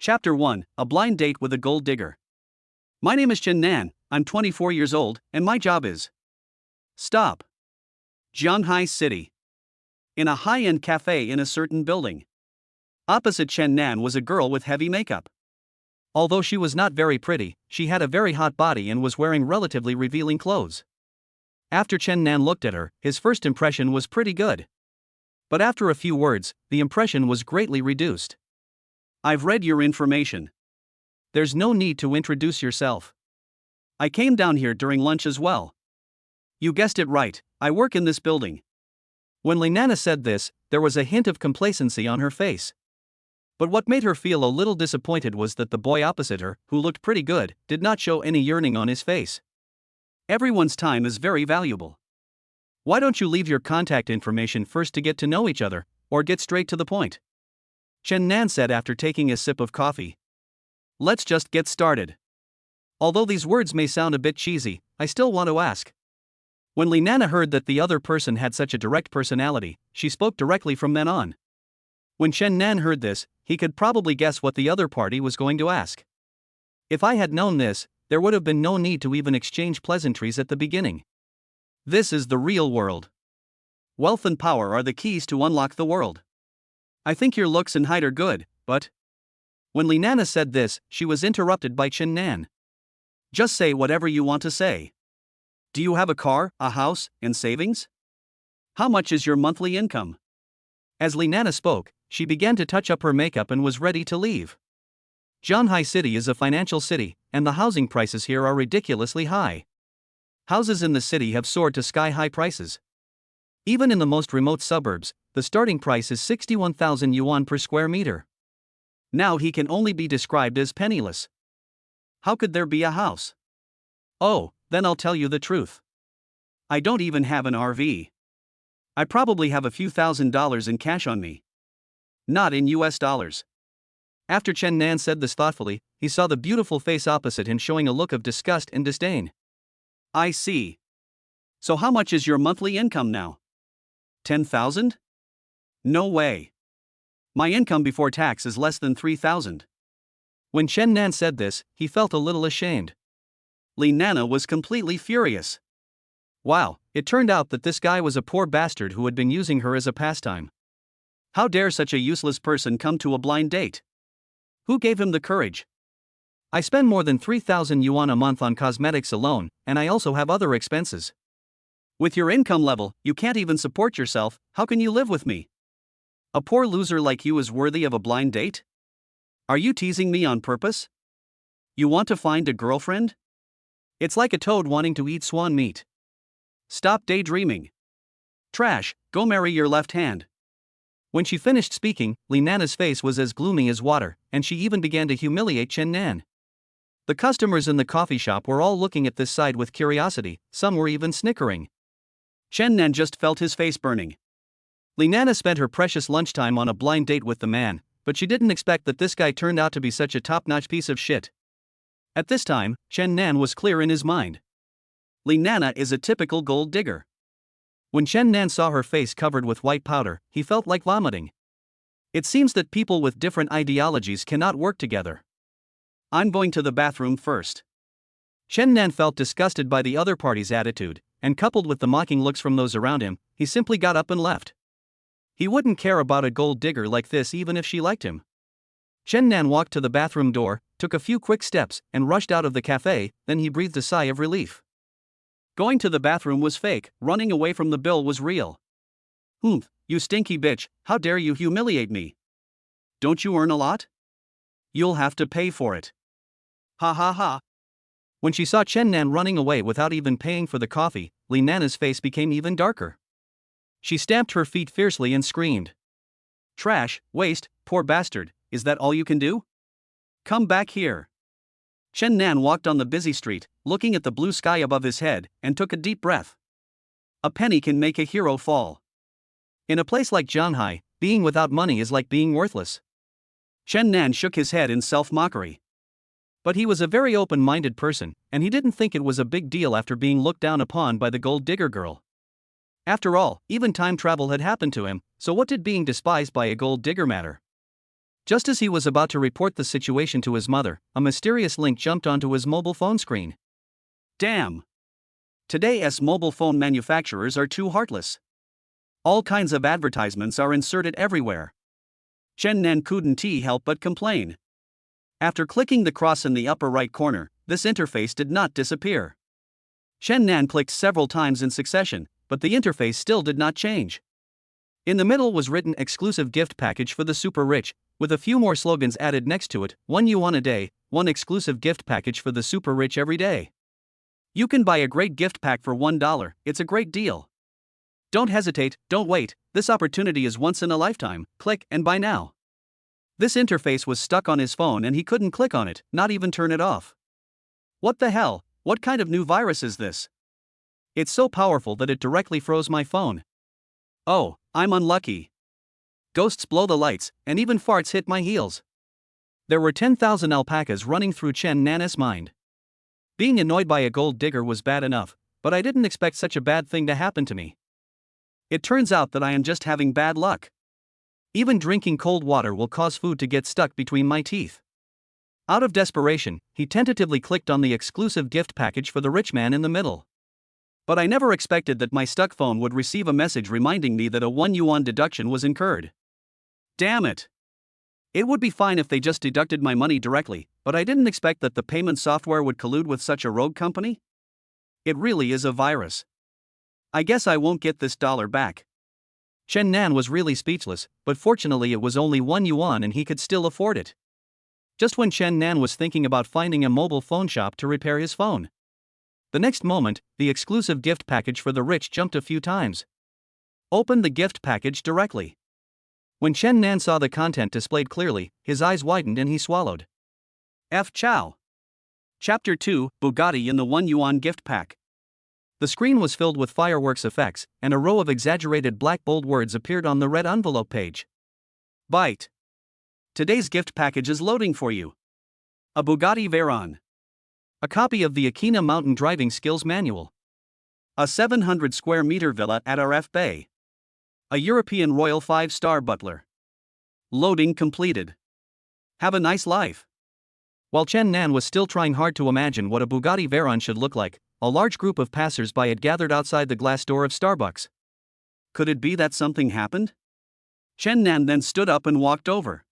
Chapter 1, A Blind Date with a Gold Digger. My name is Chen Nan, I'm 24 years old, and my job is. Stop. Jianghai City. In a high-end cafe in a certain building. Opposite Chen Nan was a girl with heavy makeup. Although she was not very pretty, she had a very hot body and was wearing relatively revealing clothes. After Chen Nan looked at her, his first impression was pretty good. But after a few words, the impression was greatly reduced. I've read your information. There's no need to introduce yourself. I came down here during lunch as well. You guessed it right, I work in this building. When Linana said this, there was a hint of complacency on her face. But what made her feel a little disappointed was that the boy opposite her, who looked pretty good, did not show any yearning on his face. Everyone's time is very valuable. Why don't you leave your contact information first to get to know each other, or get straight to the point? Chen Nan said after taking a sip of coffee. Let's just get started. Although these words may sound a bit cheesy, I still want to ask. When Linana heard that the other person had such a direct personality, she spoke directly from then on. When Chen Nan heard this, he could probably guess what the other party was going to ask. If I had known this, there would have been no need to even exchange pleasantries at the beginning. This is the real world. Wealth and power are the keys to unlock the world. I think your looks and height are good, but... When Linana said this, she was interrupted by Chen Nan. Just say whatever you want to say. Do you have a car, a house, and savings? How much is your monthly income? As Linana spoke, she began to touch up her makeup and was ready to leave. Jianghai City is a financial city, and the housing prices here are ridiculously high. Houses in the city have soared to sky-high prices. Even in the most remote suburbs, the starting price is 61,000 yuan per square meter. Now he can only be described as penniless. How could there be a house? Oh, then I'll tell you the truth. I don't even have an RV. I probably have a few $1,000s in cash on me. Not in US dollars. After Chen Nan said this thoughtfully, he saw the beautiful face opposite him showing a look of disgust and disdain. I see. So how much is your monthly income now? 10,000? No way. My income before tax is less than 3,000. When Chen Nan said this, he felt a little ashamed. Linana was completely furious. Wow, it turned out that this guy was a poor bastard who had been using her as a pastime. How dare such a useless person come to a blind date? Who gave him the courage? I spend more than 3,000 yuan a month on cosmetics alone, and I also have other expenses. With your income level, you can't even support yourself, how can you live with me? A poor loser like you is worthy of a blind date? Are you teasing me on purpose? You want to find a girlfriend? It's like a toad wanting to eat swan meat. Stop daydreaming. Trash, go marry your left hand. When she finished speaking, Linana's face was as gloomy as water, and she even began to humiliate Chen Nan. The customers in the coffee shop were all looking at this side with curiosity, some were even snickering. Chen Nan just felt his face burning. Linana spent her precious lunchtime on a blind date with the man, but she didn't expect that this guy turned out to be such a top-notch piece of shit. At this time, Chen Nan was clear in his mind. Linana is a typical gold digger. When Chen Nan saw her face covered with white powder, he felt like vomiting. It seems that people with different ideologies cannot work together. I'm going to the bathroom first. Chen Nan felt disgusted by the other party's attitude, and coupled with the mocking looks from those around him, he simply got up and left. He wouldn't care about a gold digger like this even if she liked him. Chen Nan walked to the bathroom door, took a few quick steps, and rushed out of the cafe, then he breathed a sigh of relief. Going to the bathroom was fake, running away from the bill was real. Humph, you stinky bitch, how dare you humiliate me? Don't you earn a lot? You'll have to pay for it. Ha ha ha. When she saw Chen Nan running away without even paying for the coffee, Linana's face became even darker. She stamped her feet fiercely and screamed. Trash, waste, poor bastard, is that all you can do? Come back here. Chen Nan walked on the busy street, looking at the blue sky above his head, and took a deep breath. A penny can make a hero fall. In a place like Jianghai, being without money is like being worthless. Chen Nan shook his head in self-mockery. But he was a very open-minded person, and he didn't think it was a big deal after being looked down upon by the gold digger girl. After all, even time travel had happened to him, so what did being despised by a gold digger matter? Just as he was about to report the situation to his mother, a mysterious link jumped onto his mobile phone screen. Damn! Today's mobile phone manufacturers are too heartless. All kinds of advertisements are inserted everywhere. Chen Nan couldn't help but complain. After clicking the cross in the upper right corner, this interface did not disappear. Chen Nan clicked several times in succession, but the interface still did not change. In the middle was written exclusive gift package for the super rich, with a few more slogans added next to it: 1 yuan a day, 1 exclusive gift package for the super rich every day. You can buy a great gift pack for $1, it's a great deal. Don't hesitate, don't wait, this opportunity is once in a lifetime, click and buy now. This interface was stuck on his phone and he couldn't click on it, not even turn it off. What the hell, what kind of new virus is this? It's so powerful that it directly froze my phone. Oh, I'm unlucky. Ghosts blow the lights, and even farts hit my heels. There were 10,000 alpacas running through Chen Nan's mind. Being annoyed by a gold digger was bad enough, but I didn't expect such a bad thing to happen to me. It turns out that I am just having bad luck. Even drinking cold water will cause food to get stuck between my teeth. Out of desperation, he tentatively clicked on the exclusive gift package for the rich man in the middle. But I never expected that my stuck phone would receive a message reminding me that a 1 yuan deduction was incurred. Damn it! It would be fine if they just deducted my money directly, but I didn't expect that the payment software would collude with such a rogue company. It really is a virus. I guess I won't get this dollar back. Chen Nan was really speechless, but fortunately it was only 1 yuan and he could still afford it. Just when Chen Nan was thinking about finding a mobile phone shop to repair his phone. The next moment, the exclusive gift package for the rich jumped a few times. Open the gift package directly. When Chen Nan saw the content displayed clearly, his eyes widened and he swallowed. F. Chow. Chapter 2, Bugatti in the 1 yuan gift pack. The screen was filled with fireworks effects, and a row of exaggerated black bold words appeared on the red envelope page. Byte. Today's gift package is loading for you. A Bugatti Veyron. A copy of the Akina Mountain Driving Skills Manual. A 700 square meter villa at RF Bay. A European Royal 5-star butler. Loading completed. Have a nice life. While Chen Nan was still trying hard to imagine what a Bugatti Veyron should look like, a large group of passers-by had gathered outside the glass door of Starbucks. Could it be that something happened? Chen Nan then stood up and walked over.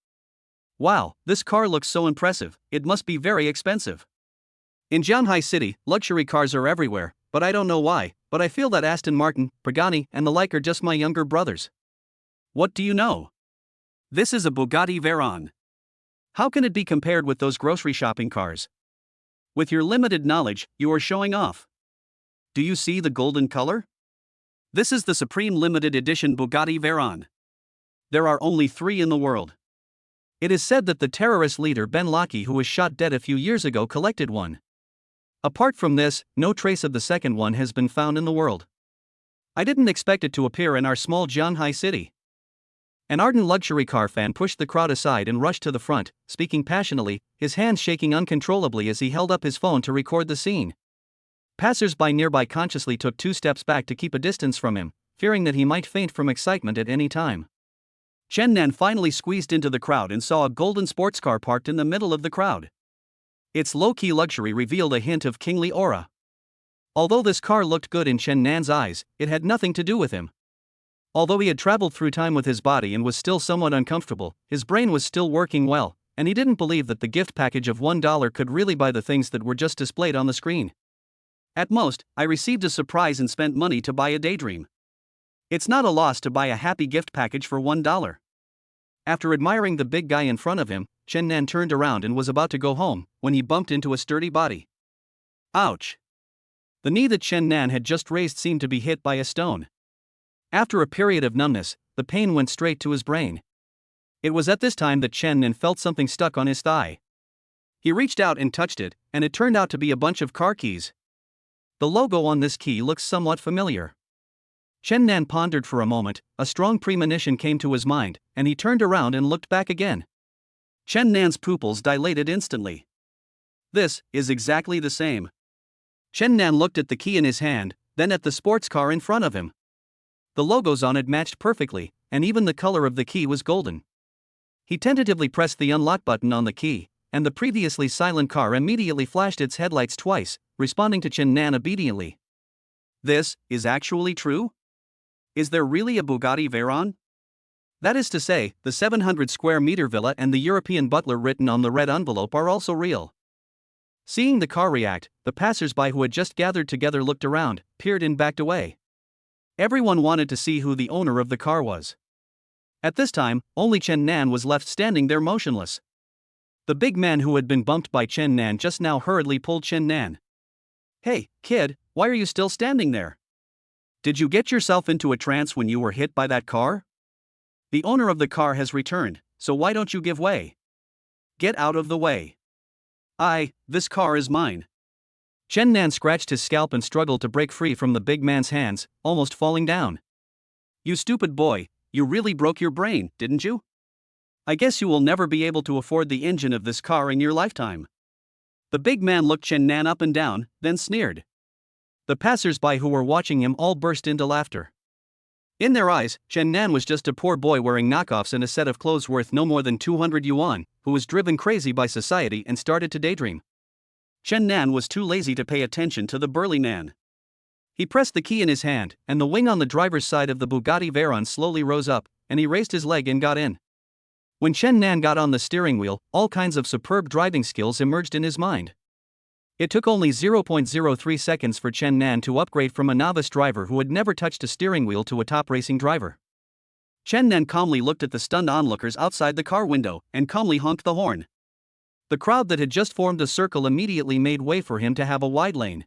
Wow, this car looks so impressive, it must be very expensive. In Shanghai City, luxury cars are everywhere, but I don't know why, but I feel that Aston Martin, Pagani, and the like are just my younger brothers. What do you know? This is a Bugatti Veyron. How can it be compared with those grocery shopping cars? With your limited knowledge, you are showing off. Do you see the golden color? This is the Supreme Limited Edition Bugatti Veyron. There are only 3 in the world. It is said that the terrorist leader Ben Laden, who was shot dead a few years ago, collected one. Apart from this, no trace of the second one has been found in the world. I didn't expect it to appear in our small Shanghai city. An ardent luxury car fan pushed the crowd aside and rushed to the front, speaking passionately, his hands shaking uncontrollably as he held up his phone to record the scene. Passers-by nearby consciously took 2 steps back to keep a distance from him, fearing that he might faint from excitement at any time. Chen Nan finally squeezed into the crowd and saw a golden sports car parked in the middle of the crowd. Its low-key luxury revealed a hint of kingly aura. Although this car looked good in Chen Nan's eyes, it had nothing to do with him. Although he had traveled through time with his body and was still somewhat uncomfortable, his brain was still working well, and he didn't believe that the gift package of $1 could really buy the things that were just displayed on the screen. At most, I received a surprise and spent money to buy a daydream. It's not a loss to buy a happy gift package for $1. After admiring the big guy in front of him, Chen Nan turned around and was about to go home, when he bumped into a sturdy body. Ouch! The knee that Chen Nan had just raised seemed to be hit by a stone. After a period of numbness, the pain went straight to his brain. It was at this time that Chen Nan felt something stuck on his thigh. He reached out and touched it, and it turned out to be a bunch of car keys. The logo on this key looks somewhat familiar. Chen Nan pondered for a moment, a strong premonition came to his mind, and he turned around and looked back again. Chen Nan's pupils dilated instantly. This is exactly the same. Chen Nan looked at the key in his hand, then at the sports car in front of him. The logos on it matched perfectly, and even the color of the key was golden. He tentatively pressed the unlock button on the key, and the previously silent car immediately flashed its headlights twice, responding to Chen Nan obediently. This is actually true? Is there really a Bugatti Veyron? That is to say, the 700 square meter villa and the European butler written on the red envelope are also real. Seeing the car react, the passers-by who had just gathered together looked around, peered and backed away. Everyone wanted to see who the owner of the car was. At this time, only Chen Nan was left standing there motionless. The big man who had been bumped by Chen Nan just now hurriedly pulled Chen Nan. "Hey, kid, why are you still standing there? Did you get yourself into a trance when you were hit by that car? The owner of the car has returned, so why don't you give way? Get out of the way. This car is mine." Chen Nan scratched his scalp and struggled to break free from the big man's hands, almost falling down. "You stupid boy, you really broke your brain, didn't you? I guess you will never be able to afford the engine of this car in your lifetime." The big man looked Chen Nan up and down, then sneered. The passers-by who were watching him all burst into laughter. In their eyes, Chen Nan was just a poor boy wearing knockoffs and a set of clothes worth no more than 200 yuan, who was driven crazy by society and started to daydream. Chen Nan was too lazy to pay attention to the burly Nan. He pressed the key in his hand, and the wing on the driver's side of the Bugatti Veyron slowly rose up, and he raised his leg and got in. When Chen Nan got on the steering wheel, all kinds of superb driving skills emerged in his mind. It took only 0.03 seconds for Chen Nan to upgrade from a novice driver who had never touched a steering wheel to a top racing driver. Chen Nan calmly looked at the stunned onlookers outside the car window and calmly honked the horn. The crowd that had just formed a circle immediately made way for him to have a wide lane.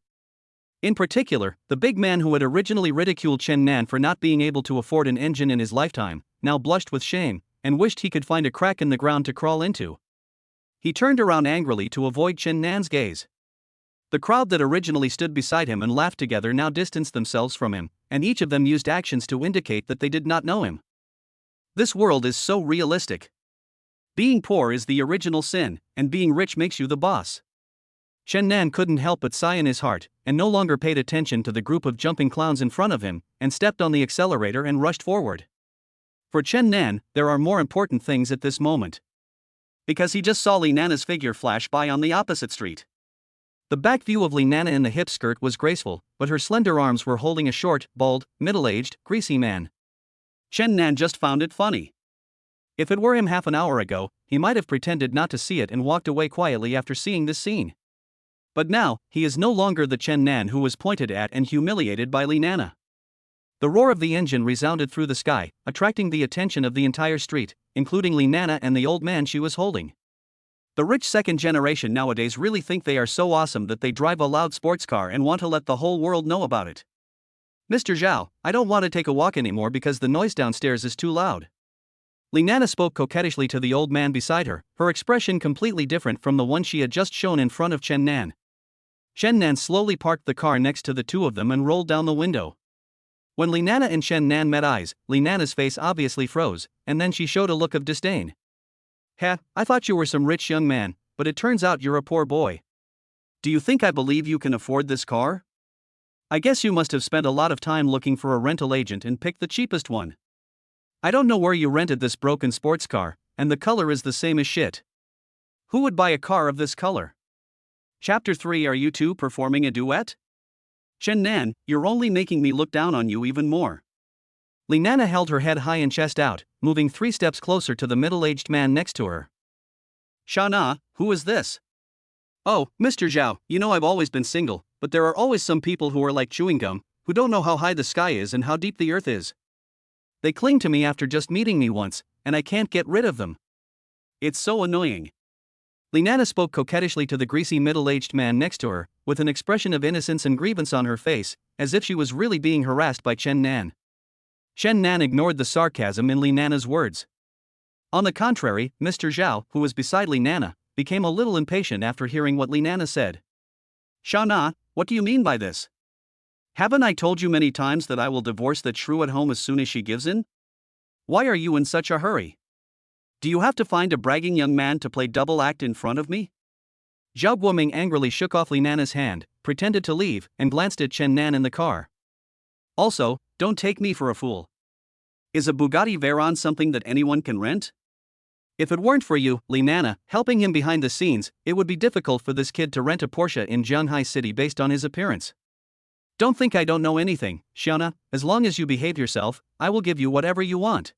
In particular, the big man who had originally ridiculed Chen Nan for not being able to afford an engine in his lifetime, now blushed with shame and wished he could find a crack in the ground to crawl into. He turned around angrily to avoid Chen Nan's gaze. The crowd that originally stood beside him and laughed together now distanced themselves from him, and each of them used actions to indicate that they did not know him. This world is so realistic. Being poor is the original sin, and being rich makes you the boss. Chen Nan couldn't help but sigh in his heart, and no longer paid attention to the group of jumping clowns in front of him, and stepped on the accelerator and rushed forward. For Chen Nan, there are more important things at this moment. Because he just saw Li Nana's figure flash by on the opposite street. The back view of Li Nana in the hip skirt was graceful, but her slender arms were holding a short, bald, middle-aged, greasy man. Chen Nan just found it funny. If it were him half an hour ago, he might have pretended not to see it and walked away quietly after seeing this scene. But now, he is no longer the Chen Nan who was pointed at and humiliated by Li Nana. The roar of the engine resounded through the sky, attracting the attention of the entire street, including Li Nana and the old man she was holding. The rich second generation nowadays really think they are so awesome that they drive a loud sports car and want to let the whole world know about it. "Mr. Zhao, I don't want to take a walk anymore because the noise downstairs is too loud." Li Nana spoke coquettishly to the old man beside her, her expression completely different from the one she had just shown in front of Chen Nan. Chen Nan slowly parked the car next to the two of them and rolled down the window. When Li Nana and Chen Nan met eyes, Li Nana's face obviously froze, and then she showed a look of disdain. "Heh, I thought you were some rich young man, but it turns out you're a poor boy. Do you think I believe you can afford this car? I guess you must have spent a lot of time looking for a rental agent and picked the cheapest one. I don't know where you rented this broken sports car, and the color is the same as shit. Who would buy a car of this color?" Chapter 3. Are you two performing a duet? Chen Nan, you're only making me look down on you even more. Li Nana held her head high and chest out, moving 3 steps closer to the middle-aged man next to her. "Shana, who is this?" "Oh, Mr. Zhao, you know I've always been single, but there are always some people who are like chewing gum, who don't know how high the sky is and how deep the earth is. They cling to me after just meeting me once, and I can't get rid of them. It's so annoying." Li Nana spoke coquettishly to the greasy middle-aged man next to her, with an expression of innocence and grievance on her face, as if she was really being harassed by Chen Nan. Chen Nan ignored the sarcasm in Li Nana's words. On the contrary, Mr. Zhao, who was beside Li Nana, became a little impatient after hearing what Li Nana said. "Shana, what do you mean by this? Haven't I told you many times that I will divorce that shrew at home as soon as she gives in? Why are you in such a hurry? Do you have to find a bragging young man to play double act in front of me?" Zhao Guoming angrily shook off Li Nana's hand, pretended to leave, and glanced at Chen Nan in the car. "Also, don't take me for a fool. Is a Bugatti Veyron something that anyone can rent? If it weren't for you, Lee Nana, helping him behind the scenes, it would be difficult for this kid to rent a Porsche in Zhanghai City based on his appearance. Don't think I don't know anything, Xiana. As long as you behave yourself, I will give you whatever you want.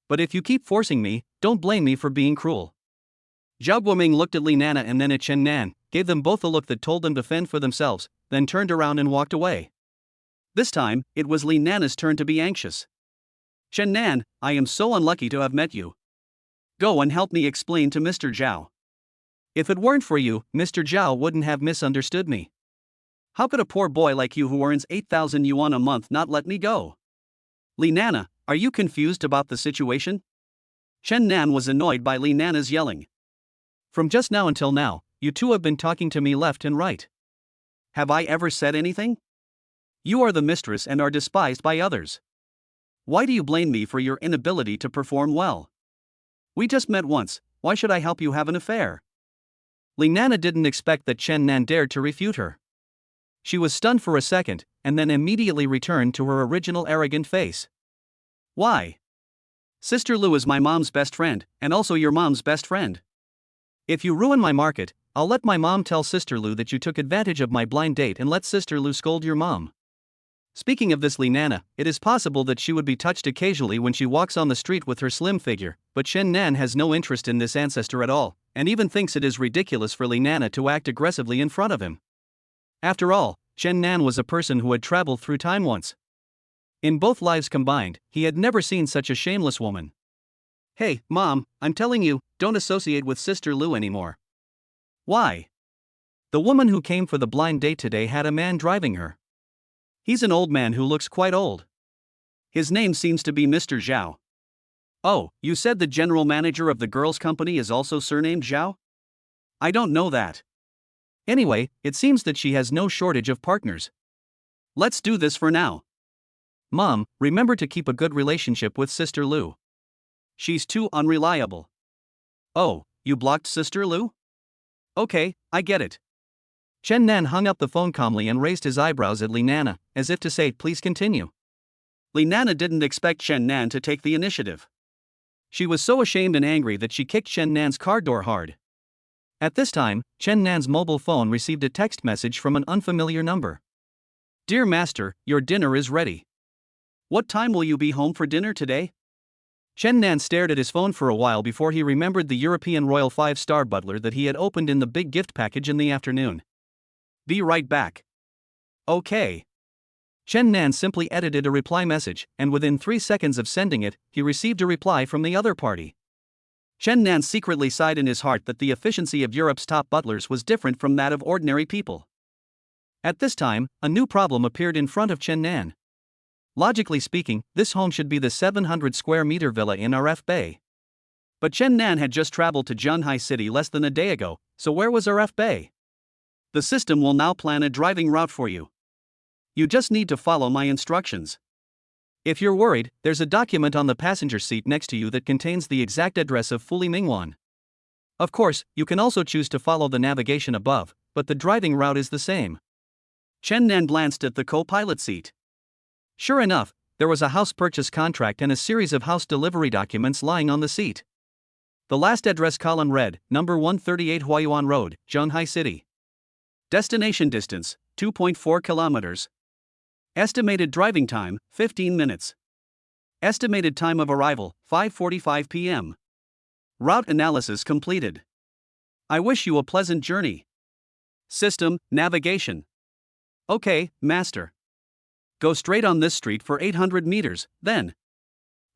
But if you keep forcing me, don't blame me for being cruel. Zhao Guoming looked at Li Nana and then at Chen Nan, gave them both a look that told them to fend for themselves, then turned around and walked away. This time, it was Li Nana's turn to be anxious. Chen Nan, I am so unlucky to have met you. Go and help me explain to Mr. Zhao. If it weren't for you, Mr. Zhao wouldn't have misunderstood me. How could a poor boy like you who earns 8,000 yuan a month not let me go? Li Nana, are you confused about the situation? Chen Nan was annoyed by Li Nana's yelling. From just now until now, you two have been talking to me left and right. Have I ever said anything? You are the mistress and are despised by others. Why do you blame me for your inability to perform well? We just met once, why should I help you have an affair? Li Nana didn't expect that Chen Nan dared to refute her. She was stunned for a second, and then immediately returned to her original arrogant face. Why? Sister Lu is my mom's best friend, and also your mom's best friend. If you ruin my market, I'll let my mom tell Sister Lu that you took advantage of my blind date and let Sister Lu scold your mom. Speaking of this Li Nana, it is possible that she would be touched occasionally when she walks on the street with her slim figure, but Chen Nan has no interest in this ancestor at all, and even thinks it is ridiculous for Li Nana to act aggressively in front of him. After all, Chen Nan was a person who had traveled through time once. In both lives combined, he had never seen such a shameless woman. Hey, Mom, I'm telling you, don't associate with Sister Lu anymore. Why? The woman who came for the blind date today had a man driving her. He's an old man who looks quite old. His name seems to be Mr. Zhao. Oh, you said the general manager of the girls' company is also surnamed Zhao? I don't know that. Anyway, it seems that she has no shortage of partners. Let's do this for now. Mom, remember to keep a good relationship with Sister Lu. She's too unreliable. Oh, you blocked Sister Lu? Okay, I get it. Chen Nan hung up the phone calmly and raised his eyebrows at Li Nana, as if to say, please continue. Li Nana didn't expect Chen Nan to take the initiative. She was so ashamed and angry that she kicked Chen Nan's car door hard. At this time, Chen Nan's mobile phone received a text message from an unfamiliar number. Dear Master, your dinner is ready. What time will you be home for dinner today? Chen Nan stared at his phone for a while before he remembered the European Royal 5-star butler that he had opened in the big gift package in the afternoon. Be right back. Okay. Chen Nan simply edited a reply message, and within 3 seconds of sending it, he received a reply from the other party. Chen Nan secretly sighed in his heart that the efficiency of Europe's top butlers was different from that of ordinary people. At this time, a new problem appeared in front of Chen Nan. Logically speaking, this home should be the 700 square meter villa in RF Bay. But Chen Nan had just traveled to Zhanghai City less than a day ago, so where was RF Bay? The system will now plan a driving route for you. You just need to follow my instructions. If you're worried, there's a document on the passenger seat next to you that contains the exact address of Fuli Mingwan. Of course, you can also choose to follow the navigation above, but the driving route is the same. Chen Nan glanced at the co-pilot seat. Sure enough, there was a house purchase contract and a series of house delivery documents lying on the seat. The last address column read, number 138 Huayuan Road, Zhanghai City. Destination distance, 2.4 kilometers. Estimated driving time, 15 minutes. Estimated time of arrival, 5:45 p.m. Route analysis completed. I wish you a pleasant journey. System, navigation. Okay, master. Go straight on this street for 800 meters, then.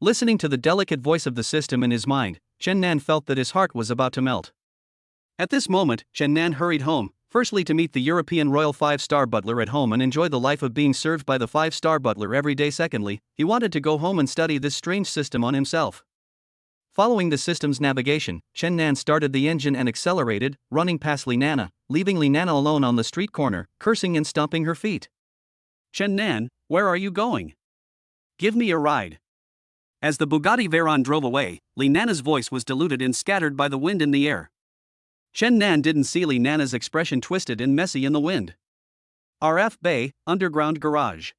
Listening to the delicate voice of the system in his mind, Chen Nan felt that his heart was about to melt. At this moment, Chen Nan hurried home, firstly to meet the European Royal 5-star butler at home and enjoy the life of being served by the 5-star butler every day. Secondly, he wanted to go home and study this strange system on himself. Following the system's navigation, Chen Nan started the engine and accelerated, running past Li Nana, leaving Li Nana alone on the street corner, cursing and stomping her feet. Chen Nan, where are you going? Give me a ride. As the Bugatti Veyron drove away, Li Nana's voice was diluted and scattered by the wind in the air. Chen Nan didn't see Li Nana's expression twisted and messy in the wind. RF Bay, underground garage.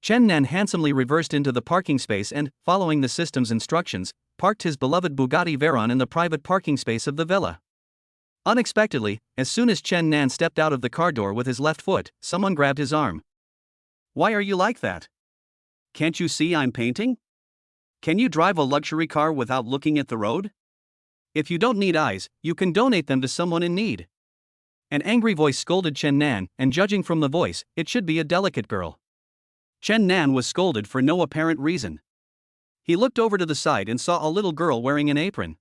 Chen Nan handsomely reversed into the parking space and, following the system's instructions, parked his beloved Bugatti Veyron in the private parking space of the villa. Unexpectedly, as soon as Chen Nan stepped out of the car door with his left foot, someone grabbed his arm. "Why are you like that? Can't you see I'm painting? Can you drive a luxury car without looking at the road? If you don't need eyes, you can donate them to someone in need." An angry voice scolded Chen Nan, and judging from the voice, it should be a delicate girl. Chen Nan was scolded for no apparent reason. He looked over to the side and saw a little girl wearing an apron.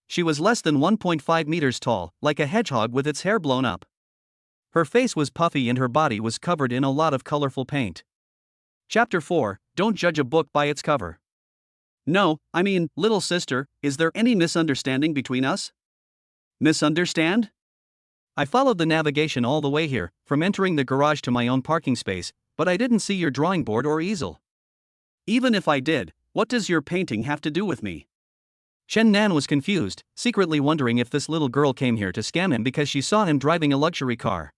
She was less than 1.5 meters tall, like a hedgehog with its hair blown up. Her face was puffy and her body was covered in a lot of colorful paint. Chapter 4: Don't judge a book by its cover. "No, I mean, little sister, is there any misunderstanding between us?" "Misunderstand?" "I followed the navigation all the way here, from entering the garage to my own parking space, but I didn't see your drawing board or easel." "Even if I did, what does your painting have to do with me?" Chen Nan was confused, secretly wondering if this little girl came here to scam him because she saw him driving a luxury car.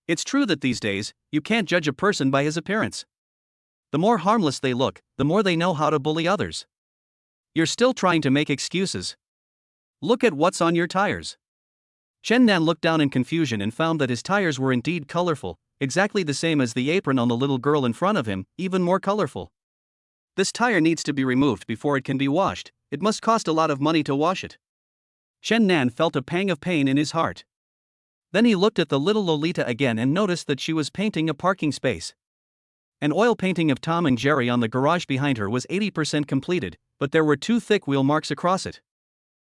It's true that these days, you can't judge a person by his appearance. The more harmless they look, the more they know how to bully others. You're still trying to make excuses. Look at what's on your tires. Chen Nan looked down in confusion and found that his tires were indeed colorful, exactly the same as the apron on the little girl in front of him, even more colorful. "This tire needs to be removed before it can be washed. It must cost a lot of money to wash it." Chen Nan felt a pang of pain in his heart. Then he looked at the little Lolita again and noticed that she was painting a parking space. An oil painting of Tom and Jerry on the garage behind her was 80% completed, but there were 2 thick wheel marks across it.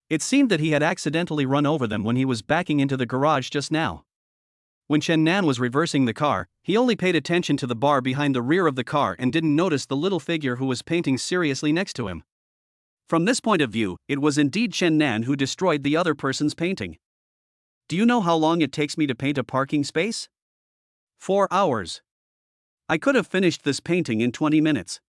It seemed that he had accidentally run over them when he was backing into the garage just now. When Chen Nan was reversing the car, he only paid attention to the bar behind the rear of the car and didn't notice the little figure who was painting seriously next to him. From this point of view, it was indeed Chen Nan who destroyed the other person's painting. "Do you know how long it takes me to paint a parking space?" 4 hours. "I could have finished this painting in 20 minutes.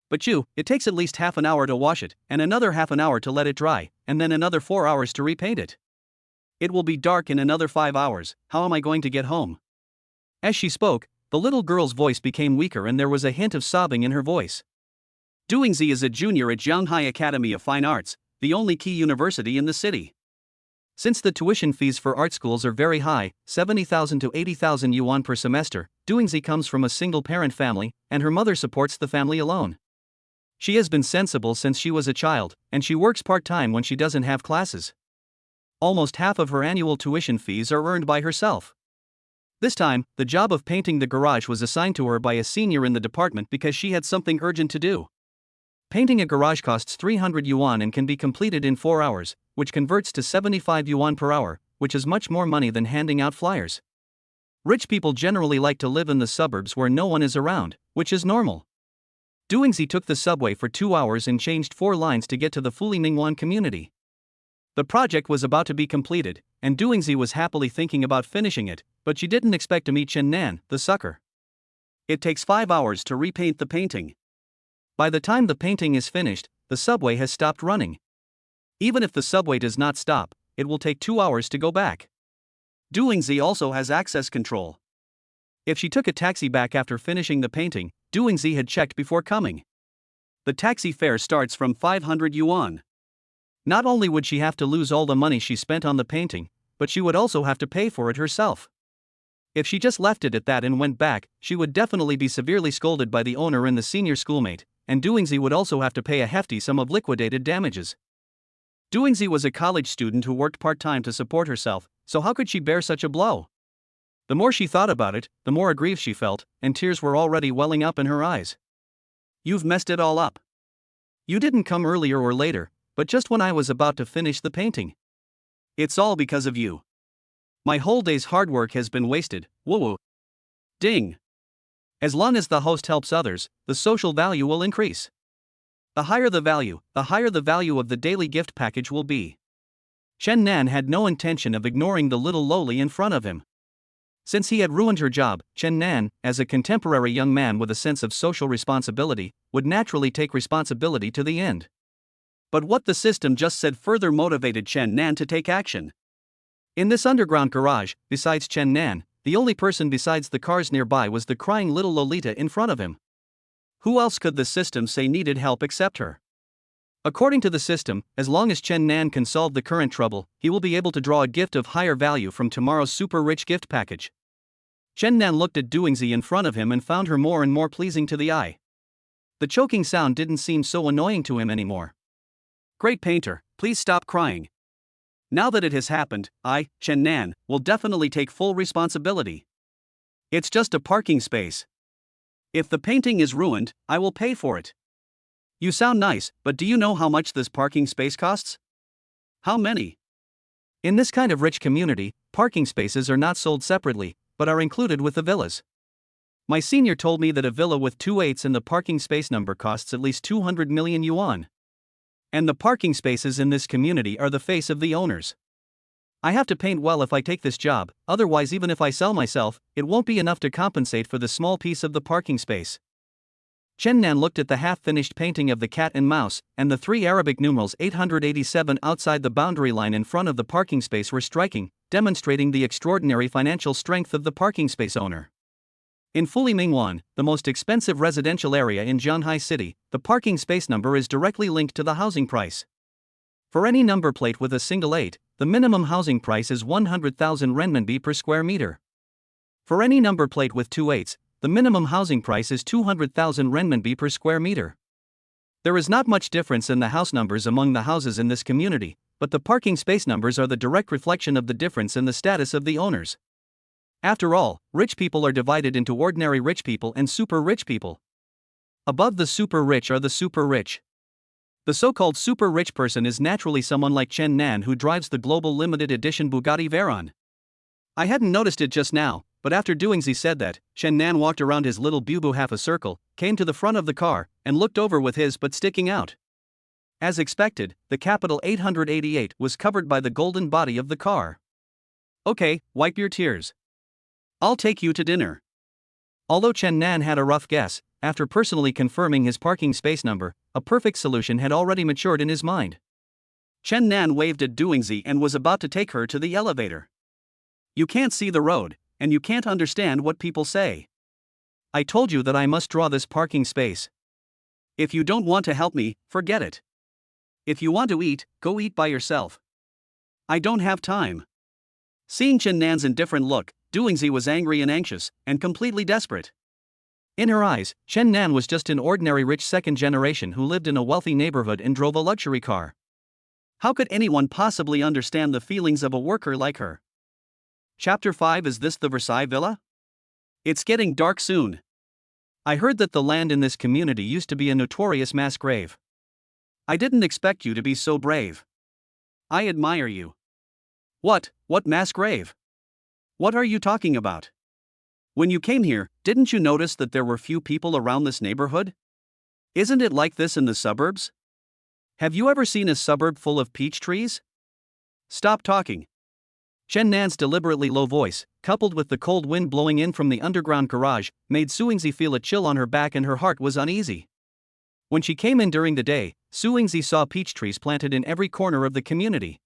But it takes at least half an hour to wash it, and another half an hour to let it dry, and then another 4 hours to repaint it. It will be dark in another 5 hours, how am I going to get home?" As she spoke, the little girl's voice became weaker and there was a hint of sobbing in her voice. Doingzi is a junior at Shanghai Academy of Fine Arts, the only key university in the city. Since the tuition fees for art schools are very high, 70,000 to 80,000 yuan per semester, Doingzi comes from a single-parent family, and her mother supports the family alone. She has been sensible since she was a child, and she works part-time when she doesn't have classes. Almost half of her annual tuition fees are earned by herself. This time, the job of painting the garage was assigned to her by a senior in the department because she had something urgent to do. Painting a garage costs 300 yuan and can be completed in 4 hours, which converts to 75 yuan per hour, which is much more money than handing out flyers. Rich people generally like to live in the suburbs where no one is around, which is normal. Doingzi took the subway for 2 hours and changed 4 lines to get to the Fuli Ningguan community. The project was about to be completed, and Doingzi was happily thinking about finishing it, but she didn't expect to meet Chen Nan, the sucker. It takes 5 hours to repaint the painting. By the time the painting is finished, the subway has stopped running. Even if the subway does not stop, it will take 2 hours to go back. Doingzi also has access control. If she took a taxi back after finishing the painting, Doingzi had checked before coming. The taxi fare starts from 500 yuan. Not only would she have to lose all the money she spent on the painting, but she would also have to pay for it herself. If she just left it at that and went back, she would definitely be severely scolded by the owner and the senior schoolmate, and Doingzi would also have to pay a hefty sum of liquidated damages. Doingzi was a college student who worked part-time to support herself, so how could she bear such a blow? The more she thought about it, the more aggrieved she felt, and tears were already welling up in her eyes. "You've messed it all up. You didn't come earlier or later, but just when I was about to finish the painting. It's all because of you. My whole day's hard work has been wasted, woo-woo. Ding. As long as the host helps others, the social value will increase. The higher the value of the daily gift package will be." Chen Nan had no intention of ignoring the little loli in front of him. Since he had ruined her job, Chen Nan, as a contemporary young man with a sense of social responsibility, would naturally take responsibility to the end. But what the system just said further motivated Chen Nan to take action. In this underground garage, besides Chen Nan, the only person besides the cars nearby was the crying little Lolita in front of him. Who else could the system say needed help except her? According to the system, as long as Chen Nan can solve the current trouble, he will be able to draw a gift of higher value from tomorrow's super rich gift package. Chen Nan looked at Doingzi in front of him and found her more and more pleasing to the eye. The choking sound didn't seem so annoying to him anymore. Great painter, please stop crying. Now that it has happened, I, Chen Nan, will definitely take full responsibility. It's just a parking space. If the painting is ruined, I will pay for it. You sound nice, but do you know how much this parking space costs? How many? In this kind of rich community, parking spaces are not sold separately, but are included with the villas. My senior told me that a villa with 2/8 and the parking space number costs at least 200 million yuan. And the parking spaces in this community are the face of the owners. I have to paint well if I take this job, otherwise even if I sell myself, it won't be enough to compensate for the small piece of the parking space. Chen Nan looked at the half-finished painting of the cat and mouse, and the 3 Arabic numerals 887 outside the boundary line in front of the parking space were striking, demonstrating the extraordinary financial strength of the parking space owner. In Fulimingwan, the most expensive residential area in Zhanghai City, the parking space number is directly linked to the housing price. For any number plate with a single 8, the minimum housing price is 100,000 renminbi per square meter. For any number plate with 2 8s, the minimum housing price is 200,000 renminbi per square meter. There is not much difference in the house numbers among the houses in this community, but the parking space numbers are the direct reflection of the difference in the status of the owners. After all, rich people are divided into ordinary rich people and super rich people. Above the super rich are the super rich. The so-called super rich person is naturally someone like Chen Nan who drives the global limited edition Bugatti Veyron. I hadn't noticed it just now, but after Doingzi said that, Chen Nan walked around his little bubu half a circle, came to the front of the car, and looked over with his butt sticking out. As expected, the capital 888 was covered by the golden body of the car. Okay, wipe your tears. I'll take you to dinner. Although Chen Nan had a rough guess, after personally confirming his parking space number, a perfect solution had already matured in his mind. Chen Nan waved at Doingzi and was about to take her to the elevator. You can't see the road, and you can't understand what people say. I told you that I must draw this parking space. If you don't want to help me, forget it. If you want to eat, go eat by yourself. I don't have time. Seeing Chen Nan's indifferent look, Doingzi was angry and anxious, and completely desperate. In her eyes, Chen Nan was just an ordinary rich second generation who lived in a wealthy neighborhood and drove a luxury car. How could anyone possibly understand the feelings of a worker like her? Chapter 5. Is this the Versailles Villa? It's getting dark soon. I heard that the land in this community used to be a notorious mass grave. I didn't expect you to be so brave. I admire you. What mass grave? What are you talking about? When you came here, didn't you notice that there were few people around this neighborhood? Isn't it like this in the suburbs? Have you ever seen a suburb full of peach trees? Stop talking. Chen Nan's deliberately low voice, coupled with the cold wind blowing in from the underground garage, made Suingzi feel a chill on her back and her heart was uneasy. When she came in during the day, Suingzi saw peach trees planted in every corner of the community.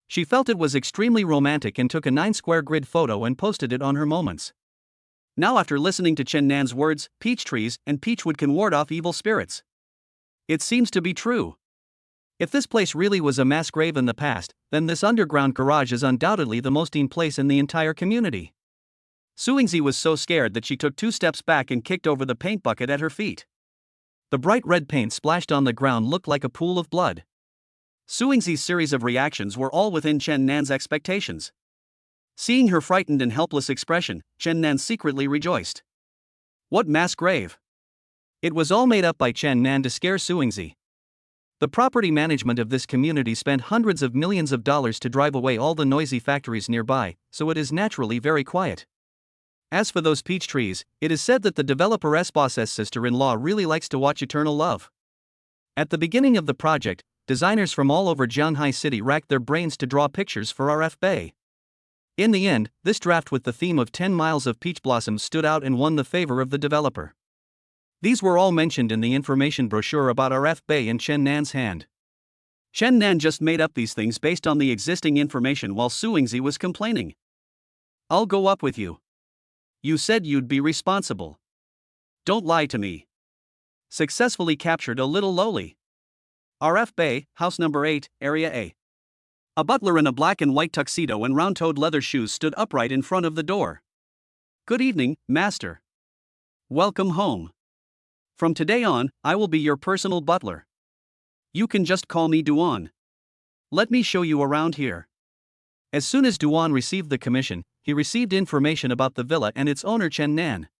She felt it was extremely romantic and took a 9-square grid photo and posted it on her moments. Now after listening to Chen Nan's words, peach trees and peachwood can ward off evil spirits. It seems to be true. If this place really was a mass grave in the past, then this underground garage is undoubtedly the most mean place in the entire community. Suingzi was so scared that she took 2 steps back and kicked over the paint bucket at her feet. The bright red paint splashed on the ground looked like a pool of blood. Suingzi's series of reactions were all within Chen Nan's expectations. Seeing her frightened and helpless expression, Chen Nan secretly rejoiced. What mass grave? It was all made up by Chen Nan to scare Suingzi. The property management of this community spent hundreds of millions of dollars to drive away all the noisy factories nearby, so it is naturally very quiet. As for those peach trees, it is said that the developer's boss's sister-in-law really likes to watch Eternal Love. At the beginning of the project, designers from all over Zhanghai City racked their brains to draw pictures for RF Bay. In the end, this draft with the theme of 10 miles of peach blossoms stood out and won the favor of the developer. These were all mentioned in the information brochure about RF Bay in Chen Nan's hand. Chen Nan just made up these things based on the existing information while Suingzi was complaining. I'll go up with you. You said you'd be responsible. Don't lie to me. Successfully captured a little lowly. RF Bay, House Number 8, Area A. A butler in a black and white tuxedo and round-toed leather shoes stood upright in front of the door. "Good evening, master. Welcome home. From today on, I will be your personal butler. You can just call me Duan. Let me show you around here." As soon as Duan received the commission, he received information about the villa and its owner Chen Nan.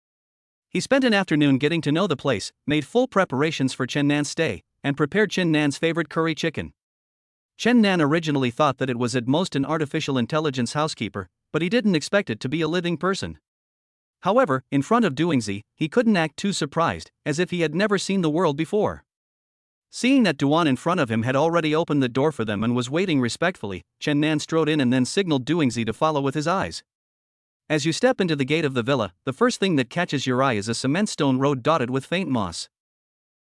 He spent an afternoon getting to know the place, made full preparations for Chen Nan's stay, and prepared Chen Nan's favorite curry chicken. Chen Nan originally thought that it was at most an artificial intelligence housekeeper, but he didn't expect it to be a living person. However, in front of Duingzi, he couldn't act too surprised, as if he had never seen the world before. Seeing that Duan in front of him had already opened the door for them and was waiting respectfully, Chen Nan strode in and then signaled Duingzi to follow with his eyes. As you step into the gate of the villa, the first thing that catches your eye is a cement stone road dotted with faint moss.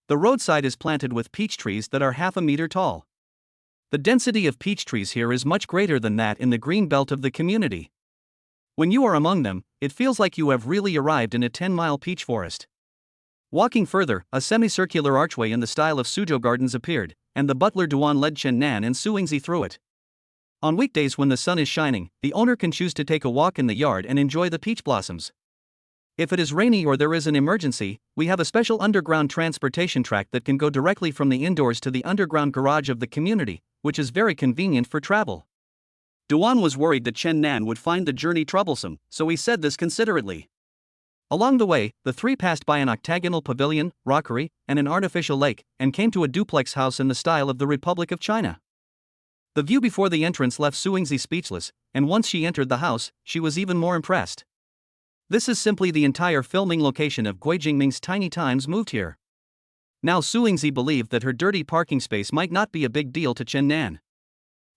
The roadside is planted with peach trees that are half a meter tall. The density of peach trees here is much greater than that in the green belt of the community. When you are among them, it feels like you have really arrived in a 10-mile peach forest. Walking further, a semicircular archway in the style of Suzhou Gardens appeared, and the butler Duan led Chen Nan and Suingzi through it. On weekdays when the sun is shining, the owner can choose to take a walk in the yard and enjoy the peach blossoms. If it is rainy or there is an emergency, we have a special underground transportation track that can go directly from the indoors to the underground garage of the community, which is very convenient for travel. Duan was worried that Chen Nan would find the journey troublesome, so he said this considerately. Along the way, the three passed by an octagonal pavilion, rockery, and an artificial lake, and came to a duplex house in the style of the Republic of China. The view before the entrance left Suingzi speechless, and once she entered the house, she was even more impressed. This is simply the entire filming location of Gui Jingming's Tiny Times moved here. Now Suingzi believed that her dirty parking space might not be a big deal to Chen Nan.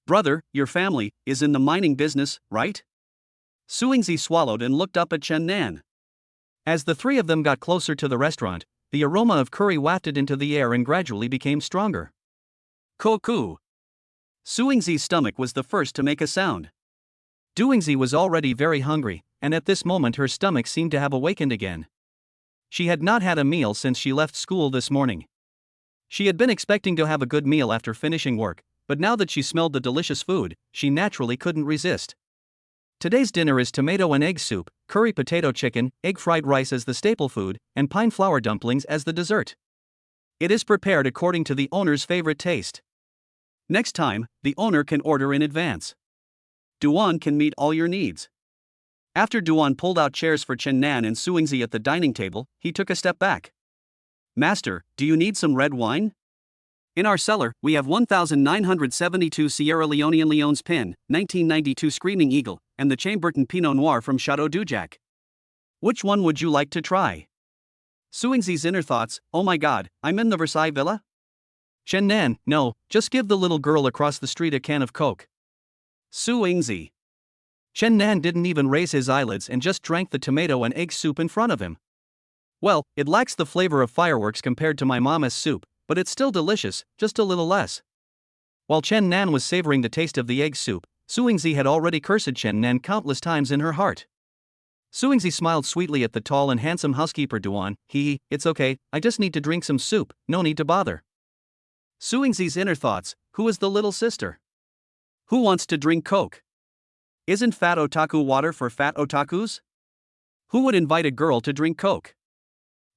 "Brother, your family is in the mining business, right?" Suingzi swallowed and looked up at Chen Nan. As the three of them got closer to the restaurant, the aroma of curry wafted into the air and gradually became stronger. "Koku." Suingzi's stomach was the first to make a sound. Duingzi was already very hungry, and at this moment her stomach seemed to have awakened again. She had not had a meal since she left school this morning. She had been expecting to have a good meal after finishing work, but now that she smelled the delicious food, she naturally couldn't resist. Today's dinner is tomato and egg soup, curry potato chicken, egg fried rice as the staple food, and pine flour dumplings as the dessert. It is prepared according to the owner's favorite taste. Next time, the owner can order in advance. Duan can meet all your needs. After Duan pulled out chairs for Chen Nan and Suingzi at the dining table, he took a step back. "Master, do you need some red wine? In our cellar, we have 1972 Sierra Leonean Leon's Pin, 1992 Screaming Eagle, and the Chambertin Pinot Noir from Chateau Dujac. Which one would you like to try?" Suingzi's inner thoughts: "Oh my god, I'm in the Versailles Villa?" Chen Nan: "No, just give the little girl across the street a can of Coke." Suingzi. Chen Nan didn't even raise his eyelids and just drank the tomato and egg soup in front of him. "Well, it lacks the flavor of fireworks compared to my mama's soup, but it's still delicious, just a little less." While Chen Nan was savoring the taste of the egg soup, Suingzi had already cursed Chen Nan countless times in her heart. Suingzi smiled sweetly at the tall and handsome housekeeper Duan. It's okay, I just need to drink some soup, no need to bother." Suingzi's inner thoughts: who is the little sister? Who wants to drink Coke? Isn't fat otaku water for fat otakus? Who would invite a girl to drink Coke?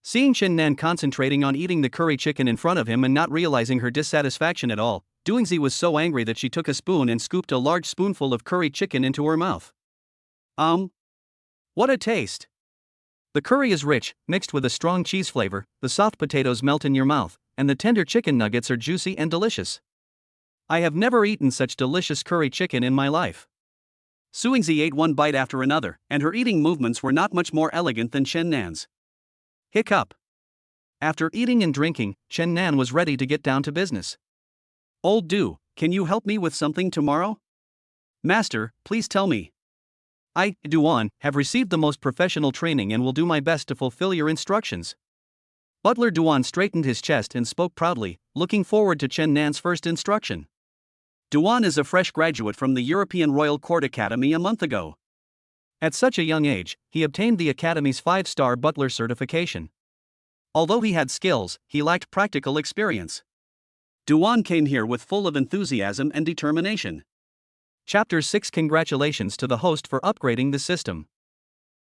Seeing Chen Nan concentrating on eating the curry chicken in front of him and not realizing her dissatisfaction at all, Duingzi was so angry that she took a spoon and scooped a large spoonful of curry chicken into her mouth. What a taste! The curry is rich, mixed with a strong cheese flavor, the soft potatoes melt in your mouth, and the tender chicken nuggets are juicy and delicious. I have never eaten such delicious curry chicken in my life. Suingzi ate one bite after another, and her eating movements were not much more elegant than Chen Nan's. Hiccup. After eating and drinking, Chen Nan was ready to get down to business. "Old Du, can you help me with something tomorrow?" "Master, please tell me. I, Duan, have received the most professional training and will do my best to fulfill your instructions." Butler Duan straightened his chest and spoke proudly, looking forward to Chen Nan's first instruction. Duan is a fresh graduate from the European Royal Court Academy a month ago. At such a young age, he obtained the Academy's 5-star butler certification. Although he had skills, he lacked practical experience. Duan came here with full of enthusiasm and determination. Chapter 6. Congratulations to the host for upgrading the system.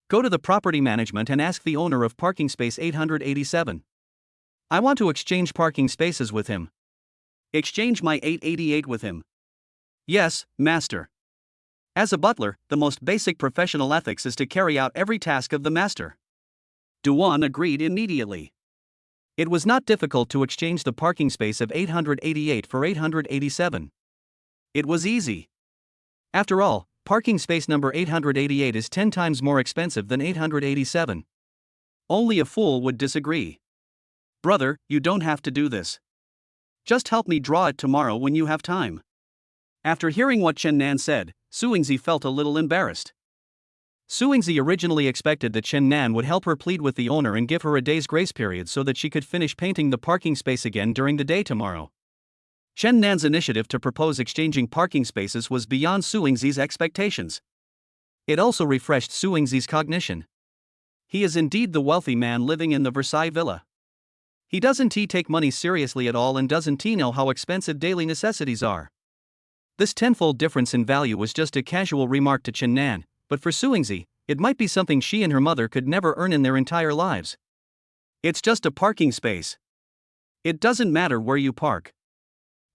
Go to the property management and ask the owner of parking space 887. I want to exchange parking spaces with him. Exchange my 888 with him. Yes, master. As a butler, the most basic professional ethics is to carry out every task of the master. Duan agreed immediately. It was not difficult to exchange the parking space of 888 for 887. It was easy. After all, parking space number 888 is 10 times more expensive than 887. Only a fool would disagree. Brother, you don't have to do this. Just help me draw it tomorrow when you have time. After hearing what Chen Nan said, Suingzi felt a little embarrassed. Suingzi originally expected that Chen Nan would help her plead with the owner and give her a day's grace period so that she could finish painting the parking space again during the day tomorrow. Chen Nan's initiative to propose exchanging parking spaces was beyond Suingzi's expectations. It also refreshed Suingzi's cognition. He is indeed the wealthy man living in the Versailles villa. Doesn't he take money seriously at all, and doesn't he know how expensive daily necessities are? This tenfold difference in value was just a casual remark to Chen Nan, but for Suingzi, it might be something she and her mother could never earn in their entire lives. It's just a parking space. It doesn't matter where you park.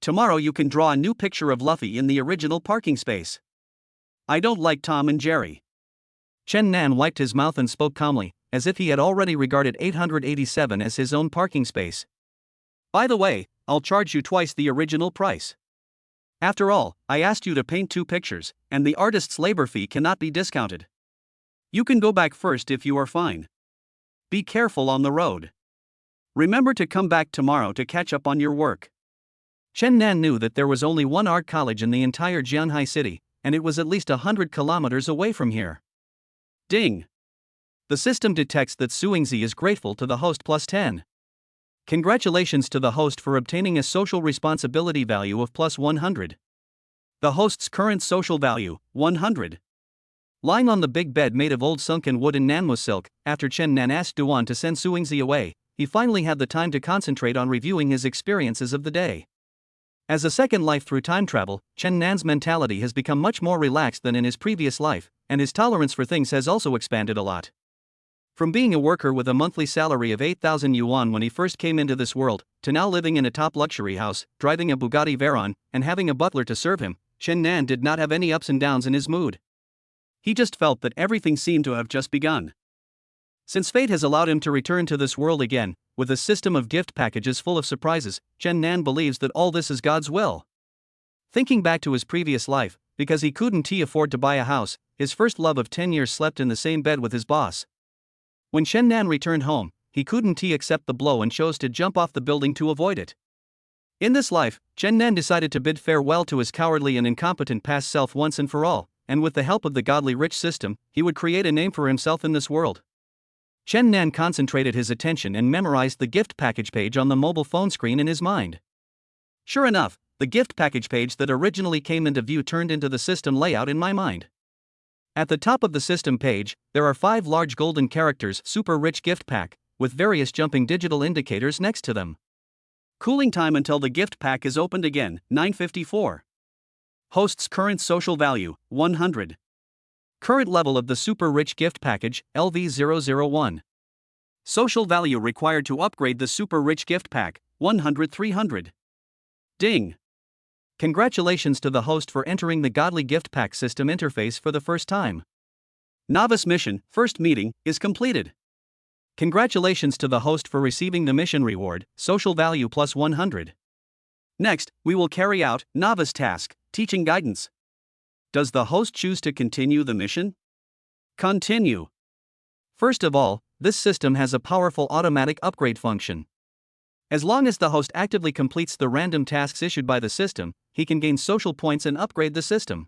Tomorrow you can draw a new picture of Luffy in the original parking space. I don't like Tom and Jerry. Chen Nan wiped his mouth and spoke calmly, as if he had already regarded 887 as his own parking space. By the way, I'll charge you twice the original price. After all, I asked you to paint 2 pictures, and the artist's labor fee cannot be discounted. You can go back first if you are fine. Be careful on the road. Remember to come back tomorrow to catch up on your work. Chen Nan knew that there was only one art college in the entire Jianhai city, and it was at least 100 kilometers away from here. Ding! The system detects that Suingzi is grateful to the host +10. Congratulations to the host for obtaining a social responsibility value of +100. The host's current social value, 100. Lying on the big bed made of old sunken wood and manhwa silk, after Chen Nan asked Duan to send Suingzi away, he finally had the time to concentrate on reviewing his experiences of the day. As a second life through time travel, Chen Nan's mentality has become much more relaxed than in his previous life, and his tolerance for things has also expanded a lot. From being a worker with a monthly salary of 8,000 yuan when he first came into this world, to now living in a top luxury house, driving a Bugatti Veyron, and having a butler to serve him, Chen Nan did not have any ups and downs in his mood. He just felt that everything seemed to have just begun. Since fate has allowed him to return to this world again, with a system of gift packages full of surprises, Chen Nan believes that all this is God's will. Thinking back to his previous life, because he couldn't afford to buy a house, his first love of 10 years slept in the same bed with his boss. When Chen Nan returned home, he couldn't accept the blow and chose to jump off the building to avoid it. In this life, Chen Nan decided to bid farewell to his cowardly and incompetent past self once and for all, and with the help of the godly rich system, he would create a name for himself in this world. Chen Nan concentrated his attention and memorized the gift package page on the mobile phone screen in his mind. Sure enough, the gift package page that originally came into view turned into the system layout in my mind. At the top of the system page, there are 5 large golden characters, super rich gift pack, with various jumping digital indicators next to them. Cooling time until the gift pack is opened again, 9:54. Host's current social value, 100. Current level of the super rich gift package, LV001. Social value required to upgrade the super rich gift pack, 100-300. Ding! Congratulations to the host for entering the godly gift pack system interface for the first time. Novice mission, first meeting, is completed. Congratulations to the host for receiving the mission reward, social value +100. Next, we will carry out novice task, teaching guidance. Does the host choose to continue the mission? Continue. First of all, this system has a powerful automatic upgrade function. As long as the host actively completes the random tasks issued by the system, he can gain social points and upgrade the system.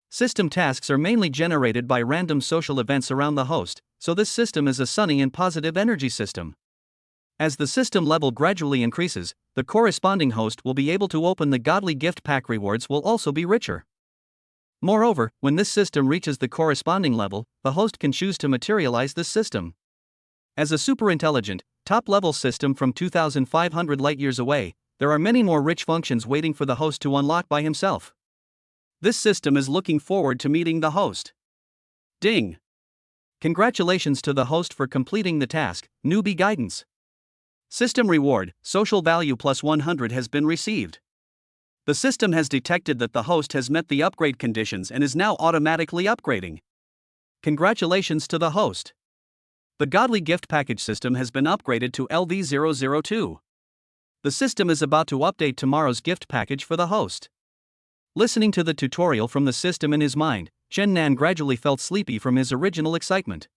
System tasks are mainly generated by random social events around the host, so this system is a sunny and positive energy system. As the system level gradually increases, the corresponding host will be able to open the godly gift pack rewards will also be richer. Moreover, when this system reaches the corresponding level, the host can choose to materialize this system. As a super-intelligent, top-level system from 2,500 light-years away, there are many more rich functions waiting for the host to unlock by himself. This system is looking forward to meeting the host. Ding! Congratulations to the host for completing the task, newbie guidance. System reward, social value plus 100 has been received. The system has detected that the host has met the upgrade conditions and is now automatically upgrading. Congratulations to the host. The Godly Gift Package system has been upgraded to LV002. The system is about to update tomorrow's gift package for the host. Listening to the tutorial from the system in his mind, Chen Nan gradually felt sleepy from his original excitement.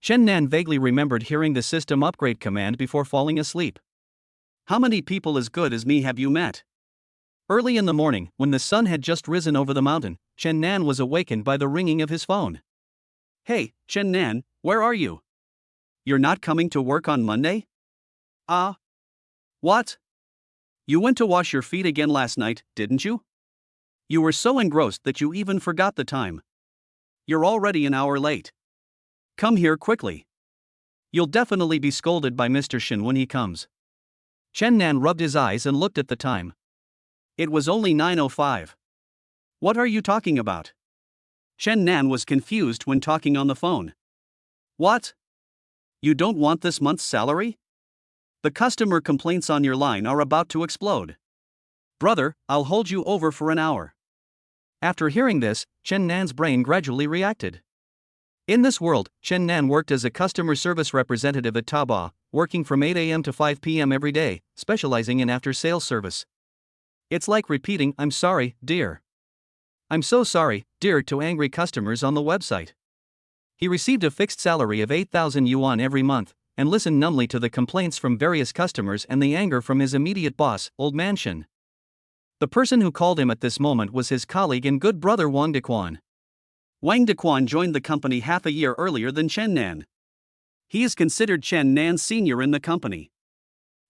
Chen Nan vaguely remembered hearing the system upgrade command before falling asleep. How many people as good as me have you met? Early in the morning, when the sun had just risen over the mountain, Chen Nan was awakened by the ringing of his phone. Hey, Chen Nan, where are you? You're not coming to work on Monday? What? You went to wash your feet again last night, didn't you? You were so engrossed that you even forgot the time. You're already an hour late. Come here quickly. You'll definitely be scolded by Mr. Shin when he comes. Chen Nan rubbed his eyes and looked at the time. It was only 9:05. What are you talking about? Chen Nan was confused when talking on the phone. What? You don't want this month's salary? The customer complaints on your line are about to explode. Brother, I'll hold you over for an hour. After hearing this, Chen Nan's brain gradually reacted. In this world, Chen Nan worked as a customer service representative at Taobao, working from 8 a.m. to 5 p.m. every day, specializing in after-sales service. It's like repeating, "I'm sorry, dear. I'm so sorry, dear," to angry customers on the website. He received a fixed salary of 8,000 yuan every month, and listened numbly to the complaints from various customers and the anger from his immediate boss, Old Man Shin. The person who called him at this moment was his colleague and good brother Wang Dequan. Wang Dequan joined the company half a year earlier than Chen Nan. He is considered Chen Nan's senior in the company.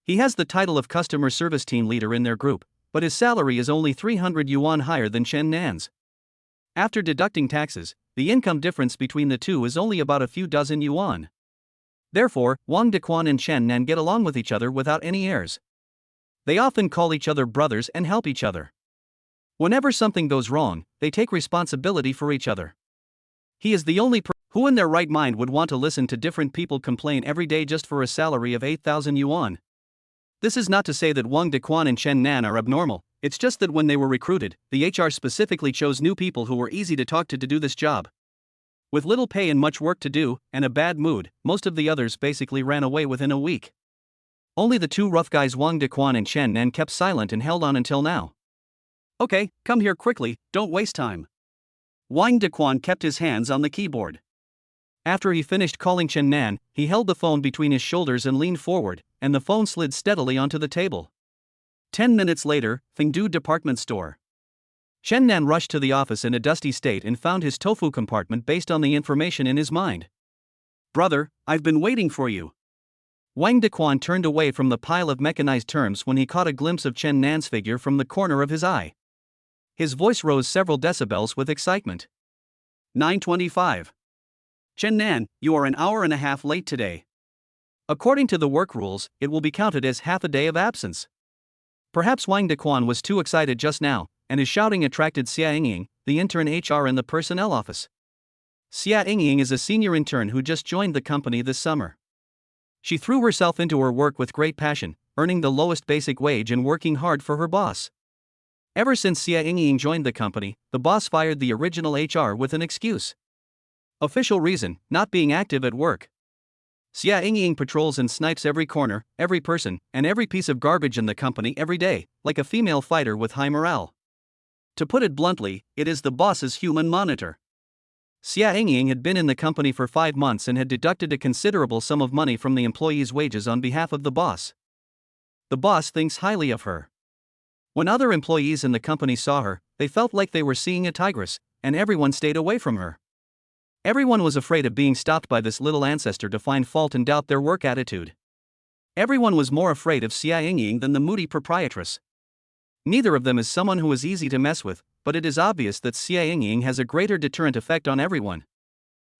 He has the title of customer service team leader in their group, but his salary is only 300 yuan higher than Chen Nan's. After deducting taxes, the income difference between the two is only about a few dozen yuan. Therefore, Wang Dequan and Chen Nan get along with each other without any airs. They often call each other brothers and help each other. Whenever something goes wrong, they take responsibility for each other. He is the only person who in their right mind would want to listen to different people complain every day just for a salary of 8,000 yuan. This is not to say that Wang Dequan and Chen Nan are abnormal, it's just that when they were recruited, the HR specifically chose new people who were easy to talk to do this job. With little pay and much work to do, and a bad mood, most of the others basically ran away within a week. Only the two rough guys Wang Dequan and Chen Nan kept silent and held on until now. Okay, come here quickly, don't waste time. Wang Dequan kept his hands on the keyboard. After he finished calling Chen Nan, he held the phone between his shoulders and leaned forward, and the phone slid steadily onto the table. 10 minutes later, Fengdu department store. Chen Nan rushed to the office in a dusty state and found his tofu compartment based on the information in his mind. Brother, I've been waiting for you. Wang Dequan turned away from the pile of mechanized terms when he caught a glimpse of Chen Nan's figure from the corner of his eye. His voice rose several decibels with excitement. 9:25. Chen Nan, you are an hour and a half late today. According to the work rules, it will be counted as half a day of absence. Perhaps Wang Dequan was too excited just now, and his shouting attracted Xia Yingying, the intern HR in the personnel office. Xia Yingying is a senior intern who just joined the company this summer. She threw herself into her work with great passion, earning the lowest basic wage and working hard for her boss. Ever since Xia Yingying joined the company, the boss fired the original HR with an excuse. Official reason: not being active at work. Xia Yingying patrols and snipes every corner, every person, and every piece of garbage in the company every day, like a female fighter with high morale. To put it bluntly, it is the boss's human monitor. Xia Yingying had been in the company for 5 months and had deducted a considerable sum of money from the employees' wages on behalf of the boss. The boss thinks highly of her. When other employees in the company saw her, they felt like they were seeing a tigress, and everyone stayed away from her. Everyone was afraid of being stopped by this little ancestor to find fault and doubt their work attitude. Everyone was more afraid of Xia Yingying than the moody proprietress. Neither of them is someone who is easy to mess with, but it is obvious that Xia Yingying has a greater deterrent effect on everyone.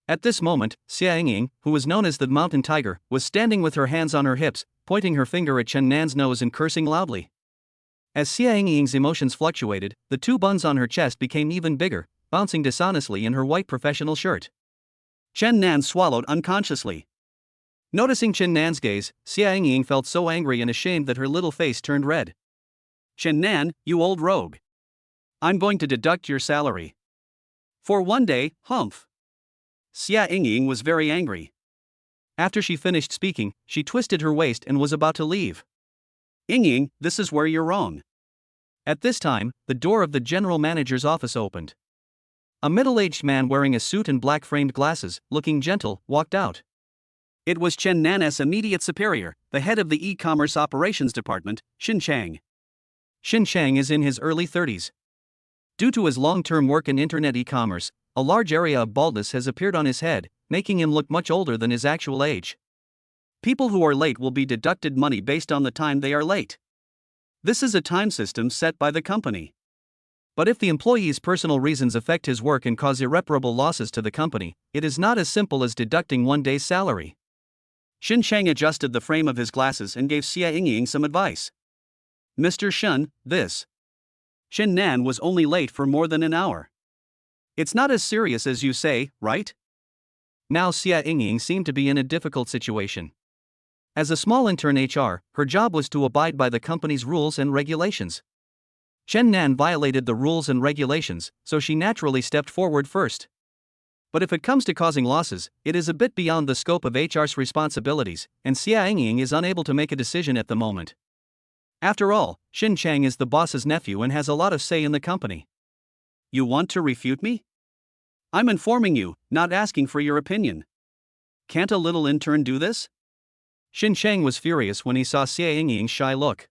At this moment, Xia Yingying, who was known as the Mountain Tiger, was standing with her hands on her hips, pointing her finger at Chen Nan's nose and cursing loudly. As Xia Ying's emotions fluctuated, the two buns on her chest became even bigger, bouncing dishonestly in her white professional shirt. Chen Nan swallowed unconsciously. Noticing Chen Nan's gaze, Xia Ying felt so angry and ashamed that her little face turned red. Chen Nan, you old rogue. I'm going to deduct your salary. For one day, humph. Xia Ying was very angry. After she finished speaking, she twisted her waist and was about to leave. Ying, this is where you're wrong. At this time, the door of the general manager's office opened. A middle-aged man wearing a suit and black-framed glasses, looking gentle, walked out. It was Chen Nan's immediate superior, the head of the e-commerce operations department, Xin Chang. Xin Chang is in his early 30s. Due to his long-term work in internet e-commerce, a large area of baldness has appeared on his head, making him look much older than his actual age. People who are late will be deducted money based on the time they are late. This is a time system set by the company. But if the employee's personal reasons affect his work and cause irreparable losses to the company, it is not as simple as deducting one day's salary. Xin Chang adjusted the frame of his glasses and gave Xia Ying some advice. Mr. Shun, this. Chen Nan was only late for more than an hour. It's not as serious as you say, right? Now Xia Ying seemed to be in a difficult situation. As a small intern HR, her job was to abide by the company's rules and regulations. Chen Nan violated the rules and regulations, so she naturally stepped forward first. But if it comes to causing losses, it is a bit beyond the scope of HR's responsibilities, and Xia Ying is unable to make a decision at the moment. After all, Xin Chang is the boss's nephew and has a lot of say in the company. You want to refute me? I'm informing you, not asking for your opinion. Can't a little intern do this? Xin Chang was furious when he saw Xia Ying's shy look.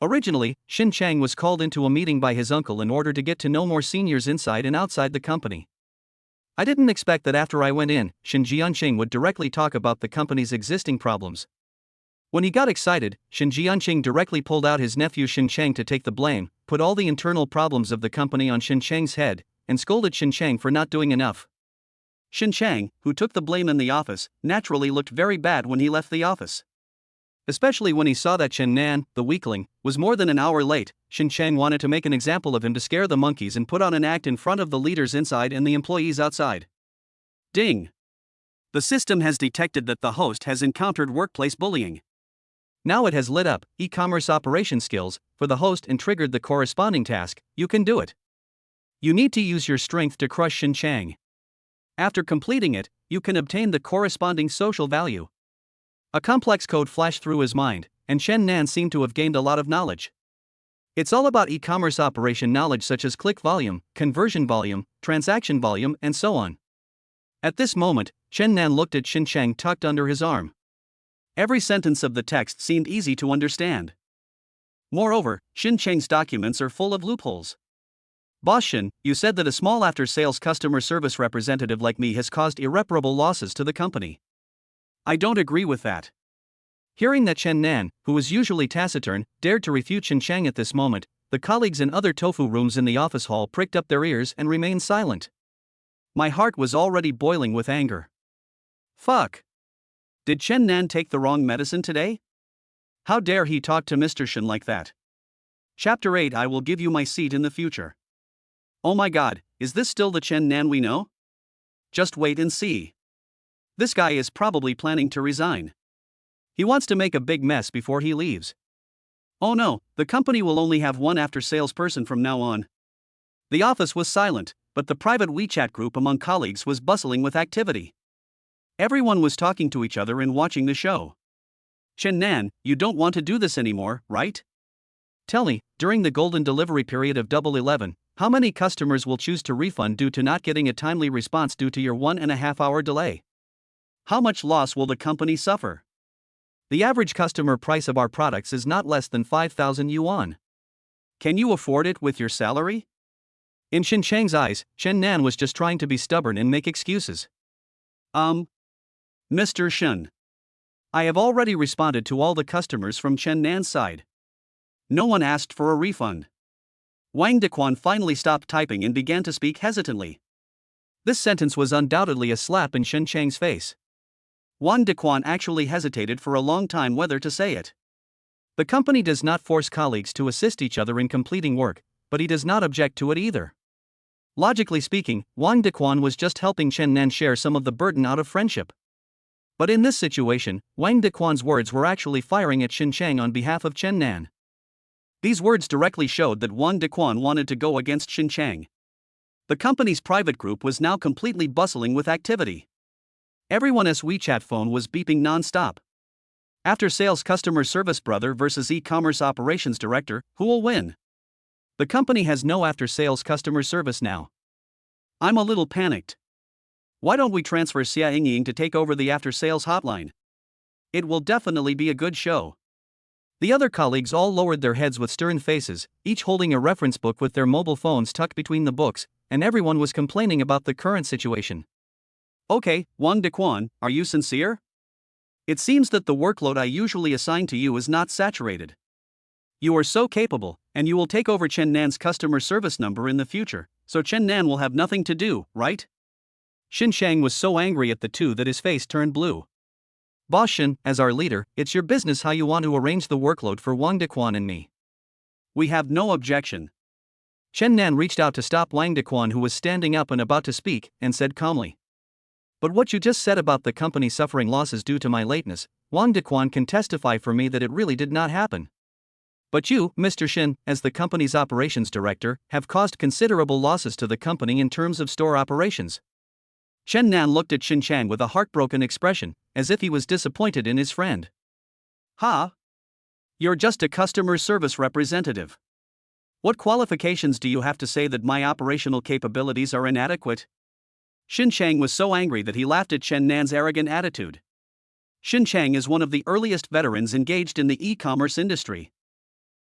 Originally, Xin Chang was called into a meeting by his uncle in order to get to know more seniors inside and outside the company. I didn't expect that after I went in, Xin Jianqing would directly talk about the company's existing problems. When he got excited, Xin Jianqing directly pulled out his nephew Xin Chang to take the blame, put all the internal problems of the company on Xin Chang's head, and scolded Xin Chang for not doing enough. Xin Chang, who took the blame in the office, naturally looked very bad when he left the office. Especially when he saw that Chen Nan, the weakling, was more than an hour late. Xin Chang wanted to make an example of him to scare the monkeys and put on an act in front of the leaders inside and the employees outside. Ding! The system has detected that the host has encountered workplace bullying. Now it has lit up e-commerce operation skills for the host and triggered the corresponding task. You can do it. You need to use your strength to crush Xin Chang. After completing it, you can obtain the corresponding social value. A complex code flashed through his mind, and Chen Nan seemed to have gained a lot of knowledge. It's all about e-commerce operation knowledge such as click volume, conversion volume, transaction volume, and so on. At this moment, Chen Nan looked at Xin Chang tucked under his arm. Every sentence of the text seemed easy to understand. Moreover, Xin Chang's documents are full of loopholes. Boss Xin, you said that a small after-sales customer service representative like me has caused irreparable losses to the company. I don't agree with that. Hearing that Chen Nan, who was usually taciturn, dared to refute Xin Chang at this moment, the colleagues in other tofu rooms in the office hall pricked up their ears and remained silent. My heart was already boiling with anger. Fuck! Did Chen Nan take the wrong medicine today? How dare he talk to Mr. Xin like that? Chapter 8 I will give you my seat in the future. Oh my god, is this still the Chen Nan we know? Just wait and see. This guy is probably planning to resign. He wants to make a big mess before he leaves. Oh no, the company will only have one after-sales person from now on. The office was silent, but the private WeChat group among colleagues was bustling with activity. Everyone was talking to each other and watching the show. Chen Nan, you don't want to do this anymore, right? Tell me, during the golden delivery period of Double 11, how many customers will choose to refund due to not getting a timely response due to your 1.5 hour delay? How much loss will the company suffer? The average customer price of our products is not less than 5,000 yuan. Can you afford it with your salary? In Xin Chang's eyes, Chen Nan was just trying to be stubborn and make excuses. Mr. Shun. I have already responded to all the customers from Chen Nan's side. No one asked for a refund. Wang Dequan finally stopped typing and began to speak hesitantly. This sentence was undoubtedly a slap in Xin Chang's face. Wang Dequan actually hesitated for a long time whether to say it. The company does not force colleagues to assist each other in completing work, but he does not object to it either. Logically speaking, Wang Dequan was just helping Chen Nan share some of the burden out of friendship. But in this situation, Wang Dequan's words were actually firing at Xin Chang on behalf of Chen Nan. These words directly showed that Wang Dequan wanted to go against Xin Chang. The company's private group was now completely bustling with activity. Everyone's WeChat phone was beeping non-stop. After sales customer service brother versus e-commerce operations director, who will win? The company has no after-sales customer service now. I'm a little panicked. Why don't we transfer Xia Yingying to take over the after-sales hotline? It will definitely be a good show. The other colleagues all lowered their heads with stern faces, each holding a reference book with their mobile phones tucked between the books, and everyone was complaining about the current situation. Okay, Wang Dequan, are you sincere? It seems that the workload I usually assign to you is not saturated. You are so capable, and you will take over Chen Nan's customer service number in the future, so Chen Nan will have nothing to do, right? Xin Chang was so angry at the two that his face turned blue. Boss Xin, as our leader, it's your business how you want to arrange the workload for Wang Dequan and me. We have no objection. Chen Nan reached out to stop Wang Dequan, who was standing up and about to speak, and said calmly. But what you just said about the company suffering losses due to my lateness, Wang Dequan can testify for me that it really did not happen. But you, Mr. Xin, as the company's operations director, have caused considerable losses to the company in terms of store operations. Chen Nan looked at Xin Chang with a heartbroken expression, as if he was disappointed in his friend. Ha! You're just a customer service representative. What qualifications do you have to say that my operational capabilities are inadequate? Xin Chang was so angry that he laughed at Chen Nan's arrogant attitude. Xin Chang is one of the earliest veterans engaged in the e-commerce industry.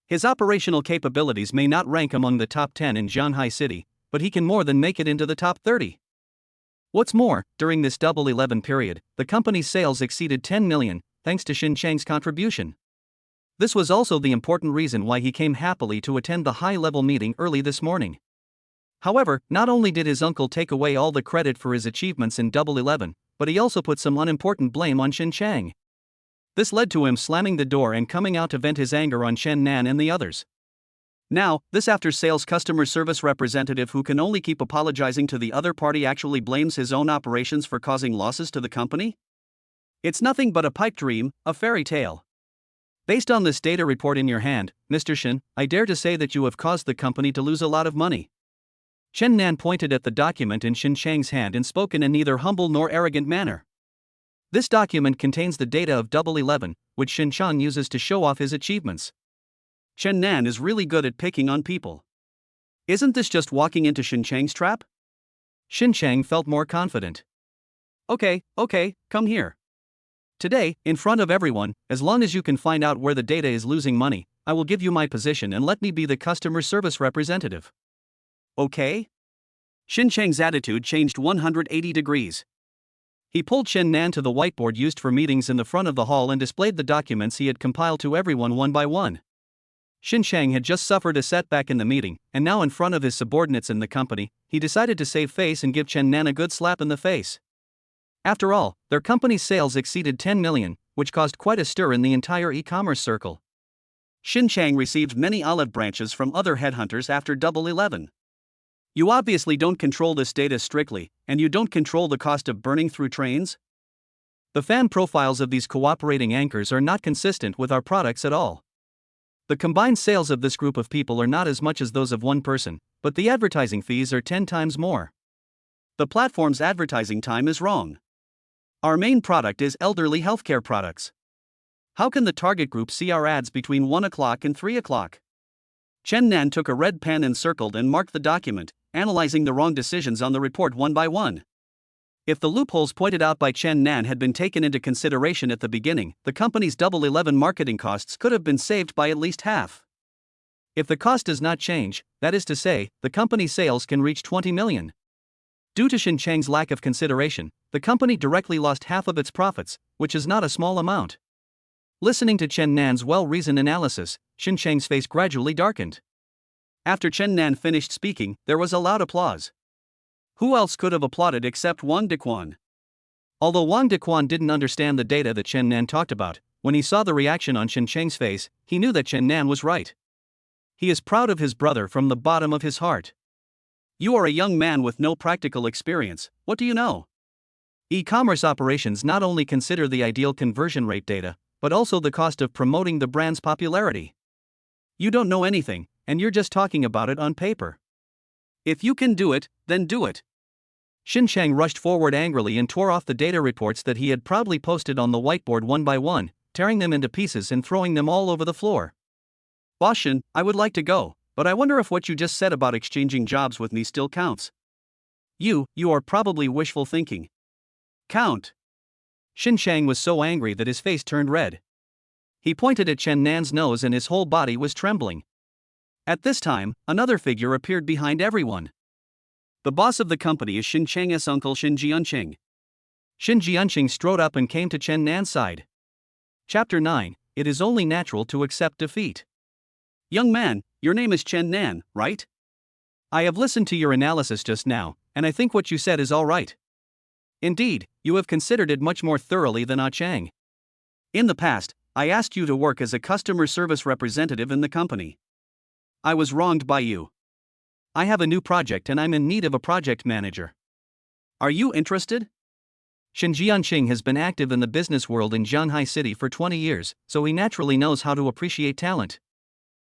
His operational capabilities may not rank among the top 10 in Shanghai City, but he can more than make it into the top 30. What's more, during this Double 11 period, the company's sales exceeded 10 million, thanks to Xin Chang's contribution. This was also the important reason why he came happily to attend the high-level meeting early this morning. However, not only did his uncle take away all the credit for his achievements in Double 11, but he also put some unimportant blame on Xin Chang. This led to him slamming the door and coming out to vent his anger on Chen Nan and the others. Now, this after-sales customer service representative who can only keep apologizing to the other party actually blames his own operations for causing losses to the company? It's nothing but a pipe dream, a fairy tale. Based on this data report in your hand, Mr. Xin, I dare to say that you have caused the company to lose a lot of money. Chen Nan pointed at the document in Xin Chang's hand and spoke in a neither humble nor arrogant manner. This document contains the data of Double 11, which Xin Chang uses to show off his achievements. Chen Nan is really good at picking on people. Isn't this just walking into Xin Chang's trap? Xin Chang felt more confident. Okay, come here. Today, in front of everyone, as long as you can find out where the data is losing money, I will give you my position and let me be the customer service representative. Okay? Xin Chang's attitude changed 180 degrees. He pulled Chen Nan to the whiteboard used for meetings in the front of the hall and displayed the documents he had compiled to everyone one by one. Xin Chang had just suffered a setback in the meeting, and now in front of his subordinates in the company, he decided to save face and give Chen Nan a good slap in the face. After all, their company's sales exceeded 10 million, which caused quite a stir in the entire e-commerce circle. Xin Chang received many olive branches from other headhunters after Double 11. You obviously don't control this data strictly, and you don't control the cost of burning through trains? The fan profiles of these cooperating anchors are not consistent with our products at all. The combined sales of this group of people are not as much as those of one person, but the advertising fees are 10 times more. The platform's advertising time is wrong. Our main product is elderly healthcare products. How can the target group see our ads between 1 o'clock and 3 o'clock? Chen Nan took a red pen and circled and marked the document, analyzing the wrong decisions on the report one by one. If the loopholes pointed out by Chen Nan had been taken into consideration at the beginning, the company's Double 11 marketing costs could have been saved by at least half. If the cost does not change, that is to say, the company's sales can reach 20 million. Due to Xin Chang's lack of consideration, the company directly lost half of its profits, which is not a small amount. Listening to Chen Nan's well-reasoned analysis, Xin Chang's face gradually darkened. After Chen Nan finished speaking, there was a loud applause. Who else could have applauded except Wang Dequan? Although Wang Dequan didn't understand the data that Chen Nan talked about, When he saw the reaction on Shin Cheng's face, he knew that Chen Nan was right. He is proud of his brother from the bottom of his heart. You are a young man with no practical experience, what do you know? E-commerce operations not only consider the ideal conversion rate data, but also the cost of promoting the brand's popularity. You don't know anything, and you're just talking about it on paper. If you can do it, then do it. Shin Cheng rushed forward angrily and tore off the data reports that he had proudly posted on the whiteboard one by one, tearing them into pieces and throwing them all over the floor. Boss Shin, I would like to go, but I wonder if what you just said about exchanging jobs with me still counts. You are probably wishful thinking. Count. Shin Cheng was so angry that his face turned red. He pointed at Chen Nan's nose and his whole body was trembling. At this time, another figure appeared behind everyone. The boss of the company is Shin Cheng's uncle Shin Jianqing. Shin Jianqing strode up and came to Chen Nan's side. Chapter 9, It is only natural to accept defeat. Young man, your name is Chen Nan, right? I have listened to your analysis just now, and I think what you said is all right. Indeed, you have considered it much more thoroughly than Ah Chang. In the past, I asked you to work as a customer service representative in the company. I was wronged by you. I have a new project and I'm in need of a project manager. Are you interested? Shin Jianqing has been active in the business world in Shanghai City for 20 years, so he naturally knows how to appreciate talent.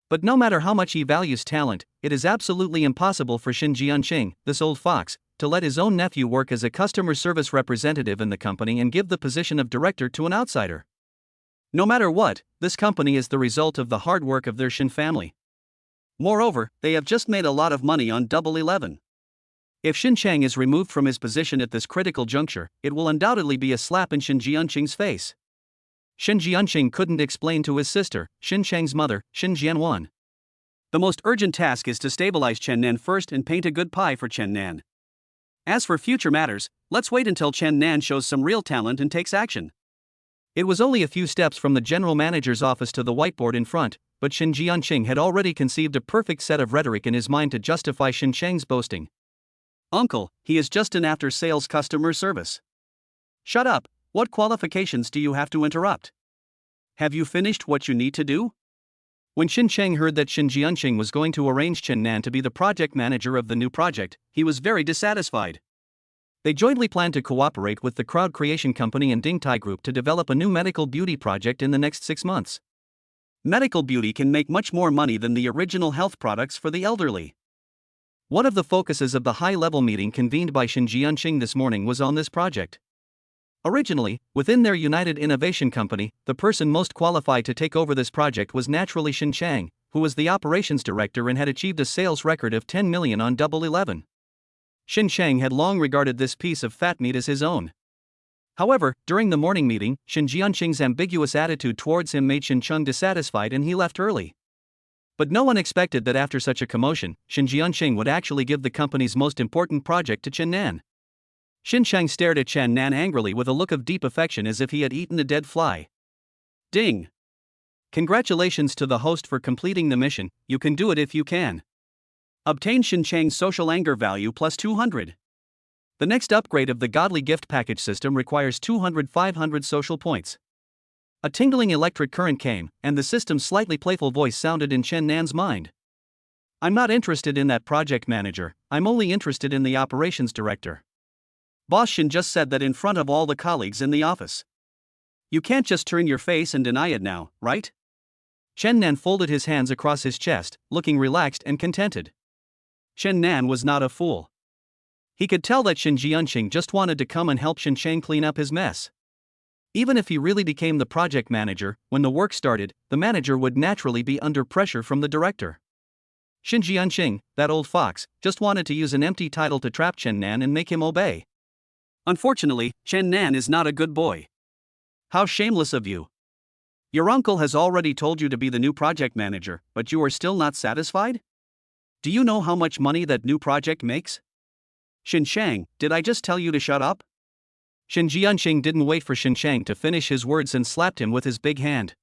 But no matter how much he values talent, it is absolutely impossible for Shin Jianqing, this old fox, to let his own nephew work as a customer service representative in the company and give the position of director to an outsider. No matter what, this company is the result of the hard work of their Shin family. Moreover, they have just made a lot of money on Double 11. If Shin Cheng is removed from his position at this critical juncture, it will undoubtedly be a slap in Shin Jianqing's face. Shin Jianqing couldn't explain to his sister, Shin Cheng's mother, Shin Jianwan. The most urgent task is to stabilize Chen Nan first and paint a good pie for Chen Nan. As for future matters, let's wait until Chen Nan shows some real talent and takes action. It was only a few steps from the general manager's office to the whiteboard in front, but Shin Jianqing had already conceived a perfect set of rhetoric in his mind to justify Shin Cheng's boasting. Uncle, he is just an after-sales customer service. Shut up, what qualifications do you have to interrupt? Have you finished what you need to do? When Shin Cheng heard that Shin Jianqing was going to arrange Chen Nan to be the project manager of the new project, he was very dissatisfied. They jointly planned to cooperate with the crowd creation company and Ding Tai Group to develop a new medical beauty project in the next 6 months. Medical beauty can make much more money than the original health products for the elderly. One of the focuses of the high-level meeting convened by Shin Jianqing this morning was on this project. Originally, within their United Innovation Company, the person most qualified to take over this project was naturally Shin Cheng, who was the operations director and had achieved a sales record of 10 million on Double 11. Shin Cheng had long regarded this piece of fat meat as his own. However, during the morning meeting, Shin Jianqing's ambiguous attitude towards him made Shin Cheng dissatisfied and he left early. But no one expected that after such a commotion, Shin Jianqing would actually give the company's most important project to Chen Nan. Shin Cheng stared at Chen Nan angrily with a look of deep affection as if he had eaten a dead fly. Ding! Congratulations to the host for completing the mission, you can do it if you can. Obtain Shin Cheng's social anger value plus 200. The next upgrade of the Godly Gift Package system requires 500 social points. A tingling electric current came, and the system's slightly playful voice sounded in Chen Nan's mind. I'm not interested in that project manager, I'm only interested in the operations director. Boss Shin just said that in front of all the colleagues in the office. You can't just turn your face and deny it now, right? Chen Nan folded his hands across his chest, looking relaxed and contented. Chen Nan was not a fool. He could tell that Shin Jianqing just wanted to come and help Shin Cheng clean up his mess. Even if he really became the project manager, when the work started, the manager would naturally be under pressure from the director. Shin Jianqing, that old fox, just wanted to use an empty title to trap Chen Nan and make him obey. Unfortunately, Chen Nan is not a good boy. How shameless of you. Your uncle has already told you to be the new project manager, but you are still not satisfied? Do you know how much money that new project makes? Shin Cheng, did I just tell you to shut up? Shin Jianqing didn't wait for Shin Cheng to finish his words and slapped him with his big hand.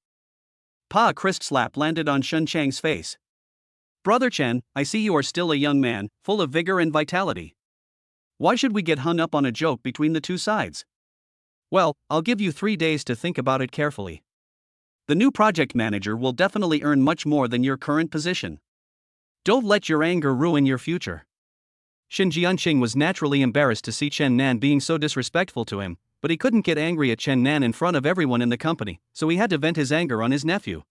A crisp slap landed on Shin Cheng's face. Brother Chen, I see you are still a young man, full of vigor and vitality. Why should we get hung up on a joke between the two sides? Well, I'll give you 3 days to think about it carefully. The new project manager will definitely earn much more than your current position. Don't let your anger ruin your future. Shin Jianqing was naturally embarrassed to see Chen Nan being so disrespectful to him, but he couldn't get angry at Chen Nan in front of everyone in the company, so he had to vent his anger on his nephew.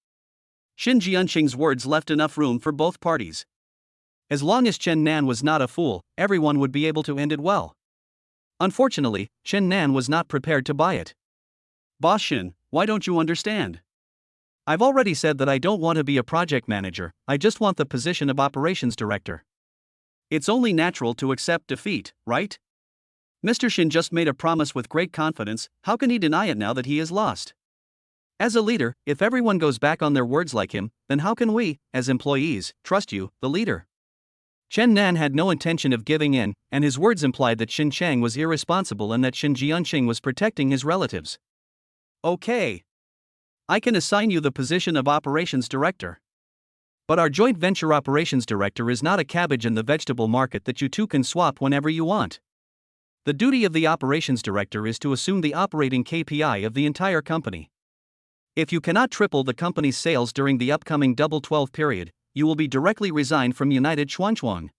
Shin Jianqing's words left enough room for both parties. As long as Chen Nan was not a fool, everyone would be able to end it well. Unfortunately, Chen Nan was not prepared to buy it. Boss Shin, why don't you understand? I've already said that I don't want to be a project manager, I just want the position of operations director. It's only natural to accept defeat, right? Mr. Shin just made a promise with great confidence, how can he deny it now that he is lost? As a leader, if everyone goes back on their words like him, then how can we, as employees, trust you, the leader? Chen Nan had no intention of giving in, and his words implied that Shin Chang was irresponsible and that Shin Jianqing was protecting his relatives. Okay. I can assign you the position of operations director. But our joint venture operations director is not a cabbage in the vegetable market that you two can swap whenever you want. The duty of the operations director is to assume the operating KPI of the entire company. If you cannot triple the company's sales during the upcoming double 12 period, you will be directly resigned from United Chuanchuang.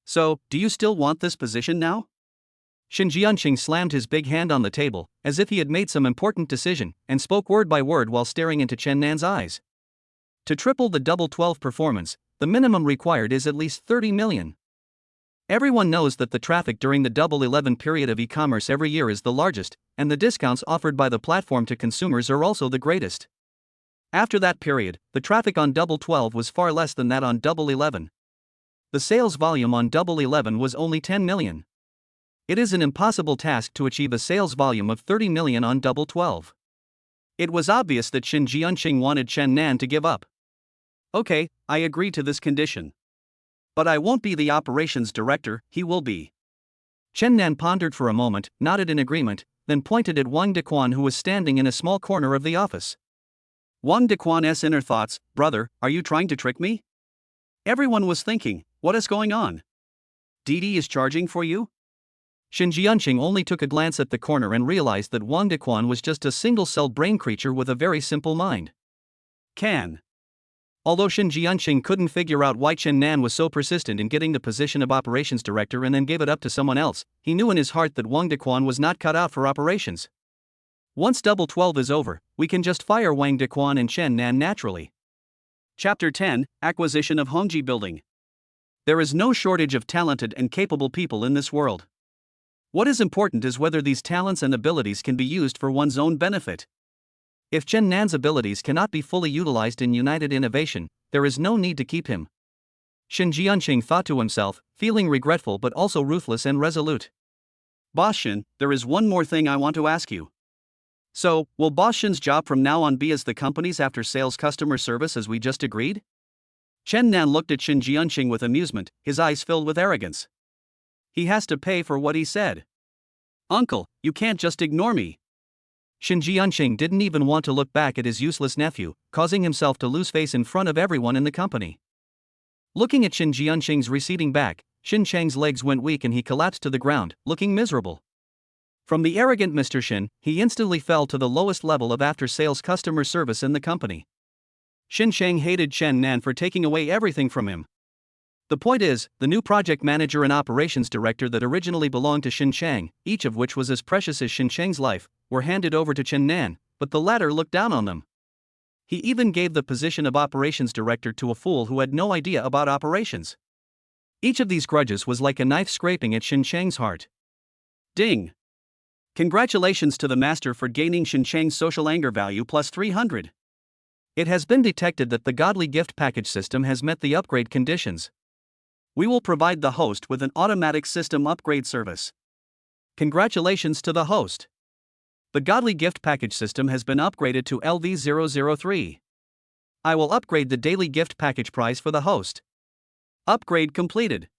So, do you still want this position now? Shin Jianqing slammed his big hand on the table, as if he had made some important decision, and spoke word by word while staring into Chen Nan's eyes. To triple the double 12 performance, the minimum required is at least 30 million. Everyone knows that the traffic during the double 11 period of e-commerce every year is the largest, and the discounts offered by the platform to consumers are also the greatest. After that period, the traffic on double 12 was far less than that on double 11. The sales volume on double 11 was only 10 million. It is an impossible task to achieve a sales volume of 30 million on double 12. It was obvious that Shin Jianqing wanted Chen Nan to give up. Okay, I agree to this condition. But I won't be the operations director, he will be. Chen Nan pondered for a moment, nodded in agreement, then pointed at Wang Dequan, who was standing in a small corner of the office. Wang Dequan's inner thoughts, brother, are you trying to trick me? Everyone was thinking, what is going on? Didi is charging for you? Shin Jianqing only took a glance at the corner and realized that Wang Dequan was just a single-celled brain creature with a very simple mind. Although Shin Jianqing couldn't figure out why Chen Nan was so persistent in getting the position of operations director and then gave it up to someone else, he knew in his heart that Wang Dequan was not cut out for operations. Once double 12 is over, we can just fire Wang Dequan and Chen Nan naturally. Chapter 10, Acquisition of Hongji Building. There is no shortage of talented and capable people in this world. What is important is whether these talents and abilities can be used for one's own benefit. If Chen Nan's abilities cannot be fully utilized in United Innovation, there is no need to keep him. Shin Jianqing thought to himself, feeling regretful but also ruthless and resolute. Boss Shin, there is one more thing I want to ask you. So, will Boss Shin's job from now on be as the company's after-sales customer service as we just agreed? Chen Nan looked at Shin Jianqing with amusement, his eyes filled with arrogance. He has to pay for what he said. Uncle, you can't just ignore me. Shin Jianqing didn't even want to look back at his useless nephew, causing himself to lose face in front of everyone in the company. Looking at Shin Jianqing's receding back, Shin Chang's legs went weak and he collapsed to the ground, looking miserable. From the arrogant Mr. Shin, he instantly fell to the lowest level of after-sales customer service in the company. Shin Chang hated Chen Nan for taking away everything from him. The point is, the new project manager and operations director that originally belonged to Shin Chang, each of which was as precious as Shin Chang's life, were handed over to Chen Nan, but the latter looked down on them. He even gave the position of operations director to a fool who had no idea about operations. Each of these grudges was like a knife scraping at Shin Chang's heart. Ding! Congratulations to the master for gaining Shin Chang's social anger value plus 300. It has been detected that the godly gift package system has met the upgrade conditions. We will provide the host with an automatic system upgrade service. Congratulations to the host. The godly gift package system has been upgraded to LV003. I will upgrade the daily gift package price for the host. Upgrade completed.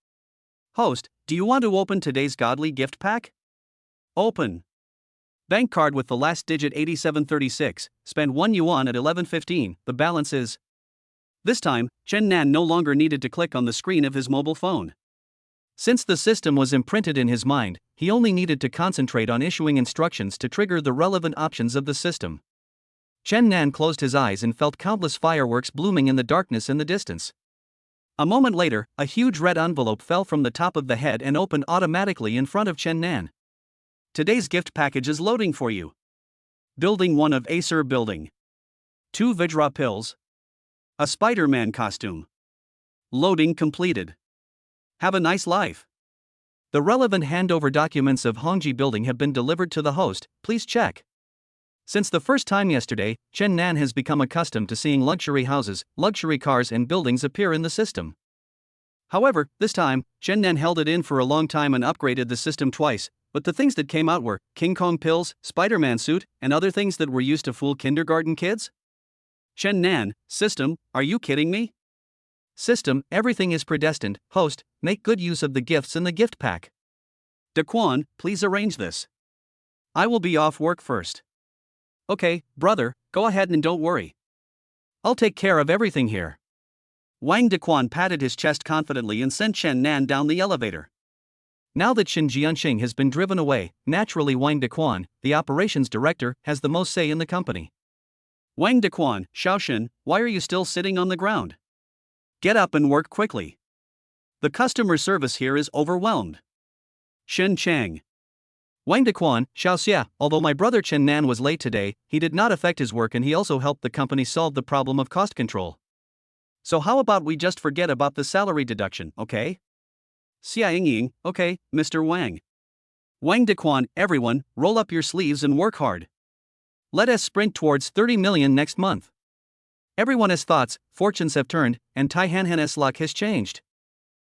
Host, do you want to open today's godly gift pack? Open. Bank card with the last digit 8736, spend 1 yuan at 11:15, the balance is. This time, Chen Nan no longer needed to click on the screen of his mobile phone. Since the system was imprinted in his mind, he only needed to concentrate on issuing instructions to trigger the relevant options of the system. Chen Nan closed his eyes and felt countless fireworks blooming in the darkness in the distance. A moment later, a huge red envelope fell from the top of the head and opened automatically in front of Chen Nan. Today's gift package is loading for you. Building 1 of Acer Building. 2 Vajra pills. A Spider-Man costume. Loading completed. Have a nice life. The relevant handover documents of Hongji Building have been delivered to the host, please check. Since the first time yesterday, Chen Nan has become accustomed to seeing luxury houses, luxury cars and buildings appear in the system. However, this time, Chen Nan held it in for a long time and upgraded the system twice, but the things that came out were King Kong pills, Spider-Man suit, and other things that were used to fool kindergarten kids? Chen Nan, system, are you kidding me? System, everything is predestined. Host, make good use of the gifts in the gift pack. Daquan, please arrange this. I will be off work first. Okay, brother, go ahead and don't worry. I'll take care of everything here. Wang Daquan patted his chest confidently and sent Chen Nan down the elevator. Now that Xin Jianxing has been driven away, naturally Wang Daquan, the operations director, has the most say in the company. Wang Daquan, Xiaoshen, why are you still sitting on the ground? Get up and work quickly. The customer service here is overwhelmed. Shen Chang. Wang Daquan, Xiaoxia, although my brother Chen Nan was late today, he did not affect his work and he also helped the company solve the problem of cost control. So how about we just forget about the salary deduction, okay? Xia Yingying, okay, Mr. Wang. Wang Daquan, everyone, roll up your sleeves and work hard. Let us sprint towards 30 million next month. Everyone has thoughts, fortunes have turned, and Tai Hanhan's luck has changed.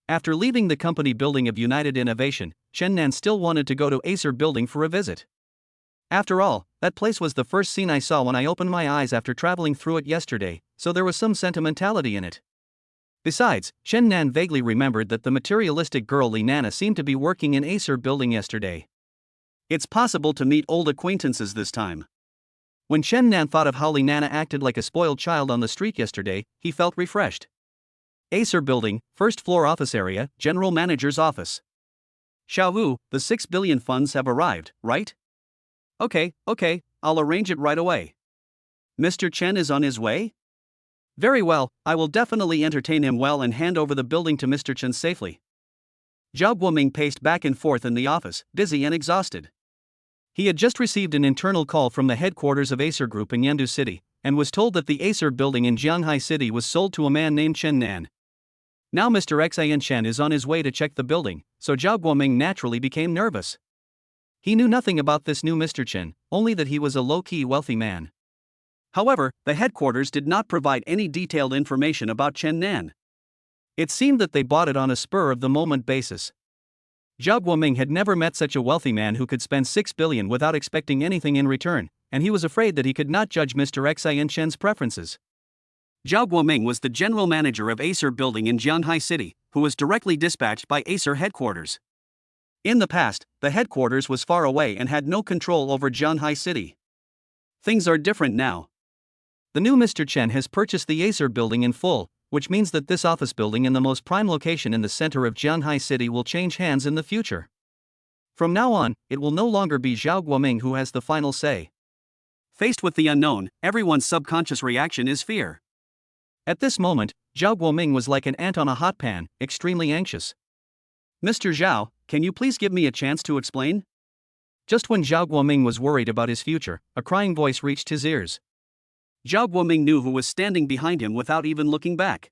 After leaving the company building of United Innovation, Chen Nan still wanted to go to Acer Building for a visit. After all, that place was the first scene I saw when I opened my eyes after traveling through it yesterday, so there was some sentimentality in it. Besides, Chen Nan vaguely remembered that the materialistic girl Li Nana seemed to be working in Acer Building yesterday. It's possible to meet old acquaintances this time. When Chen Nan thought of how Li Nana acted like a spoiled child on the street yesterday, he felt refreshed. Acer Building, first floor office area, General Manager's office. Xiao Wu, the 6 billion funds have arrived, right? Okay, I'll arrange it right away. Mr. Chen is on his way? Very well, I will definitely entertain him well and hand over the building to Mr. Chen safely. Zhao Guoming paced back and forth in the office, busy and exhausted. He had just received an internal call from the headquarters of Acer Group in Yandu City, and was told that the Acer building in Jianghai City was sold to a man named Chen Nan. Now Mr. Xian Chen is on his way to check the building, so Zhao Guoming naturally became nervous. He knew nothing about this new Mr. Chen, only that he was a low-key wealthy man. However, the headquarters did not provide any detailed information about Chen Nan. It seemed that they bought it on a spur-of-the-moment basis. Zhao Guoming had never met such a wealthy man who could spend 6 billion without expecting anything in return, and he was afraid that he could not judge Mr. Xian Chen's preferences. Zhao Guoming was the general manager of Acer Building in Jianghai City, who was directly dispatched by Acer headquarters. In the past, the headquarters was far away and had no control over Jianghai City. Things are different now. The new Mr. Chen has purchased the Acer Building in full, which means that this office building in the most prime location in the center of Jianghai City will change hands in the future. From now on, it will no longer be Zhao Guoming who has the final say. Faced with the unknown, everyone's subconscious reaction is fear. At this moment, Zhao Guoming was like an ant on a hot pan, extremely anxious. Mr. Zhao, can you please give me a chance to explain? Just when Zhao Guoming was worried about his future, a crying voice reached his ears. Zhao Guoming knew who was standing behind him without even looking back.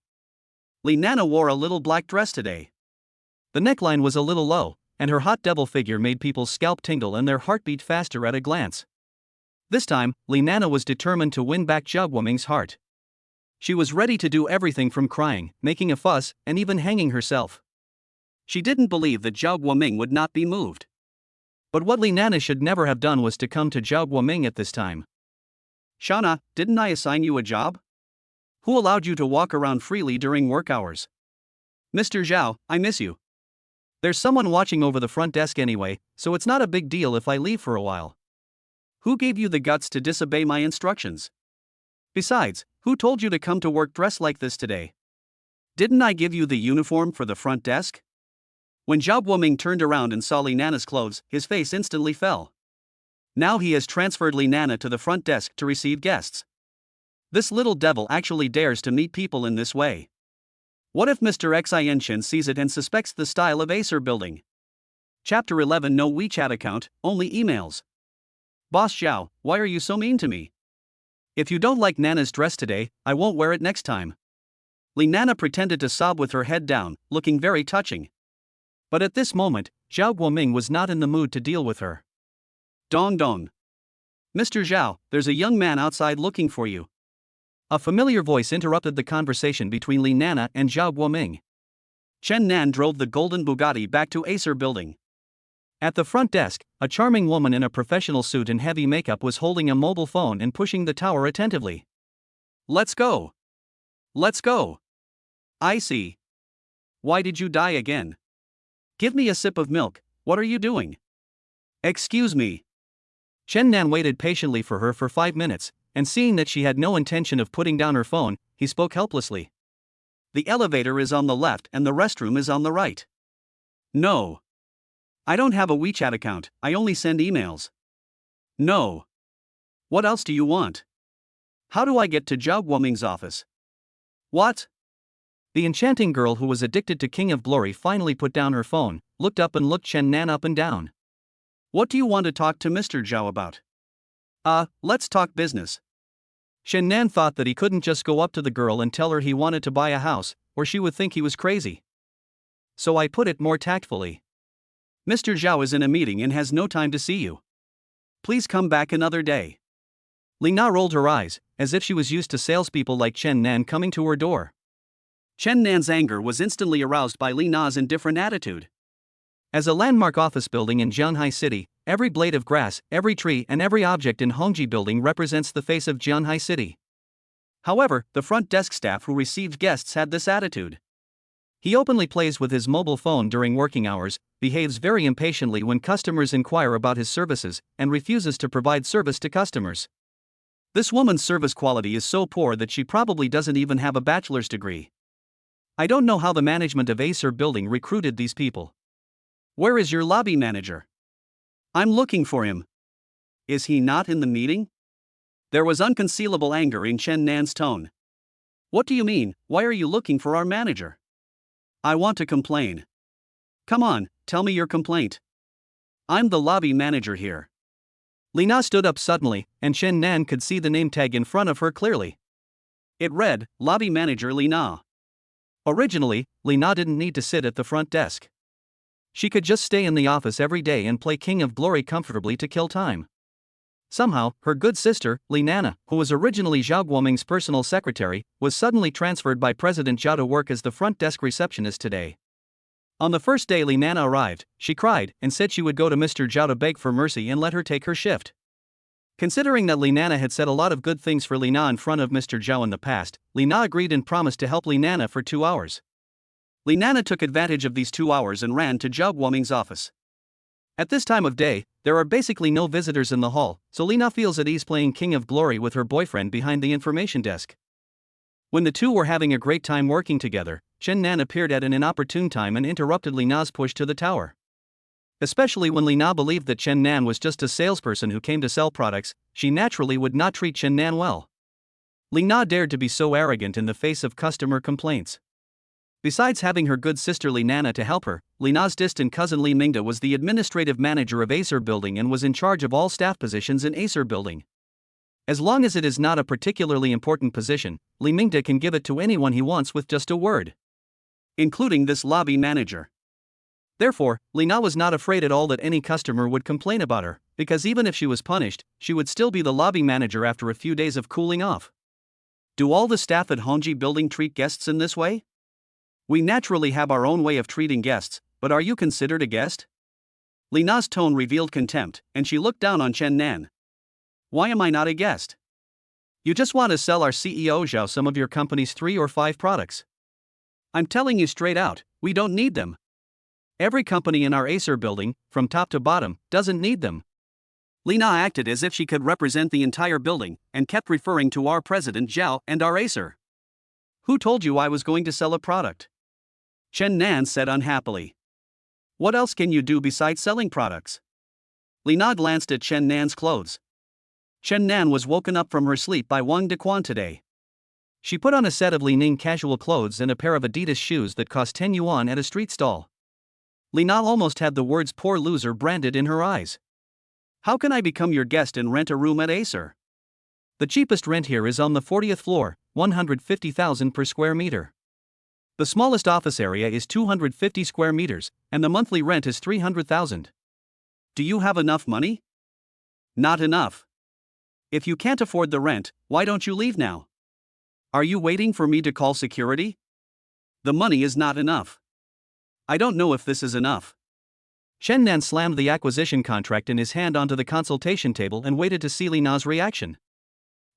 Li Nana wore a little black dress today. The neckline was a little low, and her hot devil figure made people's scalp tingle and their heart beat faster at a glance. This time, Li Nana was determined to win back Zhao Guoming's heart. She was ready to do everything from crying, making a fuss, and even hanging herself. She didn't believe that Zhao Guoming would not be moved. But what Li Nana should never have done was to come to Zhao Guoming at this time. Shauna, didn't I assign you a job? Who allowed you to walk around freely during work hours? Mr. Zhao, I miss you. There's someone watching over the front desk anyway, so it's not a big deal if I leave for a while. Who gave you the guts to disobey my instructions? Besides, who told you to come to work dressed like this today? Didn't I give you the uniform for the front desk? When Zhao Guoming turned around and saw Li Nana's clothes, his face instantly fell. Now he has transferred Li Nana to the front desk to receive guests. This little devil actually dares to meet people in this way. What if Mr. Xinshin sees it and suspects the style of Acer building? Chapter 11. No WeChat account, only emails. Boss Zhao, why are you so mean to me? If you don't like Nana's dress today, I won't wear it next time. Nana pretended to sob with her head down, looking very touching. But at this moment, Zhao Guoming was not in the mood to deal with her. Dong dong. Mr. Zhao, there's a young man outside looking for you. A familiar voice interrupted the conversation between Li Nana and Zhao Guoming. Chen Nan drove the golden Bugatti back to Acer building. At the front desk, a charming woman in a professional suit and heavy makeup was holding a mobile phone and pushing the tower attentively. Let's go. Let's go. I see. Why did you die again? Give me a sip of milk, what are you doing? Excuse me. Chen Nan waited patiently for her for 5 minutes, and seeing that she had no intention of putting down her phone, he spoke helplessly. The elevator is on the left and the restroom is on the right. No. I don't have a WeChat account, I only send emails. No. What else do you want? How do I get to Zhao Guoming's office? What? The enchanting girl who was addicted to King of Glory finally put down her phone, looked up and looked Chen Nan up and down. What do you want to talk to Mr. Zhao about? Let's talk business. Chen Nan thought that he couldn't just go up to the girl and tell her he wanted to buy a house, or she would think he was crazy. So I put it more tactfully. Mr. Zhao is in a meeting and has no time to see you. Please come back another day. Li Na rolled her eyes, as if she was used to salespeople like Chen Nan coming to her door. Chen Nan's anger was instantly aroused by Li Na's indifferent attitude. As a landmark office building in Jianhai City, every blade of grass, every tree and every object in Hongji building represents the face of Jianhai City. However, the front desk staff who received guests had this attitude. He openly plays with his mobile phone during working hours, behaves very impatiently when customers inquire about his services, and refuses to provide service to customers. This woman's service quality is so poor that she probably doesn't even have a bachelor's degree. I don't know how the management of Acer building recruited these people. Where is your lobby manager? I'm looking for him. Is he not in the meeting? There was unconcealable anger in Chen Nan's tone. What do you mean, why are you looking for our manager? I want to complain. Come on, tell me your complaint. I'm the lobby manager here. Li Na stood up suddenly, and Chen Nan could see the name tag in front of her clearly. It read, Lobby Manager Li Na. Originally, Li Na didn't need to sit at the front desk. She could just stay in the office every day and play King of Glory comfortably to kill time. Somehow, her good sister, Li Nana, who was originally Zhao Guoming's personal secretary, was suddenly transferred by President Zhao to work as the front desk receptionist today. On the first day Li Nana arrived, she cried and said she would go to Mr. Zhao to beg for mercy and let her take her shift. Considering that Li Nana had said a lot of good things for Li Na in front of Mr. Zhao in the past, Li Na agreed and promised to help Li Nana for 2 hours. Li Nana took advantage of these 2 hours and ran to Zhao Guoming's office. At this time of day, there are basically no visitors in the hall, so Li Na feels at ease playing King of Glory with her boyfriend behind the information desk. When the two were having a great time working together, Chen Nan appeared at an inopportune time and interrupted Li Na's push to the tower. Especially when Li Na believed that Chen Nan was just a salesperson who came to sell products, she naturally would not treat Chen Nan well. Li Na dared to be so arrogant in the face of customer complaints. Besides having her good sister Li Nana to help her, Li Na's distant cousin Li Mingda was the administrative manager of Acer Building and was in charge of all staff positions in Acer Building. As long as it is not a particularly important position, Li Mingda can give it to anyone he wants with just a word. Including this lobby manager. Therefore, Li Na was not afraid at all that any customer would complain about her, because even if she was punished, she would still be the lobby manager after a few days of cooling off. Do all the staff at Hongji Building treat guests in this way? We naturally have our own way of treating guests, but are you considered a guest? Li Na's tone revealed contempt, and she looked down on Chen Nan. Why am I not a guest? You just want to sell our CEO Zhao some of your company's 3 or 5 products. I'm telling you straight out, we don't need them. Every company in our Acer building, from top to bottom, doesn't need them. Li Na acted as if she could represent the entire building, and kept referring to our president Zhao and our Acer. Who told you I was going to sell a product? Chen Nan said unhappily. What else can you do besides selling products? Li Na glanced at Chen Nan's clothes. Chen Nan was woken up from her sleep by Wang Dequan today. She put on a set of Li Ning casual clothes and a pair of Adidas shoes that cost 10 yuan at a street stall. Li Na almost had the words "poor loser" branded in her eyes. How can I become your guest and rent a room at Acer? The cheapest rent here is on the 40th floor, 150,000 per square meter. The smallest office area is 250 square meters, and the monthly rent is 300,000. Do you have enough money? Not enough. If you can't afford the rent, why don't you leave now? Are you waiting for me to call security? The money is not enough. I don't know if this is enough. Chen Nan slammed the acquisition contract in his hand onto the consultation table and waited to see Li Na's reaction.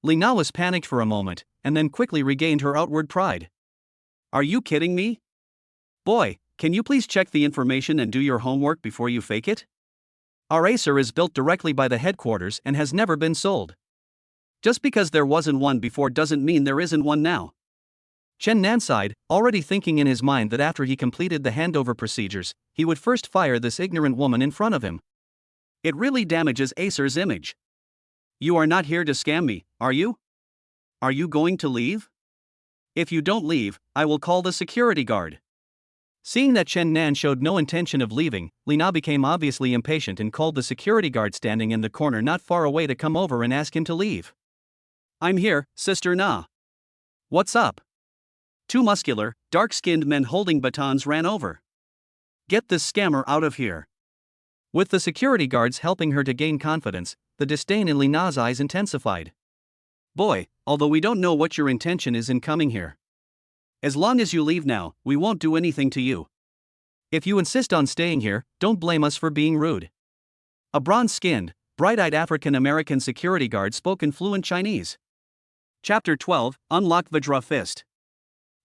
Li Na was panicked for a moment, and then quickly regained her outward pride. Are you kidding me? Boy, can you please check the information and do your homework before you fake it? Our Acer is built directly by the headquarters and has never been sold. Just because there wasn't one before doesn't mean there isn't one now. Chen Nan sighed, already thinking in his mind that after he completed the handover procedures, he would first fire this ignorant woman in front of him. It really damages Acer's image. You are not here to scam me, are you? Are you going to leave? If you don't leave, I will call the security guard. Seeing that Chen Nan showed no intention of leaving, Li Na became obviously impatient and called the security guard standing in the corner not far away to come over and ask him to leave. I'm here, Sister Na. What's up? Two muscular, dark-skinned men holding batons ran over. Get this scammer out of here. With the security guards helping her to gain confidence, the disdain in Li Na's eyes intensified. Boy, although we don't know what your intention is in coming here. As long as you leave now, we won't do anything to you. If you insist on staying here, don't blame us for being rude. A bronze-skinned, bright-eyed African-American security guard spoke in fluent Chinese. Chapter 12, Unlock Vajra Fist.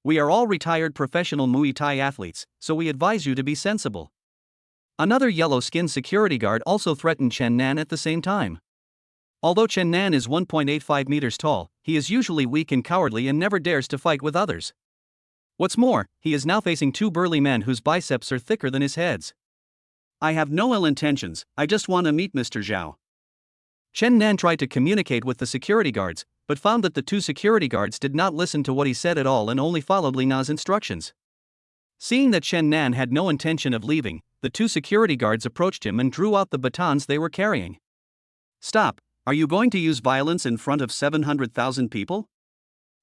We are all retired professional Muay Thai athletes, so we advise you to be sensible. Another yellow-skinned security guard also threatened Chen Nan at the same time. Although Chen Nan is 1.85 meters tall, he is usually weak and cowardly and never dares to fight with others. What's more, he is now facing two burly men whose biceps are thicker than his heads. I have no ill intentions, I just want to meet Mr. Zhao. Chen Nan tried to communicate with the security guards, but found that the two security guards did not listen to what he said at all and only followed Li Na's instructions. Seeing that Chen Nan had no intention of leaving, the two security guards approached him and drew out the batons they were carrying. Stop, are you going to use violence in front of 700,000 people?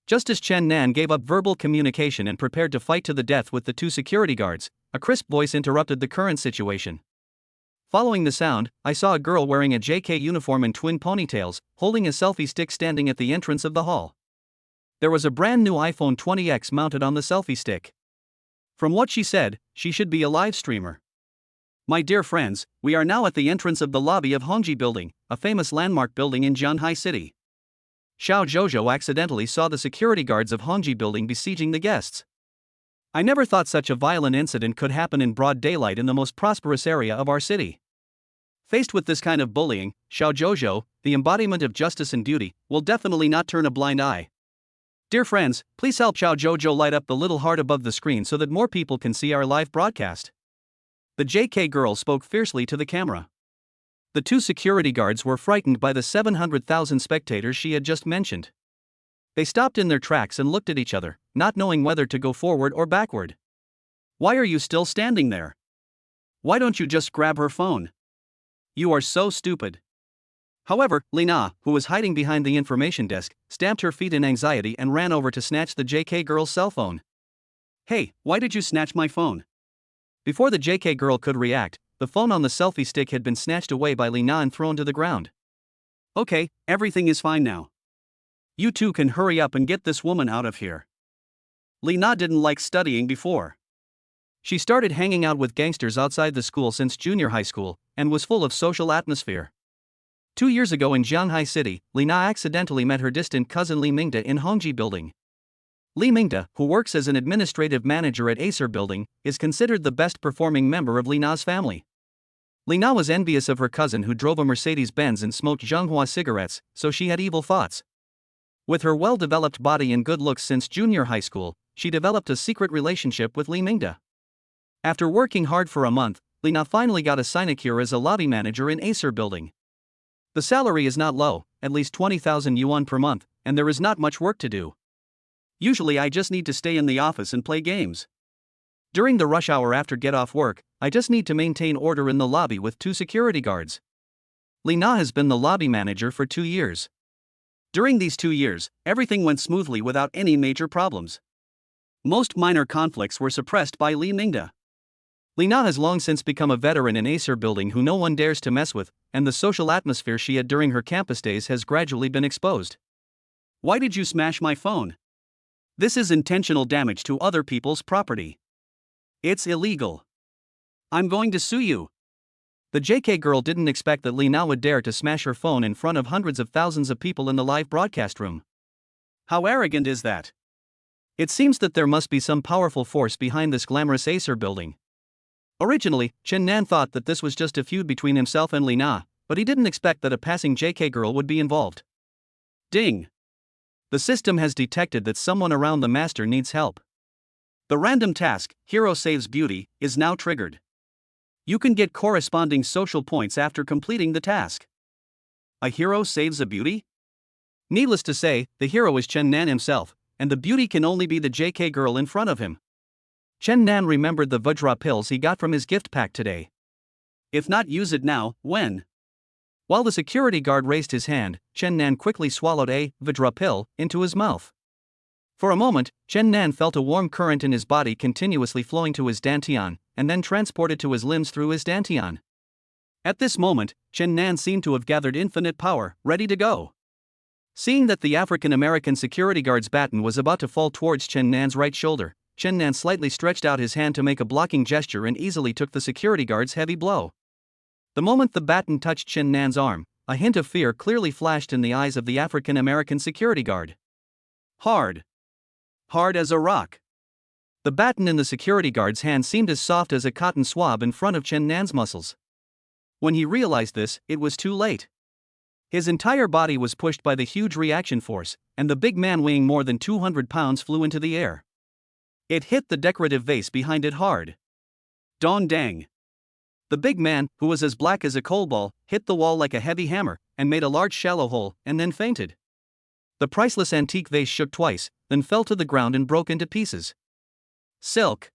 Just as Chen Nan gave up verbal communication and prepared to fight to the death with the two security guards, a crisp voice interrupted the current situation. Following the sound, I saw a girl wearing a JK uniform and twin ponytails, holding a selfie stick standing at the entrance of the hall. There was a brand new iPhone 20X mounted on the selfie stick. From what she said, she should be a live streamer. My dear friends, we are now at the entrance of the lobby of Hongji Building, a famous landmark building in Jianhai City. Xiao Zhozhou accidentally saw the security guards of Hongji Building besieging the guests. I never thought such a violent incident could happen in broad daylight in the most prosperous area of our city. Faced with this kind of bullying, Xiao Zhozhou, the embodiment of justice and duty, will definitely not turn a blind eye. Dear friends, please help Xiao Zhozhou light up the little heart above the screen so that more people can see our live broadcast. The JK girl spoke fiercely to the camera. The two security guards were frightened by the 700,000 spectators she had just mentioned. They stopped in their tracks and looked at each other, not knowing whether to go forward or backward. Why are you still standing there? Why don't you just grab her phone? You are so stupid. However, Li Na, who was hiding behind the information desk, stamped her feet in anxiety and ran over to snatch the JK girl's cell phone. Hey, why did you snatch my phone? Before the JK girl could react, the phone on the selfie stick had been snatched away by Li Na and thrown to the ground. Okay, everything is fine now. You two can hurry up and get this woman out of here. Li Na didn't like studying before. She started hanging out with gangsters outside the school since junior high school, and was full of social atmosphere. 2 years ago in Jianhai City, Li Na accidentally met her distant cousin Li Mingda in Hongji Building. Li Mingda, who works as an administrative manager at Acer Building, is considered the best performing member of Li Na's family. Li Na was envious of her cousin who drove a Mercedes-Benz and smoked Zhonghua cigarettes, so she had evil thoughts. With her well-developed body and good looks since junior high school, she developed a secret relationship with Li Mingda. After working hard for a month, Li Na finally got a sinecure as a lobby manager in Acer Building. The salary is not low, at least 20,000 yuan per month, and there is not much work to do. Usually I just need to stay in the office and play games. During the rush hour after get off work, I just need to maintain order in the lobby with 2 security guards. Li Na has been the lobby manager for 2 years. During these 2 years, everything went smoothly without any major problems. Most minor conflicts were suppressed by Li Mingda. Li Na has long since become a veteran in Acer building who no one dares to mess with, and the social atmosphere she had during her campus days has gradually been exposed. Why did you smash my phone? This is intentional damage to other people's property. It's illegal. I'm going to sue you. The JK girl didn't expect that Li Na would dare to smash her phone in front of hundreds of thousands of people in the live broadcast room. How arrogant is that? It seems that there must be some powerful force behind this glamorous Acer building. Originally, Chen Nan thought that this was just a feud between himself and Li Na, but he didn't expect that a passing JK girl would be involved. Ding! The system has detected that someone around the master needs help. The random task, Hero Saves Beauty, is now triggered. You can get corresponding social points after completing the task. A hero saves a beauty? Needless to say, the hero is Chen Nan himself, and the beauty can only be the JK girl in front of him. Chen Nan remembered the Vajra pills he got from his gift pack today. If not use it now, when? While the security guard raised his hand, Chen Nan quickly swallowed a Vajra pill into his mouth. For a moment, Chen Nan felt a warm current in his body continuously flowing to his dantian, and then transported to his limbs through his dantian. At this moment, Chen Nan seemed to have gathered infinite power, ready to go. Seeing that the African-American security guard's baton was about to fall towards Chen Nan's right shoulder, Chen Nan slightly stretched out his hand to make a blocking gesture and easily took the security guard's heavy blow. The moment the baton touched Chen Nan's arm, a hint of fear clearly flashed in the eyes of the African-American security guard. Hard. Hard as a rock. The baton in the security guard's hand seemed as soft as a cotton swab in front of Chen Nan's muscles. When he realized this, it was too late. His entire body was pushed by the huge reaction force, and the big man weighing more than 200 pounds flew into the air. It hit the decorative vase behind it hard. Dong dang. The big man, who was as black as a coal ball, hit the wall like a heavy hammer, and made a large shallow hole, and then fainted. The priceless antique vase shook twice, then fell to the ground and broke into pieces. Silk.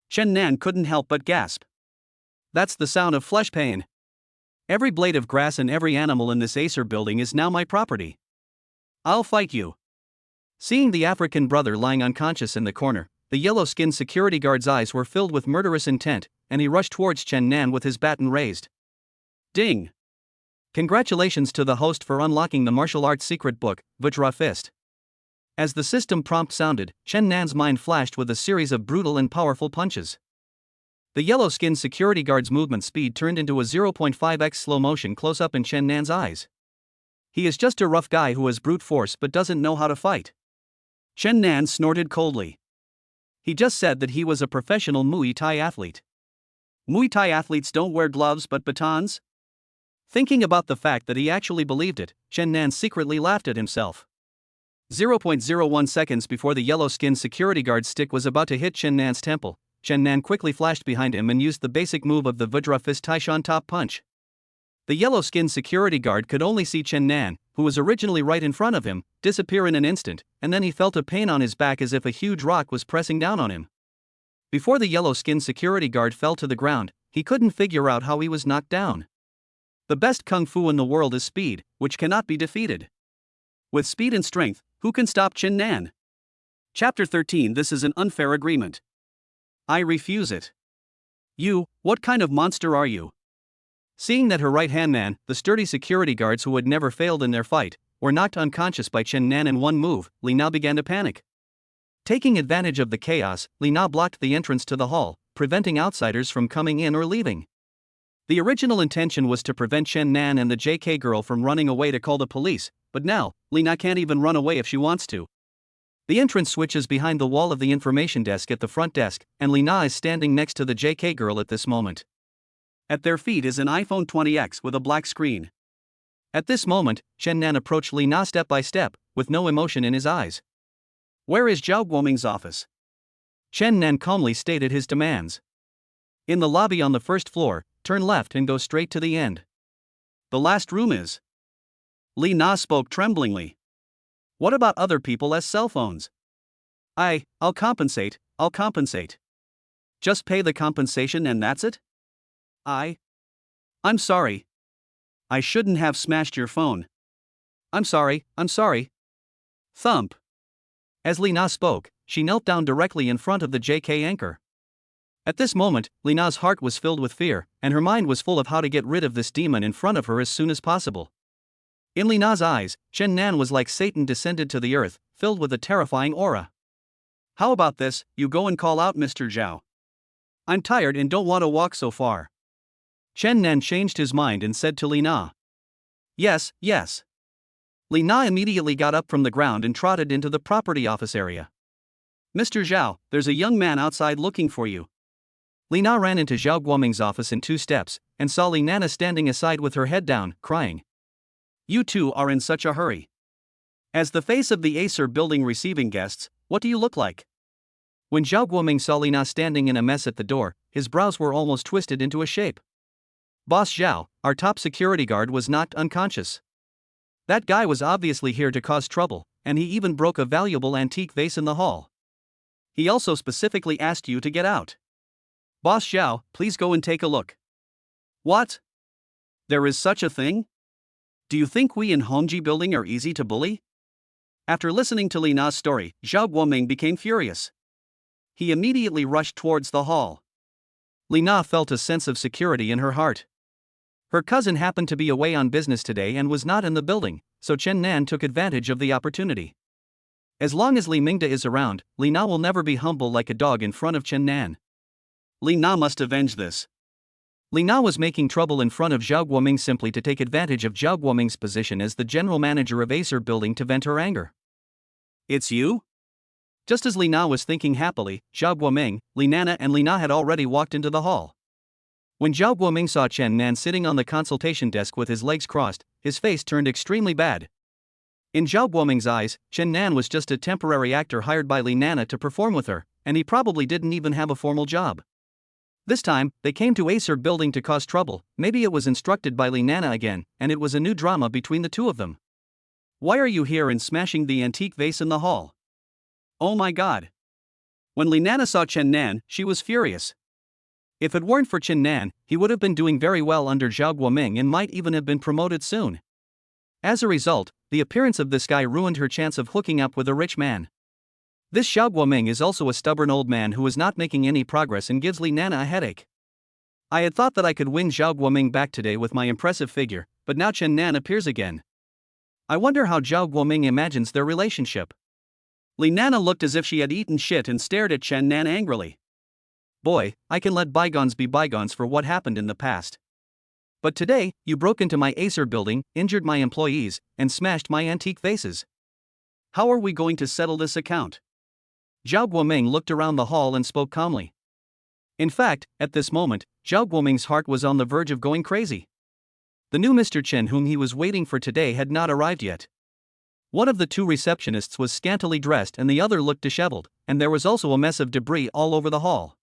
Chen Nan couldn't help but gasp. That's the sound of flesh pain. Every blade of grass and every animal in this Acer building is now my property. I'll fight you. Seeing the African brother lying unconscious in the corner, the yellow-skinned security guard's eyes were filled with murderous intent, and he rushed towards Chen Nan with his baton raised. Ding! Congratulations to the host for unlocking the martial arts secret book, Vajra Fist. As the system prompt sounded, Chen Nan's mind flashed with a series of brutal and powerful punches. The yellow-skinned security guard's movement speed turned into a 0.5x slow motion close-up in Chen Nan's eyes. He is just a rough guy who has brute force but doesn't know how to fight. Chen Nan snorted coldly. He just said that he was a professional Muay Thai athlete. Muay Thai athletes don't wear gloves but batons? Thinking about the fact that he actually believed it, Chen Nan secretly laughed at himself. 0.01 seconds before the yellow-skinned security guard's stick was about to hit Chen Nan's temple, Chen Nan quickly flashed behind him and used the basic move of the Vajra Fist Taishan top punch. The yellow-skinned security guard could only see Chen Nan, who was originally right in front of him, disappear in an instant, and then he felt a pain on his back as if a huge rock was pressing down on him. Before the yellow-skinned security guard fell to the ground, he couldn't figure out how he was knocked down. The best kung fu in the world is speed, which cannot be defeated. With speed and strength, who can stop Chen Nan? Chapter 13. This is an unfair agreement. I refuse it. You, what kind of monster are you? Seeing that her right-hand man, the sturdy security guards who had never failed in their fight, were knocked unconscious by Chen Nan in one move, Li Na began to panic. Taking advantage of the chaos, Li Na blocked the entrance to the hall, preventing outsiders from coming in or leaving. The original intention was to prevent Chen Nan and the JK girl from running away to call the police, but now, Li Na can't even run away if she wants to. The entrance switch is behind the wall of the information desk at the front desk, and Li Na is standing next to the JK girl at this moment. At their feet is an iPhone 20X with a black screen. At this moment, Chen Nan approached Li Na step by step, with no emotion in his eyes. Where is Zhao Guoming's office? Chen Nan calmly stated his demands. In the lobby on the first floor, turn left and go straight to the end. The last room is. Li Na spoke tremblingly. What about other people as cell phones? I'll compensate. Just pay the compensation and that's it? I'm sorry. I shouldn't have smashed your phone. I'm sorry. Thump. As Li Na spoke, she knelt down directly in front of the JK anchor. At this moment, Li Na's heart was filled with fear, and her mind was full of how to get rid of this demon in front of her as soon as possible. In Li Na's eyes, Chen Nan was like Satan descended to the earth, filled with a terrifying aura. How about this, you go and call out Mr. Zhao. I'm tired and don't want to walk so far. Chen Nan changed his mind and said to Li Na. Yes. Li Na immediately got up from the ground and trotted into the property office area. Mr. Zhao, there's a young man outside looking for you. Li Na ran into Zhao Guoming's office in 2 steps, and saw Li Nana standing aside with her head down, crying. You two are in such a hurry. As the face of the Acer building receiving guests, what do you look like? When Zhao Guoming saw Li Na standing in a mess at the door, his brows were almost twisted into a shape. Boss Zhao, our top security guard was knocked unconscious. That guy was obviously here to cause trouble, and he even broke a valuable antique vase in the hall. He also specifically asked you to get out. Boss Zhao, please go and take a look. What? There is such a thing? Do you think we in Hongji building are easy to bully? After listening to Li Na's story, Zhao Guoming became furious. He immediately rushed towards the hall. Li Na felt a sense of security in her heart. Her cousin happened to be away on business today and was not in the building, so Chen Nan took advantage of the opportunity. As long as Li Mingda is around, Li Na will never be humble like a dog in front of Chen Nan. Li Na must avenge this. Li Na was making trouble in front of Zhao Guoming simply to take advantage of Zhao Guoming's position as the general manager of Acer Building to vent her anger. It's you? Just as Li Na was thinking happily, Zhao Guoming, Li Nana and Li Na had already walked into the hall. When Zhao Guoming saw Chen Nan sitting on the consultation desk with his legs crossed, his face turned extremely bad. In Zhao Guoming's eyes, Chen Nan was just a temporary actor hired by Li Nana to perform with her, and he probably didn't even have a formal job. This time, they came to Acer Building to cause trouble. Maybe it was instructed by Li Nana again, and it was a new drama between the two of them. Why are you here and smashing the antique vase in the hall? Oh my god. When Li Nana saw Chen Nan, she was furious. If it weren't for Chen Nan, he would have been doing very well under Zhao Guoming and might even have been promoted soon. As a result, the appearance of this guy ruined her chance of hooking up with a rich man. This Zhao Guoming is also a stubborn old man who is not making any progress and gives Li Nana a headache. I had thought that I could win Zhao Guoming back today with my impressive figure, but now Chen Nan appears again. I wonder how Zhao Guoming imagines their relationship. Li Nana looked as if she had eaten shit and stared at Chen Nan angrily. Boy, I can let bygones be bygones for what happened in the past. But today, you broke into my Acer building, injured my employees, and smashed my antique vases. How are we going to settle this account? Zhao Guoming looked around the hall and spoke calmly. In fact, at this moment, Zhao Guoming's heart was on the verge of going crazy. The new Mr. Chen whom he was waiting for today had not arrived yet. One of the two receptionists was scantily dressed and the other looked disheveled, and there was also a mess of debris all over the hall.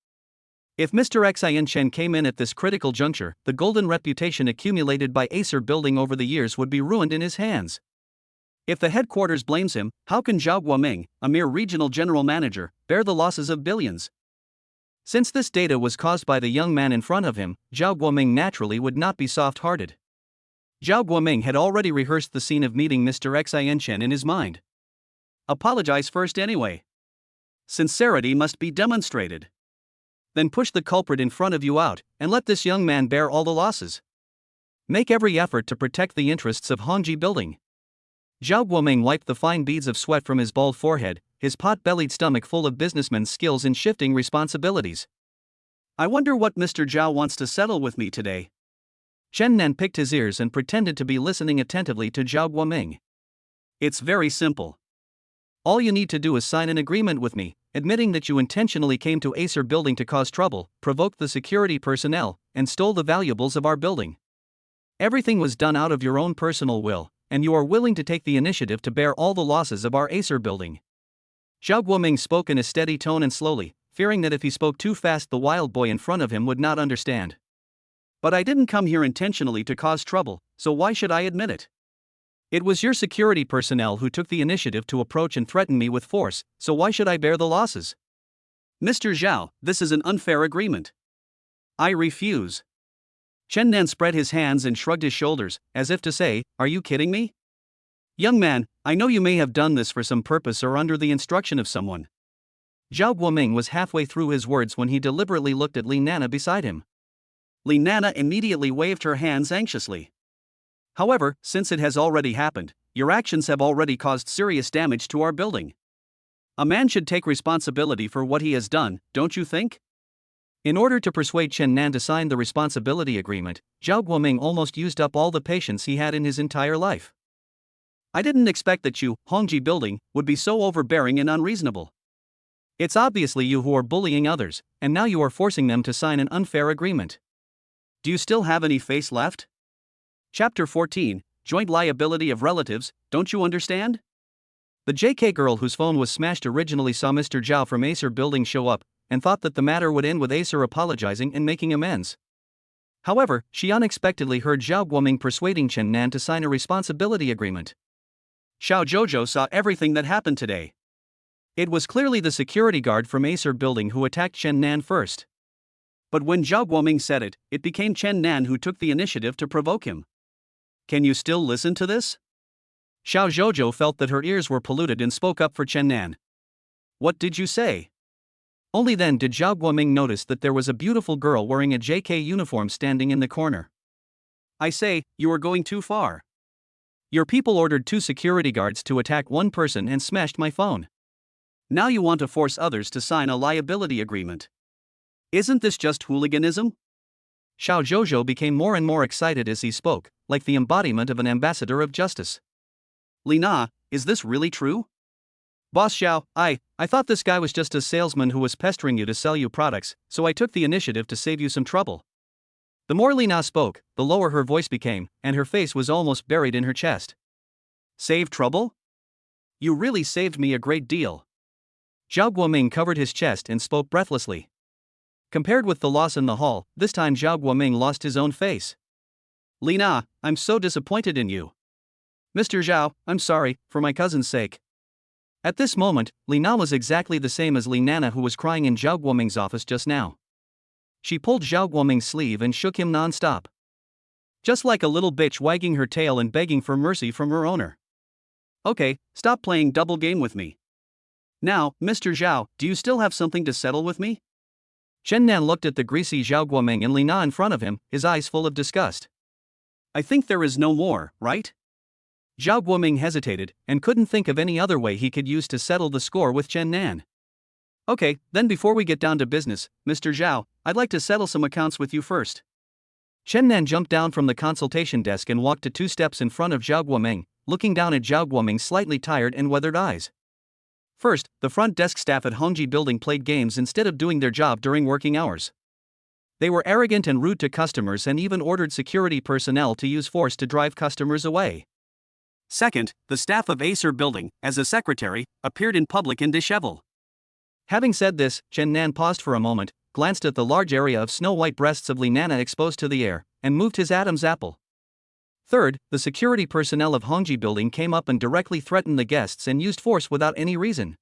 If Mr. Xian Chen came in at this critical juncture, the golden reputation accumulated by Acer Building over the years would be ruined in his hands. If the headquarters blames him, how can Zhao Guoming, a mere regional general manager, bear the losses of billions? Since this data was caused by the young man in front of him, Zhao Guoming naturally would not be soft-hearted. Zhao Guoming had already rehearsed the scene of meeting Mr. Xian Chen in his mind. Apologize first anyway. Sincerity must be demonstrated. Then push the culprit in front of you out, and let this young man bear all the losses. Make every effort to protect the interests of Hongji Building. Zhao Guoming wiped the fine beads of sweat from his bald forehead, his pot-bellied stomach full of businessmen's skills in shifting responsibilities. I wonder what Mr. Zhao wants to settle with me today. Chen Nan picked his ears and pretended to be listening attentively to Zhao Guoming. It's very simple. All you need to do is sign an agreement with me, admitting that you intentionally came to Acer Building to cause trouble, provoked the security personnel, and stole the valuables of our building. Everything was done out of your own personal will, and you are willing to take the initiative to bear all the losses of our Acer Building. Zhao Guoming spoke in a steady tone and slowly, fearing that if he spoke too fast the wild boy in front of him would not understand. But I didn't come here intentionally to cause trouble, so why should I admit it? It was your security personnel who took the initiative to approach and threaten me with force, so why should I bear the losses? Mr. Zhao, this is an unfair agreement. I refuse. Chen Nan spread his hands and shrugged his shoulders, as if to say, are you kidding me? Young man, I know you may have done this for some purpose or under the instruction of someone. Zhao Guoming was halfway through his words when he deliberately looked at Li Nana beside him. Li Nana immediately waved her hands anxiously. However, since it has already happened, your actions have already caused serious damage to our building. A man should take responsibility for what he has done, don't you think? In order to persuade Chen Nan to sign the responsibility agreement, Zhao Guoming almost used up all the patience he had in his entire life. I didn't expect that you, Hongji Building, would be so overbearing and unreasonable. It's obviously you who are bullying others, and now you are forcing them to sign an unfair agreement. Do you still have any face left? Chapter 14, Joint Liability of Relatives, don't you understand? The JK girl whose phone was smashed originally saw Mr. Zhao from Acer Building show up, and thought that the matter would end with Acer apologizing and making amends. However, she unexpectedly heard Zhao Guoming persuading Chen Nan to sign a responsibility agreement. Xiao Zhouzhou saw everything that happened today. It was clearly the security guard from Acer Building who attacked Chen Nan first. But when Zhao Guoming said it, it became Chen Nan who took the initiative to provoke him. Can you still listen to this? Xiao Zhouzhou felt that her ears were polluted and spoke up for Chen Nan. What did you say? Only then did Zhao Guoming notice that there was a beautiful girl wearing a JK uniform standing in the corner. I say, you are going too far. Your people ordered 2 security guards to attack one person and smashed my phone. Now you want to force others to sign a liability agreement. Isn't this just hooliganism? Xiao Zhouzhou became more and more excited as he spoke, like the embodiment of an ambassador of justice. Li Na, is this really true? Boss Xiao, I thought this guy was just a salesman who was pestering you to sell you products, so I took the initiative to save you some trouble. The more Li Na spoke, the lower her voice became, and her face was almost buried in her chest. Save trouble? You really saved me a great deal. Zhao Guoming covered his chest and spoke breathlessly. Compared with the loss in the hall, this time Zhao Guoming lost his own face. Li Na, I'm so disappointed in you. Mr. Zhao, I'm sorry, for my cousin's sake. At this moment, Li Na was exactly the same as Li Nana who was crying in Zhao Guoming's office just now. She pulled Zhao Guoming's sleeve and shook him non-stop. Just like a little bitch wagging her tail and begging for mercy from her owner. Okay, stop playing double game with me. Now, Mr. Zhao, do you still have something to settle with me? Chen Nan looked at the greasy Zhao Guoming and Li Na in front of him, his eyes full of disgust. I think there is no more, right? Zhao Guoming hesitated, and couldn't think of any other way he could use to settle the score with Chen Nan. Okay, then before we get down to business, Mr. Zhao, I'd like to settle some accounts with you first. Chen Nan jumped down from the consultation desk and walked to 2 steps in front of Zhao Guoming, looking down at Zhao Guoming's slightly tired and weathered eyes. First, the front desk staff at Hongji Building played games instead of doing their job during working hours. They were arrogant and rude to customers and even ordered security personnel to use force to drive customers away. Second, the staff of Acer Building, as a secretary, appeared in public in dishevel. Having said this, Chen Nan paused for a moment, glanced at the large area of snow-white breasts of Li Nana exposed to the air, and moved his Adam's apple. Third, the security personnel of Hongji Building came up and directly threatened the guests and used force without any reason.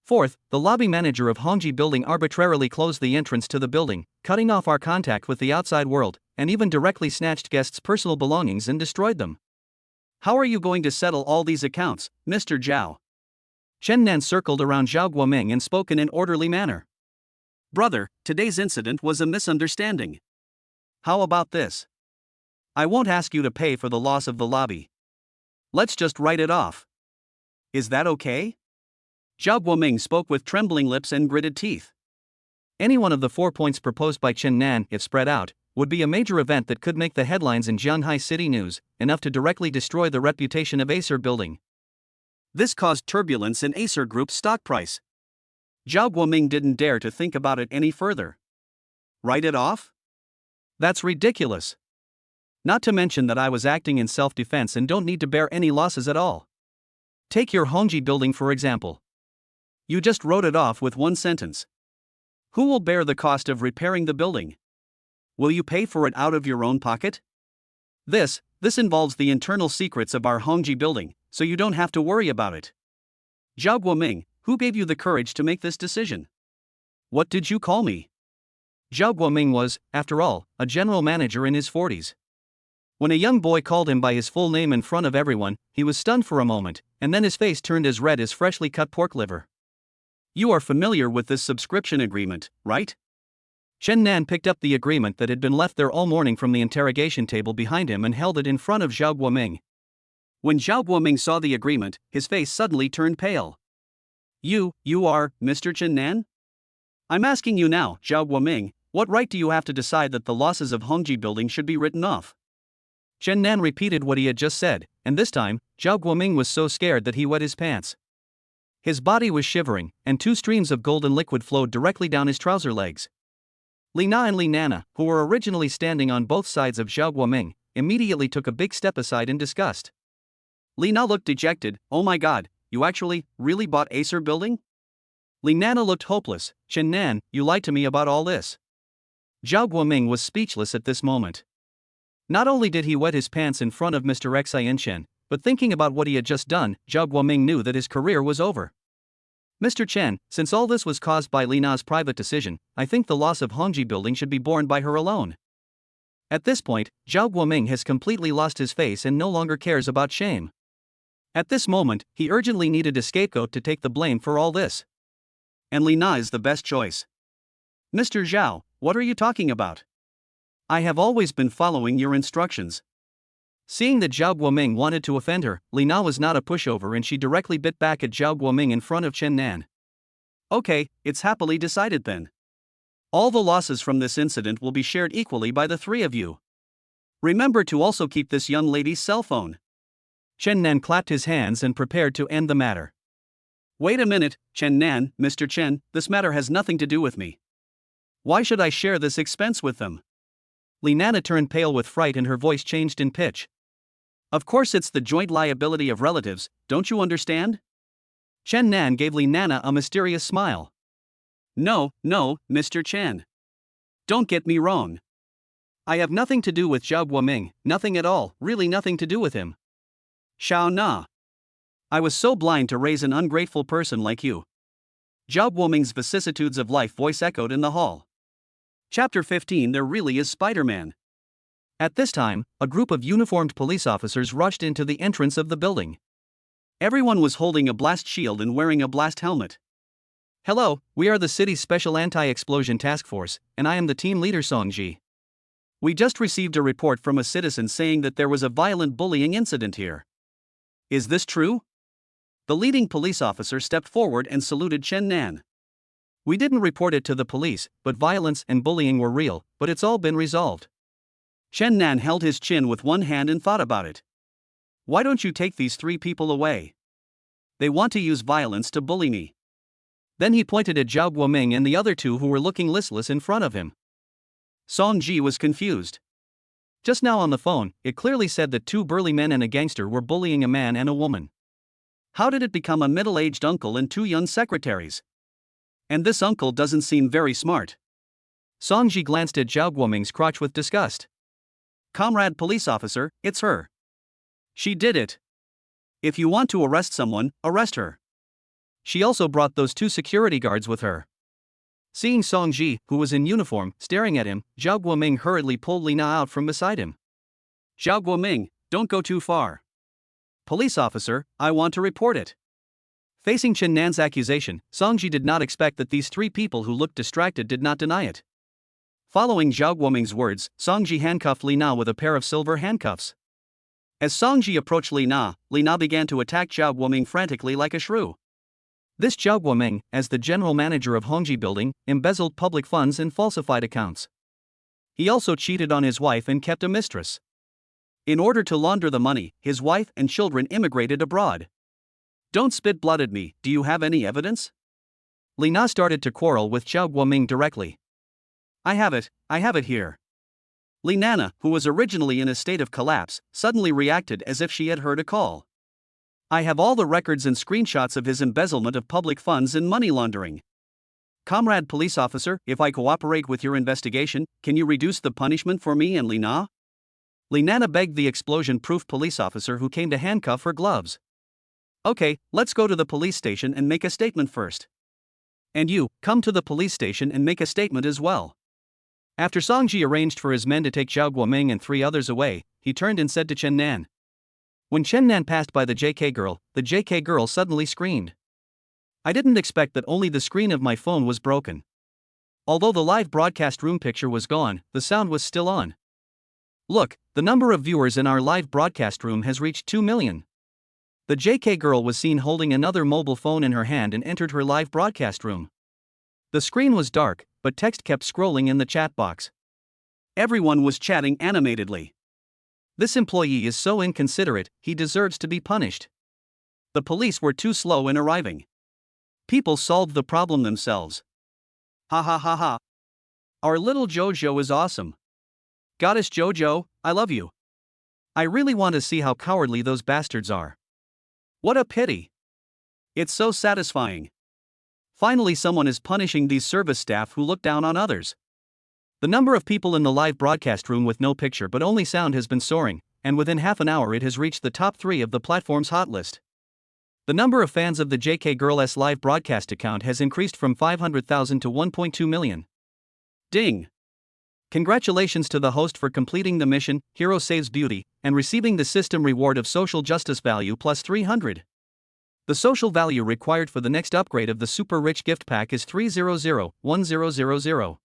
Fourth, the lobby manager of Hongji Building arbitrarily closed the entrance to the building, cutting off our contact with the outside world, and even directly snatched guests' personal belongings and destroyed them. How are you going to settle all these accounts, Mr. Zhao? Chen Nan circled around Zhao Guoming and spoke in an orderly manner. Brother, today's incident was a misunderstanding. How about this? I won't ask you to pay for the loss of the lobby. Let's just write it off. Is that okay? Zhao Guoming spoke with trembling lips and gritted teeth. Any one of the 4 points proposed by Chen Nan, if spread out, would be a major event that could make the headlines in Jianhai City News, enough to directly destroy the reputation of Acer Building. This caused turbulence in Acer Group's stock price. Zhao Guoming didn't dare to think about it any further. Write it off? That's ridiculous. Not to mention that I was acting in self-defense and don't need to bear any losses at all. Take your Hongji Building for example. You just wrote it off with one sentence. Who will bear the cost of repairing the building? Will you pay for it out of your own pocket? This involves the internal secrets of our Hongji building, so you don't have to worry about it. Zhao Guoming, who gave you the courage to make this decision? What did you call me? Zhao Guoming was, after all, a general manager in his 40s. When a young boy called him by his full name in front of everyone, he was stunned for a moment, and then his face turned as red as freshly cut pork liver. You are familiar with this subscription agreement, right? Chen Nan picked up the agreement that had been left there all morning from the interrogation table behind him and held it in front of Zhao Guoming. When Zhao Guoming saw the agreement, his face suddenly turned pale. You are Mr. Chen Nan? I'm asking you now, Zhao Guoming, what right do you have to decide that the losses of Hongji building should be written off? Chen Nan repeated what he had just said, and this time, Zhao Guoming was so scared that he wet his pants. His body was shivering, and 2 streams of golden liquid flowed directly down his trouser legs. Li Na and Li Nana, who were originally standing on both sides of Zhao Guoming, immediately took a big step aside in disgust. Li Na looked dejected. Oh my god, you really bought Acer building? Li Nana looked hopeless. Chen Nan, you lied to me about all this. Zhao Guoming was speechless at this moment. Not only did he wet his pants in front of Mr. Xianchen, but thinking about what he had just done, Zhao Guoming knew that his career was over. Mr. Chen, since all this was caused by Li Na's private decision, I think the loss of Hongji building should be borne by her alone. At this point, Zhao Guoming has completely lost his face and no longer cares about shame. At this moment, he urgently needed a scapegoat to take the blame for all this. And Li Na is the best choice. Mr. Zhao, what are you talking about? I have always been following your instructions. Seeing that Zhao Guoming wanted to offend her, Li Na was not a pushover and she directly bit back at Zhao Guoming in front of Chen Nan. Okay, it's happily decided then. All the losses from this incident will be shared equally by the 3 of you. Remember to also keep this young lady's cell phone. Chen Nan clapped his hands and prepared to end the matter. Wait a minute, Chen Nan, Mr. Chen, this matter has nothing to do with me. Why should I share this expense with them? Li Nana turned pale with fright and her voice changed in pitch. Of course it's the joint liability of relatives, don't you understand? Chen Nan gave Li Nana a mysterious smile. No, Mr. Chen. Don't get me wrong. I have nothing to do with Zhao Guoming, nothing at all, really nothing to do with him. Shao Na. I was so blind to raise an ungrateful person like you. Zhao Guoming's vicissitudes of life voice echoed in the hall. Chapter 15. There really is Spider-Man. At this time, a group of uniformed police officers rushed into the entrance of the building. Everyone was holding a blast shield and wearing a blast helmet. Hello, we are the city's special anti-explosion task force, and I am the team leader Song Ji. We just received a report from a citizen saying that there was a violent bullying incident here. Is this true? The leading police officer stepped forward and saluted Chen Nan. We didn't report it to the police, but violence and bullying were real, but it's all been resolved. Chen Nan held his chin with one hand and thought about it. Why don't you take these 3 people away? They want to use violence to bully me. Then he pointed at Zhao Guoming and the other 2 who were looking listless in front of him. Song Ji was confused. Just now on the phone, it clearly said that 2 burly men and a gangster were bullying a man and a woman. How did it become a middle-aged uncle and 2 young secretaries? And this uncle doesn't seem very smart. Song Ji glanced at Zhao Guoming's crotch with disgust. Comrade police officer, it's her. She did it. If you want to arrest someone, arrest her. She also brought those 2 security guards with her. Seeing Song Ji, who was in uniform, staring at him, Zhao Guoming hurriedly pulled Li Na out from beside him. Zhao Guoming, don't go too far. Police officer, I want to report it. Facing Chen Nan's accusation, Song Ji did not expect that these 3 people who looked distracted did not deny it. Following Zhao Guoming's words, Song Ji handcuffed Li Na with a pair of silver handcuffs. As Song Ji approached Li Na began to attack Zhao Guoming frantically like a shrew. This Zhao Guoming, as the general manager of Hongji Building, embezzled public funds and falsified accounts. He also cheated on his wife and kept a mistress. In order to launder the money, his wife and children immigrated abroad. Don't spit blood at me, do you have any evidence? Li Na started to quarrel with Zhao Guoming directly. I have it here. Li Nana, who was originally in a state of collapse, suddenly reacted as if she had heard a call. I have all the records and screenshots of his embezzlement of public funds and money laundering. Comrade police officer, if I cooperate with your investigation, can you reduce the punishment for me and Lina? Linana begged the explosion-proof police officer who came to handcuff her gloves. Okay, let's go to the police station and make a statement first. And you, come to the police station and make a statement as well. After Songji arranged for his men to take Zhao Guoming and 3 others away, he turned and said to Chen Nan. When Chen Nan passed by the JK girl suddenly screamed. I didn't expect that only the screen of my phone was broken. Although the live broadcast room picture was gone, the sound was still on. Look, the number of viewers in our live broadcast room has reached 2 million. The JK girl was seen holding another mobile phone in her hand and entered her live broadcast room. The screen was dark, but text kept scrolling in the chat box. Everyone was chatting animatedly. This employee is so inconsiderate, he deserves to be punished. The police were too slow in arriving. People solved the problem themselves. Ha ha ha ha. Our little Jojo is awesome. Goddess Jojo, I love you. I really want to see how cowardly those bastards are. What a pity. It's so satisfying. Finally, someone is punishing these service staff who look down on others. The number of people in the live broadcast room with no picture but only sound has been soaring, and within half an hour it has reached the top 3 of the platform's hot list. The number of fans of the JK Girl's live broadcast account has increased from 500,000 to 1.2 million. Ding! Congratulations to the host for completing the mission, Hero Saves Beauty, and receiving the system reward of social justice value plus 300. The social value required for the next upgrade of the super rich gift pack is 300-1000.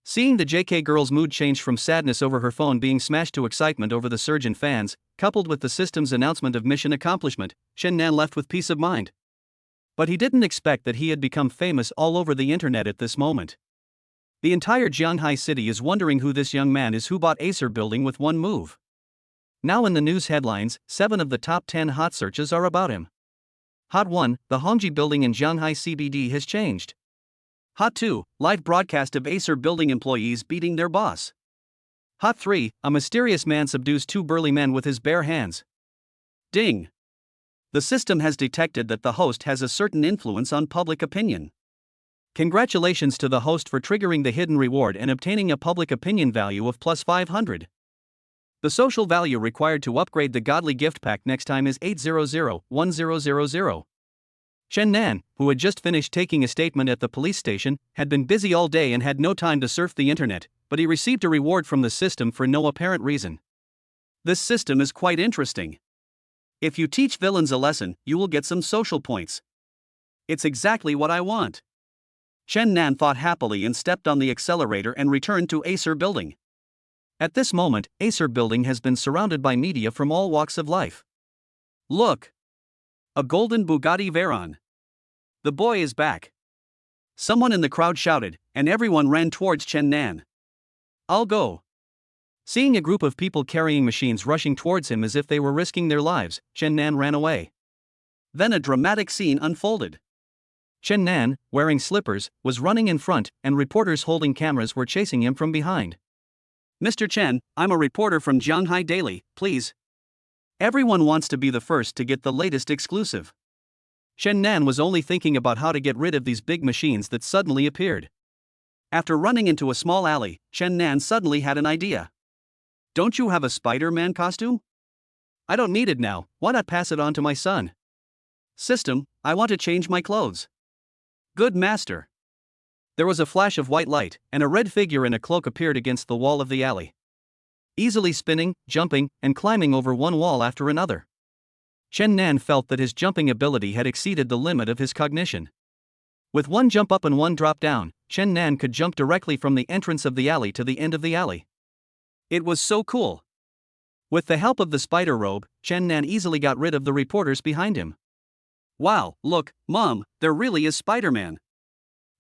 Seeing the JK girl's mood change from sadness over her phone being smashed to excitement over the surge in fans, coupled with the system's announcement of mission accomplishment, Chen Nan left with peace of mind. But he didn't expect that he had become famous all over the internet at this moment. The entire Jianghai city is wondering who this young man is who bought Acer building with one move. Now in the news headlines, 7 of the top 10 hot searches are about him. Hot 1, the Hongji building in Jianghai CBD has changed. Hot 2, live broadcast of Acer building employees beating their boss. Hot 3, a mysterious man subdues 2 burly men with his bare hands. Ding! The system has detected that the host has a certain influence on public opinion. Congratulations to the host for triggering the hidden reward and obtaining a public opinion value of plus 500. The social value required to upgrade the godly gift pack next time is 800-1000. Chen Nan, who had just finished taking a statement at the police station, had been busy all day and had no time to surf the internet, but he received a reward from the system for no apparent reason. This system is quite interesting. If you teach villains a lesson, you will get some social points. It's exactly what I want. Chen Nan thought happily and stepped on the accelerator and returned to Acer building. At this moment, Acer building has been surrounded by media from all walks of life. Look! A golden Bugatti Veyron. The boy is back. Someone in the crowd shouted, and everyone ran towards Chen Nan. I'll go. Seeing a group of people carrying machines rushing towards him as if they were risking their lives, Chen Nan ran away. Then a dramatic scene unfolded. Chen Nan, wearing slippers, was running in front, and reporters holding cameras were chasing him from behind. Mr. Chen, I'm a reporter from Jianghai Daily, please. Everyone wants to be the first to get the latest exclusive. Chen Nan was only thinking about how to get rid of these big machines that suddenly appeared. After running into a small alley, Chen Nan suddenly had an idea. Don't you have a Spider-Man costume? I don't need it now, why not pass it on to my son? System, I want to change my clothes. Good master. There was a flash of white light, and a red figure in a cloak appeared against the wall of the alley. Easily spinning, jumping, and climbing over one wall after another. Chen Nan felt that his jumping ability had exceeded the limit of his cognition. With one jump up and one drop down, Chen Nan could jump directly from the entrance of the alley to the end of the alley. It was so cool. With the help of the spider robe, Chen Nan easily got rid of the reporters behind him. Wow, look, Mom, there really is Spider-Man.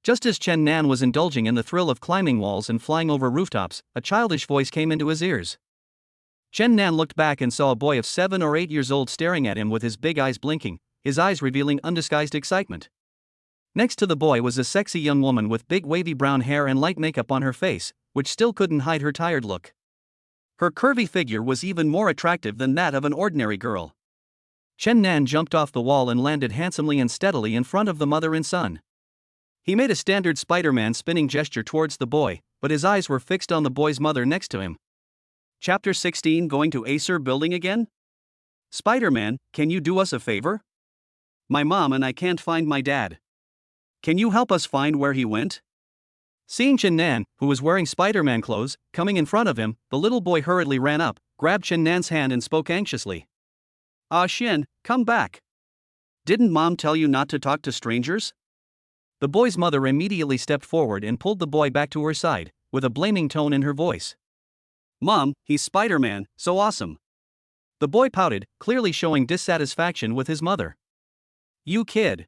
Just as Chen Nan was indulging in the thrill of climbing walls and flying over rooftops, a childish voice came into his ears. Chen Nan looked back and saw a boy of 7 or 8 years old staring at him with his big eyes blinking, his eyes revealing undisguised excitement. Next to the boy was a sexy young woman with big wavy brown hair and light makeup on her face, which still couldn't hide her tired look. Her curvy figure was even more attractive than that of an ordinary girl. Chen Nan jumped off the wall and landed handsomely and steadily in front of the mother and son. He made a standard Spider-Man spinning gesture towards the boy, but his eyes were fixed on the boy's mother next to him. Chapter 16 Going to Acer Building again? Spider-Man, can you do us a favor? My mom and I can't find my dad. Can you help us find where he went? Seeing Chen Nan, who was wearing Spider-Man clothes, coming in front of him, the little boy hurriedly ran up, grabbed Chen Nan's hand and spoke anxiously. Ah, Shin, come back. Didn't Mom tell you not to talk to strangers? The boy's mother immediately stepped forward and pulled the boy back to her side, with a blaming tone in her voice. Mom, he's Spider-Man, so awesome. The boy pouted, clearly showing dissatisfaction with his mother. You kid.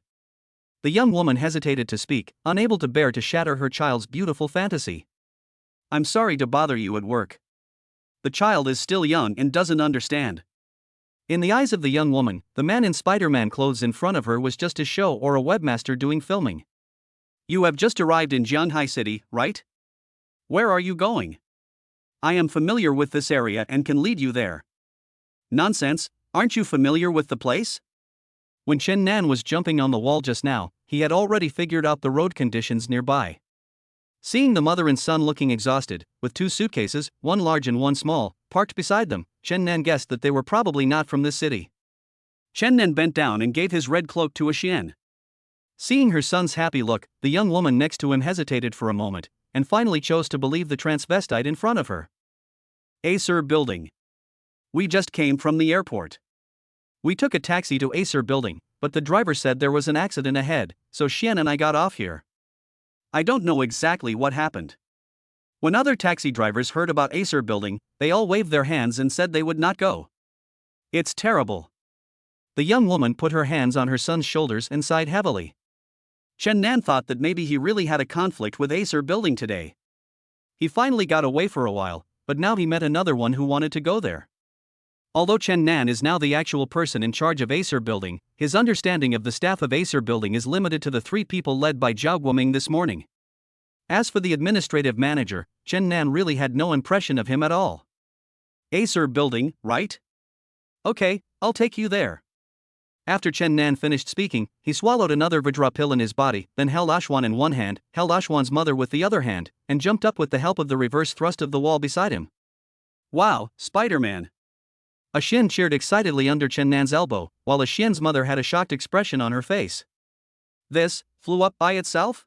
The young woman hesitated to speak, unable to bear to shatter her child's beautiful fantasy. I'm sorry to bother you at work. The child is still young and doesn't understand. In the eyes of the young woman, the man in Spider-Man clothes in front of her was just a show or a webmaster doing filming. You have just arrived in Jianhai City, right? Where are you going? I am familiar with this area and can lead you there. Nonsense, aren't you familiar with the place? When Chen Nan was jumping on the wall just now, he had already figured out the road conditions nearby. Seeing the mother and son looking exhausted, with two suitcases, one large and one small, parked beside them, Chen Nan guessed that they were probably not from this city. Chen Nan bent down and gave his red cloak to a Xian. Seeing her son's happy look, the young woman next to him hesitated for a moment, and finally chose to believe the transvestite in front of her. Acer Building. We just came from the airport. We took a taxi to Acer Building, but the driver said there was an accident ahead, so Xian and I got off here. I don't know exactly what happened. When other taxi drivers heard about Acer Building, they all waved their hands and said they would not go. It's terrible. The young woman put her hands on her son's shoulders and sighed heavily. Chen Nan thought that maybe he really had a conflict with Acer Building today. He finally got away for a while, but now he met another one who wanted to go there. Although Chen Nan is now the actual person in charge of Acer Building, his understanding of the staff of Acer Building is limited to the 3 people led by Zhao Guoming this morning. As for the administrative manager, Chen Nan really had no impression of him at all. Acer Building, right? Okay, I'll take you there. After Chen Nan finished speaking, he swallowed another Vajra pill in his body, then held Ashwan in one hand, held Ashwan's mother with the other hand, and jumped up with the help of the reverse thrust of the wall beside him. Wow, Spider-Man. A Xian cheered excitedly under Chen Nan's elbow, while a Xian's mother had a shocked expression on her face. This flew up by itself?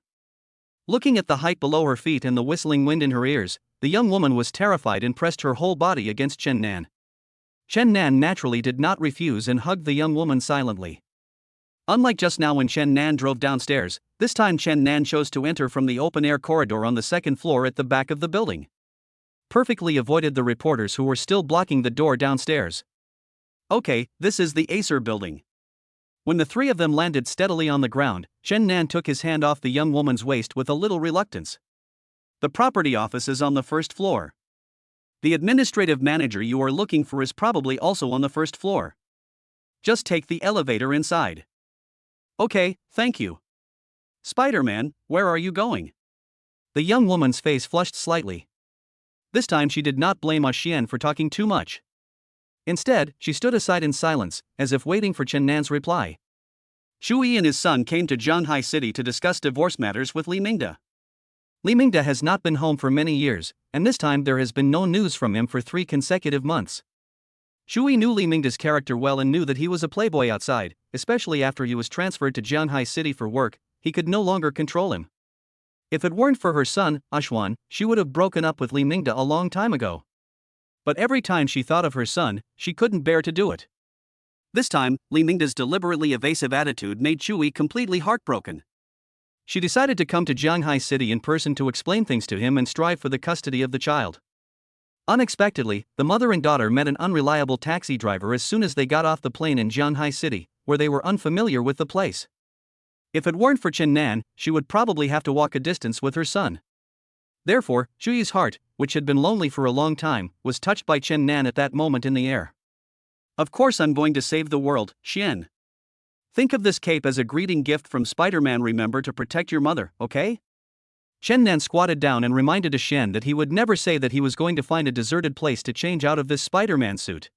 Looking at the height below her feet and the whistling wind in her ears, the young woman was terrified and pressed her whole body against Chen Nan. Chen Nan naturally did not refuse and hugged the young woman silently. Unlike just now when Chen Nan drove downstairs, this time Chen Nan chose to enter from the open-air corridor on the 2nd floor at the back of the building. Perfectly avoided the reporters who were still blocking the door downstairs. Okay, this is the Acer Building. When the 3 of them landed steadily on the ground, Chen Nan took his hand off the young woman's waist with a little reluctance. The property office is on the 1st floor. The administrative manager you are looking for is probably also on the 1st floor. Just take the elevator inside. Okay, thank you. Spider-Man, where are you going? The young woman's face flushed slightly. This time she did not blame Ah Xian for talking too much. Instead, she stood aside in silence, as if waiting for Chen Nan's reply. Shui and his son came to Jianhai City to discuss divorce matters with Li Mingda. Li Mingda has not been home for many years, and this time there has been no news from him for 3 consecutive months. Shui knew Li Mingda's character well and knew that he was a playboy outside, especially after he was transferred to Jianhai City for work. He could no longer control him. If it weren't for her son, Ashwan, she would have broken up with Li Mingda a long time ago. But every time she thought of her son, she couldn't bear to do it. This time, Li Mingda's deliberately evasive attitude made Shui completely heartbroken. She decided to come to Jianhai City in person to explain things to him and strive for the custody of the child. Unexpectedly, the mother and daughter met an unreliable taxi driver as soon as they got off the plane in Jianhai City, where they were unfamiliar with the place. If it weren't for Chen Nan, she would probably have to walk a distance with her son. Therefore, Shui's heart, which had been lonely for a long time, was touched by Chen Nan at that moment in the air. Of course I'm going to save the world, Xian. Think of this cape as a greeting gift from Spider-Man. Remember to protect your mother, okay? Chen Nan squatted down and reminded a Xian that he would never say that he was going to find a deserted place to change out of this Spider-Man suit.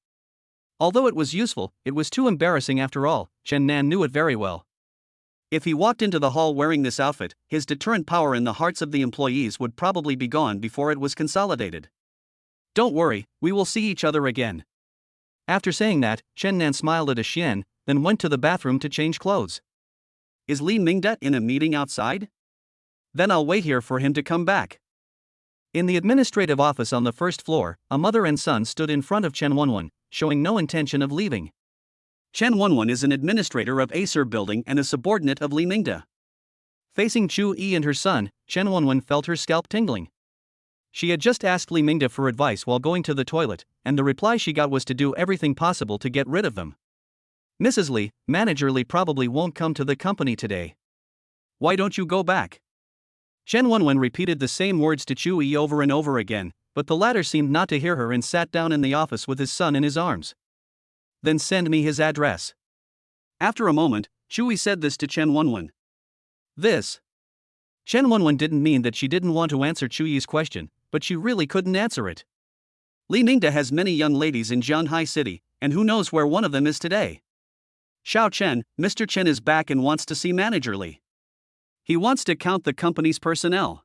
Although it was useful, it was too embarrassing after all. Chen Nan knew it very well. If he walked into the hall wearing this outfit, his deterrent power in the hearts of the employees would probably be gone before it was consolidated. Don't worry, we will see each other again. After saying that, Chen Nan smiled at a Xian, then went to the bathroom to change clothes. Is Li Mingde in a meeting outside? Then I'll wait here for him to come back. In the administrative office on the first floor, a mother and son stood in front of Chen Wenwen, showing no intention of leaving. Chen Wenwen is an administrator of Acer Building and a subordinate of Li Mingde. Facing Chu Yi and her son, Chen Wenwen felt her scalp tingling. She had just asked Li Mingde for advice while going to the toilet, and the reply she got was to do everything possible to get rid of them. Mrs. Li, Manager Li probably won't come to the company today. Why don't you go back? Chen Wenwen repeated the same words to Chu Yi over and over again, but the latter seemed not to hear her and sat down in the office with his son in his arms. Then send me his address. After a moment, Chu Yi said this to Chen Wenwen. This. Chen Wenwen didn't mean that she didn't want to answer Chu Yi's question, but she really couldn't answer it. Li Mingde has many young ladies in Jianhai City, and who knows where one of them is today. Xiao Chen, Mr. Chen is back and wants to see Manager Li. He wants to count the company's personnel.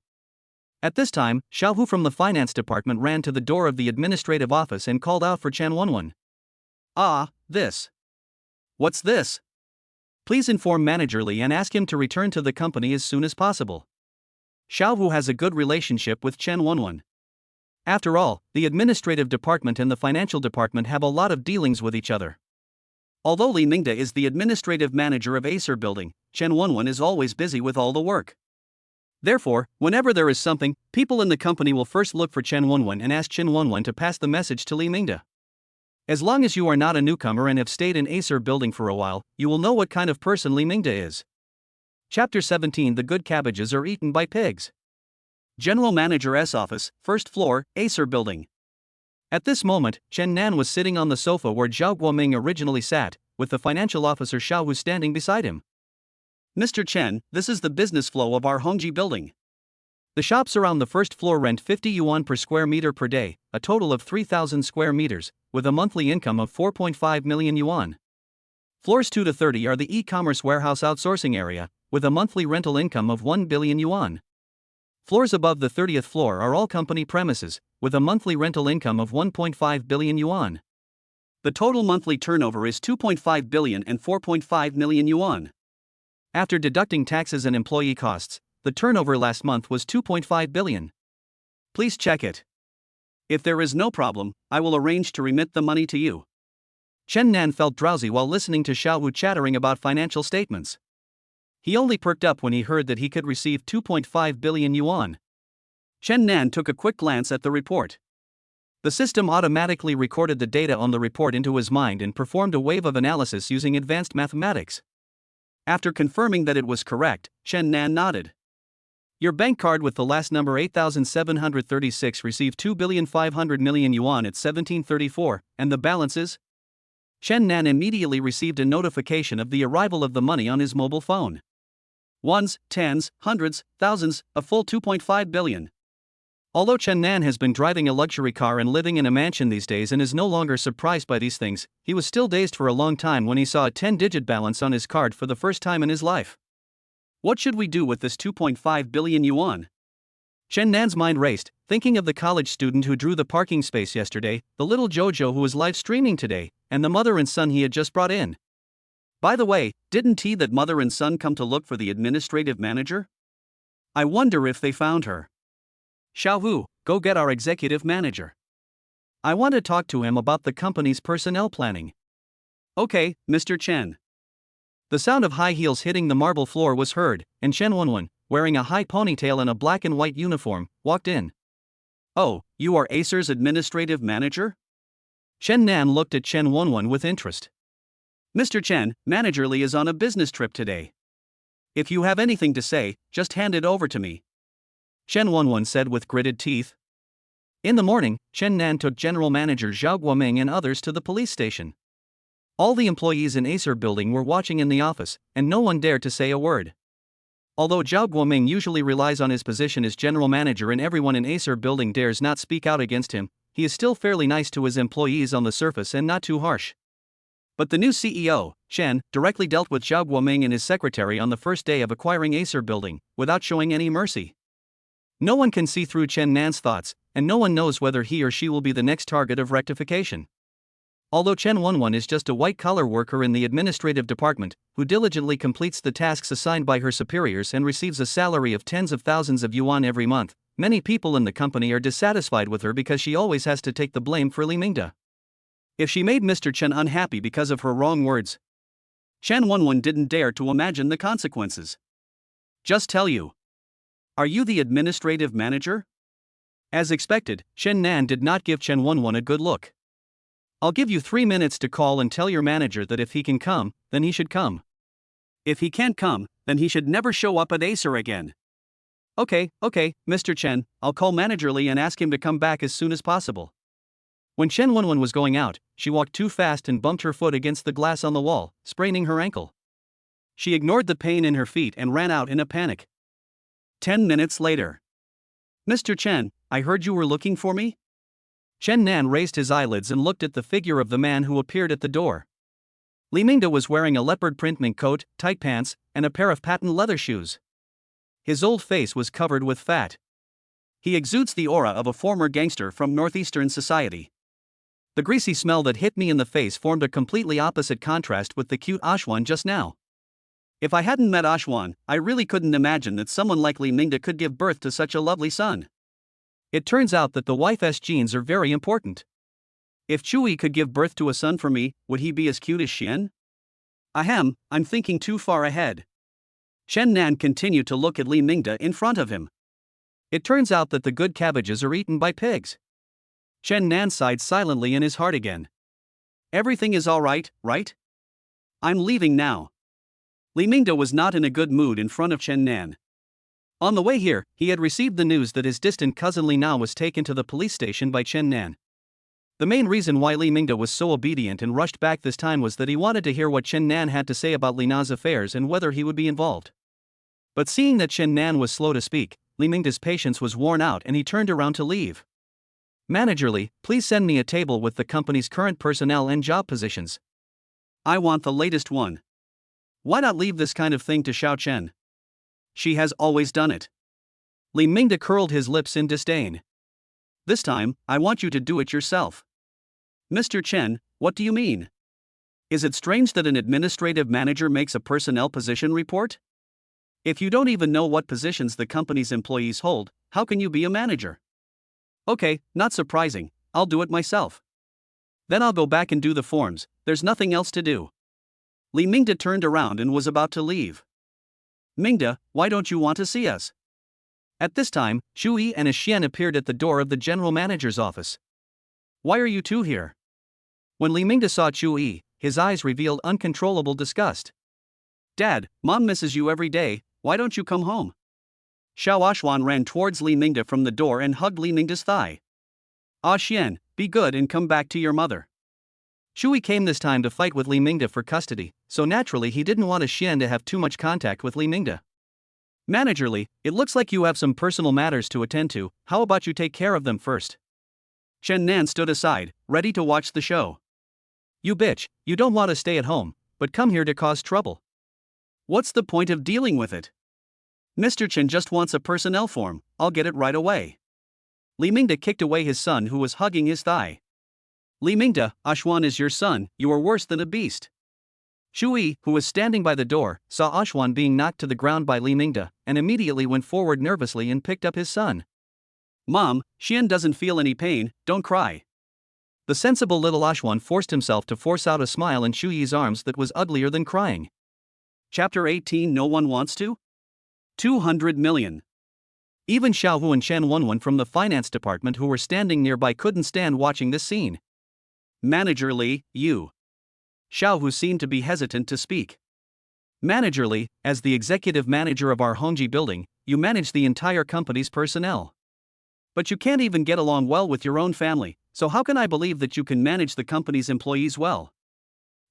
At this time, Xiao Hu from the finance department ran to the door of the administrative office and called out for Chen Wenwen. Ah, this. What's this? Please inform Manager Li and ask him to return to the company as soon as possible. Xiao Hu has a good relationship with Chen Wenwen. After all, the administrative department and the financial department have a lot of dealings with each other. Although Li Mingde is the administrative manager of Acer Building, Chen Wenwen is always busy with all the work. Therefore, whenever there is something, people in the company will first look for Chen Wenwen and ask Chen Wenwen to pass the message to Li Mingde. As long as you are not a newcomer and have stayed in Acer Building for a while, you will know what kind of person Li Mingde is. Chapter 17 The Good Cabbages Are Eaten by Pigs. General Manager's office, first floor, Acer Building. At this moment, Chen Nan was sitting on the sofa where Zhao Guoming originally sat, with the financial officer Xiao Hu standing beside him. Mr. Chen, this is the business flow of our Hongji building. The shops around the first floor rent 50 yuan per square meter per day, a total of 3,000 square meters, with a monthly income of 4.5 million yuan. Floors 2 to 30 are the e-commerce warehouse outsourcing area, with a monthly rental income of 1 billion yuan. Floors above the 30th floor are all company premises, with a monthly rental income of 1.5 billion yuan. The total monthly turnover is 2.5 billion and 4.5 million yuan. After deducting taxes and employee costs, the turnover last month was 2.5 billion. Please check it. If there is no problem, I will arrange to remit the money to you. Chen Nan felt drowsy while listening to Xiao Hu chattering about financial statements. He only perked up when he heard that he could receive 2.5 billion yuan. Chen Nan took a quick glance at the report. The system automatically recorded the data on the report into his mind and performed a wave of analysis using advanced mathematics. After confirming that it was correct, Chen Nan nodded. Your bank card with the last number 8736 received 2,500 million yuan at 1734, and the balance is? Chen Nan immediately received a notification of the arrival of the money on his mobile phone. Ones, tens, hundreds, thousands, a full 2.5 billion. Although Chen Nan has been driving a luxury car and living in a mansion these days and is no longer surprised by these things, he was still dazed for a long time when he saw a 10-digit balance on his card for the first time in his life. What should we do with this 2.5 billion yuan? Chen Nan's mind raced, thinking of the college student who drew the parking space yesterday, the little Jojo who was live streaming today, and the mother and son he had just brought in. By the way, didn't that mother and son come to look for the administrative manager? I wonder if they found her. Xiao Hu, go get our executive manager. I want to talk to him about the company's personnel planning. Okay, Mr. Chen. The sound of high heels hitting the marble floor was heard, and Chen Wenwen, wearing a high ponytail and a black and white uniform, walked in. Oh, you are Acer's administrative manager? Chen Nan looked at Chen Wenwen with interest. Mr. Chen, Manager Li is on a business trip today. If you have anything to say, just hand it over to me. Chen Wenwen said with gritted teeth. In the morning, Chen Nan took General Manager Zhao Guoming and others to the police station. All the employees in Acer Building were watching in the office, and no one dared to say a word. Although Zhao Guoming usually relies on his position as general manager and everyone in Acer Building dares not speak out against him, he is still fairly nice to his employees on the surface and not too harsh. But the new CEO, Chen, directly dealt with Zhao Guoming and his secretary on the first day of acquiring Acer Building, without showing any mercy. No one can see through Chen Nan's thoughts, and no one knows whether he or she will be the next target of rectification. Although Chen Wenwen is just a white-collar worker in the administrative department, who diligently completes the tasks assigned by her superiors and receives a salary of tens of thousands of yuan every month, many people in the company are dissatisfied with her because she always has to take the blame for Li Mingde. If she made Mr. Chen unhappy because of her wrong words, Chen Wenwen didn't dare to imagine the consequences. Just tell you. Are you the administrative manager? As expected, Chen Nan did not give Chen Wenwen a good look. I'll give you 3 minutes to call and tell your manager that if he can come, then he should come. If he can't come, then he should never show up at Acer again. Okay, Mr. Chen, I'll call Manager Li and ask him to come back as soon as possible. When Chen Wenwen was going out, she walked too fast and bumped her foot against the glass on the wall, spraining her ankle. She ignored the pain in her feet and ran out in a panic. 10 minutes later. Mr. Chen, I heard you were looking for me? Chen Nan raised his eyelids and looked at the figure of the man who appeared at the door. Li Mingde was wearing a leopard print mink coat, tight pants, and a pair of patent leather shoes. His old face was covered with fat. He exudes the aura of a former gangster from northeastern society. The greasy smell that hit me in the face formed a completely opposite contrast with the cute Ashwan just now. If I hadn't met Ashwan, I really couldn't imagine that someone like Li Mingde could give birth to such a lovely son. It turns out that the wife's genes are very important. If Chui could give birth to a son for me, would he be as cute as Xian? Ahem, I'm thinking too far ahead. Chen Nan continued to look at Li Mingde in front of him. It turns out that the good cabbages are eaten by pigs. Chen Nan sighed silently in his heart again. Everything is all right, right? I'm leaving now. Li Mingde was not in a good mood in front of Chen Nan. On the way here, he had received the news that his distant cousin Li Na was taken to the police station by Chen Nan. The main reason why Li Mingde was so obedient and rushed back this time was that he wanted to hear what Chen Nan had to say about Li Na's affairs and whether he would be involved. But seeing that Chen Nan was slow to speak, Li Mingde's patience was worn out and he turned around to leave. Manager Li, please send me a table with the company's current personnel and job positions. I want the latest one. Why not leave this kind of thing to Xiao Chen? She has always done it. Li Mingde curled his lips in disdain. This time, I want you to do it yourself. Mr. Chen, what do you mean? Is it strange that an administrative manager makes a personnel position report? If you don't even know what positions the company's employees hold, how can you be a manager? Okay, not surprising, I'll do it myself. Then I'll go back and do the forms, there's nothing else to do. Li Mingde turned around and was about to leave. Mingde, why don't you want to see us? At this time, Xu Yi and a Xian appeared at the door of the general manager's office. Why are you two here? When Li Mingde saw Xu Yi, his eyes revealed uncontrollable disgust. Dad, Mom misses you every day, why don't you come home? Xiao Ashwan ran towards Li Mingde from the door and hugged Li Mingde's thigh. Ah Xian, be good and come back to your mother. Xu Yi came this time to fight with Li Mingde for custody, so naturally he didn't want a Xian to have too much contact with Li Mingde. Manager Li, it looks like you have some personal matters to attend to, how about you take care of them first? Chen Nan stood aside, ready to watch the show. You bitch, you don't want to stay at home, but come here to cause trouble. What's the point of dealing with it? Mr. Chen just wants a personnel form, I'll get it right away. Li Mingde kicked away his son who was hugging his thigh. Li Mingde, Ashwan is your son, you are worse than a beast. Xu Yi, who was standing by the door, saw Ashwan being knocked to the ground by Li Mingde, and immediately went forward nervously and picked up his son. Mom, Xian doesn't feel any pain, don't cry. The sensible little Ashwan forced himself to force out a smile in Xu Yi's arms that was uglier than crying. Chapter 18 No one wants to? 200 million. Even Xiao Hu and Chen Wenwen from the finance department who were standing nearby couldn't stand watching this scene. Manager Li, you. Xiao Hu seemed to be hesitant to speak. Manager Li, as the executive manager of our Hongji building, you manage the entire company's personnel. But you can't even get along well with your own family, so how can I believe that you can manage the company's employees well?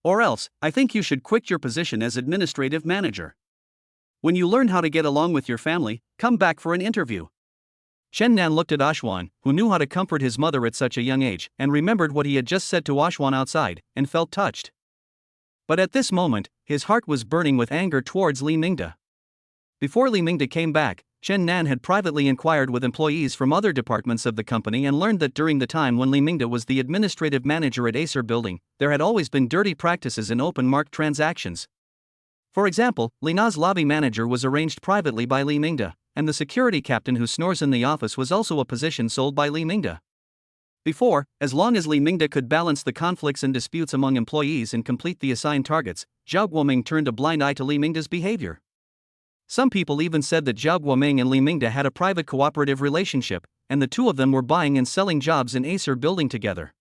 Or else, I think you should quit your position as administrative manager. When you learn how to get along with your family, come back for an interview. Chen Nan looked at Ashwan, who knew how to comfort his mother at such a young age, and remembered what he had just said to Ashwan outside, and felt touched. But at this moment, his heart was burning with anger towards Li Mingde. Before Li Mingde came back, Chen Nan had privately inquired with employees from other departments of the company and learned that during the time when Li Mingde was the administrative manager at Acer Building, there had always been dirty practices in open market transactions. For example, Li Na's lobby manager was arranged privately by Li Mingde, and the security captain who snores in the office was also a position sold by Li Mingde. Before, as long as Li Mingde could balance the conflicts and disputes among employees and complete the assigned targets, Zhao Guoming turned a blind eye to Li Mingde's behavior. Some people even said that Zhao Guoming and Li Mingde had a private cooperative relationship, and the two of them were buying and selling jobs in Acer Building together.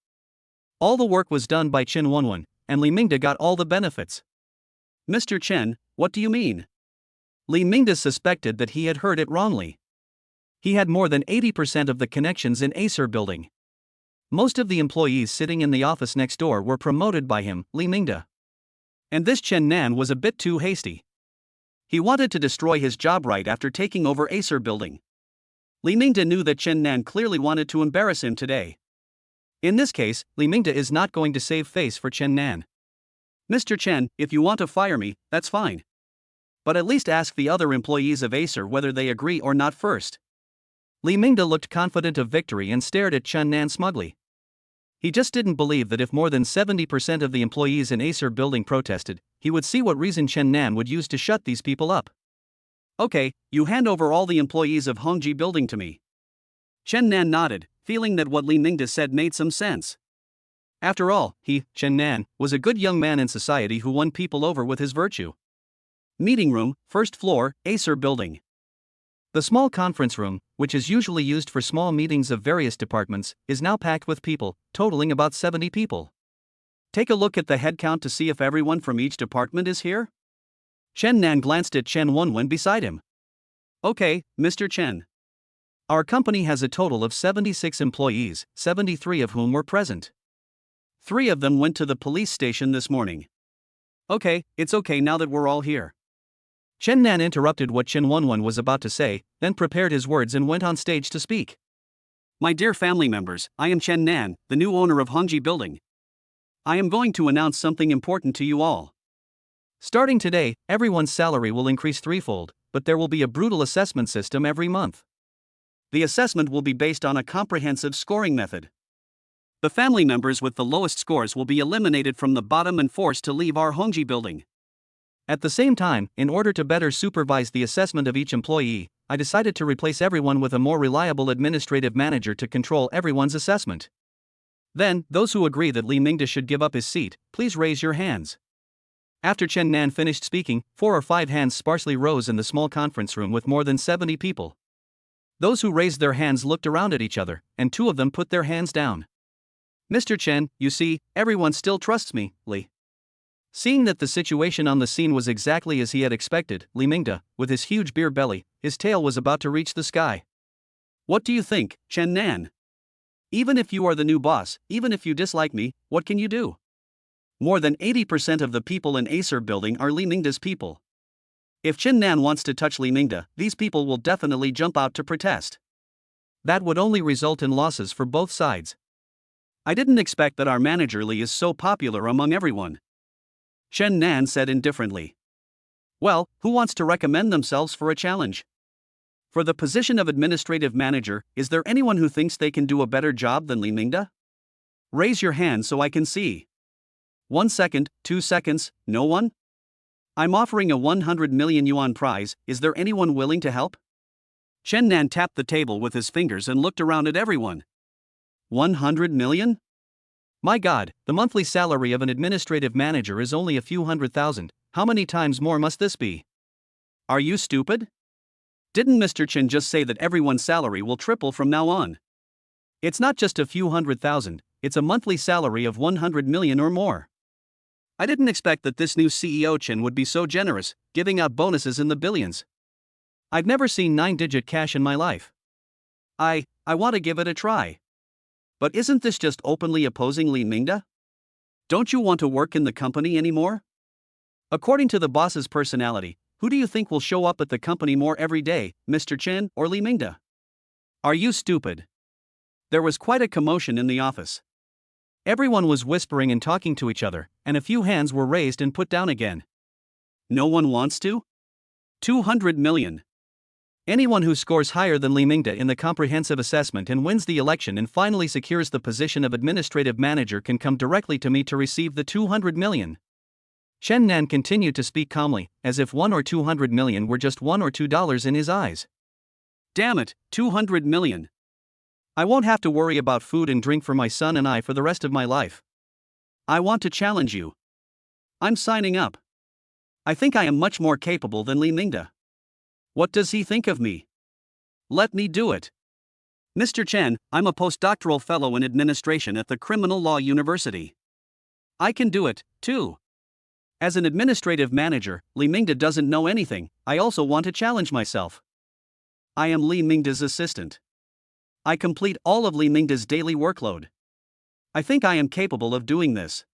All the work was done by Chen Wenwen, and Li Mingde got all the benefits. Mr. Chen, what do you mean? Li Mingde suspected that he had heard it wrongly. He had more than 80% of the connections in Acer Building. Most of the employees sitting in the office next door were promoted by him, Li Mingde. And this Chen Nan was a bit too hasty. He wanted to destroy his job right after taking over Acer Building. Li Mingde knew that Chen Nan clearly wanted to embarrass him today. In this case, Li Mingde is not going to save face for Chen Nan. Mr. Chen, if you want to fire me, that's fine. But at least ask the other employees of Acer whether they agree or not first. Li Mingde looked confident of victory and stared at Chen Nan smugly. He just didn't believe that if more than 70% of the employees in Acer Building protested, he would see what reason Chen Nan would use to shut these people up. Okay, you hand over all the employees of Hongji Building to me. Chen Nan nodded, feeling that what Li Mingde said made some sense. After all, he, Chen Nan, was a good young man in society who won people over with his virtue. Meeting room, first floor, Acer Building. The small conference room, which is usually used for small meetings of various departments, is now packed with people, totaling about 70 people. Take a look at the head count to see if everyone from each department is here. Chen Nan glanced at Chen Wenwen beside him. Okay, Mr. Chen. Our company has a total of 76 employees, 73 of whom were present. 3 of them went to the police station this morning. Okay, it's okay now that we're all here. Chen Nan interrupted what Chen Wenwen was about to say, then prepared his words and went on stage to speak. My dear family members, I am Chen Nan, the new owner of Hongji Building. I am going to announce something important to you all. Starting today, everyone's salary will increase threefold, but there will be a brutal assessment system every month. The assessment will be based on a comprehensive scoring method. The family members with the lowest scores will be eliminated from the bottom and forced to leave our Hongji Building. At the same time, in order to better supervise the assessment of each employee, I decided to replace everyone with a more reliable administrative manager to control everyone's assessment. Then, those who agree that Li Mingde should give up his seat, please raise your hands. After Chen Nan finished speaking, 4 or 5 hands sparsely rose in the small conference room with more than 70 people. Those who raised their hands looked around at each other, and 2 of them put their hands down. Mr. Chen, you see, everyone still trusts me, Li. Seeing that the situation on the scene was exactly as he had expected, Li Mingde, with his huge beer belly, his tail was about to reach the sky. What do you think, Chen Nan? Even if you are the new boss, even if you dislike me, what can you do? More than 80% of the people in Acer Building are Li Mingde's people. If Chen Nan wants to touch Li Mingde, these people will definitely jump out to protest. That would only result in losses for both sides. I didn't expect that our manager Li is so popular among everyone. Chen Nan said indifferently. Well, who wants to recommend themselves for a challenge? For the position of administrative manager, is there anyone who thinks they can do a better job than Li Mingde? Raise your hand so I can see. 1 second, 2 seconds, no one? I'm offering a 100 million yuan prize, is there anyone willing to help? Chen Nan tapped the table with his fingers and looked around at everyone. 100 million? My God, the monthly salary of an administrative manager is only a few 100,000, how many times more must this be? Are you stupid? Didn't Mr. Chen just say that everyone's salary will triple from now on? It's not just a few 100,000, it's a monthly salary of 100 million or more. I didn't expect that this new CEO Chen would be so generous, giving out bonuses in the billions. I've never seen 9-digit cash in my life. I want to give it a try. But isn't this just openly opposing Li Mingde? Don't you want to work in the company anymore? According to the boss's personality, who do you think will show up at the company more every day, Mr. Chen or Li Mingde? Are you stupid? There was quite a commotion in the office. Everyone was whispering and talking to each other, and a few hands were raised and put down again. No one wants to? 200 million. Anyone who scores higher than Li Mingde in the comprehensive assessment and wins the election and finally secures the position of administrative manager can come directly to me to receive the 200 million. Chen Nan continued to speak calmly, as if 1 or 200 million were just $1 or $2 in his eyes. Damn it, 200 million. I won't have to worry about food and drink for my son and I for the rest of my life. I want to challenge you. I'm signing up. I think I am much more capable than Li Mingde. What does he think of me? Let me do it. Mr. Chen, I'm a postdoctoral fellow in administration at the Criminal Law University. I can do it, too. As an administrative manager, Li Mingde doesn't know anything. I also want to challenge myself. I am Li Mingde's assistant. I complete all of Li Mingde's daily workload. I think I am capable of doing this.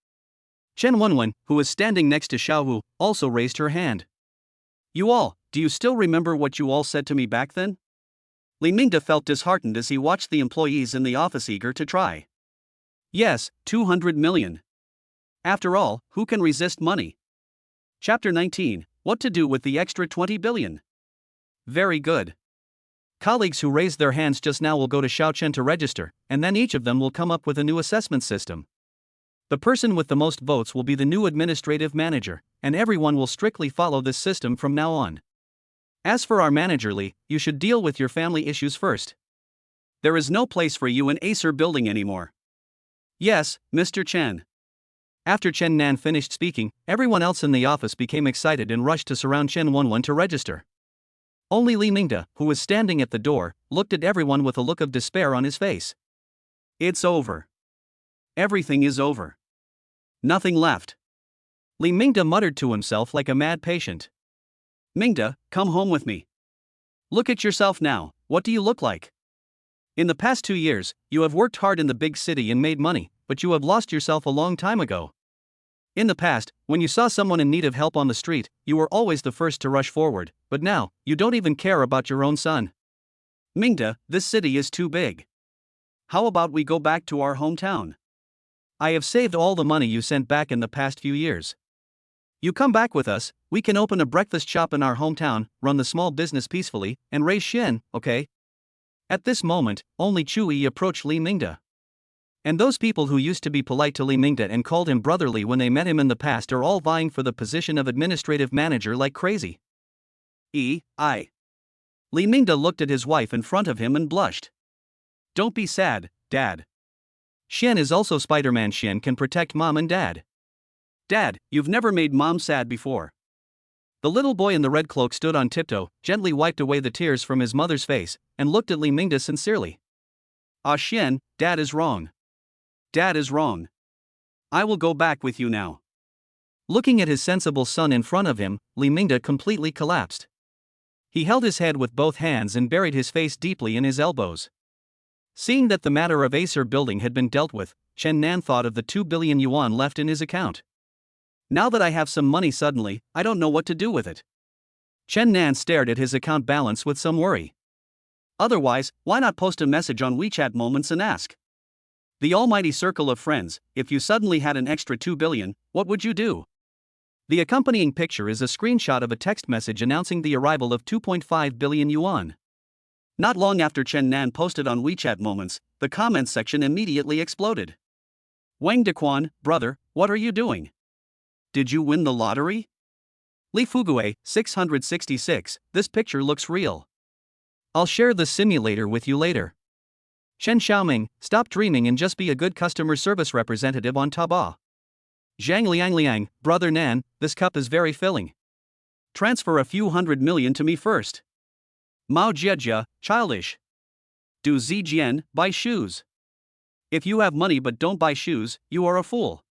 Chen Wenwen, who was standing next to Xiaohu, also raised her hand. You all, do you still remember what you all said to me back then? Li Mingde felt disheartened as he watched the employees in the office eager to try. Yes, 200 million. After all, who can resist money? Chapter 19, What to do with the extra 20 billion. Very good. Colleagues who raised their hands just now will go to Xiaochen to register, and then each of them will come up with a new assessment system. The person with the most votes will be the new administrative manager, and everyone will strictly follow this system from now on. As for our manager Li, you should deal with your family issues first. There is no place for you in Acer building anymore. Yes, Mr. Chen. After Chen Nan finished speaking, everyone else in the office became excited and rushed to surround Chen Wenwen to register. Only Li Mingde, who was standing at the door, looked at everyone with a look of despair on his face. It's over. Everything is over. Nothing left. Li Mingde muttered to himself like a mad patient. Mingde, come home with me. Look at yourself now, what do you look like? In the past 2 years, you have worked hard in the big city and made money, but you have lost yourself a long time ago. In the past, when you saw someone in need of help on the street, you were always the first to rush forward, but now, you don't even care about your own son. Mingde, this city is too big. How about we go back to our hometown? I have saved all the money you sent back in the past few years. You come back with us, we can open a breakfast shop in our hometown, run the small business peacefully, and raise Xin, okay? At this moment, only Chu Yi approached Li Mingde. And those people who used to be polite to Li Mingde and called him brotherly when they met him in the past are all vying for the position of administrative manager like crazy. Li Mingde looked at his wife in front of him and blushed. Don't be sad, Dad. Xian is also Spider-Man. Xian can protect Mom and Dad. Dad, you've never made Mom sad before. The little boy in the red cloak stood on tiptoe, gently wiped away the tears from his mother's face, and looked at Li Mingde sincerely. Ah Xian, Dad is wrong. Dad is wrong. I will go back with you now. Looking at his sensible son in front of him, Li Mingde completely collapsed. He held his head with both hands and buried his face deeply in his elbows. Seeing that the matter of Acer building had been dealt with, Chen Nan thought of the 2 billion yuan left in his account. Now that I have some money suddenly, I don't know what to do with it. Chen Nan stared at his account balance with some worry. Otherwise, why not post a message on WeChat Moments and ask? The almighty circle of friends, if you suddenly had an extra 2 billion, what would you do? The accompanying picture is a screenshot of a text message announcing the arrival of 2.5 billion yuan. Not long after Chen Nan posted on WeChat Moments, the comments section immediately exploded. Wang Dequan, brother, what are you doing? Did you win the lottery? Li Fugue, 666, this picture looks real. I'll share the simulator with you later. Chen Xiaoming, stop dreaming and just be a good customer service representative on Taobao. Zhang Liang, brother Nan, this cup is very filling. Transfer a few 100 million to me first. Mao Jiejia, childish. Du Zijian, buy shoes. If you have money but don't buy shoes, you are a fool.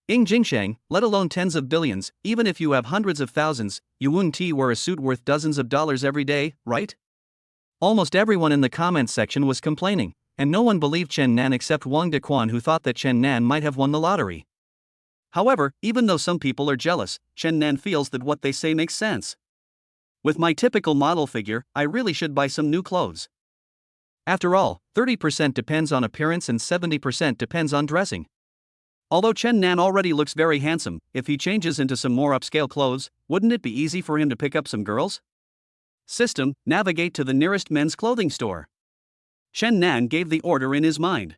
Ying Jingsheng, let alone tens of billions, even if you have hundreds of thousands, you wouldn't wear a suit worth dozens of dollars every day, right? Almost everyone in the comments section was complaining, and no one believed Chen Nan except Wang Dequan, who thought that Chen Nan might have won the lottery. However, even though some people are jealous, Chen Nan feels that what they say makes sense. With my typical model figure, I really should buy some new clothes. After all, 30% depends on appearance and 70% depends on dressing. Although Chen Nan already looks very handsome, if he changes into some more upscale clothes, wouldn't it be easy for him to pick up some girls? System, navigate to the nearest men's clothing store. Chen Nan gave the order in his mind.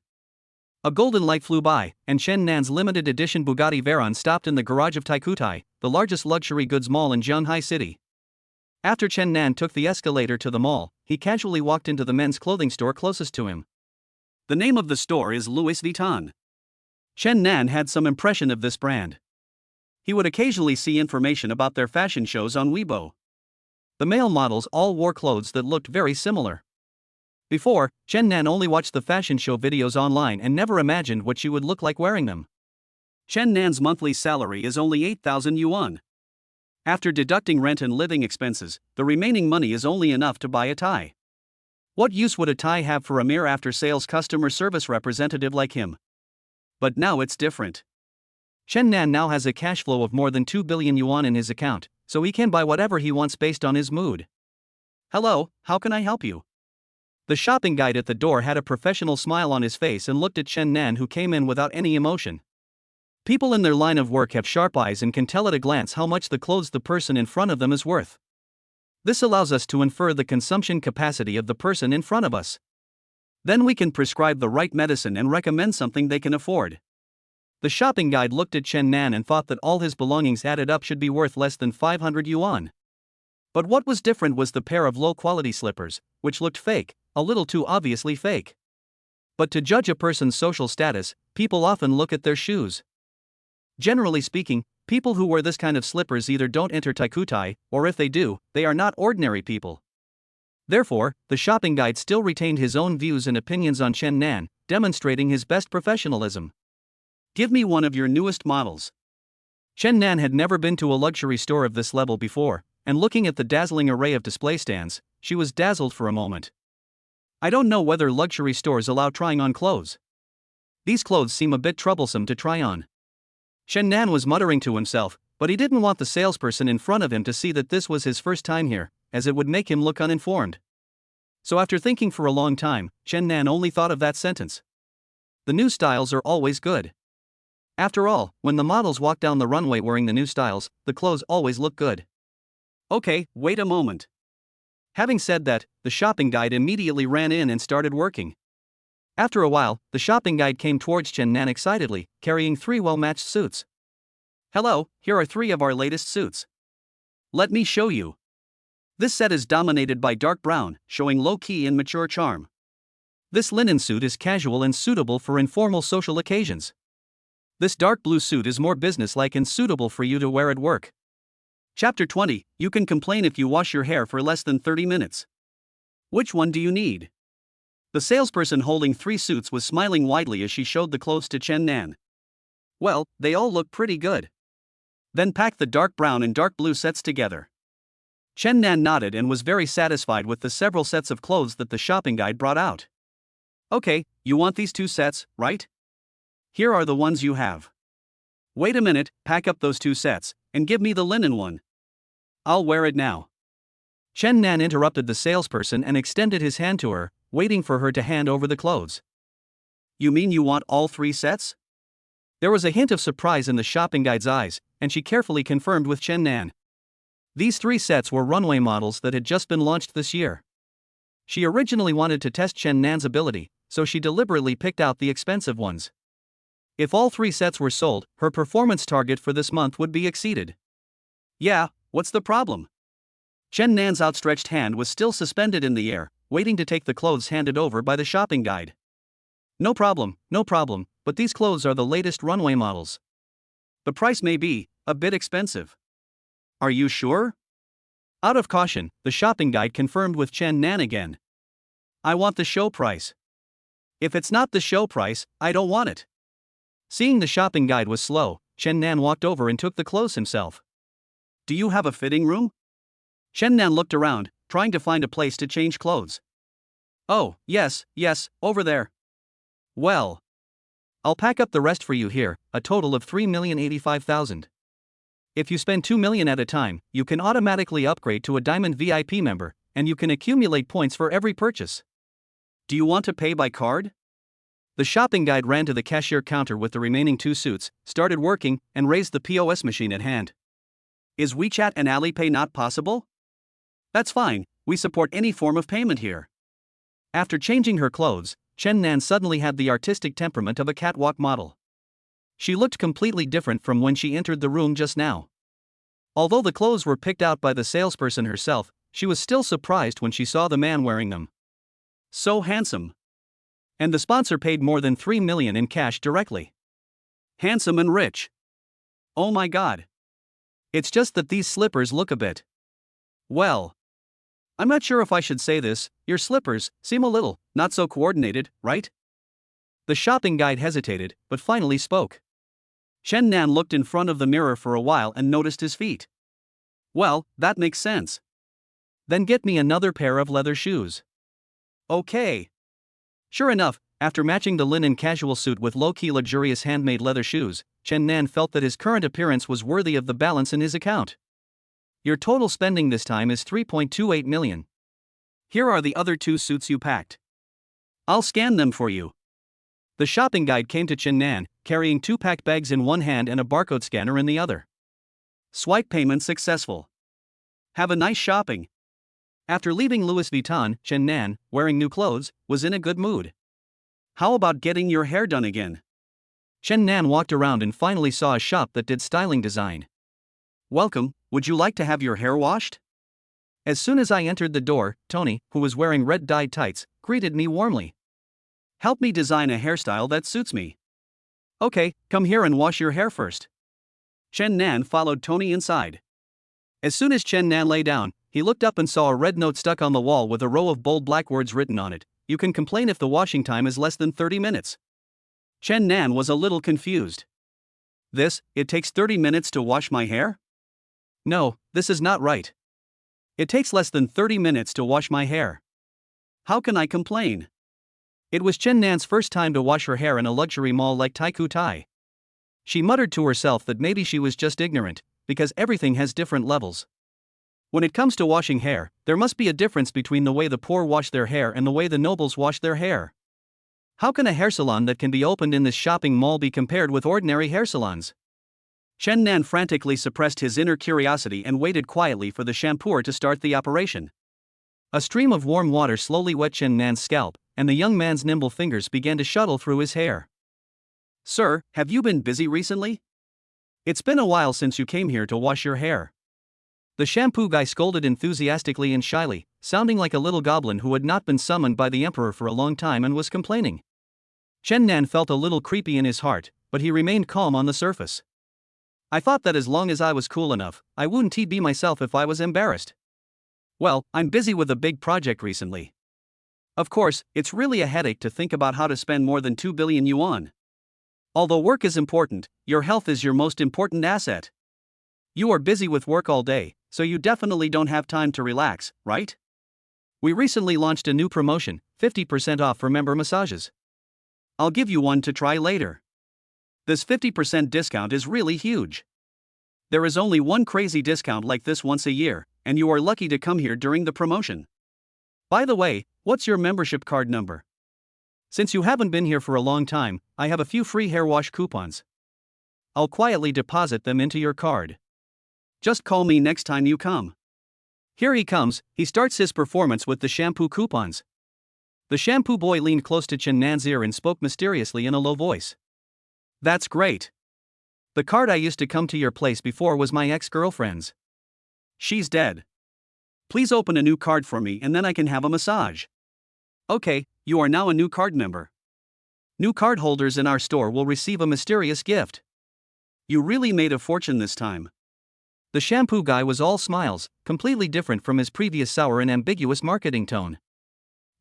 A golden light flew by, and Chen Nan's limited edition Bugatti Veyron stopped in the garage of Taikutai, the largest luxury goods mall in Shanghai City. After Chen Nan took the escalator to the mall, he casually walked into the men's clothing store closest to him. The name of the store is Louis Vuitton. Chen Nan had some impression of this brand. He would occasionally see information about their fashion shows on Weibo. The male models all wore clothes that looked very similar. Before, Chen Nan only watched the fashion show videos online and never imagined what she would look like wearing them. Chen Nan's monthly salary is only 8,000 yuan. After deducting rent and living expenses, the remaining money is only enough to buy a tie. What use would a tie have for a mere after-sales customer service representative like him? But now it's different. Chen Nan now has a cash flow of more than 2 billion yuan in his account, so he can buy whatever he wants based on his mood. Hello, how can I help you? The shopping guide at the door had a professional smile on his face and looked at Chen Nan, who came in without any emotion. People in their line of work have sharp eyes and can tell at a glance how much the clothes the person in front of them is worth. This allows us to infer the consumption capacity of the person in front of us. Then we can prescribe the right medicine and recommend something they can afford. The shopping guide looked at Chen Nan and thought that all his belongings added up should be worth less than 500 yuan. But what was different was the pair of low-quality slippers, which looked fake, a little too obviously fake. But to judge a person's social status, people often look at their shoes. Generally speaking, people who wear this kind of slippers either don't enter Taikutai, or if they do, they are not ordinary people. Therefore, the shopping guide still retained his own views and opinions on Chen Nan, demonstrating his best professionalism. Give me one of your newest models. Chen Nan had never been to a luxury store of this level before, and looking at the dazzling array of display stands, she was dazzled for a moment. I don't know whether luxury stores allow trying on clothes. These clothes seem a bit troublesome to try on. Chen Nan was muttering to himself, but he didn't want the salesperson in front of him to see that this was his first time here, as it would make him look uninformed. So after thinking for a long time, Chen Nan only thought of that sentence. The new styles are always good. After all, when the models walk down the runway wearing the new styles, the clothes always look good. Okay, wait a moment. Having said that, the shopping guide immediately ran in and started working. After a while, the shopping guide came towards Chen Nan excitedly, carrying 3 well-matched suits. Hello, here are 3 of our latest suits. Let me show you. This set is dominated by dark brown, showing low-key and mature charm. This linen suit is casual and suitable for informal social occasions. This dark blue suit is more businesslike and suitable for you to wear at work. Chapter 20, you can complain if you wash your hair for less than 30 minutes. Which one do you need? The salesperson holding 3 suits was smiling widely as she showed the clothes to Chen Nan. Well, they all look pretty good. Then pack the dark brown and dark blue sets together. Chen Nan nodded and was very satisfied with the several sets of clothes that the shopping guide brought out. Okay, you want these 2 sets, right? Here are the ones you have. Wait a minute, pack up those 2 sets, and give me the linen one. I'll wear it now. Chen Nan interrupted the salesperson and extended his hand to her, waiting for her to hand over the clothes. You mean you want all 3 sets? There was a hint of surprise in the shopping guide's eyes, and she carefully confirmed with Chen Nan. These 3 sets were runway models that had just been launched this year. She originally wanted to test Chen Nan's ability, so she deliberately picked out the expensive ones. If all 3 sets were sold, her performance target for this month would be exceeded. Yeah, what's the problem? Chen Nan's outstretched hand was still suspended in the air, waiting to take the clothes handed over by the shopping guide. No problem, but these clothes are the latest runway models. The price may be a bit expensive. Are you sure? Out of caution, the shopping guide confirmed with Chen Nan again. I want the show price. If it's not the show price, I don't want it. Seeing the shopping guide was slow, Chen Nan walked over and took the clothes himself. Do you have a fitting room? Chen Nan looked around, trying to find a place to change clothes. Oh, yes, over there. Well, I'll pack up the rest for you here, a total of 3,085,000. If you spend 2 million at a time, you can automatically upgrade to a Diamond VIP member, and you can accumulate points for every purchase. Do you want to pay by card? The shopping guide ran to the cashier counter with the remaining 2 suits, started working, and raised the POS machine at hand. Is WeChat and Alipay not possible? That's fine, we support any form of payment here. After changing her clothes, Chen Nan suddenly had the artistic temperament of a catwalk model. She looked completely different from when she entered the room just now. Although the clothes were picked out by the salesperson herself, she was still surprised when she saw the man wearing them. So handsome. And the sponsor paid more than 3 million in cash directly. Handsome and rich. Oh my god. It's just that these slippers look a bit. Well, I'm not sure if I should say this, your slippers seem a little not so coordinated, right? The shopping guide hesitated, but finally spoke. Chen Nan looked in front of the mirror for a while and noticed his feet. Well, that makes sense. Then get me another pair of leather shoes. Okay. Sure enough, after matching the linen casual suit with low-key luxurious handmade leather shoes, Chen Nan felt that his current appearance was worthy of the balance in his account. Your total spending this time is 3.28 million. Here are the other 2 suits you packed. I'll scan them for you. The shopping guide came to Chen Nan, carrying 2 packed bags in one hand and a barcode scanner in the other. Swipe payment successful. Have a nice shopping. After leaving Louis Vuitton, Chen Nan, wearing new clothes, was in a good mood. How about getting your hair done again? Chen Nan walked around and finally saw a shop that did styling design. Welcome, would you like to have your hair washed? As soon as I entered the door, Tony, who was wearing red dyed tights, greeted me warmly. Help me design a hairstyle that suits me. Okay, come here and wash your hair first. Chen Nan followed Tony inside. As soon as Chen Nan lay down, he looked up and saw a red note stuck on the wall with a row of bold black words written on it. You can complain if the washing time is less than 30 minutes. Chen Nan was a little confused. It takes 30 minutes to wash my hair? No, this is not right. It takes less than 30 minutes to wash my hair. How can I complain? It was Chen Nan's first time to wash her hair in a luxury mall like Taikoo Tai. She muttered to herself that maybe she was just ignorant, because everything has different levels. When it comes to washing hair, there must be a difference between the way the poor wash their hair and the way the nobles wash their hair. How can a hair salon that can be opened in this shopping mall be compared with ordinary hair salons? Chen Nan frantically suppressed his inner curiosity and waited quietly for the shampooer to start the operation. A stream of warm water slowly wet Chen Nan's scalp, and the young man's nimble fingers began to shuttle through his hair. Sir, have you been busy recently? It's been a while since you came here to wash your hair. The shampoo guy scolded enthusiastically and shyly, sounding like a little goblin who had not been summoned by the emperor for a long time and was complaining. Chen Nan felt a little creepy in his heart, but he remained calm on the surface. I thought that as long as I was cool enough, I wouldn't be myself if I was embarrassed. Well, I'm busy with a big project recently. Of course, it's really a headache to think about how to spend more than 2 billion yuan. Although work is important, your health is your most important asset. You are busy with work all day, so you definitely don't have time to relax, right? We recently launched a new promotion, 50% off for member massages. I'll give you one to try later. This 50% discount is really huge. There is only one crazy discount like this once a year, and you are lucky to come here during the promotion. By the way, what's your membership card number? Since you haven't been here for a long time, I have a few free hair wash coupons. I'll quietly deposit them into your card. Just call me next time you come. Here he comes, he starts his performance with the shampoo coupons. The shampoo boy leaned close to Chen Nan's ear and spoke mysteriously in a low voice. That's great. The card I used to come to your place before was my ex-girlfriend's. She's dead. Please open a new card for me and then I can have a massage. Okay, you are now a new card member. New card holders in our store will receive a mysterious gift. You really made a fortune this time. The shampoo guy was all smiles, completely different from his previous sour and ambiguous marketing tone.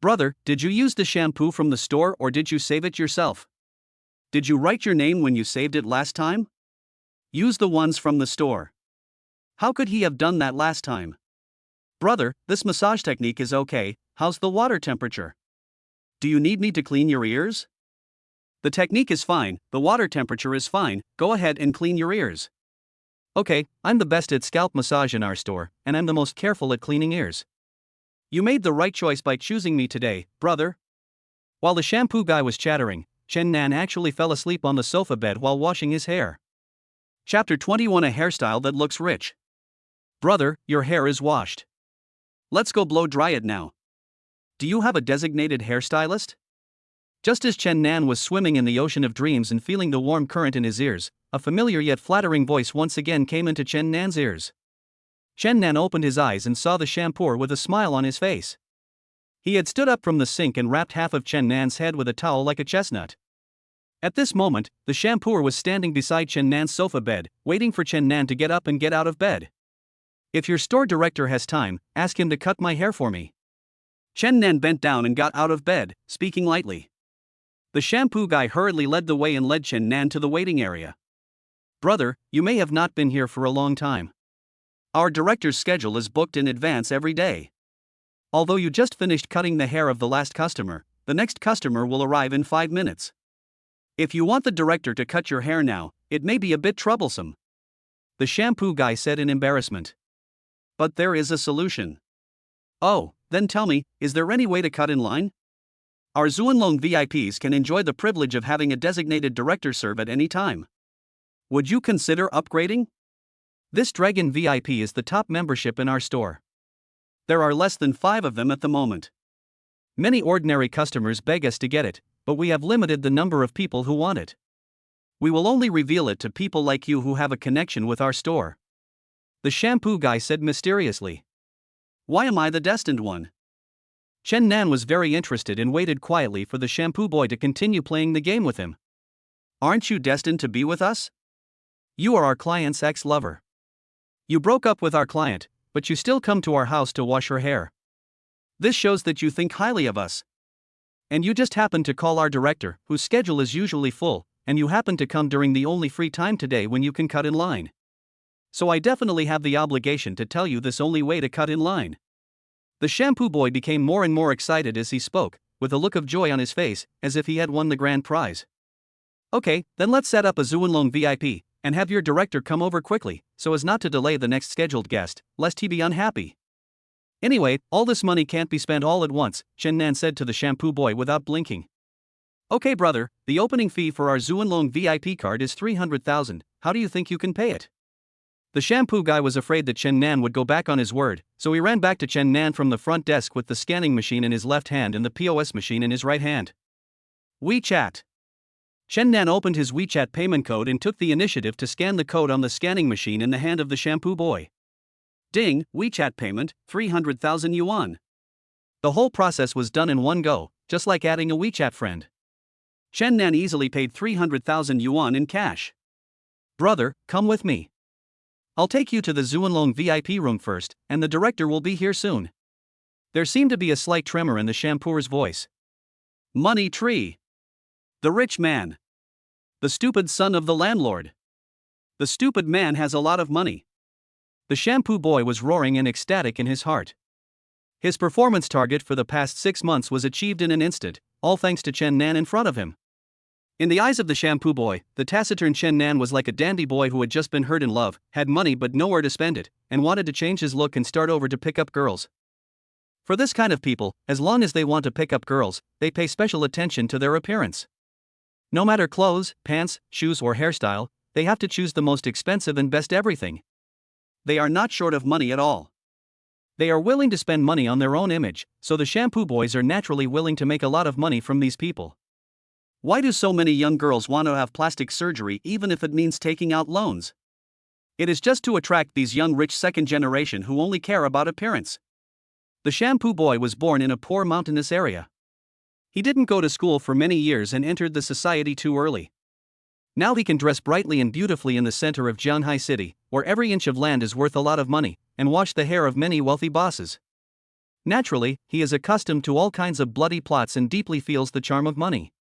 Brother, did you use the shampoo from the store or did you save it yourself? Did you write your name when you saved it last time? Use the ones from the store. How could he have done that last time? Brother, this massage technique is okay, how's the water temperature? Do you need me to clean your ears? The technique is fine, the water temperature is fine, go ahead and clean your ears. Okay, I'm the best at scalp massage in our store, and I'm the most careful at cleaning ears. You made the right choice by choosing me today, brother. While the shampoo guy was chattering, Chen Nan actually fell asleep on the sofa bed while washing his hair. Chapter 21: A hairstyle that looks rich. Brother, your hair is washed. Let's go blow dry it now. Do you have a designated hairstylist? Just as Chen Nan was swimming in the ocean of dreams and feeling the warm current in his ears, a familiar yet flattering voice once again came into Chen Nan's ears. Chen Nan opened his eyes and saw the shampooer with a smile on his face. He had stood up from the sink and wrapped half of Chen Nan's head with a towel like a chestnut. At this moment, the shampooer was standing beside Chen Nan's sofa bed, waiting for Chen Nan to get up and get out of bed. If your store director has time, ask him to cut my hair for me. Chen Nan bent down and got out of bed, speaking lightly. The shampoo guy hurriedly led the way and led Chen Nan to the waiting area. Brother, you may have not been here for a long time. Our director's schedule is booked in advance every day. Although you just finished cutting the hair of the last customer, the next customer will arrive in 5 minutes. If you want the director to cut your hair now, it may be a bit troublesome, the shampoo guy said in embarrassment. But there is a solution. Oh, then tell me, is there any way to cut in line? Our Zuanlong VIPs can enjoy the privilege of having a designated director serve at any time. Would you consider upgrading? This Dragon VIP is the top membership in our store. There are less than 5 of them at the moment. Many ordinary customers beg us to get it, but we have limited the number of people who want it. We will only reveal it to people like you who have a connection with our store, the shampoo guy said mysteriously. Why am I the destined one? Chen Nan was very interested and waited quietly for the shampoo boy to continue playing the game with him. Aren't you destined to be with us? You are our client's ex-lover. You broke up with our client, but you still come to our house to wash her hair. This shows that you think highly of us. And you just happened to call our director, whose schedule is usually full, and you happen to come during the only free time today when you can cut in line. So I definitely have the obligation to tell you this only way to cut in line. The shampoo boy became more and more excited as he spoke, with a look of joy on his face, as if he had won the grand prize. Okay, then let's set up a Zuanlong VIP, and have your director come over quickly, so as not to delay the next scheduled guest, lest he be unhappy. Anyway, all this money can't be spent all at once, Chen Nan said to the shampoo boy without blinking. Okay brother, the opening fee for our Zuanlong VIP card is 300,000, how do you think you can pay it? The shampoo guy was afraid that Chen Nan would go back on his word, so he ran back to Chen Nan from the front desk with the scanning machine in his left hand and the POS machine in his right hand. WeChat. Chen Nan opened his WeChat payment code and took the initiative to scan the code on the scanning machine in the hand of the shampoo boy. Ding, WeChat payment, 300,000 yuan. The whole process was done in one go, just like adding a WeChat friend. Chen Nan easily paid 300,000 yuan in cash. Brother, come with me. I'll take you to the Zuanlong VIP room first, and the director will be here soon. There seemed to be a slight tremor in the shampooer's voice. Money tree. The rich man. The stupid son of the landlord. The stupid man has a lot of money. The shampoo boy was roaring and ecstatic in his heart. His performance target for the past 6 months was achieved in an instant, all thanks to Chen Nan in front of him. In the eyes of the shampoo boy, the taciturn Chen Nan was like a dandy boy who had just been hurt in love, had money but nowhere to spend it, and wanted to change his look and start over to pick up girls. For this kind of people, as long as they want to pick up girls, they pay special attention to their appearance. No matter clothes, pants, shoes or hairstyle, they have to choose the most expensive and best everything. They are not short of money at all. They are willing to spend money on their own image, so the shampoo boys are naturally willing to make a lot of money from these people. Why do so many young girls want to have plastic surgery even if it means taking out loans? It is just to attract these young rich second generation who only care about appearance. The shampoo boy was born in a poor mountainous area. He didn't go to school for many years and entered the society too early. Now he can dress brightly and beautifully in the center of Jianhai City, where every inch of land is worth a lot of money, and wash the hair of many wealthy bosses. Naturally, he is accustomed to all kinds of bloody plots and deeply feels the charm of money.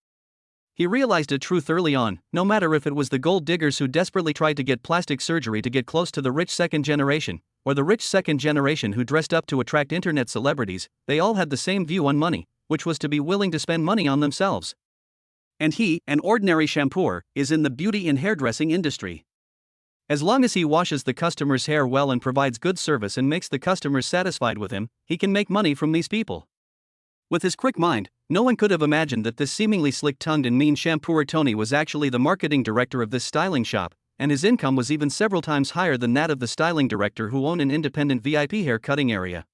He realized a truth early on, no matter if it was the gold diggers who desperately tried to get plastic surgery to get close to the rich second generation, or the rich second generation who dressed up to attract internet celebrities, they all had the same view on money, which was to be willing to spend money on themselves. And he, an ordinary shampooer, is in the beauty and hairdressing industry. As long as he washes the customer's hair well and provides good service and makes the customers satisfied with him, he can make money from these people. With his quick mind, no one could have imagined that this seemingly slick-tongued and mean shampooer Tony was actually the marketing director of this styling shop, and his income was even several times higher than that of the styling director who owned an independent VIP hair cutting area.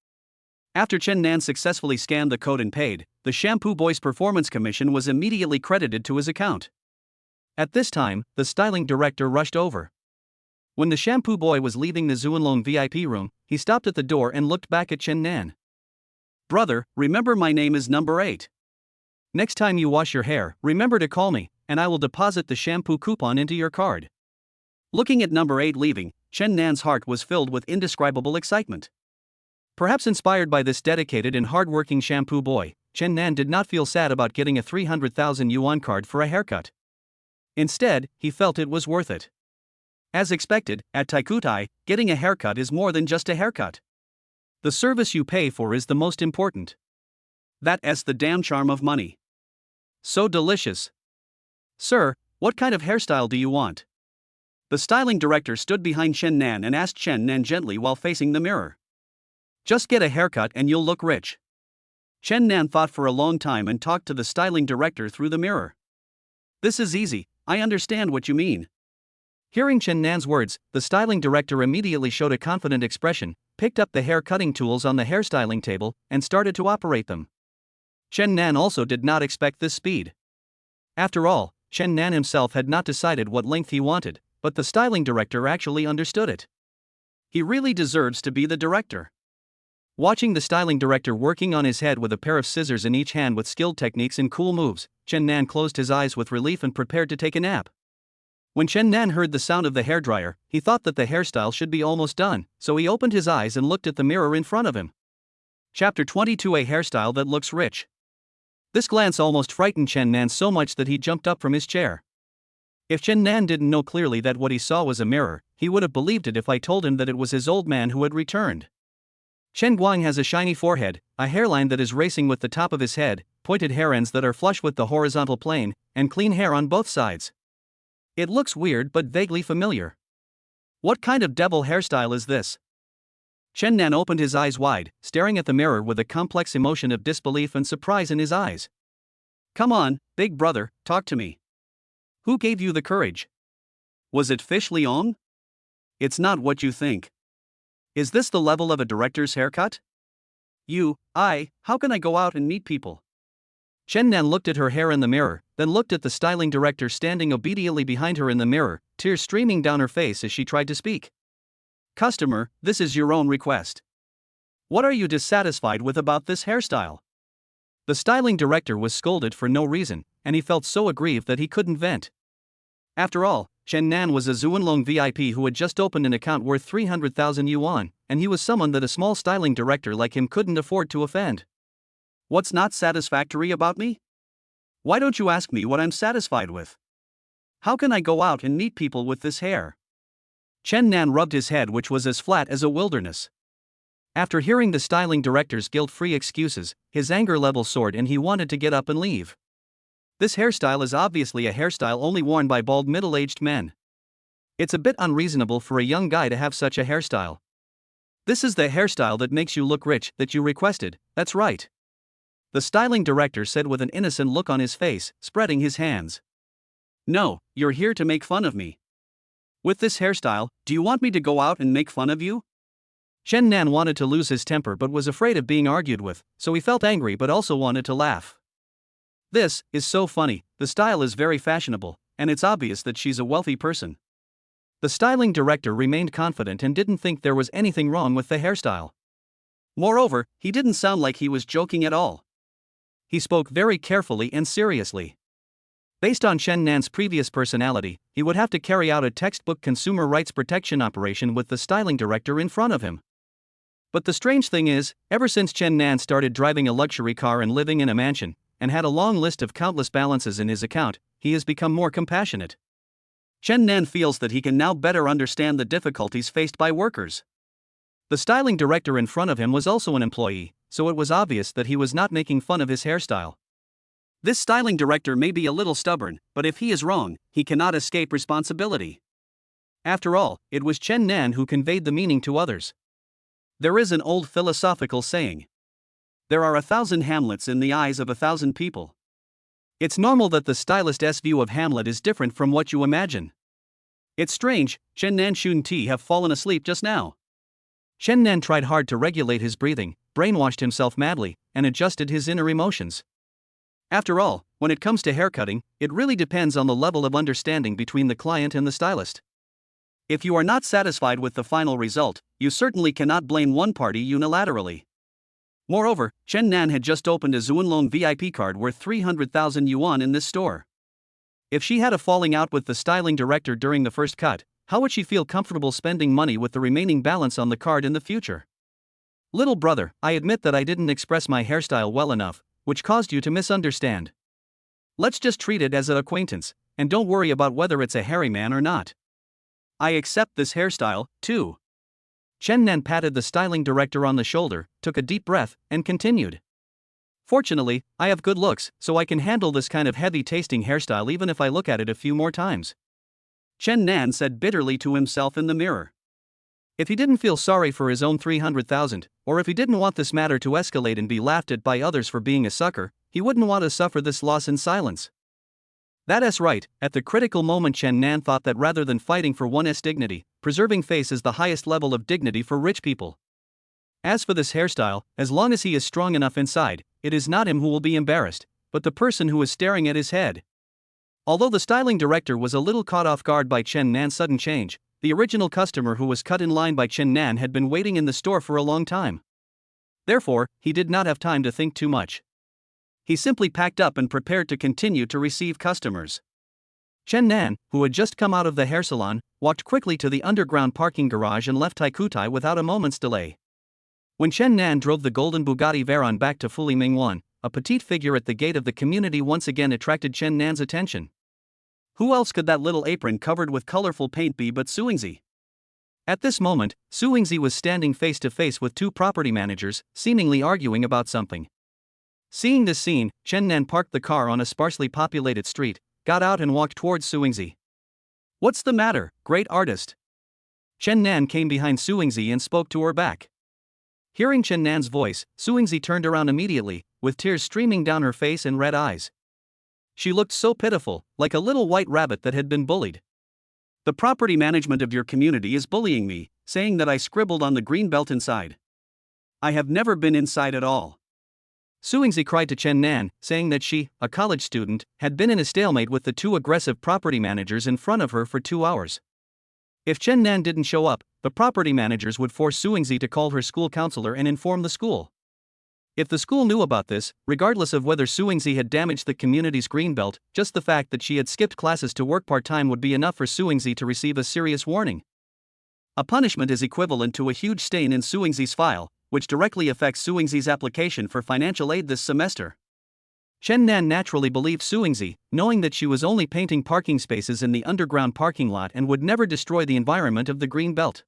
After Chen Nan successfully scanned the code and paid, the shampoo boy's performance commission was immediately credited to his account. At this time, the styling director rushed over. When the shampoo boy was leaving the Zuanlong VIP room, he stopped at the door and looked back at Chen Nan. Brother, remember my name is number 8. Next time you wash your hair, remember to call me, and I will deposit the shampoo coupon into your card. Looking at number 8 leaving, Chen Nan's heart was filled with indescribable excitement. Perhaps inspired by this dedicated and hard-working shampoo boy, Chen Nan did not feel sad about getting a 300,000 yuan card for a haircut. Instead, he felt it was worth it. As expected, at Taikutai, getting a haircut is more than just a haircut. The service you pay for is the most important. That's the damn charm of money. So delicious. Sir, what kind of hairstyle do you want? The styling director stood behind Chen Nan and asked Chen Nan gently while facing the mirror. Just get a haircut and you'll look rich. Chen Nan thought for a long time and talked to the styling director through the mirror. This is easy, I understand what you mean. Hearing Chen Nan's words, the styling director immediately showed a confident expression, picked up the hair cutting tools on the hairstyling table, and started to operate them. Chen Nan also did not expect this speed. After all, Chen Nan himself had not decided what length he wanted, but the styling director actually understood it. He really deserves to be the director. Watching the styling director working on his head with a pair of scissors in each hand with skilled techniques and cool moves, Chen Nan closed his eyes with relief and prepared to take a nap. When Chen Nan heard the sound of the hairdryer, he thought that the hairstyle should be almost done, so he opened his eyes and looked at the mirror in front of him. Chapter 22: A hairstyle that looks rich. This glance almost frightened Chen Nan so much that he jumped up from his chair. If Chen Nan didn't know clearly that what he saw was a mirror, he would have believed it if I told him that it was his old man who had returned. Chen Guang has a shiny forehead, a hairline that is racing with the top of his head, pointed hair ends that are flush with the horizontal plane, and clean hair on both sides. It looks weird but vaguely familiar. What kind of devil hairstyle is this? Chen Nan opened his eyes wide, staring at the mirror with a complex emotion of disbelief and surprise in his eyes. Come on, big brother, talk to me. Who gave you the courage? Was it Fish Liang? It's not what you think. Is this the level of a director's haircut? How can I go out and meet people? Chen Nan looked at her hair in the mirror, then looked at the styling director standing obediently behind her in the mirror, tears streaming down her face as she tried to speak. Customer, this is your own request. What are you dissatisfied with about this hairstyle? The styling director was scolded for no reason, and he felt so aggrieved that he couldn't vent. After all, Chen Nan was a Zuanlong VIP who had just opened an account worth 300,000 yuan, and he was someone that a small styling director like him couldn't afford to offend. What's not satisfactory about me? Why don't you ask me what I'm satisfied with? How can I go out and meet people with this hair? Chen Nan rubbed his head, which was as flat as a wilderness. After hearing the styling director's guilt-free excuses, his anger level soared and he wanted to get up and leave. This hairstyle is obviously a hairstyle only worn by bald middle-aged men. It's a bit unreasonable for a young guy to have such a hairstyle. This is the hairstyle that makes you look rich that you requested, that's right. The styling director said with an innocent look on his face, spreading his hands. No, you're here to make fun of me. With this hairstyle, do you want me to go out and make fun of you? Chen Nan wanted to lose his temper but was afraid of being argued with, so he felt angry but also wanted to laugh. This is so funny, the style is very fashionable, and it's obvious that she's a wealthy person. The styling director remained confident and didn't think there was anything wrong with the hairstyle. Moreover, he didn't sound like he was joking at all. He spoke very carefully and seriously. Based on Chen Nan's previous personality, he would have to carry out a textbook consumer rights protection operation with the styling director in front of him. But the strange thing is, ever since Chen Nan started driving a luxury car and living in a mansion, and had a long list of countless balances in his account, he has become more compassionate. Chen Nan feels that he can now better understand the difficulties faced by workers. The styling director in front of him was also an employee, so it was obvious that he was not making fun of his hairstyle. This styling director may be a little stubborn, but if he is wrong, he cannot escape responsibility. After all, it was Chen Nan who conveyed the meaning to others. There is an old philosophical saying. There are 1,000 Hamlets in the eyes of 1,000 people. It's normal that the stylist's view of Hamlet is different from what you imagine. It's strange, Chen Nan shouldn't he have fallen asleep just now? Chen Nan tried hard to regulate his breathing, brainwashed himself madly, and adjusted his inner emotions. After all, when it comes to haircutting, it really depends on the level of understanding between the client and the stylist. If you are not satisfied with the final result, you certainly cannot blame one party unilaterally. Moreover, Chen Nan had just opened a Zuanlong VIP card worth 300,000 yuan in this store. If she had a falling out with the styling director during the first cut, how would she feel comfortable spending money with the remaining balance on the card in the future? Little brother, I admit that I didn't express my hairstyle well enough, which caused you to misunderstand. Let's just treat it as an acquaintance, and don't worry about whether it's a hairy man or not. I accept this hairstyle, too. Chen Nan patted the styling director on the shoulder, took a deep breath, and continued. Fortunately, I have good looks, so I can handle this kind of heavy-tasting hairstyle even if I look at it a few more times. Chen Nan said bitterly to himself in the mirror. If he didn't feel sorry for his own 300,000, or if he didn't want this matter to escalate and be laughed at by others for being a sucker, he wouldn't want to suffer this loss in silence. That's right, at the critical moment Chen Nan thought that rather than fighting for one's dignity, preserving face is the highest level of dignity for rich people. As for this hairstyle, as long as he is strong enough inside, it is not him who will be embarrassed, but the person who is staring at his head. Although the styling director was a little caught off guard by Chen Nan's sudden change, the original customer who was cut in line by Chen Nan had been waiting in the store for a long time. Therefore, he did not have time to think too much. He simply packed up and prepared to continue to receive customers. Chen Nan, who had just come out of the hair salon, walked quickly to the underground parking garage and left Taikutai without a moment's delay. When Chen Nan drove the golden Bugatti Veyron back to Fuli Mingwan, a petite figure at the gate of the community once again attracted Chen Nan's attention. Who else could that little apron covered with colorful paint be but Suingzi? At this moment, Suingzi was standing face to face with two property managers, seemingly arguing about something. Seeing this scene, Chen Nan parked the car on a sparsely populated street, got out and walked towards Suingzi. What's the matter, great artist? Chen Nan came behind Suingzi and spoke to her back. Hearing Chen Nan's voice, Suingzi turned around immediately, with tears streaming down her face and red eyes. She looked so pitiful, like a little white rabbit that had been bullied. The property management of your community is bullying me, saying that I scribbled on the green belt inside. I have never been inside at all. Suingzi cried to Chen Nan, saying that she, a college student, had been in a stalemate with the two aggressive property managers in front of her for 2 hours. If Chen Nan didn't show up, the property managers would force Suingzi to call her school counselor and inform the school. If the school knew about this, regardless of whether Suingzi had damaged the community's greenbelt, just the fact that she had skipped classes to work part-time would be enough for Suingzi to receive a serious warning. A punishment is equivalent to a huge stain in Suingzi's file, which directly affects Suingzi's application for financial aid this semester. Chen Nan naturally believed Suingzi, knowing that she was only painting parking spaces in the underground parking lot and would never destroy the environment of the green belt.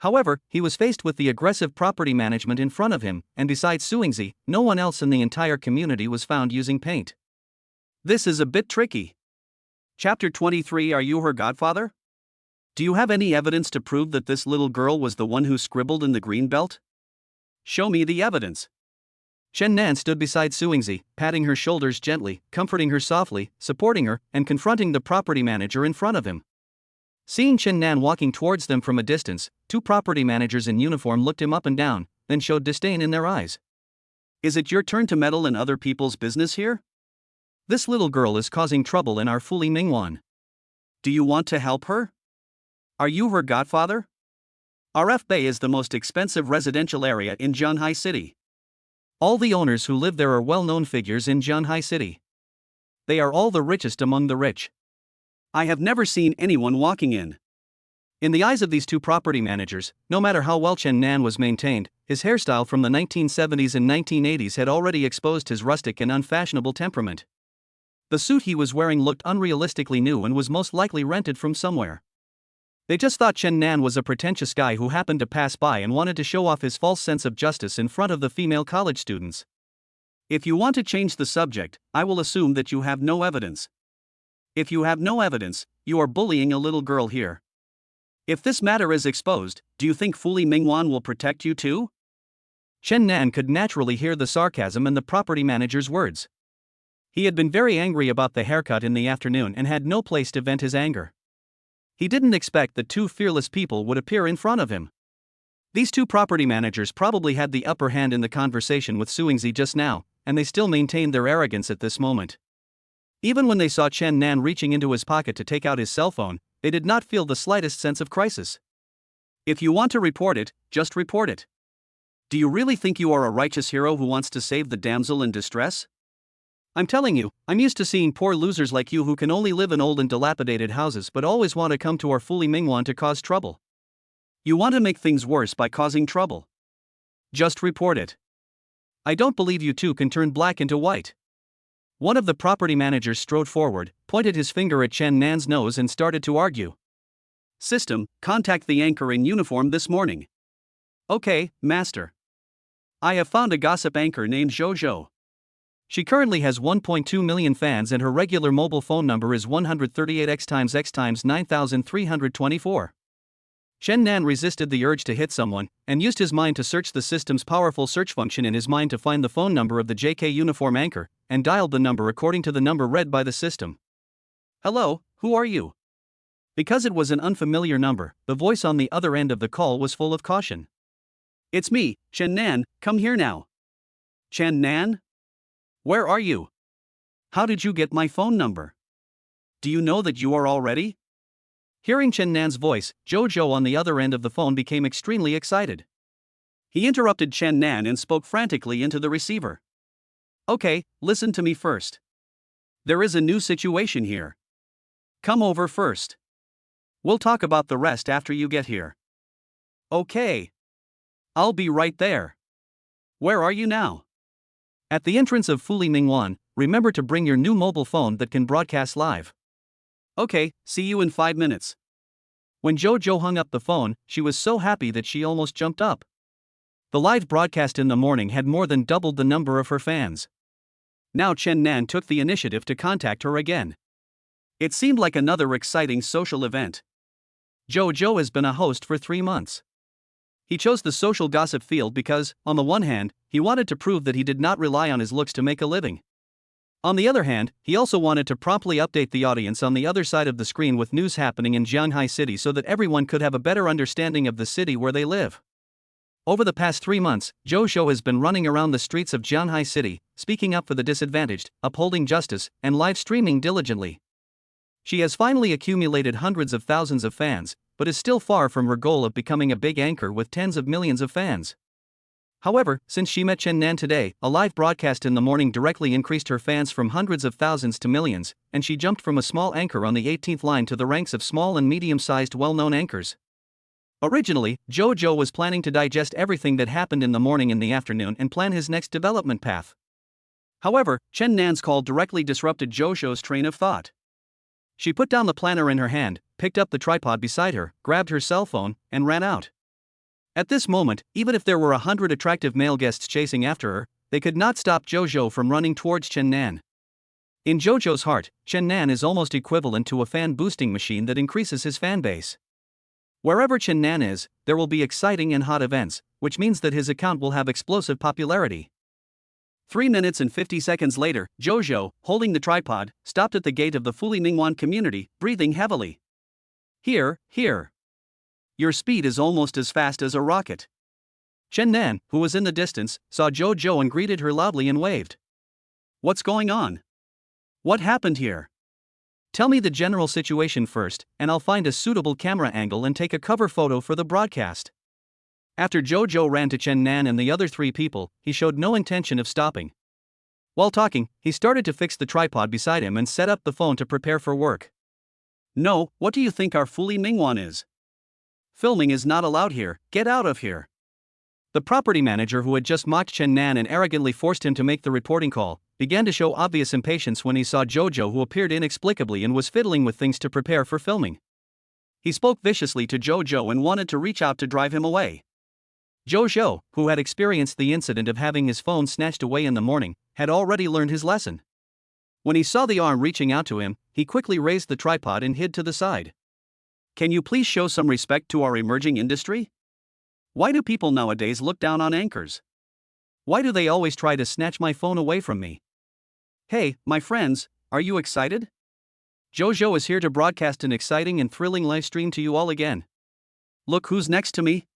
However, he was faced with the aggressive property management in front of him, and besides Suingzi, no one else in the entire community was found using paint. This is a bit tricky. Chapter 23. Are you her godfather? Do you have any evidence to prove that this little girl was the one who scribbled in the green belt? Show me the evidence. Chen Nan stood beside Suingzi, patting her shoulders gently, comforting her softly, supporting her, and confronting the property manager in front of him. Seeing Chen Nan walking towards them from a distance, two property managers in uniform looked him up and down, then showed disdain in their eyes. Is it your turn to meddle in other people's business here? This little girl is causing trouble in our Fuli Mingwan. Do you want to help her? Are you her godfather? RF Bay is the most expensive residential area in Zhanghai City. All the owners who live there are well-known figures in Zhanghai City. They are all the richest among the rich. I have never seen anyone walking in. In the eyes of these two property managers, no matter how well Chen Nan was maintained, his hairstyle from the 1970s and 1980s had already exposed his rustic and unfashionable temperament. The suit he was wearing looked unrealistically new and was most likely rented from somewhere. They just thought Chen Nan was a pretentious guy who happened to pass by and wanted to show off his false sense of justice in front of the female college students. If you want to change the subject, I will assume that you have no evidence. If you have no evidence, you are bullying a little girl here. If this matter is exposed, do you think Fuli Mingwan will protect you too? Chen Nan could naturally hear the sarcasm in the property manager's words. He had been very angry about the haircut in the afternoon and had no place to vent his anger. He didn't expect that two fearless people would appear in front of him. These two property managers probably had the upper hand in the conversation with Suingzi just now, and they still maintained their arrogance at this moment. Even when they saw Chen Nan reaching into his pocket to take out his cell phone, they did not feel the slightest sense of crisis. If you want to report it, just report it. Do you really think you are a righteous hero who wants to save the damsel in distress? I'm telling you, I'm used to seeing poor losers like you who can only live in old and dilapidated houses but always want to come to our Fuli Mingwan to cause trouble. You want to make things worse by causing trouble. Just report it. I don't believe you two can turn black into white. One of the property managers strode forward, pointed his finger at Chen Nan's nose and started to argue. System, contact the anchor in uniform this morning. Okay, master. I have found a gossip anchor named Jojo. She currently has 1.2 million fans and her regular mobile phone number is 138x × 9324. Chen Nan resisted the urge to hit someone, and used his mind to search the system's powerful search function in his mind to find the phone number of the JK uniform anchor, and dialed the number according to the number read by the system. Hello, who are you? Because it was an unfamiliar number, the voice on the other end of the call was full of caution. It's me, Chen Nan, come here now. Chen Nan? Where are you? How did you get my phone number? Do you know that you are already? Hearing Chen Nan's voice, Jojo on the other end of the phone became extremely excited. He interrupted Chen Nan and spoke frantically into the receiver. Okay, listen to me first. There is a new situation here. Come over first. We'll talk about the rest after you get here. Okay. I'll be right there. Where are you now? At the entrance of Fuli Mingwan, remember to bring your new mobile phone that can broadcast live. Okay, see you in 5 minutes. When Jojo hung up the phone, she was so happy that she almost jumped up. The live broadcast in the morning had more than doubled the number of her fans. Now Chen Nan took the initiative to contact her again. It seemed like another exciting social event. Jojo has been a host for 3 months. He chose the social gossip field because, on the one hand, he wanted to prove that he did not rely on his looks to make a living. On the other hand, he also wanted to promptly update the audience on the other side of the screen with news happening in Jianghai City so that everyone could have a better understanding of the city where they live. Over the past 3 months, Jojo has been running around the streets of Jianghai City, speaking up for the disadvantaged, upholding justice, and live streaming diligently. She has finally accumulated hundreds of thousands of fans, but is still far from her goal of becoming a big anchor with tens of millions of fans. However, since she met Chen Nan today, a live broadcast in the morning directly increased her fans from hundreds of thousands to millions, and she jumped from a small anchor on the 18th line to the ranks of small and medium-sized well-known anchors. Originally, Jojo was planning to digest everything that happened in the morning and the afternoon and plan his next development path. However, Chen Nan's call directly disrupted Jojo's train of thought. She put down the planner in her hand, picked up the tripod beside her, grabbed her cell phone, and ran out. At this moment, even if there were 100 attractive male guests chasing after her, they could not stop Jojo from running towards Chen Nan. In Jojo's heart, Chen Nan is almost equivalent to a fan-boosting machine that increases his fan base. Wherever Chen Nan is, there will be exciting and hot events, which means that his account will have explosive popularity. 3 minutes and 50 seconds later, Jojo, holding the tripod, stopped at the gate of the Fuli Mingwan community, breathing heavily. Here. Your speed is almost as fast as a rocket. Chen Nan, who was in the distance, saw Jojo and greeted her loudly and waved. What's going on? What happened here? Tell me the general situation first, and I'll find a suitable camera angle and take a cover photo for the broadcast. After Jojo ran to Chen Nan and the other 3 people, he showed no intention of stopping. While talking, he started to fix the tripod beside him and set up the phone to prepare for work. No, what do you think our Fuli Mingwan is? Filming is not allowed here, get out of here. The property manager who had just mocked Chen Nan and arrogantly forced him to make the reporting call, began to show obvious impatience when he saw Jojo, who appeared inexplicably and was fiddling with things to prepare for filming. He spoke viciously to Jojo and wanted to reach out to drive him away. Jojo, who had experienced the incident of having his phone snatched away in the morning, had already learned his lesson. When he saw the arm reaching out to him, he quickly raised the tripod and hid to the side. Can you please show some respect to our emerging industry? Why do people nowadays look down on anchors? Why do they always try to snatch my phone away from me? Hey, my friends, are you excited? Jojo is here to broadcast an exciting and thrilling live stream to you all again. Look who's next to me.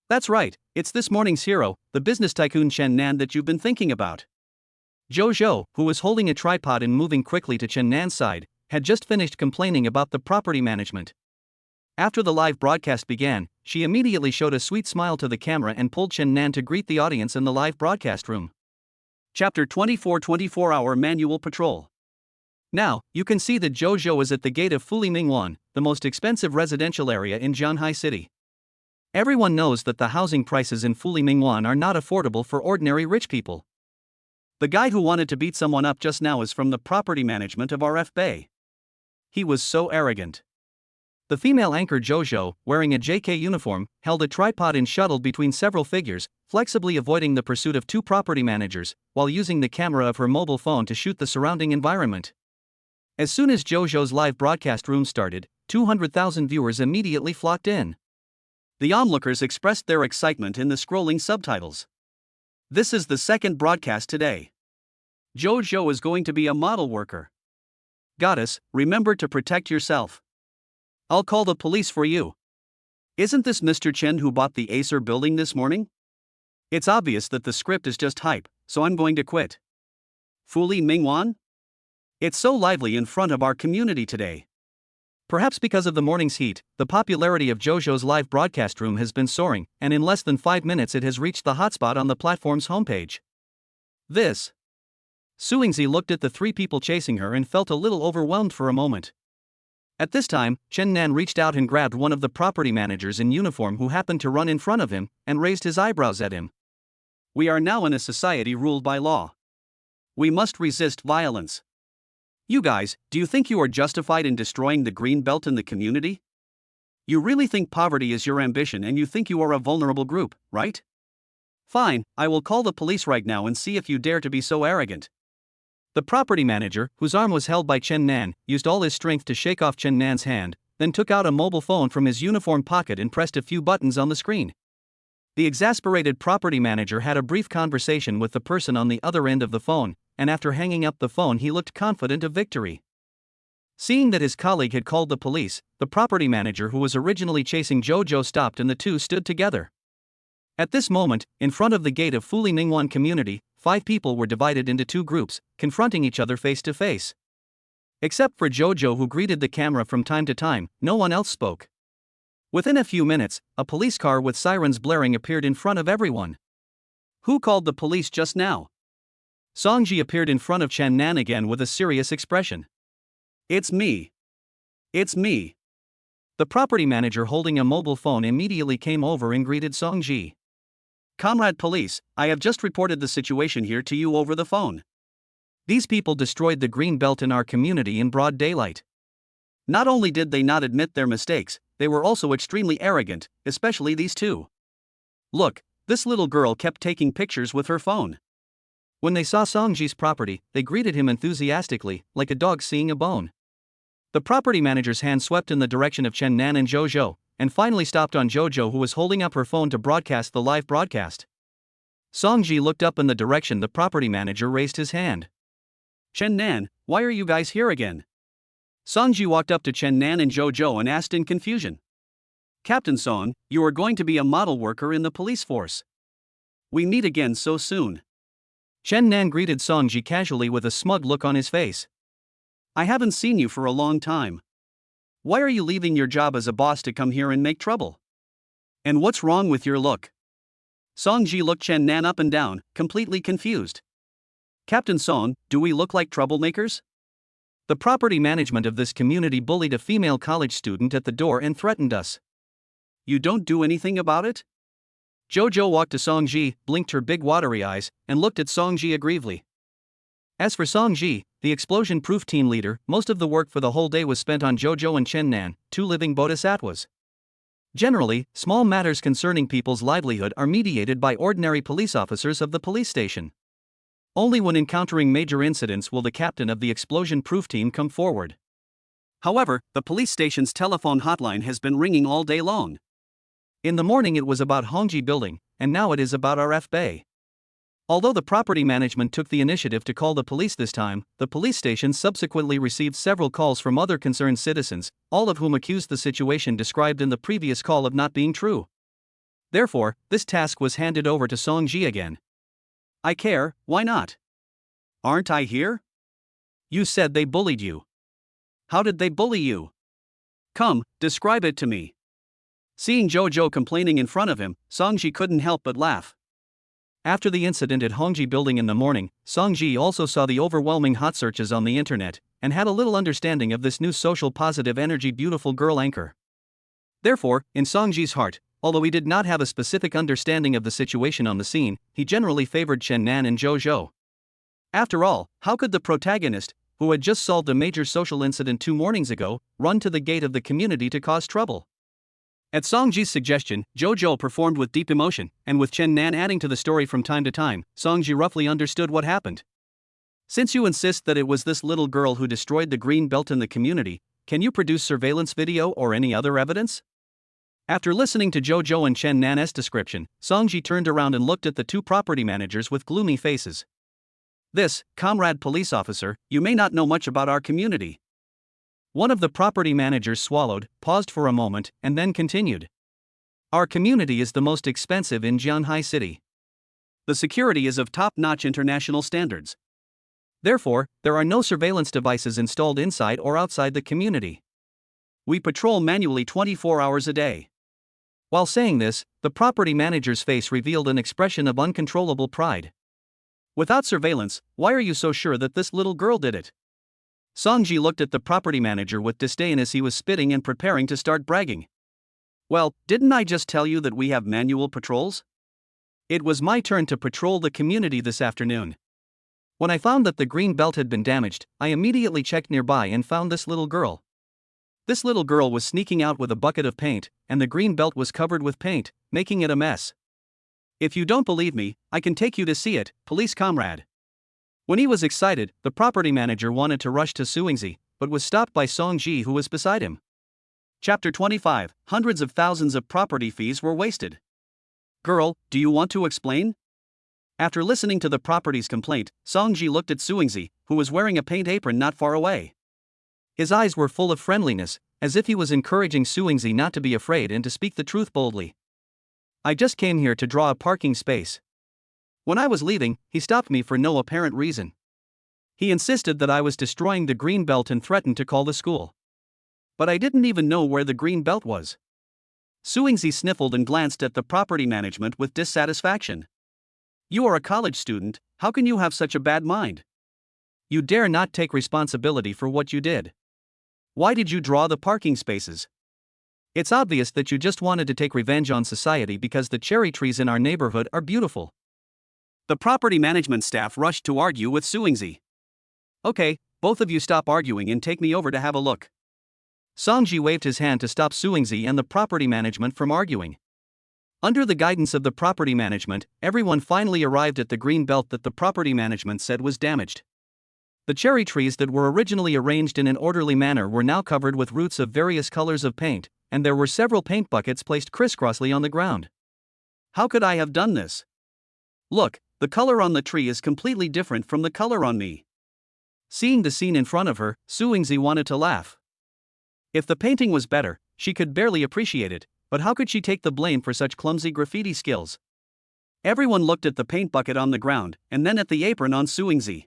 That's right, it's this morning's hero, the business tycoon Chen Nan that you've been thinking about. Jojo, who was holding a tripod and moving quickly to Chen Nan's side, had just finished complaining about the property management. After the live broadcast began, she immediately showed a sweet smile to the camera and pulled Chen Nan to greet the audience in the live broadcast room. Chapter 24 24-Hour Manual Patrol. Now, you can see that Jojo is at the gate of Fulimingwan, the most expensive residential area in Zhanghai City. Everyone knows that the housing prices in Fulimingwan are not affordable for ordinary rich people. The guy who wanted to beat someone up just now is from the property management of RF Bay. He was so arrogant. The female anchor Jojo, wearing a JK uniform, held a tripod and shuttled between several figures, flexibly avoiding the pursuit of two property managers, while using the camera of her mobile phone to shoot the surrounding environment. As soon as Jojo's live broadcast room started, 200,000 viewers immediately flocked in. The onlookers expressed their excitement in the scrolling subtitles. This is the second broadcast today. Jojo is going to be a model worker. Goddess, remember to protect yourself. I'll call the police for you. Isn't this Mr. Chen who bought the Acer building this morning? It's obvious that the script is just hype, so I'm going to quit. Fuli Mingwan? It's so lively in front of our community today. Perhaps because of the morning's heat, the popularity of Jojo's live broadcast room has been soaring, and in less than 5 minutes it has reached the hotspot on the platform's homepage. Suingzi looked at the three people chasing her and felt a little overwhelmed for a moment. At this time, Chen Nan reached out and grabbed one of the property managers in uniform who happened to run in front of him, and raised his eyebrows at him. We are now in a society ruled by law. We must resist violence. You guys, do you think you are justified in destroying the green belt in the community? You really think poverty is your ambition and you think you are a vulnerable group, right? Fine, I will call the police right now and see if you dare to be so arrogant. The property manager, whose arm was held by Chen Nan, used all his strength to shake off Chen Nan's hand, then took out a mobile phone from his uniform pocket and pressed a few buttons on the screen. The exasperated property manager had a brief conversation with the person on the other end of the phone, and after hanging up the phone he looked confident of victory. Seeing that his colleague had called the police, the property manager who was originally chasing Jojo stopped and the two stood together. At this moment, in front of the gate of Fuli Ningwan community, 5 people were divided into 2 groups, confronting each other face to face. Except for Jojo, who greeted the camera from time to time, no one else spoke. Within a few minutes, a police car with sirens blaring appeared in front of everyone. Who called the police just now? Songji appeared in front of Chen Nan again with a serious expression. It's me. It's me. The property manager holding a mobile phone immediately came over and greeted Songji. Comrade police, I have just reported the situation here to you over the phone. These people destroyed the green belt in our community in broad daylight. Not only did they not admit their mistakes, they were also extremely arrogant, especially these two. Look, this little girl kept taking pictures with her phone. When they saw Songji's property, they greeted him enthusiastically, like a dog seeing a bone. The property manager's hand swept in the direction of Chen Nan and Jojo, and finally stopped on Jojo, who was holding up her phone to broadcast the live broadcast. Songji looked up in the direction the property manager raised his hand. Chen Nan, why are you guys here again? Songji walked up to Chen Nan and Jojo and asked in confusion. Captain Song, you are going to be a model worker in the police force. We meet again so soon. Chen Nan greeted Songji casually with a smug look on his face. I haven't seen you for a long time. Why are you leaving your job as a boss to come here and make trouble? And what's wrong with your look? Songji looked Chen Nan up and down, completely confused. Captain Song, do we look like troublemakers? The property management of this community bullied a female college student at the door and threatened us. You don't do anything about it? Jojo walked to Songji, blinked her big watery eyes, and looked at Songji aggrievely. As for Songji, the explosion-proof team leader, most of the work for the whole day was spent on Jojo and Chen Nan, 2 living bodhisattvas. Generally, small matters concerning people's livelihood are mediated by ordinary police officers of the police station. Only when encountering major incidents will the captain of the explosion-proof team come forward. However, the police station's telephone hotline has been ringing all day long. In the morning it was about Hongji Building, and now it is about RF Bay. Although the property management took the initiative to call the police this time, the police station subsequently received several calls from other concerned citizens, all of whom accused the situation described in the previous call of not being true. Therefore, this task was handed over to Song Ji again. I care, why not? Aren't I here? You said they bullied you. How did they bully you? Come, describe it to me. Seeing Jojo complaining in front of him, Song Ji couldn't help but laugh. After the incident at Hongji building in the morning, Song Ji also saw the overwhelming hot searches on the internet, and had a little understanding of this new social positive energy beautiful girl anchor. Therefore, in Song Ji's heart, although he did not have a specific understanding of the situation on the scene, he generally favored Chen Nan and Jojo. After all, how could the protagonist, who had just solved a major social incident 2 mornings ago, run to the gate of the community to cause trouble? At Song Ji's suggestion, Jojo performed with deep emotion, and with Chen Nan adding to the story from time to time, Song Ji roughly understood what happened. Since you insist that it was this little girl who destroyed the green belt in the community, can you produce surveillance video or any other evidence? After listening to Jojo and Chen Nan's description, Song Ji turned around and looked at the 2 property managers with gloomy faces. This, comrade police officer, you may not know much about our community. One of the property managers swallowed, paused for a moment, and then continued. Our community is the most expensive in Jianhai City. The security is of top-notch international standards. Therefore, there are no surveillance devices installed inside or outside the community. We patrol manually 24 hours a day. While saying this, the property manager's face revealed an expression of uncontrollable pride. Without surveillance, why are you so sure that this little girl did it? Song Ji looked at the property manager with disdain as he was spitting and preparing to start bragging. Well, didn't I just tell you that we have manual patrols? It was my turn to patrol the community this afternoon. When I found that the green belt had been damaged, I immediately checked nearby and found this little girl. This little girl was sneaking out with a bucket of paint, and the green belt was covered with paint, making it a mess. If you don't believe me, I can take you to see it, police comrade. When he was excited, the property manager wanted to rush to Suingzi, but was stopped by Song Ji, who was beside him. Chapter 25, Hundreds of thousands of property fees were wasted. Girl, do you want to explain? After listening to the property's complaint, Song Ji looked at Suingzi, who was wearing a paint apron not far away. His eyes were full of friendliness, as if he was encouraging Suingzi not to be afraid and to speak the truth boldly. I just came here to draw a parking space. When I was leaving, he stopped me for no apparent reason. He insisted that I was destroying the green belt and threatened to call the school. But I didn't even know where the green belt was. Suingzi sniffled and glanced at the property management with dissatisfaction. You are a college student, how can you have such a bad mind? You dare not take responsibility for what you did. Why did you draw the parking spaces? It's obvious that you just wanted to take revenge on society because the cherry trees in our neighborhood are beautiful. The property management staff rushed to argue with Suingzi. Okay, both of you stop arguing and take me over to have a look. Song Ji waved his hand to stop Suingzi and the property management from arguing. Under the guidance of the property management, everyone finally arrived at the green belt that the property management said was damaged. The cherry trees that were originally arranged in an orderly manner were now covered with roots of various colors of paint, and there were several paint buckets placed crisscrossly on the ground. How could I have done this? Look, the color on the tree is completely different from the color on me. Seeing the scene in front of her, Suingzi wanted to laugh. If the painting was better, she could barely appreciate it, but how could she take the blame for such clumsy graffiti skills? Everyone looked at the paint bucket on the ground, and then at the apron on Suingzi.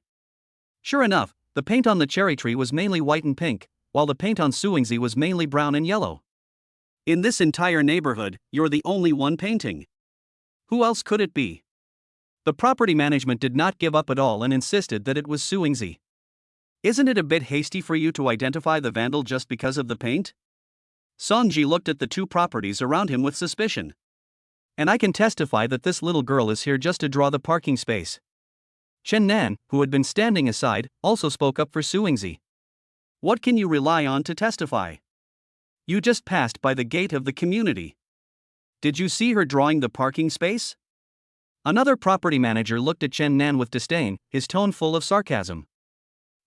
Sure enough, the paint on the cherry tree was mainly white and pink, while the paint on Suingzi was mainly brown and yellow. In this entire neighborhood, you're the only one painting. Who else could it be? The property management did not give up at all and insisted that it was Suingzi. Isn't it a bit hasty for you to identify the vandal just because of the paint? Song Ji looked at the 2 properties around him with suspicion. And I can testify that this little girl is here just to draw the parking space. Chen Nan, who had been standing aside, also spoke up for Suingzi. What can you rely on to testify? You just passed by the gate of the community. Did you see her drawing the parking space? Another property manager looked at Chen Nan with disdain, his tone full of sarcasm.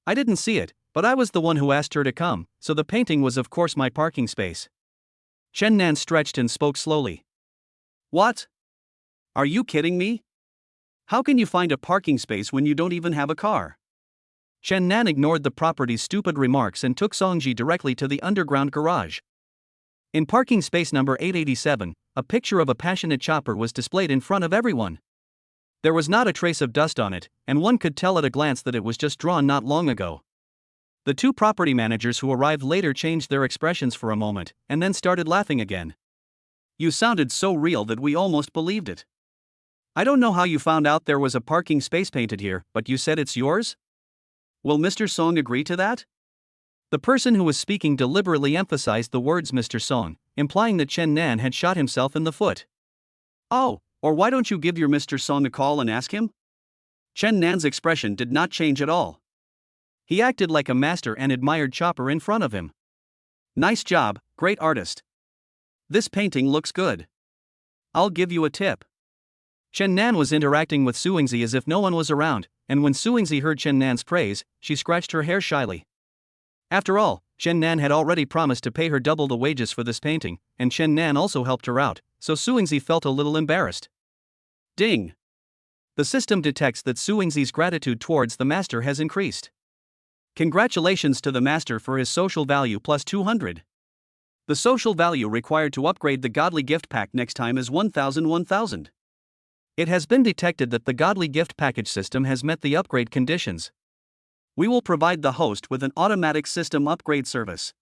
I didn't see it, but I was the one who asked her to come, so the painting was of course my parking space. Chen Nan stretched and spoke slowly. What? Are you kidding me? How can you find a parking space when you don't even have a car? Chen Nan ignored the property's stupid remarks and took Songji directly to the underground garage. In parking space number 887, a picture of a passionate chopper was displayed in front of everyone. There was not a trace of dust on it, and one could tell at a glance that it was just drawn not long ago. The two property managers who arrived later changed their expressions for a moment, and then started laughing again. You sounded so real that we almost believed it. I don't know how you found out there was a parking space painted here, but you said it's yours? Will Mr. Song agree to that? The person who was speaking deliberately emphasized the words Mr. Song, implying that Chen Nan had shot himself in the foot. Oh, or why don't you give your Mr. Song a call and ask him? Chen Nan's expression did not change at all. He acted like a master and admired Chopper in front of him. Nice job, great artist. This painting looks good. I'll give you a tip. Chen Nan was interacting with Suingzi as if no one was around, and when Suingzi heard Chen Nan's praise, she scratched her hair shyly. After all, Chen Nan had already promised to pay her double the wages for this painting, and Chen Nan also helped her out, so Suingzi felt a little embarrassed. Ding! The system detects that Suingzi's gratitude towards the master has increased. Congratulations to the master for his social value plus 200. The social value required to upgrade the Godly Gift Pack next time is 1000. It has been detected that the Godly Gift Package system has met the upgrade conditions. We will provide the host with an automatic system upgrade service.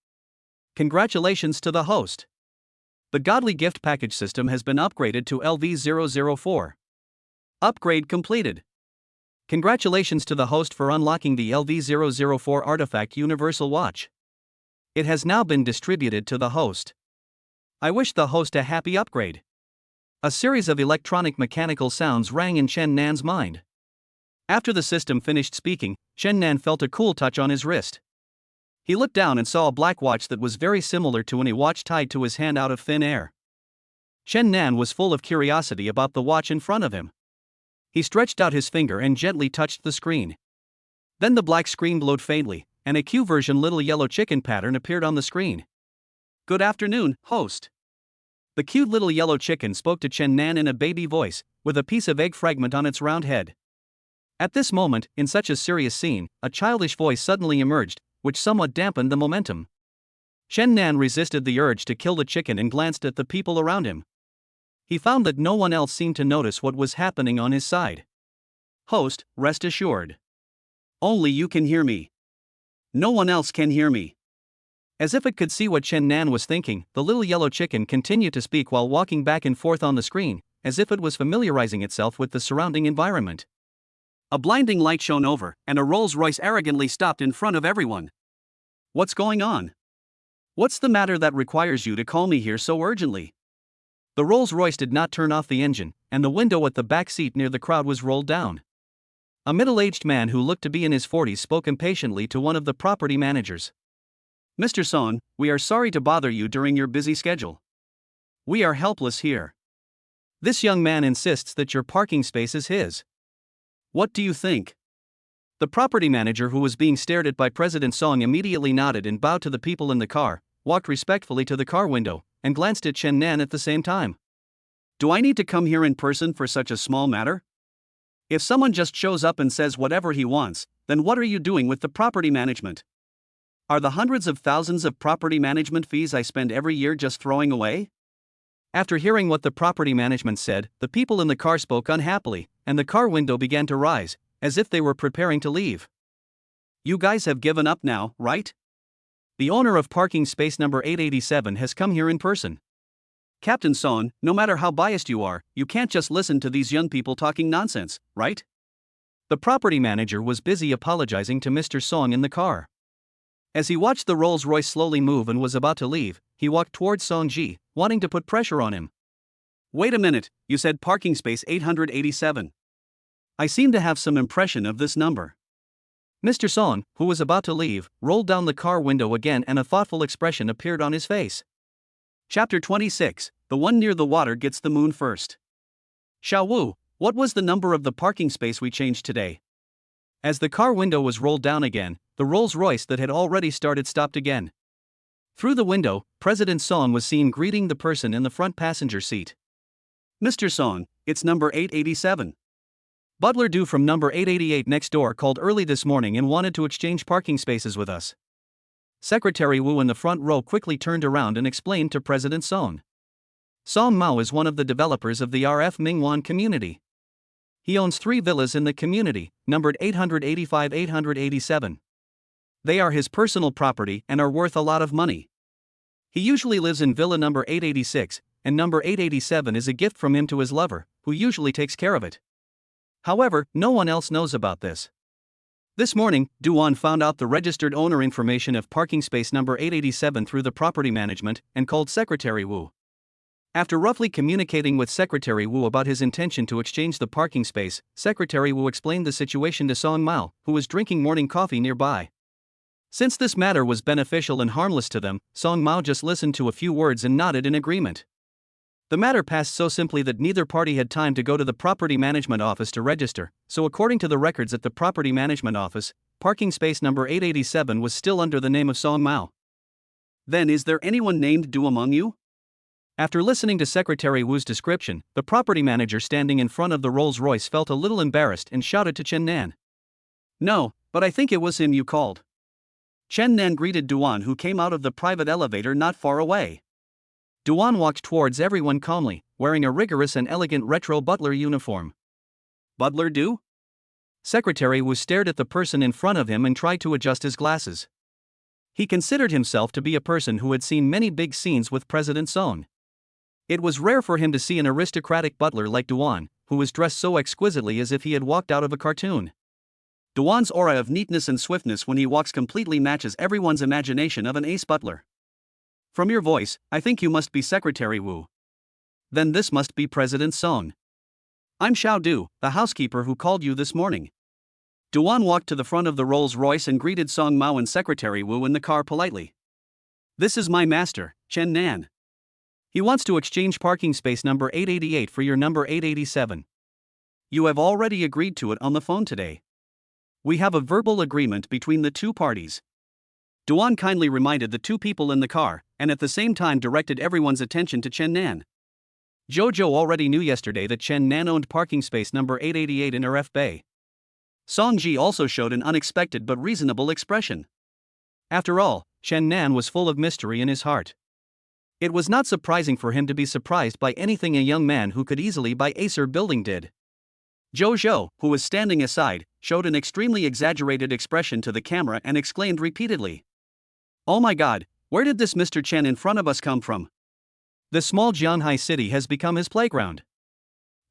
Congratulations to the host. The Godly Gift Package system has been upgraded to LV004. Upgrade completed. Congratulations to the host for unlocking the LV004 Artifact Universal Watch. It has now been distributed to the host. I wish the host a happy upgrade. A series of electronic mechanical sounds rang in Chen Nan's mind. After the system finished speaking, Chen Nan felt a cool touch on his wrist. He looked down and saw a black watch that was very similar to a watch tied to his hand out of thin air. Chen Nan was full of curiosity about the watch in front of him. He stretched out his finger and gently touched the screen. Then the black screen glowed faintly, and a Q version little yellow chicken pattern appeared on the screen. Good afternoon, host. The cute little yellow chicken spoke to Chen Nan in a baby voice, with a piece of egg fragment on its round head. At this moment, in such a serious scene, a childish voice suddenly emerged, which somewhat dampened the momentum. Chen Nan resisted the urge to kill the chicken and glanced at the people around him. He found that no one else seemed to notice what was happening on his side. Host, rest assured. Only you can hear me. No one else can hear me. As if it could see what Chen Nan was thinking, the little yellow chicken continued to speak while walking back and forth on the screen, as if it was familiarizing itself with the surrounding environment. A blinding light shone over, and a Rolls-Royce arrogantly stopped in front of everyone. What's going on? What's the matter that requires you to call me here so urgently? The Rolls-Royce did not turn off the engine, and the window at the back seat near the crowd was rolled down. A middle-aged man who looked to be in his 40s spoke impatiently to one of the property managers. Mr. Son, we are sorry to bother you during your busy schedule. We are helpless here. This young man insists that your parking space is his. What do you think? The property manager, who was being stared at by President Song, immediately nodded and bowed to the people in the car, walked respectfully to the car window, and glanced at Chen Nan at the same time. Do I need to come here in person for such a small matter? If someone just shows up and says whatever he wants, then what are you doing with the property management? Are the hundreds of thousands of property management fees I spend every year just throwing away? After hearing what the property management said, the people in the car spoke unhappily, and the car window began to rise, as if they were preparing to leave. You guys have given up now, right? The owner of parking space number 887 has come here in person. Captain Son, no matter how biased you are, you can't just listen to these young people talking nonsense, right? The property manager was busy apologizing to Mr. Song in the car. As he watched the Rolls-Royce slowly move and was about to leave, he walked towards Song-ji, wanting to put pressure on him. Wait a minute, you said parking space 887. I seem to have some impression of this number. Mr. Song, who was about to leave, rolled down the car window again and a thoughtful expression appeared on his face. Chapter 26, The One Near the Water Gets the Moon First. Xiao Wu, what was the number of the parking space we changed today? As the car window was rolled down again, the Rolls-Royce that had already started stopped again. Through the window, President Song was seen greeting the person in the front passenger seat. Mr. Song, it's number 887. Butler Du from number 888 next door called early this morning and wanted to exchange parking spaces with us. Secretary Wu in the front row quickly turned around and explained to President Song. Song Mao is one of the developers of the RF Mingwan community. He owns 3 villas in the community, numbered 885-887. They are his personal property and are worth a lot of money. He usually lives in villa number 886, and number 887 is a gift from him to his lover, who usually takes care of it. However, no one else knows about this. This morning, Duan found out the registered owner information of parking space number 887 through the property management and called Secretary Wu. After roughly communicating with Secretary Wu about his intention to exchange the parking space, Secretary Wu explained the situation to Song Mao, who was drinking morning coffee nearby. Since this matter was beneficial and harmless to them, Song Mao just listened to a few words and nodded in agreement. The matter passed so simply that neither party had time to go to the property management office to register, so according to the records at the property management office, parking space number 887 was still under the name of Song Mao. Then is there anyone named Du among you? After listening to Secretary Wu's description, the property manager standing in front of the Rolls-Royce felt a little embarrassed and shouted to Chen Nan. No, but I think it was him you called. Chen Nan greeted Duan, who came out of the private elevator not far away. Duan walked towards everyone calmly, wearing a rigorous and elegant retro butler uniform. Butler Du? Secretary Wu stared at the person in front of him and tried to adjust his glasses. He considered himself to be a person who had seen many big scenes with President Song. It was rare for him to see an aristocratic butler like Duan, who was dressed so exquisitely as if he had walked out of a cartoon. Duan's aura of neatness and swiftness when he walks completely matches everyone's imagination of an ace butler. From your voice, I think you must be Secretary Wu. Then this must be President Song. I'm Xiao Du, the housekeeper who called you this morning. Duan walked to the front of the Rolls-Royce and greeted Song Mao and Secretary Wu in the car politely. This is my master, Chen Nan. He wants to exchange parking space number 888 for your number 887. You have already agreed to it on the phone today. We have a verbal agreement between the two parties. Duan kindly reminded the two people in the car, and at the same time directed everyone's attention to Chen Nan. Jojo already knew yesterday that Chen Nan owned parking space number 888 in RF Bay. Song Ji also showed an unexpected but reasonable expression. After all, Chen Nan was full of mystery in his heart. It was not surprising for him to be surprised by anything a young man who could easily buy Acer building did. Jojo, who was standing aside, showed an extremely exaggerated expression to the camera and exclaimed repeatedly, "Oh my god, where did this Mr. Chen in front of us come from?" The small Jianhai city has become his playground.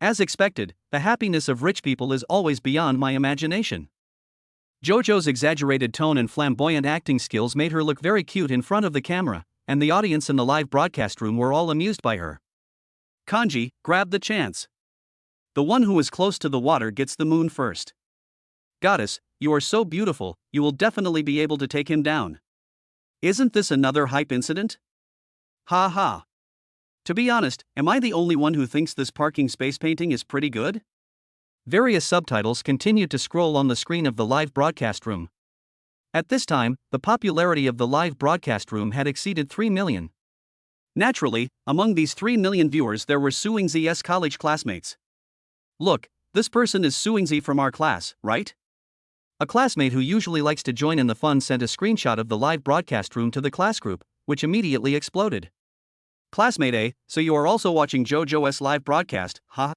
As expected, the happiness of rich people is always beyond my imagination. Jojo's exaggerated tone and flamboyant acting skills made her look very cute in front of the camera, and the audience in the live broadcast room were all amused by her. Kanji, grab the chance. The one who is close to the water gets the moon first. Goddess, you are so beautiful, you will definitely be able to take him down. Isn't this another hype incident? Ha ha. To be honest, am I the only one who thinks this parking space painting is pretty good? Various subtitles continued to scroll on the screen of the live broadcast room. At this time, the popularity of the live broadcast room had exceeded 3 million. Naturally, among these 3 million viewers there were Suingzi's college classmates. Look, this person is Suingzi from our class, right? A classmate who usually likes to join in the fun sent a screenshot of the live broadcast room to the class group, which immediately exploded. Classmate A, so you are also watching JoJo's live broadcast, huh?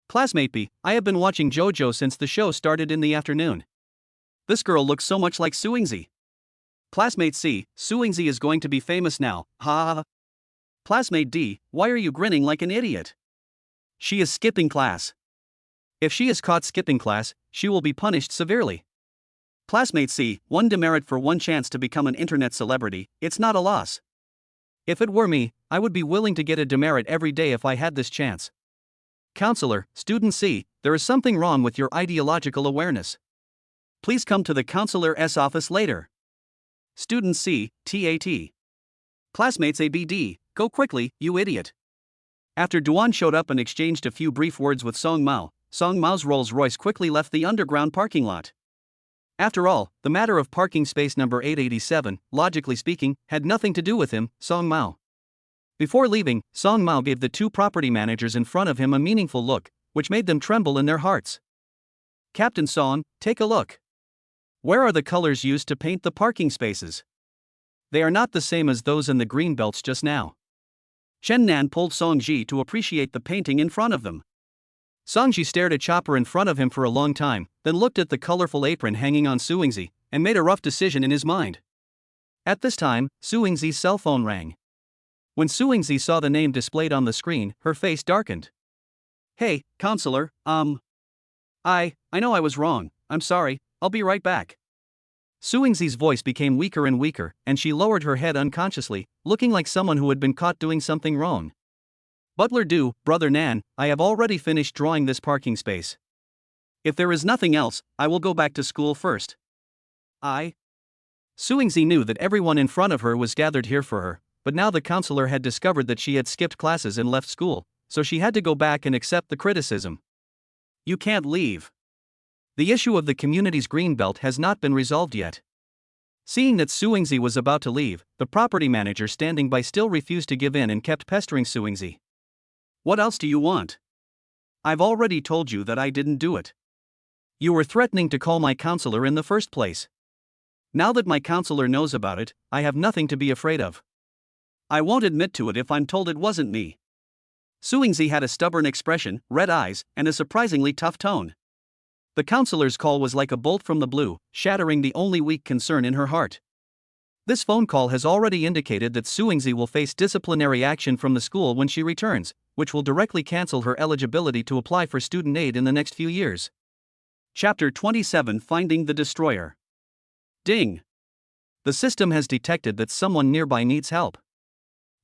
Classmate B, I have been watching JoJo since the show started in the afternoon. This girl looks so much like Suingzi. Classmate C, Suingzi is going to be famous now, ha. Classmate D, why are you grinning like an idiot? She is skipping class. If she is caught skipping class, she will be punished severely. Classmate C, one demerit for one chance to become an internet celebrity, it's not a loss. If it were me, I would be willing to get a demerit every day if I had this chance. Counselor, Student C, there is something wrong with your ideological awareness. Please come to the counselor's office later. Student C, TAT. Classmates ABD, go quickly, you idiot. After Duan showed up and exchanged a few brief words with Song Mao's Rolls-Royce quickly left the underground parking lot. After all, the matter of parking space number 887, logically speaking, had nothing to do with him, Song Mao. Before leaving, Song Mao gave the two property managers in front of him a meaningful look, which made them tremble in their hearts. Captain Song, take a look. Where are the colors used to paint the parking spaces? They are not the same as those in the green belts just now. Chen Nan pulled Song Ji to appreciate the painting in front of them. Song Ji stared at Chopper in front of him for a long time, then looked at the colorful apron hanging on Suingzi, and made a rough decision in his mind. At this time, Suingzi's cell phone rang. When Suingzi saw the name displayed on the screen, her face darkened. Hey, counselor, I know I was wrong, I'm sorry, I'll be right back. Suingzi's voice became weaker and weaker, and she lowered her head unconsciously, looking like someone who had been caught doing something wrong. Butler Do, Brother Nan, I have already finished drawing this parking space. If there is nothing else, I will go back to school first. Suingzi knew that everyone in front of her was gathered here for her, but now the counselor had discovered that she had skipped classes and left school, so she had to go back and accept the criticism. You can't leave. The issue of the community's green belt has not been resolved yet. Seeing that Suingzi was about to leave, the property manager standing by still refused to give in and kept pestering Suingzi. What else do you want? I've already told you that I didn't do it. You were threatening to call my counselor in the first place. Now that my counselor knows about it, I have nothing to be afraid of. I won't admit to it if I'm told it wasn't me. Suingzi had a stubborn expression, red eyes, and a surprisingly tough tone. The counselor's call was like a bolt from the blue, shattering the only weak concern in her heart. This phone call has already indicated that Suingzi will face disciplinary action from the school when she returns, which will directly cancel her eligibility to apply for student aid in the next few years. Chapter 27 Finding the Destroyer. Ding! The system has detected that someone nearby needs help.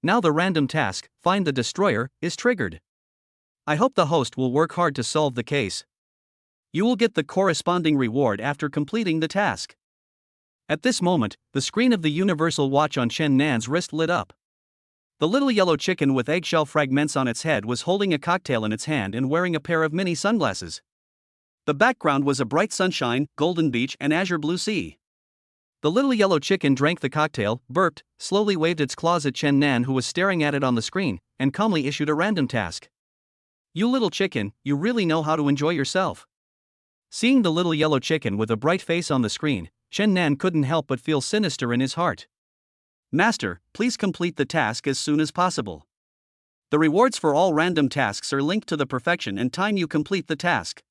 Now the random task, Find the Destroyer, is triggered. I hope the host will work hard to solve the case. You will get the corresponding reward after completing the task. At this moment, the screen of the universal watch on Chen Nan's wrist lit up. The little yellow chicken with eggshell fragments on its head was holding a cocktail in its hand and wearing a pair of mini sunglasses. The background was a bright sunshine, golden beach, and azure blue sea. The little yellow chicken drank the cocktail, burped, slowly waved its claws at Chen Nan, who was staring at it on the screen, and calmly issued a random task. You little chicken, you really know how to enjoy yourself. Seeing the little yellow chicken with a bright face on the screen, Chen Nan couldn't help but feel sinister in his heart. Master, please complete the task as soon as possible. The rewards for all random tasks are linked to the perfection and time you complete the task.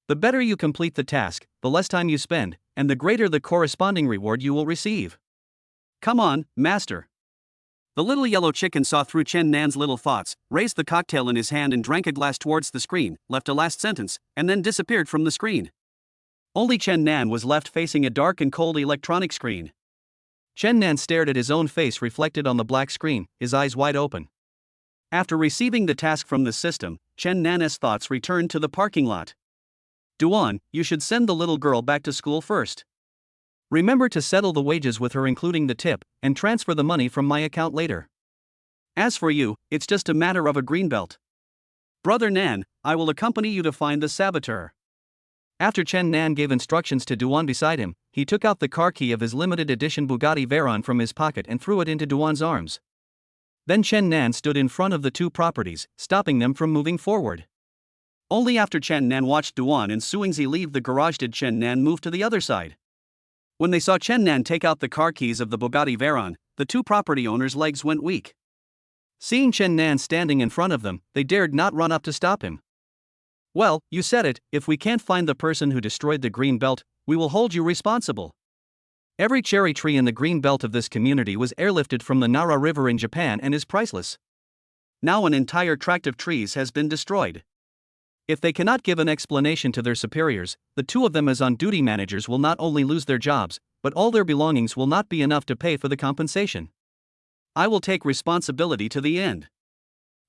The better you complete the task, the less time you spend, and the greater the corresponding reward you will receive. Come on, Master. The little yellow chicken saw through Chen Nan's little thoughts, raised the cocktail in his hand and drank a glass towards the screen, left a last sentence, and then disappeared from the screen. Only Chen Nan was left facing a dark and cold electronic screen. Chen Nan stared at his own face reflected on the black screen, his eyes wide open. After receiving the task from the system, Chen Nan's thoughts returned to the parking lot. Duan, you should send the little girl back to school first. Remember to settle the wages with her including the tip, and transfer the money from my account later. As for you, it's just a matter of a green belt. Brother Nan, I will accompany you to find the saboteur. After Chen Nan gave instructions to Duan beside him, he took out the car key of his limited edition Bugatti Veyron from his pocket and threw it into Duan's arms. Then Chen Nan stood in front of the two properties, stopping them from moving forward. Only after Chen Nan watched Duan and Suingzi leave the garage did Chen Nan move to the other side. When they saw Chen Nan take out the car keys of the Bugatti Veyron, the two property owners' legs went weak. Seeing Chen Nan standing in front of them, they dared not run up to stop him. Well, you said it, if we can't find the person who destroyed the green belt, we will hold you responsible. Every cherry tree in the green belt of this community was airlifted from the Nara River in Japan and is priceless. Now an entire tract of trees has been destroyed. If they cannot give an explanation to their superiors, the two of them as on-duty managers will not only lose their jobs, but all their belongings will not be enough to pay for the compensation. I will take responsibility to the end.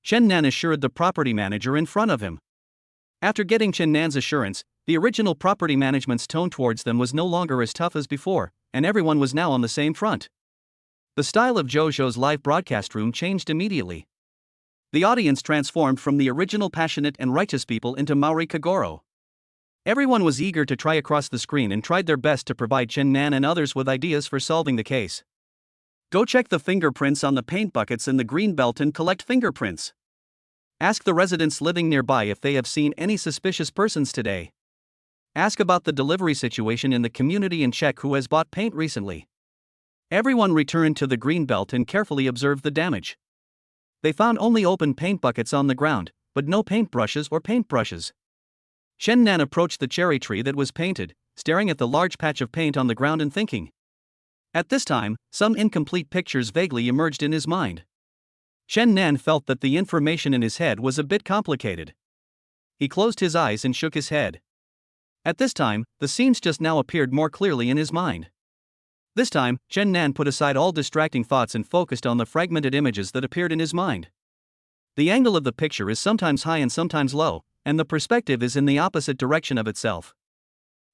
Chen Nan assured the property manager in front of him. After getting Chen Nan's assurance, the original property management's tone towards them was no longer as tough as before, and everyone was now on the same front. The style of JoJo's live broadcast room changed immediately. The audience transformed from the original passionate and righteous people into Maori Kagoro. Everyone was eager to try across the screen and tried their best to provide Chen Nan and others with ideas for solving the case. Go check the fingerprints on the paint buckets in the green belt and collect fingerprints. Ask the residents living nearby if they have seen any suspicious persons today. Ask about the delivery situation in the community and check who has bought paint recently. Everyone returned to the green belt and carefully observed the damage. They found only open paint buckets on the ground, but no paintbrushes or paintbrushes. Chen Nan approached the cherry tree that was painted, staring at the large patch of paint on the ground and thinking. At this time, some incomplete pictures vaguely emerged in his mind. Chen Nan felt that the information in his head was a bit complicated. He closed his eyes and shook his head. At this time, the scenes just now appeared more clearly in his mind. This time, Chen Nan put aside all distracting thoughts and focused on the fragmented images that appeared in his mind. The angle of the picture is sometimes high and sometimes low, and the perspective is in the opposite direction of itself.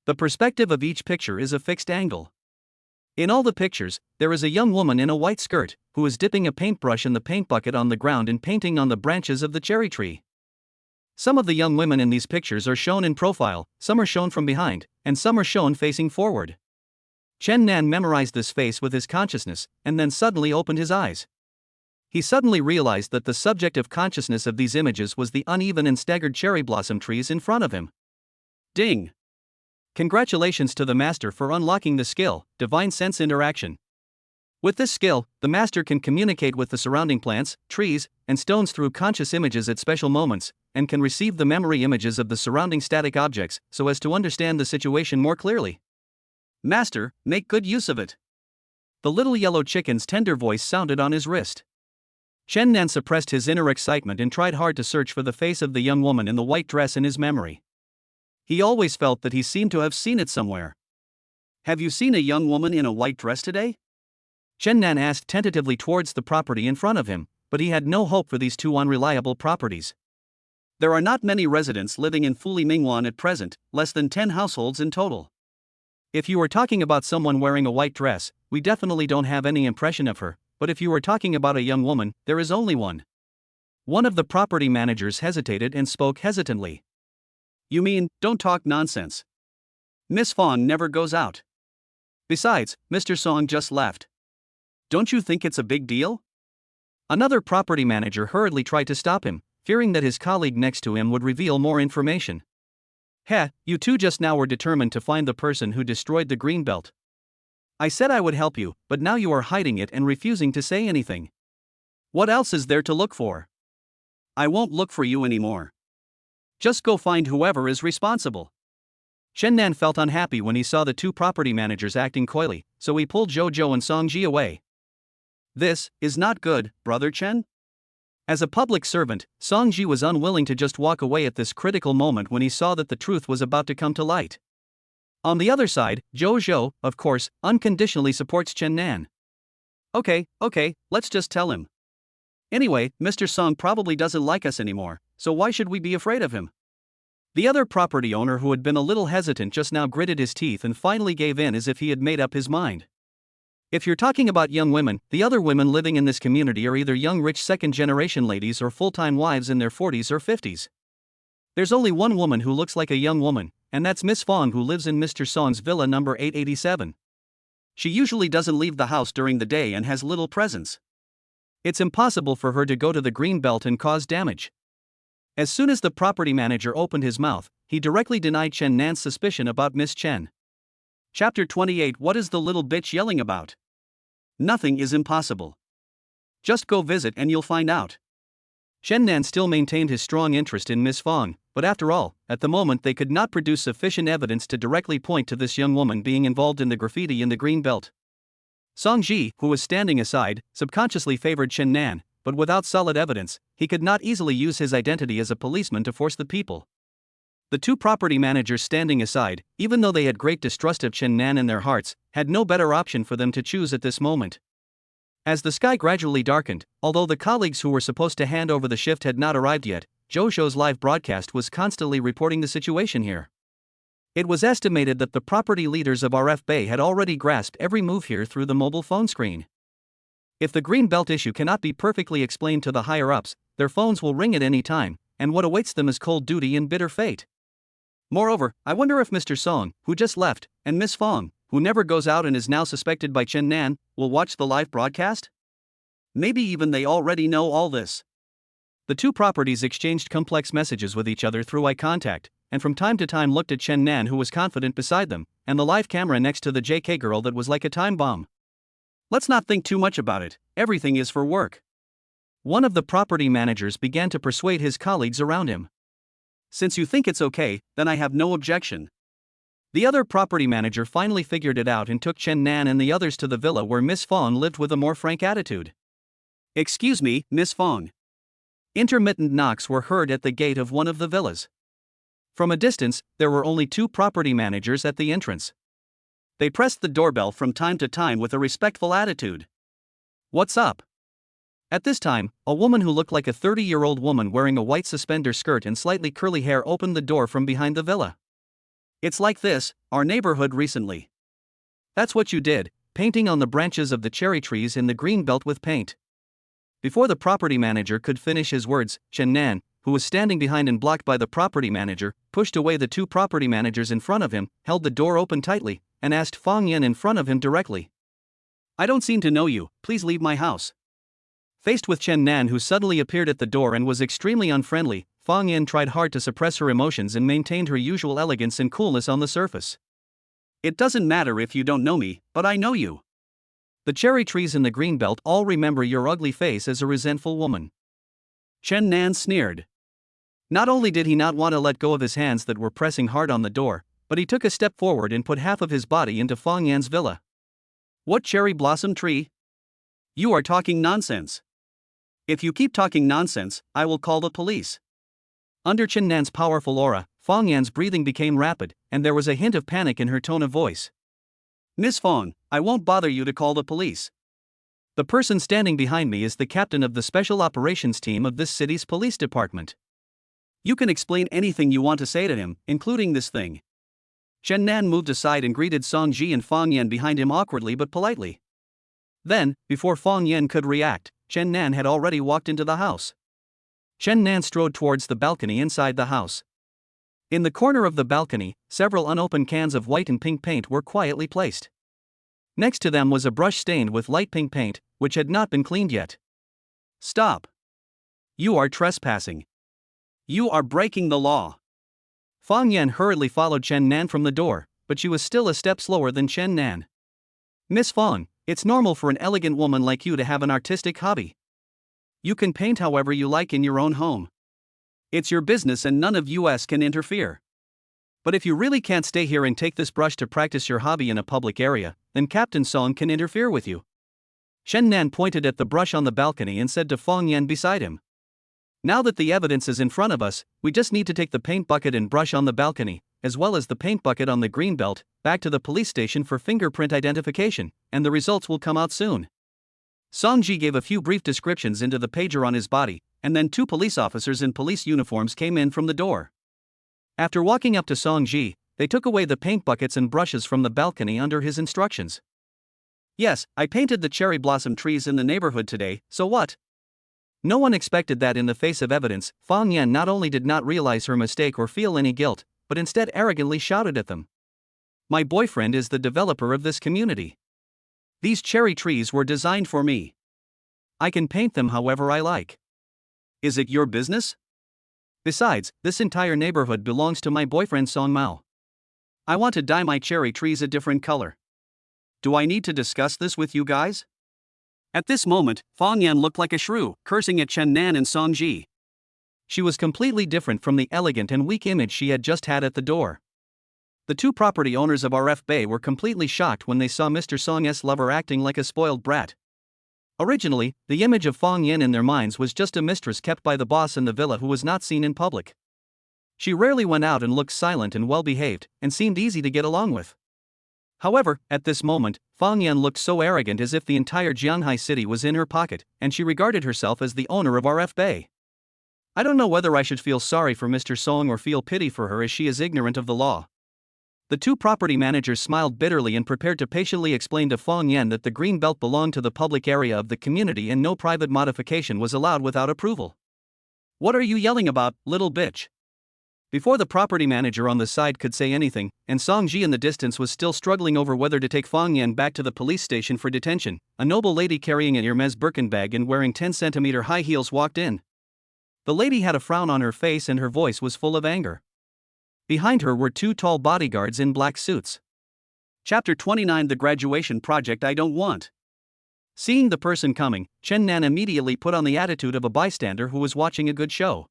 The perspective of each picture is a fixed angle. In all the pictures, there is a young woman in a white skirt, who is dipping a paintbrush in the paint bucket on the ground and painting on the branches of the cherry tree. Some of the young women in these pictures are shown in profile, some are shown from behind, and some are shown facing forward. Chen Nan memorized this face with his consciousness, and then suddenly opened his eyes. He suddenly realized that the subject of consciousness of these images was the uneven and staggered cherry blossom trees in front of him. Ding! Congratulations to the master for unlocking the skill, Divine Sense Interaction. With this skill, the master can communicate with the surrounding plants, trees, and stones through conscious images at special moments, and can receive the memory images of the surrounding static objects so as to understand the situation more clearly. Master, make good use of it. The little yellow chicken's tender voice sounded on his wrist. Chen Nan suppressed his inner excitement and tried hard to search for the face of the young woman in the white dress in his memory. He always felt that he seemed to have seen it somewhere. Have you seen a young woman in a white dress today? Chen Nan asked tentatively towards the property in front of him, but he had no hope for these two unreliable properties. There are not many residents living in Fuli Mingwan at present, less than 10 households in total. If you are talking about someone wearing a white dress, we definitely don't have any impression of her, but if you are talking about a young woman, there is only one. One of the property managers hesitated and spoke hesitantly. You mean, don't talk nonsense. Miss Fong never goes out. Besides, Mr. Song just left. Don't you think it's a big deal? Another property manager hurriedly tried to stop him, fearing that his colleague next to him would reveal more information. Heh, you two just now were determined to find the person who destroyed the green belt. I said I would help you, but now you are hiding it and refusing to say anything. What else is there to look for? I won't look for you anymore. Just go find whoever is responsible. Chen Nan felt unhappy when he saw the two property managers acting coyly, so he pulled Jojo and Songji away. This is not good, Brother Chen. As a public servant, Songji was unwilling to just walk away at this critical moment when he saw that the truth was about to come to light. On the other side, Jojo, of course, unconditionally supports Chen Nan. Okay, let's just tell him. Anyway, Mr. Song probably doesn't like us anymore, so why should we be afraid of him? The other property owner, who had been a little hesitant just now, gritted his teeth and finally gave in as if he had made up his mind. If you're talking about young women, the other women living in this community are either young rich second-generation ladies or full-time wives in their 40s or 50s. There's only one woman who looks like a young woman, and that's Miss Fong, who lives in Mr. Song's villa number 887. She usually doesn't leave the house during the day and has little presence. It's impossible for her to go to the green belt and cause damage. As soon as the property manager opened his mouth, he directly denied Chen Nan's suspicion about Miss Chen. Chapter 28. What is the little bitch yelling about? Nothing is impossible. Just go visit and you'll find out. Chen Nan still maintained his strong interest in Miss Fong, but after all, at the moment they could not produce sufficient evidence to directly point to this young woman being involved in the graffiti in the green belt. Songji, who was standing aside, subconsciously favored Chen Nan, but without solid evidence, he could not easily use his identity as a policeman to force the people. The two property managers standing aside, even though they had great distrust of Chen Nan in their hearts, had no better option for them to choose at this moment. As the sky gradually darkened, although the colleagues who were supposed to hand over the shift had not arrived yet, Jojo's live broadcast was constantly reporting the situation here. It was estimated that the property leaders of RF Bay had already grasped every move here through the mobile phone screen. If the green belt issue cannot be perfectly explained to the higher-ups, their phones will ring at any time, and what awaits them is cold duty and bitter fate. Moreover, I wonder if Mr. Song, who just left, and Miss Fong, who never goes out and is now suspected by Chen Nan, will watch the live broadcast? Maybe even they already know all this. The two properties exchanged complex messages with each other through eye contact, and from time to time looked at Chen Nan, who was confident beside them, and the live camera next to the JK girl that was like a time bomb. Let's not think too much about it, everything is for work. One of the property managers began to persuade his colleagues around him. Since you think it's okay, then I have no objection. The other property manager finally figured it out and took Chen Nan and the others to the villa where Miss Fong lived with a more frank attitude. Excuse me, Miss Fong. Intermittent knocks were heard at the gate of one of the villas. From a distance, there were only 2 property managers at the entrance. They pressed the doorbell from time to time with a respectful attitude. What's up? At this time, a woman who looked like a 30-year-old woman wearing a white suspender skirt and slightly curly hair opened the door from behind the villa. It's like this, our neighborhood recently. That's what you did, painting on the branches of the cherry trees in the green belt with paint. Before the property manager could finish his words, Chen Nan, who was standing behind and blocked by the property manager, pushed away the 2 property managers in front of him, held the door open tightly, and asked Fong Yan in front of him directly. I don't seem to know you, please leave my house. Faced with Chen Nan, who suddenly appeared at the door and was extremely unfriendly, Fong Yan tried hard to suppress her emotions and maintained her usual elegance and coolness on the surface. It doesn't matter if you don't know me, but I know you. The cherry trees in the green belt all remember your ugly face as a resentful woman. Chen Nan sneered. Not only did he not want to let go of his hands that were pressing hard on the door, but he took a step forward and put half of his body into Fong Yan's villa. What cherry blossom tree? You are talking nonsense. If you keep talking nonsense, I will call the police. Under Chen Nan's powerful aura, Fong Yan's breathing became rapid, and there was a hint of panic in her tone of voice. Miss Fong, I won't bother you to call the police. The person standing behind me is the captain of the special operations team of this city's police department. You can explain anything you want to say to him, including this thing. Chen Nan moved aside and greeted Song Ji and Fong Yan behind him awkwardly but politely. Then, before Fong Yan could react, Chen Nan had already walked into the house. Chen Nan strode towards the balcony inside the house. In the corner of the balcony, several unopened cans of white and pink paint were quietly placed. Next to them was a brush stained with light pink paint, which had not been cleaned yet. Stop. You are trespassing. You are breaking the law. Fong Yan hurriedly followed Chen Nan from the door, but she was still a step slower than Chen Nan. Miss Fong, it's normal for an elegant woman like you to have an artistic hobby. You can paint however you like in your own home. It's your business and none of us can interfere. But if you really can't stay here and take this brush to practice your hobby in a public area, then Captain Song can interfere with you. Chen Nan pointed at the brush on the balcony and said to Fong Yan beside him. Now that the evidence is in front of us, we just need to take the paint bucket and brush on the balcony, as well as the paint bucket on the green belt, back to the police station for fingerprint identification, and the results will come out soon. Song Ji gave a few brief descriptions into the pager on his body, and then 2 police officers in police uniforms came in from the door. After walking up to Song Ji, they took away the paint buckets and brushes from the balcony under his instructions. Yes, I painted the cherry blossom trees in the neighborhood today, so what? No one expected that. In the face of evidence, Fong Yan not only did not realize her mistake or feel any guilt, but instead arrogantly shouted at them. My boyfriend is the developer of this community. These cherry trees were designed for me. I can paint them however I like. Is it your business? Besides, this entire neighborhood belongs to my boyfriend Song Mao. I want to dye my cherry trees a different color. Do I need to discuss this with you guys? At this moment, Fong Yan looked like a shrew, cursing at Chen Nan and Song Ji. She was completely different from the elegant and weak image she had just had at the door. The 2 property owners of RF Bay were completely shocked when they saw Mr. Song's lover acting like a spoiled brat. Originally, the image of Fong Yan in their minds was just a mistress kept by the boss in the villa who was not seen in public. She rarely went out and looked silent and well-behaved, and seemed easy to get along with. However, at this moment, Fong Yan looked so arrogant as if the entire Jianghai city was in her pocket, and she regarded herself as the owner of RF Bay. I don't know whether I should feel sorry for Mr. Song or feel pity for her as she is ignorant of the law. The 2 property managers smiled bitterly and prepared to patiently explain to Fong Yan that the green belt belonged to the public area of the community and no private modification was allowed without approval. What are you yelling about, little bitch? Before the property manager on the side could say anything, and Song Ji in the distance was still struggling over whether to take Fong Yan back to the police station for detention, a noble lady carrying an Hermes Birkin bag and wearing 10-centimeter high heels walked in. The lady had a frown on her face and her voice was full of anger. Behind her were two tall bodyguards in black suits. Chapter 29: The Graduation Project I Don't Want. Seeing the person coming, Chen Nan immediately put on the attitude of a bystander who was watching a good show.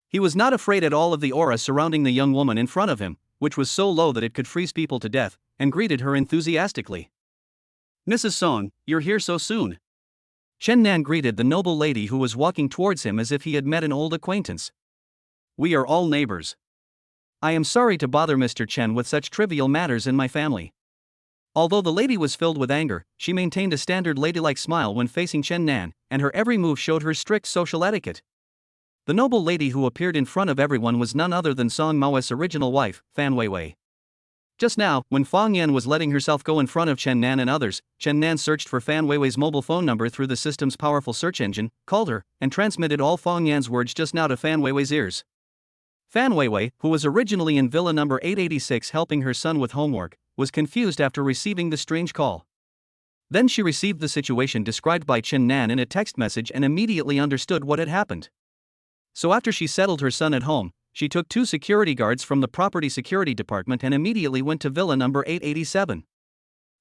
He was not afraid at all of the aura surrounding the young woman in front of him, which was so low that it could freeze people to death, and greeted her enthusiastically. "Mrs. Song, you're here so soon." Chen Nan greeted the noble lady who was walking towards him as if he had met an old acquaintance. "We are all neighbors." "I am sorry to bother Mr. Chen with such trivial matters in my family." Although the lady was filled with anger, she maintained a standard ladylike smile when facing Chen Nan, and her every move showed her strict social etiquette. The noble lady who appeared in front of everyone was none other than Song Mao's original wife, Fan Weiwei. Just now, when Fang Yan was letting herself go in front of Chen Nan and others, Chen Nan searched for Fan Weiwei's mobile phone number through the system's powerful search engine, called her, and transmitted all Fang Yan's words just now to Fan Weiwei's ears. Fan Weiwei, who was originally in Villa number 886 helping her son with homework, was confused after receiving the strange call. Then she received the situation described by Chen Nan in a text message and immediately understood what had happened. So after she settled her son at home, she took 2 security guards from the property security department and immediately went to Villa number 887.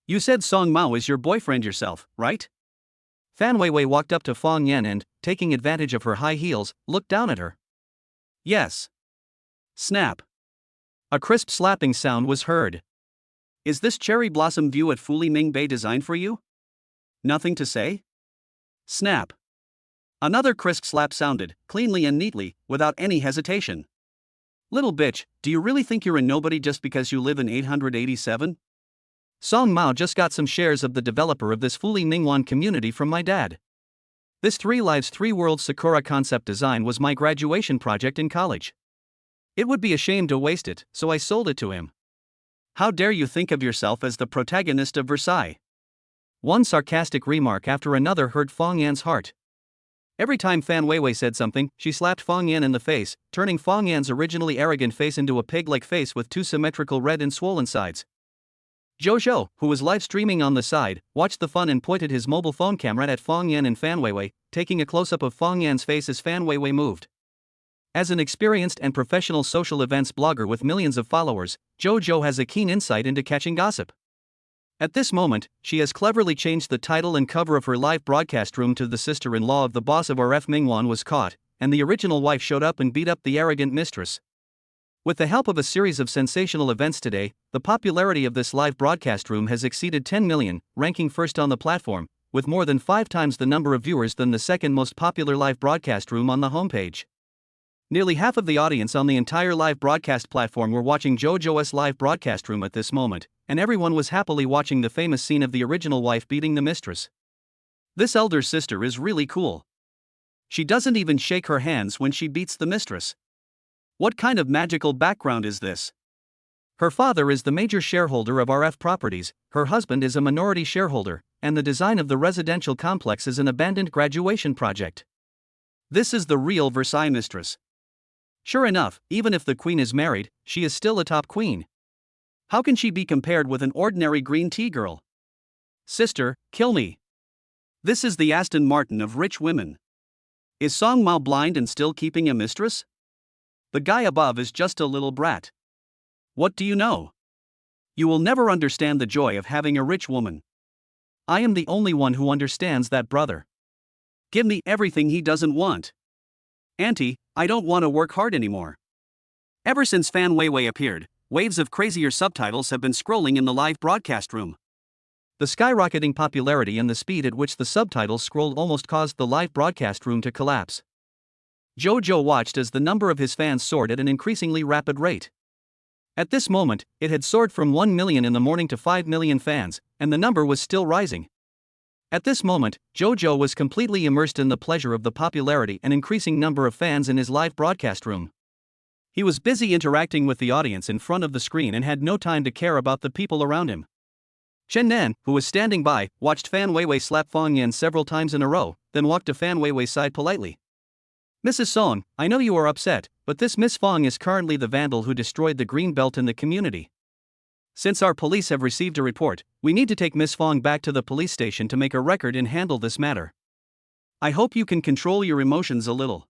"You said Song Mao is your boyfriend yourself, right?" Fan Weiwei walked up to Fang Yan and, taking advantage of her high heels, looked down at her. "Yes." Snap. A crisp slapping sound was heard. "Is this cherry blossom view at Fuli Ming Bay designed for you? Nothing to say?" Snap. Another crisp slap sounded, cleanly and neatly, without any hesitation. "Little bitch, do you really think you're a nobody just because you live in 887? Song Mao just got some shares of the developer of this Fuli Ningwan community from my dad. This 3 Lives 3 Worlds Sakura concept design was my graduation project in college. It would be a shame to waste it, so I sold it to him." "How dare you think of yourself as the protagonist of Versailles?" One sarcastic remark after another hurt Fang Yan's heart. Every time Fan Weiwei said something, she slapped Fang Yan in the face, turning Fang Yan's originally arrogant face into a pig-like face with 2 symmetrical red and swollen sides. Jojo, who was live streaming on the side, watched the fun and pointed his mobile phone camera at Fang Yan and Fan Weiwei, taking a close-up of Fang Yan's face as Fan Weiwei moved. As an experienced and professional social events blogger with millions of followers, Jojo has a keen insight into catching gossip. At this moment, she has cleverly changed the title and cover of her live broadcast room to "The sister-in-law of the boss of RF Mingwan was caught, and the original wife showed up and beat up the arrogant mistress." With the help of a series of sensational events today, the popularity of this live broadcast room has exceeded 10 million, ranking first on the platform, with more than 5 times the number of viewers than the second most popular live broadcast room on the homepage. Nearly half of the audience on the entire live broadcast platform were watching JoJo's live broadcast room at this moment, and everyone was happily watching the famous scene of the original wife beating the mistress. This elder sister is really cool. She doesn't even shake her hands when she beats the mistress. What kind of magical background is this? Her father is the major shareholder of RF Properties, her husband is a minority shareholder, and the design of the residential complex is an abandoned graduation project. This is the real Versailles mistress. Sure enough, even if the queen is married, she is still a top queen. How can she be compared with an ordinary green tea girl? Sister, kill me. This is the Aston Martin of rich women. Is Song Mao blind and still keeping a mistress? The guy above is just a little brat. What do you know? You will never understand the joy of having a rich woman. I am the only one who understands that, brother. Give me everything he doesn't want. Auntie, I don't want to work hard anymore. Ever since Fan Weiwei appeared, waves of crazier subtitles have been scrolling in the live broadcast room. The skyrocketing popularity and the speed at which the subtitles scrolled almost caused the live broadcast room to collapse. Jojo watched as the number of his fans soared at an increasingly rapid rate. At this moment, it had soared from 1 million in the morning to 5 million fans, and the number was still rising. At this moment, Jojo was completely immersed in the pleasure of the popularity and increasing number of fans in his live broadcast room. He was busy interacting with the audience in front of the screen and had no time to care about the people around him. Chen Nan, who was standing by, watched Fan Weiwei slap Fang Yan several times in a row, then walked to Fan Weiwei's side politely. "Mrs. Song, I know you are upset, but this Miss Fang is currently the vandal who destroyed the green belt in the community. Since our police have received a report, we need to take Miss Fang back to the police station to make a record and handle this matter. I hope you can control your emotions a little."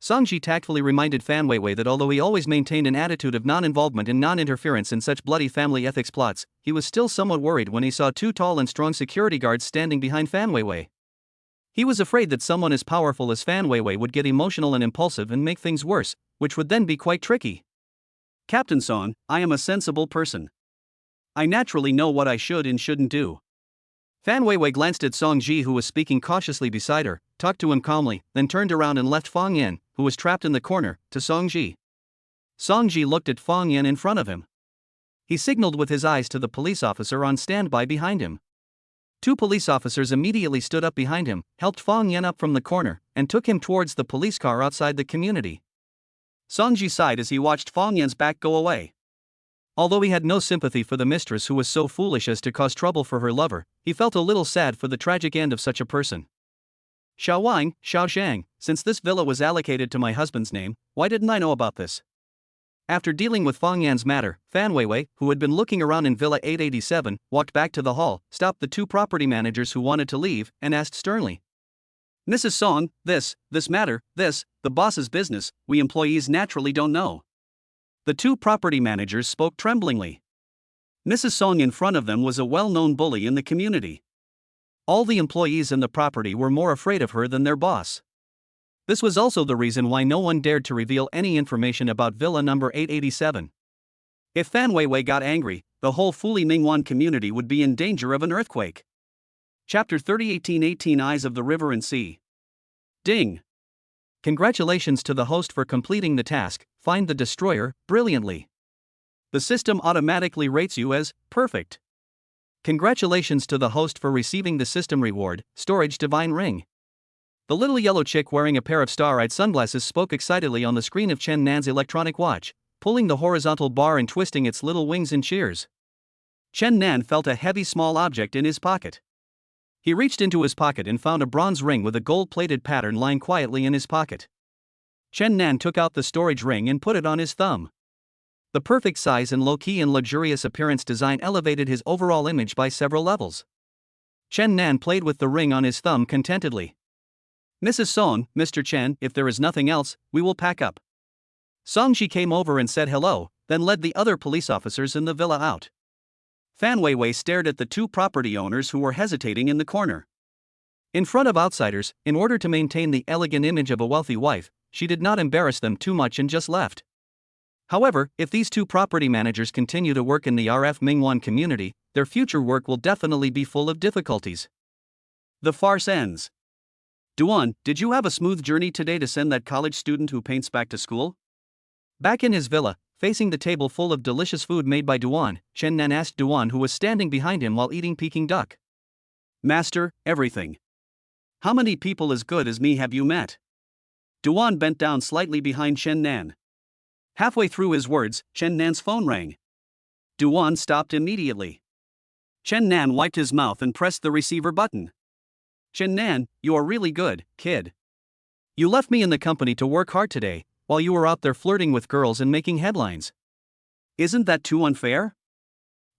Songji tactfully reminded Fan Weiwei that although he always maintained an attitude of non-involvement and non-interference in such bloody family ethics plots, he was still somewhat worried when he saw two tall and strong security guards standing behind Fan Weiwei. He was afraid that someone as powerful as Fan Weiwei would get emotional and impulsive and make things worse, which would then be quite tricky. Captain Song, I am a sensible person. I naturally know what I should and shouldn't do. Fan Weiwei glanced at Song Ji, who was speaking cautiously beside her, talked to him calmly, then turned around and left Fong Yan, who was trapped in the corner, to Song Ji. Song Ji looked at Fong Yan in front of him. He signaled with his eyes to the police officer on standby behind him. Two police officers immediately stood up behind him, helped Fong Yan up from the corner, and took him towards the police car outside the community. Song Ji sighed as he watched Fong Yan's back go away. Although he had no sympathy for the mistress who was so foolish as to cause trouble for her lover, he felt a little sad for the tragic end of such a person. Xiao Wang, Xiao Shang, since this villa was allocated to my husband's name, why didn't I know about this? After dealing with Fong Yan's matter, Fan Weiwei, who had been looking around in Villa 887, walked back to the hall, stopped the two property managers who wanted to leave, and asked sternly. Mrs. Song, this matter, the boss's business, we employees naturally don't know. The two property managers spoke tremblingly. Mrs. Song in front of them was a well-known bully in the community. All the employees in the property were more afraid of her than their boss. This was also the reason why no one dared to reveal any information about Villa number 887. If Fan Weiwei got angry, the whole Fuli Mingwan community would be in danger of an earthquake. Chapter 30 1818 Eyes of the River and Sea. Ding! Congratulations to the host for completing the task, find the destroyer, brilliantly. The system automatically rates you as perfect. Congratulations to the host for receiving the system reward, Storage Divine Ring. The little yellow chick wearing a pair of star-eyed sunglasses spoke excitedly on the screen of Chen Nan's electronic watch, pulling the horizontal bar and twisting its little wings in cheers. Chen Nan felt a heavy small object in his pocket. He reached into his pocket and found a bronze ring with a gold-plated pattern lying quietly in his pocket. Chen Nan took out the storage ring and put it on his thumb. The perfect size and low-key and luxurious appearance design elevated his overall image by several levels. Chen Nan played with the ring on his thumb contentedly. Mrs. Song, Mr. Chen, if there is nothing else, we will pack up. Songji came over and said hello, then led the other police officers in the villa out. Fan Weiwei stared at the two property owners who were hesitating in the corner. In front of outsiders, in order to maintain the elegant image of a wealthy wife, she did not embarrass them too much and just left. However, if these two property managers continue to work in the RF Mingwan community, their future work will definitely be full of difficulties. The farce ends. Duan, did you have a smooth journey today to send that college student who paints back to school? Back in his villa, facing the table full of delicious food made by Duan, Chen Nan asked Duan, who was standing behind him while eating Peking duck. Master, everything. How many people as good as me have you met? Duan bent down slightly behind Chen Nan. Halfway through his words, Chen Nan's phone rang. Duan stopped immediately. Chen Nan wiped his mouth and pressed the receiver button. Chen Nan, you are really good, kid. You left me in the company to work hard today, while you were out there flirting with girls and making headlines. Isn't that too unfair?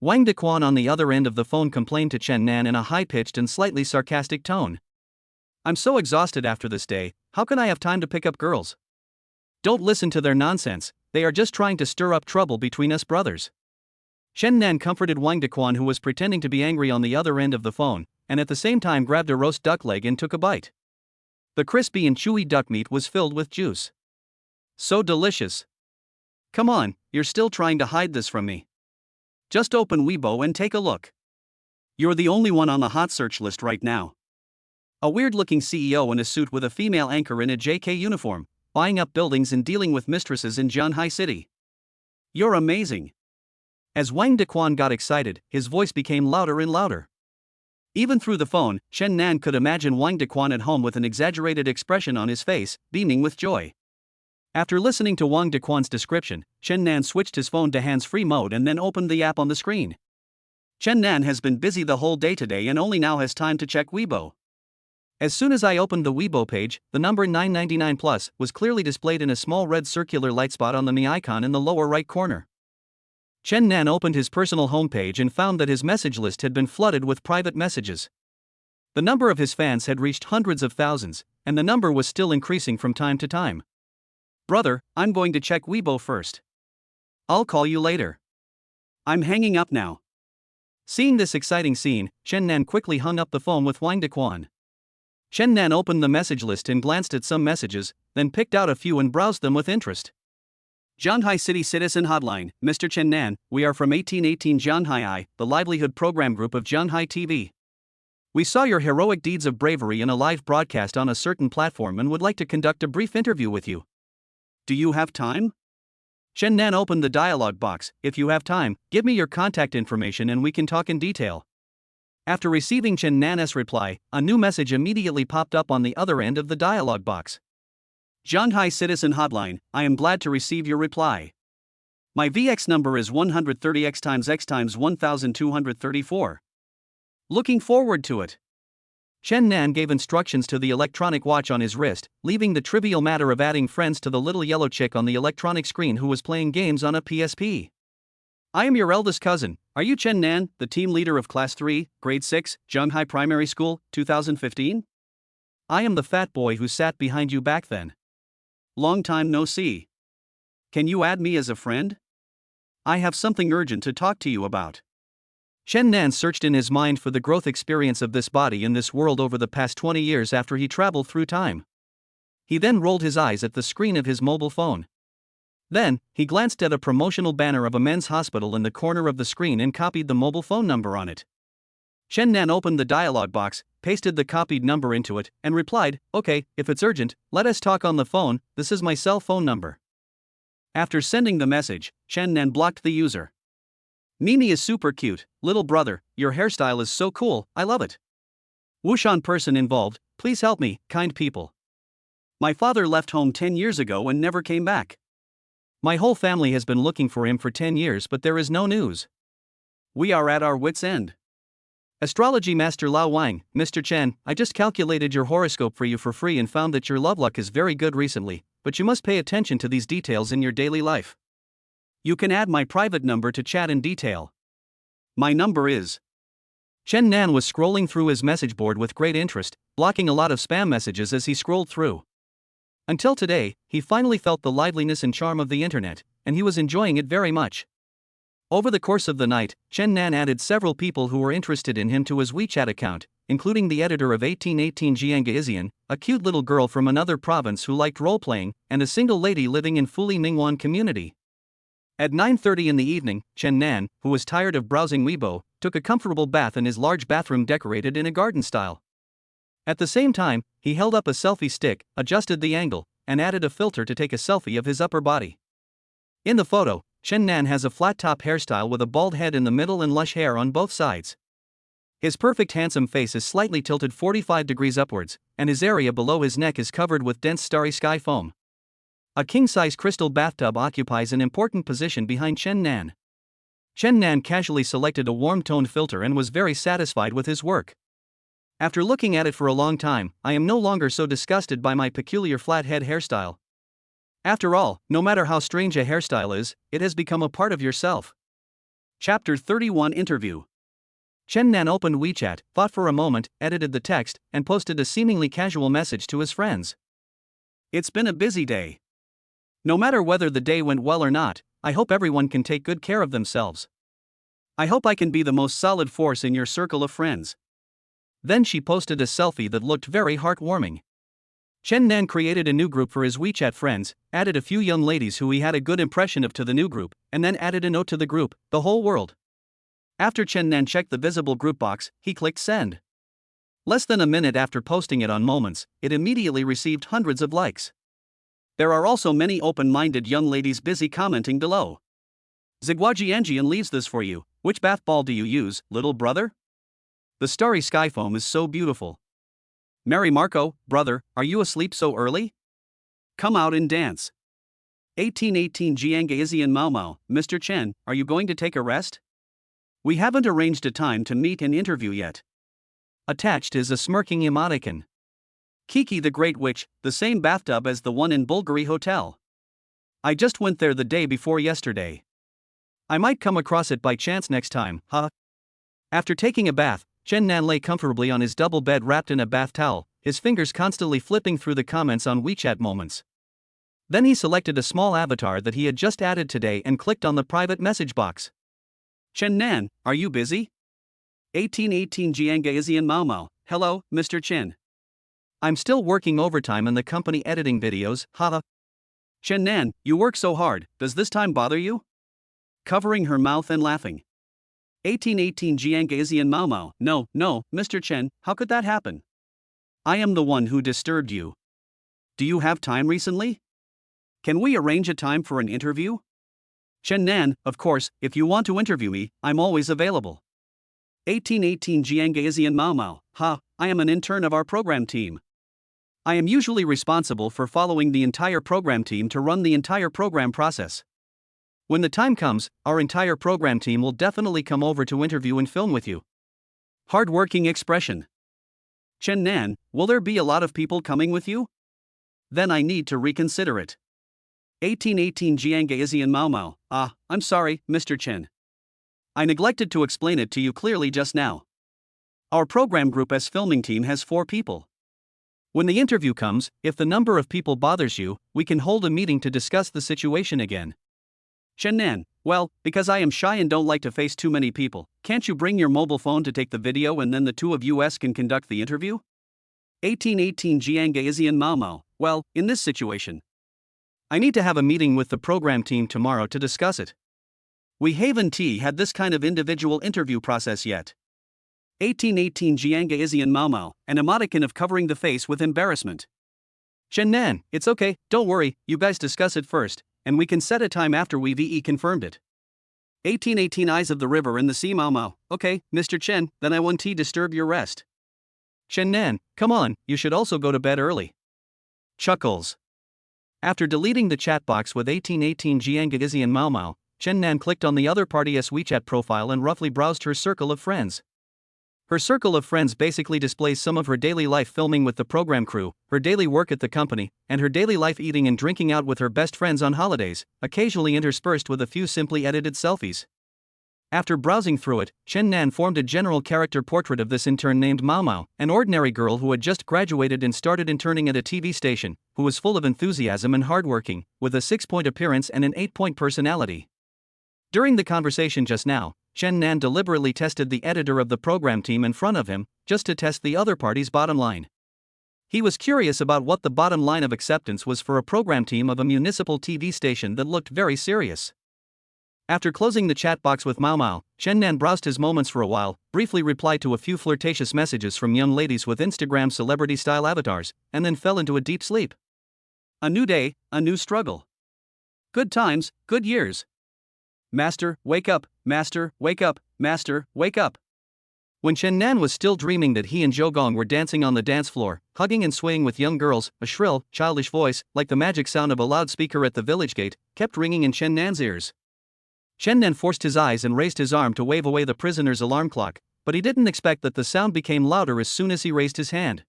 Wang Dequan on the other end of the phone complained to Chen Nan in a high-pitched and slightly sarcastic tone. I'm so exhausted after this day, how can I have time to pick up girls? Don't listen to their nonsense, they are just trying to stir up trouble between us brothers. Chen Nan comforted Wang Dequan, who was pretending to be angry on the other end of the phone, and at the same time grabbed a roast duck leg and took a bite. The crispy and chewy duck meat was filled with juice. So delicious. Come on, you're still trying to hide this from me. Just open Weibo and take a look. You're the only one on the hot search list right now. A weird-looking CEO in a suit with a female anchor in a JK uniform, buying up buildings and dealing with mistresses in Zhanhai City. You're amazing. As Wang Dequan got excited, his voice became louder and louder. Even through the phone, Chen Nan could imagine Wang Dequan at home with an exaggerated expression on his face, beaming with joy. After listening to Wang Dequan's description, Chen Nan switched his phone to hands-free mode and then opened the app on the screen. Chen Nan has been busy the whole day today and only now has time to check Weibo. As soon as I opened the Weibo page, the number 999 plus was clearly displayed in a small red circular light spot on the Mi icon in the lower right corner. Chen Nan opened his personal homepage and found that his message list had been flooded with private messages. The number of his fans had reached hundreds of thousands, and the number was still increasing from time to time. Brother, I'm going to check Weibo first. I'll call you later. I'm hanging up now. Seeing this exciting scene, Chen Nan quickly hung up the phone with Wang Dequan. Chen Nan opened the message list and glanced at some messages, then picked out a few and browsed them with interest. Zhanghai City Citizen Hotline, Mr. Chen Nan, we are from 1818 Zhanghai I, the livelihood program group of Zhanghai TV. We saw your heroic deeds of bravery in a live broadcast on a certain platform and would like to conduct a brief interview with you. Do you have time? Chen Nan opened the dialog box. If you have time, give me your contact information and we can talk in detail. After receiving Chen Nan's reply, a new message immediately popped up on the other end of the dialog box. Zhanghai Citizen Hotline, I am glad to receive your reply. My VX number is 130x1234. Looking forward to it. Chen Nan gave instructions to the electronic watch on his wrist, leaving the trivial matter of adding friends to the little yellow chick on the electronic screen who was playing games on a PSP. I am your eldest cousin. Are you Chen Nan, the team leader of Class 3, Grade 6, Zhanghai Primary School, 2015? I am the fat boy who sat behind you back then. Long time no see. Can you add me as a friend? I have something urgent to talk to you about. Chen Nan searched in his mind for the growth experience of this body in this world over the past 20 years after he traveled through time. He then rolled his eyes at the screen of his mobile phone. Then, he glanced at a promotional banner of a men's hospital in the corner of the screen and copied the mobile phone number on it. Chen Nan opened the dialog box, pasted the copied number into it, and replied, "Okay, if it's urgent, let us talk on the phone, this is my cell phone number." After sending the message, Chen Nan blocked the user. Mimi is super cute, little brother, your hairstyle is so cool, I love it. Wushan person involved, please help me, kind people. My father left home 10 years ago and never came back. My whole family has been looking for him for 10 years but there is no news. We are at our wits' end. Astrology Master Lao Wang, Mr. Chen, I just calculated your horoscope for you for free and found that your love luck is very good recently, but you must pay attention to these details in your daily life. You can add my private number to chat in detail. My number is. Chen Nan was scrolling through his message board with great interest, blocking a lot of spam messages as he scrolled through. Until today, he finally felt the liveliness and charm of the internet, and he was enjoying it very much. Over the course of the night, Chen Nan added several people who were interested in him to his WeChat account, including the editor of 1818 Jianga Izian, a cute little girl from another province who liked role-playing, and a single lady living in Fuli Ningguan community. At 9:30 in the evening, Chen Nan, who was tired of browsing Weibo, took a comfortable bath in his large bathroom decorated in a garden style. At the same time, he held up a selfie stick, adjusted the angle, and added a filter to take a selfie of his upper body. In the photo, Chen Nan has a flat-top hairstyle with a bald head in the middle and lush hair on both sides. His perfect handsome face is slightly tilted 45 degrees upwards, and his area below his neck is covered with dense starry sky foam. A king-size crystal bathtub occupies an important position behind Chen Nan. Chen Nan casually selected a warm-toned filter and was very satisfied with his work. After looking at it for a long time, I am no longer so disgusted by my peculiar flat head hairstyle. After all, no matter how strange a hairstyle is, it has become a part of yourself. Chapter 31 Interview. Chen Nan opened WeChat, thought for a moment, edited the text, and posted a seemingly casual message to his friends. It's been a busy day. No matter whether the day went well or not, I hope everyone can take good care of themselves. I hope I can be the most solid force in your circle of friends. Then she posted a selfie that looked very heartwarming. Chen Nan created a new group for his WeChat friends, added a few young ladies who he had a good impression of to the new group, and then added a note to the group, the whole world. After Chen Nan checked the visible group box, he clicked send. Less than a minute after posting it on Moments, it immediately received hundreds of likes. There are also many open-minded young ladies busy commenting below. Ziguajianjian leaves this for you. Which bath ball do you use, little brother? The starry sky foam is so beautiful. Mary Marco, brother, are you asleep so early? Come out and dance. 1818 Jianga Izian Mau Mau, Mr. Chen, are you going to take a rest? We haven't arranged a time to meet and interview yet. Attached is a smirking emoticon. Kiki the Great Witch, the same bathtub as the one in Bulgari Hotel. I just went there the day before yesterday. I might come across it by chance next time, huh? After taking a bath, Chen Nan lay comfortably on his double bed wrapped in a bath towel, his fingers constantly flipping through the comments on WeChat Moments. Then he selected a small avatar that he had just added today and clicked on the private message box. Chen Nan, are you busy? 1818 Jianga Izian Mao Mao. Hello, Mr. Chen. I'm still working overtime in the company editing videos, haha. Chen Nan, you work so hard, does this time bother you? Covering her mouth and laughing. 1818 Jianga Izian Mao Mao. No, Mr. Chen, how could that happen? I am the one who disturbed you. Do you have time recently? Can we arrange a time for an interview? Chen Nan, of course, if you want to interview me, I'm always available. 1818 Jianga Izian Mao Mao. Ha, I am an intern of our program team. I am usually responsible for following the entire program team to run the entire program process. When the time comes, our entire program team will definitely come over to interview and film with you. Hard-working expression. Chen Nan, will there be a lot of people coming with you? Then I need to reconsider it. 1818 Jianga Izian Mao Mao. I'm sorry, Mr. Chen. I neglected to explain it to you clearly just now. Our program group as filming team has 4 people. When the interview comes, if the number of people bothers you, we can hold a meeting to discuss the situation again. Chen Nan, well, because I am shy and don't like to face too many people, can't you bring your mobile phone to take the video and then the two of us can conduct the interview? 1818 Jianga Izian Mao Mao. Well, in this situation, I need to have a meeting with the program team tomorrow to discuss it. We haven't had this kind of individual interview process yet. 1818 Jianga Izian Mao Mao, an emoticon of covering the face with embarrassment. Chen Nan, it's okay, don't worry, you guys discuss it first, and we can set a time after we've confirmed it. 1818 Eyes of the River and the Sea Mao Mao. Okay, Mr. Chen, then I won't disturb your rest. Chen Nan, come on, you should also go to bed early. Chuckles. After deleting the chat box with 1818 Jianga Izian Mao Mao, Chen Nan clicked on the other party's WeChat profile and roughly browsed her circle of friends. Her circle of friends basically displays some of her daily life filming with the program crew, her daily work at the company, and her daily life eating and drinking out with her best friends on holidays, occasionally interspersed with a few simply edited selfies. After browsing through it, Chen Nan formed a general character portrait of this intern named Mao Mao, an ordinary girl who had just graduated and started interning at a TV station, who was full of enthusiasm and hardworking, with a 6-point appearance and an 8-point personality. During the conversation just now, Chen Nan deliberately tested the editor of the program team in front of him, just to test the other party's bottom line. He was curious about what the bottom line of acceptance was for a program team of a municipal TV station that looked very serious. After closing the chat box with Mao Mao, Chen Nan browsed his moments for a while, briefly replied to a few flirtatious messages from young ladies with Instagram celebrity-style avatars, and then fell into a deep sleep. A new day, a new struggle. Good times, good years. Master, wake up, Master, wake up, Master, wake up. When Chen Nan was still dreaming that he and Zhou Gong were dancing on the dance floor, hugging and swaying with young girls, a shrill, childish voice, like the magic sound of a loudspeaker at the village gate, kept ringing in Chen Nan's ears. Chen Nan forced his eyes and raised his arm to wave away the prisoner's alarm clock, but he didn't expect that the sound became louder as soon as he raised his hand.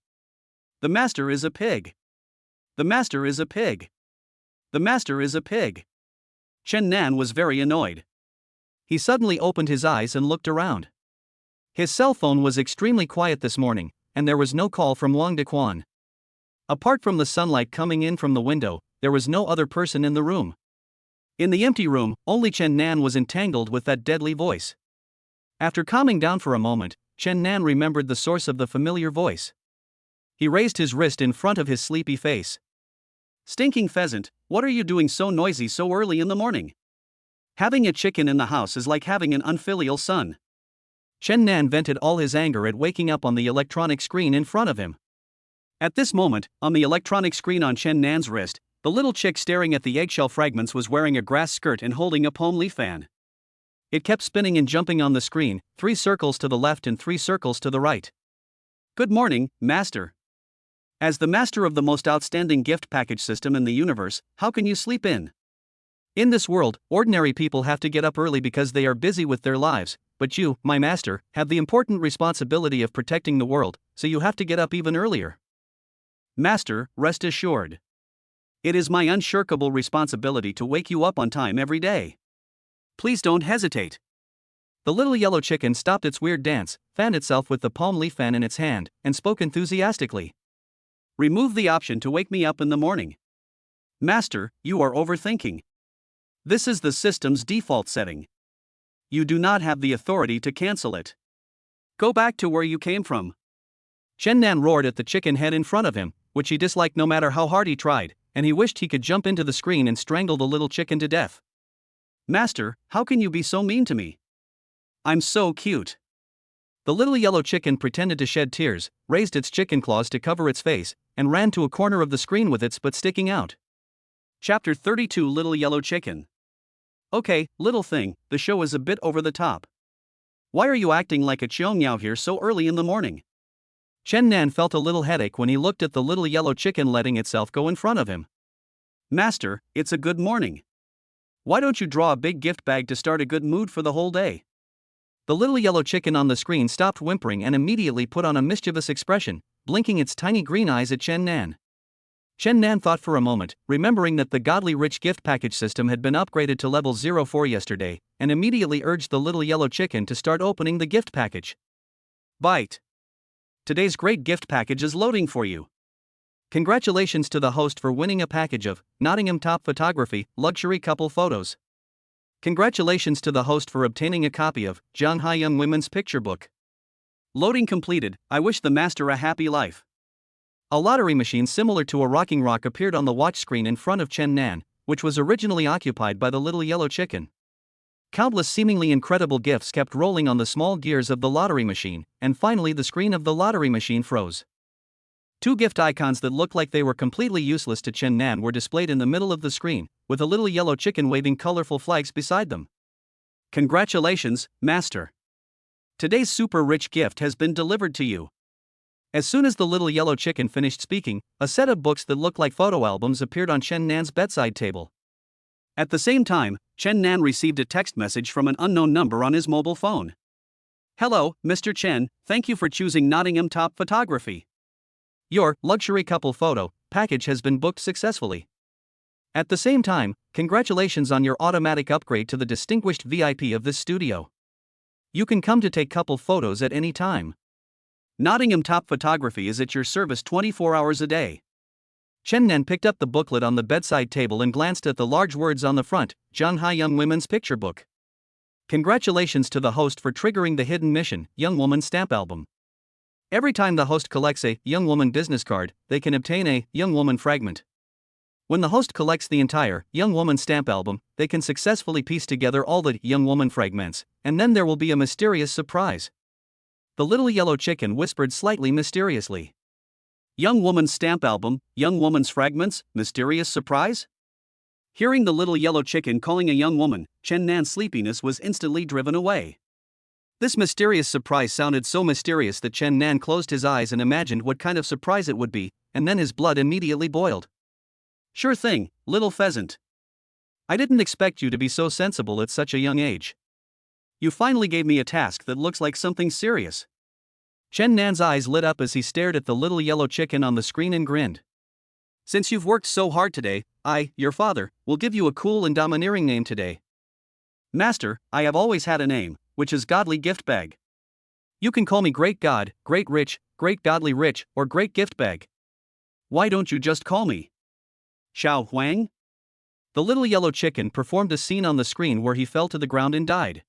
The master is a pig. The master is a pig. The master is a pig. Chen Nan was very annoyed. He suddenly opened his eyes and looked around. His cell phone was extremely quiet this morning, and there was no call from Wang Dequan. Apart from the sunlight coming in from the window, there was no other person in the room. In the empty room, only Chen Nan was entangled with that deadly voice. After calming down for a moment, Chen Nan remembered the source of the familiar voice. He raised his wrist in front of his sleepy face. Stinking pheasant, what are you doing so noisy so early in the morning? Having a chicken in the house is like having an unfilial son. Chen Nan vented all his anger at waking up on the electronic screen in front of him. At this moment, on the electronic screen on Chen Nan's wrist, the little chick staring at the eggshell fragments was wearing a grass skirt and holding a palm leaf fan. It kept spinning and jumping on the screen, 3 circles to the left and 3 circles to the right. Good morning, Master. As the master of the most outstanding gift package system in the universe, how can you sleep in? In this world, ordinary people have to get up early because they are busy with their lives, but you, my master, have the important responsibility of protecting the world, so you have to get up even earlier. Master, rest assured. It is my unshirkable responsibility to wake you up on time every day. Please don't hesitate. The little yellow chicken stopped its weird dance, fanned itself with the palm leaf fan in its hand, and spoke enthusiastically. Remove the option to wake me up in the morning. Master, you are overthinking. This is the system's default setting. You do not have the authority to cancel it. Go back to where you came from. Chen Nan roared at the chicken head in front of him, which he disliked no matter how hard he tried, and he wished he could jump into the screen and strangle the little chicken to death. Master, how can you be so mean to me? I'm so cute. The little yellow chicken pretended to shed tears, raised its chicken claws to cover its face, and ran to a corner of the screen with its butt sticking out. Chapter 32 Little Yellow Chicken. Okay, little thing, the show is a bit over the top. Why are you acting like a cheongnyao here so early in the morning? Chen Nan felt a little headache when he looked at the little yellow chicken letting itself go in front of him. Master, it's a good morning. Why don't you draw a big gift bag to start a good mood for the whole day? The little yellow chicken on the screen stopped whimpering and immediately put on a mischievous expression, blinking its tiny green eyes at Chen Nan. Chen Nan thought for a moment, remembering that the godly rich gift package system had been upgraded to level 04 yesterday, and immediately urged the little yellow chicken to start opening the gift package. Bite. Today's great gift package is loading for you. Congratulations to the host for winning a package of Nottingham Top Photography Luxury Couple Photos. Congratulations to the host for obtaining a copy of Shanghai Young Women's Picture Book. Loading completed. I wish the master a happy life. A lottery machine similar to a rocking rock appeared on the watch screen in front of Chen Nan, which was originally occupied by the little yellow chicken. Countless seemingly incredible gifts kept rolling on the small gears of the lottery machine, and finally the screen of the lottery machine froze. Two gift icons that looked like they were completely useless to Chen Nan were displayed in the middle of the screen, with a little yellow chicken waving colorful flags beside them. Congratulations, Master. Today's super rich gift has been delivered to you. As soon as the little yellow chicken finished speaking, a set of books that looked like photo albums appeared on Chen Nan's bedside table. At the same time, Chen Nan received a text message from an unknown number on his mobile phone. Hello, Mr. Chen, thank you for choosing Nottingham Top Photography. Your luxury couple photo package has been booked successfully. At the same time, congratulations on your automatic upgrade to the distinguished VIP of this studio. You can come to take couple photos at any time. Nottingham Top Photography is at your service 24 hours a day. Chen Nan picked up the booklet on the bedside table and glanced at the large words on the front, Shanghai Young Women's Picture Book. Congratulations to the host for triggering the hidden mission, Young Woman Stamp Album. Every time the host collects a Young Woman business card, they can obtain a Young Woman fragment. When the host collects the entire Young Woman Stamp Album, they can successfully piece together all the Young Woman fragments, and then there will be a mysterious surprise. The little yellow chicken whispered slightly mysteriously. Young Woman's Stamp Album, Young Woman's Fragments, Mysterious Surprise? Hearing the little yellow chicken calling a young woman, Chen Nan's sleepiness was instantly driven away. This mysterious surprise sounded so mysterious that Chen Nan closed his eyes and imagined what kind of surprise it would be, and then his blood immediately boiled. Sure thing, little pheasant. I didn't expect you to be so sensible at such a young age. You finally gave me a task that looks like something serious. Chen Nan's eyes lit up as he stared at the little yellow chicken on the screen and grinned. Since you've worked so hard today, I, your father, will give you a cool and domineering name today. Master, I have always had a name, which is Godly Gift Bag. You can call me Great God, Great Rich, Great Godly Rich, or Great Gift Bag. Why don't you just call me Xiao Huang? The little yellow chicken performed a scene on the screen where he fell to the ground and died.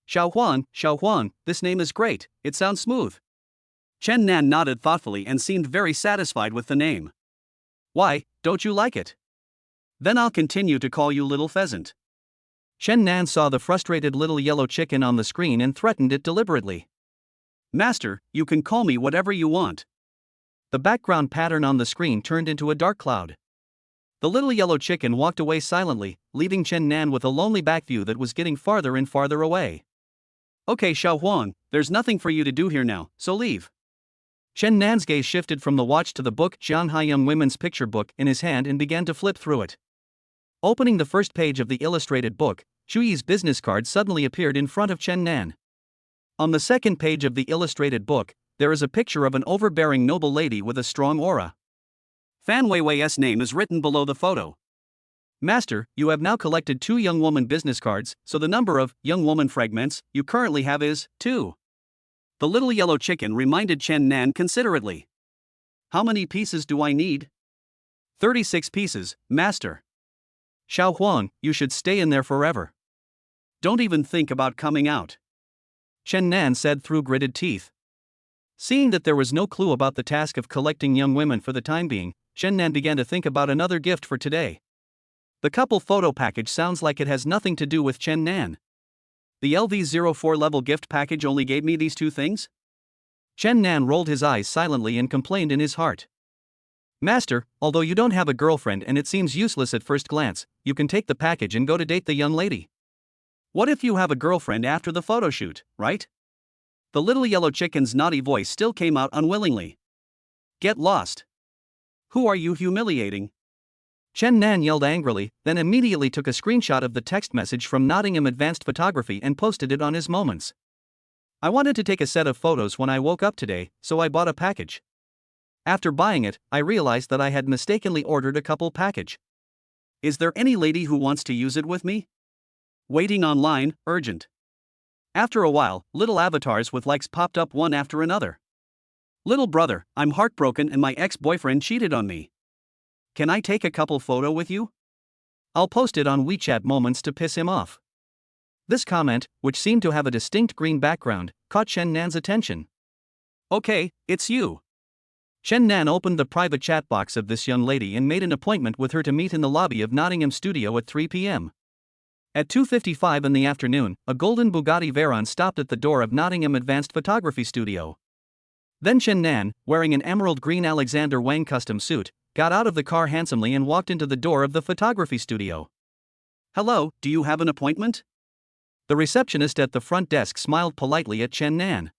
Xiao Huang, this name is great, it sounds smooth. Chen Nan nodded thoughtfully and seemed very satisfied with the name. Why, don't you like it? Then I'll continue to call you Little Pheasant. Chen Nan saw the frustrated little yellow chicken on the screen and threatened it deliberately. Master, you can call me whatever you want. The background pattern on the screen turned into a dark cloud. The little yellow chicken walked away silently, leaving Chen Nan with a lonely back view that was getting farther and farther away. Okay, Xiao Huang, there's nothing for you to do here now, so leave. Chen Nan's gaze shifted from the watch to the book Shanghai Young Women's Picture Book in his hand and began to flip through it. Opening the first page of the illustrated book, Shuyi's business card suddenly appeared in front of Chen Nan. On the second page of the illustrated book, there is a picture of an overbearing noble lady with a strong aura. Fan Weiwei's name is written below the photo. Master, you have now collected 2 young woman business cards, so the number of young woman fragments you currently have is 2. The little yellow chicken reminded Chen Nan considerately. How many pieces do I need? 36 pieces, master. Xiao Huang, you should stay in there forever. Don't even think about coming out. Chen Nan said through gritted teeth. Seeing that there was no clue about the task of collecting young women for the time being, Chen Nan began to think about another gift for today. The couple photo package sounds like it has nothing to do with Chen Nan. The LV04 level gift package only gave me these two things? Chen Nan rolled his eyes silently and complained in his heart. Master, although you don't have a girlfriend and it seems useless at first glance, you can take the package and go to date the young lady. What if you have a girlfriend after the photo shoot, right? The little yellow chicken's naughty voice still came out unwillingly. Get lost. Who are you humiliating? Chen Nan yelled angrily, then immediately took a screenshot of the text message from Nottingham Advanced Photography and posted it on his Moments. I wanted to take a set of photos when I woke up today, so I bought a package. After buying it, I realized that I had mistakenly ordered a couple package. Is there any lady who wants to use it with me? Waiting online, urgent. After a while, little avatars with likes popped up one after another. Little brother, I'm heartbroken and my ex-boyfriend cheated on me. Can I take a couple photo with you? I'll post it on WeChat Moments to piss him off. This comment, which seemed to have a distinct green background, caught Chen Nan's attention. Okay, it's you. Chen Nan opened the private chat box of this young lady and made an appointment with her to meet in the lobby of Nottingham Studio at 3 p.m. At 2:55 in the afternoon, a golden Bugatti Veyron stopped at the door of Nottingham Advanced Photography Studio. Then Chen Nan, wearing an emerald green Alexander Wang custom suit, got out of the car handsomely and walked into the door of the photography studio. Hello, do you have an appointment? The receptionist at the front desk smiled politely at Chen Nan.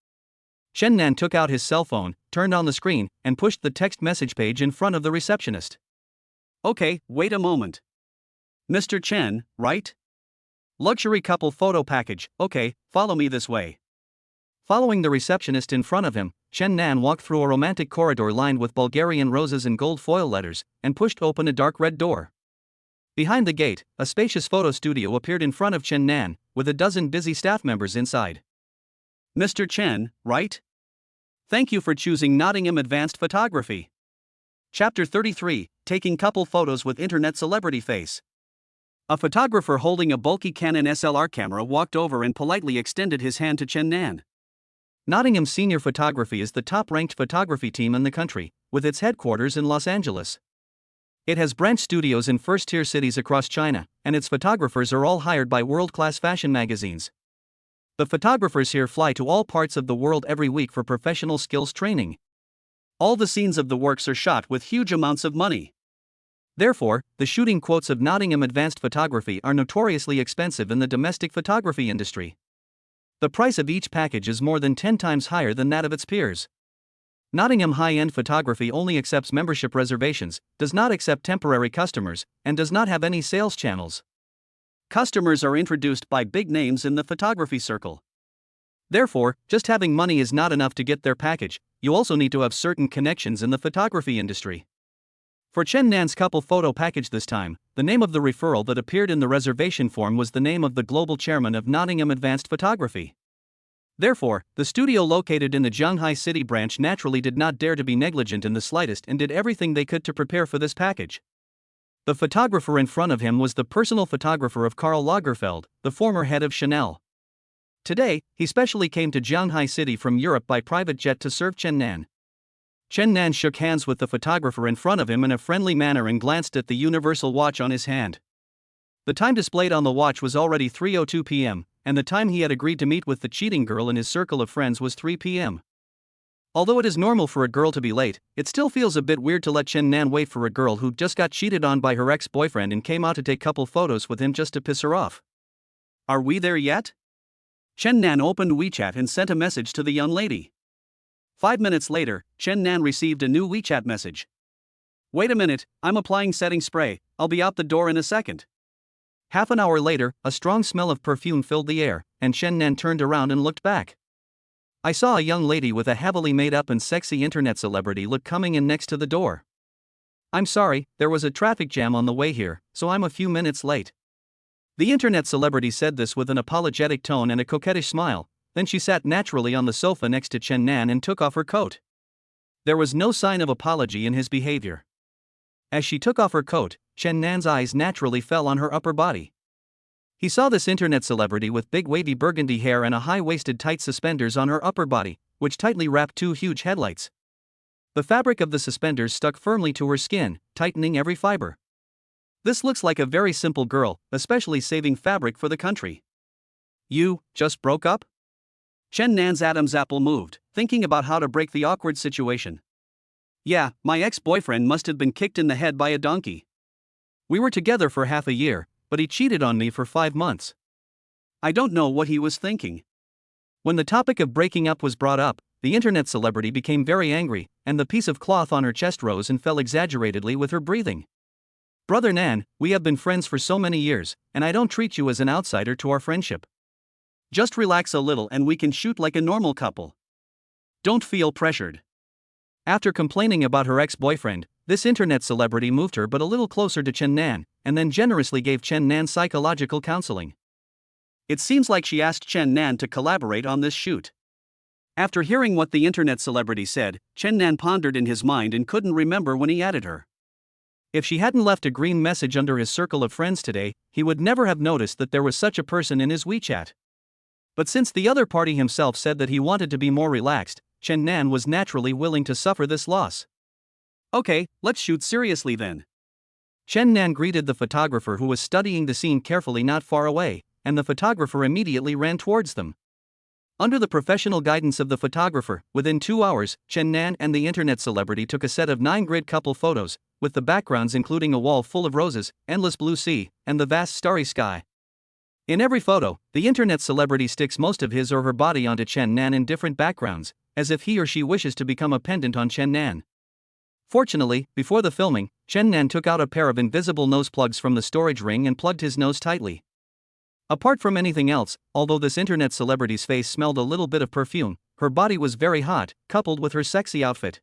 Chen Nan took out his cell phone, turned on the screen, and pushed the text message page in front of the receptionist. Okay, wait a moment. Mr. Chen, right? Luxury couple photo package, okay, follow me this way. Following the receptionist in front of him, Chen Nan walked through a romantic corridor lined with Bulgarian roses and gold foil letters, and pushed open a dark red door. Behind the gate, a spacious photo studio appeared in front of Chen Nan, with a dozen busy staff members inside. Mr. Chen, right? Thank you for choosing Nottingham Advanced Photography. Chapter 33, Taking Couple Photos with Internet Celebrity Face. A photographer holding a bulky Canon SLR camera walked over and politely extended his hand to Chen Nan. Nottingham Senior Photography is the top-ranked photography team in the country, with its headquarters in Los Angeles. It has branch studios in first-tier cities across China, and its photographers are all hired by world-class fashion magazines. The photographers here fly to all parts of the world every week for professional skills training. All the scenes of the works are shot with huge amounts of money. Therefore, the shooting quotes of Nottingham Advanced Photography are notoriously expensive in the domestic photography industry. The price of each package is more than 10 times higher than that of its peers. Nottingham High-End Photography only accepts membership reservations, does not accept temporary customers, and does not have any sales channels. Customers are introduced by big names in the photography circle. Therefore, just having money is not enough to get their package, you also need to have certain connections in the photography industry. For Chen Nan's couple photo package this time, the name of the referral that appeared in the reservation form was the name of the global chairman of Nottingham Advanced Photography. Therefore, the studio located in the Shanghai City branch naturally did not dare to be negligent in the slightest and did everything they could to prepare for this package. The photographer in front of him was the personal photographer of Karl Lagerfeld, the former head of Chanel. Today, he specially came to Shanghai City from Europe by private jet to serve Chen Nan. Chen Nan shook hands with the photographer in front of him in a friendly manner and glanced at the universal watch on his hand. The time displayed on the watch was already 3:02 p.m., and the time he had agreed to meet with the cheating girl in his circle of friends was 3 p.m. Although it is normal for a girl to be late, it still feels a bit weird to let Chen Nan wait for a girl who just got cheated on by her ex-boyfriend and came out to take couple photos with him just to piss her off. Are we there yet? Chen Nan opened WeChat and sent a message to the young lady. 5 minutes later, Chen Nan received a new WeChat message. Wait a minute, I'm applying setting spray, I'll be out the door in a second. Half an hour later, a strong smell of perfume filled the air, and Chen Nan turned around and looked back. I saw a young lady with a heavily made up and sexy internet celebrity look coming in next to the door. I'm sorry, there was a traffic jam on the way here, so I'm a few minutes late. The internet celebrity said this with an apologetic tone and a coquettish smile. Then she sat naturally on the sofa next to Chen Nan and took off her coat. There was no sign of apology in his behavior. As she took off her coat, Chen Nan's eyes naturally fell on her upper body. He saw this internet celebrity with big wavy burgundy hair and a high-waisted tight suspenders on her upper body, which tightly wrapped two huge headlights. The fabric of the suspenders stuck firmly to her skin, tightening every fiber. This looks like a very simple girl, especially saving fabric for the country. You just broke up? Chen Nan's Adam's apple moved, thinking about how to break the awkward situation. Yeah, my ex-boyfriend must have been kicked in the head by a donkey. We were together for half a year, but he cheated on me for 5 months. I don't know what he was thinking. When the topic of breaking up was brought up, the internet celebrity became very angry, and the piece of cloth on her chest rose and fell exaggeratedly with her breathing. Brother Nan, we have been friends for so many years, and I don't treat you as an outsider to our friendship. Just relax a little and we can shoot like a normal couple. Don't feel pressured. After complaining about her ex-boyfriend, this internet celebrity moved her but a little closer to Chen Nan, and then generously gave Chen Nan psychological counseling. It seems like she asked Chen Nan to collaborate on this shoot. After hearing what the internet celebrity said, Chen Nan pondered in his mind and couldn't remember when he added her. If she hadn't left a green message under his circle of friends today, he would never have noticed that there was such a person in his WeChat. But since the other party himself said that he wanted to be more relaxed, Chen Nan was naturally willing to suffer this loss. Okay, let's shoot seriously then. Chen Nan greeted the photographer who was studying the scene carefully not far away, and the photographer immediately ran towards them. Under the professional guidance of the photographer, within 2 hours, Chen Nan and the internet celebrity took a set of 9 grid couple photos, with the backgrounds including a wall full of roses, endless blue sea, and the vast starry sky. In every photo, the internet celebrity sticks most of his or her body onto Chen Nan in different backgrounds, as if he or she wishes to become a pendant on Chen Nan. Fortunately, before the filming, Chen Nan took out a pair of invisible nose plugs from the storage ring and plugged his nose tightly. Apart from anything else, although this internet celebrity's face smelled a little bit of perfume, her body was very hot, coupled with her sexy outfit.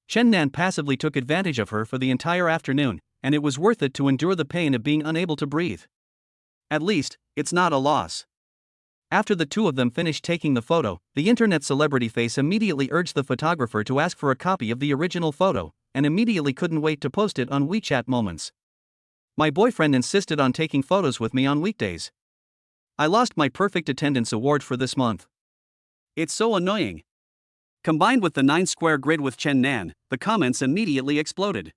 Chen Nan passively took advantage of her for the entire afternoon, and it was worth it to endure the pain of being unable to breathe. At least, it's not a loss. After the two of them finished taking the photo, the internet celebrity face immediately urged the photographer to ask for a copy of the original photo, and immediately couldn't wait to post it on WeChat Moments. My boyfriend insisted on taking photos with me on weekdays. I lost my perfect attendance award for this month. It's so annoying. Combined with the 9-square grid with Chen Nan, the comments immediately exploded.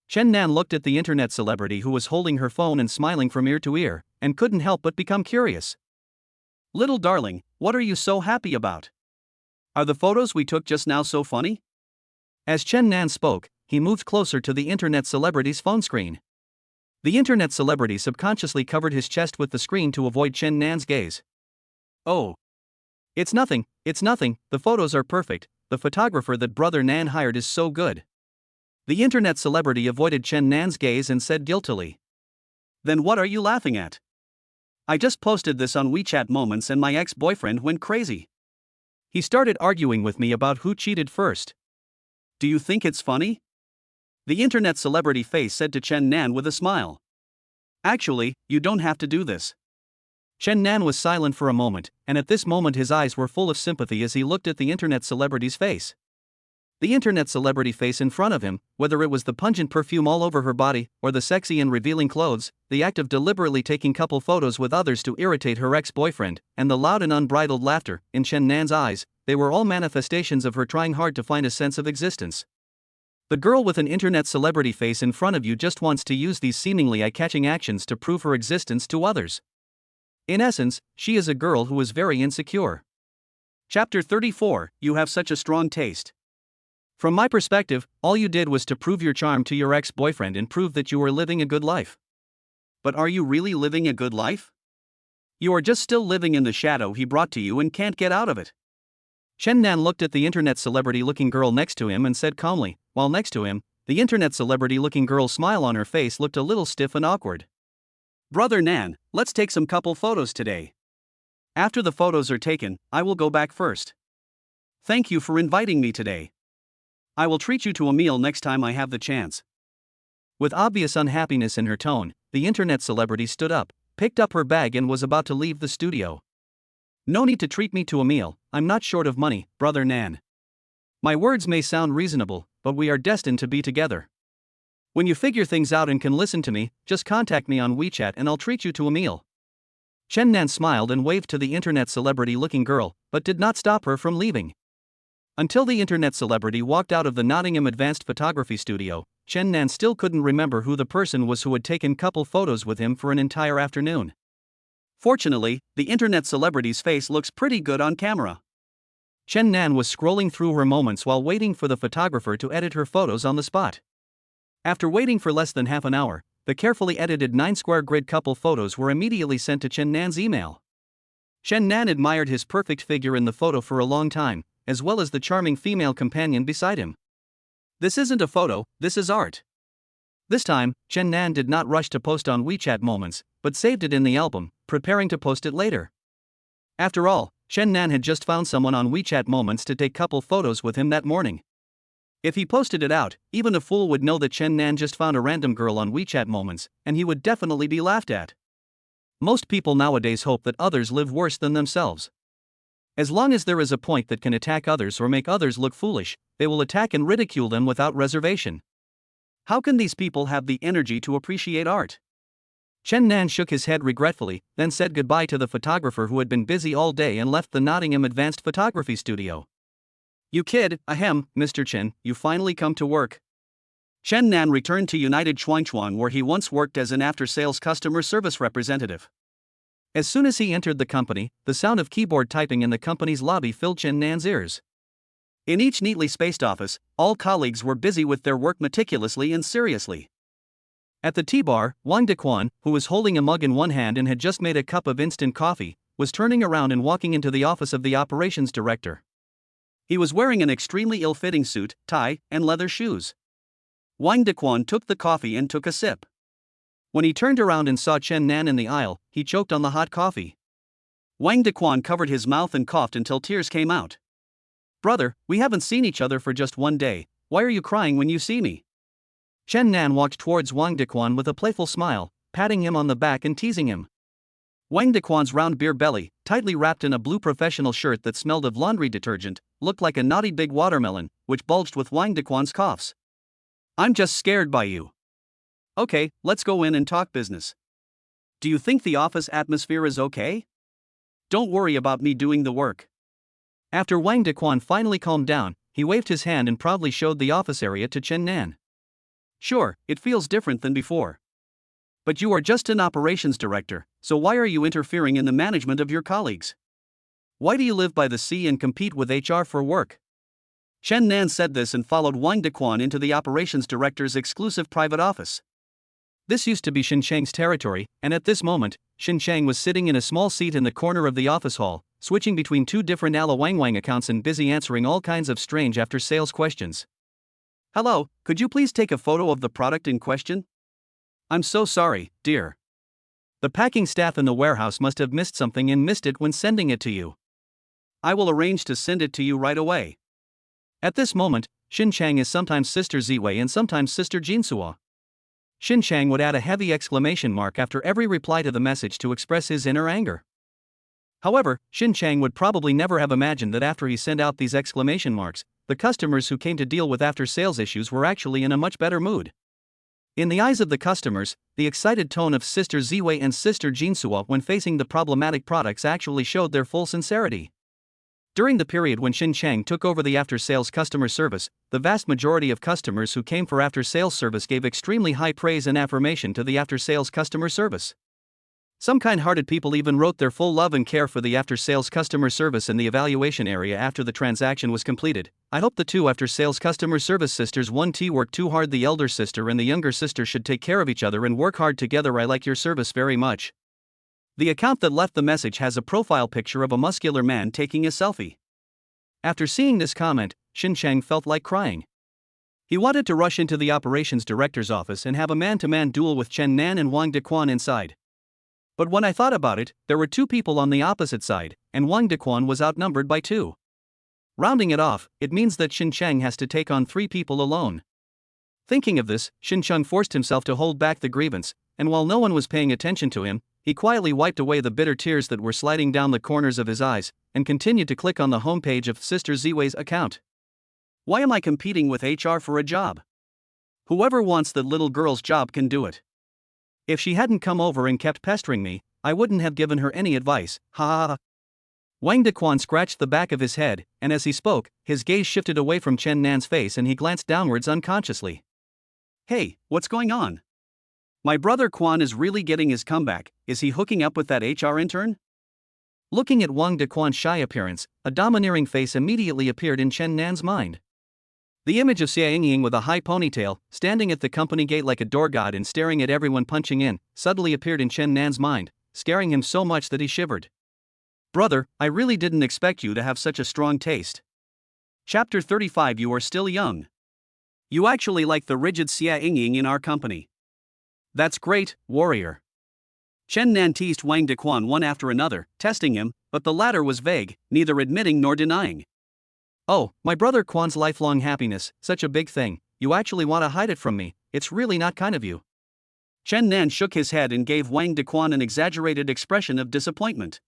Chen Nan looked at the internet celebrity who was holding her phone and smiling from ear to ear, and couldn't help but become curious. Little darling, what are you so happy about? Are the photos we took just now so funny? As Chen Nan spoke, he moved closer to the internet celebrity's phone screen. The internet celebrity subconsciously covered his chest with the screen to avoid Chen Nan's gaze. Oh. It's nothing, the photos are perfect, the photographer that Brother Nan hired is so good. The internet celebrity avoided Chen Nan's gaze and said guiltily. Then what are you laughing at? I just posted this on WeChat Moments and my ex-boyfriend went crazy. He started arguing with me about who cheated first. Do you think it's funny? The internet celebrity face said to Chen Nan with a smile. Actually, you don't have to do this. Chen Nan was silent for a moment, and at this moment his eyes were full of sympathy as he looked at the internet celebrity's face. The internet celebrity face in front of him, whether it was the pungent perfume all over her body, or the sexy and revealing clothes, the act of deliberately taking couple photos with others to irritate her ex-boyfriend, and the loud and unbridled laughter, in Chen Nan's eyes, they were all manifestations of her trying hard to find a sense of existence. The girl with an internet celebrity face in front of you just wants to use these seemingly eye-catching actions to prove her existence to others. In essence, she is a girl who is very insecure. Chapter 34, You have such a strong taste. From my perspective, all you did was to prove your charm to your ex-boyfriend and prove that you were living a good life. But are you really living a good life? You are just still living in the shadow he brought to you and can't get out of it. Chen Nan looked at the internet celebrity-looking girl next to him and said calmly, while next to him, the internet celebrity-looking girl's smile on her face looked a little stiff and awkward. Brother Nan, let's take some couple photos today. After the photos are taken, I will go back first. Thank you for inviting me today. I will treat you to a meal next time I have the chance. With obvious unhappiness in her tone, the internet celebrity stood up, picked up her bag and was about to leave the studio. No need to treat me to a meal, I'm not short of money, Brother Nan. My words may sound reasonable, but we are destined to be together. When you figure things out and can listen to me, just contact me on WeChat and I'll treat you to a meal. Chen Nan smiled and waved to the internet celebrity-looking girl, but did not stop her from leaving. Until the internet celebrity walked out of the Nottingham Advanced Photography Studio, Chen Nan still couldn't remember who the person was who had taken couple photos with him for an entire afternoon. Fortunately, the internet celebrity's face looks pretty good on camera. Chen Nan was scrolling through her moments while waiting for the photographer to edit her photos on the spot. After waiting for less than half an hour, the carefully edited 9-square grid couple photos were immediately sent to Chen Nan's email. Chen Nan admired his perfect figure in the photo for a long time, as well as the charming female companion beside him. This isn't a photo, this is art. This time, Chen Nan did not rush to post on WeChat Moments, but saved it in the album, preparing to post it later. After all, Chen Nan had just found someone on WeChat Moments to take couple photos with him that morning. If he posted it out, even a fool would know that Chen Nan just found a random girl on WeChat Moments, and he would definitely be laughed at. Most people nowadays hope that others live worse than themselves. As long as there is a point that can attack others or make others look foolish, they will attack and ridicule them without reservation. How can these people have the energy to appreciate art? Chen Nan shook his head regretfully, then said goodbye to the photographer who had been busy all day and left the Nottingham Advanced Photography Studio. You kid, ahem, Mr. Chen, you finally come to work. Chen Nan returned to United Chuangchuan where he once worked as an after-sales customer service representative. As soon as he entered the company, the sound of keyboard typing in the company's lobby filled Chen Nan's ears. In each neatly spaced office, all colleagues were busy with their work meticulously and seriously. At the tea bar, Wang Dequan, who was holding a mug in one hand and had just made a cup of instant coffee, was turning around and walking into the office of the operations director. He was wearing an extremely ill-fitting suit, tie, and leather shoes. Wang Dequan took the coffee and took a sip. When he turned around and saw Chen Nan in the aisle, he choked on the hot coffee. Wang Dequan covered his mouth and coughed until tears came out. Brother, we haven't seen each other for just one day, why are you crying when you see me? Chen Nan walked towards Wang Dequan with a playful smile, patting him on the back and teasing him. Wang Dequan's round beer belly, tightly wrapped in a blue professional shirt that smelled of laundry detergent, looked like a naughty big watermelon, which bulged with Wang Dequan's coughs. I'm just scared by you. Okay, let's go in and talk business. Do you think the office atmosphere is okay? Don't worry about me doing the work. After Wang Dequan finally calmed down, he waved his hand and proudly showed the office area to Chen Nan. Sure, it feels different than before. But you are just an operations director, so why are you interfering in the management of your colleagues? Why do you live by the sea and compete with HR for work? Chen Nan said this and followed Wang Dequan into the operations director's exclusive private office. This used to be Xin Chang's territory, and at this moment, Xin Chang was sitting in a small seat in the corner of the office hall, switching between two different Ala Wang Wang accounts and busy answering all kinds of strange after-sales questions. Hello, could you please take a photo of the product in question? I'm so sorry, dear. The packing staff in the warehouse must have missed something and missed it when sending it to you. I will arrange to send it to you right away. At this moment, Xin Chang is sometimes Sister Ziwei and sometimes Sister Jinsuo. Xin Chang would add a heavy exclamation mark after every reply to the message to express his inner anger. However, Xin Chang would probably never have imagined that after he sent out these exclamation marks, the customers who came to deal with after-sales issues were actually in a much better mood. In the eyes of the customers, the excited tone of Sister Ziwei and Sister Jinsuo when facing the problematic products actually showed their full sincerity. During the period when Xin Chang took over the after-sales customer service, the vast majority of customers who came for after-sales service gave extremely high praise and affirmation to the after-sales customer service. Some kind-hearted people even wrote their full love and care for the after-sales customer service in the evaluation area after the transaction was completed. I hope the two after-sales customer service sisters 1T work too hard. The elder sister and the younger sister should take care of each other and work hard together. I like your service very much. The account that left the message has a profile picture of a muscular man taking a selfie. After seeing this comment, Xin Chang felt like crying. He wanted to rush into the operations director's office and have a man-to-man duel with Chen Nan and Wang Dequan inside. But when I thought about it, there were two people on the opposite side, and Wang Dequan was outnumbered by 2. Rounding it off, it means that Xin Chang has to take on 3 people alone. Thinking of this, Xin Chang forced himself to hold back the grievance, and while no one was paying attention to him, he quietly wiped away the bitter tears that were sliding down the corners of his eyes, and continued to click on the homepage of Sister Ziwei's account. Why am I competing with HR for a job? Whoever wants that little girl's job can do it. If she hadn't come over and kept pestering me, I wouldn't have given her any advice, ha ha ha. Wang Dequan scratched the back of his head, and as he spoke, his gaze shifted away from Chen Nan's face and he glanced downwards unconsciously. Hey, what's going on? My brother Quan is really getting his comeback. Is he hooking up with that HR intern? Looking at Wang Dequan's shy appearance, a domineering face immediately appeared in Chen Nan's mind. The image of Xia Yingying with a high ponytail, standing at the company gate like a door god and staring at everyone punching in, suddenly appeared in Chen Nan's mind, scaring him so much that he shivered. Brother, I really didn't expect you to have such a strong taste. Chapter 35. You are still young. You actually like the rigid Xia Yingying in our company. That's great, warrior. Chen Nan teased Wang Dequan one after another, testing him, but the latter was vague, neither admitting nor denying. Oh, my brother Quan's lifelong happiness, such a big thing, you actually want to hide it from me, it's really not kind of you. Chen Nan shook his head and gave Wang Dequan an exaggerated expression of disappointment.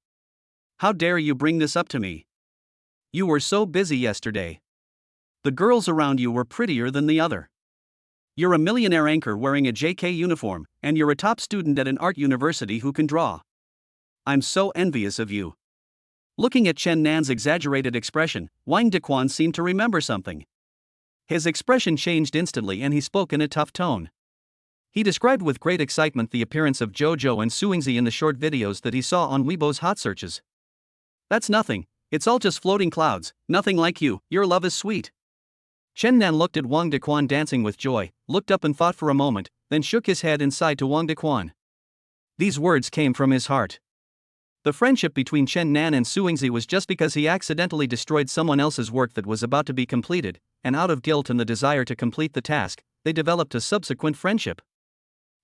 How dare you bring this up to me? You were so busy yesterday. The girls around you were prettier than the other. You're a millionaire anchor wearing a JK uniform, and you're a top student at an art university who can draw. I'm so envious of you. Looking at Chen Nan's exaggerated expression, Wang Dequan seemed to remember something. His expression changed instantly and he spoke in a tough tone. He described with great excitement the appearance of Jojo and Suingzi in the short videos that he saw on Weibo's hot searches. That's nothing, it's all just floating clouds, nothing like you, your love is sweet. Chen Nan looked at Wang Dequan dancing with joy, looked up and thought for a moment, then shook his head and sighed to Wang Dequan. These words came from his heart. The friendship between Chen Nan and Suingzi was just because he accidentally destroyed someone else's work that was about to be completed, and out of guilt and the desire to complete the task, they developed a subsequent friendship.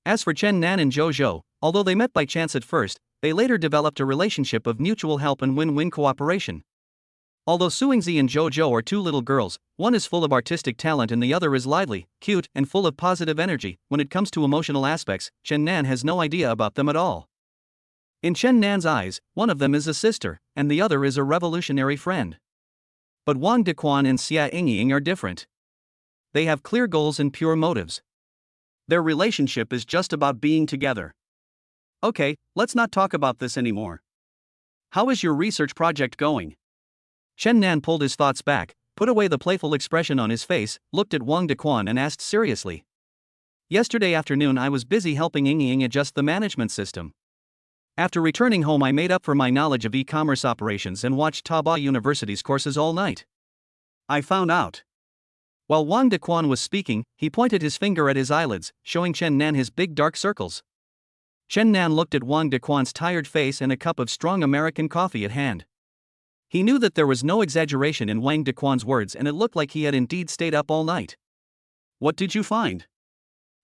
As for Chen Nan and Jojo, although they met by chance at first, they later developed a relationship of mutual help and win-win cooperation. Although Suingzi and Jojo are two little girls, one is full of artistic talent and the other is lively, cute, and full of positive energy, when it comes to emotional aspects, Chen Nan has no idea about them at all. In Chen Nan's eyes, one of them is a sister, and the other is a revolutionary friend. But Wang Dequan and Xia Yingying are different. They have clear goals and pure motives. Their relationship is just about being together. Okay, let's not talk about this anymore. How is your research project going? Chen Nan pulled his thoughts back, put away the playful expression on his face, looked at Wang Dequan and asked seriously. Yesterday afternoon I was busy helping Yingying adjust the management system. After returning home I made up for my knowledge of e-commerce operations and watched Taobao University's courses all night. I found out. While Wang Dequan was speaking, he pointed his finger at his eyelids, showing Chen Nan his big dark circles. Chen Nan looked at Wang Dequan's tired face and a cup of strong American coffee at hand. He knew that there was no exaggeration in Wang Dequan's words and it looked like he had indeed stayed up all night. What did you find?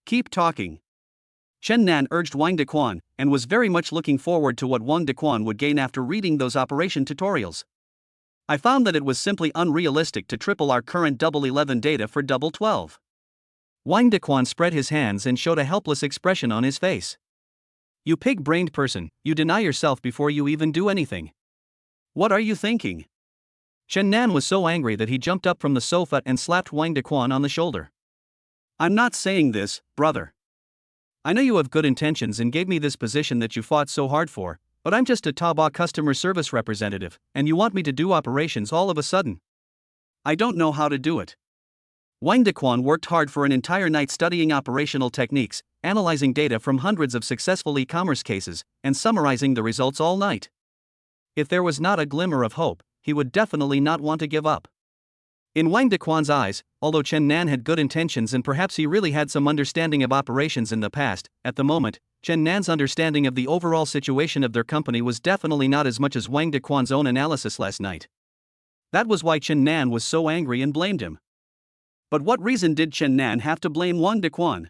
Keep talking. Chen Nan urged Wang Dequan, and was very much looking forward to what Wang Dequan would gain after reading those operation tutorials. I found that it was simply unrealistic to triple our current double 11 data for double 12. Wang Dequan spread his hands and showed a helpless expression on his face. You pig-brained person, you deny yourself before you even do anything. What are you thinking? Chen Nan was so angry that he jumped up from the sofa and slapped Wang Dequan on the shoulder. I'm not saying this, brother. I know you have good intentions and gave me this position that you fought so hard for, but I'm just a Taobao customer service representative, and you want me to do operations all of a sudden. I don't know how to do it. Wang Dequan worked hard for an entire night studying operational techniques, analyzing data from hundreds of successful e-commerce cases, and summarizing the results all night. If there was not a glimmer of hope, he would definitely not want to give up. In Wang Dequan's eyes, although Chen Nan had good intentions and perhaps he really had some understanding of operations in the past, at the moment, Chen Nan's understanding of the overall situation of their company was definitely not as much as Wang Dequan's own analysis last night. That was why Chen Nan was so angry and blamed him. But what reason did Chen Nan have to blame Wang Dequan?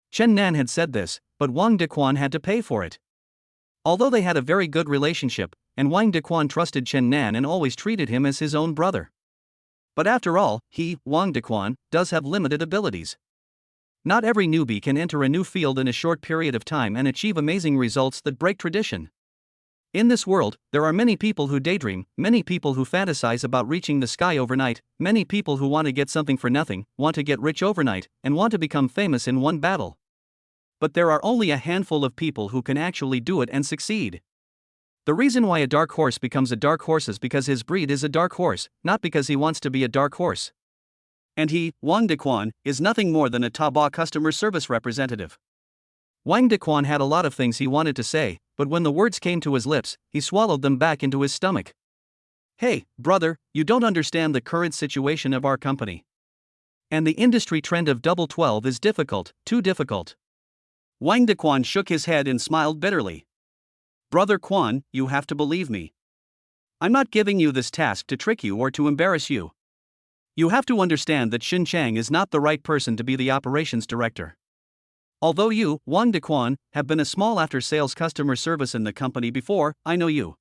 Chen Nan had said this, but Wang Dequan had to pay for it. Although they had a very good relationship, and Wang Dequan trusted Chen Nan and always treated him as his own brother. But after all, he, Wang Dequan, does have limited abilities. Not every newbie can enter a new field in a short period of time and achieve amazing results that break tradition. In this world, there are many people who daydream, many people who fantasize about reaching the sky overnight, many people who want to get something for nothing, want to get rich overnight, and want to become famous in one battle. But there are only a handful of people who can actually do it and succeed. The reason why a dark horse becomes a dark horse is because his breed is a dark horse, not because he wants to be a dark horse. And he, Wang Dequan, is nothing more than a Taobao customer service representative. Wang Dequan had a lot of things he wanted to say, but when the words came to his lips, he swallowed them back into his stomach. Hey, brother, you don't understand the current situation of our company. And the industry trend of double 12 is difficult, too difficult. Wang Dequan shook his head and smiled bitterly. Brother Quan, you have to believe me. I'm not giving you this task to trick you or to embarrass you. You have to understand that Xin Chang is not the right person to be the operations director. Although you, Wang Dequan, have been a small after-sales customer service in the company before, I know you.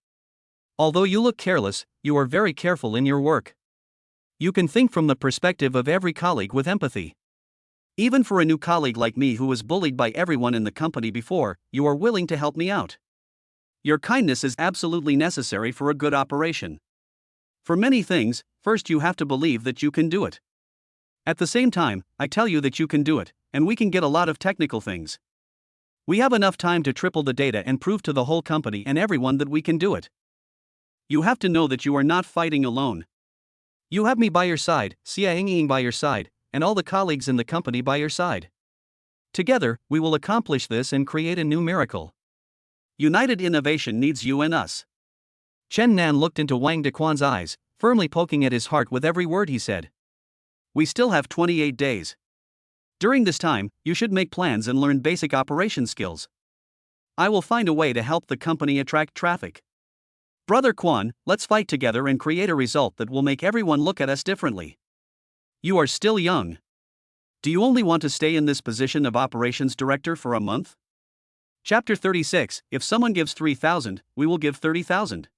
Although you look careless, you are very careful in your work. You can think from the perspective of every colleague with empathy. Even for a new colleague like me who was bullied by everyone in the company before, you are willing to help me out. Your kindness is absolutely necessary for a good operation. For many things, first you have to believe that you can do it. At the same time, I tell you that you can do it, and we can get a lot of technical things. We have enough time to triple the data and prove to the whole company and everyone that we can do it. You have to know that you are not fighting alone. You have me by your side, Xia Ying by your side, and all the colleagues in the company by your side. Together, we will accomplish this and create a new miracle. United innovation needs you and us. Chen Nan looked into Wang Dequan's eyes, firmly poking at his heart with every word he said. We still have 28 days. During this time, you should make plans and learn basic operation skills. I will find a way to help the company attract traffic. Brother Quan, let's fight together and create a result that will make everyone look at us differently. You are still young. Do you only want to stay in this position of operations director for a month? Chapter 36, if someone gives 3,000, we will give 30,000.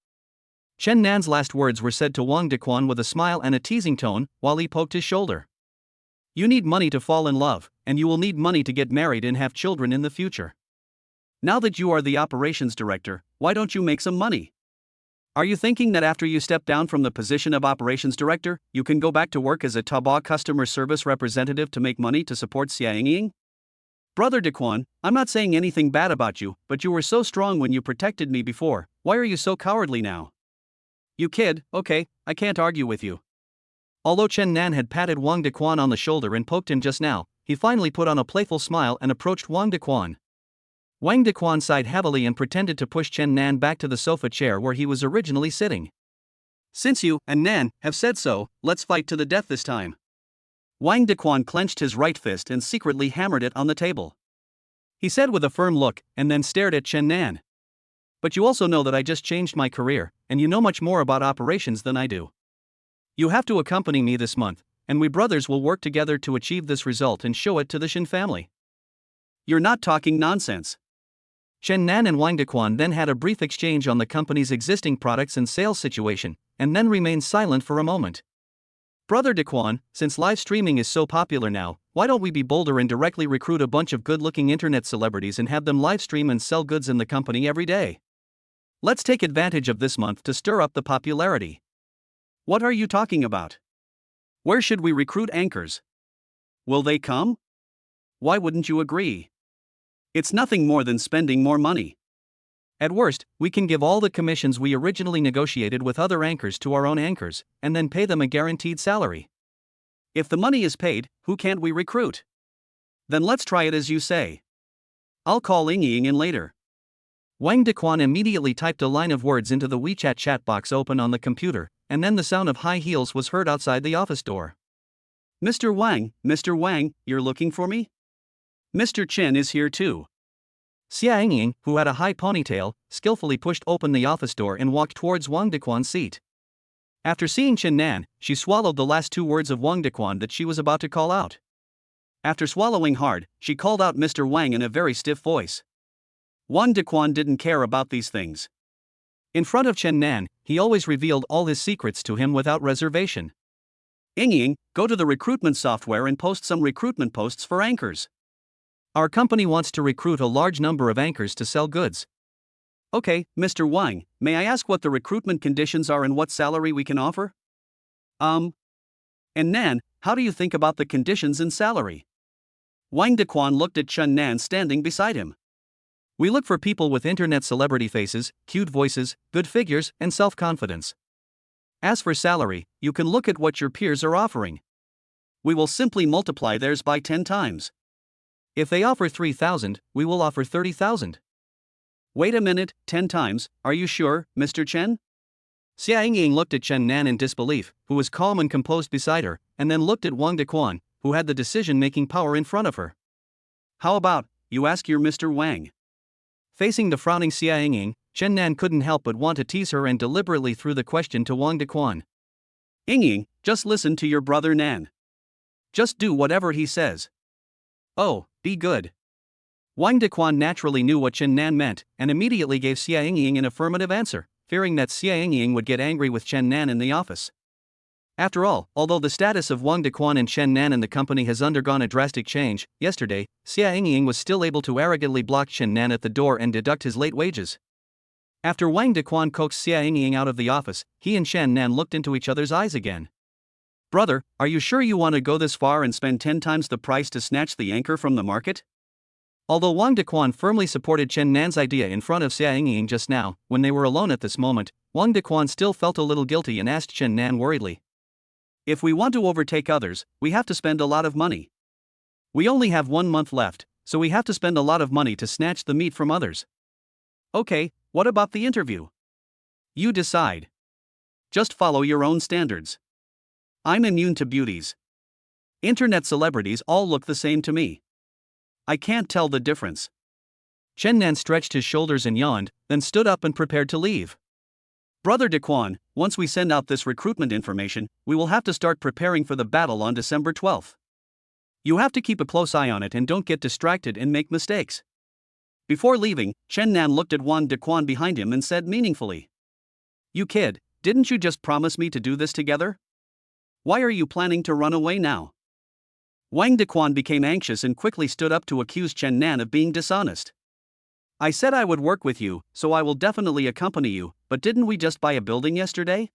Chen Nan's last words were said to Wang Dequan with a smile and a teasing tone, while he poked his shoulder. You need money to fall in love, and you will need money to get married and have children in the future. Now that you are the operations director, why don't you make some money? Are you thinking that after you step down from the position of operations director, you can go back to work as a Taobao customer service representative to make money to support Xia Ying? Brother Dequan, I'm not saying anything bad about you, but you were so strong when you protected me before, why are you so cowardly now? You kid, okay, I can't argue with you. Although Chen Nan had patted Wang Dequan on the shoulder and poked him just now, he finally put on a playful smile and approached Wang Dequan. Wang Dequan sighed heavily and pretended to push Chen Nan back to the sofa chair where he was originally sitting. Since you and Nan have said so, let's fight to the death this time. Wang Dequan clenched his right fist and secretly hammered it on the table. He said with a firm look, and then stared at Chen Nan. But you also know that I just changed my career, and you know much more about operations than I do. You have to accompany me this month, and we brothers will work together to achieve this result and show it to the Shin family. You're not talking nonsense. Chen Nan and Wang Dequan then had a brief exchange on the company's existing products and sales situation, and then remained silent for a moment. Brother Dequan, since live streaming is so popular now, why don't we be bolder and directly recruit a bunch of good-looking internet celebrities and have them live stream and sell goods in the company every day? Let's take advantage of this month to stir up the popularity. What are you talking about? Where should we recruit anchors? Will they come? Why wouldn't you agree? It's nothing more than spending more money. At worst, we can give all the commissions we originally negotiated with other anchors to our own anchors, and then pay them a guaranteed salary. If the money is paid, who can't we recruit? Then let's try it as you say. I'll call Ying in later. Wang Dequan immediately typed a line of words into the WeChat chat box open on the computer, and then the sound of high heels was heard outside the office door. Mr. Wang, you're looking for me? Mr. Chen is here too. Xia Ying, who had a high ponytail, skillfully pushed open the office door and walked towards Wang Dequan's seat. After seeing Chen Nan, she swallowed the last two words of Wang Dequan that she was about to call out. After swallowing hard, she called out Mr. Wang in a very stiff voice. Wang Dequan didn't care about these things. In front of Chen Nan, he always revealed all his secrets to him without reservation. Ying, go to the recruitment software and post some recruitment posts for anchors. Our company wants to recruit a large number of anchors to sell goods. Okay, Mr. Wang, may I ask what the recruitment conditions are and what salary we can offer? And Nan, how do you think about the conditions and salary? Wang Dequan looked at Chen Nan standing beside him. We look for people with internet celebrity faces, cute voices, good figures, and self-confidence. As for salary, you can look at what your peers are offering. We will simply multiply theirs by 10 times. If they offer 3,000, we will offer 30,000. Wait a minute, 10 times, are you sure, Mr. Chen? Xia Ying looked at Chen Nan in disbelief, who was calm and composed beside her, and then looked at Wang Dequan, who had the decision-making power in front of her. How about, you ask your Mr. Wang? Facing the frowning Xia Ying, Chen Nan couldn't help but want to tease her and deliberately threw the question to Wang Dequan. Ying, just listen to your brother Nan. Just do whatever he says. Oh, be good. Wang Dequan naturally knew what Chen Nan meant, and immediately gave Xia Ying an affirmative answer, fearing that Xia Ying would get angry with Chen Nan in the office. After all, although the status of Wang Dequan and Chen Nan in the company has undergone a drastic change, yesterday, Xia Ying was still able to arrogantly block Chen Nan at the door and deduct his late wages. After Wang Dequan coaxed Xia Ying out of the office, he and Chen Nan looked into each other's eyes again. Brother, are you sure you want to go this far and spend 10 times the price to snatch the anchor from the market? Although Wang Dequan firmly supported Chen Nan's idea in front of Xia Ying just now, when they were alone at this moment, Wang Dequan still felt a little guilty and asked Chen Nan worriedly. If we want to overtake others, we have to spend a lot of money. We only have 1 month left, so we have to spend a lot of money to snatch the meat from others. Okay, what about the interview? You decide. Just follow your own standards. I'm immune to beauties. Internet celebrities all look the same to me. I can't tell the difference. Chen Nan stretched his shoulders and yawned, then stood up and prepared to leave. Brother Dequan, once we send out this recruitment information, we will have to start preparing for the battle on December 12th. You have to keep a close eye on it and don't get distracted and make mistakes. Before leaving, Chen Nan looked at Wang Dequan behind him and said meaningfully. You kid, didn't you just promise me to do this together? Why are you planning to run away now? Wang Dequan became anxious and quickly stood up to accuse Chen Nan of being dishonest. I said I would work with you, so I will definitely accompany you, but didn't we just buy a building yesterday?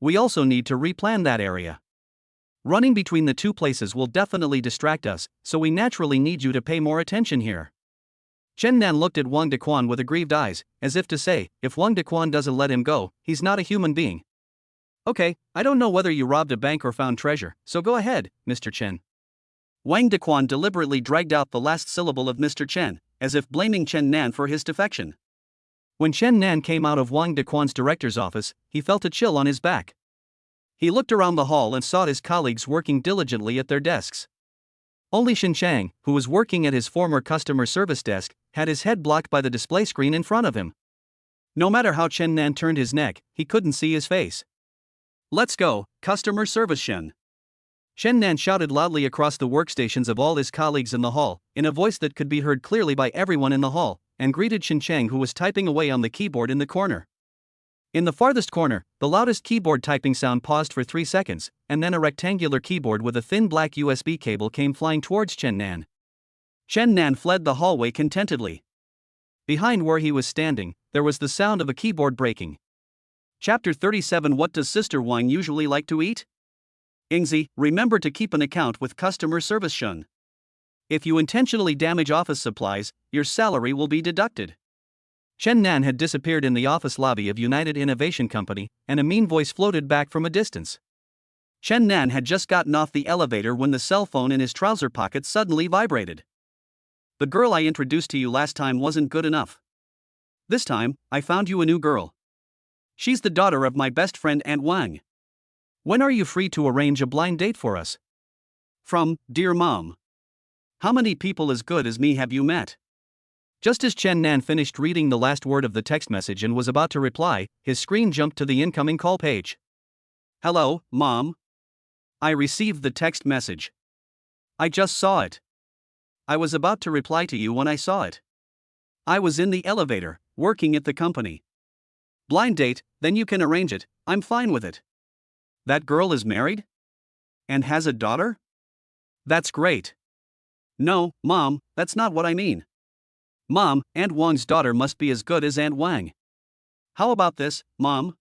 We also need to replan that area. Running between the two places will definitely distract us, so we naturally need you to pay more attention here. Chen Nan looked at Wang Dequan with aggrieved eyes, as if to say, if Wang Dequan doesn't let him go, he's not a human being. Okay, I don't know whether you robbed a bank or found treasure, so go ahead, Mr. Chen. Wang Dequan deliberately dragged out the last syllable of Mr. Chen, as if blaming Chen Nan for his defection. When Chen Nan came out of Wang Dequan's director's office, he felt a chill on his back. He looked around the hall and saw his colleagues working diligently at their desks. Only Shin Chang, who was working at his former customer service desk, had his head blocked by the display screen in front of him. No matter how Chen Nan turned his neck, he couldn't see his face. Let's go, customer service Shen. Chen Nan shouted loudly across the workstations of all his colleagues in the hall, in a voice that could be heard clearly by everyone in the hall, and greeted Shin Chang, who was typing away on the keyboard in the corner. In the farthest corner, the loudest keyboard typing sound paused for 3 seconds, and then a rectangular keyboard with a thin black USB cable came flying towards Chen Nan. Chen Nan fled the hallway contentedly. Behind where he was standing, there was the sound of a keyboard breaking. Chapter 37. What does Sister Wang usually like to eat? Yingzi, remember to keep an account with customer service Shun. If you intentionally damage office supplies, your salary will be deducted. Chen Nan had disappeared in the office lobby of United Innovation Company, and a mean voice floated back from a distance. Chen Nan had just gotten off the elevator when the cell phone in his trouser pocket suddenly vibrated. The girl I introduced to you last time wasn't good enough. This time, I found you a new girl. She's the daughter of my best friend Aunt Wang. When are you free to arrange a blind date for us? From, Dear Mom. How many people as good as me have you met? Just as Chen Nan finished reading the last word of the text message and was about to reply, his screen jumped to the incoming call page. Hello, Mom. I received the text message. I just saw it. I was about to reply to you when I saw it. I was in the elevator, working at the company. Blind date, then you can arrange it, I'm fine with it. That girl is married? And has a daughter? That's great. No, Mom, that's not what I mean. Mom, Aunt Wang's daughter must be as good as Aunt Wang. How about this, Mom?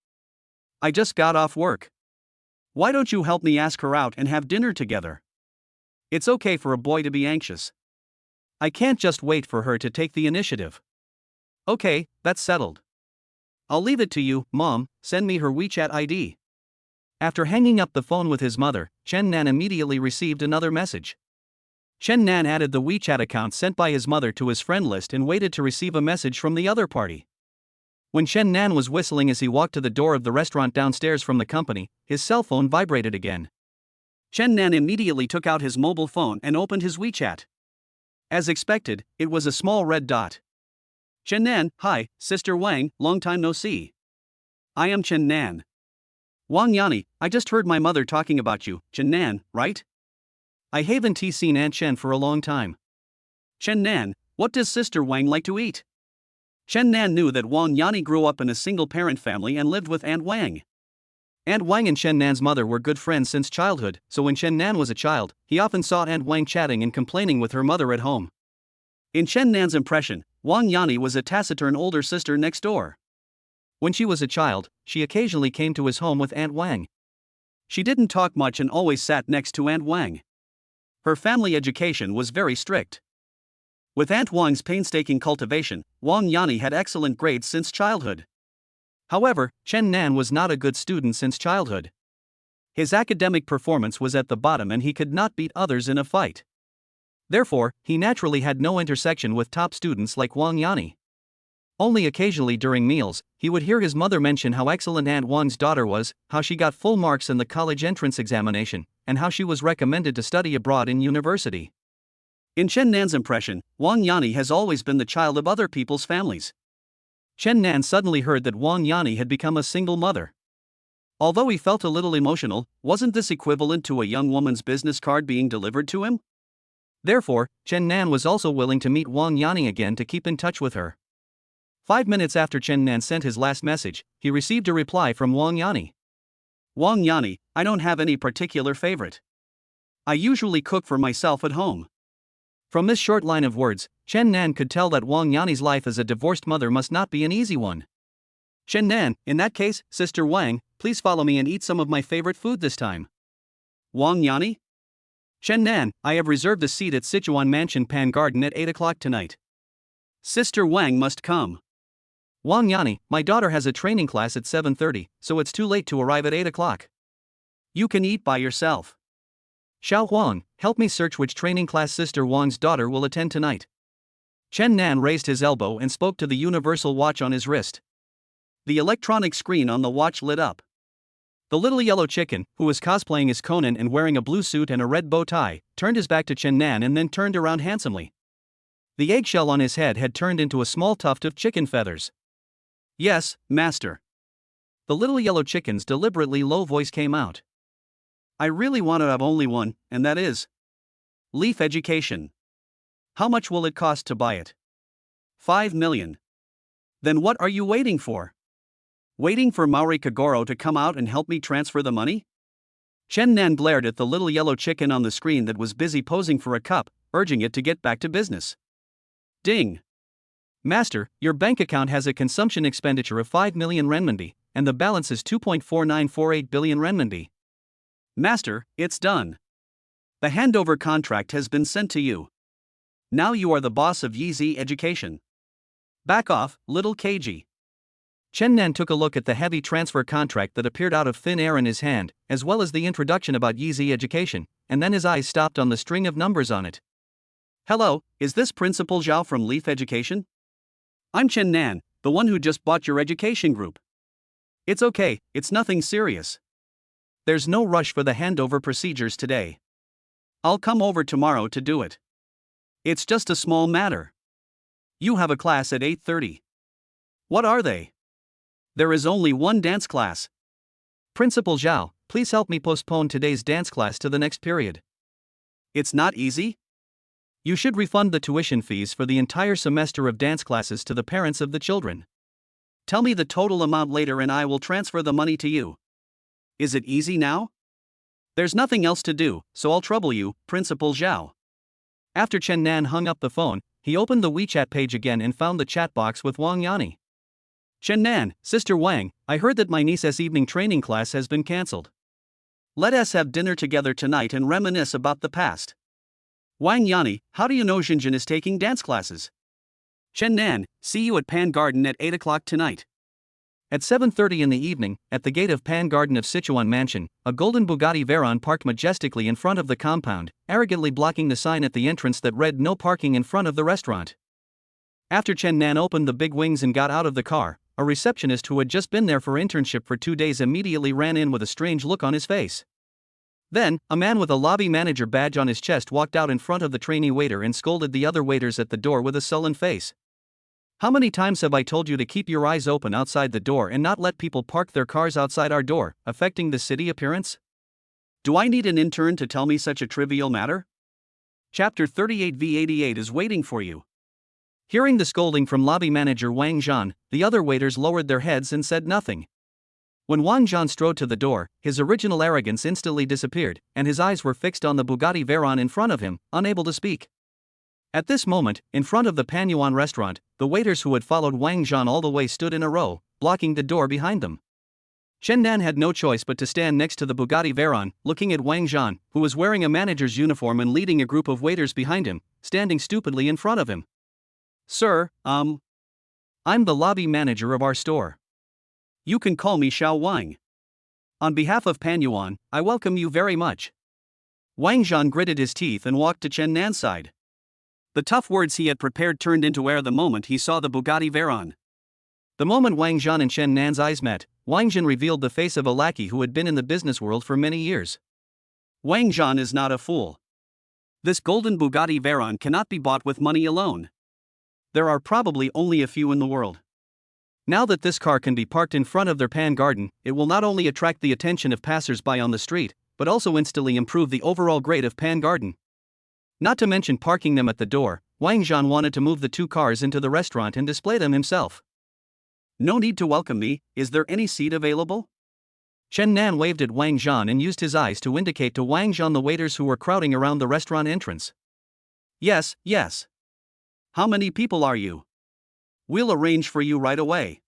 I just got off work. Why don't you help me ask her out and have dinner together? It's okay for a boy to be anxious. I can't just wait for her to take the initiative. Okay, that's settled. I'll leave it to you, Mom, send me her WeChat ID. After hanging up the phone with his mother, Chen Nan immediately received another message. Chen Nan added the WeChat account sent by his mother to his friend list and waited to receive a message from the other party. When Chen Nan was whistling as he walked to the door of the restaurant downstairs from the company, his cell phone vibrated again. Chen Nan immediately took out his mobile phone and opened his WeChat. As expected, it was a small red dot. Chen Nan, hi, Sister Wang, long time no see. I am Chen Nan. Wang Yani, I just heard my mother talking about you, Chen Nan, right? I haven't seen Aunt Chen for a long time. Chen Nan, what does Sister Wang like to eat? Chen Nan knew that Wang Yani grew up in a single-parent family and lived with Aunt Wang. Aunt Wang and Chen Nan's mother were good friends since childhood, so when Chen Nan was a child, he often saw Aunt Wang chatting and complaining with her mother at home. In Chen Nan's impression, Wang Yani was a taciturn older sister next door. When she was a child, she occasionally came to his home with Aunt Wang. She didn't talk much and always sat next to Aunt Wang. Her family education was very strict. With Aunt Wang's painstaking cultivation, Wang Yani had excellent grades since childhood. However, Chen Nan was not a good student since childhood. His academic performance was at the bottom and he could not beat others in a fight. Therefore, he naturally had no intersection with top students like Wang Yani. Only occasionally during meals, he would hear his mother mention how excellent Aunt Wang's daughter was, how she got full marks in the college entrance examination, and how she was recommended to study abroad in university. In Chen Nan's impression, Wang Yani has always been the child of other people's families. Chen Nan suddenly heard that Wang Yani had become a single mother. Although he felt a little emotional, wasn't this equivalent to a young woman's business card being delivered to him? Therefore, Chen Nan was also willing to meet Wang Yani again to keep in touch with her. 5 minutes after Chen Nan sent his last message, he received a reply from Wang Yani. Wang Yani, I don't have any particular favorite. I usually cook for myself at home. From this short line of words, Chen Nan could tell that Wang Yani's life as a divorced mother must not be an easy one. Chen Nan, in that case, Sister Wang, please follow me and eat some of my favorite food this time. Wang Yani? Chen Nan, I have reserved a seat at Sichuan Mansion Pan Garden at 8 o'clock tonight. Sister Wang must come. Wang Yani, my daughter has a training class at 7:30, so it's too late to arrive at 8 o'clock. You can eat by yourself. Xiao Huang, help me search which training class Sister Wang's daughter will attend tonight. Chen Nan raised his elbow and spoke to the universal watch on his wrist. The electronic screen on the watch lit up. The little yellow chicken, who was cosplaying as Conan and wearing a blue suit and a red bow tie, turned his back to Chen Nan and then turned around handsomely. The eggshell on his head had turned into a small tuft of chicken feathers. Yes, master. The little yellow chicken's deliberately low voice came out. I really want to have only one, and that is Leaf Education. How much will it cost to buy it? 5 million. Then what are you waiting for? Waiting for Maori Kagoro to come out and help me transfer the money? Chen Nan glared at the little yellow chicken on the screen that was busy posing for a cup, urging it to get back to business. Ding. Master, your bank account has a consumption expenditure of 5 million renminbi, and the balance is 2.4948 billion renminbi. Master, it's done. The handover contract has been sent to you. Now you are the boss of Yeezy Education. Back off, little KG. Chen Nan took a look at the heavy transfer contract that appeared out of thin air in his hand, as well as the introduction about Yeezy Education, and then his eyes stopped on the string of numbers on it. Hello, is this Principal Zhao from Leaf Education? I'm Chen Nan, the one who just bought your education group. It's okay, it's nothing serious. There's no rush for the handover procedures today. I'll come over tomorrow to do it. It's just a small matter. You have a class at 8:30. What are they? There is only one dance class. Principal Zhao, please help me postpone today's dance class to the next period. It's not easy? You should refund the tuition fees for the entire semester of dance classes to the parents of the children. Tell me the total amount later and I will transfer the money to you. Is it easy now? There's nothing else to do, so I'll trouble you, Principal Zhao. After Chen Nan hung up the phone, He opened the WeChat page again and found the chat box with Wang Yani. Chen Nan, Sister Wang, I heard that my niece's evening training class has been cancelled. Let us have dinner together tonight and reminisce about the past. Wang Yani, how do you know Xinjin is taking dance classes? Chen Nan, see you at Pan Garden at 8 o'clock tonight. At 7:30 in the evening, at the gate of Pan Garden of Sichuan Mansion, a golden Bugatti Veyron parked majestically in front of the compound, arrogantly blocking the sign at the entrance that read "No parking" in front of the restaurant. After Chen Nan opened the big wings and got out of the car, a receptionist who had just been there for internship for 2 days immediately ran in with a strange look on his face. Then, a man with a lobby manager badge on his chest walked out in front of the trainee waiter and scolded the other waiters at the door with a sullen face. How many times have I told you to keep your eyes open outside the door and not let people park their cars outside our door, affecting the city appearance? Do I need an intern to tell me such a trivial matter? Chapter 38v88 is waiting for you. Hearing the scolding from lobby manager Wang Zhan, the other waiters lowered their heads and said nothing. When Wang Zhan strode to the door, his original arrogance instantly disappeared, and his eyes were fixed on the Bugatti Veyron in front of him, unable to speak. At this moment, in front of the Panyuan restaurant, the waiters who had followed Wang Zhan all the way stood in a row, blocking the door behind them. Chen Nan had no choice but to stand next to the Bugatti Veyron, looking at Wang Zhan, who was wearing a manager's uniform and leading a group of waiters behind him, standing stupidly in front of him. Sir, I'm the lobby manager of our store. You can call me Xiao Wang. On behalf of Panyuan, I welcome you very much. Wang Zhan gritted his teeth and walked to Chen Nan's side. The tough words he had prepared turned into air the moment he saw the Bugatti Veyron. The moment Wang Zhan and Chen Nan's eyes met, Wang Zhan revealed the face of a lackey who had been in the business world for many years. Wang Zhan is not a fool. This golden Bugatti Veyron cannot be bought with money alone. There are probably only a few in the world. Now that this car can be parked in front of their Pan Garden, it will not only attract the attention of passers-by on the street, but also instantly improve the overall grade of Pan Garden. Not to mention parking them at the door, Wang Zhan wanted to move the 2 cars into the restaurant and display them himself. No need to welcome me, is there any seat available? Chen Nan waved at Wang Zhan and used his eyes to indicate to Wang Zhan the waiters who were crowding around the restaurant entrance. Yes, yes. How many people are you? We'll arrange for you right away.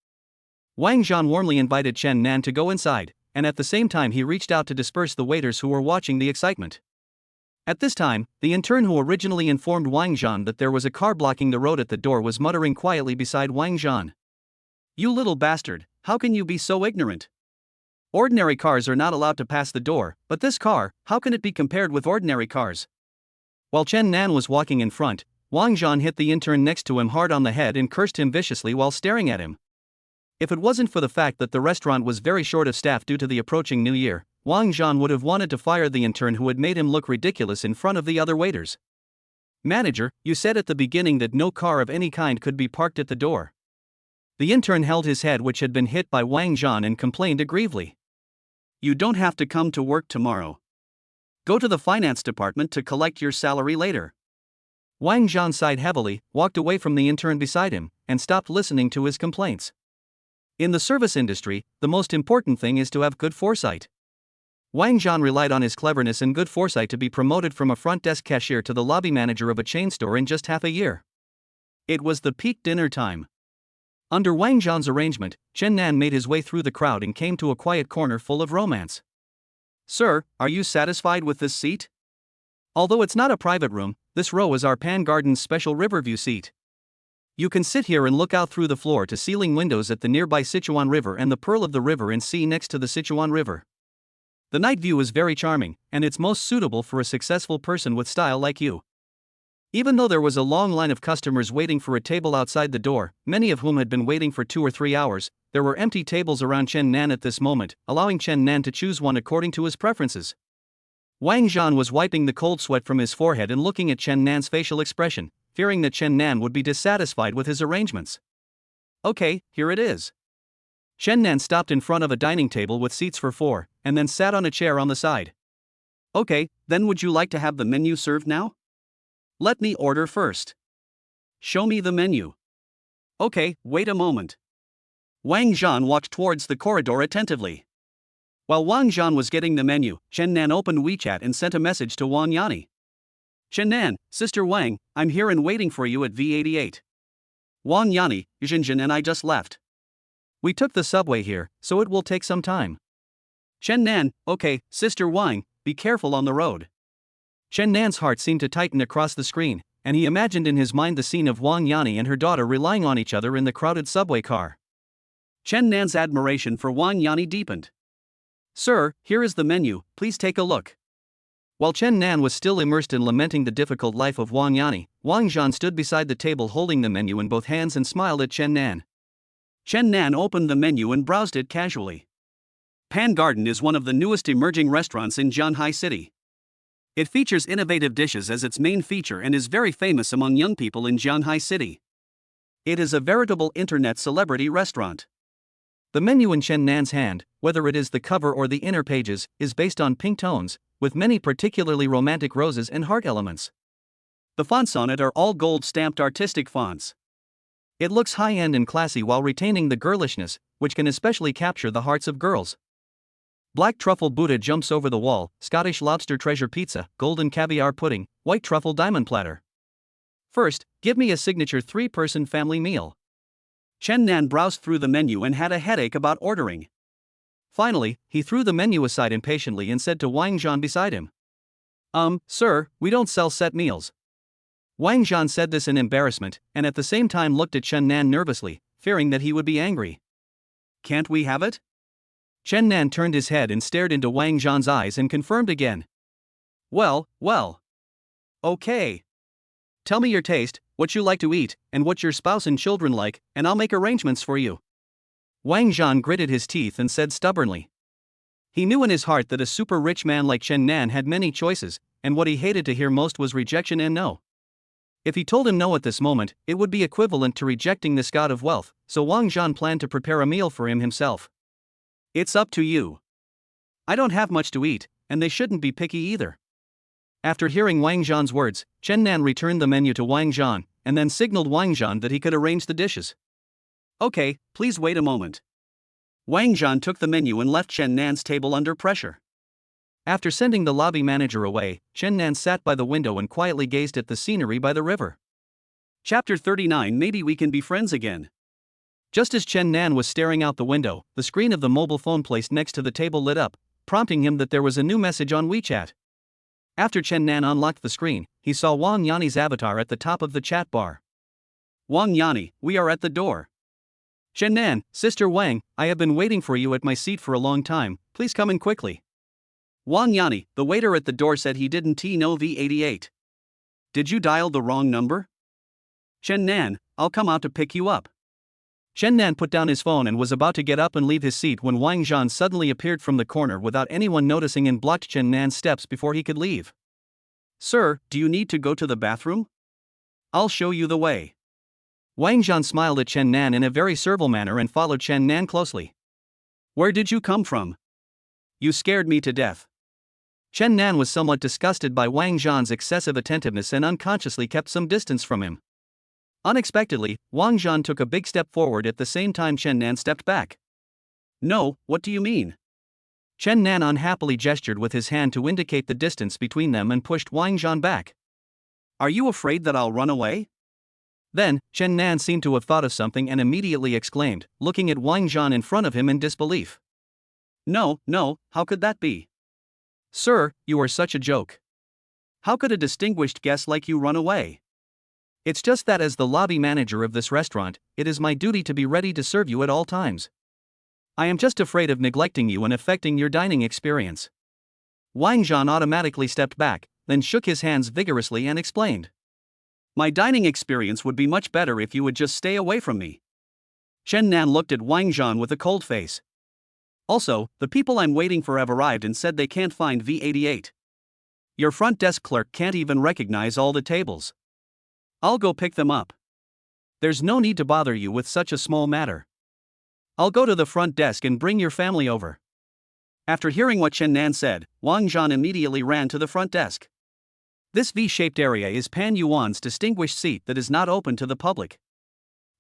Wang Zhan warmly invited Chen Nan to go inside, and at the same time he reached out to disperse the waiters who were watching the excitement. At this time, the intern who originally informed Wang Zhan that there was a car blocking the road at the door was muttering quietly beside Wang Zhan. You little bastard, how can you be so ignorant? Ordinary cars are not allowed to pass the door, but this car, how can it be compared with ordinary cars? While Chen Nan was walking in front, Wang Zhan hit the intern next to him hard on the head and cursed him viciously while staring at him. If it wasn't for the fact that the restaurant was very short of staff due to the approaching New Year, Wang Zhan would have wanted to fire the intern who had made him look ridiculous in front of the other waiters. Manager, you said at the beginning that no car of any kind could be parked at the door. The intern held his head, which had been hit by Wang Zhan, and complained aggrievedly. You don't have to come to work tomorrow. Go to the finance department to collect your salary later. Wang Zhan sighed heavily, walked away from the intern beside him, and stopped listening to his complaints. In the service industry, the most important thing is to have good foresight. Wang Zhan relied on his cleverness and good foresight to be promoted from a front desk cashier to the lobby manager of a chain store in just half a year. It was the peak dinner time. Under Wang Zhan's arrangement, Chen Nan made his way through the crowd and came to a quiet corner full of romance. Sir, are you satisfied with this seat? Although it's not a private room, this row is our Pan Garden's special riverview seat. You can sit here and look out through the floor-to-ceiling windows at the nearby Sichuan River and the pearl of the river and sea next to the Sichuan River. The night view is very charming, and it's most suitable for a successful person with style like you. Even though there was a long line of customers waiting for a table outside the door, many of whom had been waiting for 2 or 3 hours, there were empty tables around Chen Nan at this moment, allowing Chen Nan to choose one according to his preferences. Wang Zhan was wiping the cold sweat from his forehead and looking at Chen Nan's facial expression, fearing that Chen Nan would be dissatisfied with his arrangements. Okay, here it is. Chen Nan stopped in front of a dining table with seats for 4, and then sat on a chair on the side. Okay, then would you like to have the menu served now? Let me order first. Show me the menu. Okay, wait a moment. Wang Zhan walked towards the corridor attentively. While Wang Zhan was getting the menu, Chen Nan opened WeChat and sent a message to Wang Yani. Chen Nan, Sister Wang, I'm here and waiting for you at V88. Wang Yani, Yuzhinjin and I just left. We took the subway here, so it will take some time. Chen Nan, okay, Sister Wang, be careful on the road. Chen Nan's heart seemed to tighten across the screen, and he imagined in his mind the scene of Wang Yani and her daughter relying on each other in the crowded subway car. Chen Nan's admiration for Wang Yani deepened. Sir, here is the menu, please take a look. While Chen Nan was still immersed in lamenting the difficult life of Wang Yani, Wang Zhan stood beside the table holding the menu in both hands and smiled at Chen Nan. Chen Nan opened the menu and browsed it casually. Pan Garden is one of the newest emerging restaurants in Zhanghai City. It features innovative dishes as its main feature and is very famous among young people in Zhanghai City. It is a veritable internet celebrity restaurant. The menu in Chen Nan's hand, whether it is the cover or the inner pages, is based on pink tones, with many particularly romantic roses and heart elements. The fonts on it are all gold-stamped artistic fonts. It looks high-end and classy while retaining the girlishness, which can especially capture the hearts of girls. Black truffle Buddha jumps over the wall, Scottish lobster treasure pizza, golden caviar pudding, white truffle diamond platter. First, give me a signature 3-person family meal. Chen Nan browsed through the menu and had a headache about ordering. Finally, he threw the menu aside impatiently and said to Wang Zhan beside him. Sir, we don't sell set meals. Wang Zhan said this in embarrassment, and at the same time looked at Chen Nan nervously, fearing that he would be angry. Can't we have it? Chen Nan turned his head and stared into Wang Zhan's eyes and confirmed again. Well. Okay. Tell me your taste, what you like to eat, and what your spouse and children like, and I'll make arrangements for you. Wang Zhan gritted his teeth and said stubbornly. He knew in his heart that a super rich man like Chen Nan had many choices, and what he hated to hear most was rejection and no. If he told him no at this moment, it would be equivalent to rejecting this god of wealth, so Wang Zhan planned to prepare a meal for him himself. It's up to you. I don't have much to eat, and they shouldn't be picky either. After hearing Wang Zhan's words, Chen Nan returned the menu to Wang Zhan, and then signaled Wang Zhan that he could arrange the dishes. Okay, please wait a moment. Wang Zhan took the menu and left Chen Nan's table under pressure. After sending the lobby manager away, Chen Nan sat by the window and quietly gazed at the scenery by the river. Chapter 39. Maybe we can be friends again. Just as Chen Nan was staring out the window, the screen of the mobile phone placed next to the table lit up, prompting him that there was a new message on WeChat. After Chen Nan unlocked the screen, he saw Wang Yani's avatar at the top of the chat bar. Wang Yani, we are at the door. Chen Nan, Sister Wang, I have been waiting for you at my seat for a long time, please come in quickly. Wang Yani, the waiter at the door said he didn't know V88. Did you dial the wrong number? Chen Nan, I'll come out to pick you up. Chen Nan put down his phone and was about to get up and leave his seat when Wang Zhan suddenly appeared from the corner without anyone noticing and blocked Chen Nan's steps before he could leave. Sir, do you need to go to the bathroom? I'll show you the way. Wang Zhan smiled at Chen Nan in a very servile manner and followed Chen Nan closely. Where did you come from? You scared me to death. Chen Nan was somewhat disgusted by Wang Zhan's excessive attentiveness and unconsciously kept some distance from him. Unexpectedly, Wang Zhan took a big step forward at the same time Chen Nan stepped back. No, what do you mean? Chen Nan unhappily gestured with his hand to indicate the distance between them and pushed Wang Zhan back. Are you afraid that I'll run away? Then, Chen Nan seemed to have thought of something and immediately exclaimed, looking at Wang Zhan in front of him in disbelief. No, how could that be? Sir, you are such a joke. How could a distinguished guest like you run away? It's just that as the lobby manager of this restaurant, it is my duty to be ready to serve you at all times. I am just afraid of neglecting you and affecting your dining experience. Wang Zhan automatically stepped back, then shook his hands vigorously and explained. My dining experience would be much better if you would just stay away from me. Chen Nan looked at Wang Zhan with a cold face. Also, the people I'm waiting for have arrived and said they can't find V88. Your front desk clerk can't even recognize all the tables. I'll go pick them up. There's no need to bother you with such a small matter. I'll go to the front desk and bring your family over. After hearing what Chen Nan said, Wang Zhan immediately ran to the front desk. This V-shaped area is Pan Yuan's distinguished seat that is not open to the public.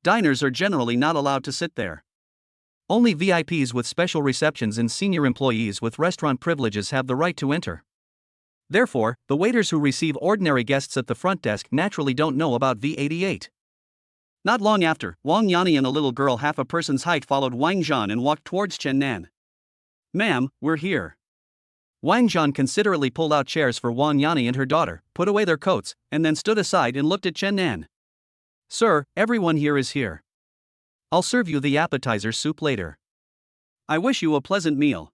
Diners are generally not allowed to sit there. Only VIPs with special receptions and senior employees with restaurant privileges have the right to enter. Therefore, the waiters who receive ordinary guests at the front desk naturally don't know about V88. Not long after, Wang Yani and a little girl half a person's height followed Wang Zhan and walked towards Chen Nan. "Ma'am, we're here." Wang Zhan considerately pulled out chairs for Wang Yani and her daughter, put away their coats, and then stood aside and looked at Chen Nan. "Sir, everyone here is here. I'll serve you the appetizer soup later. I wish you a pleasant meal."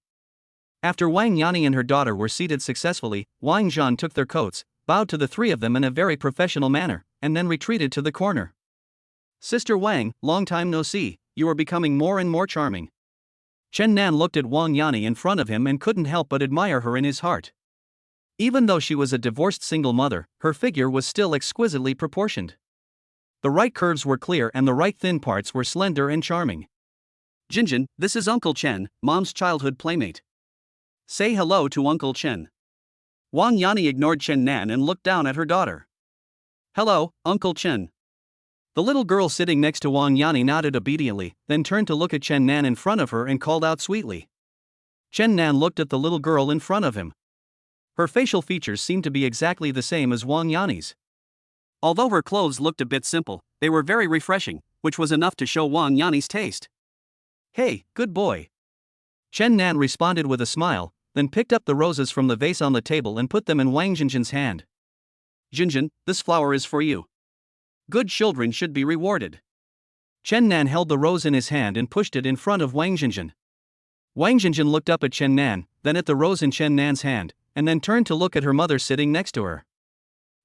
After Wang Yani and her daughter were seated successfully, Wang Zhan took their coats, bowed to the three of them in a very professional manner, and then retreated to the corner. "Sister Wang, long time no see, you are becoming more and more charming." Chen Nan looked at Wang Yani in front of him and couldn't help but admire her in his heart. Even though she was a divorced single mother, her figure was still exquisitely proportioned. The right curves were clear and the right thin parts were slender and charming. "Jinjin, this is Uncle Chen, Mom's childhood playmate. Say hello to Uncle Chen." Wang Yani ignored Chen Nan and looked down at her daughter. "Hello, Uncle Chen." The little girl sitting next to Wang Yani nodded obediently, then turned to look at Chen Nan in front of her and called out sweetly. Chen Nan looked at the little girl in front of him. Her facial features seemed to be exactly the same as Wang Yani's. Although her clothes looked a bit simple, they were very refreshing, which was enough to show Wang Yani's taste. "Hey, good boy." Chen Nan responded with a smile, then picked up the roses from the vase on the table and put them in Wang Jinjin's hand. "Jinjin, this flower is for you. Good children should be rewarded." Chen Nan held the rose in his hand and pushed it in front of Wang Jinjin. Wang Jinjin looked up at Chen Nan, then at the rose in Chen Nan's hand, and then turned to look at her mother sitting next to her.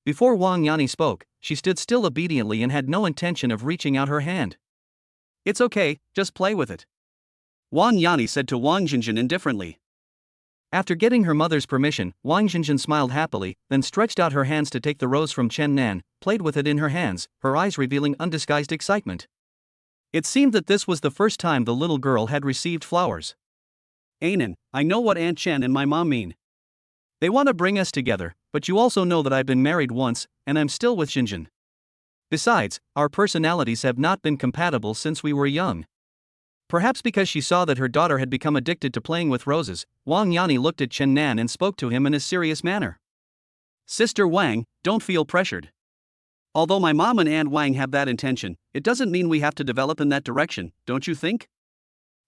Before Wang Yani spoke, she stood still obediently and had no intention of reaching out her hand. "It's okay, just play with it," Wang Yani said to Wang Jinjin indifferently. After getting her mother's permission, Wang Jinjin smiled happily, then stretched out her hands to take the rose from Chen Nan, played with it in her hands, her eyes revealing undisguised excitement. It seemed that this was the first time the little girl had received flowers. "Anan, I know what Aunt Chen and my mom mean. They want to bring us together, but you also know that I've been married once, and I'm still with Jinjin. Besides, our personalities have not been compatible since we were young." Perhaps because she saw that her daughter had become addicted to playing with roses, Wang Yani looked at Chen Nan and spoke to him in a serious manner. "Sister Wang, don't feel pressured. Although my mom and Aunt Wang have that intention, it doesn't mean we have to develop in that direction, don't you think?"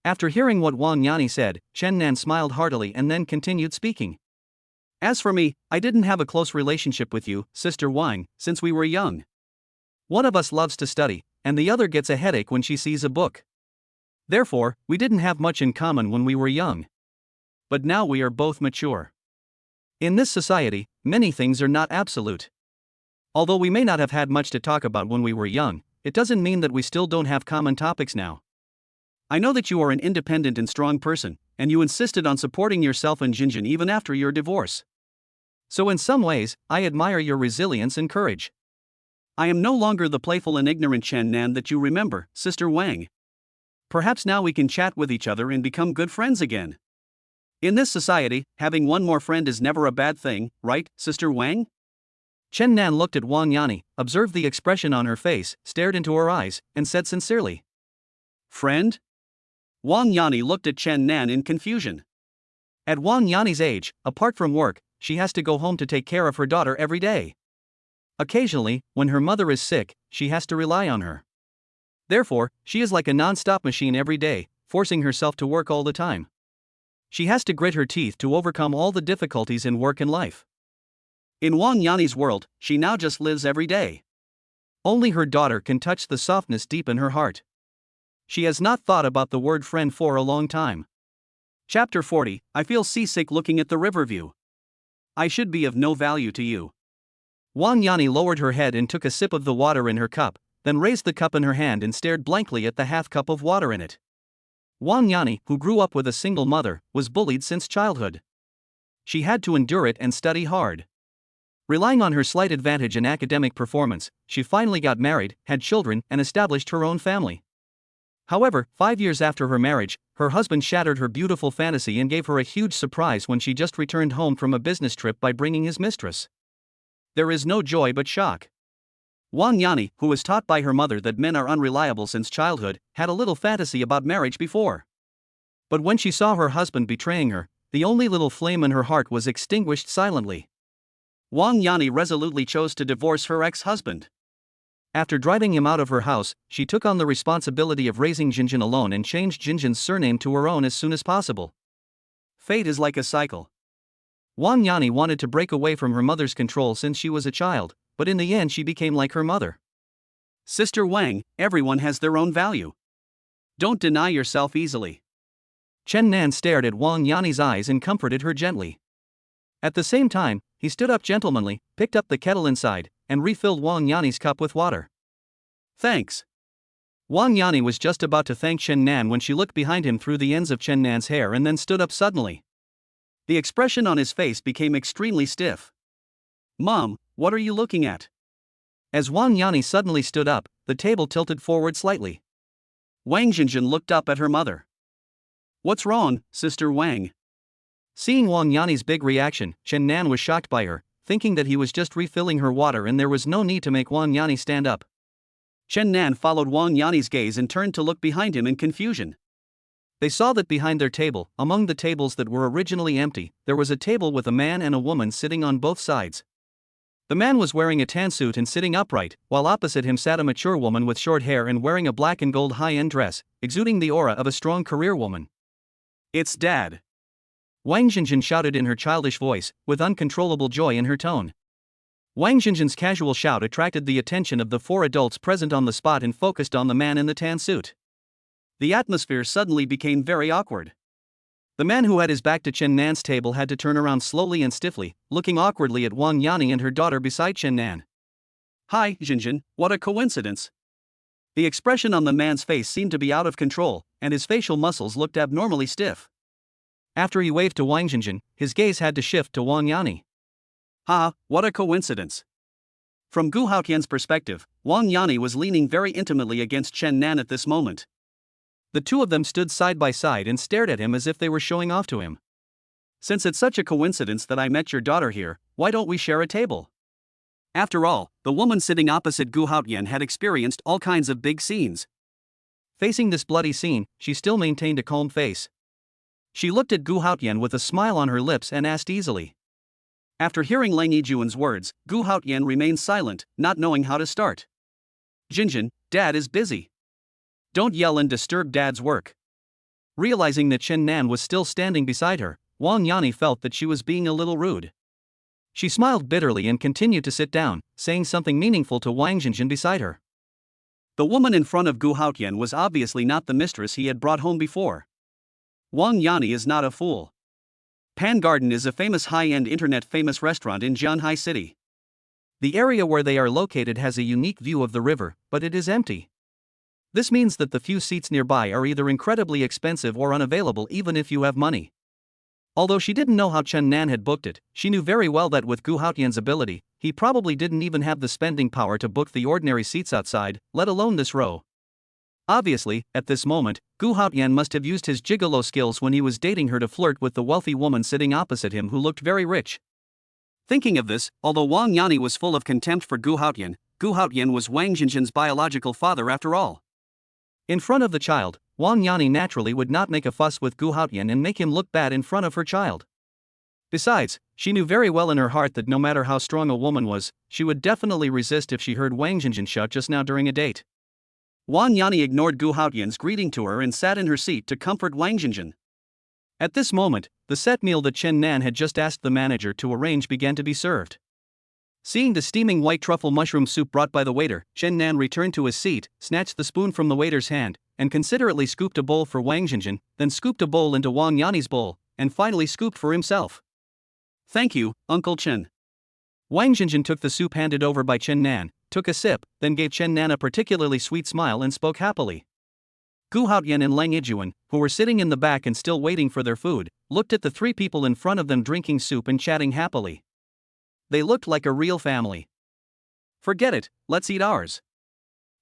After hearing what Wang Yani said, Chen Nan smiled heartily and then continued speaking. "As for me, I didn't have a close relationship with you, Sister Wang, since we were young. One of us loves to study, and the other gets a headache when she sees a book. Therefore, we didn't have much in common when we were young. But now we are both mature. In this society, many things are not absolute. Although we may not have had much to talk about when we were young, it doesn't mean that we still don't have common topics now. I know that you are an independent and strong person, and you insisted on supporting yourself and Jinjin even after your divorce. So in some ways, I admire your resilience and courage. I am no longer the playful and ignorant Chen Nan that you remember, Sister Wang. Perhaps now we can chat with each other and become good friends again. In this society, having one more friend is never a bad thing, right, Sister Wang?" Chen Nan looked at Wang Yani, observed the expression on her face, stared into her eyes, and said sincerely, "Friend?" Wang Yani looked at Chen Nan in confusion. At Wang Yani's age, apart from work, she has to go home to take care of her daughter every day. Occasionally, when her mother is sick, she has to rely on her. Therefore, she is like a non-stop machine every day, forcing herself to work all the time. She has to grit her teeth to overcome all the difficulties in work and life. In Wang Yani's world, she now just lives every day. Only her daughter can touch the softness deep in her heart. She has not thought about the word friend for a long time. Chapter 40, I feel seasick looking at the river view. I should be of no value to you. Wang Yani lowered her head and took a sip of the water in her cup, then raised the cup in her hand and stared blankly at the half cup of water in it. Wang Yani, who grew up with a single mother, was bullied since childhood. She had to endure it and study hard. Relying on her slight advantage in academic performance, she finally got married, had children, and established her own family. However, 5 years after her marriage, her husband shattered her beautiful fantasy and gave her a huge surprise when she just returned home from a business trip by bringing his mistress. There is no joy but shock. Wang Yani, who was taught by her mother that men are unreliable since childhood, had a little fantasy about marriage before. But when she saw her husband betraying her, the only little flame in her heart was extinguished silently. Wang Yani resolutely chose to divorce her ex-husband. After driving him out of her house, she took on the responsibility of raising Jinjin alone and changed Jinjin's surname to her own as soon as possible. Fate is like a cycle. Wang Yani wanted to break away from her mother's control since she was a child, but in the end she became like her mother. Sister Wang, everyone has their own value. Don't deny yourself easily. Chen Nan stared at Wang Yani's eyes and comforted her gently. At the same time, he stood up gentlemanly, picked up the kettle inside, and refilled Wang Yani's cup with water. Thanks. Wang Yani was just about to thank Chen Nan when she looked behind him through the ends of Chen Nan's hair and then stood up suddenly. The expression on his face became extremely stiff. Mom, what are you looking at? As Wang Yani suddenly stood up, the table tilted forward slightly. Wang Jinjin looked up at her mother. What's wrong, Sister Wang? Seeing Wang Yani's big reaction, Chen Nan was shocked by her, thinking that he was just refilling her water and there was no need to make Wang Yani stand up. Chen Nan followed Wang Yani's gaze and turned to look behind him in confusion. They saw that behind their table, among the tables that were originally empty, there was a table with a man and a woman sitting on both sides. The man was wearing a tan suit and sitting upright, while opposite him sat a mature woman with short hair and wearing a black and gold high-end dress, exuding the aura of a strong career woman. It's Dad. Wang Jinjin shouted in her childish voice, with uncontrollable joy in her tone. Wang Jinjin's casual shout attracted the attention of the 4 adults present on the spot and focused on the man in the tan suit. The atmosphere suddenly became very awkward. The man who had his back to Chen Nan's table had to turn around slowly and stiffly, looking awkwardly at Wang Yani and her daughter beside Chen Nan. Hi, Jinjin, what a coincidence. The expression on the man's face seemed to be out of control, and his facial muscles looked abnormally stiff. After he waved to Wang Jinjin, his gaze had to shift to Wang Yani. What a coincidence. From Gu Haotian's perspective, Wang Yani was leaning very intimately against Chen Nan at this moment. The two of them stood side by side and stared at him as if they were showing off to him. Since it's such a coincidence that I met your daughter here, why don't we share a table? After all, the woman sitting opposite Gu Haotian had experienced all kinds of big scenes. Facing this bloody scene, she still maintained a calm face. She looked at Gu Haotian with a smile on her lips and asked easily. After hearing Lang Yijuan's words, Gu Haotian remained silent, not knowing how to start. Jinjin, Dad is busy. Don't yell and disturb Dad's work. Realizing that Chen Nan was still standing beside her, Wang Yani felt that she was being a little rude. She smiled bitterly and continued to sit down, saying something meaningful to Wang Jinjin beside her. The woman in front of Gu Haotian was obviously not the mistress he had brought home before. Wang Yani is not a fool. Pan Garden is a famous high-end internet-famous restaurant in Jianhai City. The area where they are located has a unique view of the river, but it is empty. This means that the few seats nearby are either incredibly expensive or unavailable even if you have money. Although she didn't know how Chen Nan had booked it, she knew very well that with Gu Haotian's ability, he probably didn't even have the spending power to book the ordinary seats outside, let alone this row. Obviously, at this moment, Gu Haotian must have used his gigolo skills when he was dating her to flirt with the wealthy woman sitting opposite him who looked very rich. Thinking of this, although Wang Yani was full of contempt for Gu Haotian was Wang Jinjin's biological father after all. In front of the child, Wang Yani naturally would not make a fuss with Gu Haotian and make him look bad in front of her child. Besides, she knew very well in her heart that no matter how strong a woman was, she would definitely resist if she heard Wang Jinjin shout just now during a date. Wang Yani ignored Gu Haotian's greeting to her and sat in her seat to comfort Wang Jinjin. At this moment, the set meal that Chen Nan had just asked the manager to arrange began to be served. Seeing the steaming white truffle mushroom soup brought by the waiter, Chen Nan returned to his seat, snatched the spoon from the waiter's hand, and considerately scooped a bowl for Wang Jinjin, then scooped a bowl into Wang Yani's bowl, and finally scooped for himself. Thank you, Uncle Chen. Wang Jinjin took the soup handed over by Chen Nan, took a sip, then gave Chen Nan a particularly sweet smile and spoke happily. Gu Haotian and Lang Yijuan, who were sitting in the back and still waiting for their food, looked at the 3 people in front of them drinking soup and chatting happily. They looked like a real family. Forget it, let's eat ours.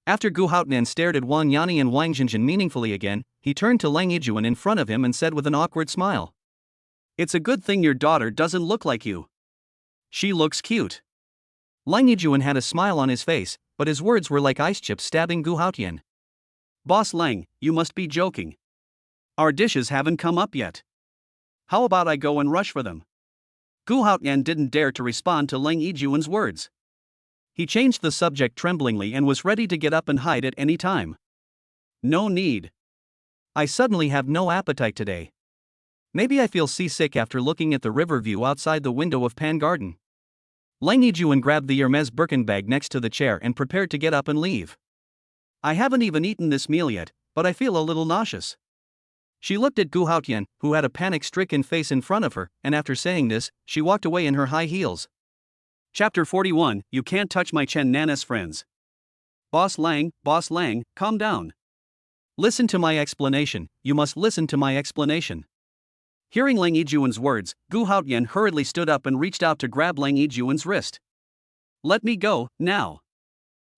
After Gu Haotian stared at Wang Yani and Wang Jinjin meaningfully again, he turned to Lang Yijuan in front of him and said with an awkward smile. It's a good thing your daughter doesn't look like you. She looks cute. Lang Yijuan had a smile on his face, but his words were like ice chips stabbing Gu Haotian. Boss Lang, you must be joking. Our dishes haven't come up yet. How about I go and rush for them? Gu Haotian didn't dare to respond to Leng Yijuan's words. He changed the subject tremblingly and was ready to get up and hide at any time. No need. I suddenly have no appetite today. Maybe I feel seasick after looking at the river view outside the window of Pan Garden. Leng Yijuan grabbed the Hermes Birkin bag next to the chair and prepared to get up and leave. I haven't even eaten this meal yet, but I feel a little nauseous. She looked at Gu Haotian, who had a panic-stricken face in front of her, and after saying this, she walked away in her high heels. Chapter 41, You Can't Touch My Chen Nana's Friends. Boss Lang, calm down. Listen to my explanation, you must listen to my explanation. Hearing Leng Yijuan's words, Gu Haotian hurriedly stood up and reached out to grab Leng Yijuan's wrist. Let me go, now.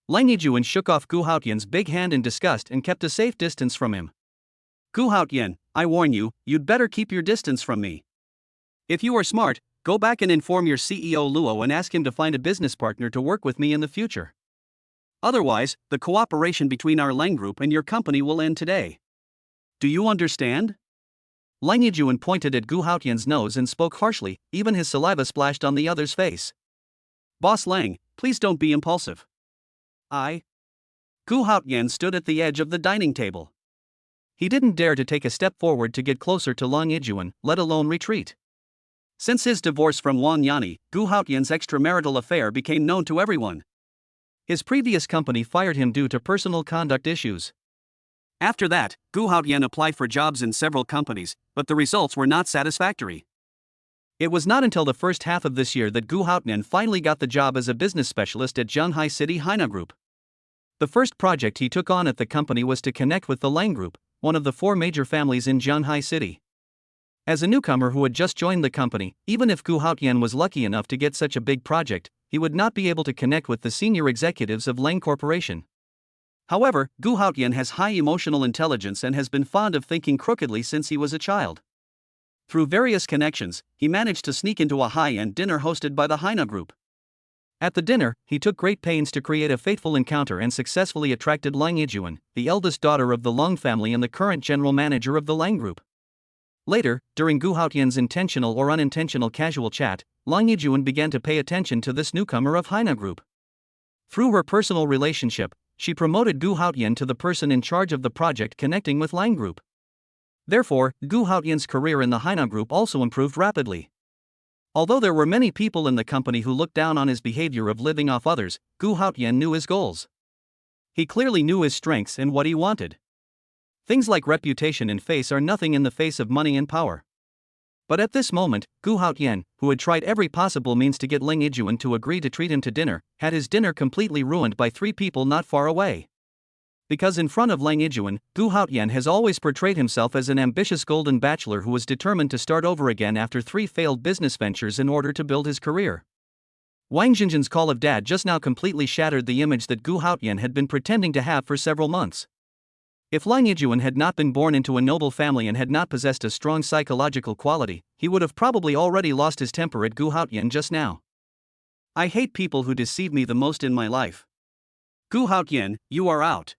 Leng Yijuan shook off Gu Haotian's big hand in disgust and kept a safe distance from him. Gu Haotian, I warn you, you'd better keep your distance from me. If you are smart, go back and inform your CEO Luo and ask him to find a business partner to work with me in the future. Otherwise, the cooperation between our Leng Group and your company will end today. Do you understand? Leng Yijuan pointed at Gu Haotian's nose and spoke harshly, even his saliva splashed on the other's face. Boss Lang, please don't be impulsive. Gu Haotian stood at the edge of the dining table. He didn't dare to take a step forward to get closer to Leng Yijuan, let alone retreat. Since his divorce from Wang Yani, Gu Haotian's extramarital affair became known to everyone. His previous company fired him due to personal conduct issues. After that, Gu Haotian applied for jobs in several companies, but the results were not satisfactory. It was not until the first half of this year that Gu Haotian finally got the job as a business specialist at Zhanghai City Haina Group. The first project he took on at the company was to connect with the Leng Group, one of the 4 major families in Zhanghai City. As a newcomer who had just joined the company, even if Gu Haotian was lucky enough to get such a big project, he would not be able to connect with the senior executives of Leng Corporation. However, Gu Haotian has high emotional intelligence and has been fond of thinking crookedly since he was a child. Through various connections, he managed to sneak into a high-end dinner hosted by the Haina Group. At the dinner, he took great pains to create a fateful encounter and successfully attracted Leng Yijuan, the eldest daughter of the Leng family and the current general manager of the Leng Group. Later, during Gu Haotian's intentional or unintentional casual chat, Leng Yijuan began to pay attention to this newcomer of Haina Group. Through her personal relationship, she promoted Gu Haotian to the person in charge of the project connecting with Leng Group. Therefore, Gu Haotian's career in the Haina Group also improved rapidly. Although there were many people in the company who looked down on his behavior of living off others, Gu Haotian knew his goals. He clearly knew his strengths and what he wanted. Things like reputation and face are nothing in the face of money and power. But at this moment, Gu Haotian, who had tried every possible means to get Leng Yijuan to agree to treat him to dinner, had his dinner completely ruined by 3 people not far away. Because in front of Leng Yijuan, Gu Haotian has always portrayed himself as an ambitious golden bachelor who was determined to start over again after 3 failed business ventures in order to build his career. Wang Jinjin's call of dad just now completely shattered the image that Gu Haotian had been pretending to have for several months. If Leng Yijuan had not been born into a noble family and had not possessed a strong psychological quality, he would have probably already lost his temper at Gu Haotian just now. I hate people who deceive me the most in my life. Gu Haotian, you are out.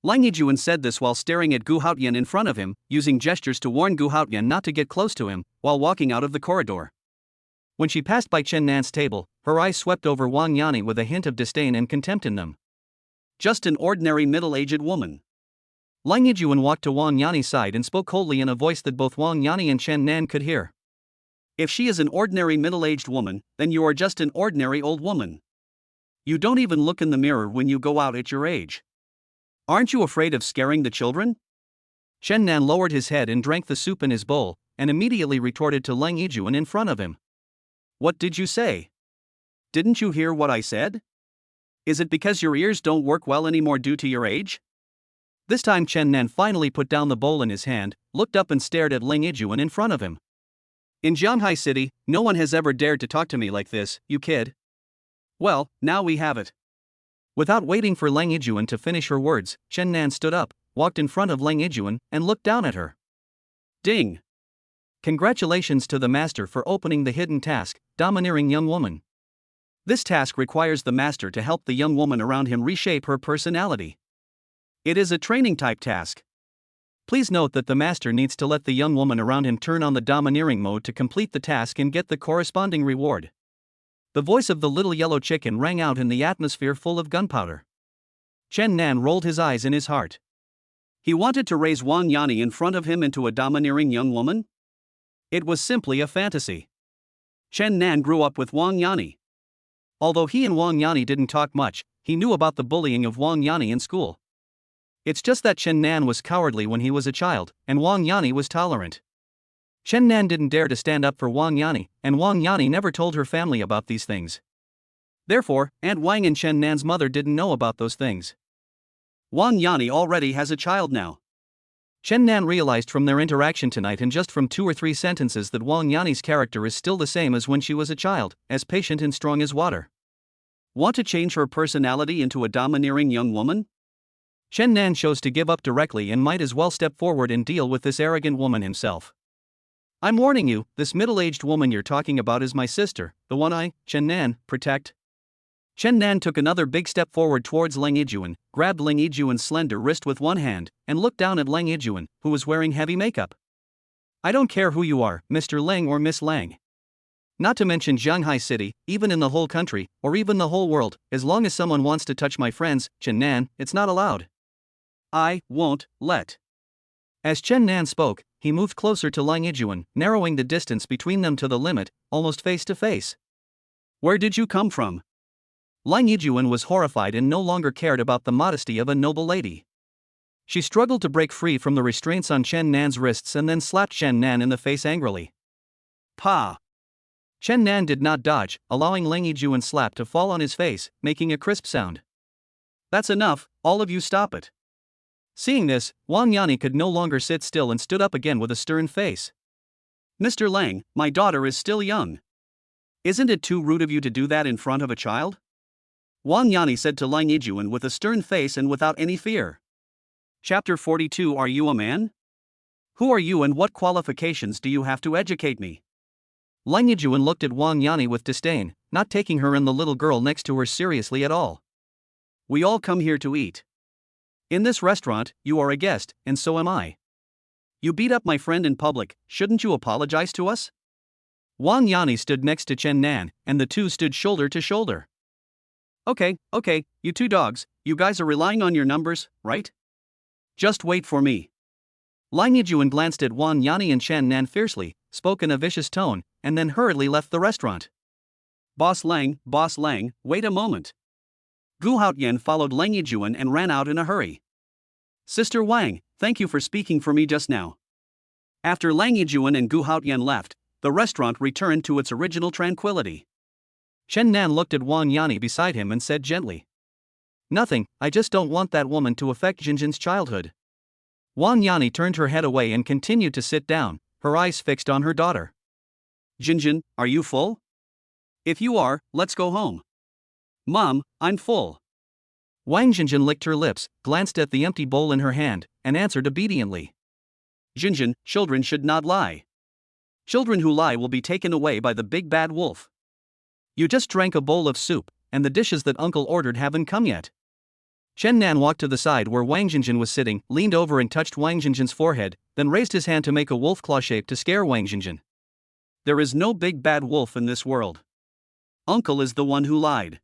Leng Yijuan said this while staring at Gu Haotian in front of him, using gestures to warn Gu Haotian not to get close to him, while walking out of the corridor. When she passed by Chen Nan's table, her eyes swept over Wang Yani with a hint of disdain and contempt in them. Just an ordinary middle-aged woman. Leng Yijuan walked to Wang Yani's side and spoke coldly in a voice that both Wang Yani and Chen Nan could hear. If she is an ordinary middle-aged woman, then you are just an ordinary old woman. You don't even look in the mirror when you go out at your age. Aren't you afraid of scaring the children? Chen Nan lowered his head and drank the soup in his bowl, and immediately retorted to Leng Yijuan in front of him. What did you say? Didn't you hear what I said? Is it because your ears don't work well anymore due to your age? This time Chen Nan finally put down the bowl in his hand, looked up and stared at Leng Yijuan in front of him. In Zhanghai City, no one has ever dared to talk to me like this, you kid. Well, now we have it. Without waiting for Leng Yijuan to finish her words, Chen Nan stood up, walked in front of Leng Yijuan, and looked down at her. Ding! Congratulations to the master for opening the hidden task, domineering young woman. This task requires the master to help the young woman around him reshape her personality. It is a training type task. Please note that the master needs to let the young woman around him turn on the domineering mode to complete the task and get the corresponding reward. The voice of the little yellow chicken rang out in the atmosphere full of gunpowder. Chen Nan rolled his eyes in his heart. He wanted to raise Wang Yani in front of him into a domineering young woman? It was simply a fantasy. Chen Nan grew up with Wang Yani. Although he and Wang Yani didn't talk much, he knew about the bullying of Wang Yani in school. It's just that Chen Nan was cowardly when he was a child, and Wang Yani was tolerant. Chen Nan didn't dare to stand up for Wang Yani, and Wang Yani never told her family about these things. Therefore, Aunt Wang and Chen Nan's mother didn't know about those things. Wang Yani already has a child now. Chen Nan realized from their interaction tonight and just from 2 or 3 sentences that Wang Yani's character is still the same as when she was a child, as patient and strong as water. Want to change her personality into a domineering young woman? Chen Nan chose to give up directly and might as well step forward and deal with this arrogant woman himself. I'm warning you, this middle-aged woman you're talking about is my sister, the one I, Chen Nan, protect. Chen Nan took another big step forward towards Lang Yijuan, grabbed Lang Yijuan's slender wrist with one hand, and looked down at Lang Yijuan, who was wearing heavy makeup. I don't care who you are, Mr. Lang or Miss Lang. Not to mention Shanghai City, even in the whole country, or even the whole world, as long as someone wants to touch my friends, Chen Nan, it's not allowed. I won't let. As Chen Nan spoke, he moved closer to Lang Yijuan, narrowing the distance between them to the limit, almost face to face. Where did you come from? Lang Yijuan was horrified and no longer cared about the modesty of a noble lady. She struggled to break free from the restraints on Chen Nan's wrists and then slapped Chen Nan in the face angrily. Pa! Chen Nan did not dodge, allowing Lang Yijuan's slap to fall on his face, making a crisp sound. That's enough, all of you stop it. Seeing this, Wang Yani could no longer sit still and stood up again with a stern face. Mr. Lang, my daughter is still young. Isn't it too rude of you to do that in front of a child? Wang Yani said to Lang Yijuan with a stern face and without any fear. Chapter 42. Are you a man? Who are you and what qualifications do you have to educate me? Lang Yijuan looked at Wang Yani with disdain, not taking her and the little girl next to her seriously at all. We all come here to eat. In this restaurant, you are a guest, and so am I. You beat up my friend in public, shouldn't you apologize to us? Wang Yani stood next to Chen Nan, and the two stood shoulder to shoulder. Okay, you two dogs, you guys are relying on your numbers, right? Just wait for me. Lang Yijuan glanced at Wang Yani and Chen Nan fiercely, spoke in a vicious tone, and then hurriedly left the restaurant. Boss Lang, wait a moment. Gu Haotian followed Lang Yijuan and ran out in a hurry. Sister Wang, thank you for speaking for me just now. After Lang Yijuan and Gu Haotian left, the restaurant returned to its original tranquility. Chen Nan looked at Wang Yani beside him and said gently. Nothing, I just don't want that woman to affect Jinjin's childhood. Wang Yani turned her head away and continued to sit down, her eyes fixed on her daughter. Jinjin, are you full? If you are, let's go home. Mom, I'm full. Wang Jinjin licked her lips, glanced at the empty bowl in her hand, and answered obediently. Jinjin, children should not lie. Children who lie will be taken away by the big bad wolf. You just drank a bowl of soup, and the dishes that Uncle ordered haven't come yet. Chen Nan walked to the side where Wang Jinjin was sitting, leaned over and touched Wang Jinjin's forehead, then raised his hand to make a wolf claw shape to scare Wang Jinjin. There is no big bad wolf in this world. Uncle is the one who lied.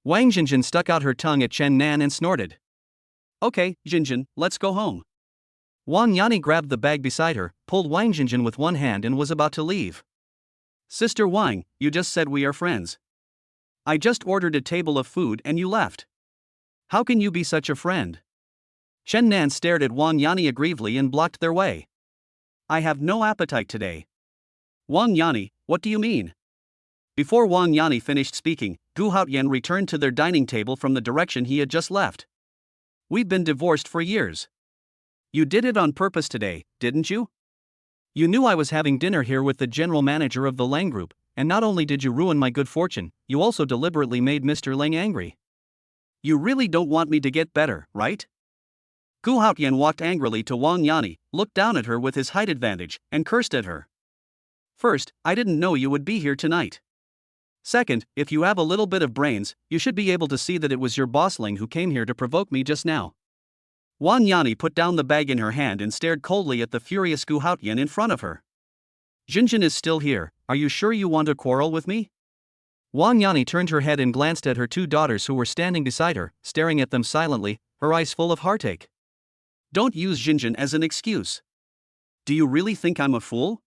Wang Jinjin stuck out her tongue at Chen Nan and snorted. Okay, Jinjin, let's go home. Wang Yani grabbed the bag beside her, pulled Wang Jinjin with one hand and was about to leave. Sister Wang, you just said we are friends. I just ordered a table of food and you left. How can you be such a friend? Chen Nan stared at Wang Yani aggrievedly and blocked their way. I have no appetite today. Wang Yani, what do you mean? Before Wang Yani finished speaking, Gu Haotian returned to their dining table from the direction he had just left. We've been divorced for years. You did it on purpose today, didn't you? You knew I was having dinner here with the general manager of the Lang Group, and not only did you ruin my good fortune, you also deliberately made Mr. Lang angry. You really don't want me to get better, right? Gu Haotian walked angrily to Wang Yani, looked down at her with his height advantage, and cursed at her. First, I didn't know you would be here tonight. Second, if you have a little bit of brains, you should be able to see that it was your boss Ling who came here to provoke me just now. Wang Yani put down the bag in her hand and stared coldly at the furious Gu Haotian in front of her. Jinjin is still here, are you sure you want to quarrel with me? Wang Yani turned her head and glanced at her two daughters who were standing beside her, staring at them silently, her eyes full of heartache. Don't use Jinjin as an excuse. Do you really think I'm a fool?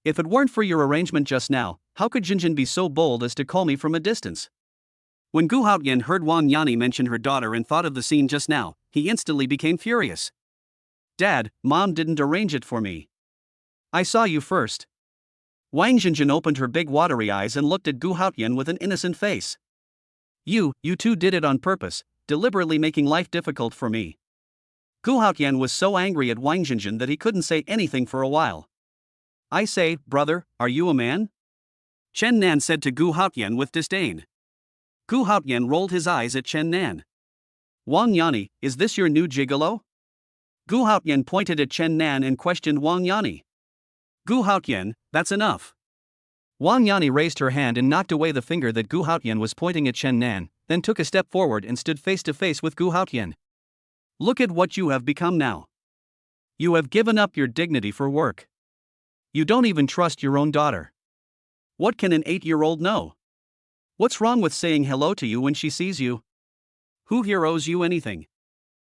If it weren't for your arrangement just now, how could Jinjin be so bold as to call me from a distance? When Gu Haotian heard Wang Yani mention her daughter and thought of the scene just now, he instantly became furious. Dad, Mom didn't arrange it for me. I saw you first. Wang Jinjin opened her big watery eyes and looked at Gu Haotian with an innocent face. You two did it on purpose, deliberately making life difficult for me. Gu Haotian was so angry at Wang Jinjin that he couldn't say anything for a while. I say, brother, are you a man? Chen Nan said to Gu Haotian with disdain. Gu Haotian rolled his eyes at Chen Nan. Wang Yani, is this your new gigolo? Gu Haotian pointed at Chen Nan and questioned Wang Yani. Gu Haotian, that's enough. Wang Yani raised her hand and knocked away the finger that Gu Haotian was pointing at Chen Nan, then took a step forward and stood face to face with Gu Haotian. Look at what you have become now. You have given up your dignity for work. You don't even trust your own daughter. What can an 8-year-old know? What's wrong with saying hello to you when she sees you? Who here owes you anything?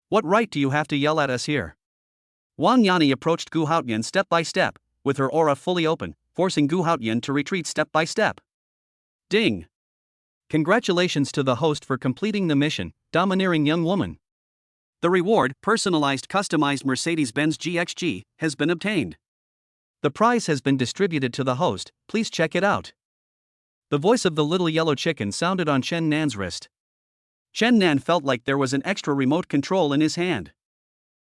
What right do you have to yell at us here? Wang Yani approached Gu Haotian step by step, with her aura fully open, forcing Gu Haotian to retreat step by step. Ding! Congratulations to the host for completing the mission, domineering young woman. The reward, personalized customized Mercedes-Benz GXG, has been obtained. The prize has been distributed to the host, please check it out. The voice of the little yellow chicken sounded on Chen Nan's wrist. Chen Nan felt like there was an extra remote control in his hand.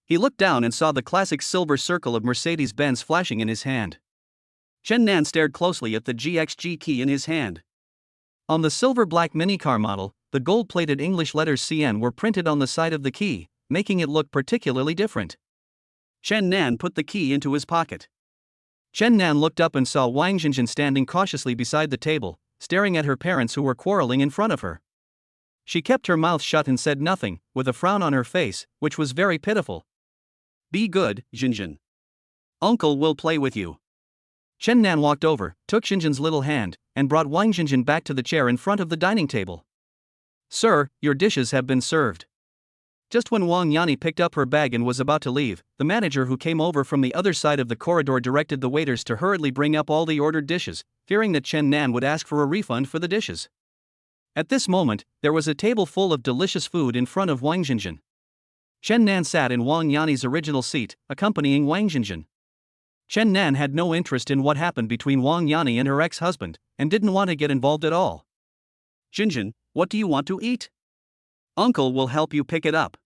He looked down and saw the classic silver circle of Mercedes-Benz flashing in his hand. Chen Nan stared closely at the GXG key in his hand. On the silver-black minicar model, the gold-plated English letters CN were printed on the side of the key, making it look particularly different. Chen Nan put the key into his pocket. Chen Nan looked up and saw Wang Jinjin standing cautiously beside the table, staring at her parents who were quarreling in front of her. She kept her mouth shut and said nothing, with a frown on her face, which was very pitiful. Be good, Jinjin. Uncle will play with you. Chen Nan walked over, took Jinjin's little hand, and brought Wang Jinjin back to the chair in front of the dining table. Sir, your dishes have been served. Just when Wang Yani picked up her bag and was about to leave, the manager who came over from the other side of the corridor directed the waiters to hurriedly bring up all the ordered dishes, fearing that Chen Nan would ask for a refund for the dishes. At this moment, there was a table full of delicious food in front of Wang Jinjin. Chen Nan sat in Wang Yani's original seat, accompanying Wang Jinjin. Chen Nan had no interest in what happened between Wang Yani and her ex-husband, and didn't want to get involved at all. Jinjin, what do you want to eat? Uncle will help you pick it up.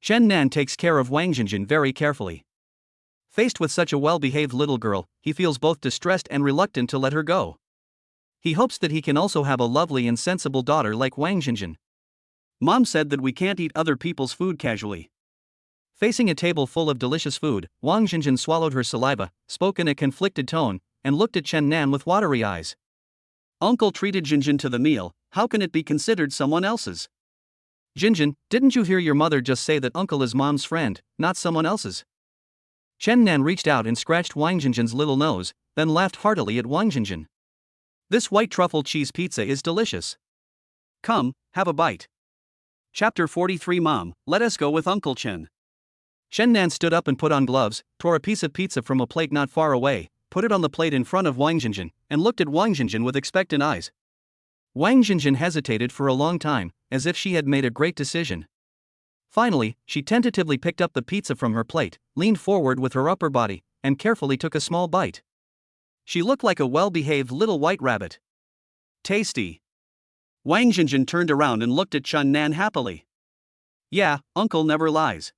Chen Nan takes care of Wang Jinjin very carefully. Faced with such a well-behaved little girl, he feels both distressed and reluctant to let her go. He hopes that he can also have a lovely and sensible daughter like Wang Jinjin. Mom said that we can't eat other people's food casually. Facing a table full of delicious food, Wang Jinjin swallowed her saliva, spoke in a conflicted tone, and looked at Chen Nan with watery eyes. Uncle treated Jinjin to the meal, how can it be considered someone else's? Jinjin, didn't you hear your mother just say that uncle is mom's friend, not someone else's? Chen Nan reached out and scratched Wang Jinjin's little nose, then laughed heartily at Wang Jinjin. This white truffle cheese pizza is delicious. Come, have a bite. Chapter 43 Mom, let us go with Uncle Chen. Chen Nan stood up and put on gloves, tore a piece of pizza from a plate not far away, put it on the plate in front of Wang Jinjin, and looked at Wang Jinjin with expectant eyes. Wang Jinjin hesitated for a long time, as if she had made a great decision. Finally, she tentatively picked up the pizza from her plate, leaned forward with her upper body, and carefully took a small bite. She looked like a well-behaved little white rabbit. Tasty. Wang Jinjin turned around and looked at Chen Nan happily. Yeah, Uncle never lies.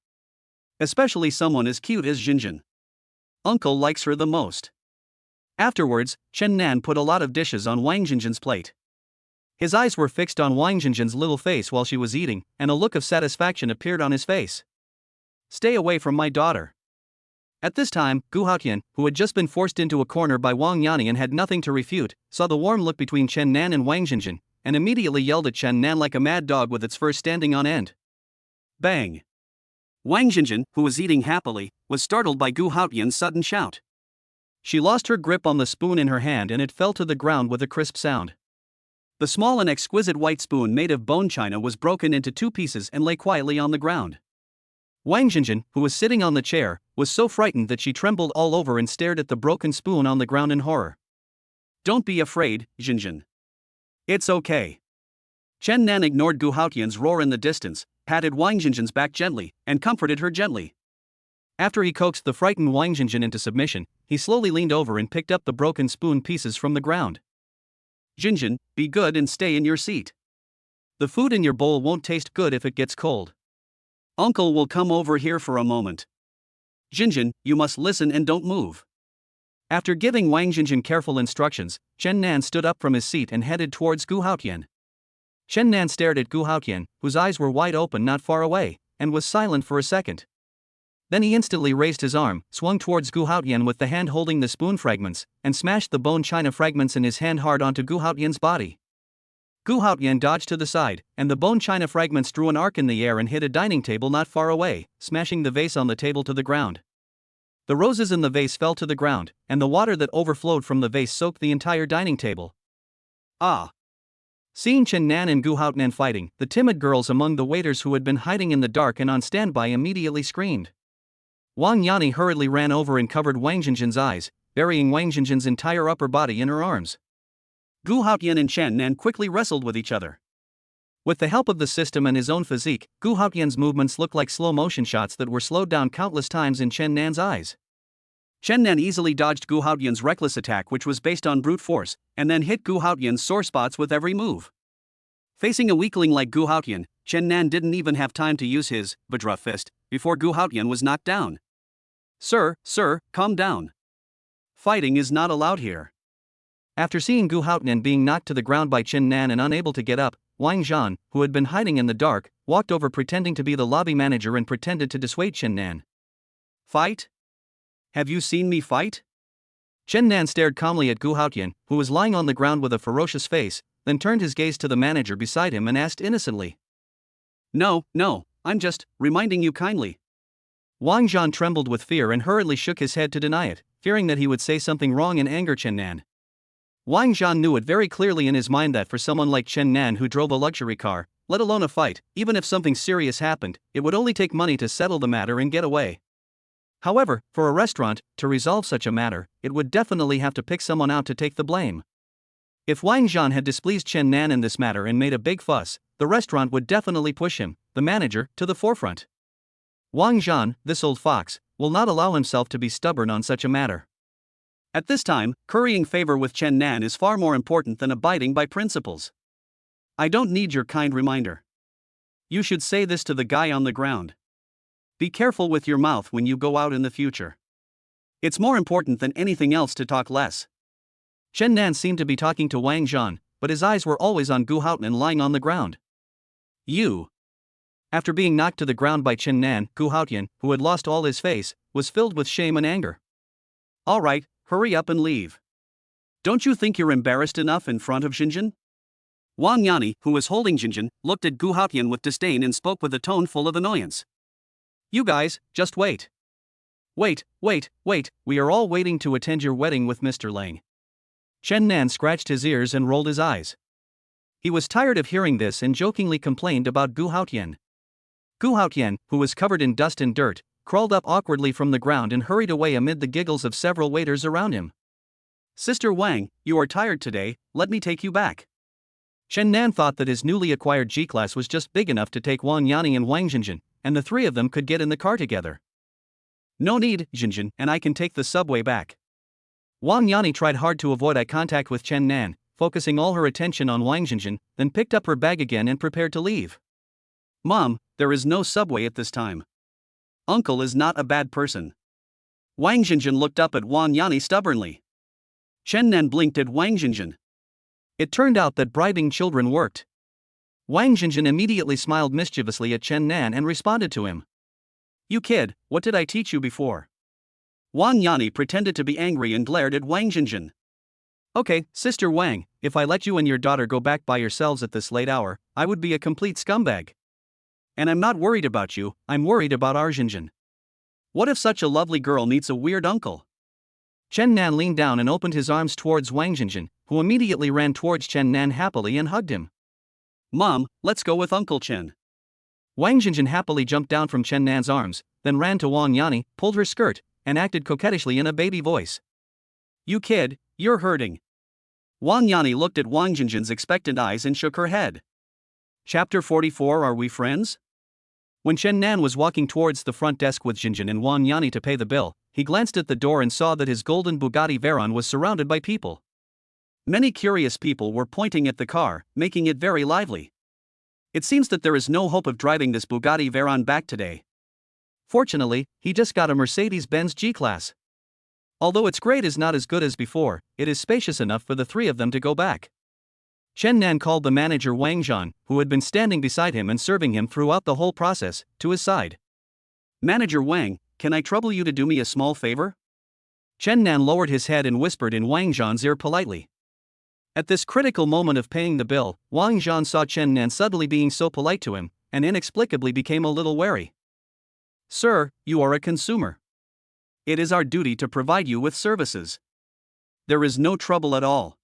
Especially someone as cute as Jinjin. Uncle likes her the most. Afterwards, Chen Nan put a lot of dishes on Wang Jinjin's plate. His eyes were fixed on Wang Jinjin's little face while she was eating, and a look of satisfaction appeared on his face. Stay away from my daughter. At this time, Gu Haotian, who had just been forced into a corner by Wang Yani and had nothing to refute, saw the warm look between Chen Nan and Wang Jinjin, and immediately yelled at Chen Nan like a mad dog with its fur standing on end. Bang! Wang Jinjin, who was eating happily, was startled by Gu Haotian's sudden shout. She lost her grip on the spoon in her hand and it fell to the ground with a crisp sound. The small and exquisite white spoon made of bone china was broken into 2 pieces and lay quietly on the ground. Wang Jinjin, who was sitting on the chair, was so frightened that she trembled all over and stared at the broken spoon on the ground in horror. Don't be afraid, Jinjin. It's okay. Chen Nan ignored Gu Haotian's roar in the distance, patted Wang Jinjin's back gently, and comforted her gently. After he coaxed the frightened Wang Jinjin into submission, he slowly leaned over and picked up the broken spoon pieces from the ground. Jinjin, be good and stay in your seat. The food in your bowl won't taste good if it gets cold. Uncle will come over here for a moment. Jinjin, you must listen and don't move. After giving Wang Jinjin careful instructions, Chen Nan stood up from his seat and headed towards Gu Haotian. Chen Nan stared at Gu Haotian, whose eyes were wide open not far away, and was silent for a second. Then he instantly raised his arm, swung towards Gu Haotian with the hand holding the spoon fragments, and smashed the bone china fragments in his hand hard onto Gu Haotian's body. Gu Haotian dodged to the side, and the bone china fragments drew an arc in the air and hit a dining table not far away, smashing the vase on the table to the ground. The roses in the vase fell to the ground, and the water that overflowed from the vase soaked the entire dining table. Ah! Seeing Chen Nan and Gu Haotian fighting, the timid girls among the waiters who had been hiding in the dark and on standby immediately screamed. Wang Yani hurriedly ran over and covered Wang Jinjin's eyes, burying Wang Jinjin's entire upper body in her arms. Gu Haotian and Chen Nan quickly wrestled with each other. With the help of the system and his own physique, Gu Haotian's movements looked like slow-motion shots that were slowed down countless times in Chen Nan's eyes. Chen Nan easily dodged Gu Haotian's reckless attack, which was based on brute force, and then hit Gu Haotian's sore spots with every move. Facing a weakling like Gu Haotian, Chen Nan didn't even have time to use his Vajra fist before Gu Haotian was knocked down. Sir, calm down. Fighting is not allowed here. After seeing Gu Haotian being knocked to the ground by Chen Nan and unable to get up, Wang Zhan, who had been hiding in the dark, walked over pretending to be the lobby manager and pretended to dissuade Chen Nan. Fight? Have you seen me fight? Chen Nan stared calmly at Gu Haotian, who was lying on the ground with a ferocious face, then turned his gaze to the manager beside him and asked innocently. No, I'm just reminding you kindly. Wang Zhan trembled with fear and hurriedly shook his head to deny it, fearing that he would say something wrong and anger Chen Nan. Wang Zhan knew it very clearly in his mind that for someone like Chen Nan who drove a luxury car, let alone a fight, even if something serious happened, it would only take money to settle the matter and get away. However, for a restaurant, to resolve such a matter, it would definitely have to pick someone out to take the blame. If Wang Zhan had displeased Chen Nan in this matter and made a big fuss, the restaurant would definitely push him, the manager, to the forefront. Wang Zhan, this old fox, will not allow himself to be stubborn on such a matter. At this time, currying favor with Chen Nan is far more important than abiding by principles. I don't need your kind reminder. You should say this to the guy on the ground. Be careful with your mouth when you go out in the future. It's more important than anything else to talk less. Chen Nan seemed to be talking to Wang Zhan, but his eyes were always on Gu Haotian lying on the ground. You. After being knocked to the ground by Chen Nan, Gu Haotian, who had lost all his face, was filled with shame and anger. All right, hurry up and leave. Don't you think you're embarrassed enough in front of Jinjin? Wang Yani, who was holding Jinjin, looked at Gu Haotian with disdain and spoke with a tone full of annoyance. You guys, just wait. Wait, we are all waiting to attend your wedding with Mr. Lang. Chen Nan scratched his ears and rolled his eyes. He was tired of hearing this and jokingly complained about Gu Haotian. Gu Haotian, who was covered in dust and dirt, crawled up awkwardly from the ground and hurried away amid the giggles of several waiters around him. Sister Wang, you are tired today, let me take you back. Chen Nan thought that his newly acquired G-Class was just big enough to take Wang Yani and Wang Jinjin, and the three of them could get in the car together. No need, Jinjin, and I can take the subway back. Wang Yani tried hard to avoid eye contact with Chen Nan, focusing all her attention on Wang Jinjin, then picked up her bag again and prepared to leave. Mom, there is no subway at this time. Uncle is not a bad person. Wang Jinjin looked up at Wang Yani stubbornly. Chen Nan blinked at Wang Jinjin. It turned out that bribing children worked. Wang Jinjin immediately smiled mischievously at Chen Nan and responded to him. You kid, what did I teach you before? Wang Yani pretended to be angry and glared at Wang Jinjin. Okay, Sister Wang, if I let you and your daughter go back by yourselves at this late hour, I would be a complete scumbag. And I'm not worried about you, I'm worried about our Jinjin. What if such a lovely girl meets a weird uncle? Chen Nan leaned down and opened his arms towards Wang Jinjin, who immediately ran towards Chen Nan happily and hugged him. Mom, let's go with Uncle Chen. Wang Jinjin happily jumped down from Chen Nan's arms, then ran to Wang Yani, pulled her skirt, and acted coquettishly in a baby voice. You kid, you're hurting. Wang Yani looked at Wang Jinjin's expectant eyes and shook her head. Chapter 44. Are we friends? When Chen Nan was walking towards the front desk with Jinjin and Wang Yani to pay the bill, he glanced at the door and saw that his golden Bugatti Veyron was surrounded by people. Many curious people were pointing at the car, making it very lively. It seems that there is no hope of driving this Bugatti Veyron back today. Fortunately, he just got a Mercedes-Benz G-Class. Although its grade is not as good as before, it is spacious enough for the three of them to go back. Chen Nan called the manager Wang Zhan, who had been standing beside him and serving him throughout the whole process, to his side. Manager Wang, can I trouble you to do me a small favor? Chen Nan lowered his head and whispered in Wang Zhan's ear politely. At this critical moment of paying the bill, Wang Zhan saw Chen Nan suddenly being so polite to him, and inexplicably became a little wary. Sir, you are a consumer. It is our duty to provide you with services. There is no trouble at all.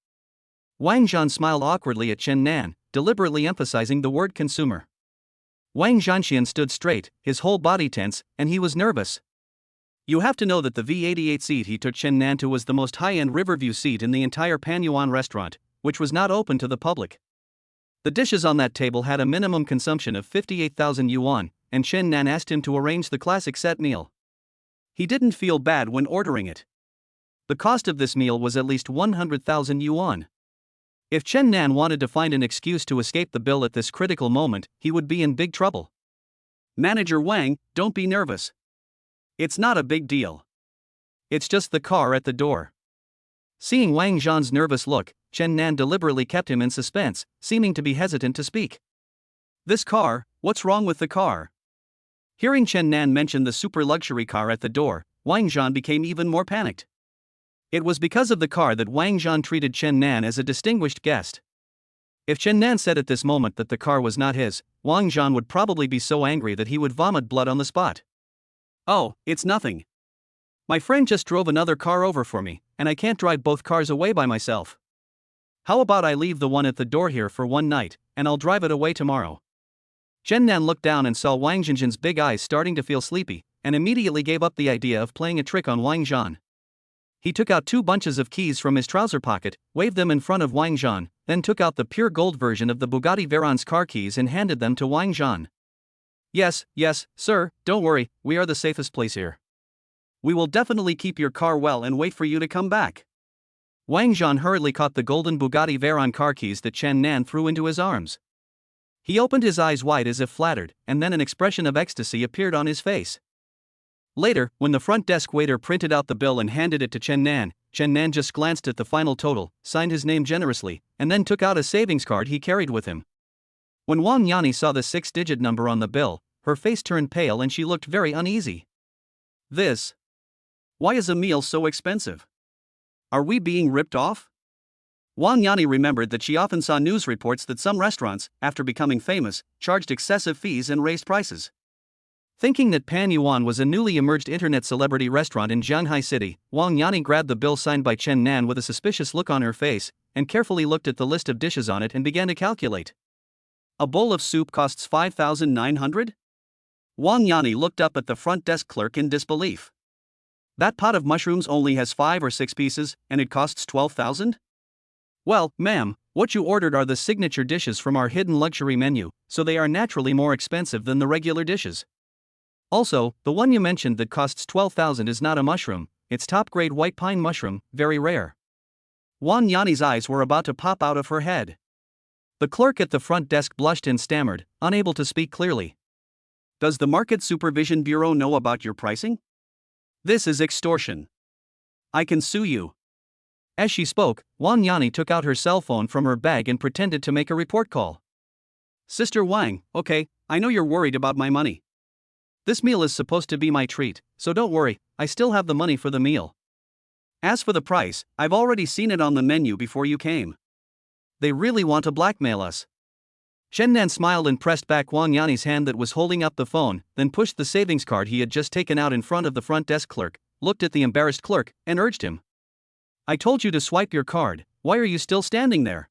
Wang Zhan smiled awkwardly at Chen Nan, deliberately emphasizing the word consumer. Wang Zhanxian stood straight, his whole body tense, and he was nervous. You have to know that the V88 seat he took Chen Nan to was the most high-end Riverview seat in the entire Panyuan restaurant, which was not open to the public. The dishes on that table had a minimum consumption of 58,000 yuan, and Chen Nan asked him to arrange the classic set meal. He didn't feel bad when ordering it. The cost of this meal was at least 100,000 yuan. If Chen Nan wanted to find an excuse to escape the bill at this critical moment, he would be in big trouble. Manager Wang, don't be nervous. It's not a big deal. It's just the car at the door. Seeing Wang Zhan's nervous look, Chen Nan deliberately kept him in suspense, seeming to be hesitant to speak. This car, what's wrong with the car? Hearing Chen Nan mention the super luxury car at the door, Wang Zhan became even more panicked. It was because of the car that Wang Zhan treated Chen Nan as a distinguished guest. If Chen Nan said at this moment that the car was not his, Wang Zhan would probably be so angry that he would vomit blood on the spot. Oh, it's nothing. My friend just drove another car over for me, and I can't drive both cars away by myself. How about I leave the one at the door here for one night, and I'll drive it away tomorrow? Chen Nan looked down and saw Wang Jinjin's big eyes starting to feel sleepy, and immediately gave up the idea of playing a trick on Wang Zhan. He took out 2 bunches of keys from his trouser pocket, waved them in front of Wang Zhan, then took out the pure gold version of the Bugatti Veyron's car keys and handed them to Wang Zhan. Yes, sir, don't worry, we are the safest place here. We will definitely keep your car well and wait for you to come back. Wang Zhan hurriedly caught the golden Bugatti Veyron car keys that Chen Nan threw into his arms. He opened his eyes wide as if flattered, and then an expression of ecstasy appeared on his face. Later, when the front desk waiter printed out the bill and handed it to Chen Nan just glanced at the final total, signed his name generously, and then took out a savings card he carried with him. When Wang Yani saw the 6-digit number on the bill, her face turned pale and she looked very uneasy. Why is a meal so expensive? Are we being ripped off? Wang Yani remembered that she often saw news reports that some restaurants, after becoming famous, charged excessive fees and raised prices. Thinking that Pan Yuan was a newly emerged internet celebrity restaurant in Jianghai City, Wang Yani grabbed the bill signed by Chen Nan with a suspicious look on her face, and carefully looked at the list of dishes on it and began to calculate. A bowl of soup costs 5,900? Wang Yani looked up at the front desk clerk in disbelief. That pot of mushrooms only has 5 or 6 pieces, and it costs 12,000? Well, ma'am, what you ordered are the signature dishes from our hidden luxury menu, so they are naturally more expensive than the regular dishes. Also, the one you mentioned that costs 12,000 is not a mushroom, it's top-grade white pine mushroom, very rare. Wang Yani's eyes were about to pop out of her head. The clerk at the front desk blushed and stammered, unable to speak clearly. Does the Market Supervision Bureau know about your pricing? This is extortion. I can sue you. As she spoke, Wang Yani took out her cell phone from her bag and pretended to make a report call. Sister Wang, okay, I know you're worried about my money. This meal is supposed to be my treat, so don't worry, I still have the money for the meal. As for the price, I've already seen it on the menu before you came. They really want to blackmail us. Chen Nan smiled and pressed back Wang Yanni's hand that was holding up the phone, then pushed the savings card he had just taken out in front of the front desk clerk, looked at the embarrassed clerk, and urged him. "I told you to swipe your card, why are you still standing there?"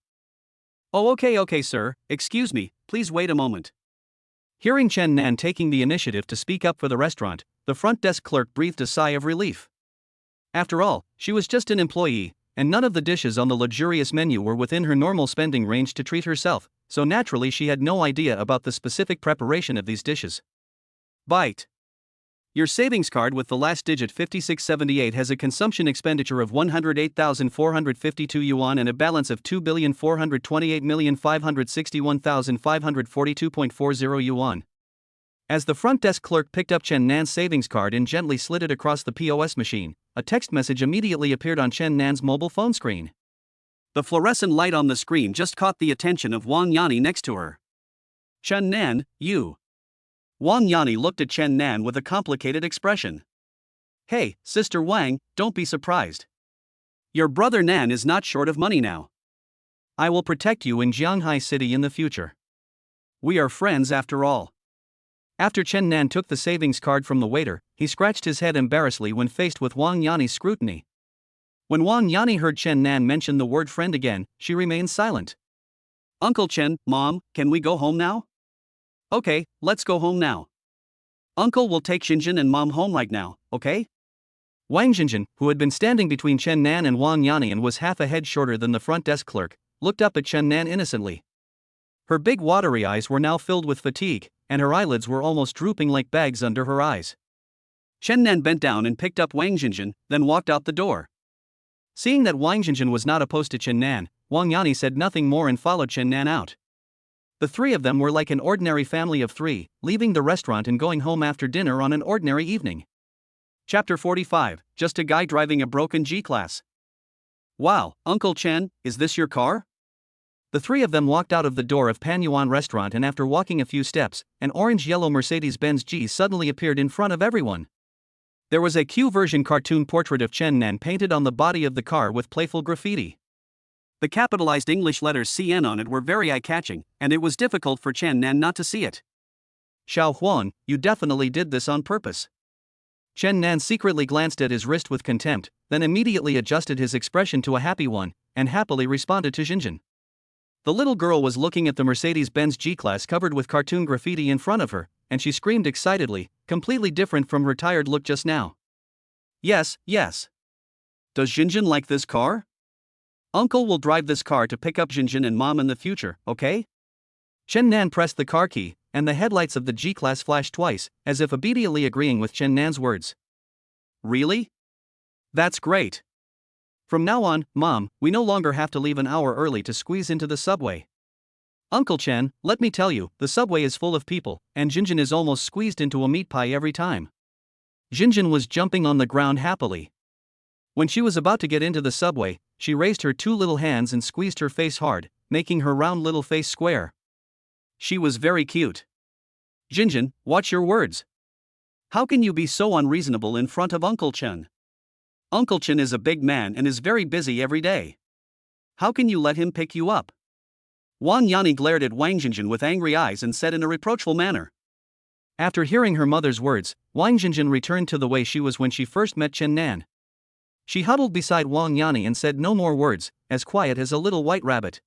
"Oh, okay, sir, excuse me, please wait a moment." Hearing Chen Nan taking the initiative to speak up for the restaurant, the front desk clerk breathed a sigh of relief. After all, she was just an employee, and none of the dishes on the luxurious menu were within her normal spending range to treat herself, so naturally she had no idea about the specific preparation of these dishes. Bite. Your savings card with the last digit 5678 has a consumption expenditure of 108,452 yuan and a balance of 2,428,561,542.40 yuan. As the front desk clerk picked up Chen Nan's savings card and gently slid it across the POS machine, a text message immediately appeared on Chen Nan's mobile phone screen. The fluorescent light on the screen just caught the attention of Wang Yanni next to her. "Chen Nan, you." Wang Yanni looked at Chen Nan with a complicated expression. "Hey, Sister Wang, don't be surprised. Your brother Nan is not short of money now. I will protect you in Jianghai City in the future. We are friends after all." After Chen Nan took the savings card from the waiter, he scratched his head embarrassedly when faced with Wang Yanni's scrutiny. When Wang Yanni heard Chen Nan mention the word friend again, she remained silent. "Uncle Chen, Mom, can we go home now?" "Okay, let's go home now. Uncle will take Xinjin and Mom home right now, okay?" Wang Xinjin, who had been standing between Chen Nan and Wang Yanni and was half a head shorter than the front desk clerk, looked up at Chen Nan innocently. Her big watery eyes were now filled with fatigue, and her eyelids were almost drooping like bags under her eyes. Chen Nan bent down and picked up Wang Xinjin, then walked out the door. Seeing that Wang Xinjin was not opposed to Chen Nan, Wang Yanni said nothing more and followed Chen Nan out. The three of them were like an ordinary family of three, leaving the restaurant and going home after dinner on an ordinary evening. Chapter 45, Just a Guy Driving a Broken G-Class. "Wow, Uncle Chen, is this your car?" The three of them walked out of the door of Panyuan restaurant, and after walking a few steps, an orange-yellow Mercedes-Benz G suddenly appeared in front of everyone. There was a Q-version cartoon portrait of Chen Nan painted on the body of the car with playful graffiti. The capitalized English letters CN on it were very eye-catching, and it was difficult for Chen Nan not to see it. "Xiao Huan, you definitely did this on purpose." Chen Nan secretly glanced at his wrist with contempt, then immediately adjusted his expression to a happy one, and happily responded to Xinjin. The little girl was looking at the Mercedes-Benz G-Class covered with cartoon graffiti in front of her, and she screamed excitedly, completely different from her tired look just now. Yes. Does Xinjin like this car? Uncle will drive this car to pick up Xinjin and Mom in the future, okay?" Chen Nan pressed the car key, and the headlights of the G-Class flashed twice, as if obediently agreeing with Chen Nan's words. "Really? That's great. From now on, Mom, we no longer have to leave an hour early to squeeze into the subway." "Uncle Chen, let me tell you, the subway is full of people, and Xinjin is almost squeezed into a meat pie every time." Xinjin was jumping on the ground happily. When she was about to get into the subway, she raised her two little hands and squeezed her face hard, making her round little face square. She was very cute. "Xinjin, watch your words. How can you be so unreasonable in front of Uncle Chen? Uncle Chen is a big man and is very busy every day. How can you let him pick you up?" Wang Yanni glared at Wang Xinjin with angry eyes and said in a reproachful manner. After hearing her mother's words, Wang Xinjin returned to the way she was when she first met Chen Nan. She huddled beside Wang Yanni and said no more words, as quiet as a little white rabbit.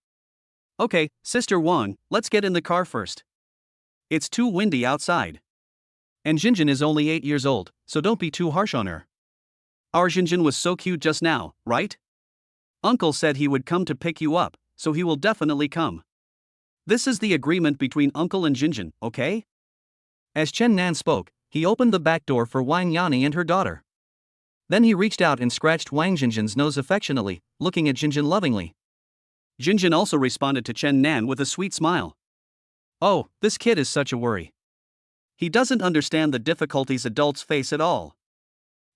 "Okay, Sister Wang, let's get in the car first. It's too windy outside. And Xinjin is only 8 years old, so don't be too harsh on her." Our Xinjin was so cute just now, right? Uncle said he would come to pick you up, so he will definitely come. This is the agreement between Uncle and Xinjin, okay?" As Chen Nan spoke, he opened the back door for Wang Yanni and her daughter. Then he reached out and scratched Wang Xinjin's nose affectionately, looking at Xinjin lovingly. Xinjin also responded to Chen Nan with a sweet smile. "Oh, this kid is such a worry. He doesn't understand the difficulties adults face at all."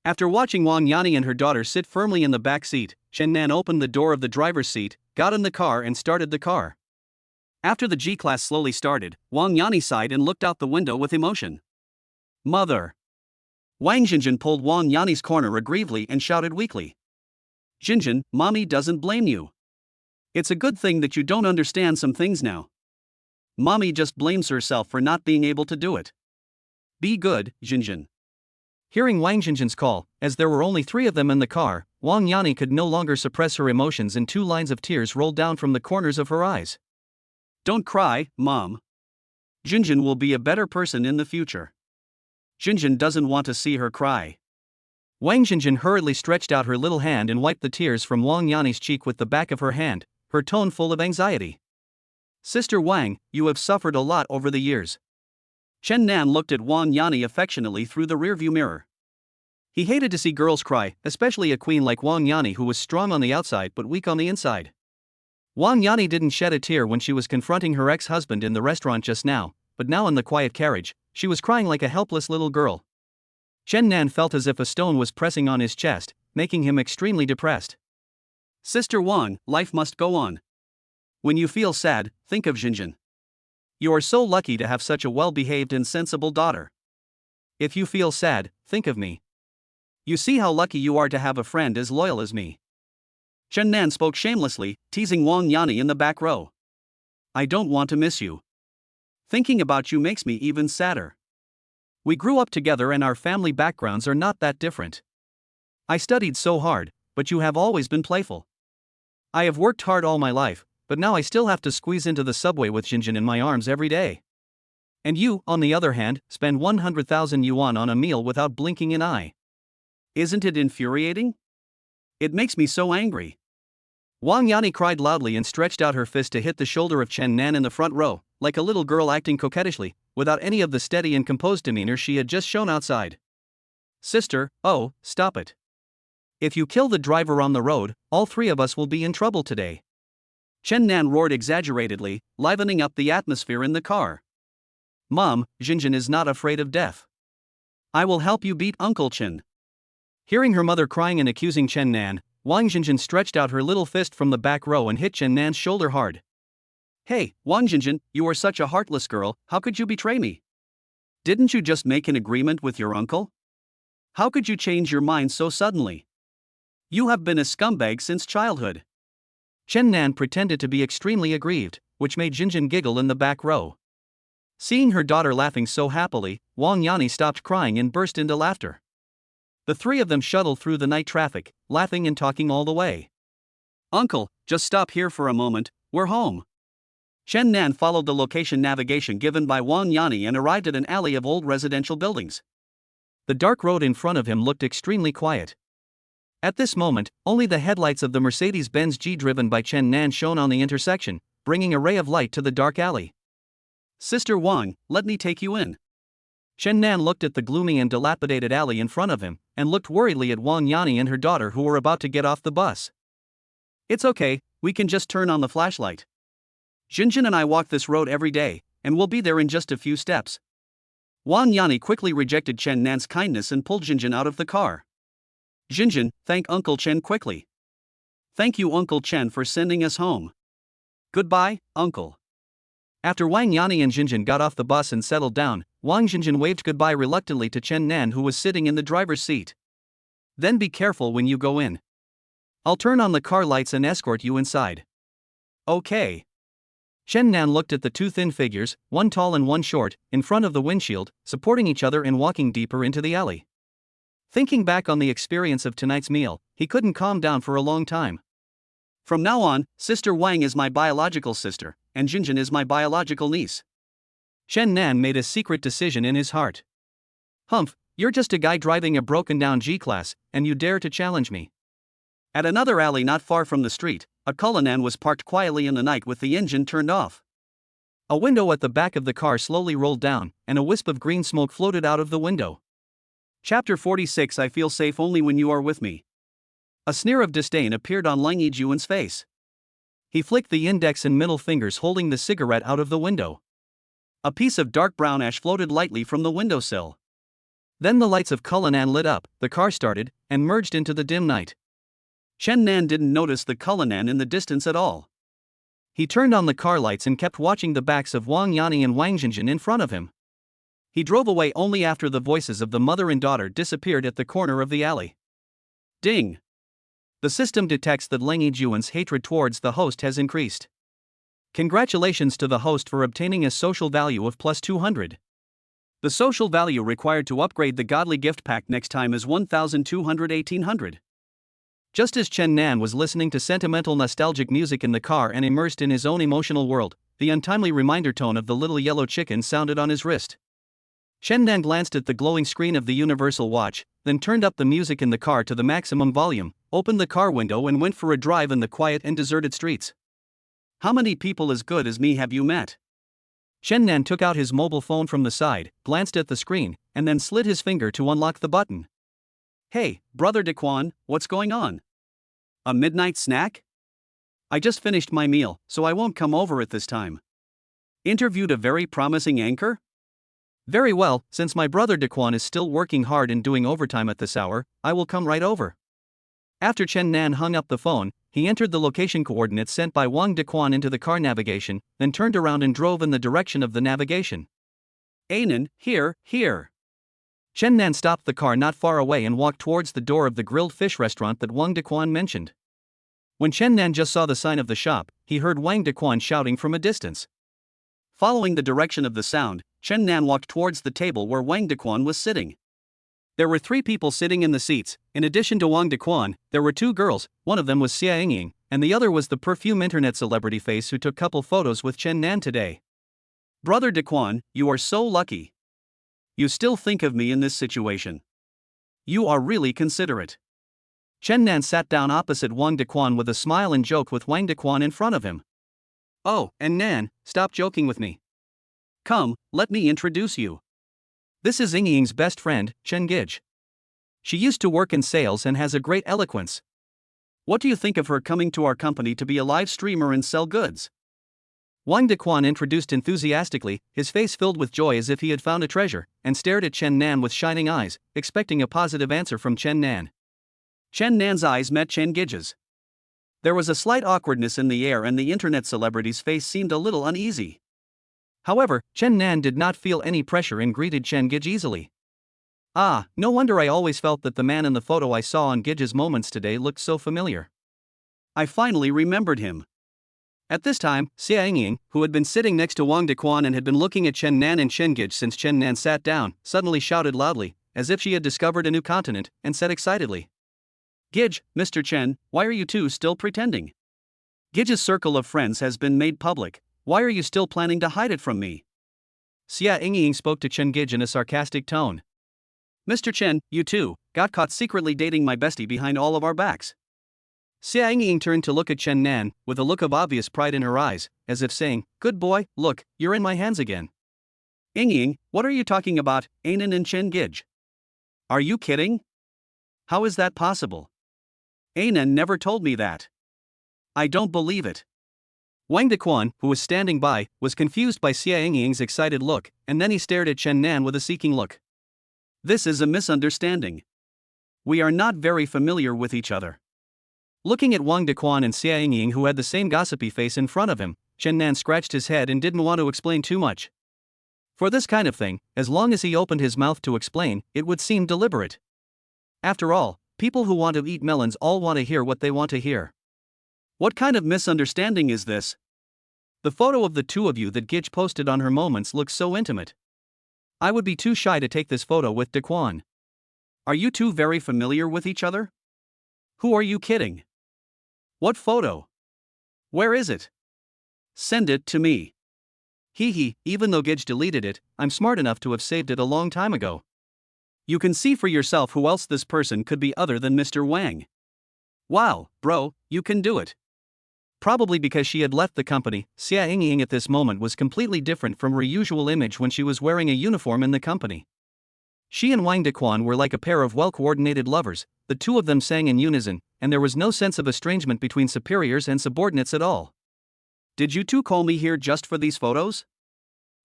After watching Wang Yanni and her daughter sit firmly in the back seat, Chen Nan opened the door of the driver's seat, got in the car and started the car. After the G-Class slowly started, Wang Yanni sighed and looked out the window with emotion. "Mother." Wang Xinjin pulled Wang Yanni's corner aggrievely and shouted weakly. "Xinjin, Mommy doesn't blame you. It's a good thing that you don't understand some things now. Mommy just blames herself for not being able to do it. Be good, Jinjin. Hearing Wang Jinjin's call, as there were only 3 of them in the car, Wang Yani could no longer suppress her emotions and 2 lines of tears rolled down from the corners of her eyes. Don't cry, Mom. Jinjin will be a better person in the future. Jinjin doesn't want to see her cry. Wang Jinjin hurriedly stretched out her little hand and wiped the tears from Wang Yani's cheek with the back of her hand, her tone full of anxiety. Sister Wang, you have suffered a lot over the years. Chen Nan looked at Wang Yani affectionately through the rearview mirror. He hated to see girls cry, especially a queen like Wang Yani who was strong on the outside but weak on the inside. Wang Yani didn't shed a tear when she was confronting her ex-husband in the restaurant just now, but now in the quiet carriage, she was crying like a helpless little girl. Chen Nan felt as if a stone was pressing on his chest, making him extremely depressed. Sister Wang, life must go on. When you feel sad, think of Jinjin. You are so lucky to have such a well-behaved and sensible daughter. If you feel sad, think of me. You see how lucky you are to have a friend as loyal as me. Chen Nan spoke shamelessly, teasing Wang Yani in the back row. I don't want to miss you. Thinking about you makes me even sadder. We grew up together and our family backgrounds are not that different. I studied so hard, but you have always been playful. I have worked hard all my life, but now I still have to squeeze into the subway with Jinjin in my arms every day. And you, on the other hand, spend 100,000 yuan on a meal without blinking an eye. Isn't it infuriating? It makes me so angry. Wang Yani cried loudly and stretched out her fist to hit the shoulder of Chen Nan in the front row, like a little girl acting coquettishly, without any of the steady and composed demeanor she had just shown outside. Sister, oh, stop it. If you kill the driver on the road, all 3 of us will be in trouble today. Chen Nan roared exaggeratedly, livening up the atmosphere in the car. Mom, Jinjin is not afraid of death. I will help you beat Uncle Chen. Hearing her mother crying and accusing Chen Nan, Wang Jinjin stretched out her little fist from the back row and hit Chen Nan's shoulder hard. Hey, Wang Jinjin, you are such a heartless girl, how could you betray me? Didn't you just make an agreement with your uncle? How could you change your mind so suddenly? You have been a scumbag since childhood. Chen Nan pretended to be extremely aggrieved, which made Jinjin giggle in the back row. Seeing her daughter laughing so happily, Wang Yani stopped crying and burst into laughter. The 3 of them shuttled through the night traffic, laughing and talking all the way. Uncle, just stop here for a moment, we're home. Chen Nan followed the location navigation given by Wang Yani and arrived at an alley of old residential buildings. The dark road in front of him looked extremely quiet. At this moment, only the headlights of the Mercedes-Benz G driven by Chen Nan shone on the intersection, bringing a ray of light to the dark alley. Sister Wang, let me take you in. Chen Nan looked at the gloomy and dilapidated alley in front of him, and looked worriedly at Wang Yani and her daughter who were about to get off the bus. It's okay, we can just turn on the flashlight. Jinjin and I walk this road every day, and we'll be there in just a few steps. Wang Yani quickly rejected Chen Nan's kindness and pulled Jinjin out of the car. Jinjin, thank Uncle Chen quickly. Thank you Uncle Chen for sending us home. Goodbye, Uncle. After Wang Yani and Jinjin got off the bus and settled down, Wang Jinjin waved goodbye reluctantly to Chen Nan who was sitting in the driver's seat. Then be careful when you go in. I'll turn on the car lights and escort you inside. Okay. Chen Nan looked at the 2 thin figures, one tall and one short, in front of the windshield, supporting each other and walking deeper into the alley. Thinking back on the experience of tonight's meal, he couldn't calm down for a long time. From now on, Sister Wang is my biological sister, and Jinjin is my biological niece. Chen Nan made a secret decision in his heart. Humph, you're just a guy driving a broken-down G-Class, and you dare to challenge me. At another alley not far from the street, a Cullinan was parked quietly in the night with the engine turned off. A window at the back of the car slowly rolled down, and a wisp of green smoke floated out of the window. Chapter 46 I feel safe only when you are with me. A sneer of disdain appeared on Lang Yijuan's face. He flicked the index and middle fingers holding the cigarette out of the window. A piece of dark brown ash floated lightly from the windowsill. Then the lights of Cullinan lit up, the car started, and merged into the dim night. Chen Nan didn't notice the Cullinan in the distance at all. He turned on the car lights and kept watching the backs of Wang Yani and Wang Jinjin in front of him. He drove away only after the voices of the mother and daughter disappeared at the corner of the alley. Ding! The system detects that Lang Yijuan's hatred towards the host has increased. Congratulations to the host for obtaining a social value of plus 200. The social value required to upgrade the godly gift pack next time is 1,218. Just as Chen Nan was listening to sentimental nostalgic music in the car and immersed in his own emotional world, the untimely reminder tone of the little yellow chicken sounded on his wrist. Chen Nan glanced at the glowing screen of the universal watch, then turned up the music in the car to the maximum volume, opened the car window and went for a drive in the quiet and deserted streets. How many people as good as me have you met? Chen Nan took out his mobile phone from the side, glanced at the screen, and then slid his finger to unlock the button. Hey, brother Daquan, what's going on? A midnight snack? I just finished my meal, so I won't come over at this time. Interviewed a very promising anchor? Very well, since my brother Daquan is still working hard and doing overtime at this hour, I will come right over. After Chen Nan hung up the phone, he entered the location coordinates sent by Wang Daquan into the car navigation, then turned around and drove in the direction of the navigation. Anan, here. Chen Nan stopped the car not far away and walked towards the door of the grilled fish restaurant that Wang Daquan mentioned. When Chen Nan just saw the sign of the shop, he heard Wang Daquan shouting from a distance. Following the direction of the sound, Chen Nan walked towards the table where Wang Daquan was sitting. There were 3 people sitting in the seats. In addition to Wang Daquan, there were 2 girls, one of them was Xia Yingying, and the other was the perfume internet celebrity face who took couple photos with Chen Nan today. Brother Daquan, you are so lucky. You still think of me in this situation. You are really considerate. Chen Nan sat down opposite Wang Daquan with a smile and joked with Wang Daquan in front of him. Oh, and Nan, stop joking with me. Come, let me introduce you. This is Yingying's best friend, Chen Gij. She used to work in sales and has a great eloquence. What do you think of her coming to our company to be a live streamer and sell goods? Wang Daquan introduced enthusiastically, his face filled with joy as if he had found a treasure, and stared at Chen Nan with shining eyes, expecting a positive answer from Chen Nan. Chen Nan's eyes met Chen Gij's. There was a slight awkwardness in the air and the internet celebrity's face seemed a little uneasy. However, Chen Nan did not feel any pressure and greeted Chen Gij easily. Ah, no wonder I always felt that the man in the photo I saw on Gij's Moments today looked so familiar. I finally remembered him. At this time, Xia Yingying, who had been sitting next to Wang Daquan and had been looking at Chen Nan and Chen Gij since Chen Nan sat down, suddenly shouted loudly, as if she had discovered a new continent, and said excitedly, Gij, Mr. Chen, why are you two still pretending? Gij's circle of friends has been made public. Why are you still planning to hide it from me? Xia Yingying spoke to Chen Gij in a sarcastic tone. Mr. Chen, you two got caught secretly dating my bestie behind all of our backs. Xia Yingying turned to look at Chen Nan, with a look of obvious pride in her eyes, as if saying, Good boy, look, you're in my hands again. Yingying, what are you talking about, Anan and Chen Gij? Are you kidding? How is that possible? Anan never told me that. I don't believe it. Wang Daquan, who was standing by, was confused by Xia Yingying's excited look, and then he stared at Chen Nan with a seeking look. This is a misunderstanding. We are not very familiar with each other. Looking at Wang Daquan and Xia Yingying, who had the same gossipy face in front of him, Chen Nan scratched his head and didn't want to explain too much. For this kind of thing, as long as he opened his mouth to explain, it would seem deliberate. After all, people who want to eat melons all want to hear what they want to hear. What kind of misunderstanding is this? The photo of the two of you that Gij posted on her Moments looks so intimate. I would be too shy to take this photo with Daquan. Are you two very familiar with each other? Who are you kidding? What photo? Where is it? Send it to me. Even though Gij deleted it, I'm smart enough to have saved it a long time ago. You can see for yourself who else this person could be other than Mr. Wang. Wow, bro, you can do it. Probably because she had left the company, Xia Yingying at this moment was completely different from her usual image when she was wearing a uniform in the company. She and Wang Daquan were like a pair of well-coordinated lovers, the two of them sang in unison, and there was no sense of estrangement between superiors and subordinates at all. Did you two call me here just for these photos?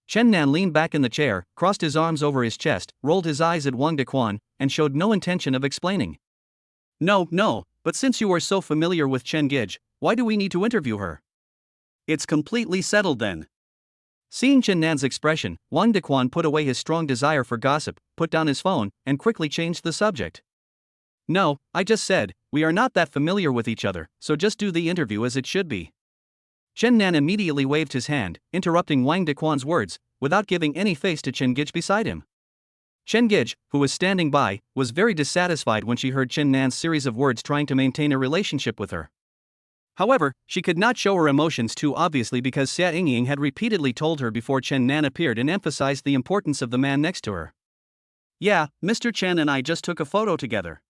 Chen Nan leaned back in the chair, crossed his arms over his chest, rolled his eyes at Wang Daquan, and showed no intention of explaining. No, but since you are so familiar with Chen Gij, why do we need to interview her? It's completely settled then. Seeing Chen Nan's expression, Wang Daquan put away his strong desire for gossip, put down his phone, and quickly changed the subject. No, I just said, we are not that familiar with each other, so just do the interview as it should be. Chen Nan immediately waved his hand, interrupting Wang Dequan's words, without giving any face to Chen Gij beside him. Chen Gij, who was standing by, was very dissatisfied when she heard Chen Nan's series of words trying to maintain a relationship with her. However, she could not show her emotions too obviously because Xia Yingying had repeatedly told her before Chen Nan appeared and emphasized the importance of the man next to her. Yeah, Mr. Chen and I just took a photo together.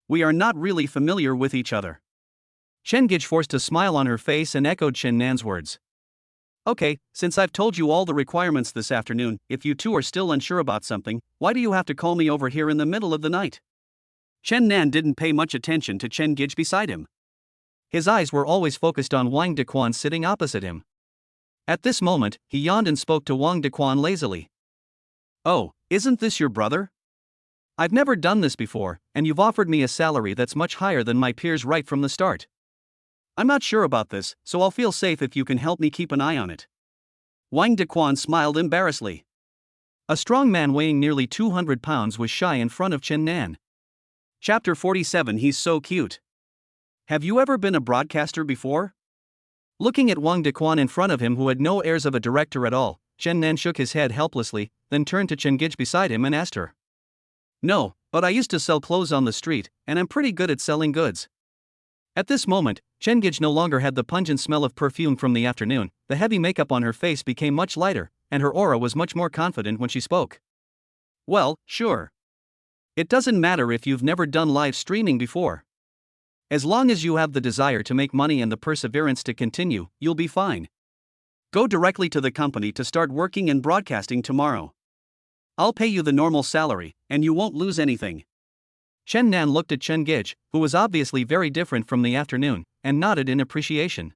We are not really familiar with each other. Chen Gij forced a smile on her face and echoed Chen Nan's words. Okay, since I've told you all the requirements this afternoon, if you two are still unsure about something, why do you have to call me over here in the middle of the night? Chen Nan didn't pay much attention to Chen Gij beside him. His eyes were always focused on Wang Dequan sitting opposite him. At this moment, he yawned and spoke to Wang Dequan lazily. Oh, isn't this your brother? I've never done this before, and you've offered me a salary that's much higher than my peers right from the start. I'm not sure about this, so I'll feel safe if you can help me keep an eye on it. Wang Dequan smiled embarrassedly. A strong man weighing nearly 200 pounds was shy in front of Chen Nan. Chapter 47. He's so cute. Have you ever been a broadcaster before? Looking at Wang Dequan in front of him, who had no airs of a director at all, Chen Nan shook his head helplessly, then turned to Chen Gij beside him and asked her. No, but I used to sell clothes on the street, and I'm pretty good at selling goods. At this moment, Chen Gij no longer had the pungent smell of perfume from the afternoon, the heavy makeup on her face became much lighter, and her aura was much more confident when she spoke. Well, sure. It doesn't matter if you've never done live streaming before. As long as you have the desire to make money and the perseverance to continue, you'll be fine. Go directly to the company to start working and broadcasting tomorrow. I'll pay you the normal salary, and you won't lose anything. Chen Nan looked at Chen Gij, who was obviously very different from the afternoon, and nodded in appreciation.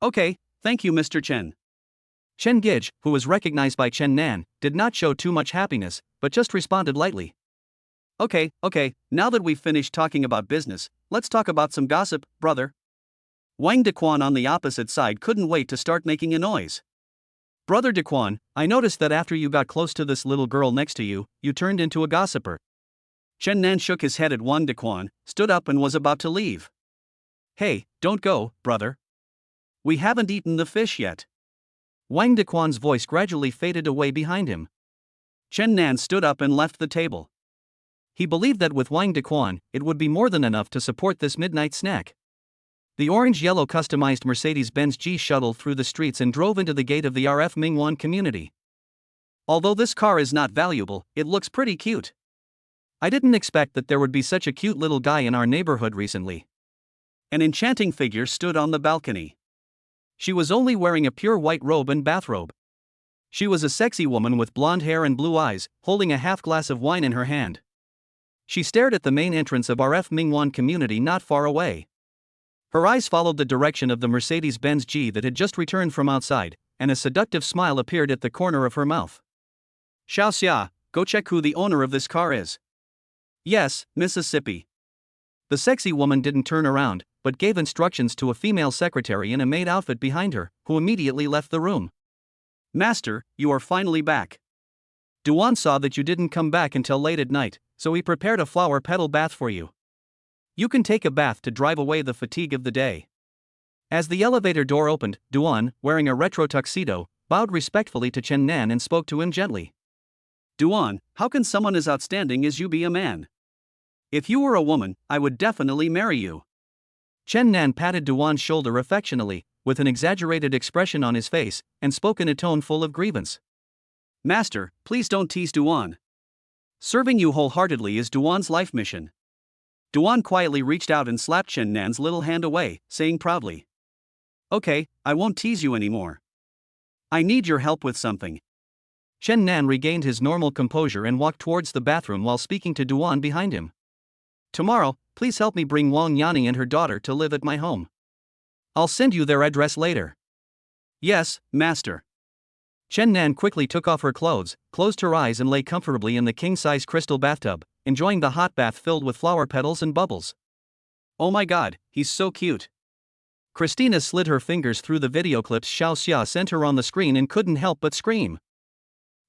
Okay, thank you, Mr. Chen. Chen Gij, who was recognized by Chen Nan, did not show too much happiness, but just responded lightly. Okay, now that we've finished talking about business, let's talk about some gossip, brother. Wang Dequan on the opposite side couldn't wait to start making a noise. Brother Dequan, I noticed that after you got close to this little girl next to you, you turned into a gossiper. Chen Nan shook his head at Wang Dequan, stood up and was about to leave. Hey, don't go, brother. We haven't eaten the fish yet. Wang Dequan's voice gradually faded away behind him. Chen Nan stood up and left the table. He believed that with Wang Dequan, it would be more than enough to support this midnight snack. The orange-yellow customized Mercedes-Benz G shuttled through the streets and drove into the gate of the RF Mingwan community. Although this car is not valuable, it looks pretty cute. I didn't expect that there would be such a cute little guy in our neighborhood recently. An enchanting figure stood on the balcony. She was only wearing a pure white robe and bathrobe. She was a sexy woman with blonde hair and blue eyes, holding a half glass of wine in her hand. She stared at the main entrance of RF Mingwan community not far away. Her eyes followed the direction of the Mercedes-Benz G that had just returned from outside, and a seductive smile appeared at the corner of her mouth. Xiao Xia, go check who the owner of this car is. Yes, Mississippi. The sexy woman didn't turn around, but gave instructions to a female secretary in a maid outfit behind her, who immediately left the room. Master, you are finally back. Duan saw that you didn't come back until late at night, so he prepared a flower petal bath for you. You can take a bath to drive away the fatigue of the day. As the elevator door opened, Duan, wearing a retro tuxedo, bowed respectfully to Chen Nan and spoke to him gently. Duan, how can someone as outstanding as you be a man? If you were a woman, I would definitely marry you. Chen Nan patted Duan's shoulder affectionately, with an exaggerated expression on his face, and spoke in a tone full of grievance. Master, please don't tease Duan. Serving you wholeheartedly is Duan's life mission. Duan quietly reached out and slapped Chen Nan's little hand away, saying proudly. Okay, I won't tease you anymore. I need your help with something. Chen Nan regained his normal composure and walked towards the bathroom while speaking to Duan behind him. Tomorrow, please help me bring Wang Yani and her daughter to live at my home. I'll send you their address later. Yes, master. Chen Nan quickly took off her clothes, closed her eyes and lay comfortably in the king-size crystal bathtub, enjoying the hot bath filled with flower petals and bubbles. Oh my god, he's so cute. Christina slid her fingers through the video clips Xiao Xia sent her on the screen and couldn't help but scream.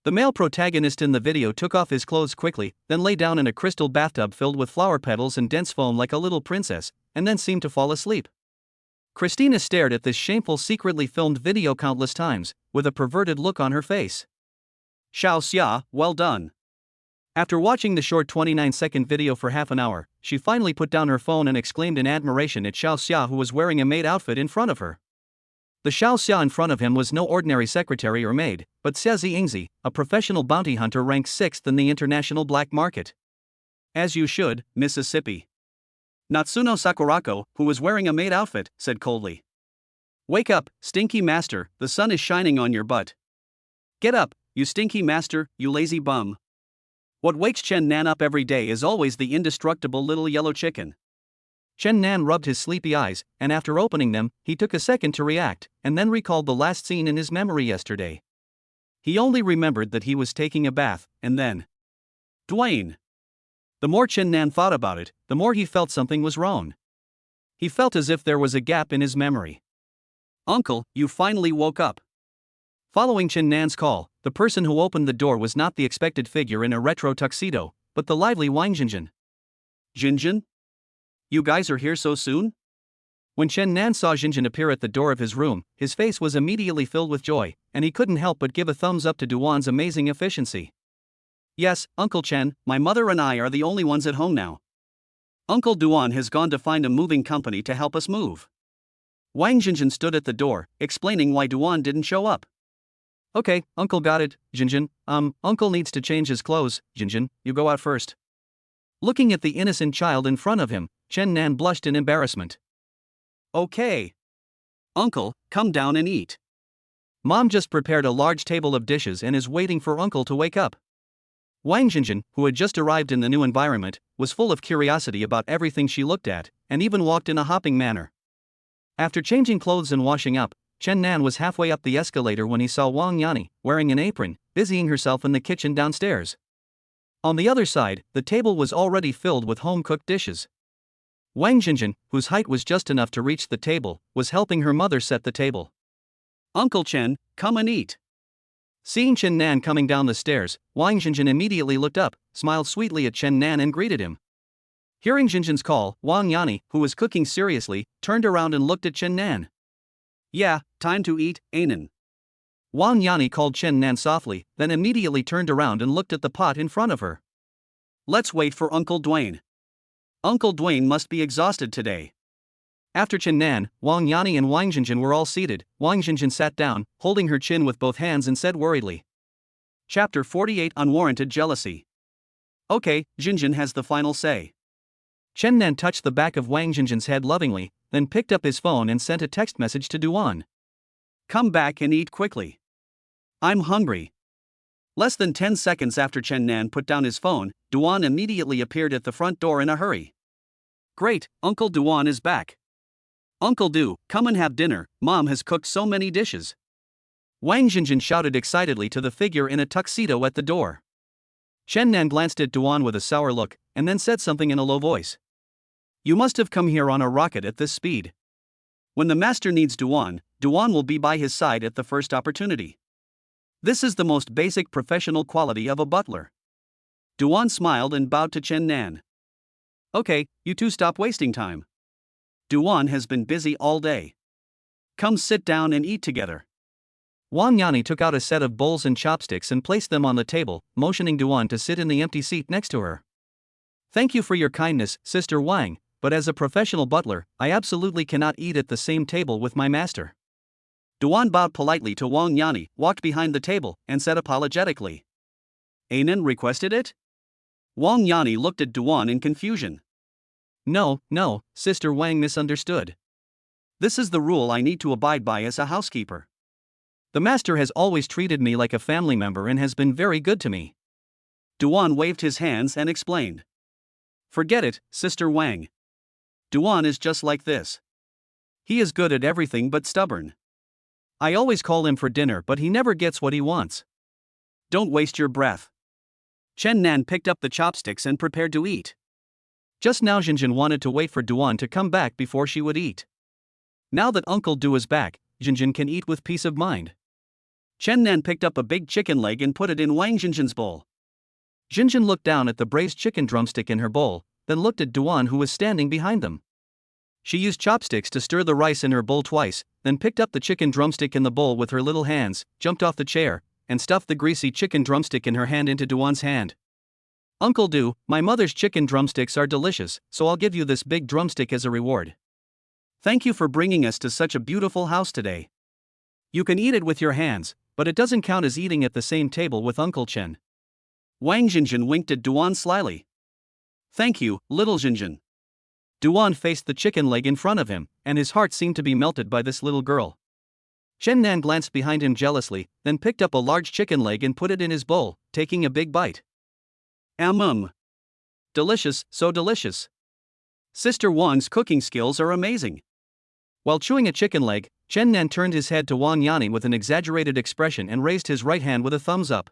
The male protagonist in the video took off his clothes quickly, then lay down in a crystal bathtub filled with flower petals and dense foam like a little princess, and then seemed to fall asleep. Christina stared at this shameful secretly filmed video countless times, with a perverted look on her face. Xiao Xia, well done. After watching the short 29-second video for half an hour, she finally put down her phone and exclaimed in admiration at Xiao Xia, who was wearing a maid outfit in front of her. The Xiao Xia in front of him was no ordinary secretary or maid, but Xia Ziyingzi, a professional bounty hunter ranked 6th in the international black market. As you should, Mississippi. Natsuno Sakurako, who was wearing a maid outfit, said coldly. Wake up, stinky master, the sun is shining on your butt. Get up, you stinky master, you lazy bum. What wakes Chen Nan up every day is always the indestructible little yellow chicken. Chen Nan rubbed his sleepy eyes, and after opening them, he took a second to react, and then recalled the last scene in his memory yesterday. He only remembered that he was taking a bath, and then. Dwayne. The more Chen Nan thought about it, the more he felt something was wrong. He felt as if there was a gap in his memory. Uncle, you finally woke up. Following Chen Nan's call, the person who opened the door was not the expected figure in a retro tuxedo, but the lively Wang Jinjin. Jinjin? You guys are here so soon? When Chen Nan saw Jinjin appear at the door of his room, his face was immediately filled with joy, and he couldn't help but give a thumbs up to Duan's amazing efficiency. Yes, Uncle Chen, my mother and I are the only ones at home now. Uncle Duan has gone to find a moving company to help us move. Wang Jinjin stood at the door, explaining why Duan didn't show up. Okay, Uncle got it, Jinjin. Uncle needs to change his clothes, Jinjin, you go out first. Looking at the innocent child in front of him, Chen Nan blushed in embarrassment. Okay. Uncle, come down and eat. Mom just prepared a large table of dishes and is waiting for Uncle to wake up. Wang Jinjin, who had just arrived in the new environment, was full of curiosity about everything she looked at, and even walked in a hopping manner. After changing clothes and washing up, Chen Nan was halfway up the escalator when he saw Wang Yani, wearing an apron, busying herself in the kitchen downstairs. On the other side, the table was already filled with home-cooked dishes. Wang Jinjin, whose height was just enough to reach the table, was helping her mother set the table. Uncle Chen, come and eat. Seeing Chen Nan coming down the stairs, Wang Jinjin immediately looked up, smiled sweetly at Chen Nan and greeted him. Hearing Jinjin's call, Wang Yani, who was cooking seriously, turned around and looked at Chen Nan. Yeah, time to eat, Ainen. Wang Yani called Chen Nan softly, then immediately turned around and looked at the pot in front of her. Let's wait for Uncle Dwayne. Uncle Dwayne must be exhausted today. After Chen Nan, Wang Yani and Wang Jinjin were all seated, Wang Jinjin sat down, holding her chin with both hands and said worriedly. Chapter 48 Unwarranted Jealousy. Okay, Jinjin has the final say. Chen Nan touched the back of Wang Jinjin's head lovingly, then picked up his phone and sent a text message to Duan. Come back and eat quickly. I'm hungry. Less than 10 seconds after Chen Nan put down his phone, Duan immediately appeared at the front door in a hurry. Great, Uncle Duan is back. Uncle Du, come and have dinner, Mom has cooked so many dishes. Wang Jinjin shouted excitedly to the figure in a tuxedo at the door. Chen Nan glanced at Duan with a sour look, and then said something in a low voice. You must have come here on a rocket at this speed. When the master needs Duan, Duan will be by his side at the first opportunity. This is the most basic professional quality of a butler. Duan smiled and bowed to Chen Nan. Okay, you two stop wasting time. Duan has been busy all day. Come sit down and eat together. Wang Yani took out a set of bowls and chopsticks and placed them on the table, motioning Duan to sit in the empty seat next to her. Thank you for your kindness, Sister Wang, but as a professional butler, I absolutely cannot eat at the same table with my master. Duan bowed politely to Wang Yani, walked behind the table, and said apologetically. Ainen requested it? Wang Yani looked at Duan in confusion. No, Sister Wang misunderstood. This is the rule I need to abide by as a housekeeper. The master has always treated me like a family member and has been very good to me. Duan waved his hands and explained. Forget it, Sister Wang. Duan is just like this. He is good at everything but stubborn. I always call him for dinner but he never gets what he wants. Don't waste your breath. Chen Nan picked up the chopsticks and prepared to eat. Just now Jinjin wanted to wait for Duan to come back before she would eat. Now that Uncle Du is back, Jinjin can eat with peace of mind. Chen Nan picked up a big chicken leg and put it in Wang Jinjin's bowl. Jinjin looked down at the braised chicken drumstick in her bowl, then looked at Duan who was standing behind them. She used chopsticks to stir the rice in her bowl twice, then picked up the chicken drumstick in the bowl with her little hands, jumped off the chair, and stuffed the greasy chicken drumstick in her hand into Duan's hand. Uncle Du, my mother's chicken drumsticks are delicious, so I'll give you this big drumstick as a reward. Thank you for bringing us to such a beautiful house today. You can eat it with your hands, but it doesn't count as eating at the same table with Uncle Chen. Wang Jinjin winked at Duan slyly. Thank you, little Jinjin. Duan faced the chicken leg in front of him, and his heart seemed to be melted by this little girl. Chen Nan glanced behind him jealously, then picked up a large chicken leg and put it in his bowl, taking a big bite. Delicious, so delicious. Sister Wang's cooking skills are amazing. While chewing a chicken leg, Chen Nan turned his head to Wang Yani with an exaggerated expression and raised his right hand with a thumbs up.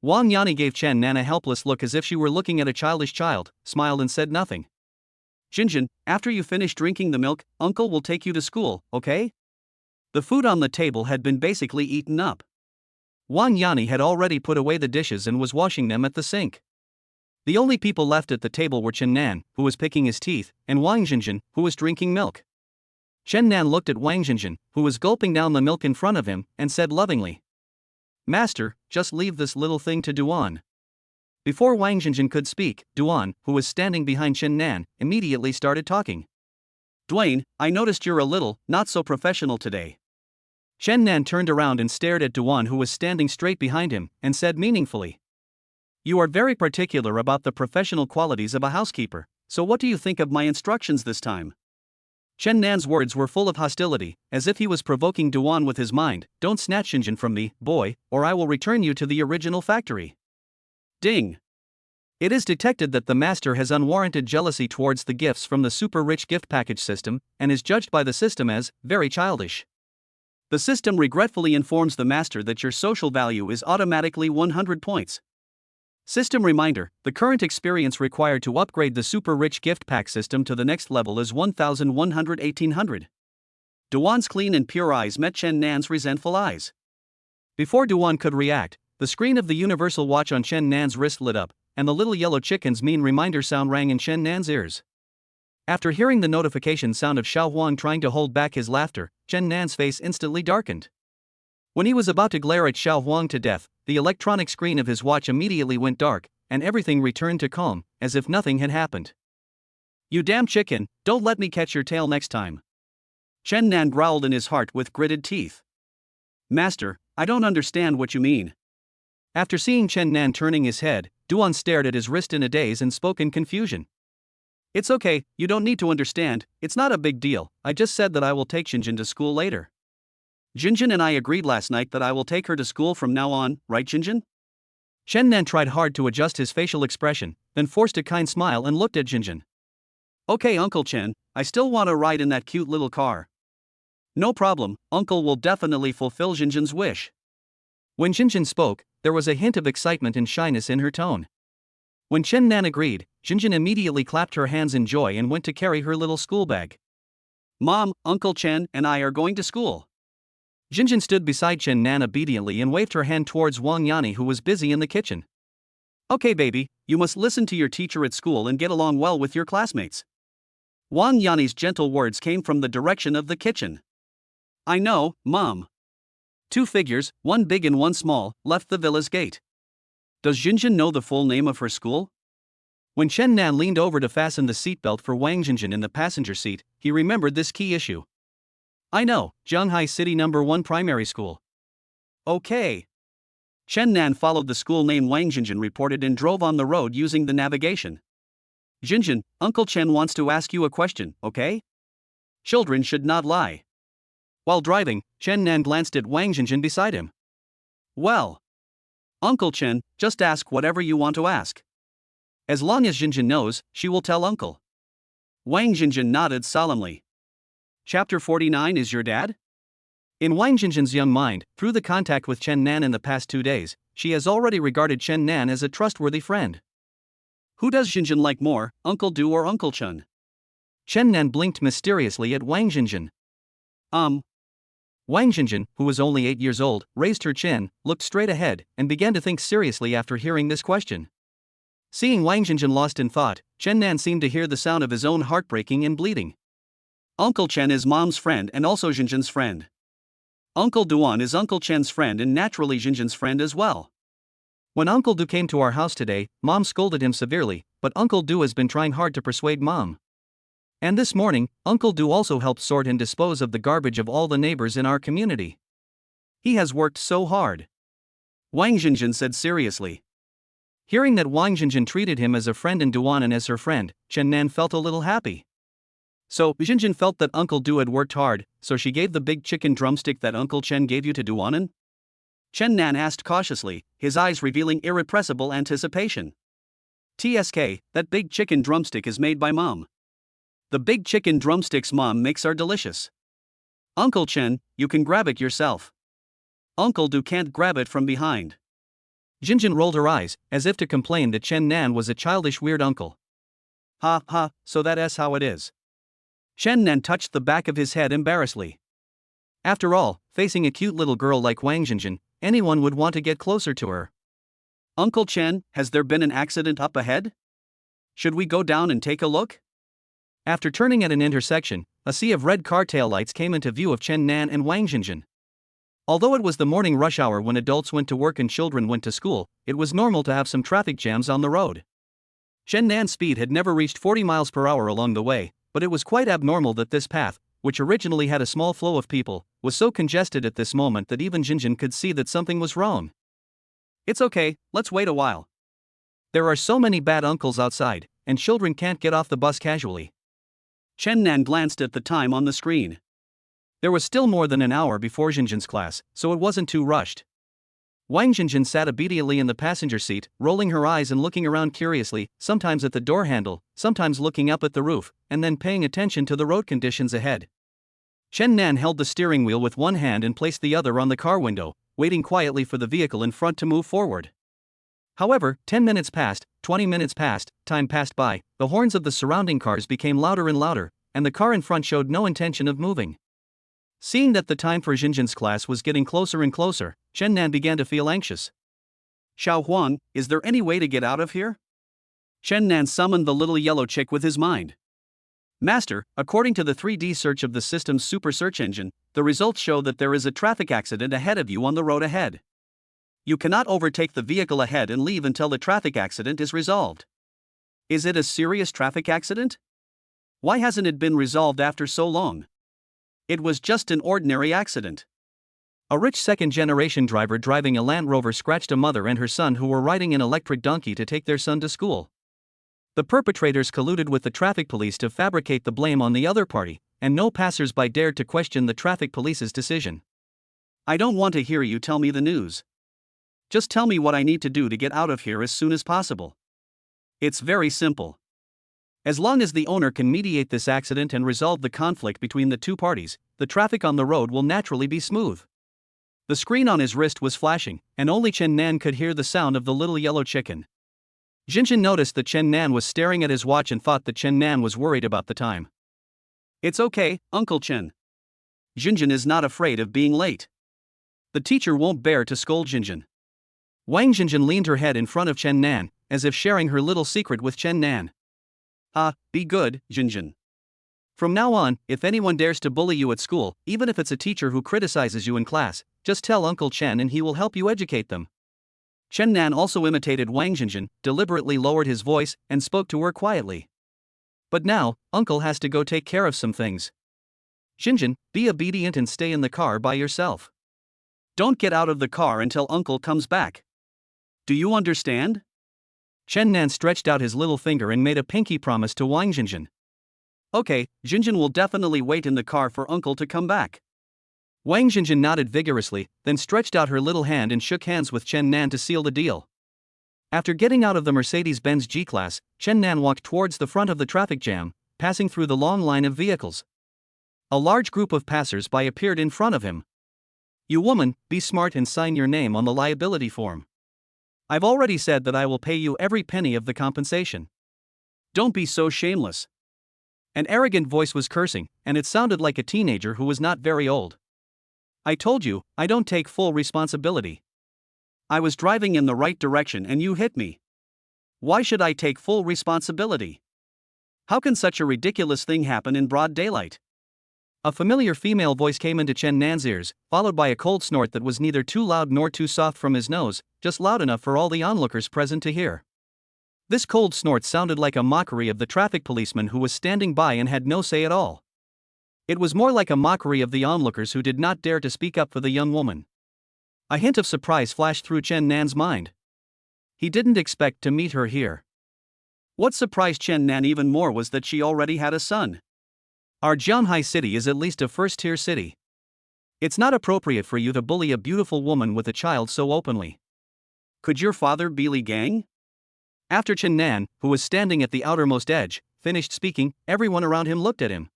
Wang Yani gave Chen Nan a helpless look as if she were looking at a childish child, smiled and said nothing. Jinjin, after you finish drinking the milk, Uncle will take you to school, okay? The food on the table had been basically eaten up. Wang Yani had already put away the dishes and was washing them at the sink. The only people left at the table were Chen Nan, who was picking his teeth, and Wang Jinjin, who was drinking milk. Chen Nan looked at Wang Jinjin, who was gulping down the milk in front of him, and said lovingly, "Master, just leave this little thing to Duan." Before Wang Jinjin could speak, Duan, who was standing behind Chen Nan, immediately started talking. Dwayne, I noticed you're a little, not so professional today. Chen Nan turned around and stared at Duan, who was standing straight behind him, and said meaningfully, "You are very particular about the professional qualities of a housekeeper, so what do you think of my instructions this time?" Chen Nan's words were full of hostility, as if he was provoking Duan with his mind. "Don't snatch Jinjin from me, boy, or I will return you to the original factory." Ding! It is detected that the master has unwarranted jealousy towards the gifts from the super rich gift package system, and is judged by the system as very childish. The system regretfully informs the master that your social value is automatically 100 points. System reminder: the current experience required to upgrade the super rich gift pack system to the next level is 1100. Duan's clean and pure eyes met Chen Nan's resentful eyes. Before Duan could react, the screen of the universal watch on Chen Nan's wrist lit up, and the little yellow chicken's mean reminder sound rang in Chen Nan's ears. After hearing the notification sound of Xiao Huang trying to hold back his laughter, Chen Nan's face instantly darkened. When he was about to glare at Xiao Huang to death, the electronic screen of his watch immediately went dark, and everything returned to calm, as if nothing had happened. You damn chicken, don't let me catch your tail next time. Chen Nan growled in his heart with gritted teeth. Master, I don't understand what you mean. After seeing Chen Nan turning his head, Duan stared at his wrist in a daze and spoke in confusion. It's okay, you don't need to understand, it's not a big deal, I just said that I will take Jinjin to school later. Jinjin and I agreed last night that I will take her to school from now on, right Jinjin? Chen Nan tried hard to adjust his facial expression, then forced a kind smile and looked at Jinjin. Okay Uncle Chen, I still want to ride in that cute little car. No problem, Uncle will definitely fulfill Jinjin's wish. When Jinjin spoke, there was a hint of excitement and shyness in her tone. When Chen Nan agreed, Jinjin immediately clapped her hands in joy and went to carry her little school bag. Mom, Uncle Chen and I are going to school. Jinjin stood beside Chen Nan obediently and waved her hand towards Wang Yani, who was busy in the kitchen. Okay baby, you must listen to your teacher at school and get along well with your classmates. Wang Yani's gentle words came from the direction of the kitchen. I know, Mom. 2 figures, one big and one small, left the villa's gate. Does Jinjin know the full name of her school? When Chen Nan leaned over to fasten the seatbelt for Wang Jinjin in the passenger seat, he remembered this key issue. I know, Zhanghai City No. 1 Primary School. Okay. Chen Nan followed the school name Wang Jinjin reported and drove on the road using the navigation. Jinjin, Uncle Chen wants to ask you a question, okay? Children should not lie. While driving, Chen Nan glanced at Wang Jinjin beside him. Well, Uncle Chen, just ask whatever you want to ask. As long as Jinjin knows, she will tell Uncle. Wang Jinjin nodded solemnly. Chapter 49 Is your dad? In Wang Jinjin's young mind, through the contact with Chen Nan in the past 2 days, she has already regarded Chen Nan as a trustworthy friend. Who does Jinjin like more, Uncle Du or Uncle Chen? Chen Nan blinked mysteriously at Wang Jinjin. Wang Jinjin, who was only 8 years old, raised her chin, looked straight ahead, and began to think seriously after hearing this question. Seeing Wang Jinjin lost in thought, Chen Nan seemed to hear the sound of his own heart breaking and bleeding. Uncle Chen is Mom's friend and also Jinjin's friend. Uncle Duan is Uncle Chen's friend and naturally Jinjin's friend as well. When Uncle Du came to our house today, Mom scolded him severely, but Uncle Du has been trying hard to persuade Mom. And this morning, Uncle Du also helped sort and dispose of the garbage of all the neighbors in our community. He has worked so hard, Wang Jinjin said seriously. Hearing that Wang Jinjin treated him as a friend and Duan as her friend, Chen Nan felt a little happy. So, Jinjin felt that Uncle Du had worked hard, so she gave the big chicken drumstick that Uncle Chen gave you to Duanan? Chen Nan asked cautiously, his eyes revealing irrepressible anticipation. TSK, that big chicken drumstick is made by Mom. The big chicken drumsticks Mom makes are delicious. Uncle Chen, you can grab it yourself. Uncle Du can't grab it from behind. Jinjin rolled her eyes, as if to complain that Chen Nan was a childish weird uncle. Ha ha, so that's how it is. Chen Nan touched the back of his head embarrassedly. After all, facing a cute little girl like Wang Jinjin, anyone would want to get closer to her. Uncle Chen, has there been an accident up ahead? Should we go down and take a look? After turning at an intersection, a sea of red car taillights came into view of Chen Nan and Wang Jinjin. Although it was the morning rush hour when adults went to work and children went to school, it was normal to have some traffic jams on the road. Chen Nan's speed had never reached 40 miles per hour along the way, but it was quite abnormal that this path, which originally had a small flow of people, was so congested at this moment that even Jinjin could see that something was wrong. It's okay, let's wait a while. There are so many bad uncles outside, and children can't get off the bus casually. Chen Nan glanced at the time on the screen. There was still more than an hour before Jinjin's class, so it wasn't too rushed. Wang Jinjin sat obediently in the passenger seat, rolling her eyes and looking around curiously, sometimes at the door handle, sometimes looking up at the roof, and then paying attention to the road conditions ahead. Chen Nan held the steering wheel with one hand and placed the other on the car window, waiting quietly for the vehicle in front to move forward. However, 10 minutes passed, 20 minutes passed, time passed by, the horns of the surrounding cars became louder and louder, and the car in front showed no intention of moving. Seeing that the time for Jinjin's class was getting closer and closer, Chen Nan began to feel anxious. Xiao Huang, is there any way to get out of here? Chen Nan summoned the little yellow chick with his mind. Master, according to the 3D search of the system's super search engine, the results show that there is a traffic accident ahead of you on the road ahead. You cannot overtake the vehicle ahead and leave until the traffic accident is resolved. Is it a serious traffic accident? Why hasn't it been resolved after so long? It was just an ordinary accident. A rich second-generation driver driving a Land Rover scratched a mother and her son who were riding an electric donkey to take their son to school. The perpetrators colluded with the traffic police to fabricate the blame on the other party, and no passers-by dared to question the traffic police's decision. I don't want to hear you tell me the news. Just tell me what I need to do to get out of here as soon as possible. It's very simple. As long as the owner can mediate this accident and resolve the conflict between the two parties, the traffic on the road will naturally be smooth. The screen on his wrist was flashing, and only Chen Nan could hear the sound of the little yellow chicken. Jinjin noticed that Chen Nan was staring at his watch and thought that Chen Nan was worried about the time. It's okay, Uncle Chen. Jinjin is not afraid of being late. The teacher won't bear to scold Jinjin. Wang Jinjin leaned her head in front of Chen Nan, as if sharing her little secret with Chen Nan. Be good, Jinjin. From now on, if anyone dares to bully you at school, even if it's a teacher who criticizes you in class, just tell Uncle Chen and he will help you educate them. Chen Nan also imitated Wang Jinjin, deliberately lowered his voice, and spoke to her quietly. But now, Uncle has to go take care of some things. Jinjin, be obedient and stay in the car by yourself. Don't get out of the car until Uncle comes back. Do you understand? Chen Nan stretched out his little finger and made a pinky promise to Wang Jinjin. Okay, Jinjin will definitely wait in the car for Uncle to come back. Wang Jinjin nodded vigorously, then stretched out her little hand and shook hands with Chen Nan to seal the deal. After getting out of the Mercedes-Benz G-Class, Chen Nan walked towards the front of the traffic jam, passing through the long line of vehicles. A large group of passers-by appeared in front of him. You woman, be smart and sign your name on the liability form. I've already said that I will pay you every penny of the compensation. Don't be so shameless. An arrogant voice was cursing, and it sounded like a teenager who was not very old. I told you, I don't take full responsibility. I was driving in the right direction and you hit me. Why should I take full responsibility? How can such a ridiculous thing happen in broad daylight? A familiar female voice came into Chen Nan's ears, followed by a cold snort that was neither too loud nor too soft from his nose, just loud enough for all the onlookers present to hear. This cold snort sounded like a mockery of the traffic policeman who was standing by and had no say at all. It was more like a mockery of the onlookers who did not dare to speak up for the young woman. A hint of surprise flashed through Chen Nan's mind. He didn't expect to meet her here. What surprised Chen Nan even more was that she already had a son. Our Jianhai city is at least a first-tier city. It's not appropriate for you to bully a beautiful woman with a child so openly. Could your father be Li Gang? After Chen Nan, who was standing at the outermost edge, finished speaking, everyone around him looked at him.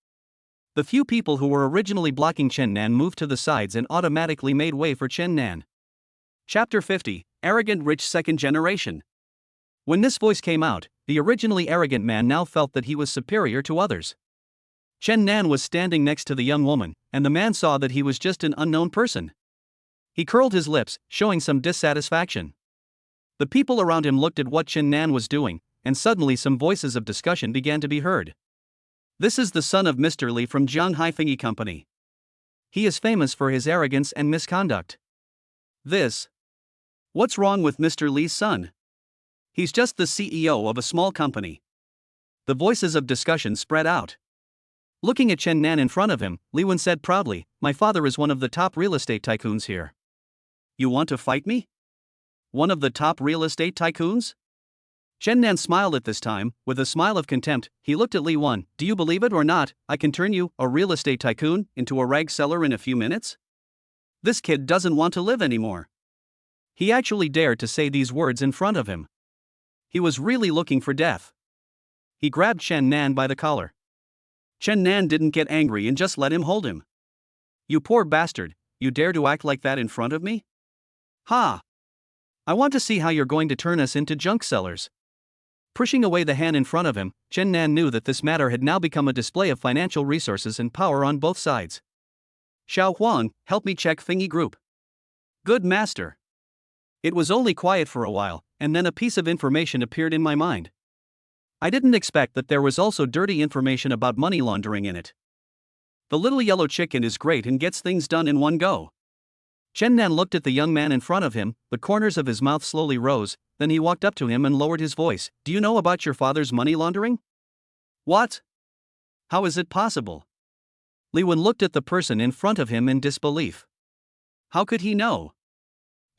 The few people who were originally blocking Chen Nan moved to the sides and automatically made way for Chen Nan. Chapter 50, Arrogant Rich Second Generation. When this voice came out, the originally arrogant man now felt that he was superior to others. Chen Nan was standing next to the young woman, and the man saw that he was just an unknown person. He curled his lips, showing some dissatisfaction. The people around him looked at what Chen Nan was doing, and suddenly some voices of discussion began to be heard. This is the son of Mr. Li from Jianhai Thingy Company. He is famous for his arrogance and misconduct. What's wrong with Mr. Li's son? He's just the CEO of a small company. The voices of discussion spread out. Looking at Chen Nan in front of him, Li Wen said proudly, "My father is one of the top real estate tycoons here." You want to fight me? One of the top real estate tycoons? Chen Nan smiled at this time. With a smile of contempt, he looked at Li Wen. Do you believe it or not, I can turn you, a real estate tycoon, into a rag seller in a few minutes? This kid doesn't want to live anymore. He actually dared to say these words in front of him. He was really looking for death. He grabbed Chen Nan by the collar. Chen Nan didn't get angry and just let him hold him. You poor bastard, you dare to act like that in front of me? Ha! I want to see how you're going to turn us into junk sellers. Pushing away the hand in front of him, Chen Nan knew that this matter had now become a display of financial resources and power on both sides. Xiao Huang, help me check Thingy Group. Good master. It was only quiet for a while, and then a piece of information appeared in my mind. I didn't expect that there was also dirty information about money laundering in it. The little yellow chicken is great and gets things done in one go. Chen Nan looked at the young man in front of him, the corners of his mouth slowly rose, then he walked up to him and lowered his voice. Do you know about your father's money laundering? What? How is it possible? Li Wen looked at the person in front of him in disbelief. How could he know?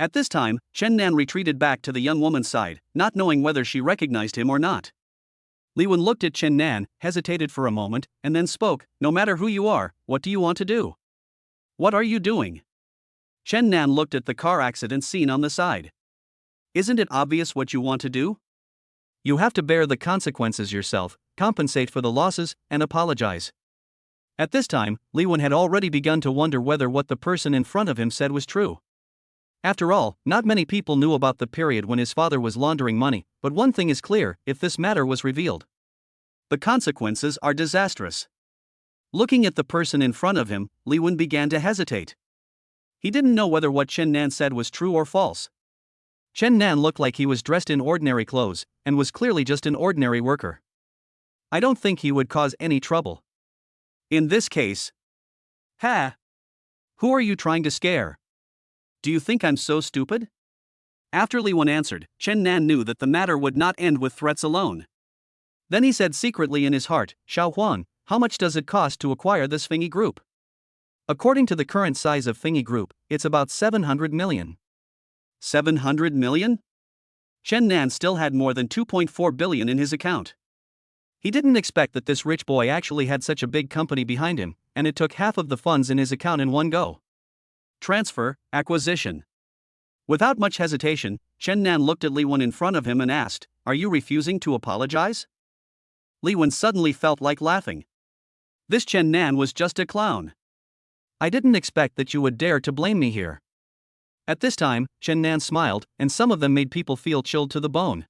At this time, Chen Nan retreated back to the young woman's side, not knowing whether she recognized him or not. Li Wen looked at Chen Nan, hesitated for a moment, and then spoke. No matter who you are, what do you want to do? What are you doing? Chen Nan looked at the car accident scene on the side. Isn't it obvious what you want to do? You have to bear the consequences yourself, compensate for the losses, and apologize. At this time, Li Wen had already begun to wonder whether what the person in front of him said was true. After all, not many people knew about the period when his father was laundering money, but one thing is clear, if this matter was revealed, the consequences are disastrous. Looking at the person in front of him, Li Wen began to hesitate. He didn't know whether what Chen Nan said was true or false. Chen Nan looked like he was dressed in ordinary clothes, and was clearly just an ordinary worker. I don't think he would cause any trouble. In this case. Ha! Who are you trying to scare? Do you think I'm so stupid? After Li Wen answered, Chen Nan knew that the matter would not end with threats alone. Then he said secretly in his heart, Xiao Huang, how much does it cost to acquire this Thingy Group? According to the current size of Thingy Group, it's about 700 million. 700 million? Chen Nan still had more than 2.4 billion in his account. He didn't expect that this rich boy actually had such a big company behind him, and it took half of the funds in his account in one go. Transfer, acquisition. Without much hesitation, Chen Nan looked at Li Wen in front of him and asked, Are you refusing to apologize? Li Wen suddenly felt like laughing. This Chen Nan was just a clown. I didn't expect that you would dare to blame me here. At this time, Chen Nan smiled, and some of them made people feel chilled to the bone.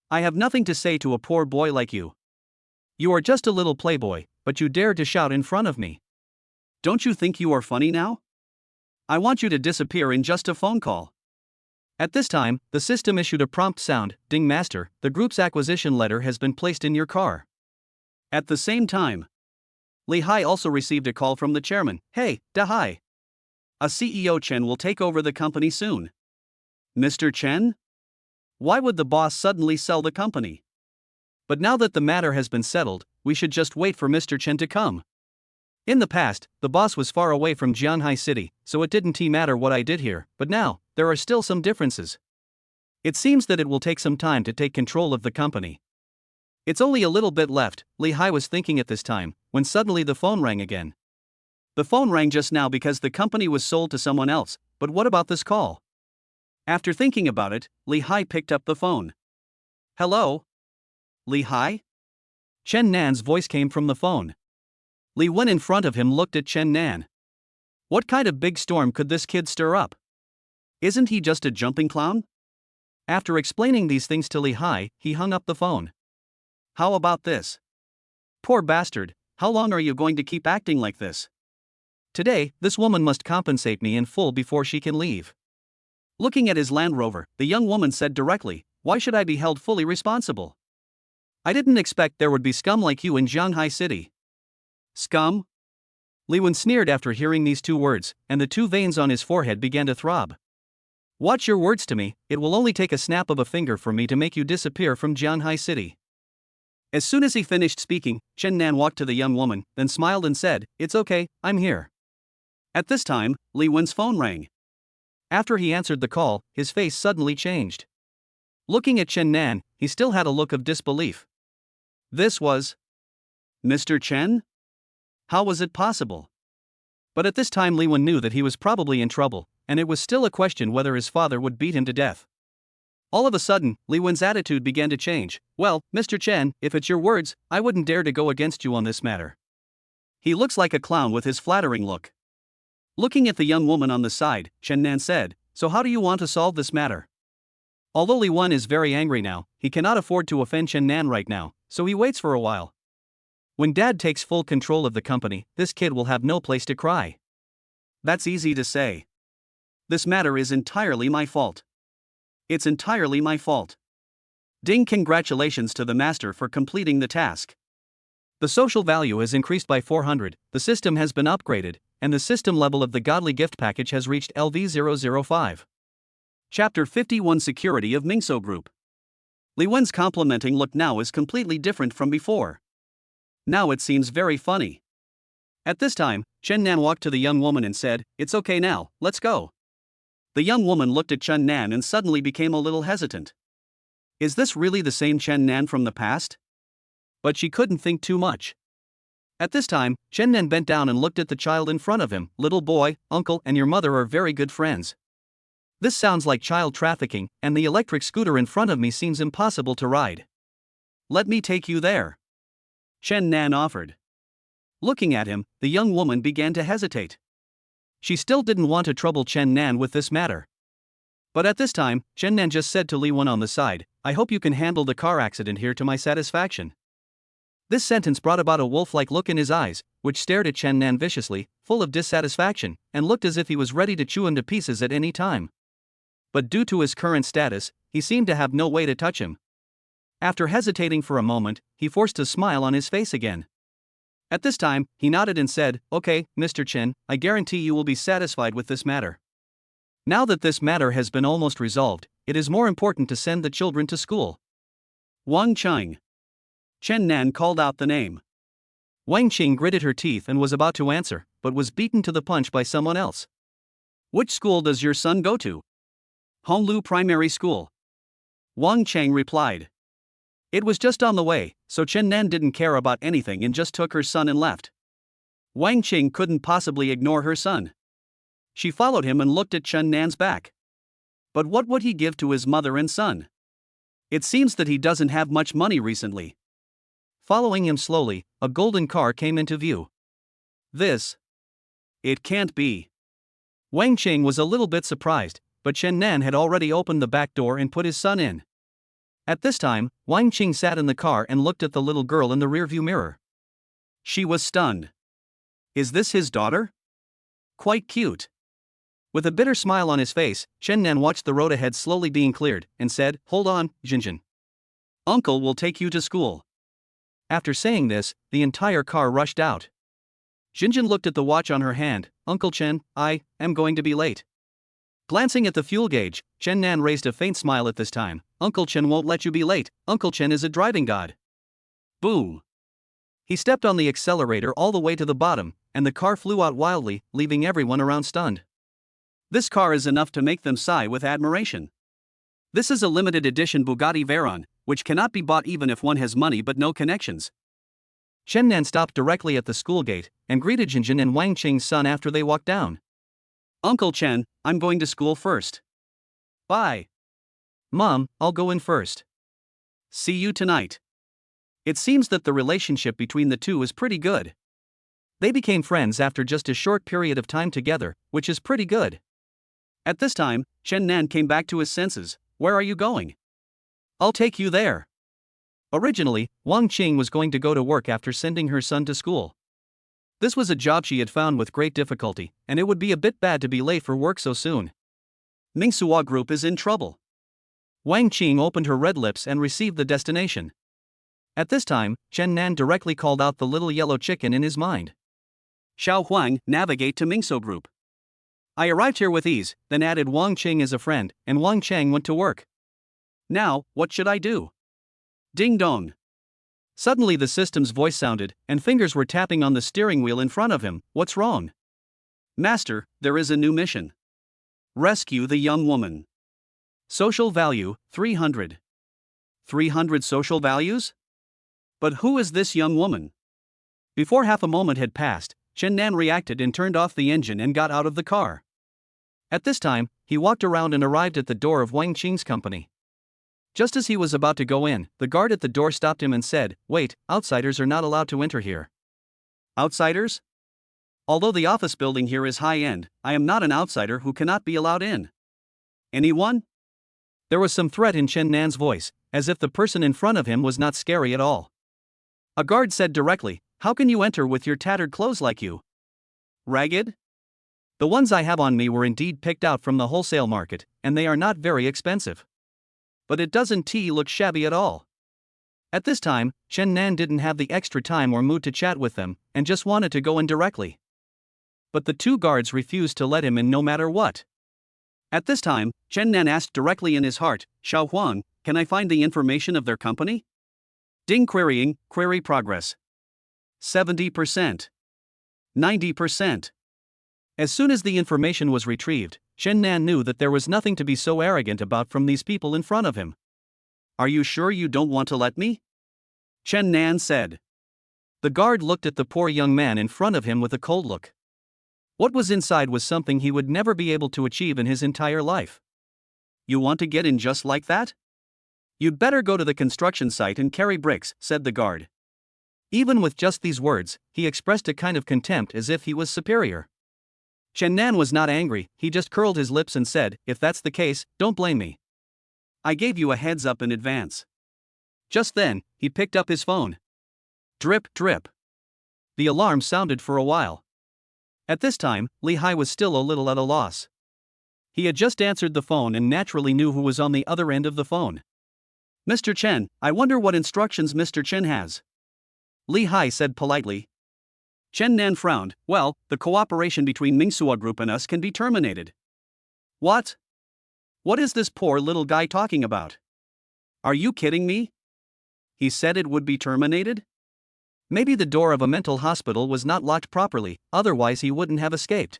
I have nothing to say to a poor boy like you. You are just a little playboy, but you dare to shout in front of me. Don't you think you are funny now? I want you to disappear in just a phone call. At this time, the system issued a prompt sound, Ding Master, the group's acquisition letter has been placed in your car. At the same time, Li Hai also received a call from the chairman. Hey, Da Hai. A CEO Chen will take over the company soon. Mr. Chen? Why would the boss suddenly sell the company? But now that the matter has been settled, we should just wait for Mr. Chen to come. In the past, the boss was far away from Jianhai City, so it didn't matter what I did here, but now, there are still some differences. It seems that it will take some time to take control of the company. It's only a little bit left, Li Hai was thinking at this time, when suddenly the phone rang again. The phone rang just now because the company was sold to someone else, but what about this call? After thinking about it, Li Hai picked up the phone. Hello? Li Hai? Chen Nan's voice came from the phone. Li Wen in front of him looked at Chen Nan. What kind of big storm could this kid stir up? Isn't he just a jumping clown? After explaining these things to Li Hai, he hung up the phone. How about this? Poor bastard, how long are you going to keep acting like this? Today, this woman must compensate me in full before she can leave. Looking at his Land Rover, the young woman said directly, why should I be held fully responsible? I didn't expect there would be scum like you in Jianghai City. Scum? Li Wen sneered after hearing these two words, and the two veins on his forehead began to throb. Watch your words to me, it will only take a snap of a finger for me to make you disappear from Jianghai City. As soon as he finished speaking, Chen Nan walked to the young woman, then smiled and said, It's okay, I'm here. At this time, Li Wen's phone rang. After he answered the call, his face suddenly changed. Looking at Chen Nan, he still had a look of disbelief. This was Mr. Chen? How was it possible? But at this time Li Wen knew that he was probably in trouble, and it was still a question whether his father would beat him to death. All of a sudden, Li Wen's attitude began to change. Well, Mr. Chen, if it's your words, I wouldn't dare to go against you on this matter. He looks like a clown with his flattering look. Looking at the young woman on the side, Chen Nan said, So how do you want to solve this matter? Although Li Wen is very angry now, he cannot afford to offend Chen Nan right now, so he waits for a while. When Dad takes full control of the company, this kid will have no place to cry. That's easy to say. This matter is entirely my fault. It's entirely my fault. Ding, congratulations to the master for completing the task. The social value has increased by 400, the system has been upgraded, and the system level of the godly gift package has reached LV005. Chapter 51 Security of Mingso Group. Li Wen's complimenting look now is completely different from before. Now it seems very funny. At this time, Chen Nan walked to the young woman and said, It's okay now, let's go. The young woman looked at Chen Nan and suddenly became a little hesitant. Is this really the same Chen Nan from the past? But she couldn't think too much. At this time, Chen Nan bent down and looked at the child in front of him. Little boy, uncle and your mother are very good friends. This sounds like child trafficking, and the electric scooter in front of me seems impossible to ride. Let me take you there. Chen Nan offered. Looking at him, the young woman began to hesitate. She still didn't want to trouble Chen Nan with this matter. But at this time, Chen Nan just said to Li Wen on the side, I hope you can handle the car accident here to my satisfaction. This sentence brought about a wolf-like look in his eyes, which stared at Chen Nan viciously, full of dissatisfaction, and looked as if he was ready to chew him to pieces at any time. But due to his current status, he seemed to have no way to touch him. After hesitating for a moment, he forced a smile on his face again. At this time, he nodded and said, Okay, Mr. Chen, I guarantee you will be satisfied with this matter. Now that this matter has been almost resolved, it is more important to send the children to school. Wang Cheng. Chen Nan called out the name. Wang Qing gritted her teeth and was about to answer, but was beaten to the punch by someone else. Which school does your son go to? Honglu Primary School. Wang Cheng replied. It was just on the way, so Chen Nan didn't care about anything and just took her son and left. Wang Qing couldn't possibly ignore her son. She followed him and looked at Chen Nan's back. But what would he give to his mother and son? It seems that he doesn't have much money recently. Following him slowly, a golden car came into view. This? It can't be. Wang Qing was a little bit surprised, but Chen Nan had already opened the back door and put his son in. At this time, Wang Qing sat in the car and looked at the little girl in the rearview mirror. She was stunned. Is this his daughter? Quite cute. With a bitter smile on his face, Chen Nan watched the road ahead slowly being cleared, and said, Hold on, Jinjin. Uncle will take you to school. After saying this, the entire car rushed out. Jinjin looked at the watch on her hand. Uncle Chen, I am going to be late. Glancing at the fuel gauge, Chen Nan raised a faint smile at this time. Uncle Chen won't let you be late. Uncle Chen is a driving god. Boom. He stepped on the accelerator all the way to the bottom, and the car flew out wildly, leaving everyone around stunned. This car is enough to make them sigh with admiration. This is a limited edition Bugatti Veyron, which cannot be bought even if one has money but no connections. Chen Nan stopped directly at the school gate and greeted Jinjin and Wang Qing's son after they walked down. Uncle Chen, I'm going to school first. Bye. Mom, I'll go in first. See you tonight. It seems that the relationship between the two is pretty good. They became friends after just a short period of time together, which is pretty good. At this time, Chen Nan came back to his senses. Where are you going? I'll take you there. Originally, Wang Qing was going to go to work after sending her son to school. This was a job she had found with great difficulty, and it would be a bit bad to be late for work so soon. Manhwa Group is in trouble. Wang Qing opened her red lips and received the destination. At this time, Chen Nan directly called out the little yellow chicken in his mind. Xiao Huang, navigate to Mingso Group. I arrived here with ease, then added Wang Qing as a friend, and Wang Chang went to work. Now, what should I do? Ding dong. Suddenly the system's voice sounded, and fingers were tapping on the steering wheel in front of him. What's wrong? Master, there is a new mission. Rescue the young woman. Social value, 300. 300 social values? But who is this young woman? Before half a moment had passed, Chen Nan reacted and turned off the engine and got out of the car. At this time, he walked around and arrived at the door of Wang Qing's company. Just as he was about to go in, the guard at the door stopped him and said, "Wait, outsiders are not allowed to enter here." Outsiders? Although the office building here is high-end, I am not an outsider who cannot be allowed in. Anyone? There was some threat in Chen Nan's voice, as if the person in front of him was not scary at all. A guard said directly, "How can you enter with your tattered clothes like you? Ragged? The ones I have on me were indeed picked out from the wholesale market, and they are not very expensive. But it doesn't look shabby at all." At this time, Chen Nan didn't have the extra time or mood to chat with them, and just wanted to go in directly. But the two guards refused to let him in no matter what. At this time, Chen Nan asked directly in his heart, "Xiao Huang, can I find the information of their company?" Ding querying, query progress. 70%. 90%. As soon as the information was retrieved, Chen Nan knew that there was nothing to be so arrogant about from these people in front of him. Are you sure you don't want to let me? Chen Nan said. The guard looked at the poor young man in front of him with a cold look. What was inside was something he would never be able to achieve in his entire life. You want to get in just like that? You'd better go to the construction site and carry bricks, said the guard. Even with just these words, he expressed a kind of contempt as if he was superior. Chen Nan was not angry, he just curled his lips and said, "If that's the case, don't blame me. I gave you a heads up in advance." Just then, he picked up his phone. Drip, drip. The alarm sounded for a while. At this time, Li Hai was still a little at a loss. He had just answered the phone and naturally knew who was on the other end of the phone. "Mr. Chen, I wonder what instructions Mr. Chen has." Li Hai said politely. Chen Nan frowned. "Well, the cooperation between Manhwa Group and us can be terminated." "What? What is this poor little guy talking about? Are you kidding me?" He said it would be terminated? Maybe the door of a mental hospital was not locked properly, otherwise he wouldn't have escaped.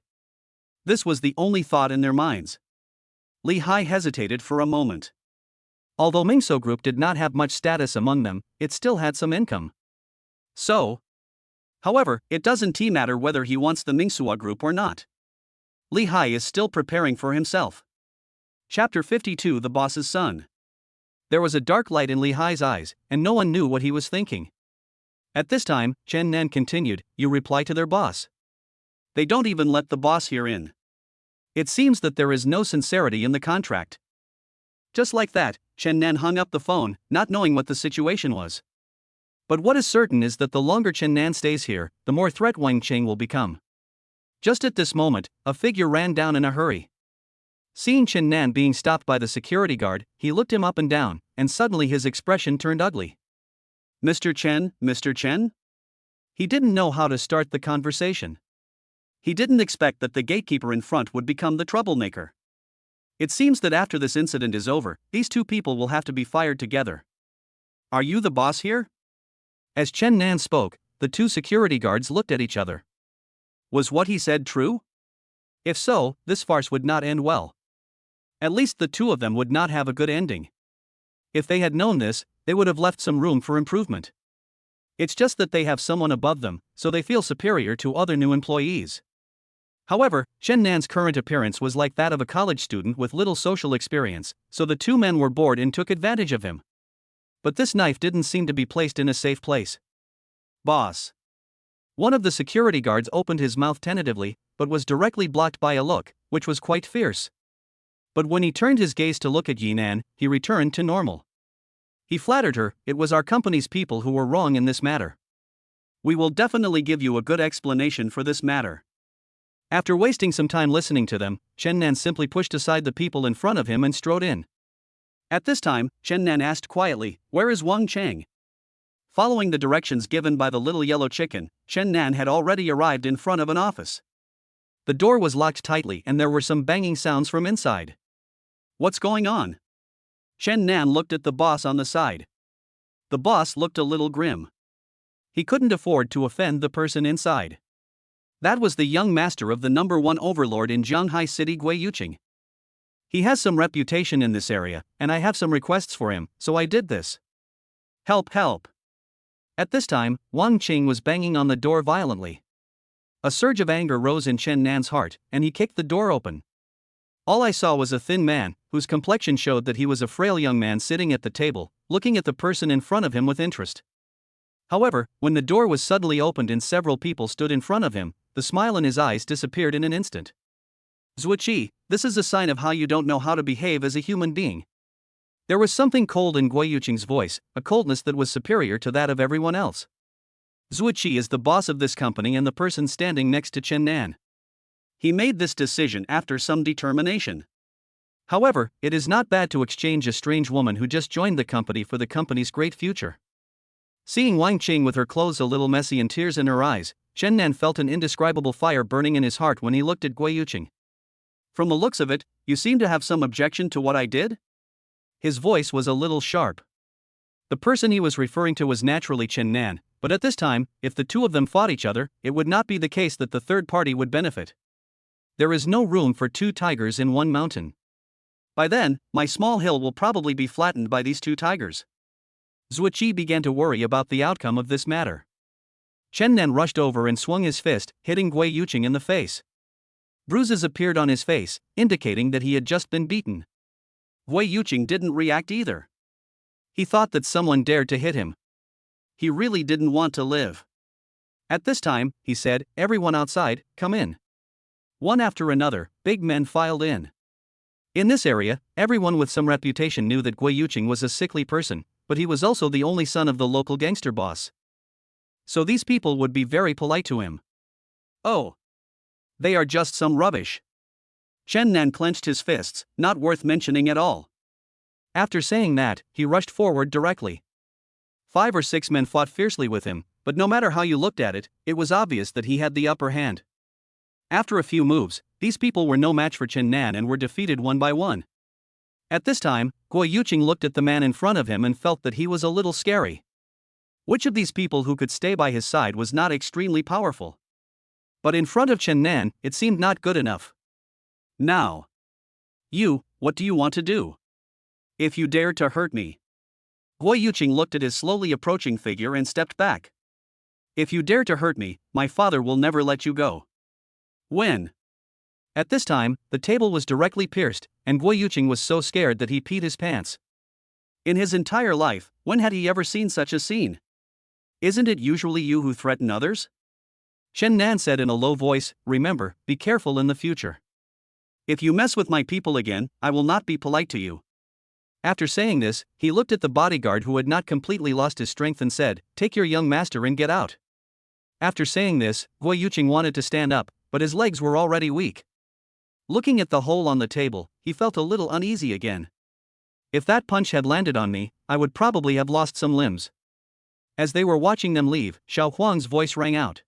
This was the only thought in their minds. Li Hai hesitated for a moment. Although Mingso Group did not have much status among them, it still had some income. So, however, it doesn't matter whether he wants the Manhwa Group or not. Li Hai is still preparing for himself. Chapter 52: The Boss's Son. There was a dark light in Li Hai's eyes, and no one knew what he was thinking. At this time, Chen Nan continued, "You reply to their boss. They don't even let the boss here in. It seems that there is no sincerity in the contract." Just like that, Chen Nan hung up the phone, not knowing what the situation was. But what is certain is that the longer Chen Nan stays here, the more threat Wang Qing will become. Just at this moment, a figure ran down in a hurry. Seeing Chen Nan being stopped by the security guard, he looked him up and down, and suddenly his expression turned ugly. "Mr. Chen, Mr. Chen?" He didn't know how to start the conversation. He didn't expect that the gatekeeper in front would become the troublemaker. It seems that after this incident is over, these two people will have to be fired together. Are you the boss here? As Chen Nan spoke, the two security guards looked at each other. Was what he said true? If so, this farce would not end well. At least the two of them would not have a good ending. If they had known this, they would have left some room for improvement. It's just that they have someone above them, so they feel superior to other new employees. However, Chen Nan's current appearance was like that of a college student with little social experience, so the two men were bored and took advantage of him. But this knife didn't seem to be placed in a safe place. Boss. One of the security guards opened his mouth tentatively, but was directly blocked by a look, which was quite fierce. But when he turned his gaze to look at Yinan, he returned to normal. He flattered her. It was our company's people who were wrong in this matter. We will definitely give you a good explanation for this matter. After wasting some time listening to them, Chen Nan simply pushed aside the people in front of him and strode in. At this time, Chen Nan asked quietly, "Where is Wang Cheng?" Following the directions given by the little yellow chicken, Chen Nan had already arrived in front of an office. The door was locked tightly and there were some banging sounds from inside. What's going on? Chen Nan looked at the boss on the side. The boss looked a little grim. He couldn't afford to offend the person inside. That was the young master of the #1 overlord in Zhanghai City, Gui Yuqing. He has some reputation in this area, and I have some requests for him, so I did this. Help, help. At this time, Wang Qing was banging on the door violently. A surge of anger rose in Chen Nan's heart, and he kicked the door open. All I saw was a thin man, whose complexion showed that he was a frail young man sitting at the table, looking at the person in front of him with interest. However, when the door was suddenly opened and several people stood in front of him, the smile in his eyes disappeared in an instant. Zuiqi, this is a sign of how you don't know how to behave as a human being. There was something cold in Gui Yuqing's voice, a coldness that was superior to that of everyone else. Zuiqi is the boss of this company and the person standing next to Chen Nan. He made this decision after some determination. However, it is not bad to exchange a strange woman who just joined the company for the company's great future. Seeing Wang Qing with her clothes a little messy and tears in her eyes, Chen Nan felt an indescribable fire burning in his heart when he looked at Gui Yuqing. From the looks of it, you seem to have some objection to what I did? His voice was a little sharp. The person he was referring to was naturally Chen Nan, but at this time, if the two of them fought each other, it would not be the case that the third party would benefit. There is no room for two tigers in one mountain. By then, my small hill will probably be flattened by these two tigers. Zuiqi began to worry about the outcome of this matter. Chen Nan rushed over and swung his fist, hitting Gui Yuqing in the face. Bruises appeared on his face, indicating that he had just been beaten. Gui Yuqing didn't react either. He thought that someone dared to hit him. He really didn't want to live. At this time, he said, "Everyone outside, come in." One after another, big men filed in. In this area, everyone with some reputation knew that Gui Yuqing was a sickly person, but he was also the only son of the local gangster boss. So these people would be very polite to him. Oh. They are just some rubbish. Chen Nan clenched his fists, not worth mentioning at all. After saying that, he rushed forward directly. 5 or 6 men fought fiercely with him, but no matter how you looked at it, it was obvious that he had the upper hand. After a few moves, these people were no match for Chen Nan and were defeated one by one. At this time, Gui Yuqing looked at the man in front of him and felt that he was a little scary. Which of these people who could stay by his side was not extremely powerful? But in front of Chen Nan, it seemed not good enough. Now. You, what do you want to do? If you dare to hurt me. Gui Yuqing looked at his slowly approaching figure and stepped back. If you dare to hurt me, my father will never let you go. When? At this time, the table was directly pierced, and Gui Yuqing was so scared that he peed his pants. In his entire life, when had he ever seen such a scene? Isn't it usually you who threaten others? Chen Nan said in a low voice, "Remember, be careful in the future. If you mess with my people again, I will not be polite to you." After saying this, he looked at the bodyguard who had not completely lost his strength and said, "Take your young master and get out." After saying this, Gui Yuqing wanted to stand up, but his legs were already weak. Looking at the hole on the table, he felt a little uneasy again. If that punch had landed on me, I would probably have lost some limbs. As they were watching them leave, Xiao Huang's voice rang out.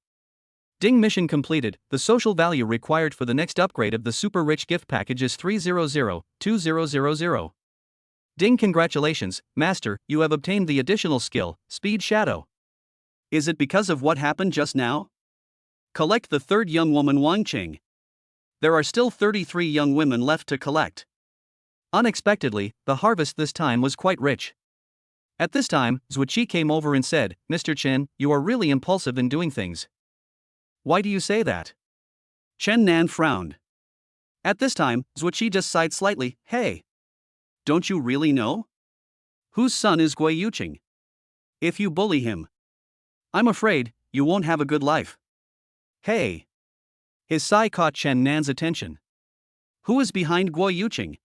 Ding, mission completed. The social value required for the next upgrade of the super rich gift package is 300-2000. Ding, congratulations, master, you have obtained the additional skill, Speed Shadow. Is it because of what happened just now? Collect the third young woman Wang Qing. There are still 33 young women left to collect. Unexpectedly, the harvest this time was quite rich. At this time, Zuiqi came over and said, Mr. Chen, you are really impulsive in doing things. Why do you say that? Chen Nan frowned. At this time, Zuiqi just sighed slightly. Hey! Don't you really know? Whose son is Gui Yuqing? If you bully him, I'm afraid you won't have a good life. Hey! His sigh caught Chen Nan's attention. Who is behind Gui Yuqing?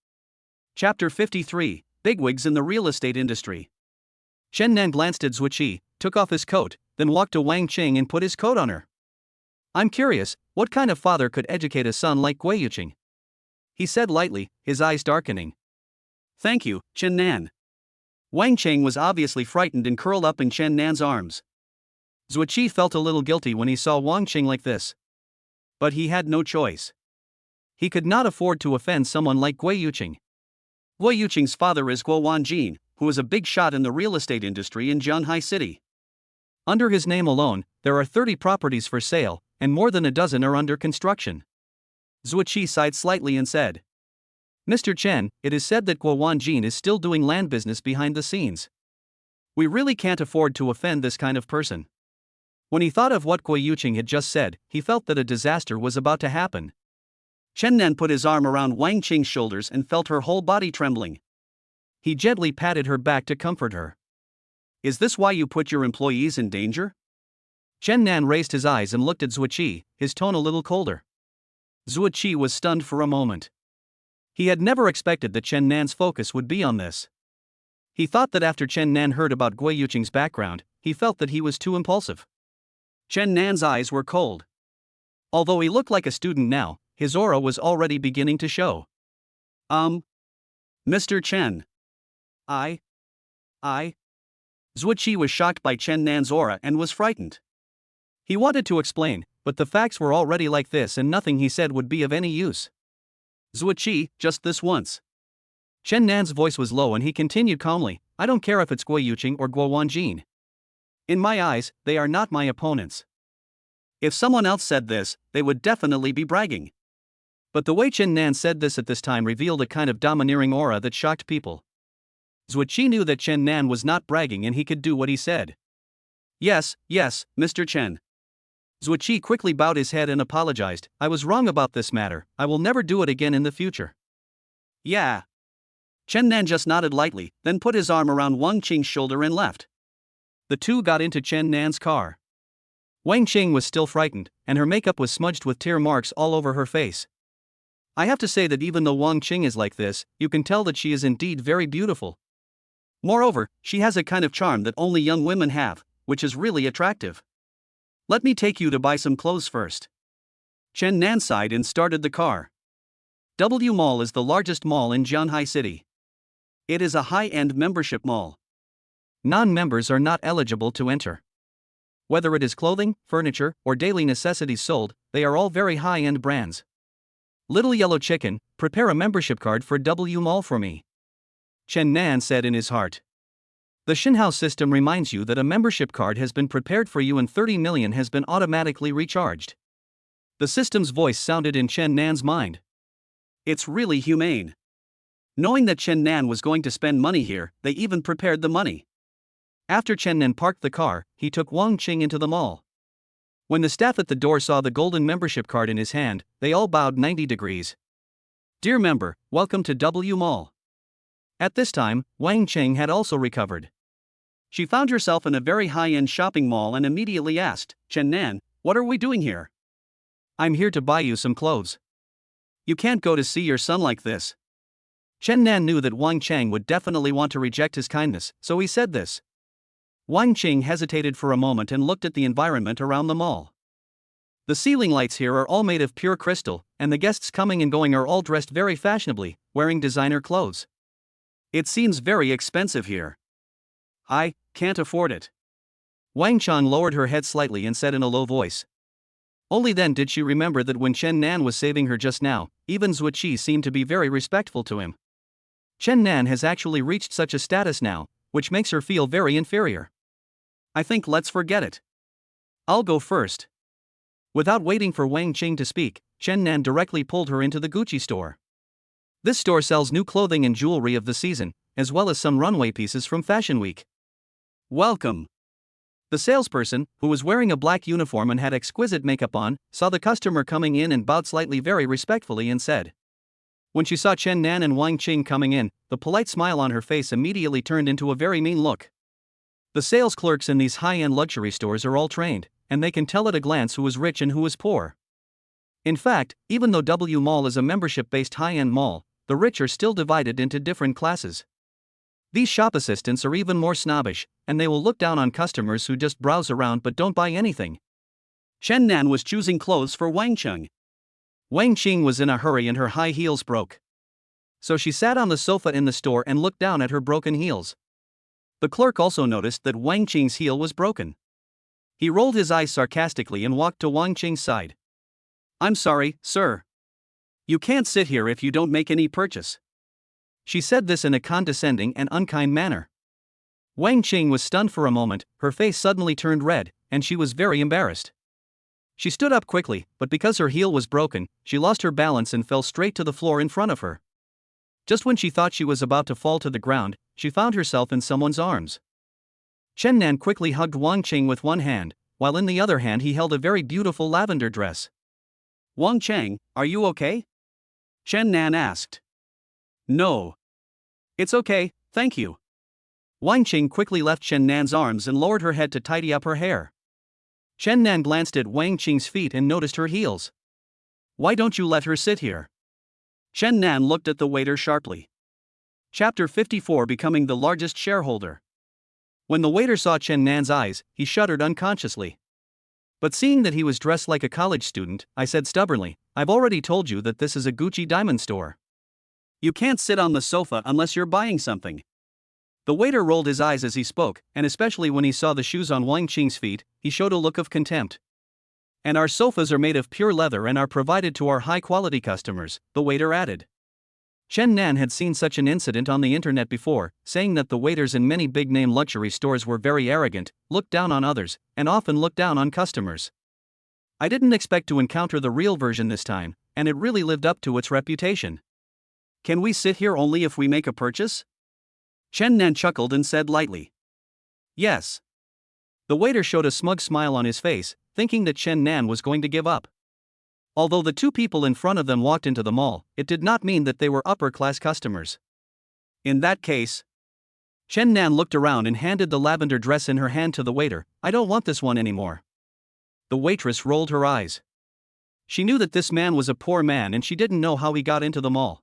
Chapter 53, Bigwigs in the Real Estate Industry. Chen Nan glanced at Zuiqi, took off his coat, then walked to Wang Qing and put his coat on her. I'm curious, what kind of father could educate a son like Gui Yuqing? He said lightly, his eyes darkening. Thank you, Chen Nan. Wang Qing was obviously frightened and curled up in Chen Nan's arms. Zuiqi felt a little guilty when he saw Wang Qing like this. But he had no choice. He could not afford to offend someone like Gui Yuqing. Gui Yuqing's father is Guo Wanjin, who is a big shot in the real estate industry in Zhanghai City. Under his name alone, there are 30 properties for sale, and more than a dozen are under construction. Zuiqi sighed slightly and said, Mr. Chen, it is said that Guo Wanjin is still doing land business behind the scenes. We really can't afford to offend this kind of person. When he thought of what Gui Yuqing had just said, he felt that a disaster was about to happen. Chen Nan put his arm around Wang Qing's shoulders and felt her whole body trembling. He gently patted her back to comfort her. Is this why you put your employees in danger? Chen Nan raised his eyes and looked at Zuiqi, his tone a little colder. Zuiqi was stunned for a moment. He had never expected that Chen Nan's focus would be on this. He thought that after Chen Nan heard about Gui Yuqing's background, he felt that he was too impulsive. Chen Nan's eyes were cold. Although he looked like a student now, his aura was already beginning to show. Mr. Chen. Zuiqi was shocked by Chen Nan's aura and was frightened. He wanted to explain, but the facts were already like this and nothing he said would be of any use. Zuiqi, just this once. Chen Nan's voice was low and he continued calmly, I don't care if it's Gui Yuqing or Guo Wanjin. In my eyes, they are not my opponents. If someone else said this, they would definitely be bragging. But the way Chen Nan said this at this time revealed a kind of domineering aura that shocked people. Zuiqi knew that Chen Nan was not bragging and he could do what he said. Yes, Mr. Chen. Zuiqi quickly bowed his head and apologized, I was wrong about this matter, I will never do it again in the future. Yeah. Chen Nan just nodded lightly, then put his arm around Wang Qing's shoulder and left. The two got into Chen Nan's car. Wang Qing was still frightened, and her makeup was smudged with tear marks all over her face. I have to say that even though Wang Qing is like this, you can tell that she is indeed very beautiful. Moreover, she has a kind of charm that only young women have, which is really attractive. Let me take you to buy some clothes first. Chen Nan sighed and started the car. W Mall is the largest mall in Zhanghai City. It is a high-end membership mall. Non-members are not eligible to enter. Whether it is clothing, furniture, or daily necessities sold, they are all very high-end brands. Little Yellow Chicken, prepare a membership card for W Mall for me. Chen Nan said in his heart. The Shinhouse system reminds you that a membership card has been prepared for you and 30 million has been automatically recharged. The system's voice sounded in Chen Nan's mind. It's really humane. Knowing that Chen Nan was going to spend money here, they even prepared the money. After Chen Nan parked the car, he took Wang Qing into the mall. When the staff at the door saw the golden membership card in his hand, they all bowed 90 degrees. Dear member, welcome to W Mall. At this time, Wang Qing had also recovered. She found herself in a very high-end shopping mall and immediately asked, Chen Nan, what are we doing here? I'm here to buy you some clothes. You can't go to see your son like this. Chen Nan knew that Wang Qing would definitely want to reject his kindness, so he said this. Wang Qing hesitated for a moment and looked at the environment around the mall. The ceiling lights here are all made of pure crystal, and the guests coming and going are all dressed very fashionably, wearing designer clothes. It seems very expensive here. I can't afford it. Wang Chang lowered her head slightly and said in a low voice. Only then did she remember that when Chen Nan was saving her just now, even Zhu Qi seemed to be very respectful to him. Chen Nan has actually reached such a status now, which makes her feel very inferior. I think let's forget it. I'll go first. Without waiting for Wang Qing to speak, Chen Nan directly pulled her into the Gucci store. This store sells new clothing and jewelry of the season, as well as some runway pieces from Fashion Week. Welcome. The salesperson, who was wearing a black uniform and had exquisite makeup on, saw the customer coming in and bowed slightly very respectfully and said. When she saw Chen Nan and Wang Qing coming in, the polite smile on her face immediately turned into a very mean look. The sales clerks in these high-end luxury stores are all trained, and they can tell at a glance who is rich and who is poor. In fact, even though W Mall is a membership-based high-end mall, the rich are still divided into different classes. These shop assistants are even more snobbish, and they will look down on customers who just browse around but don't buy anything. Chen Nan was choosing clothes for Wang Cheng. Wang Qing was in a hurry and her high heels broke. So she sat on the sofa in the store and looked down at her broken heels. The clerk also noticed that Wang Qing's heel was broken. He rolled his eyes sarcastically and walked to Wang Qing's side. I'm sorry, sir. You can't sit here if you don't make any purchase. She said this in a condescending and unkind manner. Wang Qing was stunned for a moment, her face suddenly turned red, and she was very embarrassed. She stood up quickly, but because her heel was broken, she lost her balance and fell straight to the floor in front of her. Just when she thought she was about to fall to the ground, she found herself in someone's arms. Chen Nan quickly hugged Wang Qing with one hand, while in the other hand he held a very beautiful lavender dress. Wang Cheng, are you okay? Chen Nan asked. No. It's okay, thank you. Wang Qing quickly left Chen Nan's arms and lowered her head to tidy up her hair. Chen Nan glanced at Wang Qing's feet and noticed her heels. Why don't you let her sit here? Chen Nan looked at the waiter sharply. Chapter 54 Becoming the largest shareholder. When the waiter saw Chen Nan's eyes, he shuddered unconsciously. But seeing that he was dressed like a college student, I said stubbornly, I've already told you that this is a Gucci diamond store. You can't sit on the sofa unless you're buying something. The waiter rolled his eyes as he spoke, and especially when he saw the shoes on Wang Qing's feet, he showed a look of contempt. And our sofas are made of pure leather and are provided to our high-quality customers, the waiter added. Chen Nan had seen such an incident on the internet before, saying that the waiters in many big-name luxury stores were very arrogant, looked down on others, and often looked down on customers. I didn't expect to encounter the real version this time, and it really lived up to its reputation. Can we sit here only if we make a purchase? Chen Nan chuckled and said lightly. Yes. The waiter showed a smug smile on his face, thinking that Chen Nan was going to give up. Although the two people in front of them walked into the mall, it did not mean that they were upper-class customers. In that case, Chen Nan looked around and handed the lavender dress in her hand to the waiter. I don't want this one anymore. The waitress rolled her eyes. She knew that this man was a poor man and she didn't know how he got into the mall.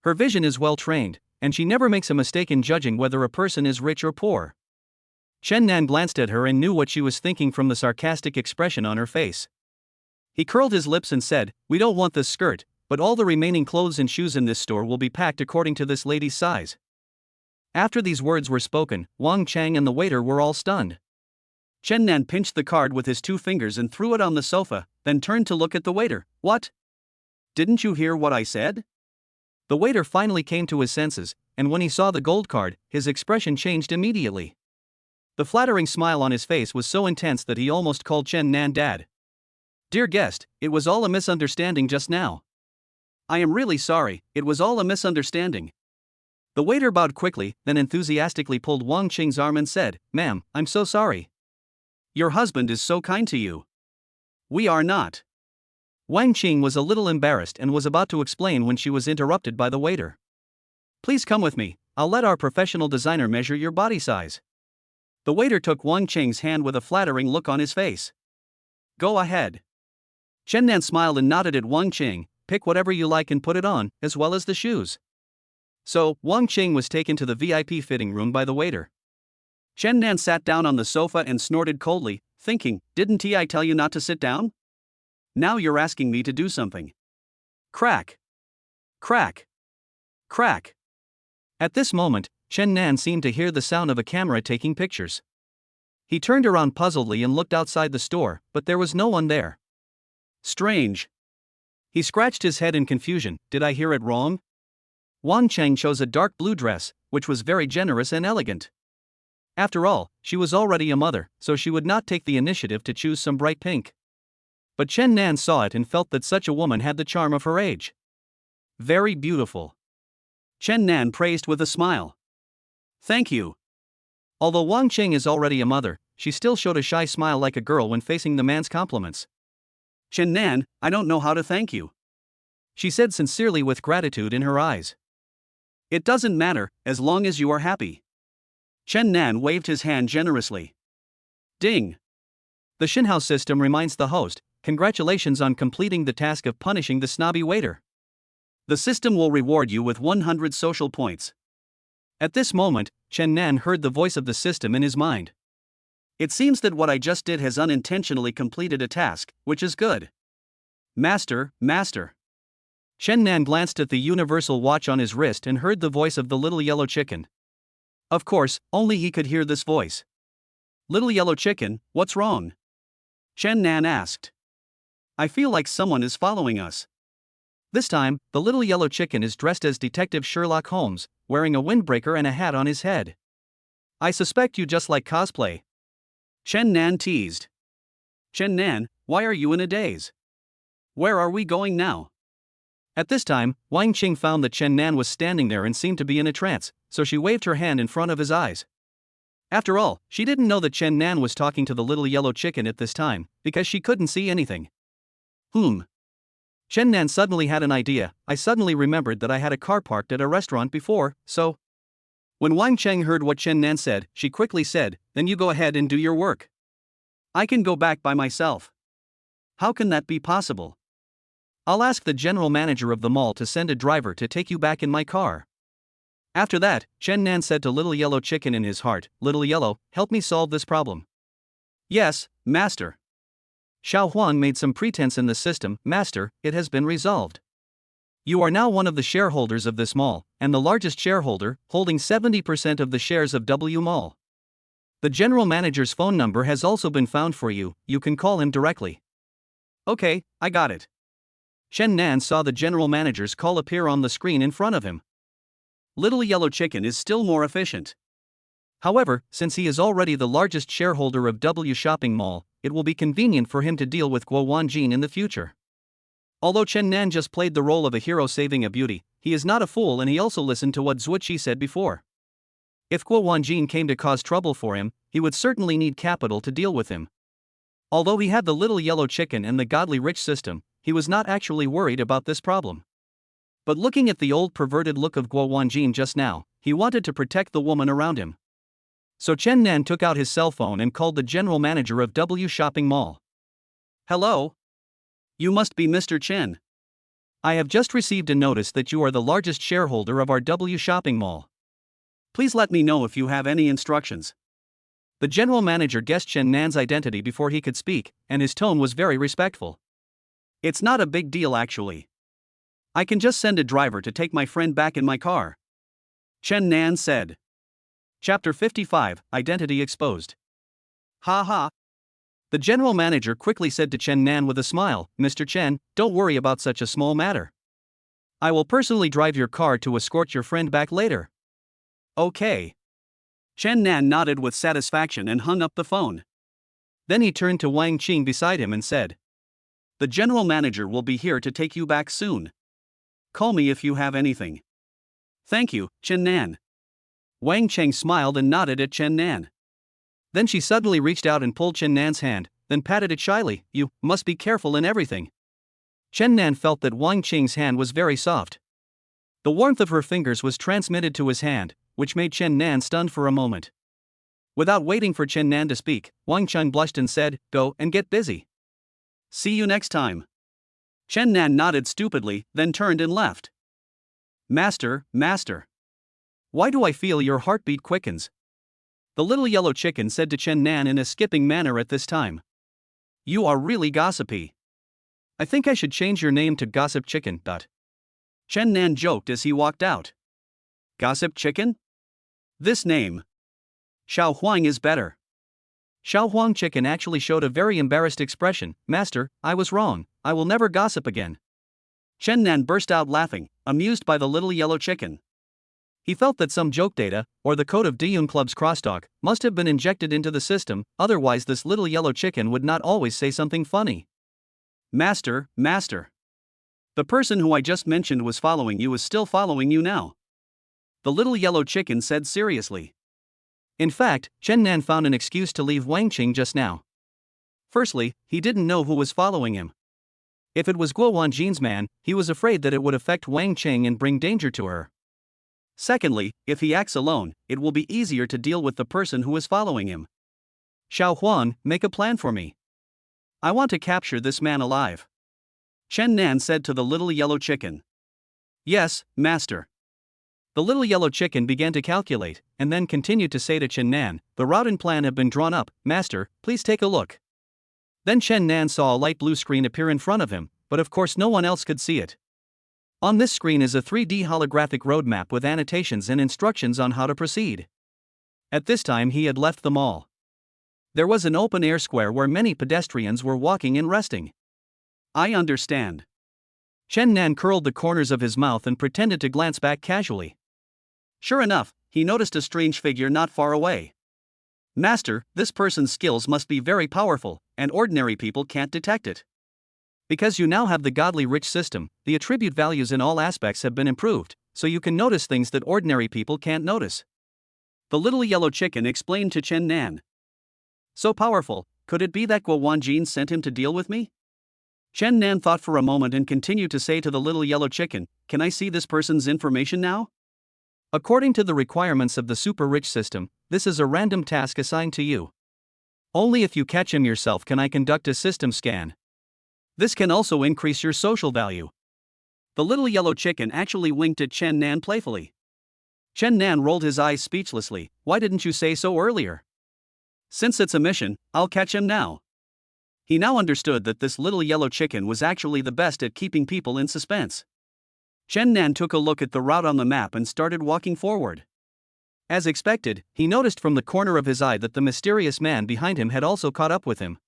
Her vision is well trained, and she never makes a mistake in judging whether a person is rich or poor. Chen Nan glanced at her and knew what she was thinking from the sarcastic expression on her face. He curled his lips and said, we don't want this skirt, but all the remaining clothes and shoes in this store will be packed according to this lady's size. After these words were spoken, Wang Chang and the waiter were all stunned. Chen Nan pinched the card with his 2 fingers and threw it on the sofa, then turned to look at the waiter. What? Didn't you hear what I said? The waiter finally came to his senses, and when he saw the gold card, his expression changed immediately. The flattering smile on his face was so intense that he almost called Chen Nan Dad. Dear guest, it was all a misunderstanding just now. I am really sorry, it was all a misunderstanding. The waiter bowed quickly, then enthusiastically pulled Wang Qing's arm and said, Ma'am, I'm so sorry. Your husband is so kind to you. We are not. Wang Qing was a little embarrassed and was about to explain when she was interrupted by the waiter. Please come with me, I'll let our professional designer measure your body size. The waiter took Wang Qing's hand with a flattering look on his face. Go ahead. Chen Nan smiled and nodded at Wang Qing, pick whatever you like and put it on, as well as the shoes. So, Wang Qing was taken to the VIP fitting room by the waiter. Chen Nan sat down on the sofa and snorted coldly, thinking, didn't I tell you not to sit down? Now you're asking me to do something. Crack. Crack. Crack. At this moment, Chen Nan seemed to hear the sound of a camera taking pictures. He turned around puzzledly and looked outside the store, but there was no one there. Strange. He scratched his head in confusion. Did I hear it wrong? Wang Cheng chose a dark blue dress, which was very generous and elegant. After all, she was already a mother, so she would not take the initiative to choose some bright pink. But Chen Nan saw it and felt that such a woman had the charm of her age. Very beautiful. Chen Nan praised with a smile. Thank you. Although Wang Cheng is already a mother, she still showed a shy smile like a girl when facing the man's compliments. Chen Nan, I don't know how to thank you, she said sincerely with gratitude in her eyes. It doesn't matter, as long as you are happy. Chen Nan waved his hand generously. Ding. The Shinhouse system reminds the host, congratulations on completing the task of punishing the snobby waiter. The system will reward you with 100 social points. At this moment, Chen Nan heard the voice of the system in his mind. It seems that what I just did has unintentionally completed a task, which is good. Master, master. Chen Nan glanced at the universal watch on his wrist and heard the voice of the little yellow chicken. Of course, only he could hear this voice. Little yellow chicken, what's wrong? Chen Nan asked. I feel like someone is following us. This time, the little yellow chicken is dressed as Detective Sherlock Holmes, wearing a windbreaker and a hat on his head. I suspect you just like cosplay, Chen Nan teased. Chen Nan, why are you in a daze? Where are we going now? At this time, Wang Qing found that Chen Nan was standing there and seemed to be in a trance, so she waved her hand in front of his eyes. After all, she didn't know that Chen Nan was talking to the little yellow chicken at this time, because she couldn't see anything. Chen Nan suddenly had an idea. I suddenly remembered that I had a car parked at a restaurant before, so. When Wang Cheng heard what Chen Nan said, she quickly said, then you go ahead and do your work. I can go back by myself. How can that be possible? I'll ask the general manager of the mall to send a driver to take you back in my car. After that, Chen Nan said to Little Yellow Chicken in his heart, Little Yellow, help me solve this problem. Yes, master. Xiao Huan made some pretense in the system. Master, it has been resolved. You are now one of the shareholders of this mall, and the largest shareholder, holding 70% of the shares of W Mall. The general manager's phone number has also been found for you, you can call him directly. Okay, I got it. Chen Nan saw the general manager's call appear on the screen in front of him. Little Yellow Chicken is still more efficient. However, since he is already the largest shareholder of W Shopping Mall, it will be convenient for him to deal with Guo Wanjin in the future. Although Chen Nan just played the role of a hero saving a beauty, he is not a fool and he also listened to what Zhuqi said before. If Guo Wanjin came to cause trouble for him, he would certainly need capital to deal with him. Although he had the Little Yellow Chicken and the Godly Rich system, he was not actually worried about this problem. But looking at the old perverted look of Guo Wanjin just now, he wanted to protect the woman around him. So Chen Nan took out his cell phone and called the general manager of W Shopping Mall. Hello? You must be Mr. Chen. I have just received a notice that you are the largest shareholder of our W Shopping Mall. Please let me know if you have any instructions. The general manager guessed Chen Nan's identity before he could speak, and his tone was very respectful. It's not a big deal actually. I can just send a driver to take my friend back in my car. Chen Nan said. Chapter 55, Identity Exposed. Ha ha. The general manager quickly said to Chen Nan with a smile, Mr. Chen, don't worry about such a small matter. I will personally drive your car to escort your friend back later. Okay. Chen Nan nodded with satisfaction and hung up the phone. Then he turned to Wang Qing beside him and said, the general manager will be here to take you back soon. Call me if you have anything. Thank you, Chen Nan. Wang Cheng smiled and nodded at Chen Nan. Then she suddenly reached out and pulled Chen Nan's hand, then patted it shyly. You must be careful in everything. Chen Nan felt that Wang Qing's hand was very soft. The warmth of her fingers was transmitted to his hand, which made Chen Nan stunned for a moment. Without waiting for Chen Nan to speak, Wang Cheng blushed and said, go and get busy. See you next time. Chen Nan nodded stupidly, then turned and left. Master, master. Why do I feel your heartbeat quickens? The Little Yellow Chicken said to Chen Nan in a skipping manner at this time. You are really gossipy. I think I should change your name to Gossip Chicken. Chen Nan joked as he walked out. Gossip Chicken? This name. Xiao Huang is better. Xiao Huang Chicken actually showed a very embarrassed expression. Master, I was wrong, I will never gossip again. Chen Nan burst out laughing, amused by the little yellow chicken. He felt that some joke data, or the code of Diyun Club's crosstalk, must have been injected into the system, otherwise this little yellow chicken would not always say something funny. Master, master. The person who I just mentioned was following you is still following you now. The little yellow chicken said seriously. In fact, Chen Nan found an excuse to leave Wang Qing just now. Firstly, he didn't know who was following him. If it was Guo Wanjin's man, he was afraid that it would affect Wang Qing and bring danger to her. Secondly, if he acts alone, it will be easier to deal with the person who is following him. Xiao Huang, make a plan for me. I want to capture this man alive. Chen Nan said to the little yellow chicken. Yes, master. The little yellow chicken began to calculate, and then continued to say to Chen Nan, the route and plan have been drawn up, master, please take a look. Then Chen Nan saw a light blue screen appear in front of him, but of course no one else could see it. On this screen is a 3D holographic roadmap with annotations and instructions on how to proceed. At this time he had left the mall. There was an open-air square where many pedestrians were walking and resting. I understand. Chen Nan curled the corners of his mouth and pretended to glance back casually. Sure enough, he noticed a strange figure not far away. Master, this person's skills must be very powerful, and ordinary people can't detect it. Because you now have the godly rich system, the attribute values in all aspects have been improved, so you can notice things that ordinary people can't notice. The little yellow chicken explained to Chen Nan. So powerful, could it be that Guo Wanjin sent him to deal with me? Chen Nan thought for a moment and continued to say to the little yellow chicken, can I see this person's information now? According to the requirements of the super rich system, this is a random task assigned to you. Only if you catch him yourself can I conduct a system scan. This can also increase your social value. The little yellow chicken actually winked at Chen Nan playfully. Chen Nan rolled his eyes speechlessly. Why didn't you say so earlier? Since it's a mission, I'll catch him now. He now understood that this little yellow chicken was actually the best at keeping people in suspense. Chen Nan took a look at the route on the map and started walking forward. As expected, he noticed from the corner of his eye that the mysterious man behind him had also caught up with him.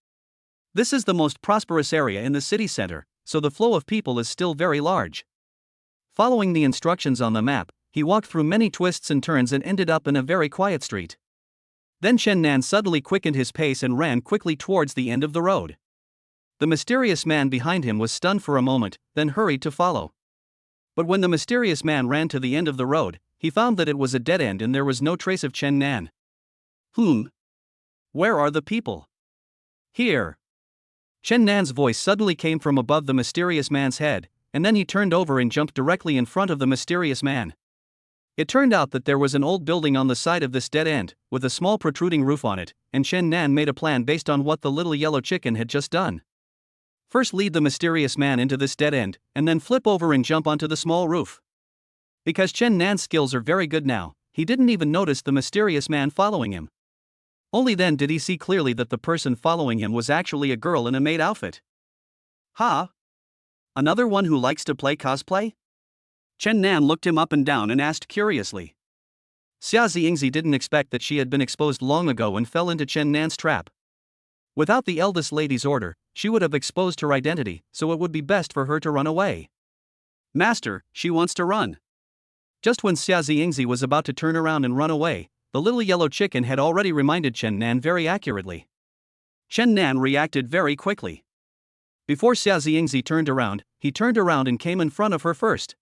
This is the most prosperous area in the city center, so the flow of people is still very large. Following the instructions on the map, he walked through many twists and turns and ended up in a very quiet street. Then Chen Nan suddenly quickened his pace and ran quickly towards the end of the road. The mysterious man behind him was stunned for a moment, then hurried to follow. But when the mysterious man ran to the end of the road, he found that it was a dead end and there was no trace of Chen Nan. Where are the people? Here. Chen Nan's voice suddenly came from above the mysterious man's head, and then he turned over and jumped directly in front of the mysterious man. It turned out that there was an old building on the side of this dead end, with a small protruding roof on it, and Chen Nan made a plan based on what the little yellow chicken had just done. First lead the mysterious man into this dead end, and then flip over and jump onto the small roof. Because Chen Nan's skills are very good now, he didn't even notice the mysterious man following him. Only then did he see clearly that the person following him was actually a girl in a maid outfit. Ha! Another one who likes to play cosplay? Chen Nan looked him up and down and asked curiously. Xia Ziyingzi didn't expect that she had been exposed long ago and fell into Chen Nan's trap. Without the eldest lady's order, she would have exposed her identity, so it would be best for her to run away. Master, she wants to run. Just when Xia Ziyingzi was about to turn around and run away, the little yellow chicken had already reminded Chen Nan very accurately. Chen Nan reacted very quickly. Before Xia Ziyingzi turned around, he turned around and came in front of her first.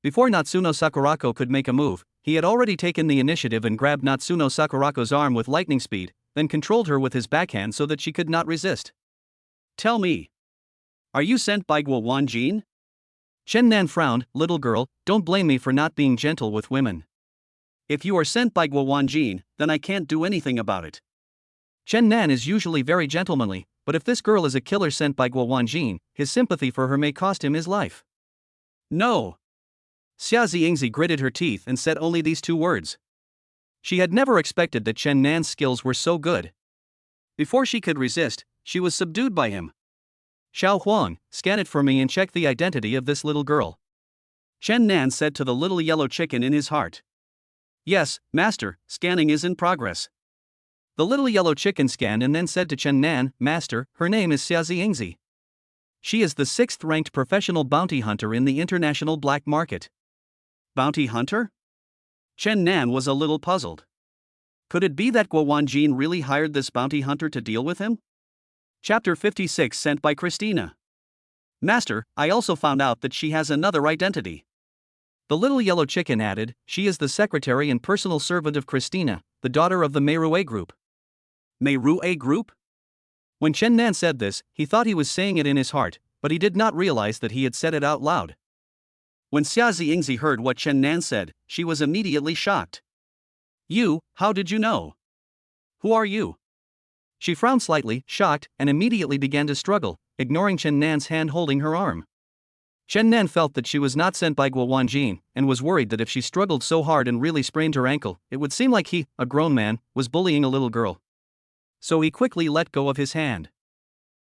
Before Natsuno Sakurako could make a move, he had already taken the initiative and grabbed Natsuno Sakurako's arm with lightning speed, then controlled her with his backhand so that she could not resist. Tell me. Are you sent by Guo Wanjin? Chen Nan frowned. Little girl, don't blame me for not being gentle with women. If you are sent by Guo Wanjin, then I can't do anything about it. Chen Nan is usually very gentlemanly, but if this girl is a killer sent by Guo Wanjin, his sympathy for her may cost him his life. No. Xia Ziyingzi gritted her teeth and said only these two words. She had never expected that Chen Nan's skills were so good. Before she could resist, she was subdued by him. Xiao Huang, scan it for me and check the identity of this little girl. Chen Nan said to the little yellow chicken in his heart. Yes, master, scanning is in progress. The little yellow chicken scanned and then said to Chen Nan, "Master, her name is Xia Ziyingzi. She is the 6th-ranked professional bounty hunter in the international black market." Bounty hunter? Chen Nan was a little puzzled. Could it be that Guo Wanjin really hired this bounty hunter to deal with him? Chapter 56 sent by Christina. Master, I also found out that she has another identity. The little yellow chicken added, "She is the secretary and personal servant of Christina, the daughter of the Meirue group." Meirue group? When Chen Nan said this, he thought he was saying it in his heart, but he did not realize that he had said it out loud. When Xia Ziyingzi heard what Chen Nan said, she was immediately shocked. "You, how did you know? Who are you?" She frowned slightly, shocked, and immediately began to struggle, ignoring Chen Nan's hand holding her arm. Chen Nan felt that she was not sent by Guo Wanjin, and was worried that if she struggled so hard and really sprained her ankle, it would seem like he, a grown man, was bullying a little girl. So he quickly let go of his hand.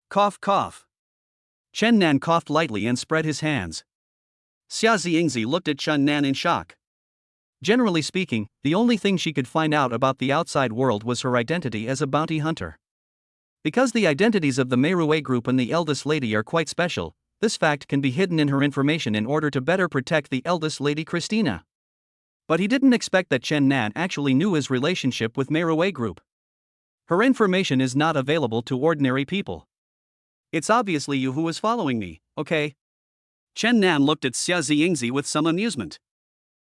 Cough, cough. Chen Nan coughed lightly and spread his hands. Xia Ziyingzi looked at Chen Nan in shock. Generally speaking, the only thing she could find out about the outside world was her identity as a bounty hunter. Because the identities of the Meirue group and the eldest lady are quite special, this fact can be hidden in her information in order to better protect the eldest lady Christina. But he didn't expect that Chen Nan actually knew his relationship with Meirue group. Her information is not available to ordinary people. It's obviously you who is following me, okay? Chen Nan looked at Xia Ziyingzi with some amusement.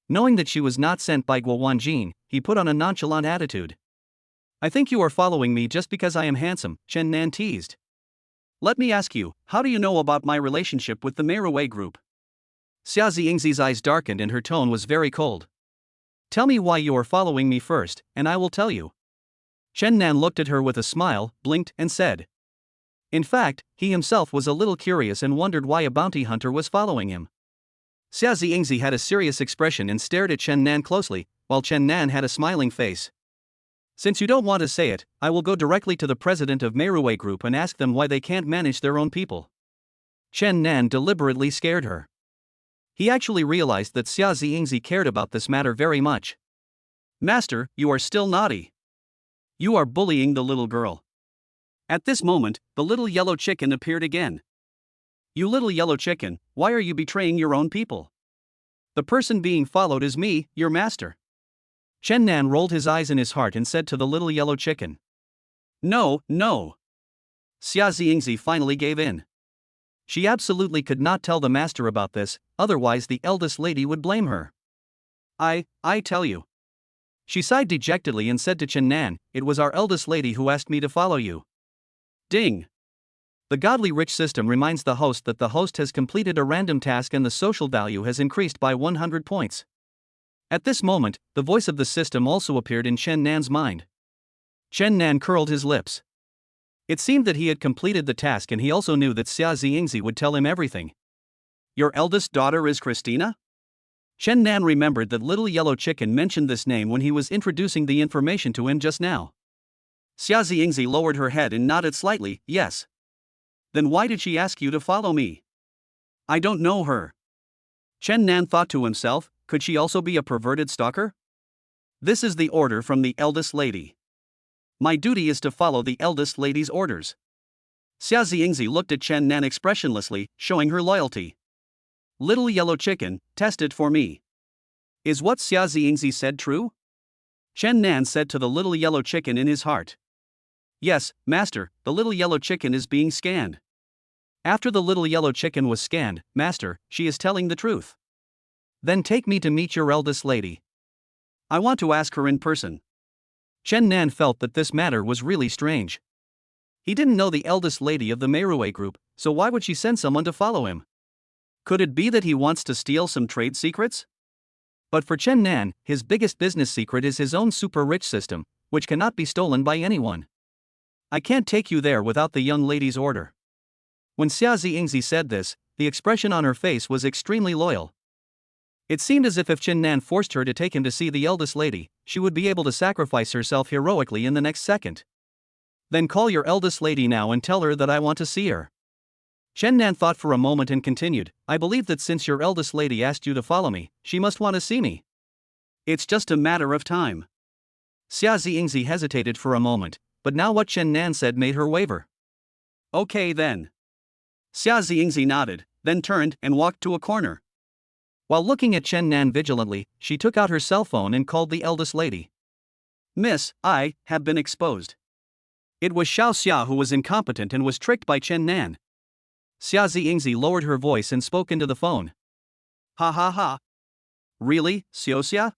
Knowing that she was not sent by Guo Wanjin, he put on a nonchalant attitude. "I think you are following me just because I am handsome," Chen Nan teased. "Let me ask you, how do you know about my relationship with the Meirue group?" Xia Ziyingzi's eyes darkened and her tone was very cold. "Tell me why you are following me first, and I will tell you." Chen Nan looked at her with a smile, blinked, and said. In fact, he himself was a little curious and wondered why a bounty hunter was following him. Xia Ziyingzi had a serious expression and stared at Chen Nan closely, while Chen Nan had a smiling face. "Since you don't want to say it, I will go directly to the president of Meirue Group and ask them why they can't manage their own people." Chen Nan deliberately scared her. He actually realized that Xia Ziyingzi cared about this matter very much. "Master, you are still naughty. You are bullying the little girl." At this moment, the little yellow chicken appeared again. "You little yellow chicken, why are you betraying your own people? The person being followed is me, your master." Chen Nan rolled his eyes in his heart and said to the little yellow chicken. "No, no." Xia Ziyingzi finally gave in. She absolutely could not tell the master about this, otherwise the eldest lady would blame her. I tell you." She sighed dejectedly and said to Chen Nan, "It was our eldest lady who asked me to follow you." Ding. The Godly Rich system reminds the host that the host has completed a random task and the social value has increased by 100 points. At this moment, the voice of the system also appeared in Chen Nan's mind. Chen Nan curled his lips. It seemed that he had completed the task and he also knew that Xia Ziyingzi would tell him everything. "Your eldest daughter is Christina?" Chen Nan remembered that little yellow chicken mentioned this name when he was introducing the information to him just now. Xia Ziyingzi lowered her head and nodded slightly, "Yes." "Then why did she ask you to follow me?" "I don't know her." Chen Nan thought to himself, could she also be a perverted stalker? "This is the order from the eldest lady. My duty is to follow the eldest lady's orders." Xia Ziyingzi looked at Chen Nan expressionlessly, showing her loyalty. "Little yellow chicken, test it for me. Is what Xia Ziyingzi said true?" Chen Nan said to the little yellow chicken in his heart. "Yes, master, the little yellow chicken is being scanned." After the little yellow chicken was scanned, "Master, she is telling the truth." "Then take me to meet your eldest lady." "I want to ask her in person." Chen Nan felt that this matter was really strange. He didn't know the eldest lady of the Meirue group, so why would she send someone to follow him? Could it be that he wants to steal some trade secrets? But for Chen Nan, his biggest business secret is his own super rich system, which cannot be stolen by anyone. "I can't take you there without the young lady's order." When Xia Ziyingzi said this, the expression on her face was extremely loyal. It seemed as if Chen Nan forced her to take him to see the eldest lady, she would be able to sacrifice herself heroically in the next second. "Then call your eldest lady now and tell her that I want to see her." Chen Nan thought for a moment and continued, "I believe that since your eldest lady asked you to follow me, she must want to see me." "It's just a matter of time." Xia Ziyingzi hesitated for a moment, but now what Chen Nan said made her waver. Okay then. Xia Ziyingzi nodded, then turned and walked to a corner. While looking at Chen Nan vigilantly, she took out her cell phone and called the eldest lady. Miss, I have been exposed. It was Xiao Xia who was incompetent and was tricked by Chen Nan. Xia Ziyingzi lowered her voice and spoke into the phone. Ha ha ha. Really, Xiao Xia?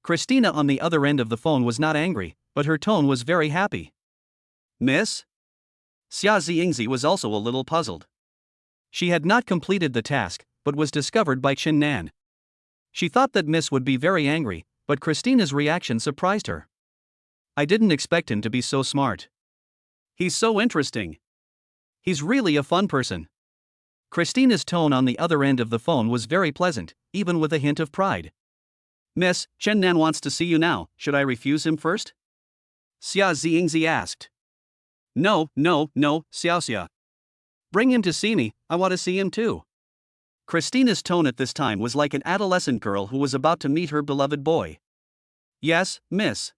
Christina on the other end of the phone was not angry, but her tone was very happy. Miss? Xia Ziyingzi was also a little puzzled. She had not completed the task, but was discovered by Chen Nan. She thought that Miss would be very angry, but Christina's reaction surprised her. I didn't expect him to be so smart. He's so interesting. He's really a fun person. Christina's tone on the other end of the phone was very pleasant, even with a hint of pride. Miss, Chen Nan wants to see you now, should I refuse him first? Xia Ziyingzi asked. No, Xiao Xia. Bring him to see me, I want to see him too. Christina's tone at this time was like an adolescent girl who was about to meet her beloved boy. Yes, miss.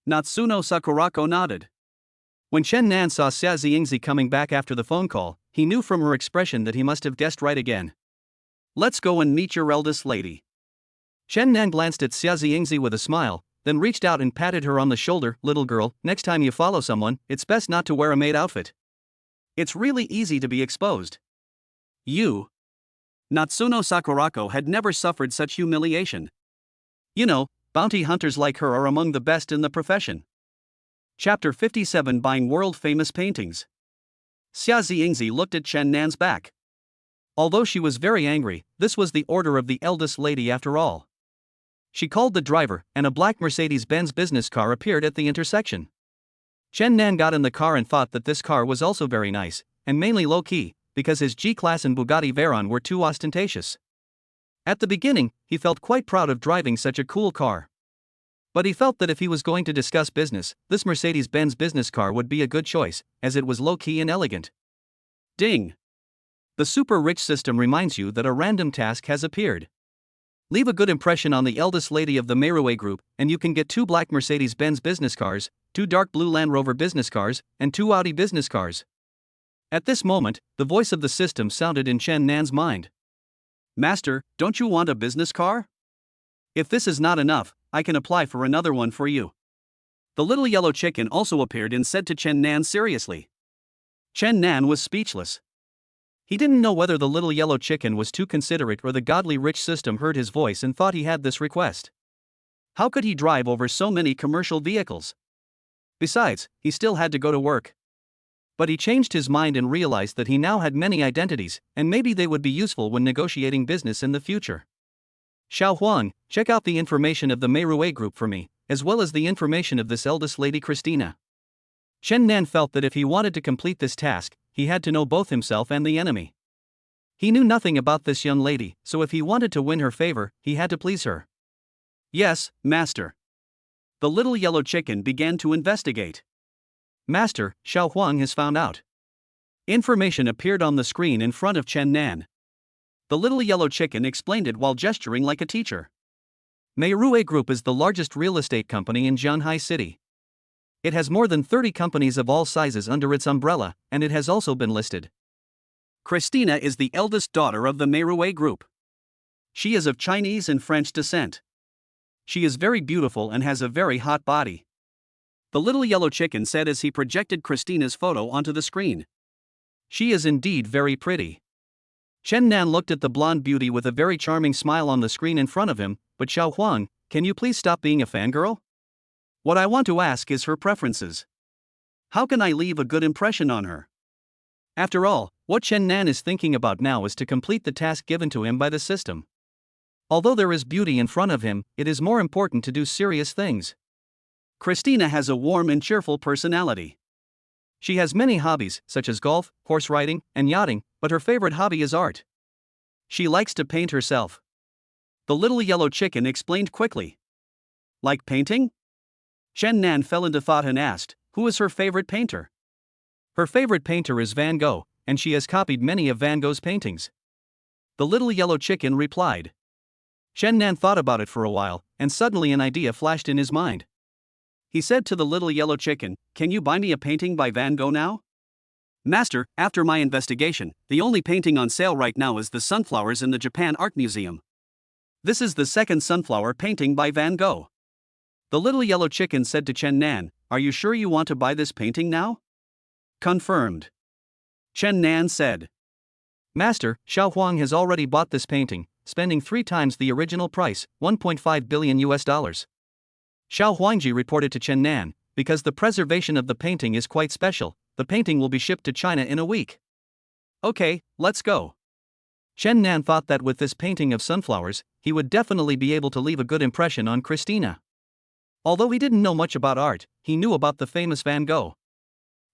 Natsuno Sakurako nodded. When Chen Nan saw Xia Ziyingzi coming back after the phone call, he knew from her expression that he must have guessed right again. Let's go and meet your eldest lady. Chen Nan glanced at Xia Ziyingzi with a smile, then reached out and patted her on the shoulder. Little girl, next time you follow someone, it's best not to wear a maid outfit. It's really easy to be exposed. You. Natsuno Sakurako had never suffered such humiliation. You know, bounty hunters like her are among the best in the profession. Chapter 57 Buying World-Famous Paintings. Xia Ziyingzi looked at Chen Nan's back. Although she was very angry, this was the order of the eldest lady after all. She called the driver, and a black Mercedes-Benz business car appeared at the intersection. Chen Nan got in the car and thought that this car was also very nice, and mainly low-key, because his G-Class and Bugatti Veyron were too ostentatious. At the beginning, he felt quite proud of driving such a cool car. But he felt that if he was going to discuss business, this Mercedes-Benz business car would be a good choice, as it was low-key and elegant. Ding! The super rich system reminds you that a random task has appeared. Leave a good impression on the eldest lady of the Merué Group, and you can get 2 black Mercedes-Benz business cars, 2 dark blue Land Rover business cars, and 2 Audi business cars. At this moment, the voice of the system sounded in Chen Nan's mind. Master, don't you want a business car? If this is not enough, I can apply for another one for you. The little yellow chicken also appeared and said to Chen Nan seriously. Chen Nan was speechless. He didn't know whether the little yellow chicken was too considerate or the godly rich system heard his voice and thought he had this request. How could he drive over so many commercial vehicles? Besides, he still had to go to work. But he changed his mind and realized that he now had many identities, and maybe they would be useful when negotiating business in the future. Xiao Huang, check out the information of the Merué Group for me, as well as the information of this eldest lady Christina. Chen Nan felt that if he wanted to complete this task, he had to know both himself and the enemy. He knew nothing about this young lady, so if he wanted to win her favor, he had to please her. Yes, master. The little yellow chicken began to investigate. Master, Xiao Huang has found out. Information appeared on the screen in front of Chen Nan. The little yellow chicken explained it while gesturing like a teacher. Merué Group is the largest real estate company in Zhanghai City. It has more than 30 companies of all sizes under its umbrella, and it has also been listed. Christina is the eldest daughter of the Merué Group. She is of Chinese and French descent. She is very beautiful and has a very hot body. The little yellow chicken said as he projected Christina's photo onto the screen. She is indeed very pretty. Chen Nan looked at the blonde beauty with a very charming smile on the screen in front of him, but Xiao Huang, can you please stop being a fangirl? What I want to ask is her preferences. How can I leave a good impression on her? After all, what Chen Nan is thinking about now is to complete the task given to him by the system. Although there is beauty in front of him, it is more important to do serious things. Christina has a warm and cheerful personality. She has many hobbies, such as golf, horse riding, and yachting, but her favorite hobby is art. She likes to paint herself. The little yellow chicken explained quickly. Like painting? Chen Nan fell into thought and asked, who is her favorite painter? Her favorite painter is Van Gogh, and she has copied many of Van Gogh's paintings. The little yellow chicken replied. Chen Nan thought about it for a while, and suddenly an idea flashed in his mind. he said to the little yellow chicken, "Can you buy me a painting by Van Gogh now?" "Master, after my investigation, the only painting on sale right now is the sunflowers in the Japan Art Museum. This is the second sunflower painting by Van Gogh." The little yellow chicken said to Chen Nan, "Are you sure you want to buy this painting now?" "Confirmed," Chen Nan said. Master, Xiao Huang has already bought this painting, spending 3 times the original price, $1.5 billion. Xiao Huangji reported to Chen Nan, because the preservation of the painting is quite special, the painting will be shipped to China in a week. "Okay, let's go." Chen Nan thought that with this painting of sunflowers, he would definitely be able to leave a good impression on Christina. Although he didn't know much about art, he knew about the famous Van Gogh.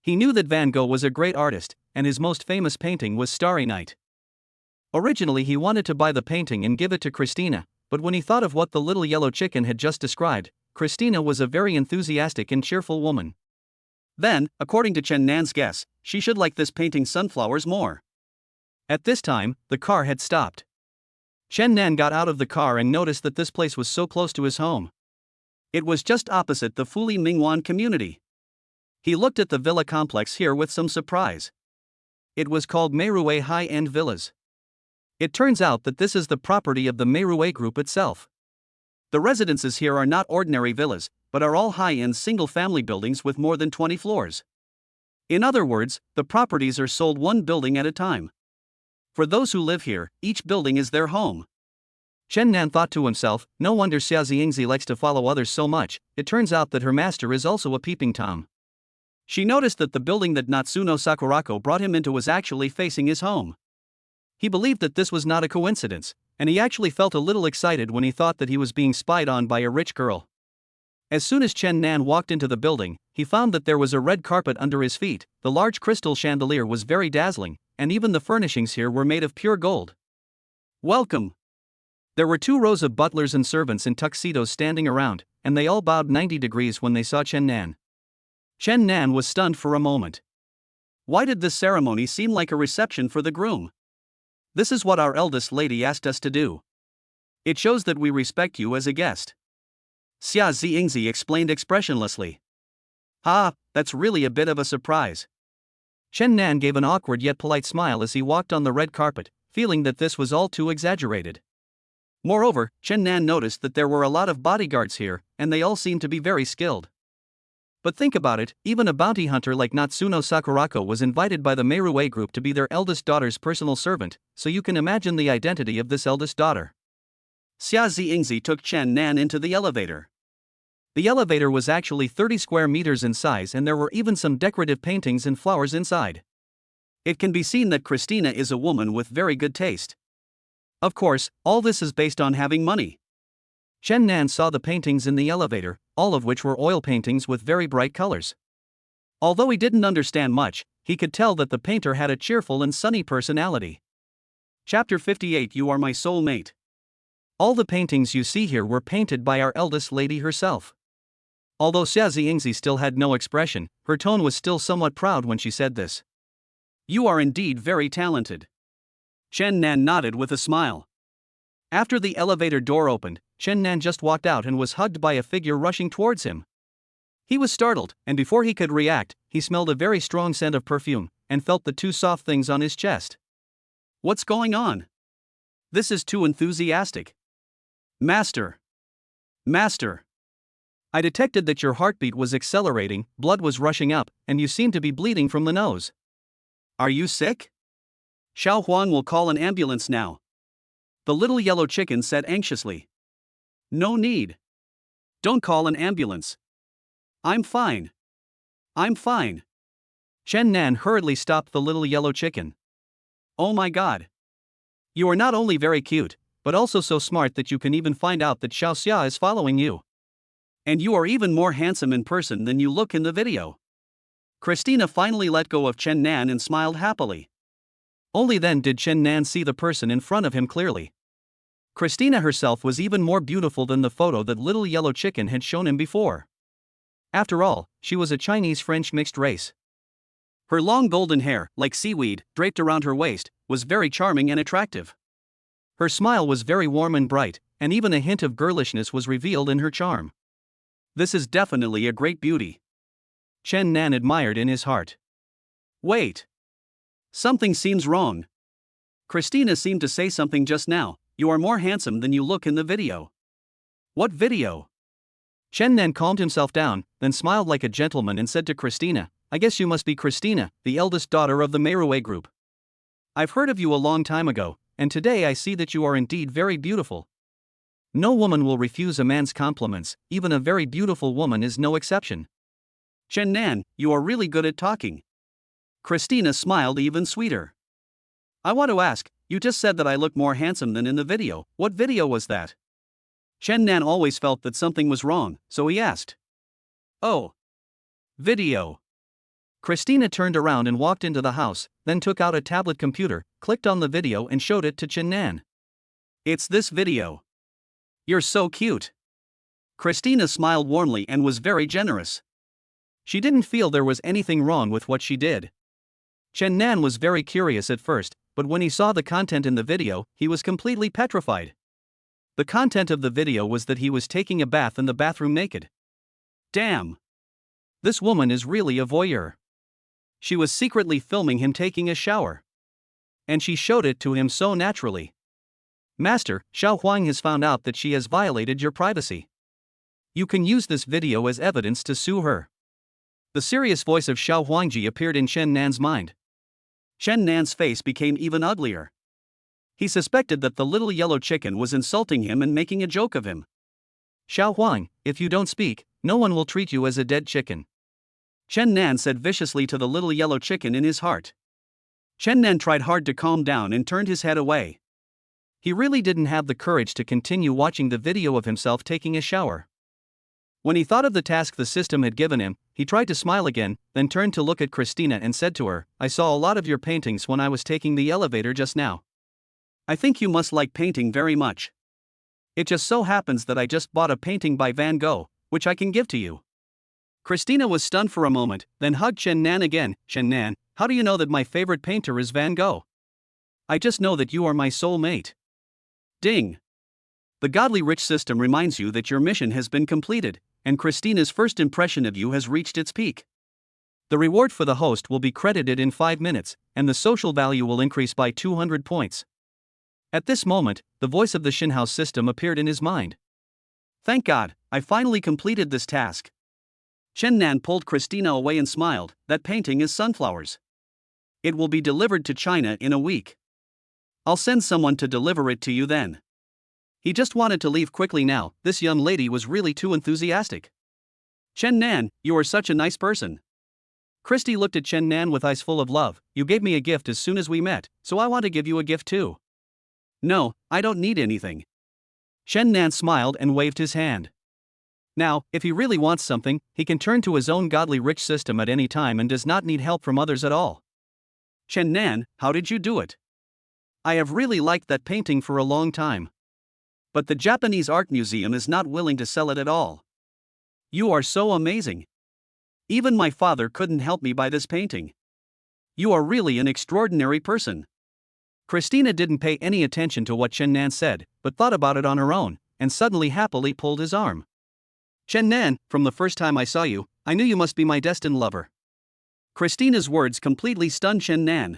He knew that Van Gogh was a great artist, and his most famous painting was Starry Night. Originally he wanted to buy the painting and give it to Christina, but when he thought of what the little yellow chicken had just described, Christina was a very enthusiastic and cheerful woman. Then, according to Chen Nan's guess, she should like this painting's sunflowers more. At this time, the car had stopped. Chen Nan got out of the car and noticed that this place was so close to his home. It was just opposite the Fuli Mingwan community. He looked at the villa complex here with some surprise. It was called Meirue High-End Villas. It turns out that this is the property of the Meirue Group itself. The residences here are not ordinary villas, but are all high-end single-family buildings with more than 20 floors. In other words, the properties are sold one building at a time. For those who live here, each building is their home. Chen Nan thought to himself, no wonder Xia Ziyingzi likes to follow others so much, it turns out that her master is also a peeping Tom. She noticed that the building that Natsuno Sakurako brought him into was actually facing his home. He believed that this was not a coincidence, and he actually felt a little excited when he thought that he was being spied on by a rich girl. As soon as Chen Nan walked into the building, he found that there was a red carpet under his feet, the large crystal chandelier was very dazzling, and even the furnishings here were made of pure gold. "Welcome." There were 2 rows of butlers and servants in tuxedos standing around, and they all bowed 90 degrees when they saw Chen Nan. Chen Nan was stunned for a moment. Why did this ceremony seem like a reception for the groom? "This is what our eldest lady asked us to do. It shows that we respect you as a guest," Xia Ziyingzi explained expressionlessly. "Ah, that's really a bit of a surprise." Chen Nan gave an awkward yet polite smile as he walked on the red carpet, feeling that this was all too exaggerated. Moreover, Chen Nan noticed that there were a lot of bodyguards here, and they all seemed to be very skilled. But think about it, even a bounty hunter like Natsuno Sakurako was invited by the Meirue Group to be their eldest daughter's personal servant, so you can imagine the identity of this eldest daughter. Xia Ziyingzi took Chen Nan into the elevator. The elevator was actually 30 square meters in size and there were even some decorative paintings and flowers inside. It can be seen that Christina is a woman with very good taste. Of course, all this is based on having money. Chen Nan saw the paintings in the elevator, all of which were oil paintings with very bright colors. Although he didn't understand much, he could tell that the painter had a cheerful and sunny personality. Chapter 58 You Are My Soulmate. All the paintings you see here were painted by our eldest lady herself. Although Xia Ziyingzi still had no expression, her tone was still somewhat proud when she said this. "You are indeed very talented." Chen Nan nodded with a smile. After the elevator door opened, Chen Nan just walked out and was hugged by a figure rushing towards him. He was startled, and before he could react, he smelled a very strong scent of perfume, and felt the 2 soft things on his chest. "What's going on? This is too enthusiastic." Master. I detected that your heartbeat was accelerating, blood was rushing up, and you seemed to be bleeding from the nose." "Are you sick? Xiao Huang will call an ambulance now," the little yellow chicken said anxiously. "No need. Don't call an ambulance. I'm fine. Chen Nan hurriedly stopped the little yellow chicken. "Oh my god. You are not only very cute, but also so smart that you can even find out that Xiao Xia is following you. And you are even more handsome in person than you look in the video." Christina finally let go of Chen Nan and smiled happily. Only then did Chen Nan see the person in front of him clearly. Christina herself was even more beautiful than the photo that little yellow chicken had shown him before. After all, she was a Chinese-French mixed race. Her long golden hair, like seaweed, draped around her waist, was very charming and attractive. Her smile was very warm and bright, and even a hint of girlishness was revealed in her charm. This is definitely a great beauty. Chen Nan admired in his heart. Wait. Something seems wrong. Christina seemed to say something just now. You are more handsome than you look in the video. What video? Chen Nan calmed himself down, then smiled like a gentleman and said to Christina, I guess you must be Christina, the eldest daughter of the Merué group. I've heard of you a long time ago, and today I see that you are indeed very beautiful. No woman will refuse a man's compliments, even a very beautiful woman is no exception. Chen Nan, you are really good at talking. Christina smiled even sweeter. I want to ask, you just said that I look more handsome than in the video. What video was that? Chen Nan always felt that something was wrong, so he asked. Oh. Video. Christina turned around and walked into the house, then took out a tablet computer, clicked on the video and showed it to Chen Nan. It's this video. You're so cute. Christina smiled warmly and was very generous. She didn't feel there was anything wrong with what she did. Chen Nan was very curious at first, but when he saw the content in the video, he was completely petrified. The content of the video was that he was taking a bath in the bathroom naked. Damn. This woman is really a voyeur. She was secretly filming him taking a shower. And she showed it to him so naturally. Master, Xiao Huang has found out that she has violated your privacy. You can use this video as evidence to sue her. The serious voice of Xiao Huangji appeared in Chen Nan's mind. Chen Nan's face became even uglier. He suspected that the little yellow chicken was insulting him and making a joke of him. Xiao Huang, if you don't speak, no one will treat you as a dead chicken. Chen Nan said viciously to the little yellow chicken in his heart. Chen Nan tried hard to calm down and turned his head away. He really didn't have the courage to continue watching the video of himself taking a shower. When he thought of the task the system had given him, he tried to smile again, then turned to look at Christina and said to her, I saw a lot of your paintings when I was taking the elevator just now. I think you must like painting very much. It just so happens that I just bought a painting by Van Gogh, which I can give to you. Christina was stunned for a moment, then hugged Chen Nan again. Chen Nan, how do you know that my favorite painter is Van Gogh? I just know that you are my soul mate. Ding. The godly rich system reminds you that your mission has been completed, and Christina's first impression of you has reached its peak. The reward for the host will be credited in 5 minutes, and the social value will increase by 200 points. At this moment, the voice of the Shinhouse system appeared in his mind. Thank God, I finally completed this task. Chen Nan pulled Christina away and smiled. That painting is sunflowers. It will be delivered to China in a week. I'll send someone to deliver it to you then. He just wanted to leave quickly now. This young lady was really too enthusiastic. Chen Nan, you are such a nice person. Christy looked at Chen Nan with eyes full of love. You gave me a gift as soon as we met, so I want to give you a gift too. No, I don't need anything. Chen Nan smiled and waved his hand. Now, if he really wants something, he can turn to his own godly rich system at any time and does not need help from others at all. Chen Nan, how did you do it? I have really liked that painting for a long time. But the Japanese Art Museum is not willing to sell it at all. You are so amazing. Even my father couldn't help me buy this painting. You are really an extraordinary person. Christina didn't pay any attention to what Chen Nan said, but thought about it on her own, and suddenly happily pulled his arm. Chen Nan, from the first time I saw you, I knew you must be my destined lover. Christina's words completely stunned Chen Nan.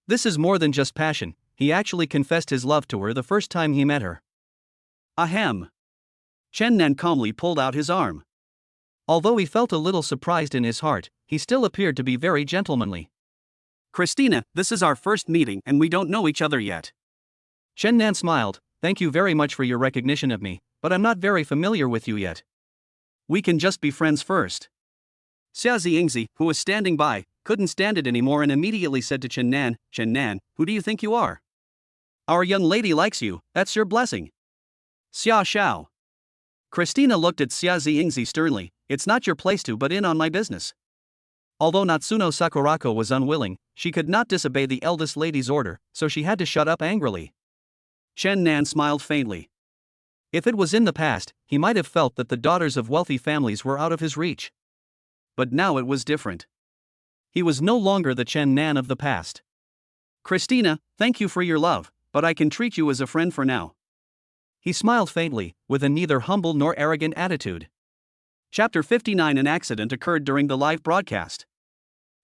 This is more than just passion, he actually confessed his love to her the first time he met her. Ahem. Chen Nan calmly pulled out his arm. Although he felt a little surprised in his heart, he still appeared to be very gentlemanly. Christina, this is our first meeting and we don't know each other yet. Chen Nan smiled. Thank you very much for your recognition of me, but I'm not very familiar with you yet. We can just be friends first. Xia Ziyingzi, who was standing by, couldn't stand it anymore and immediately said to Chen Nan, who do you think you are? Our young lady likes you, that's your blessing. Xia Xiao. Christina looked at Xia Ziyingzi sternly. It's not your place to butt in on my business. Although Natsuno Sakurako was unwilling, she could not disobey the eldest lady's order, so she had to shut up angrily. Chen Nan smiled faintly. If it was in the past, he might have felt that the daughters of wealthy families were out of his reach. But now it was different. He was no longer the Chen Nan of the past. Christina, thank you for your love, but I can treat you as a friend for now. He smiled faintly, with a neither humble nor arrogant attitude. Chapter 59. An accident occurred during the live broadcast.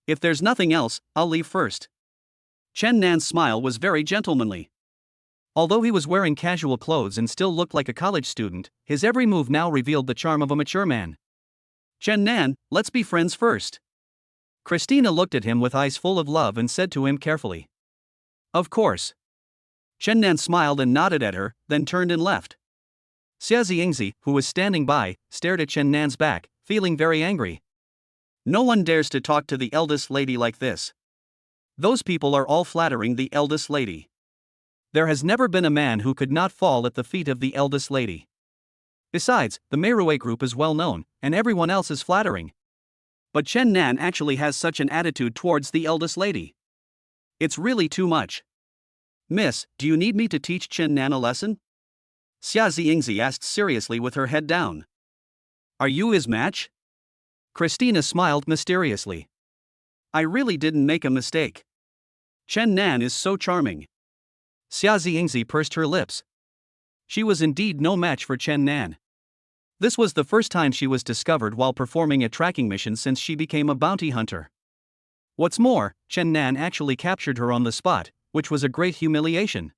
If there's nothing else, I'll leave first. Chen Nan's smile was very gentlemanly. Although he was wearing casual clothes and still looked like a college student, his every move now revealed the charm of a mature man. Chen Nan, let's be friends first. Christina looked at him with eyes full of love and said to him carefully. Of course. Chen Nan smiled and nodded at her, then turned and left. Xia Ziyingzi, who was standing by, stared at Chen Nan's back, feeling very angry. No one dares to talk to the eldest lady like this. Those people are all flattering the eldest lady. There has never been a man who could not fall at the feet of the eldest lady. Besides, the Meirue group is well known, and everyone else is flattering. But Chen Nan actually has such an attitude towards the eldest lady. It's really too much. Miss, do you need me to teach Chen Nan a lesson? Xia Ziyingzi asked seriously with her head down. Are you his match? Christina smiled mysteriously. I really didn't make a mistake. Chen Nan is so charming. Xia Ziyingzi pursed her lips. She was indeed no match for Chen Nan. This was the first time she was discovered while performing a tracking mission since she became a bounty hunter. What's more, Chen Nan actually captured her on the spot, which was a great humiliation.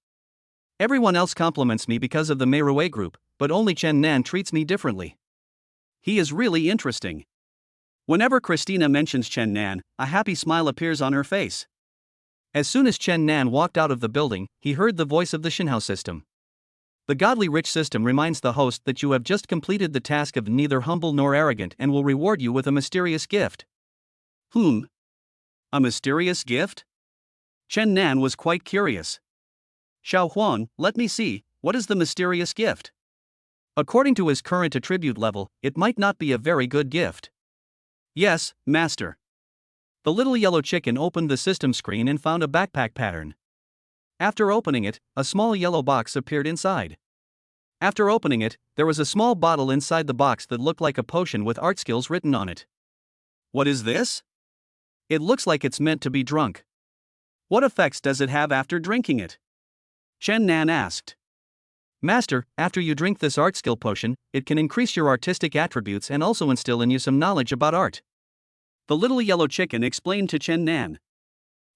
Everyone else compliments me because of the Meirue group, but only Chen Nan treats me differently. He is really interesting. Whenever Christina mentions Chen Nan, a happy smile appears on her face. As soon as Chen Nan walked out of the building, he heard the voice of the Xinhao system. The godly rich system reminds the host that you have just completed the task of neither humble nor arrogant and will reward you with a mysterious gift. A mysterious gift? Chen Nan was quite curious. Xiao Huang, let me see, what is the mysterious gift? According to his current attribute level, it might not be a very good gift. Yes, master. The little yellow chicken opened the system screen and found a backpack pattern. After opening it, a small yellow box appeared inside. After opening it, there was a small bottle inside the box that looked like a potion with art skills written on it. What is this? It looks like it's meant to be drunk. What effects does it have after drinking it? Chen Nan asked. Master, after you drink this art skill potion, it can increase your artistic attributes and also instill in you some knowledge about art. The little yellow chicken explained to Chen Nan.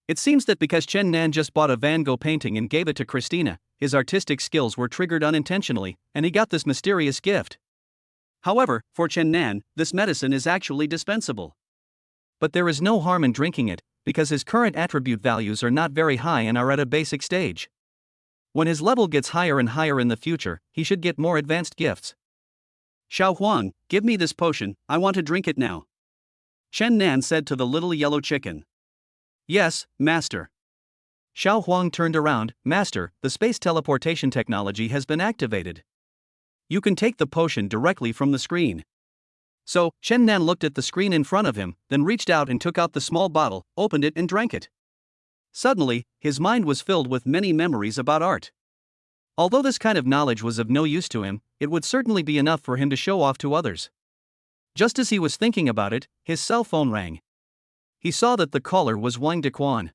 It seems that because Chen Nan just bought a Van Gogh painting and gave it to Christina, his artistic skills were triggered unintentionally, and he got this mysterious gift. However, for Chen Nan, this medicine is actually dispensable. But there is no harm in drinking it, because his current attribute values are not very high and are at a basic stage. When his level gets higher and higher in the future, he should get more advanced gifts. Xiao Huang, give me this potion, I want to drink it now. Chen Nan said to the little yellow chicken. Yes, master. Xiao Huang turned around. Master, the space teleportation technology has been activated. You can take the potion directly from the screen. So, Chen Nan looked at the screen in front of him, then reached out and took out the small bottle, opened it and drank it. Suddenly, his mind was filled with many memories about art. Although this kind of knowledge was of no use to him, it would certainly be enough for him to show off to others. Just as he was thinking about it, his cell phone rang. He saw that the caller was Wang Dequan.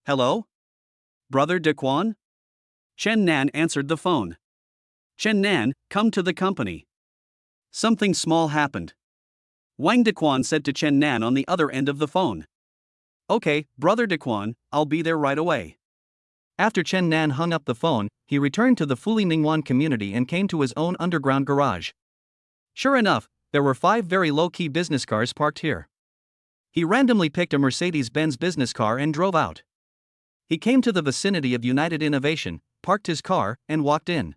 Hello? Brother Dequan? Chen Nan answered the phone. Chen Nan, come to the company. Something small happened. Wang Dequan said to Chen Nan on the other end of the phone. Okay, Brother Dequan, I'll be there right away. After Chen Nan hung up the phone, he returned to the Fuli Ningguan community and came to his own underground garage. Sure enough, there were 5 very low-key business cars parked here. He randomly picked a Mercedes-Benz business car and drove out. He came to the vicinity of United Innovation, parked his car, and walked in.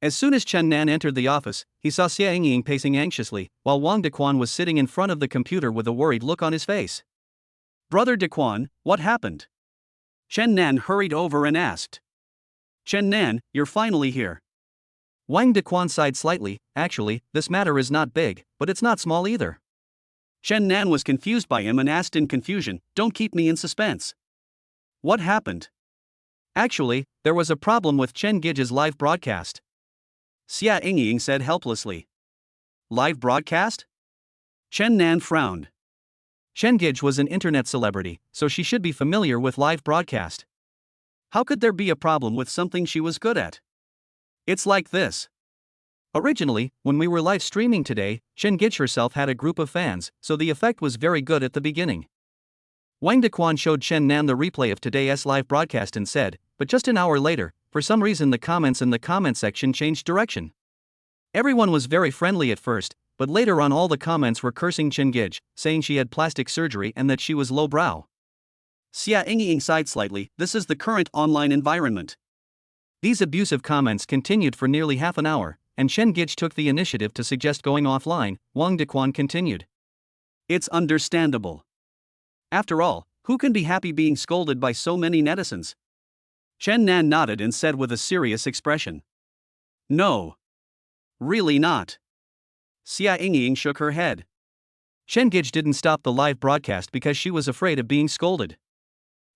As soon as Chen Nan entered the office, he saw Xia Yingying pacing anxiously, while Wang Dequan was sitting in front of the computer with a worried look on his face. Brother Dequan, what happened? Chen Nan hurried over and asked. Chen Nan, you're finally here. Wang Dequan sighed slightly. Actually, this matter is not big, but it's not small either. Chen Nan was confused by him and asked in confusion, don't keep me in suspense. What happened? Actually, there was a problem with Chen Gij's live broadcast. Xia Yingying said helplessly. Live broadcast? Chen Nan frowned. Chen Gij was an internet celebrity, so she should be familiar with live broadcast. How could there be a problem with something she was good at? It's like this. Originally, when we were live streaming today, Chen Gich herself had a group of fans, so the effect was very good at the beginning. Wang Dequan showed Chen Nan the replay of today's live broadcast and said, but just an hour later, for some reason the comments in the comment section changed direction. Everyone was very friendly at first, but later on all the comments were cursing Chen Gich, saying she had plastic surgery and that she was lowbrow. Xia Ying sighed slightly, this is the current online environment. These abusive comments continued for nearly half an hour, and Chen Gich took the initiative to suggest going offline. Wang Dequan continued. It's understandable. After all, who can be happy being scolded by so many netizens? Chen Nan nodded and said with a serious expression. No. Really not. Xia Ying shook her head. Chen Gich didn't stop the live broadcast because she was afraid of being scolded.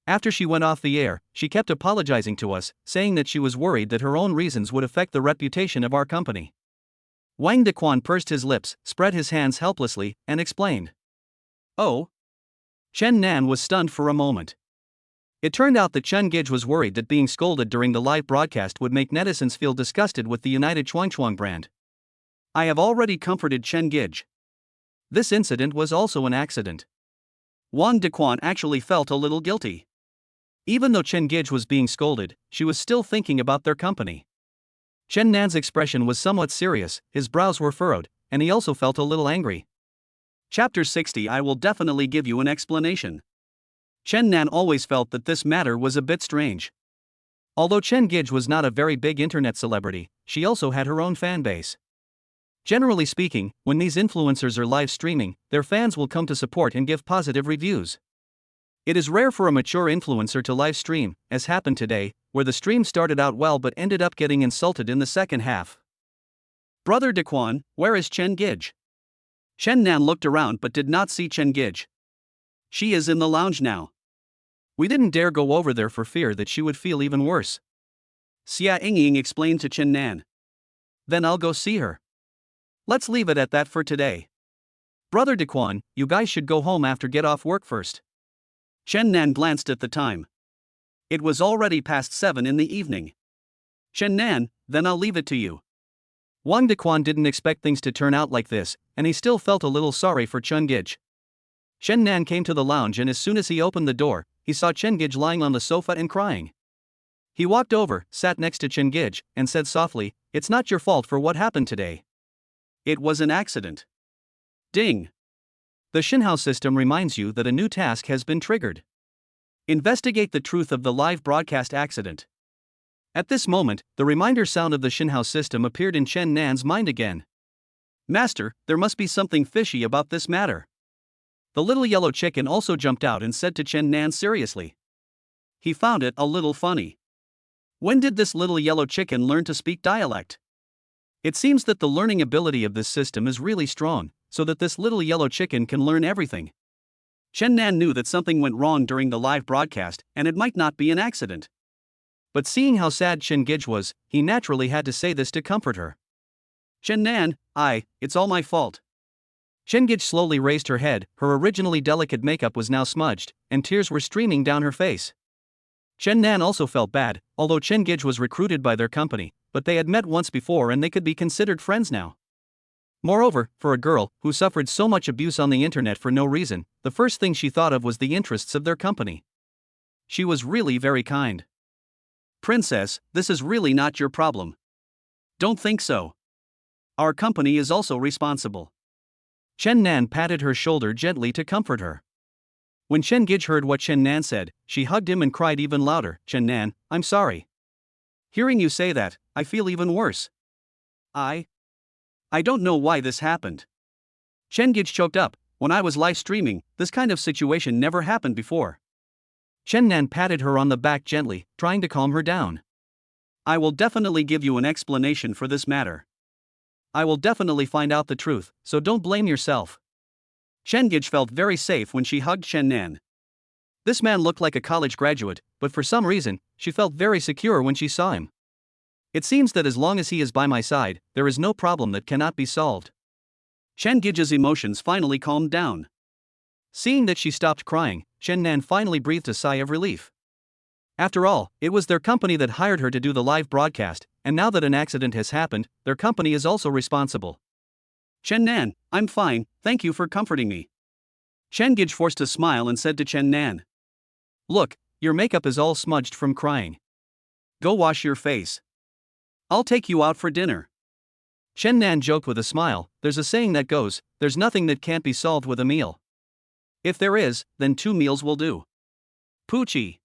After she went off the air, she kept apologizing to us, saying that she was worried that her own reasons would affect the reputation of our company. Wang Dequan pursed his lips, spread his hands helplessly, and explained. Oh? Chen Nan was stunned for a moment. It turned out that Chen Gich was worried that being scolded during the live broadcast would make netizens feel disgusted with the United Chuangchuang brand. I have already comforted Chen Gich. This incident was also an accident. Wang Dequan actually felt a little guilty. Even though Chen Gich was being scolded, she was still thinking about their company. Chen Nan's expression was somewhat serious, his brows were furrowed, and he also felt a little angry. Chapter 60 I will definitely give you an explanation. Chen Nan always felt that this matter was a bit strange. Although Chen Gich was not a very big internet celebrity, she also had her own fan base. Generally speaking, when these influencers are live streaming, their fans will come to support and give positive reviews. It is rare for a mature influencer to live stream, as happened today, where the stream started out well but ended up getting insulted in the second half. Brother Dequan, where is Chen Gich? Chen Nan looked around but did not see Chen Gich. She is in the lounge now. We didn't dare go over there for fear that she would feel even worse. Xia Ying explained to Chen Nan. Then I'll go see her. Let's leave it at that for today. Brother Dequan, you guys should go home after get off work first. Chen Nan glanced at the time. It was already past 7 in the evening. Chen Nan, then I'll leave it to you. Wang Dequan didn't expect things to turn out like this, and he still felt a little sorry for Chen Gich. Chen Nan came to the lounge and as soon as he opened the door, he saw Chen Gich lying on the sofa and crying. He walked over, sat next to Chen Gich, and said softly, "It's not your fault for what happened today. It was an accident." Ding. The Xinhao system reminds you that a new task has been triggered. Investigate the truth of the live broadcast accident. At this moment, the reminder sound of the Xinhao system appeared in Chen Nan's mind again. Master, there must be something fishy about this matter. The little yellow chicken also jumped out and said to Chen Nan seriously. He found it a little funny. When did this little yellow chicken learn to speak dialect? It seems that the learning ability of this system is really strong, so that this little yellow chicken can learn everything. Chen Nan knew that something went wrong during the live broadcast, and it might not be an accident. But seeing how sad Chen Gich was, he naturally had to say this to comfort her. Chen Nan, it's all my fault. Chen Gich slowly raised her head, her originally delicate makeup was now smudged, and tears were streaming down her face. Chen Nan also felt bad, although Chen Gich was recruited by their company, but they had met once before and they could be considered friends now. Moreover, for a girl who suffered so much abuse on the internet for no reason, the first thing she thought of was the interests of their company. She was really very kind. Princess, this is really not your problem. Don't think so. Our company is also responsible. Chen Nan patted her shoulder gently to comfort her. When Chen Gich heard what Chen Nan said, she hugged him and cried even louder, "Chen Nan, I'm sorry. Hearing you say that, I feel even worse. I don't know why this happened. Chen Gich choked up. When I was live streaming, this kind of situation never happened before. Chen Nan patted her on the back gently, trying to calm her down. I will definitely give you an explanation for this matter. I will definitely find out the truth, so don't blame yourself. Chen Gich felt very safe when she hugged Chen Nan. This man looked like a college graduate, but for some reason, she felt very secure when she saw him. It seems that as long as he is by my side, there is no problem that cannot be solved. Chen Gich's emotions finally calmed down. Seeing that she stopped crying, Chen Nan finally breathed a sigh of relief. After all, it was their company that hired her to do the live broadcast, and now that an accident has happened, their company is also responsible. Chen Nan, I'm fine, thank you for comforting me. Chen Gij forced a smile and said to Chen Nan. Look, your makeup is all smudged from crying. Go wash your face. I'll take you out for dinner. Chen Nan joked with a smile. There's a saying that goes, there's nothing that can't be solved with a meal. If there is, then 2 meals will do. Poochie.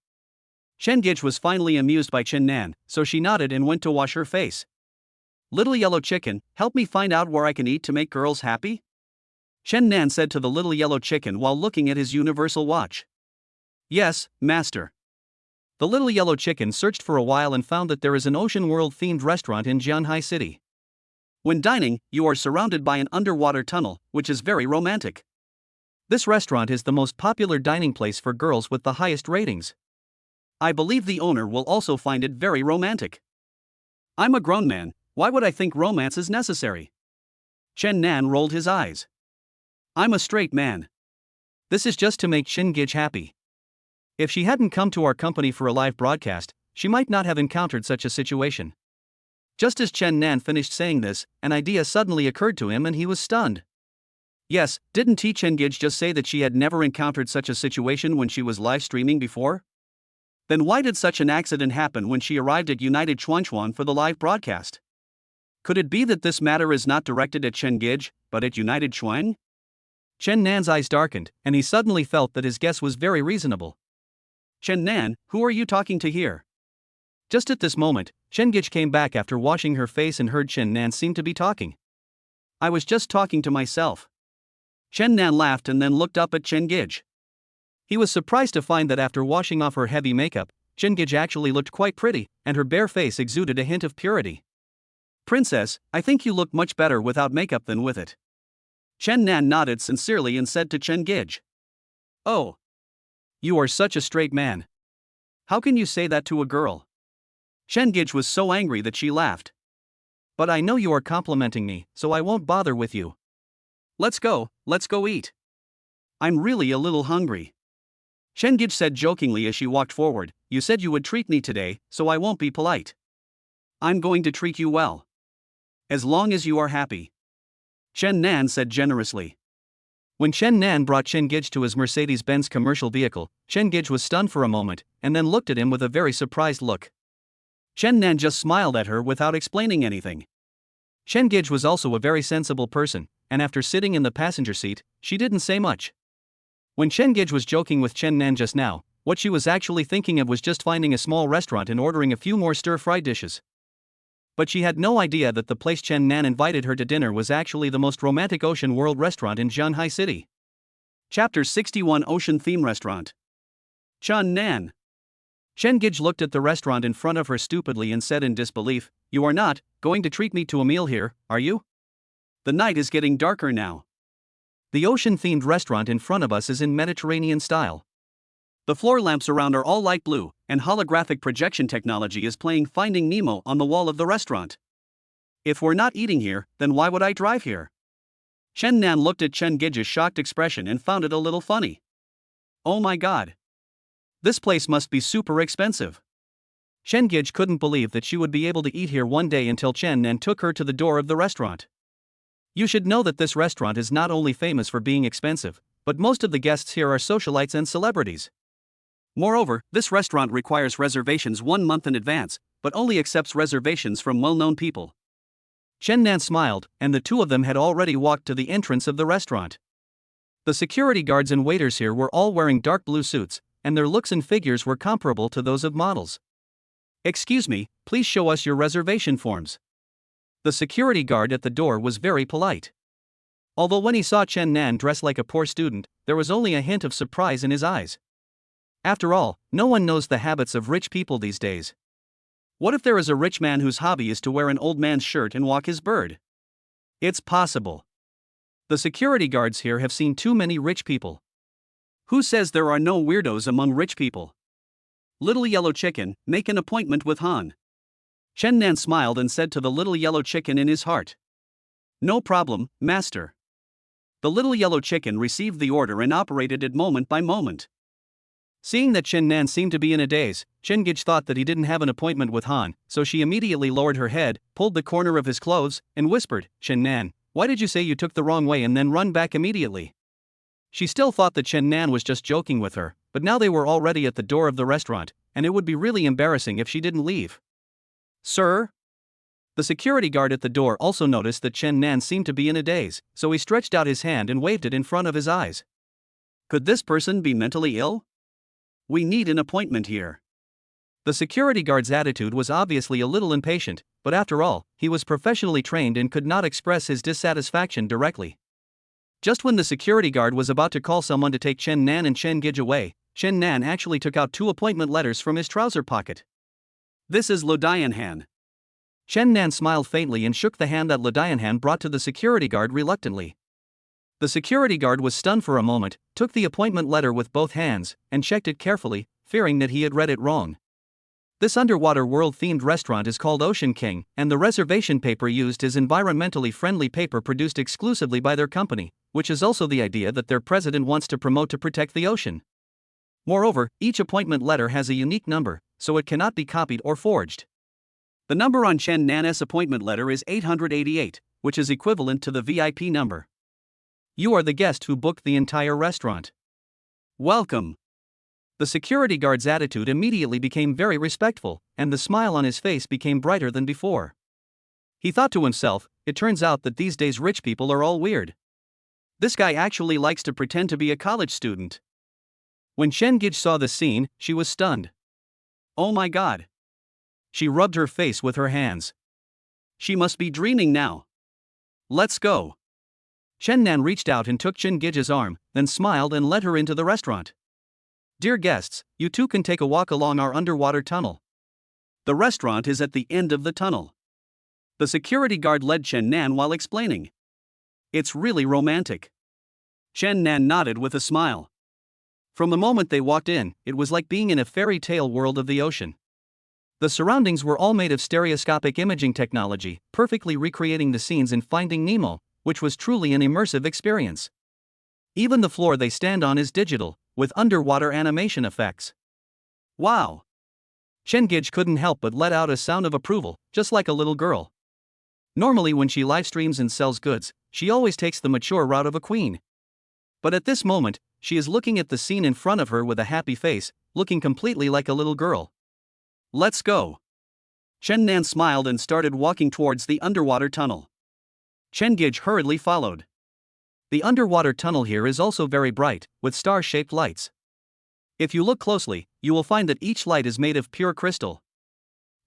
Chen Gij was finally amused by Chen Nan, so she nodded and went to wash her face. Little yellow chicken, help me find out where I can eat to make girls happy? Chen Nan said to the little yellow chicken while looking at his universal watch. Yes, master. The little yellow chicken searched for a while and found that there is an ocean world-themed restaurant in Jianhai City. When dining, you are surrounded by an underwater tunnel, which is very romantic. This restaurant is the most popular dining place for girls with the highest ratings. I believe the owner will also find it very romantic. I'm a grown man, why would I think romance is necessary? Chen Nan rolled his eyes. I'm a straight man. This is just to make Chen Gij happy. If she hadn't come to our company for a live broadcast, she might not have encountered such a situation. Just as Chen Nan finished saying this, an idea suddenly occurred to him and he was stunned. Yes, didn't Chen Gij just say that she had never encountered such a situation when she was live streaming before? Then why did such an accident happen when she arrived at United Chuanchuan for the live broadcast? Could it be that this matter is not directed at Chen Gij, but at United Chuan? Chen Nan's eyes darkened, and he suddenly felt that his guess was very reasonable. Chen Nan, who are you talking to here? Just at this moment, Chen Gij came back after washing her face and heard Chen Nan seem to be talking. I was just talking to myself. Chen Nan laughed and then looked up at Chen Gij. He was surprised to find that after washing off her heavy makeup, Chen Gij actually looked quite pretty, and her bare face exuded a hint of purity. Princess, I think you look much better without makeup than with it. Chen Nan nodded sincerely and said to Chen Gij. Oh. You are such a straight man. How can you say that to a girl? Chen Gij was so angry that she laughed. But I know you are complimenting me, so I won't bother with you. Let's go eat. I'm really a little hungry. Chen Gij said jokingly as she walked forward, you said you would treat me today, so I won't be polite. I'm going to treat you well. As long as you are happy. Chen Nan said generously. When Chen Nan brought Chen Gij to his Mercedes-Benz commercial vehicle, Chen Gij was stunned for a moment, and then looked at him with a very surprised look. Chen Nan just smiled at her without explaining anything. Chen Gij was also a very sensible person, and after sitting in the passenger seat, she didn't say much. When Chen Gij was joking with Chen Nan just now, what she was actually thinking of was just finding a small restaurant and ordering a few more stir-fry dishes. But she had no idea that the place Chen Nan invited her to dinner was actually the most romantic ocean world restaurant in Jianhai City. Chapter 61 Ocean Theme Restaurant. Chen Nan. Chen Gij looked at the restaurant in front of her stupidly and said in disbelief, you are not going to treat me to a meal here, are you? The night is getting darker now. The ocean-themed restaurant in front of us is in Mediterranean style. The floor lamps around are all light blue, and holographic projection technology is playing Finding Nemo on the wall of the restaurant. If we're not eating here, then why would I drive here? Chen Nan looked at Chen Gij's shocked expression and found it a little funny. Oh my god. This place must be super expensive. Chen Gij couldn't believe that she would be able to eat here one day until Chen Nan took her to the door of the restaurant. You should know that this restaurant is not only famous for being expensive, but most of the guests here are socialites and celebrities. Moreover, this restaurant requires reservations 1 month in advance, but only accepts reservations from well-known people. Chen Nan smiled, and the two of them had already walked to the entrance of the restaurant. The security guards and waiters here were all wearing dark blue suits, and their looks and figures were comparable to those of models. Excuse me, please show us your reservation forms. The security guard at the door was very polite. Although when he saw Chen Nan dressed like a poor student, there was only a hint of surprise in his eyes. After all, no one knows the habits of rich people these days. What if there is a rich man whose hobby is to wear an old man's shirt and walk his bird? It's possible. The security guards here have seen too many rich people. Who says there are no weirdos among rich people? Little yellow chicken, make an appointment with Han. Chen Nan smiled and said to the little yellow chicken in his heart. No problem, master. The little yellow chicken received the order and operated it moment by moment. Seeing that Chen Nan seemed to be in a daze, Chen Gij thought that he didn't have an appointment with Han, so she immediately lowered her head, pulled the corner of his clothes, and whispered, "Chen Nan, why did you say you took the wrong way and then run back immediately?" She still thought that Chen Nan was just joking with her, but now they were already at the door of the restaurant, and it would be really embarrassing if she didn't leave. "Sir?" The security guard at the door also noticed that Chen Nan seemed to be in a daze, so he stretched out his hand and waved it in front of his eyes. Could this person be mentally ill? We need an appointment here. The security guard's attitude was obviously a little impatient, but after all, he was professionally trained and could not express his dissatisfaction directly. Just when the security guard was about to call someone to take Chen Nan and Chen Gij away, Chen Nan actually took out 2 appointment letters from his trouser pocket. This is Lo Dianhan. Chen Nan smiled faintly and shook the hand that Lo Dianhan brought to the security guard reluctantly. The security guard was stunned for a moment, took the appointment letter with both hands, and checked it carefully, fearing that he had read it wrong. This underwater world-themed restaurant is called Ocean King, and the reservation paper used is environmentally friendly paper produced exclusively by their company, which is also the idea that their president wants to promote to protect the ocean. Moreover, each appointment letter has a unique number, so it cannot be copied or forged. The number on Chen Nan's appointment letter is 888, which is equivalent to the VIP number. You are the guest who booked the entire restaurant. Welcome. The security guard's attitude immediately became very respectful, and the smile on his face became brighter than before. He thought to himself, it turns out that these days rich people are all weird. This guy actually likes to pretend to be a college student. When Chen Gij saw the scene, she was stunned. Oh my god. She rubbed her face with her hands. She must be dreaming now. Let's go. Chen Nan reached out and took Chen Gij's arm, then smiled and led her into the restaurant. Dear guests, you too can take a walk along our underwater tunnel. The restaurant is at the end of the tunnel. The security guard led Chen Nan while explaining. It's really romantic. Chen Nan nodded with a smile. From the moment they walked in, it was like being in a fairy tale world of the ocean. The surroundings were all made of stereoscopic imaging technology, perfectly recreating the scenes in Finding Nemo, which was truly an immersive experience. Even the floor they stand on is digital, with underwater animation effects. Wow! Chen Gij couldn't help but let out a sound of approval, just like a little girl. Normally when she livestreams and sells goods, she always takes the mature route of a queen. But at this moment, she is looking at the scene in front of her with a happy face, looking completely like a little girl. Let's go. Chen Nan smiled and started walking towards the underwater tunnel. Chen Gij hurriedly followed. The underwater tunnel here is also very bright, with star-shaped lights. If you look closely, you will find that each light is made of pure crystal.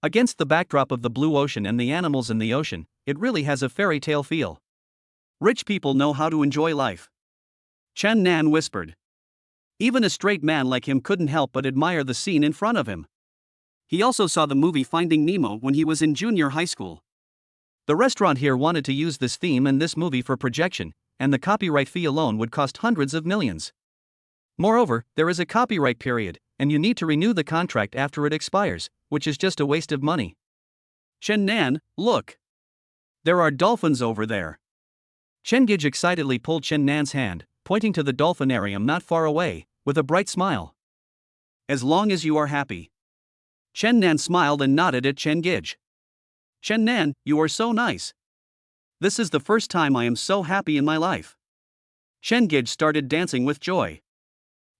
Against the backdrop of the blue ocean and the animals in the ocean, it really has a fairy tale feel. Rich people know how to enjoy life. Chen Nan whispered. Even a straight man like him couldn't help but admire the scene in front of him. He also saw the movie Finding Nemo when he was in junior high school. The restaurant here wanted to use this theme and this movie for projection, and the copyright fee alone would cost hundreds of millions. Moreover, there is a copyright period, and you need to renew the contract after it expires, which is just a waste of money. Chen Nan, look. There are dolphins over there. Chen Gij excitedly pulled Chen Nan's hand, pointing to the dolphinarium not far away, with a bright smile. As long as you are happy. Chen Nan smiled and nodded at Chen Gij. Chen Nan, you are so nice. This is the first time I am so happy in my life. Chen Gij started dancing with joy.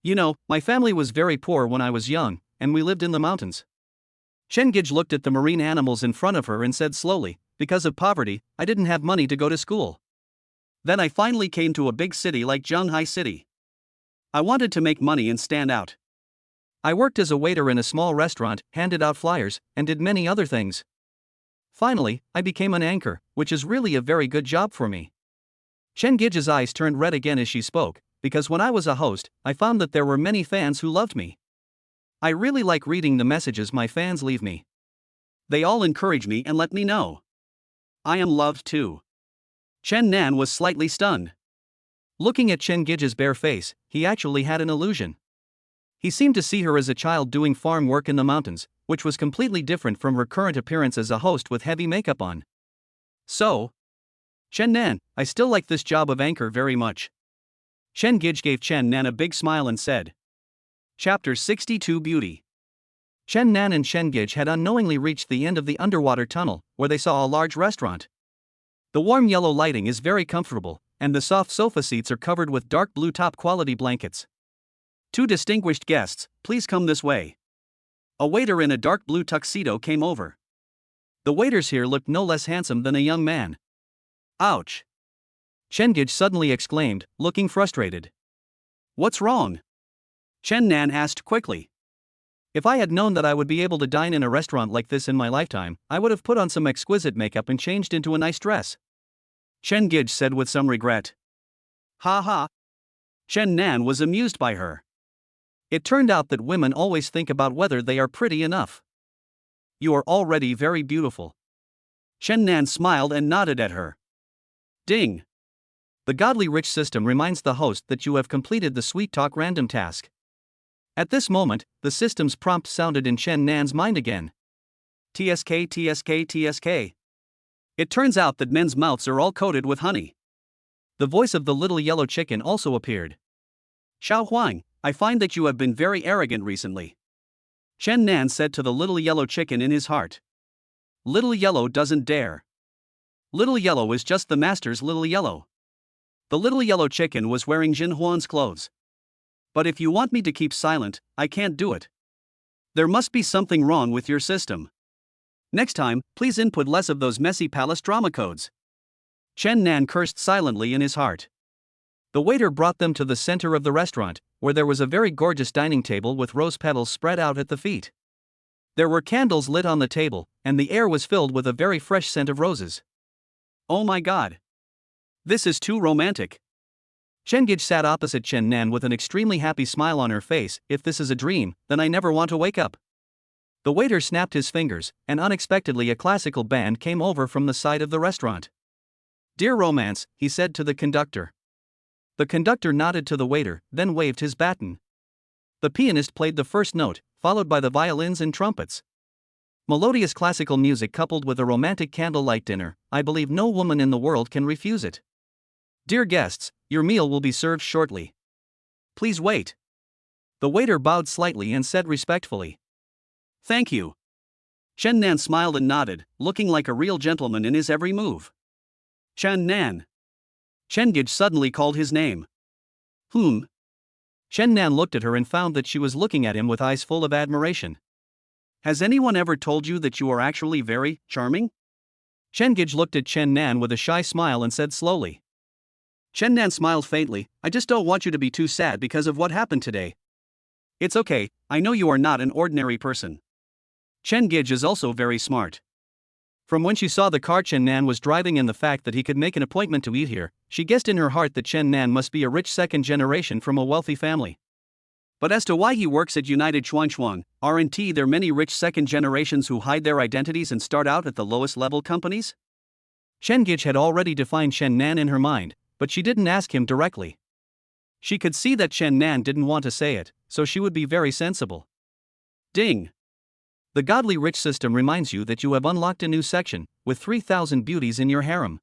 You know, my family was very poor when I was young, and we lived in the mountains. Chen Gij looked at the marine animals in front of her and said slowly, because of poverty, I didn't have money to go to school. Then I finally came to a big city like Shanghai City. I wanted to make money and stand out. I worked as a waiter in a small restaurant, handed out flyers, and did many other things. Finally, I became an anchor, which is really a very good job for me. Chen Gij's eyes turned red again as she spoke, because when I was a host, I found that there were many fans who loved me. I really like reading the messages my fans leave me. They all encourage me and let me know. I am loved too. Chen Nan was slightly stunned. Looking at Chen Gij's bare face, he actually had an illusion. He seemed to see her as a child doing farm work in the mountains, which was completely different from her current appearance as a host with heavy makeup on. So, Chen Nan, I still like this job of anchor very much. Chen Gij gave Chen Nan a big smile and said, Chapter 62 Beauty. Chen Nan and Shen Gij had unknowingly reached the end of the underwater tunnel, where they saw a large restaurant. The warm yellow lighting is very comfortable, and the soft sofa seats are covered with dark blue top quality blankets. Two distinguished guests, please come this way. A waiter in a dark blue tuxedo came over. The waiters here looked no less handsome than a young man. Ouch! Shen Gij suddenly exclaimed, looking frustrated. What's wrong? Chen Nan asked quickly. If I had known that I would be able to dine in a restaurant like this in my lifetime, I would have put on some exquisite makeup and changed into a nice dress. Chen Gij said with some regret. Ha ha! Chen Nan was amused by her. It turned out that women always think about whether they are pretty enough. You are already very beautiful. Chen Nan smiled and nodded at her. Ding! The Godly Rich system reminds the host that you have completed the Sweet Talk random task. At this moment, the system's prompt sounded in Chen Nan's mind again. TSK, TSK, TSK. It turns out that men's mouths are all coated with honey. The voice of the little yellow chicken also appeared. Xiao Huang, I find that you have been very arrogant recently. Chen Nan said to the little yellow chicken in his heart. Little Yellow doesn't dare. Little Yellow is just the master's Little Yellow. The little yellow chicken was wearing Jin Huan's clothes. But if you want me to keep silent, I can't do it. There must be something wrong with your system. Next time, please input less of those messy palace drama codes. Chen Nan cursed silently in his heart. The waiter brought them to the center of the restaurant, where there was a very gorgeous dining table with rose petals spread out at the feet. There were candles lit on the table, and the air was filled with a very fresh scent of roses. Oh my god! This is too romantic. Shen Gij sat opposite Chen Nan with an extremely happy smile on her face. If this is a dream, then I never want to wake up. The waiter snapped his fingers, and unexpectedly a classical band came over from the side of the restaurant. Dear Romance, he said to the conductor. The conductor nodded to the waiter, then waved his baton. The pianist played the first note, followed by the violins and trumpets. Melodious classical music coupled with a romantic candlelight dinner, I believe no woman in the world can refuse it. Dear guests, your meal will be served shortly. Please wait. The waiter bowed slightly and said respectfully. Thank you. Chen Nan smiled and nodded, looking like a real gentleman in his every move. Chen Nan. Chen Gij suddenly called his name. Whom? Chen Nan looked at her and found that she was looking at him with eyes full of admiration. Has anyone ever told you that you are actually very charming? Chen Gij looked at Chen Nan with a shy smile and said slowly. Chen Nan smiled faintly. I just don't want you to be too sad because of what happened today. It's okay, I know you are not an ordinary person. Chen Gij is also very smart. From when she saw the car Chen Nan was driving and the fact that he could make an appointment to eat here, she guessed in her heart that Chen Nan must be a rich second generation from a wealthy family. But as to why he works at United Chuanshuang, aren't there many rich second generations who hide their identities and start out at the lowest level companies? Chen Gij had already defined Chen Nan in her mind, but she didn't ask him directly. She could see that Chen Nan didn't want to say it, so she would be very sensible. Ding! The Godly Rich system reminds you that you have unlocked a new section, with 3,000 beauties in your harem.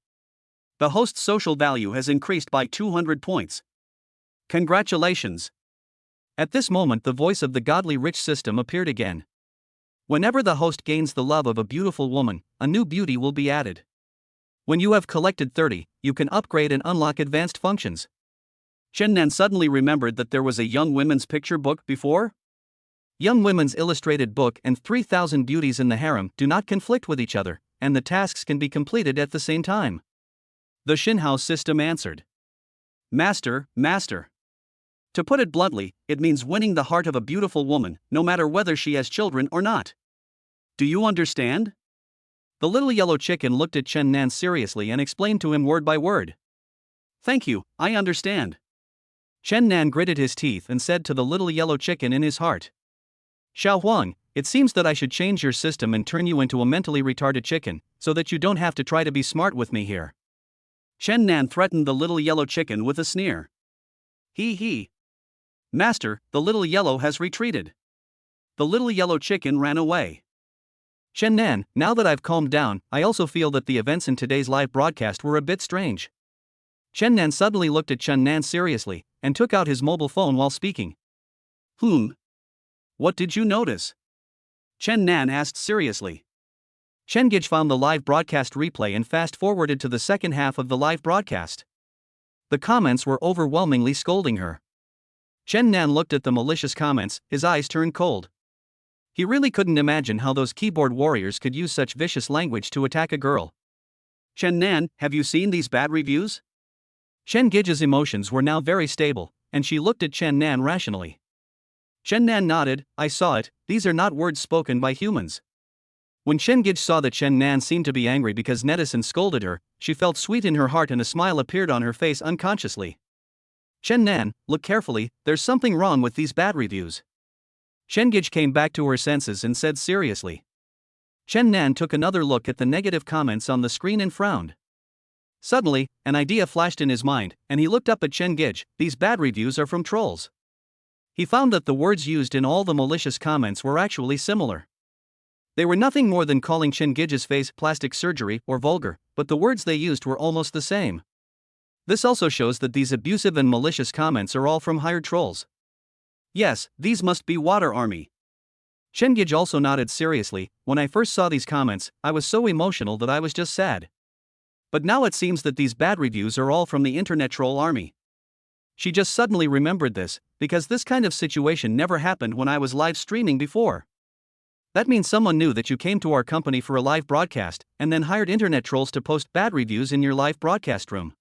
The host's social value has increased by 200 points. Congratulations! At this moment the voice of the Godly Rich system appeared again. Whenever the host gains the love of a beautiful woman, a new beauty will be added. When you have collected 30, you can upgrade and unlock advanced functions. Chen Nan suddenly remembered that there was a young women's picture book before. Young women's illustrated book and 3,000 beauties in the harem do not conflict with each other, and the tasks can be completed at the same time. The Xinhao system answered. Master, master. To put it bluntly, it means winning the heart of a beautiful woman, no matter whether she has children or not. Do you understand? The little yellow chicken looked at Chen Nan seriously and explained to him word by word. Thank you, I understand. Chen Nan gritted his teeth and said to the little yellow chicken in his heart. Xiao Huang, it seems that I should change your system and turn you into a mentally retarded chicken, so that you don't have to try to be smart with me here. Chen Nan threatened the little yellow chicken with a sneer. He. Master, the little yellow has retreated. The little yellow chicken ran away. Chen Nan, now that I've calmed down, I also feel that the events in today's live broadcast were a bit strange. Chen Nan suddenly looked at Chen Nan seriously, and took out his mobile phone while speaking. What did you notice? Chen Nan asked seriously. Chen Gij found the live broadcast replay and fast-forwarded to the second half of the live broadcast. The comments were overwhelmingly scolding her. Chen Nan looked at the malicious comments, his eyes turned cold. He really couldn't imagine how those keyboard warriors could use such vicious language to attack a girl. Chen Nan, have you seen these bad reviews? Chen Gij's emotions were now very stable, and she looked at Chen Nan rationally. Chen Nan nodded, I saw it, these are not words spoken by humans. When Chen Gij saw that Chen Nan seemed to be angry because netizens scolded her, she felt sweet in her heart and a smile appeared on her face unconsciously. Chen Nan, look carefully, there's something wrong with these bad reviews. Chen Gij came back to her senses and said seriously. Chen Nan took another look at the negative comments on the screen and frowned. Suddenly, an idea flashed in his mind, and he looked up at Chen Gij. These bad reviews are from trolls. He found that the words used in all the malicious comments were actually similar. They were nothing more than calling Chen Gij's face plastic surgery or vulgar, but the words they used were almost the same. This also shows that these abusive and malicious comments are all from hired trolls. Yes, these must be Water Army. Chen Gij also nodded seriously. When I first saw these comments, I was so emotional that I was just sad. But now it seems that these bad reviews are all from the internet troll army. She just suddenly remembered this, because this kind of situation never happened when I was live streaming before. That means someone knew that you came to our company for a live broadcast, and then hired internet trolls to post bad reviews in your live broadcast room.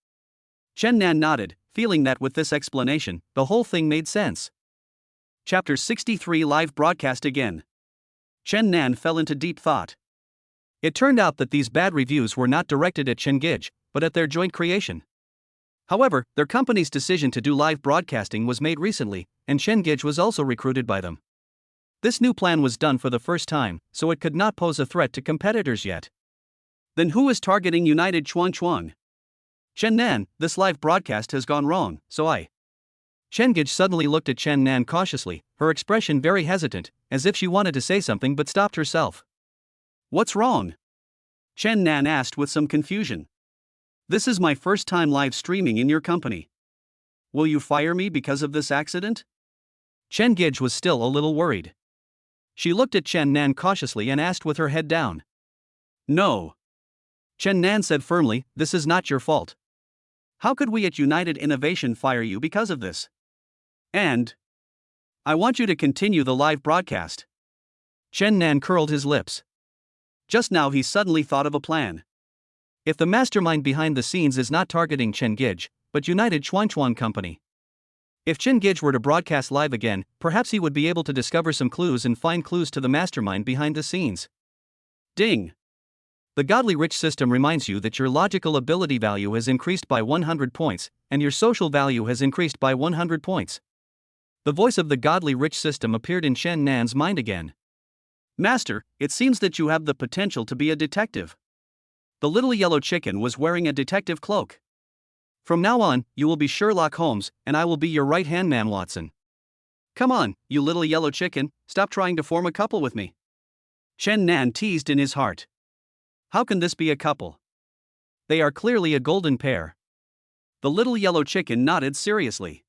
Chen Nan nodded, feeling that with this explanation, the whole thing made sense. Chapter 63 Live Broadcast Again. Chen Nan fell into deep thought. It turned out that these bad reviews were not directed at Chen Gij, but at their joint creation. However, their company's decision to do live broadcasting was made recently, and Chen Gij was also recruited by them. This new plan was done for the first time, so it could not pose a threat to competitors yet. Then who is targeting United Chuan Chuan? Chen Nan, this live broadcast has gone wrong, so I. Chen Gij suddenly looked at Chen Nan cautiously, her expression very hesitant, as if she wanted to say something but stopped herself. What's wrong? Chen Nan asked with some confusion. This is my first time live streaming in your company. Will you fire me because of this accident? Chen Gij was still a little worried. She looked at Chen Nan cautiously and asked with her head down. No. Chen Nan said firmly, this is not your fault. How could we at United Innovation fire you because of this? And I want you to continue the live broadcast. Chen Nan curled his lips. Just now he suddenly thought of a plan. If the mastermind behind the scenes is not targeting Chen Gij, but United Chuan Company. If Chen Gij were to broadcast live again, perhaps he would be able to discover some clues and find clues to the mastermind behind the scenes. Ding! The Godly Rich system reminds you that your logical ability value has increased by 100 points, and your social value has increased by 100 points. The voice of the Godly Rich system appeared in Chen Nan's mind again. Master, it seems that you have the potential to be a detective. The little yellow chicken was wearing a detective cloak. From now on, you will be Sherlock Holmes, and I will be your right-hand man, Watson. Come on, you little yellow chicken, stop trying to form a couple with me. Chen Nan teased in his heart. How can this be a couple? They are clearly a golden pair. The little yellow chicken nodded seriously.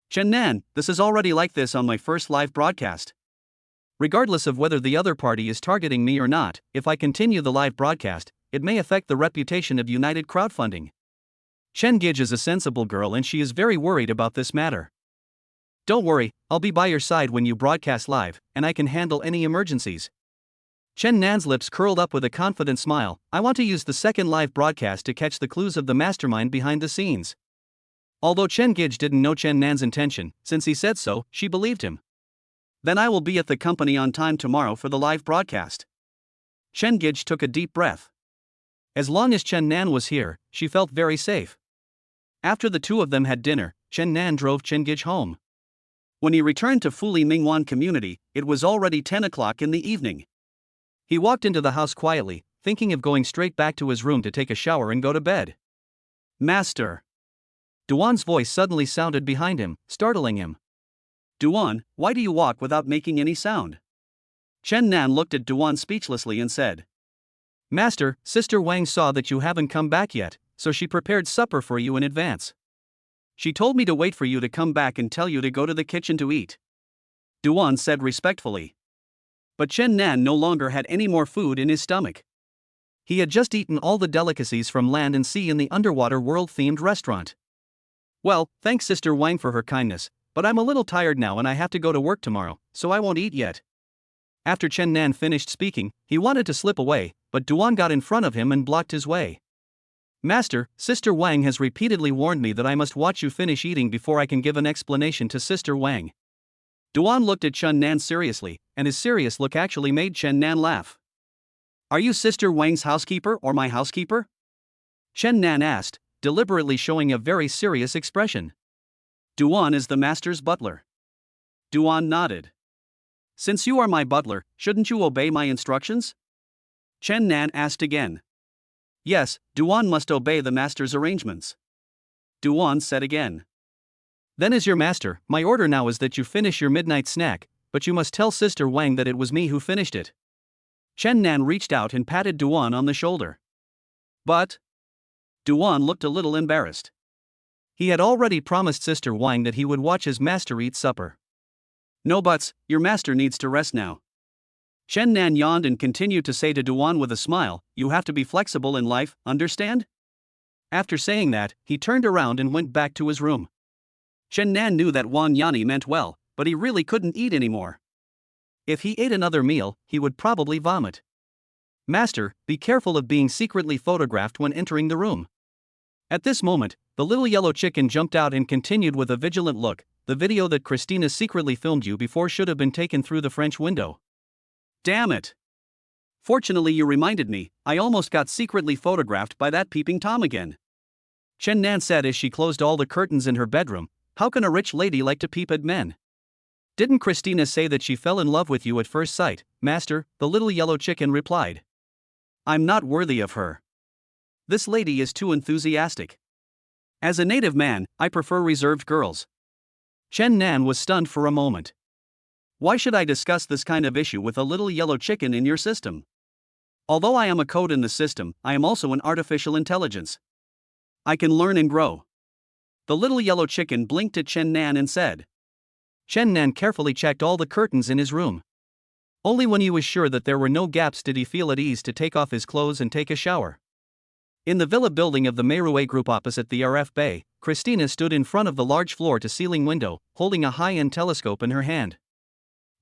Chen Nan, this is already like this on my first live broadcast. Regardless of whether the other party is targeting me or not, if I continue the live broadcast, it may affect the reputation of United Crowdfunding. Chen Gij is a sensible girl and she is very worried about this matter. Don't worry, I'll be by your side when you broadcast live, and I can handle any emergencies. Chen Nan's lips curled up with a confident smile. I want to use the second live broadcast to catch the clues of the mastermind behind the scenes. Although Chen Gij didn't know Chen Nan's intention, since he said so, she believed him. Then I will be at the company on time tomorrow for the live broadcast. Chen Gij took a deep breath. As long as Chen Nan was here, she felt very safe. After the two of them had dinner, Chen Nan drove Chen Gij home. When he returned to Fuli Mingwan community, it was already 10 o'clock in the evening. He walked into the house quietly, thinking of going straight back to his room to take a shower and go to bed. Master! Duan's voice suddenly sounded behind him, startling him. Duan, why do you walk without making any sound? Chen Nan looked at Duan speechlessly and said. Master, Sister Wang saw that you haven't come back yet, so she prepared supper for you in advance. She told me to wait for you to come back and tell you to go to the kitchen to eat. Duan said respectfully. But Chen Nan no longer had any more food in his stomach. He had just eaten all the delicacies from land and sea in the underwater world-themed restaurant. Well, thanks Sister Wang for her kindness, but I'm a little tired now and I have to go to work tomorrow, so I won't eat yet. After Chen Nan finished speaking, he wanted to slip away, but Duan got in front of him and blocked his way. Master, Sister Wang has repeatedly warned me that I must watch you finish eating before I can give an explanation to Sister Wang. Duan looked at Chen Nan seriously, and his serious look actually made Chen Nan laugh. Are you Sister Wang's housekeeper or my housekeeper? Chen Nan asked, deliberately showing a very serious expression. Duan is the master's butler. Duan nodded. Since you are my butler, shouldn't you obey my instructions? Chen Nan asked again. Yes, Duan must obey the master's arrangements. Duan said again. Then as your master, my order now is that you finish your midnight snack, but you must tell Sister Wang that it was me who finished it. Chen Nan reached out and patted Duan on the shoulder. But Duan looked a little embarrassed. He had already promised Sister Wang that he would watch his master eat supper. No buts, your master needs to rest now. Chen Nan yawned and continued to say to Duan with a smile, you have to be flexible in life, understand? After saying that, he turned around and went back to his room. Chen Nan knew that Wang Yani meant well, but he really couldn't eat anymore. If he ate another meal, he would probably vomit. Master, be careful of being secretly photographed when entering the room. At this moment, the little yellow chicken jumped out and continued with a vigilant look, the video that Christina secretly filmed you before should have been taken through the French window. Damn it! Fortunately you reminded me, I almost got secretly photographed by that peeping Tom again. Chen Nan said as she closed all the curtains in her bedroom, how can a rich lady like to peep at men? Didn't Christina say that she fell in love with you at first sight, Master? The little yellow chicken replied. I'm not worthy of her. This lady is too enthusiastic. As a native man, I prefer reserved girls. Chen Nan was stunned for a moment. Why should I discuss this kind of issue with a little yellow chicken in your system? Although I am a code in the system, I am also an artificial intelligence. I can learn and grow. The little yellow chicken blinked at Chen Nan and said. Chen Nan carefully checked all the curtains in his room. Only when he was sure that there were no gaps did he feel at ease to take off his clothes and take a shower. In the villa building of the Meirue Group opposite the RF Bay, Christina stood in front of the large floor-to-ceiling window, holding a high-end telescope in her hand.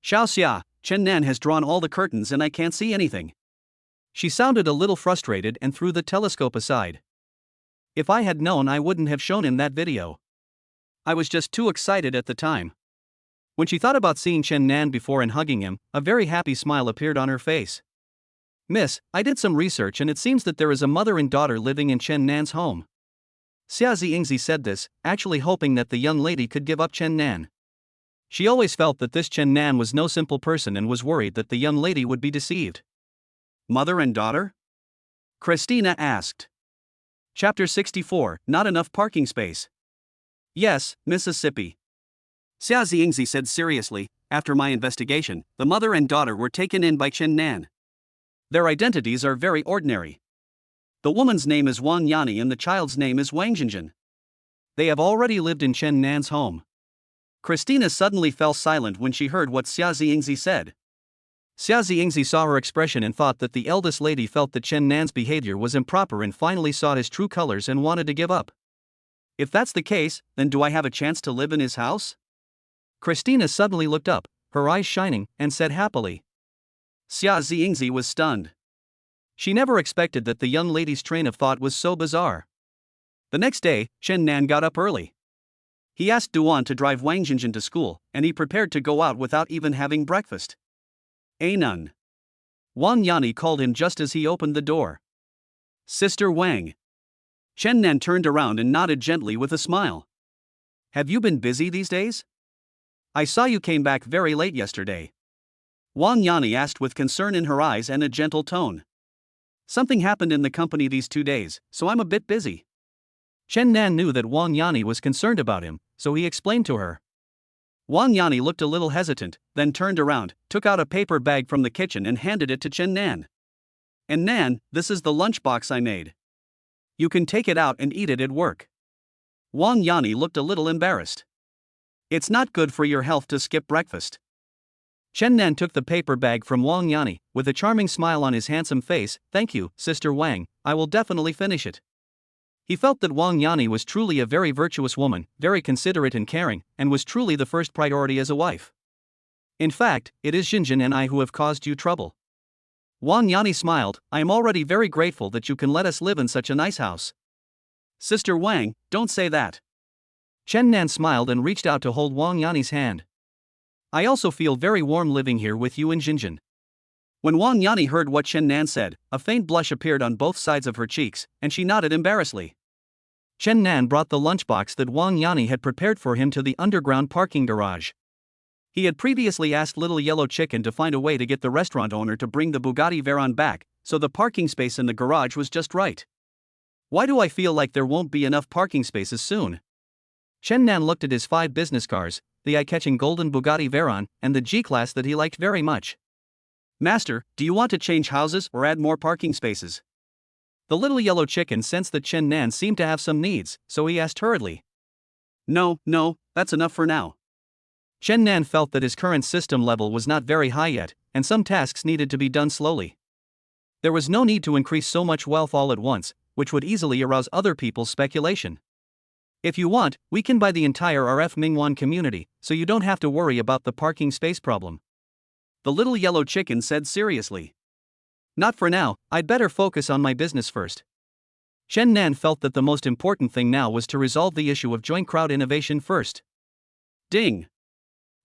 Xiao Xia, Chen Nan has drawn all the curtains and I can't see anything. She sounded a little frustrated and threw the telescope aside. If I had known, I wouldn't have shown him that video. I was just too excited at the time. When she thought about seeing Chen Nan before and hugging him, a very happy smile appeared on her face. Miss, I did some research and it seems that there is a mother and daughter living in Chen Nan's home. Xia Ziyingzi said this, actually hoping that the young lady could give up Chen Nan. She always felt that this Chen Nan was no simple person and was worried that the young lady would be deceived. Mother and daughter? Christina asked. Chapter 64, Not Enough Parking Space. Yes, Mississippi. Xia Ziyingzi said seriously, after my investigation, the mother and daughter were taken in by Chen Nan. Their identities are very ordinary. The woman's name is Wang Yani and the child's name is Wang Jinjin. They have already lived in Chen Nan's home. Christina suddenly fell silent when she heard what Xia Ziyingzi said. Xia Ziyingzi saw her expression and thought that the eldest lady felt that Chen Nan's behavior was improper and finally saw his true colors and wanted to give up. If that's the case, then do I have a chance to live in his house? Christina suddenly looked up, her eyes shining, and said happily. Xia Ziyingzi was stunned. She never expected that the young lady's train of thought was so bizarre. The next day, Chen Nan got up early. He asked Duan to drive Wang Jinjin to school, and he prepared to go out without even having breakfast. None. Wang Yani called him just as he opened the door. Sister Wang. Chen Nan turned around and nodded gently with a smile. Have you been busy these days? I saw you came back very late yesterday. Wang Yani asked with concern in her eyes and a gentle tone. Something happened in the company these 2 days, so I'm a bit busy. Chen Nan knew that Wang Yani was concerned about him, so he explained to her. Wang Yani looked a little hesitant, then turned around, took out a paper bag from the kitchen and handed it to Chen Nan. And Nan, this is the lunchbox I made. You can take it out and eat it at work. Wang Yani looked a little embarrassed. It's not good for your health to skip breakfast. Chen Nan took the paper bag from Wang Yani, with a charming smile on his handsome face. "Thank you, Sister Wang, I will definitely finish it." He felt that Wang Yani was truly a very virtuous woman, very considerate and caring, and was truly the first priority as a wife. "In fact, it is Xinjin and I who have caused you trouble." Wang Yani smiled. "I am already very grateful that you can let us live in such a nice house." Sister Wang, don't say that. Chen Nan smiled and reached out to hold Wang Yani's hand. "I also feel very warm living here with you and Xinjin." When Wang Yani heard what Chen Nan said, a faint blush appeared on both sides of her cheeks, and she nodded embarrassedly. Chen Nan brought the lunchbox that Wang Yani had prepared for him to the underground parking garage. He had previously asked Little Yellow Chicken to find a way to get the restaurant owner to bring the Bugatti Veyron back, so the parking space in the garage was just right. "Why do I feel like there won't be enough parking spaces soon?" Chen Nan looked at his 5 business cars, the eye-catching golden Bugatti Veyron, and the G-Class that he liked very much. "Master, do you want to change houses or add more parking spaces?" The Little Yellow Chicken sensed that Chen Nan seemed to have some needs, so he asked hurriedly. No, that's enough for now." Chen Nan felt that his current system level was not very high yet, and some tasks needed to be done slowly. There was no need to increase so much wealth all at once, which would easily arouse other people's speculation. "If you want, we can buy the entire RF Mingwan community, so you don't have to worry about the parking space problem," the Little Yellow Chicken said seriously. "Not for now, I'd better focus on my business first." Chen Nan felt that the most important thing now was to resolve the issue of joint crowd innovation first. Ding!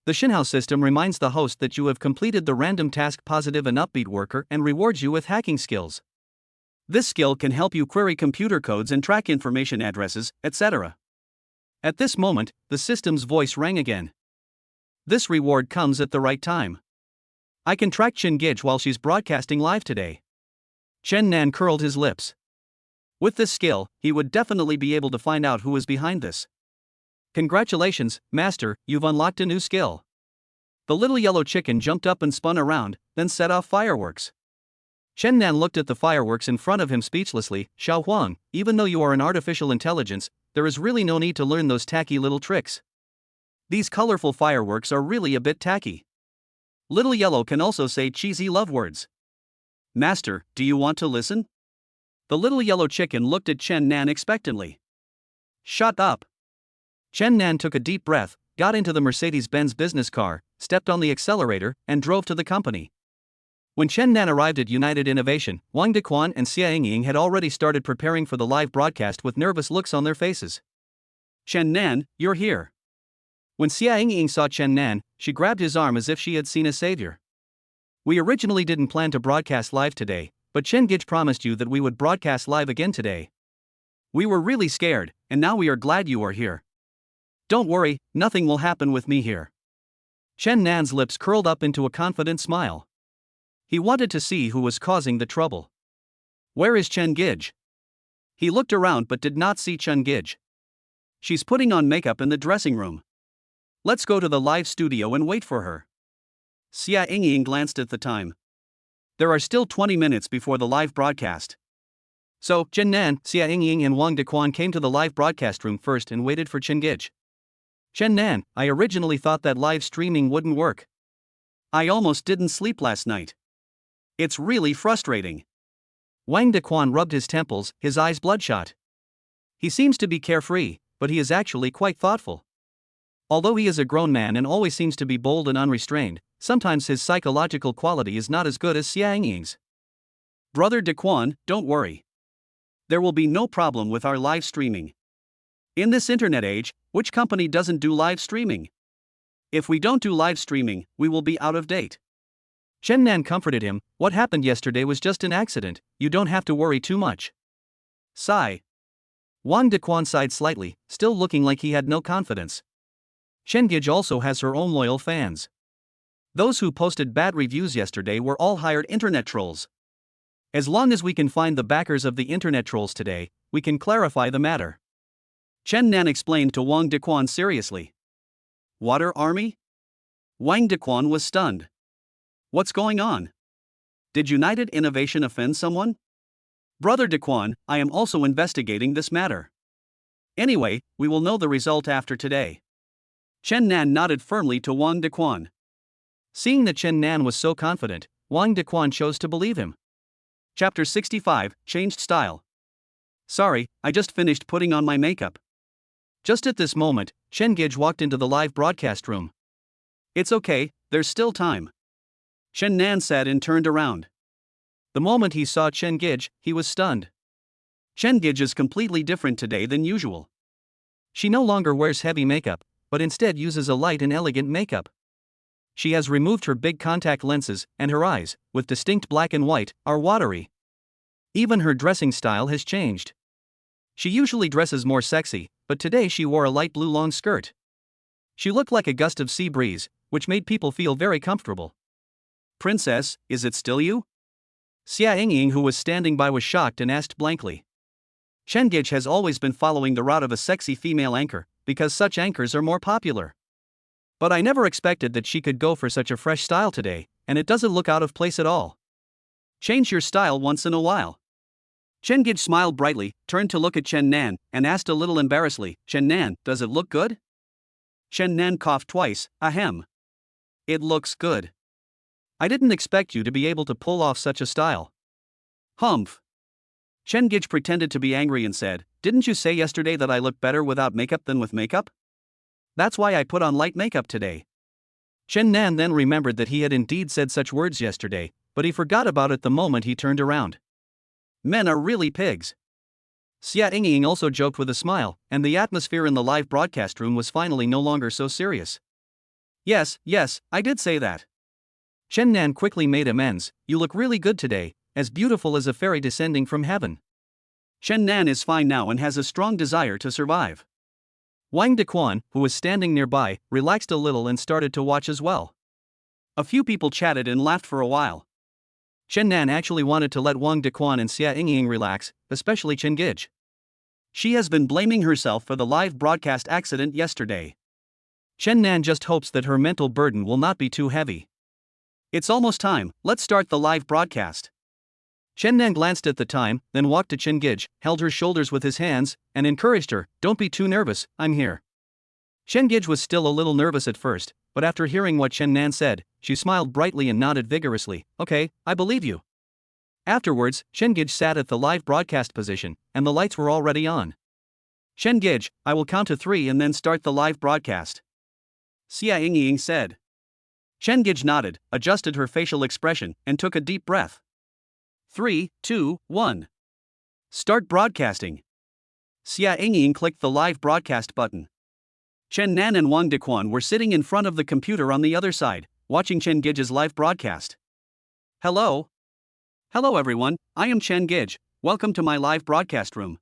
The Xinhao system reminds the host that you have completed the random task positive and upbeat worker and rewards you with hacking skills. This skill can help you query computer codes and track information addresses, etc. At this moment, the system's voice rang again. "This reward comes at the right time. I can track Chen Gij while she's broadcasting live today." Chen Nan curled his lips. With this skill, he would definitely be able to find out who is behind this. "Congratulations, Master, you've unlocked a new skill." The Little Yellow Chicken jumped up and spun around, then set off fireworks. Chen Nan looked at the fireworks in front of him speechlessly. "Xiao Huang, even though you are an artificial intelligence, there is really no need to learn those tacky little tricks. These colorful fireworks are really a bit tacky." Little Yellow can also say cheesy love words. "Master, do you want to listen?" The Little Yellow Chicken looked at Chen Nan expectantly. "Shut up." Chen Nan took a deep breath, got into the Mercedes-Benz business car, stepped on the accelerator, and drove to the company. When Chen Nan arrived at United Innovation, Wang Dequan and Xia Yingying had already started preparing for the live broadcast with nervous looks on their faces. "Chen Nan, you're here." When Xia Yingying saw Chen Nan, she grabbed his arm as if she had seen a savior. "We originally didn't plan to broadcast live today, but Chen Gij promised you that we would broadcast live again today. We were really scared, and now we are glad you are here. Don't worry, nothing will happen with me here." Chen Nan's lips curled up into a confident smile. He wanted to see who was causing the trouble. "Where is Chen Gij?" He looked around but did not see Chen Gij. "She's putting on makeup in the dressing room. Let's go to the live studio and wait for her." Xia Yingying glanced at the time. There are still 20 minutes before the live broadcast. So, Chen Nan, Xia Yingying and Wang Dequan came to the live broadcast room first and waited for Chen Gij. "Chen Nan, I originally thought that live streaming wouldn't work. I almost didn't sleep last night. It's really frustrating." Wang Dequan rubbed his temples, his eyes bloodshot. He seems to be carefree, but he is actually quite thoughtful. Although he is a grown man and always seems to be bold and unrestrained, sometimes his psychological quality is not as good as Xia Yingying's. "Brother Dequan, don't worry. There will be no problem with our live streaming. In this internet age, which company doesn't do live streaming? If we don't do live streaming, we will be out of date." Chen Nan comforted him. "What happened yesterday was just an accident, you don't have to worry too much." Sigh. Wang Dequan sighed slightly, still looking like he had no confidence. Chen Gij also has her own loyal fans. Those who posted bad reviews yesterday were all hired internet trolls. As long as we can find the backers of the internet trolls today, we can clarify the matter." Chen Nan explained to Wang Dequan seriously. "Water Army?" Wang Dequan was stunned. "What's going on? Did United Innovation offend someone?" "Brother Dequan, I am also investigating this matter. Anyway, we will know the result after today." Chen Nan nodded firmly to Wang Dequan. Seeing that Chen Nan was so confident, Wang Dequan chose to believe him. Chapter 65, Changed Style. Sorry, I just finished putting on my makeup. Just at this moment, Chen Gij walked into the live broadcast room. It's okay, there's still time. Chen Nan said and turned around. The moment he saw Chen Gij, he was stunned. Chen Gij is completely different today than usual. She no longer wears heavy makeup, but instead uses a light and elegant makeup. She has removed her big contact lenses, and her eyes, with distinct black and white, are watery. Even her dressing style has changed. She usually dresses more sexy, but today she wore a light blue long skirt. She looked like a gust of sea breeze, which made people feel very comfortable. Princess, is it still you? Xia Yingying, who was standing by, was shocked and asked blankly. Chen Gij has always been following the route of a sexy female anchor, because such anchors are more popular. But I never expected that she could go for such a fresh style today, and it doesn't look out of place at all. Change your style once in a while. Chen Gij smiled brightly, turned to look at Chen Nan, and asked a little embarrassedly, Chen Nan, does it look good? Chen Nan coughed twice, ahem. It looks good. I didn't expect you to be able to pull off such a style. Humph. Chen Gij pretended to be angry and said, didn't you say yesterday that I look better without makeup than with makeup? That's why I put on light makeup today. Chen Nan then remembered that he had indeed said such words yesterday, but he forgot about it the moment he turned around. Men are really pigs. Xia Yingying also joked with a smile, and the atmosphere in the live broadcast room was finally no longer so serious. Yes, I did say that. Chen Nan quickly made amends, you look really good today, as beautiful as a fairy descending from heaven. Chen Nan is fine now and has a strong desire to survive. Wang Dequan, who was standing nearby, relaxed a little and started to watch as well. A few people chatted and laughed for a while. Chen Nan actually wanted to let Wang Dequan and Xia Yingying relax, especially Chen Gij. She has been blaming herself for the live broadcast accident yesterday. Chen Nan just hopes that her mental burden will not be too heavy. It's almost time, let's start the live broadcast. Chen Nan glanced at the time, then walked to Chen Gij, held her shoulders with his hands, and encouraged her, don't be too nervous, I'm here. Chen Gij was still a little nervous at first, but after hearing what Chen Nan said, she smiled brightly and nodded vigorously, okay, I believe you. Afterwards, Chen Gij sat at the live broadcast position, and the lights were already on. Chen Gij, I will count to 3 and then start the live broadcast. Xia Yingying said. Chen Gij nodded, adjusted her facial expression, and took a deep breath. 3, 2, 1. Start broadcasting. Xia Yingying clicked the live broadcast button. Chen Nan and Wang Dequan were sitting in front of the computer on the other side, watching Chen Gij's live broadcast. Hello? Hello everyone, I am Chen Gij, welcome to my live broadcast room.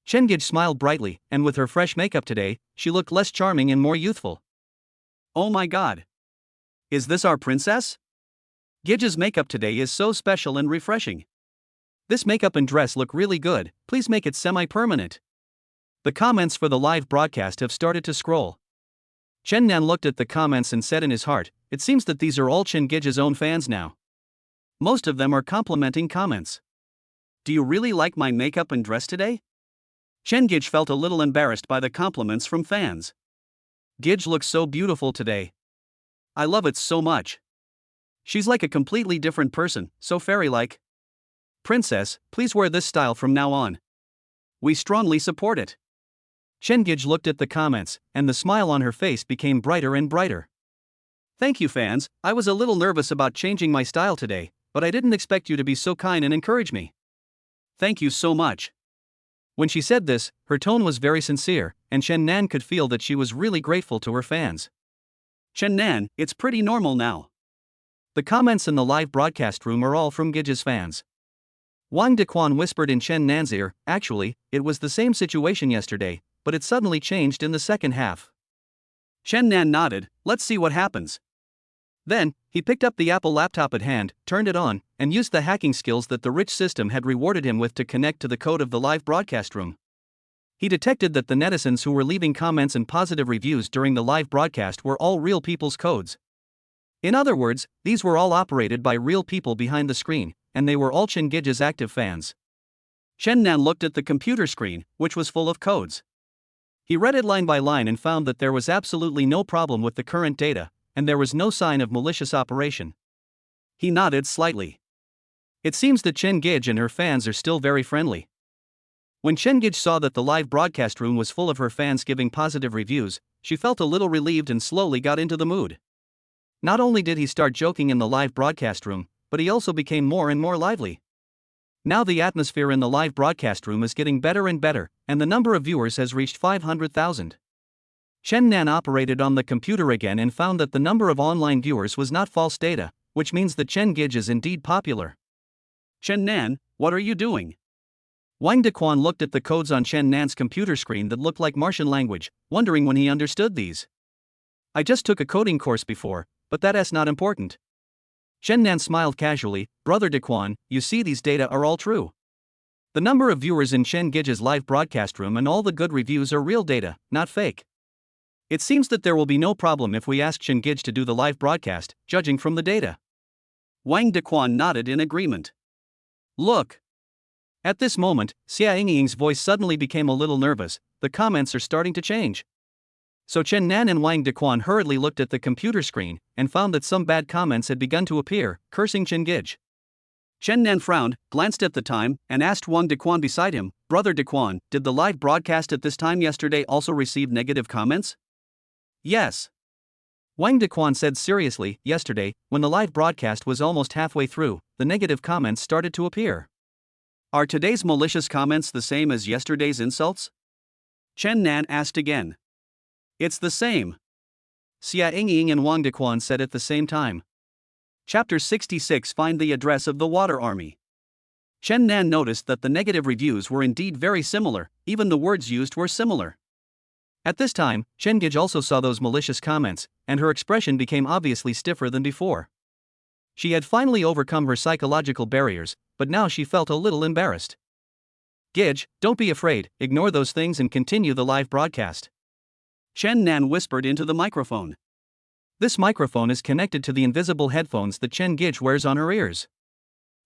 Chen Gij smiled brightly, and with her fresh makeup today, she looked less charming and more youthful. Oh my god. Is this our princess? Gij's makeup today is so special and refreshing. This makeup and dress look really good, please make it semi-permanent. The comments for the live broadcast have started to scroll. Chen Nan looked at the comments and said in his heart, it seems that these are all Chen Gij's own fans now. Most of them are complimenting comments. Do you really like my makeup and dress today? Chen Gij felt a little embarrassed by the compliments from fans. Gij looks so beautiful today. I love it so much. She's like a completely different person, so fairy-like. Princess, please wear this style from now on. We strongly support it. Chen Gij looked at the comments, and the smile on her face became brighter and brighter. Thank you fans, I was a little nervous about changing my style today, but I didn't expect you to be so kind and encourage me. Thank you so much. When she said this, her tone was very sincere, and Chen Nan could feel that she was really grateful to her fans. Chen Nan, it's pretty normal now. The comments in the live broadcast room are all from Gij's fans. Wang Dequan whispered in Chen Nan's ear, actually, it was the same situation yesterday, but it suddenly changed in the second half. Chen Nan nodded, let's see what happens. Then, he picked up the Apple laptop at hand, turned it on, and used the hacking skills that the rich system had rewarded him with to connect to the code of the live broadcast room. He detected that the netizens who were leaving comments and positive reviews during the live broadcast were all real people's codes. In other words, these were all operated by real people behind the screen, and they were all Chen Gij's active fans. Chen Nan looked at the computer screen, which was full of codes. He read it line by line and found that there was absolutely no problem with the current data, and there was no sign of malicious operation. He nodded slightly. It seems that Chen Gij and her fans are still very friendly. When Chen Gij saw that the live broadcast room was full of her fans giving positive reviews, she felt a little relieved and slowly got into the mood. Not only did he start joking in the live broadcast room, but he also became more and more lively. Now the atmosphere in the live broadcast room is getting better and better, and the number of viewers has reached 500,000. Chen Nan operated on the computer again and found that the number of online viewers was not false data, which means that Chen Gij is indeed popular. Chen Nan, what are you doing? Wang Dequan looked at the codes on Chen Nan's computer screen that looked like Martian language, wondering when he understood these. I just took a coding course before, but that's not important. Chen Nan smiled casually. Brother Dequan, you see these data are all true. The number of viewers in Chen Gij's live broadcast room and all the good reviews are real data, not fake. It seems that there will be no problem if we ask Chen Gij to do the live broadcast, judging from the data. Wang Dequan nodded in agreement. Look. At this moment, Xia Yingying's voice suddenly became a little nervous. The comments are starting to change. So Chen Nan and Wang Dequan hurriedly looked at the computer screen and found that some bad comments had begun to appear, cursing Chen Gij. Chen Nan frowned, glanced at the time, and asked Wang Dequan beside him, Brother Dequan, did the live broadcast at this time yesterday also receive negative comments? Yes. Wang Dequan said seriously. Yesterday, when the live broadcast was almost halfway through, the negative comments started to appear. Are today's malicious comments the same as yesterday's insults? Chen Nan asked again. It's the same. Xia Yingying and Wang Dequan said at the same time. Chapter 66. Find the address of the Water Army. Chen Nan noticed that the negative reviews were indeed very similar, even the words used were similar. At this time, Chen Gij also saw those malicious comments, and her expression became obviously stiffer than before. She had finally overcome her psychological barriers, but now she felt a little embarrassed. Gij, don't be afraid, ignore those things and continue the live broadcast. Chen Nan whispered into the microphone. This microphone is connected to the invisible headphones that Chen Gij wears on her ears.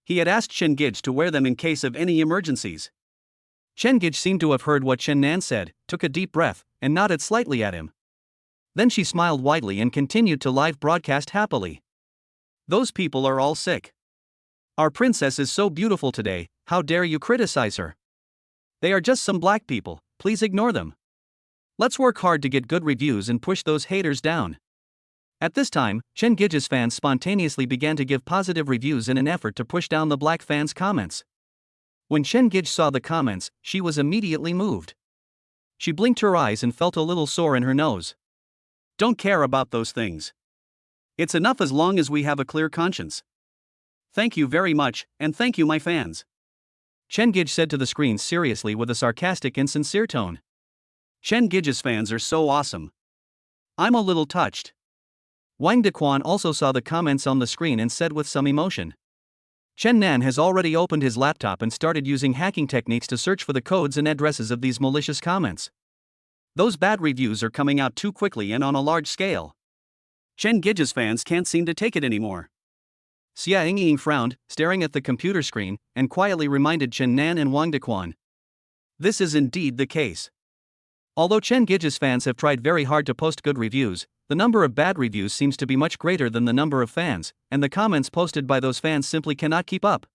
He had asked Chen Gij to wear them in case of any emergencies. Chen Gij seemed to have heard what Chen Nan said, took a deep breath, and nodded slightly at him. Then she smiled widely and continued to live broadcast happily. Those people are all sick. Our princess is so beautiful today, how dare you criticize her? They are just some black people, please ignore them. Let's work hard to get good reviews and push those haters down. At this time, Chen Gij's fans spontaneously began to give positive reviews in an effort to push down the black fans' comments. When Chen Gij saw the comments, she was immediately moved. She blinked her eyes and felt a little sore in her nose. Don't care about those things. It's enough as long as we have a clear conscience. Thank you very much, and thank you my fans. Chen Gij said to the screen seriously with a sarcastic and sincere tone. Chen Gij's fans are so awesome. I'm a little touched. Wang Dequan also saw the comments on the screen and said with some emotion. Chen Nan has already opened his laptop and started using hacking techniques to search for the codes and addresses of these malicious comments. Those bad reviews are coming out too quickly and on a large scale. Chen Gij's fans can't seem to take it anymore. Xia Yingying frowned, staring at the computer screen, and quietly reminded Chen Nan and Wang Dequan. This is indeed the case. Although Chen Gij's fans have tried very hard to post good reviews, the number of bad reviews seems to be much greater than the number of fans, and the comments posted by those fans simply cannot keep up.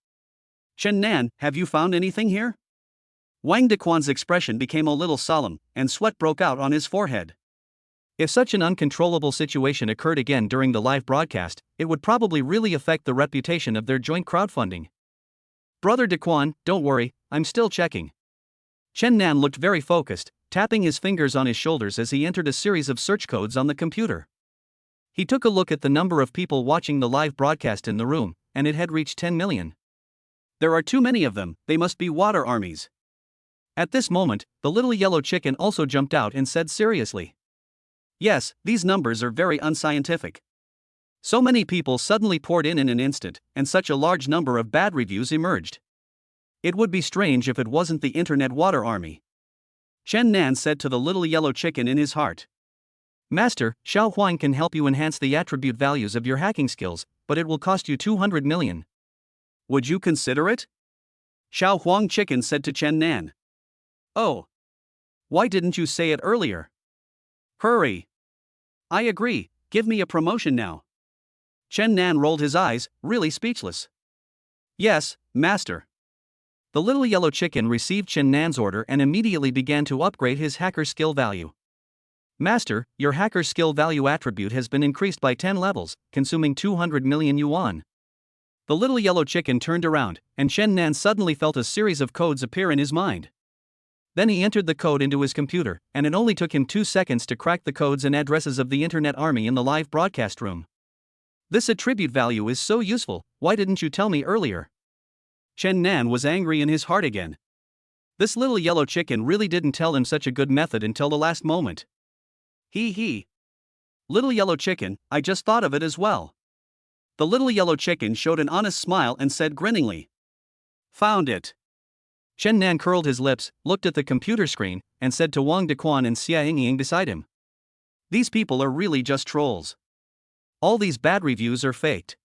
Chen Nan, have you found anything here? Wang Dequan's expression became a little solemn, and sweat broke out on his forehead. If such an uncontrollable situation occurred again during the live broadcast, it would probably really affect the reputation of their joint crowdfunding. Brother Dequan, don't worry, I'm still checking. Chen Nan looked very focused, tapping his fingers on his shoulders as he entered a series of search codes on the computer. He took a look at the number of people watching the live broadcast in the room, and it had reached 10 million. There are too many of them, they must be water armies. At this moment, the little yellow chicken also jumped out and said seriously. Yes, these numbers are very unscientific. So many people suddenly poured in an instant, and such a large number of bad reviews emerged. It would be strange if it wasn't the internet water army. Chen Nan said to the little yellow chicken in his heart. Master, Xiao Huang can help you enhance the attribute values of your hacking skills, but it will cost you 200 million. Would you consider it? Xiao Huang chicken said to Chen Nan. Oh. Why didn't you say it earlier? Hurry. I agree, Give me a promotion now. Chen Nan rolled his eyes, really speechless. Yes, master. The little yellow chicken received Chen Nan's order and immediately began to upgrade his hacker skill value. Master, your hacker skill value attribute has been increased by 10 levels, consuming 200 million yuan. The little yellow chicken turned around, and Chen Nan suddenly felt a series of codes appear in his mind. Then he entered the code into his computer, and it only took him 2 seconds to crack the codes and addresses of the internet army in the live broadcast room. This attribute value is so useful, why didn't you tell me earlier? Chen Nan was angry in his heart again. This little yellow chicken really didn't tell him such a good method until the last moment. He. Little yellow chicken, I just thought of it as well. The little yellow chicken showed an honest smile and said grinningly. Found it. Chen Nan curled his lips, looked at the computer screen, and said to Wang Dequan and Xia Yingying beside him. These people are really just trolls. All these bad reviews are faked.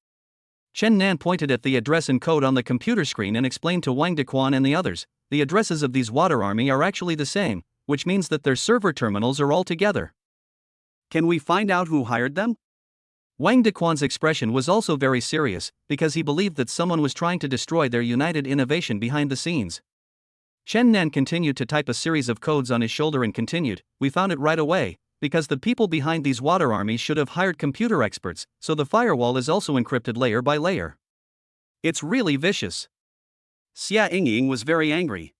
Chen Nan pointed at the address and code on the computer screen and explained to Wang Dequan and the others, the addresses of these water army are actually the same, which means that their server terminals are all together. Can we find out who hired them? Wang Dequan's expression was also very serious, because he believed that someone was trying to destroy their united innovation behind the scenes. Chen Nan continued to type a series of codes on his shoulder and continued, we found it right away, because the people behind these water armies should have hired computer experts, so the firewall is also encrypted layer by layer. It's really vicious. Xia Yingying was very angry.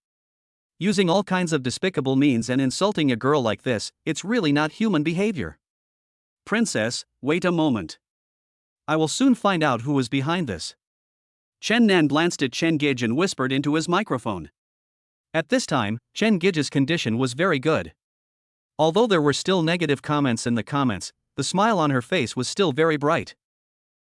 Using all kinds of despicable means and insulting a girl like this, it's really not human behavior. Princess, wait a moment. I will soon find out who was behind this. Chen Nan glanced at Chen Gij and whispered into his microphone. At this time, Chen Gij's condition was very good. Although there were still negative comments in the comments, the smile on her face was still very bright.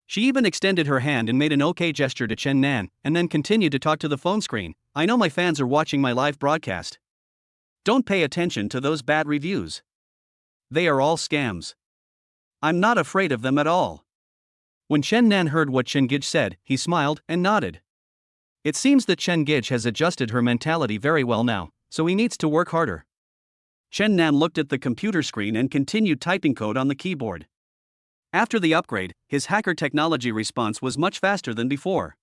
She even extended her hand and made an OK gesture to Chen Nan, and then continued to talk to the phone screen. I know my fans are watching my live broadcast. Don't pay attention to those bad reviews. They are all scams. I'm not afraid of them at all. When Chen Nan heard what Chen Gij said, he smiled and nodded. It seems that Chen Gij has adjusted her mentality very well now, so he needs to work harder. Chen Nan looked at the computer screen and continued typing code on the keyboard. After the upgrade, his hacker technology response was much faster than before.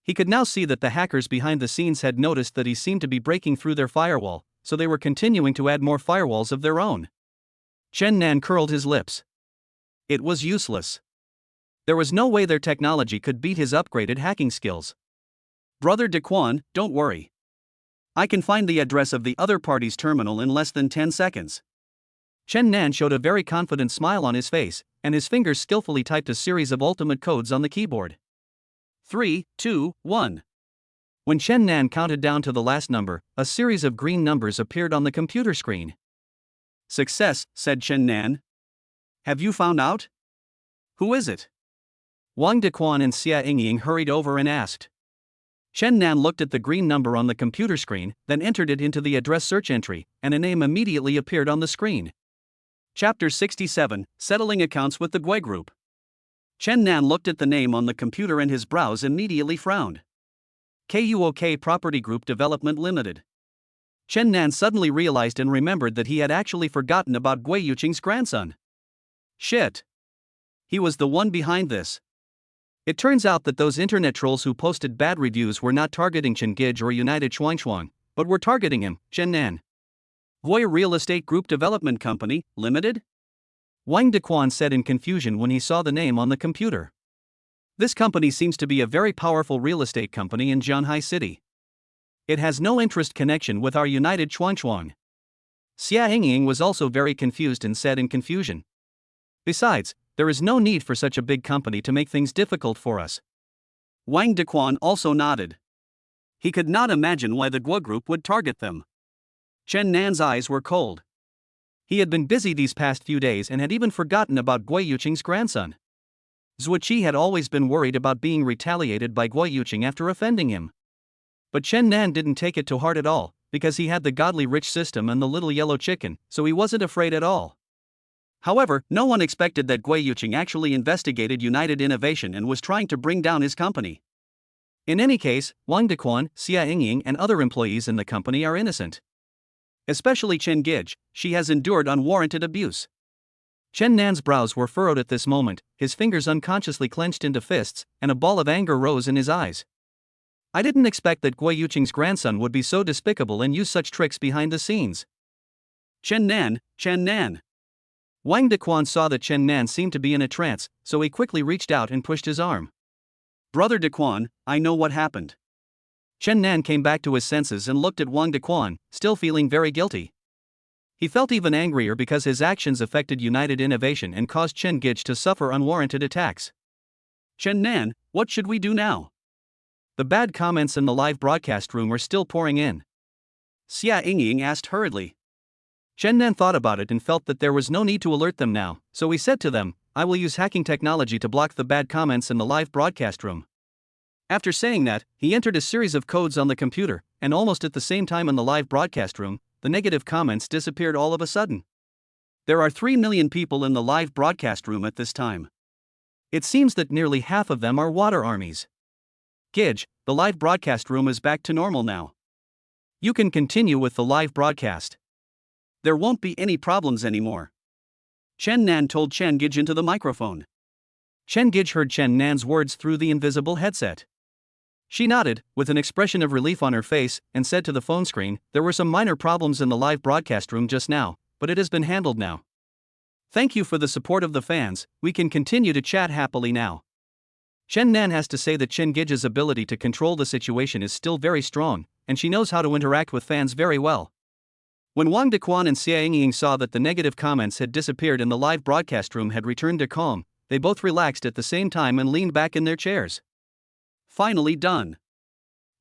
He could now see that the hackers behind the scenes had noticed that he seemed to be breaking through their firewall, so they were continuing to add more firewalls of their own. Chen Nan curled his lips. It was useless. There was no way their technology could beat his upgraded hacking skills. Brother Dequan, don't worry. I can find the address of the other party's terminal in less than 10 seconds. Chen Nan showed a very confident smile on his face, and his fingers skillfully typed a series of ultimate codes on the keyboard. 3, 2, 1. When Chen Nan counted down to the last number, a series of green numbers appeared on the computer screen. Success, said Chen Nan. Have you found out? Who is it? Wang Dequan and Xia Yingying hurried over and asked. Chen Nan looked at the green number on the computer screen, then entered it into the address search entry, and a name immediately appeared on the screen. Chapter 67, Settling Accounts with the Gui Group. Chen Nan looked at the name on the computer and his brows immediately frowned. KUOK Property Group Development Limited. Chen Nan suddenly realized and remembered that he had actually forgotten about Gui Yuqing's grandson. Shit. He was the one behind this. It turns out that those internet trolls who posted bad reviews were not targeting Chen Gij or United Shuangchuang, but were targeting him, Chen Nan. Gui Real Estate Group Development Company, Limited? Wang Dequan said in confusion when he saw the name on the computer. This company seems to be a very powerful real estate company in Zhanghai City. It has no interest connection with our United Shuangchuang. Xia Yingying was also very confused and said in confusion. Besides, there is no need for such a big company to make things difficult for us. Wang Dequan also nodded. He could not imagine why the Gui Group would target them. Chen Nan's eyes were cold. He had been busy these past few days and had even forgotten about Gui Yuqing's grandson. Zuoqi had always been worried about being retaliated by Gui Yuqing after offending him. But Chen Nan didn't take it to heart at all, because he had the godly rich system and the little yellow chicken, so he wasn't afraid at all. However, no one expected that Gui Yuqing actually investigated United Innovation and was trying to bring down his company. In any case, Wang Dequan, Xia Yingying and other employees in the company are innocent. Especially Chen Gij, she has endured unwarranted abuse. Chen Nan's brows were furrowed at this moment, his fingers unconsciously clenched into fists, and a ball of anger rose in his eyes. I didn't expect that Gui Yuqing's grandson would be so despicable and use such tricks behind the scenes. Chen Nan, Chen Nan. Wang Dequan saw that Chen Nan seemed to be in a trance, so he quickly reached out and pushed his arm. Brother Dequan, I know what happened. Chen Nan came back to his senses and looked at Wang Dequan, still feeling very guilty. He felt even angrier because his actions affected United Innovation and caused Chen Gij to suffer unwarranted attacks. Chen Nan, what should we do now? The bad comments in the live broadcast room were still pouring in. Xia Yingying asked hurriedly. Chen Nan thought about it and felt that there was no need to alert them now, so he said to them, I will use hacking technology to block the bad comments in the live broadcast room. After saying that, he entered a series of codes on the computer, and almost at the same time in the live broadcast room, the negative comments disappeared all of a sudden. There are 3 million people in the live broadcast room at this time. It seems that nearly half of them are water armies. Gij, the live broadcast room is back to normal now. You can continue with the live broadcast. There won't be any problems anymore. Chen Nan told Chen Gij into the microphone. Chen Gij heard Chen Nan's words through the invisible headset. She nodded, with an expression of relief on her face, and said to the phone screen, there were some minor problems in the live broadcast room just now, but it has been handled now. Thank you for the support of the fans, we can continue to chat happily now. Chen Nan has to say that Chen Gij's ability to control the situation is still very strong, and she knows how to interact with fans very well. When Wang Dequan and Xia Yingying saw that the negative comments had disappeared and the live broadcast room had returned to calm, they both relaxed at the same time and leaned back in their chairs. Finally done.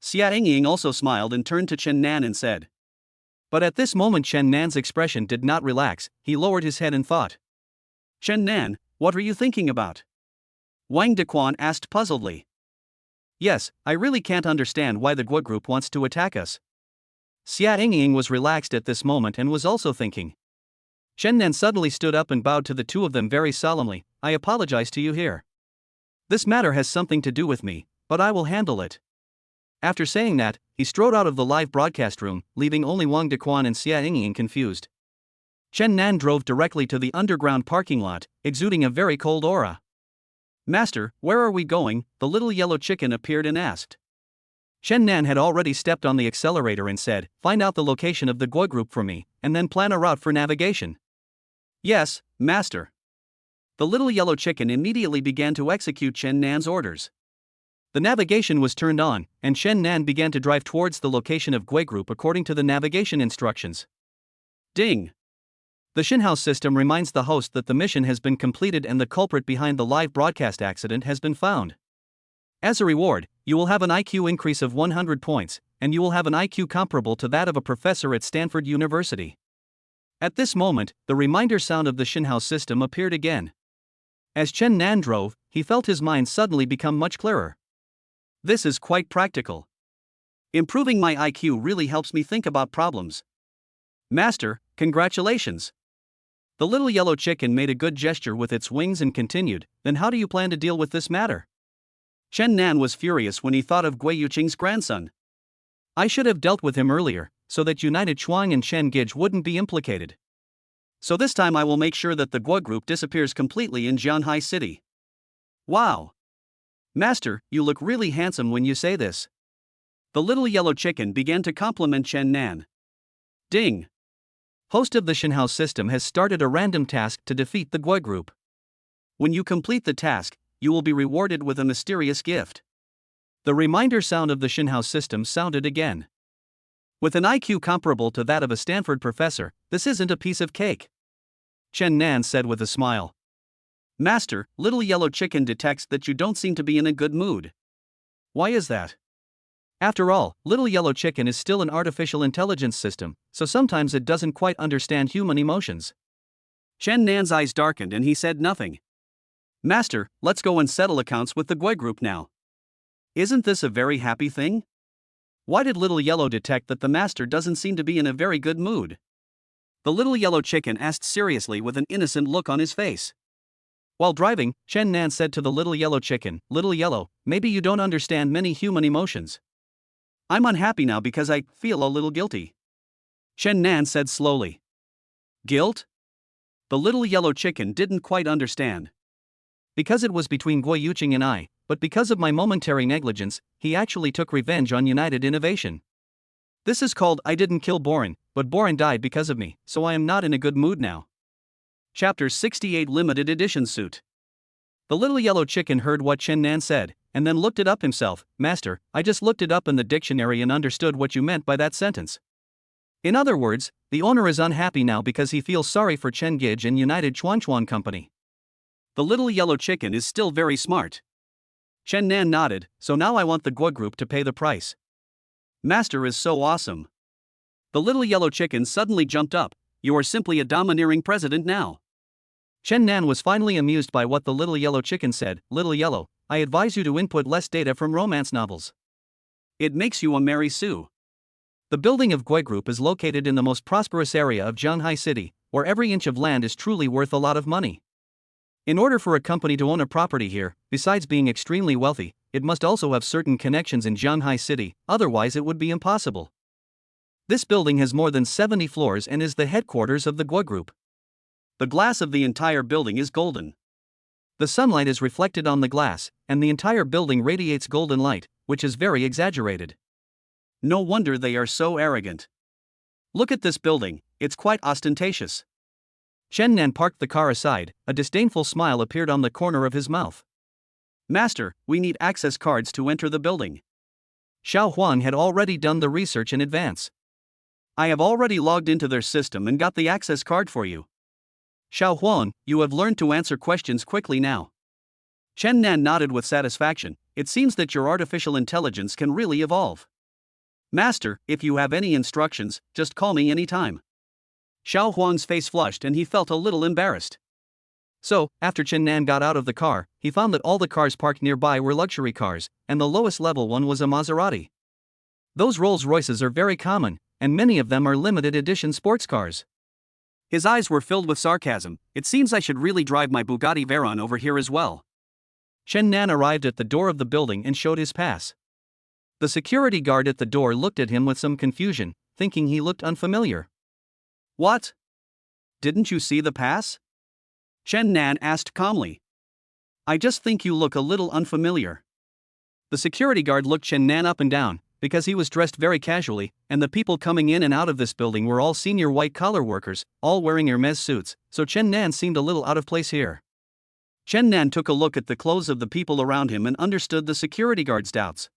Xia Yingying also smiled and turned to Chen Nan and said. But at this moment Chen Nan's expression did not relax, he lowered his head and thought. Chen Nan, what are you thinking about? Wang Dequan asked puzzledly. Yes, I really can't understand why the Gui group wants to attack us. Xia Yingying was relaxed at this moment and was also thinking. Chen Nan suddenly stood up and bowed to the two of them very solemnly. I apologize to you here. This matter has something to do with me, but I will handle it. After saying that, he strode out of the live broadcast room, leaving only Wang Dequan and Xia Yingying confused. Chen Nan drove directly to the underground parking lot, exuding a very cold aura. Master, where are we going? The little yellow chicken appeared and asked. Chen Nan had already stepped on the accelerator and said, find out the location of the Gui group for me, and then plan a route for navigation. Yes, Master. The little yellow chicken immediately began to execute Chen Nan's orders. The navigation was turned on, and Chen Nan began to drive towards the location of Gui group according to the navigation instructions. Ding! The Shinhouse system reminds the host that the mission has been completed and the culprit behind the live broadcast accident has been found. As a reward, you will have an IQ increase of 100 points, and you will have an IQ comparable to that of a professor at Stanford University. At this moment, the reminder sound of the Shinhouse system appeared again. As Chen Nan drove, he felt his mind suddenly become much clearer. This is quite practical. Improving my IQ really helps me think about problems. Master, congratulations. The little yellow chicken made a good gesture with its wings and continued, then how do you plan to deal with this matter? Chen Nan was furious when he thought of Gui Yuqing's grandson. I should have dealt with him earlier, so that United Chuang and Chen Gij wouldn't be implicated. So this time I will make sure that the Gui group disappears completely in Jianhai City. Wow! Master, you look really handsome when you say this. The little yellow chicken began to compliment Chen Nan. Ding! Host of the Shinhouse system has started a random task to defeat the Gui group. When you complete the task, you will be rewarded with a mysterious gift. The reminder sound of the Shinhouse system sounded again. With an IQ comparable to that of a Stanford professor, this isn't a piece of cake. Chen Nan said with a smile. Master, little yellow chicken detects that you don't seem to be in a good mood. Why is that? After all, little yellow chicken is still an artificial intelligence system, so sometimes it doesn't quite understand human emotions. Chen Nan's eyes darkened and he said nothing. Master, let's go and settle accounts with the Gui group now. Isn't this a very happy thing? Why did little yellow detect that the master doesn't seem to be in a very good mood? The little yellow chicken asked seriously with an innocent look on his face. While driving, Chen Nan said to the little yellow chicken, Little yellow, maybe you don't understand many human emotions. I'm unhappy now because I feel a little guilty. Chen Nan said slowly. Guilt? The little yellow chicken didn't quite understand. Because it was between Guo Yuqing and I, but because of my momentary negligence, he actually took revenge on United Innovation. This is called I didn't kill Boren, but Boren died because of me, so I am not in a good mood now. Chapter 68 Limited Edition Suit. The little yellow chicken heard what Chen Nan said, and then looked it up himself. Master, I just looked it up in the dictionary and understood what you meant by that sentence. In other words, the owner is unhappy now because he feels sorry for Chen Gij and United Chuan Company. The little yellow chicken is still very smart. Chen Nan nodded, so now I want the Guo Group to pay the price. Master is so awesome. The little yellow chicken suddenly jumped up. You are simply a domineering president now. Chen Nan was finally amused by what the little yellow chicken said. Little yellow, I advise you to input less data from romance novels. It makes you a Mary Sue. The building of Guo Group is located in the most prosperous area of Zhanghai City, where every inch of land is truly worth a lot of money. In order for a company to own a property here, besides being extremely wealthy, it must also have certain connections in Zhanghai City, otherwise it would be impossible. This building has more than 70 floors and is the headquarters of the Guo Group. The glass of the entire building is golden. The sunlight is reflected on the glass, and the entire building radiates golden light, which is very exaggerated. No wonder they are so arrogant. Look at this building, it's quite ostentatious. Chen Nan parked the car aside, a disdainful smile appeared on the corner of his mouth. Master, we need access cards to enter the building. Xiao Huang had already done the research in advance. I have already logged into their system and got the access card for you. Xiao Huang, you have learned to answer questions quickly now. Chen Nan nodded with satisfaction. It seems that your artificial intelligence can really evolve. Master, if you have any instructions, just call me anytime. Xiao Huang's face flushed and he felt a little embarrassed. So, after Chen Nan got out of the car, he found that all the cars parked nearby were luxury cars, and the lowest level one was a Maserati. Those Rolls-Royces are very common, and many of them are limited edition sports cars. His eyes were filled with sarcasm. It seems I should really drive my Bugatti Veyron over here as well. Chen Nan arrived at the door of the building and showed his pass. The security guard at the door looked at him with some confusion, thinking he looked unfamiliar. What? Didn't you see the pass? Chen Nan asked calmly. I just think you look a little unfamiliar. The security guard looked Chen Nan up and down, because he was dressed very casually, and the people coming in and out of this building were all senior white-collar workers, all wearing Hermes suits, so Chen Nan seemed a little out of place here. Chen Nan took a look at the clothes of the people around him and understood the security guard's doubts.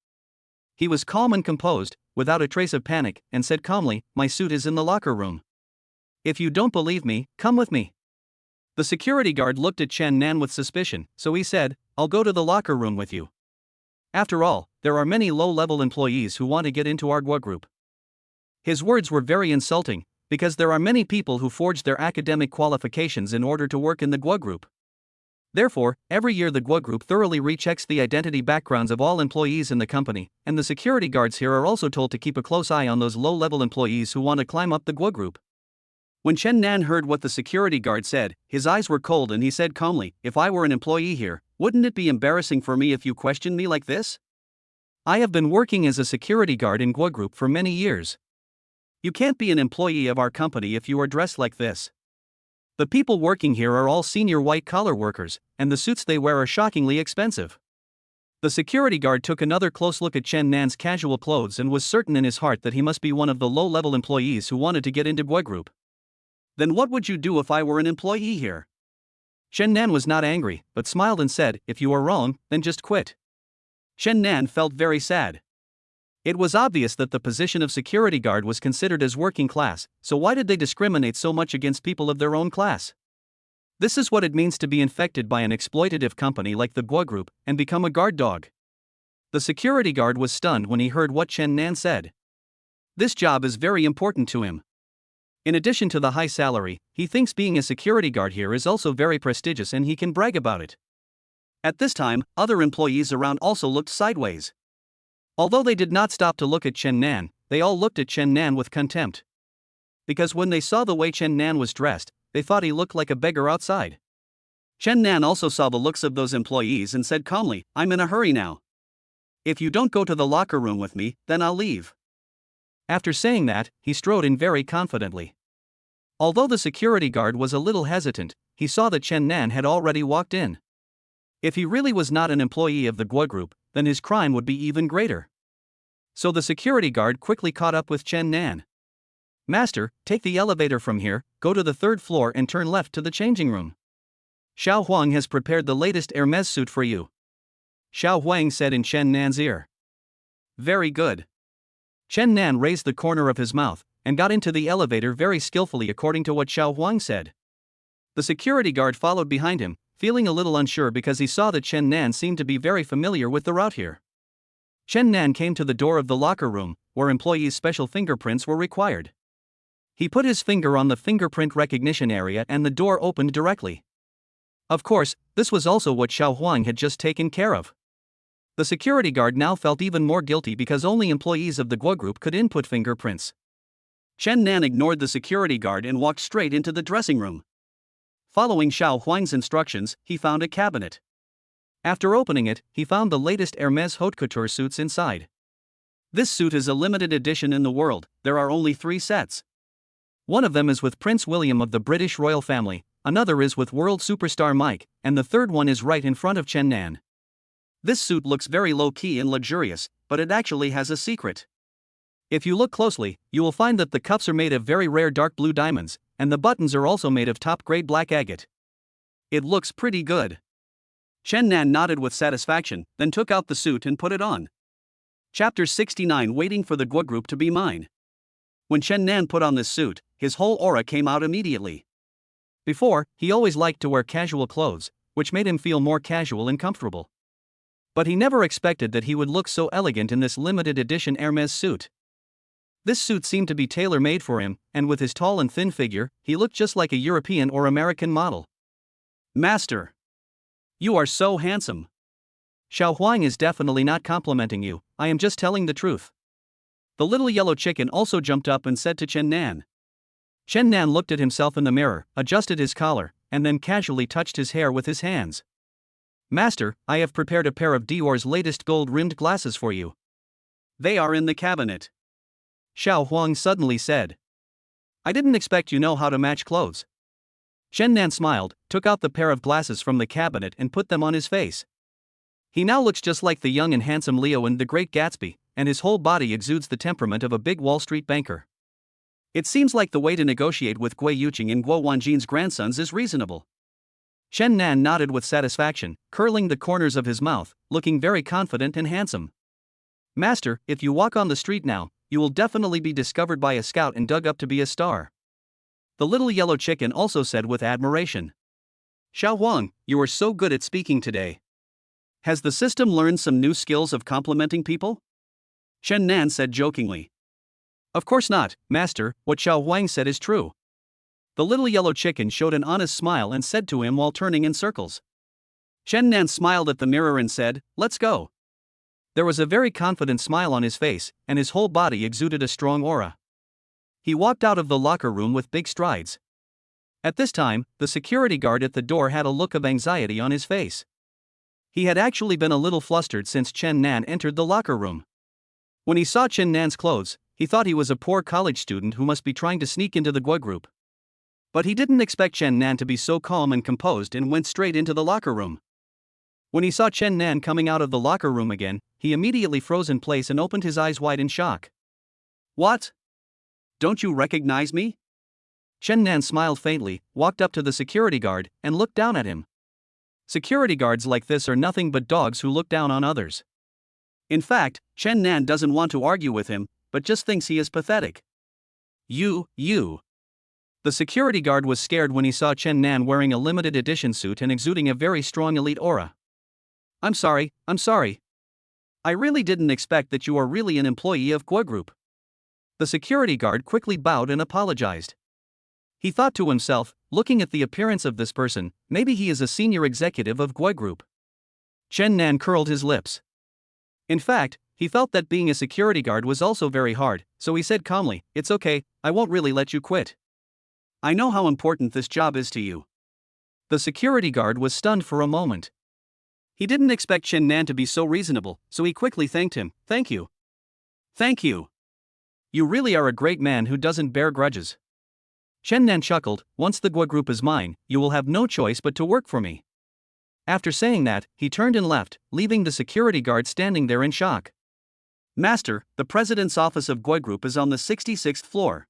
He was calm and composed, without a trace of panic, and said calmly, my suit is in the locker room. If you don't believe me, come with me. The security guard looked at Chen Nan with suspicion, so he said, I'll go to the locker room with you. After all, there are many low-level employees who want to get into our Guo Group. His words were very insulting, because there are many people who forged their academic qualifications in order to work in the Guo Group. Therefore, every year the Guo Group thoroughly rechecks the identity backgrounds of all employees in the company, and the security guards here are also told to keep a close eye on those low-level employees who want to climb up the Guo Group. When Chen Nan heard what the security guard said, his eyes were cold and he said calmly, if I were an employee here, wouldn't it be embarrassing for me if you questioned me like this? I have been working as a security guard in Guo Group for many years. You can't be an employee of our company if you are dressed like this. The people working here are all senior white-collar workers, and the suits they wear are shockingly expensive. The security guard took another close look at Chen Nan's casual clothes and was certain in his heart that he must be one of the low-level employees who wanted to get into Guo Group. Then what would you do if I were an employee here? Chen Nan was not angry, but smiled and said, if you are wrong, then just quit. Chen Nan felt very sad. It was obvious that the position of security guard was considered as working class, so why did they discriminate so much against people of their own class? This is what it means to be infected by an exploitative company like the Guo Group and become a guard dog. The security guard was stunned when he heard what Chen Nan said. This job is very important to him. In addition to the high salary, he thinks being a security guard here is also very prestigious and he can brag about it. At this time, other employees around also looked sideways. Although they did not stop to look at Chen Nan, they all looked at Chen Nan with contempt. Because when they saw the way Chen Nan was dressed, they thought he looked like a beggar outside. Chen Nan also saw the looks of those employees and said calmly, I'm in a hurry now. If you don't go to the locker room with me, then I'll leave. After saying that, he strode in very confidently. Although the security guard was a little hesitant, he saw that Chen Nan had already walked in. If he really was not an employee of the Guo group, then his crime would be even greater. So the security guard quickly caught up with Chen Nan. "Master, take the elevator from here, go to the third floor and turn left to the changing room. Xiao Huang has prepared the latest Hermes suit for you," Xiao Huang said in Chen Nan's ear. Very good. Chen Nan raised the corner of his mouth and got into the elevator very skillfully according to what Xiao Huang said. The security guard followed behind him, feeling a little unsure because he saw that Chen Nan seemed to be very familiar with the route here. Chen Nan came to the door of the locker room, where employees' special fingerprints were required. He put his finger on the fingerprint recognition area and the door opened directly. Of course, this was also what Xiao Huang had just taken care of. The security guard now felt even more guilty because only employees of the Guo group could input fingerprints. Chen Nan ignored the security guard and walked straight into the dressing room. Following Xiao Huang's instructions, he found a cabinet. After opening it, he found the latest Hermes haute couture suits inside. This suit is a limited edition in the world, there are only 3 sets. One of them is with Prince William of the British royal family, another is with world superstar Mike, and the third one is right in front of Chen Nan. This suit looks very low-key and luxurious, but it actually has a secret. If you look closely, you will find that the cuffs are made of very rare dark blue diamonds, and the buttons are also made of top-grade black agate. It looks pretty good. Chen Nan nodded with satisfaction, then took out the suit and put it on. Chapter 69, Waiting for the Guo group to be mine. When Chen Nan put on this suit, his whole aura came out immediately. Before, he always liked to wear casual clothes, which made him feel more casual and comfortable. But he never expected that he would look so elegant in this limited edition Hermes suit. This suit seemed to be tailor-made for him, and with his tall and thin figure, he looked just like a European or American model. "Master, you are so handsome." "Xiao Huang is definitely not complimenting you, I am just telling the truth." The little yellow chicken also jumped up and said to Chen Nan. Chen Nan looked at himself in the mirror, adjusted his collar, and then casually touched his hair with his hands. "Master, I have prepared a pair of Dior's latest gold-rimmed glasses for you." "They are in the cabinet," Xiao Huang suddenly said. "I didn't expect you know how to match clothes." Chen Nan smiled, took out the pair of glasses from the cabinet and put them on his face. He now looks just like the young and handsome Leo in The Great Gatsby, and his whole body exudes the temperament of a big Wall Street banker. It seems like the way to negotiate with Gui Yuqing and Guo Wanjin's grandsons is reasonable. Chen Nan nodded with satisfaction, curling the corners of his mouth, looking very confident and handsome. "Master, if you walk on the street now, you will definitely be discovered by a scout and dug up to be a star." The little yellow chicken also said with admiration. "Xiao Huang, you are so good at speaking today. Has the system learned some new skills of complimenting people?" Chen Nan said jokingly. "Of course not, Master, what Xiao Huang said is true." The little yellow chicken showed an honest smile and said to him while turning in circles. Chen Nan smiled at the mirror and said, "Let's go." There was a very confident smile on his face, and his whole body exuded a strong aura. He walked out of the locker room with big strides. At this time, the security guard at the door had a look of anxiety on his face. He had actually been a little flustered since Chen Nan entered the locker room. When he saw Chen Nan's clothes, he thought he was a poor college student who must be trying to sneak into the Guo group. But he didn't expect Chen Nan to be so calm and composed and went straight into the locker room. When he saw Chen Nan coming out of the locker room again, he immediately froze in place and opened his eyes wide in shock. "What? Don't you recognize me?" Chen Nan smiled faintly, walked up to the security guard, and looked down at him. Security guards like this are nothing but dogs who look down on others. In fact, Chen Nan doesn't want to argue with him, but just thinks he is pathetic. You. The security guard was scared when he saw Chen Nan wearing a limited edition suit and exuding a very strong elite aura. I'm sorry. I really didn't expect that you are really an employee of Guo Group." The security guard quickly bowed and apologized. He thought to himself, looking at the appearance of this person, maybe he is a senior executive of Guo Group. Chen Nan curled his lips. In fact, he felt that being a security guard was also very hard, so he said calmly, "It's okay, I won't really let you quit. I know how important this job is to you." The security guard was stunned for a moment. He didn't expect Chen Nan to be so reasonable, so he quickly thanked him. "Thank you. Thank you. You really are a great man who doesn't bear grudges." Chen Nan chuckled, once the Gua group is mine, you will have no choice but to work for me. After saying that, he turned and left, leaving the security guard standing there in shock. Master, the president's office of Gua Group is on the 66th floor.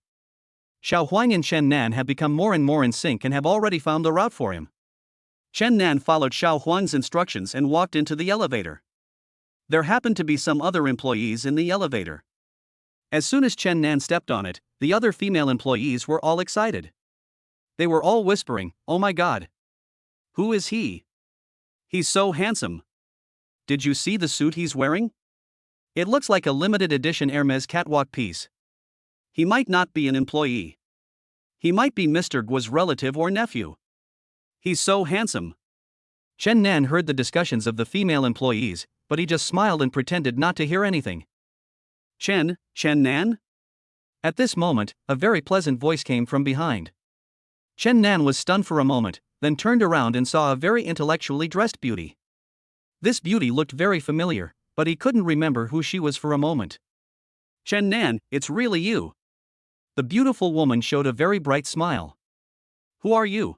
Xiao Huang and Chen Nan have become more and more in sync and have already found the route for him. Chen Nan followed Xiao Huang's instructions and walked into the elevator. There happened to be some other employees in the elevator. As soon as Chen Nan stepped on it, the other female employees were all excited. They were all whispering, "Oh my god! Who is he? He's so handsome. Did you see the suit he's wearing? It looks like a limited edition Hermes catwalk piece. He might not be an employee. He might be Mr. Gua's relative or nephew. He's so handsome." Chen Nan heard the discussions of the female employees, but he just smiled and pretended not to hear anything. Chen Nan? At this moment, a very pleasant voice came from behind. Chen Nan was stunned for a moment, then turned around and saw a very intellectually dressed beauty. This beauty looked very familiar, but he couldn't remember who she was for a moment. Chen Nan, it's really you. The beautiful woman showed a very bright smile. Who are you?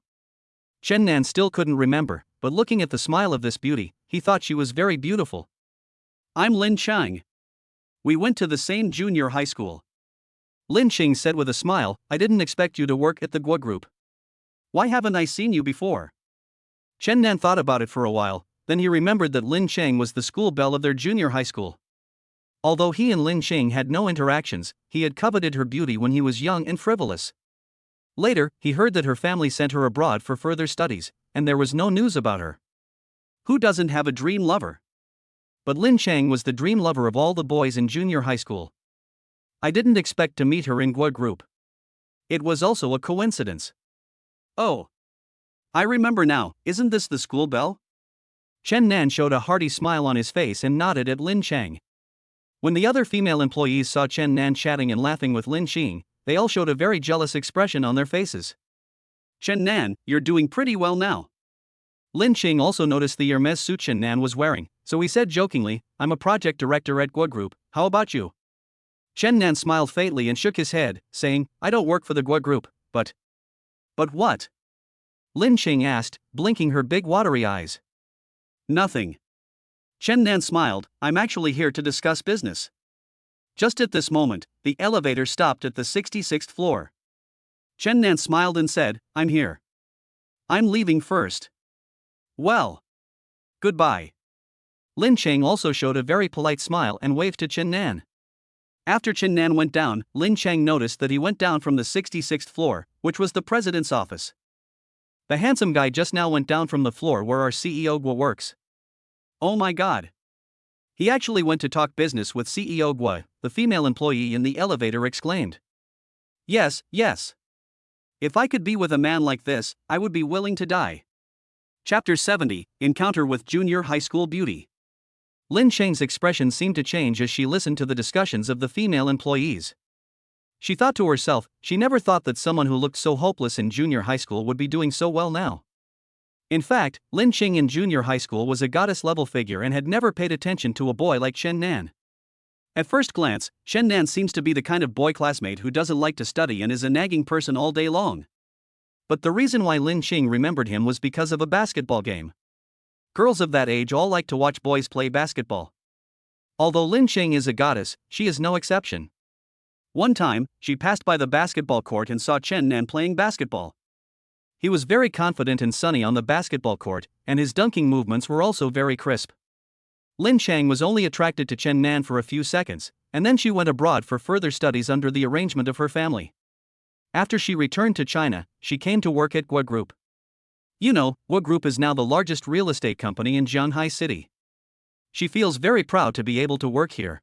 Chen Nan still couldn't remember, but looking at the smile of this beauty, he thought she was very beautiful. I'm Lin Chang. We went to the same junior high school. Lin Chang said with a smile, I didn't expect you to work at the Gua Group. Why haven't I seen you before? Chen Nan thought about it for a while, then he remembered that Lin Chang was the school belle of their junior high school. Although he and Lin Chang had no interactions, he had coveted her beauty when he was young and frivolous. Later, he heard that her family sent her abroad for further studies, and there was no news about her. Who doesn't have a dream lover? But Lin Chang was the dream lover of all the boys in junior high school. I didn't expect to meet her in Gua Group. It was also a coincidence. Oh. I remember now, isn't this the school belle? Chen Nan showed a hearty smile on his face and nodded at Lin Chang. When the other female employees saw Chen Nan chatting and laughing with Lin Chang, they all showed a very jealous expression on their faces. Chen Nan, you're doing pretty well now. Lin Chang also noticed the Hermes suit Chen Nan was wearing, so he said jokingly, I'm a project director at Gua Group, how about you? Chen Nan smiled faintly and shook his head, saying, I don't work for the Gua Group, but... But what? Lin Chang asked, blinking her big watery eyes. Nothing. Chen Nan smiled, I'm actually here to discuss business. Just at this moment, the elevator stopped at the 66th floor. Chen Nan smiled and said, I'm here. I'm leaving first. Well. Goodbye. Lin Chang also showed a very polite smile and waved to Chen Nan. After Chen Nan went down, Lin Chang noticed that he went down from the 66th floor, which was the president's office. The handsome guy just now went down from the floor where our CEO Gua works. Oh my god. He actually went to talk business with CEO Gua, the female employee in the elevator exclaimed. Yes. If I could be with a man like this, I would be willing to die. Chapter 70, Encounter with Junior High School Beauty. Lin Chang's expression seemed to change as she listened to the discussions of the female employees. She thought to herself, she never thought that someone who looked so hopeless in junior high school would be doing so well now. In fact, Lin Chang in junior high school was a goddess-level figure and had never paid attention to a boy like Chen Nan. At first glance, Chen Nan seems to be the kind of boy classmate who doesn't like to study and is a nagging person all day long. But the reason why Lin Chang remembered him was because of a basketball game. Girls of that age all like to watch boys play basketball. Although Lin Chang is a goddess, she is no exception. One time, she passed by the basketball court and saw Chen Nan playing basketball. He was very confident and sunny on the basketball court, and his dunking movements were also very crisp. Lin Chang was only attracted to Chen Nan for a few seconds, and then she went abroad for further studies under the arrangement of her family. After she returned to China, she came to work at Gua Group. You know, Gua Group is now the largest real estate company in Shanghai City. She feels very proud to be able to work here.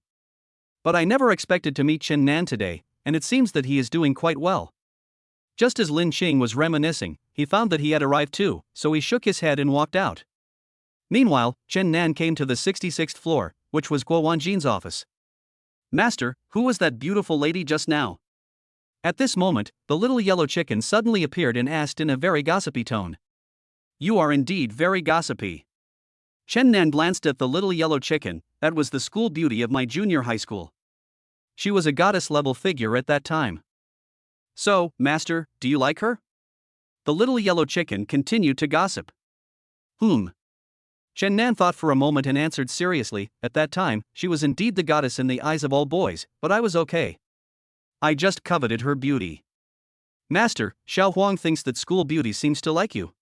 But I never expected to meet Chen Nan today, and it seems that he is doing quite well. Just as Lin Chang was reminiscing, he found that he had arrived too, so he shook his head and walked out. Meanwhile, Chen Nan came to the 66th floor, which was Guo Wanjin's office. Master, who was that beautiful lady just now? At this moment, the little yellow chicken suddenly appeared and asked in a very gossipy tone. You are indeed very gossipy. Chen Nan glanced at the little yellow chicken, that was the school beauty of my junior high school. She was a goddess-level figure at that time. So, master, do you like her? The little yellow chicken continued to gossip. Chen Nan thought for a moment and answered seriously. At that time, she was indeed the goddess in the eyes of all boys, but I was okay. I just coveted her beauty. Master, Xiao Huang thinks that school beauty seems to like you.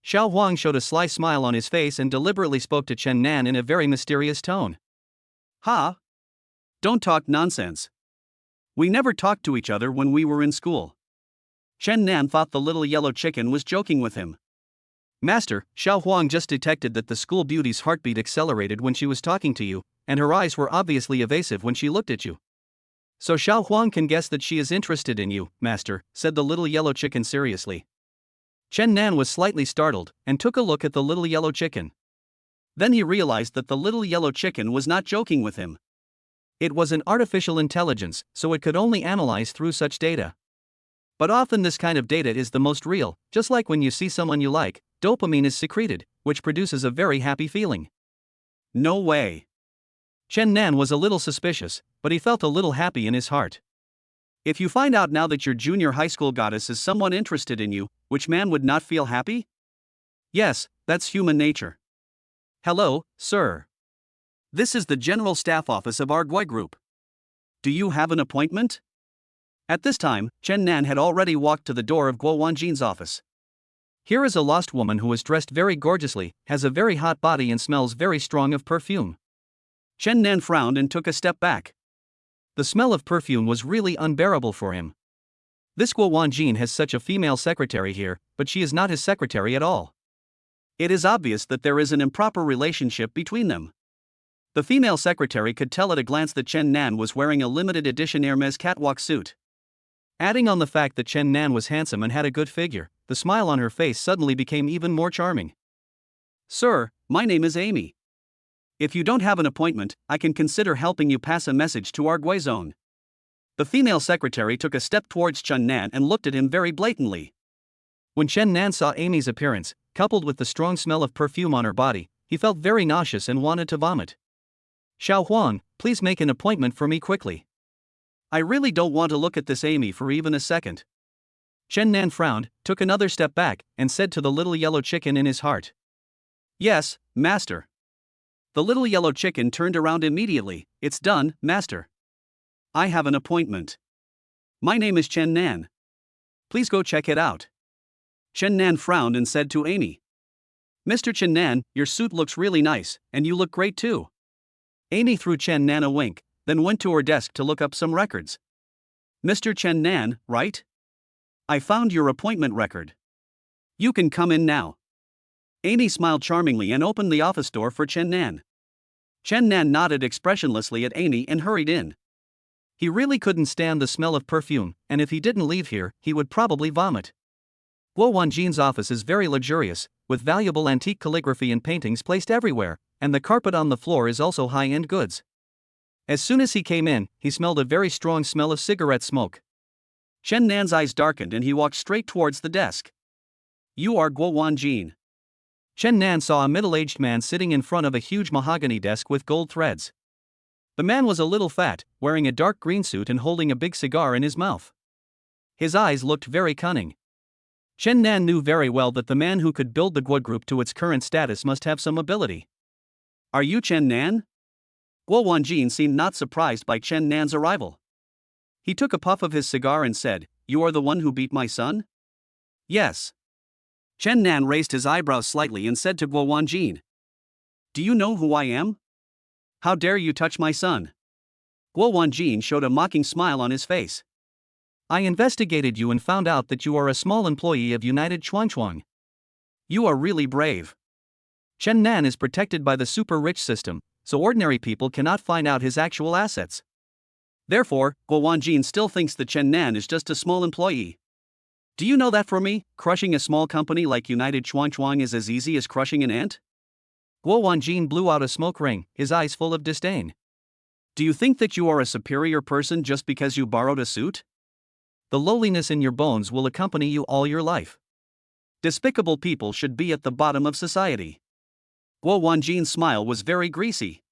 Xiao Huang showed a sly smile on his face and deliberately spoke to Chen Nan in a very mysterious tone. Ha! Don't talk nonsense. We never talked to each other when we were in school. Chen Nan thought the little yellow chicken was joking with him. Master, Xiao Huang just detected that the school beauty's heartbeat accelerated when she was talking to you, and her eyes were obviously evasive when she looked at you. So Xiao Huang can guess that she is interested in you, master, said the little yellow chicken seriously. Chen Nan was slightly startled and took a look at the little yellow chicken. Then he realized that the little yellow chicken was not joking with him. It was an artificial intelligence, so it could only analyze through such data. But often this kind of data is the most real, just like when you see someone you like, dopamine is secreted, which produces a very happy feeling. No way. Chen Nan was a little suspicious, but he felt a little happy in his heart. If you find out now that your junior high school goddess is someone interested in you, which man would not feel happy? Yes, that's human nature. Hello, sir. This is the General Staff Office of our Gui Group. Do you have an appointment? At this time, Chen Nan had already walked to the door of Guo Wanjin's office. Here is a lost woman who is dressed very gorgeously, has a very hot body and smells very strong of perfume. Chen Nan frowned and took a step back. The smell of perfume was really unbearable for him. This Guo Wanjin has such a female secretary here, but she is not his secretary at all. It is obvious that there is an improper relationship between them. The female secretary could tell at a glance that Chen Nan was wearing a limited edition Hermes catwalk suit. Adding on the fact that Chen Nan was handsome and had a good figure, the smile on her face suddenly became even more charming. Sir, my name is Amy. If you don't have an appointment, I can consider helping you pass a message to our Gui zone. The female secretary took a step towards Chen Nan and looked at him very blatantly. When Chen Nan saw Amy's appearance, coupled with the strong smell of perfume on her body, he felt very nauseous and wanted to vomit. Xiao Huang, please make an appointment for me quickly. I really don't want to look at this Amy for even a second. Chen Nan frowned, took another step back, and said to the little yellow chicken in his heart. Yes, master. The little yellow chicken turned around immediately. It's done, master. I have an appointment. My name is Chen Nan. Please go check it out. Chen Nan frowned and said to Amy. Mr. Chen Nan, your suit looks really nice, and you look great too. Amy threw Chen Nan a wink, then went to her desk to look up some records. Mr. Chen Nan, right? I found your appointment record. You can come in now. Amy smiled charmingly and opened the office door for Chen Nan. Chen Nan nodded expressionlessly at Amy and hurried in. He really couldn't stand the smell of perfume, and if he didn't leave here, he would probably vomit. Guo Wanjin's office is very luxurious, with valuable antique calligraphy and paintings placed everywhere, and the carpet on the floor is also high-end goods. As soon as he came in, he smelled a very strong smell of cigarette smoke. Chen Nan's eyes darkened and he walked straight towards the desk. You are Guo Wanjin. Chen Nan saw a middle-aged man sitting in front of a huge mahogany desk with gold threads. The man was a little fat, wearing a dark green suit and holding a big cigar in his mouth. His eyes looked very cunning. Chen Nan knew very well that the man who could build the Gui Group to its current status must have some ability. Are you Chen Nan? Guo Wanjin seemed not surprised by Chen Nan's arrival. He took a puff of his cigar and said, You are the one who beat my son? Yes. Chen Nan raised his eyebrows slightly and said to Guo Wanjin, Do you know who I am? How dare you touch my son? Guo Wanjin showed a mocking smile on his face. I investigated you and found out that you are a small employee of United Chuanchuang. You are really brave. Chen Nan is protected by the super-rich system, so ordinary people cannot find out his actual assets. Therefore, Guo Wanjin still thinks that Chen Nan is just a small employee. Do you know that for me, crushing a small company like United Chuanchuang is as easy as crushing an ant? Guo Wanjin blew out a smoke ring, his eyes full of disdain. Do you think that you are a superior person just because you borrowed a suit? The lowliness in your bones will accompany you all your life. Despicable people should be at the bottom of society. Guo Wanjin's smile was very greasy.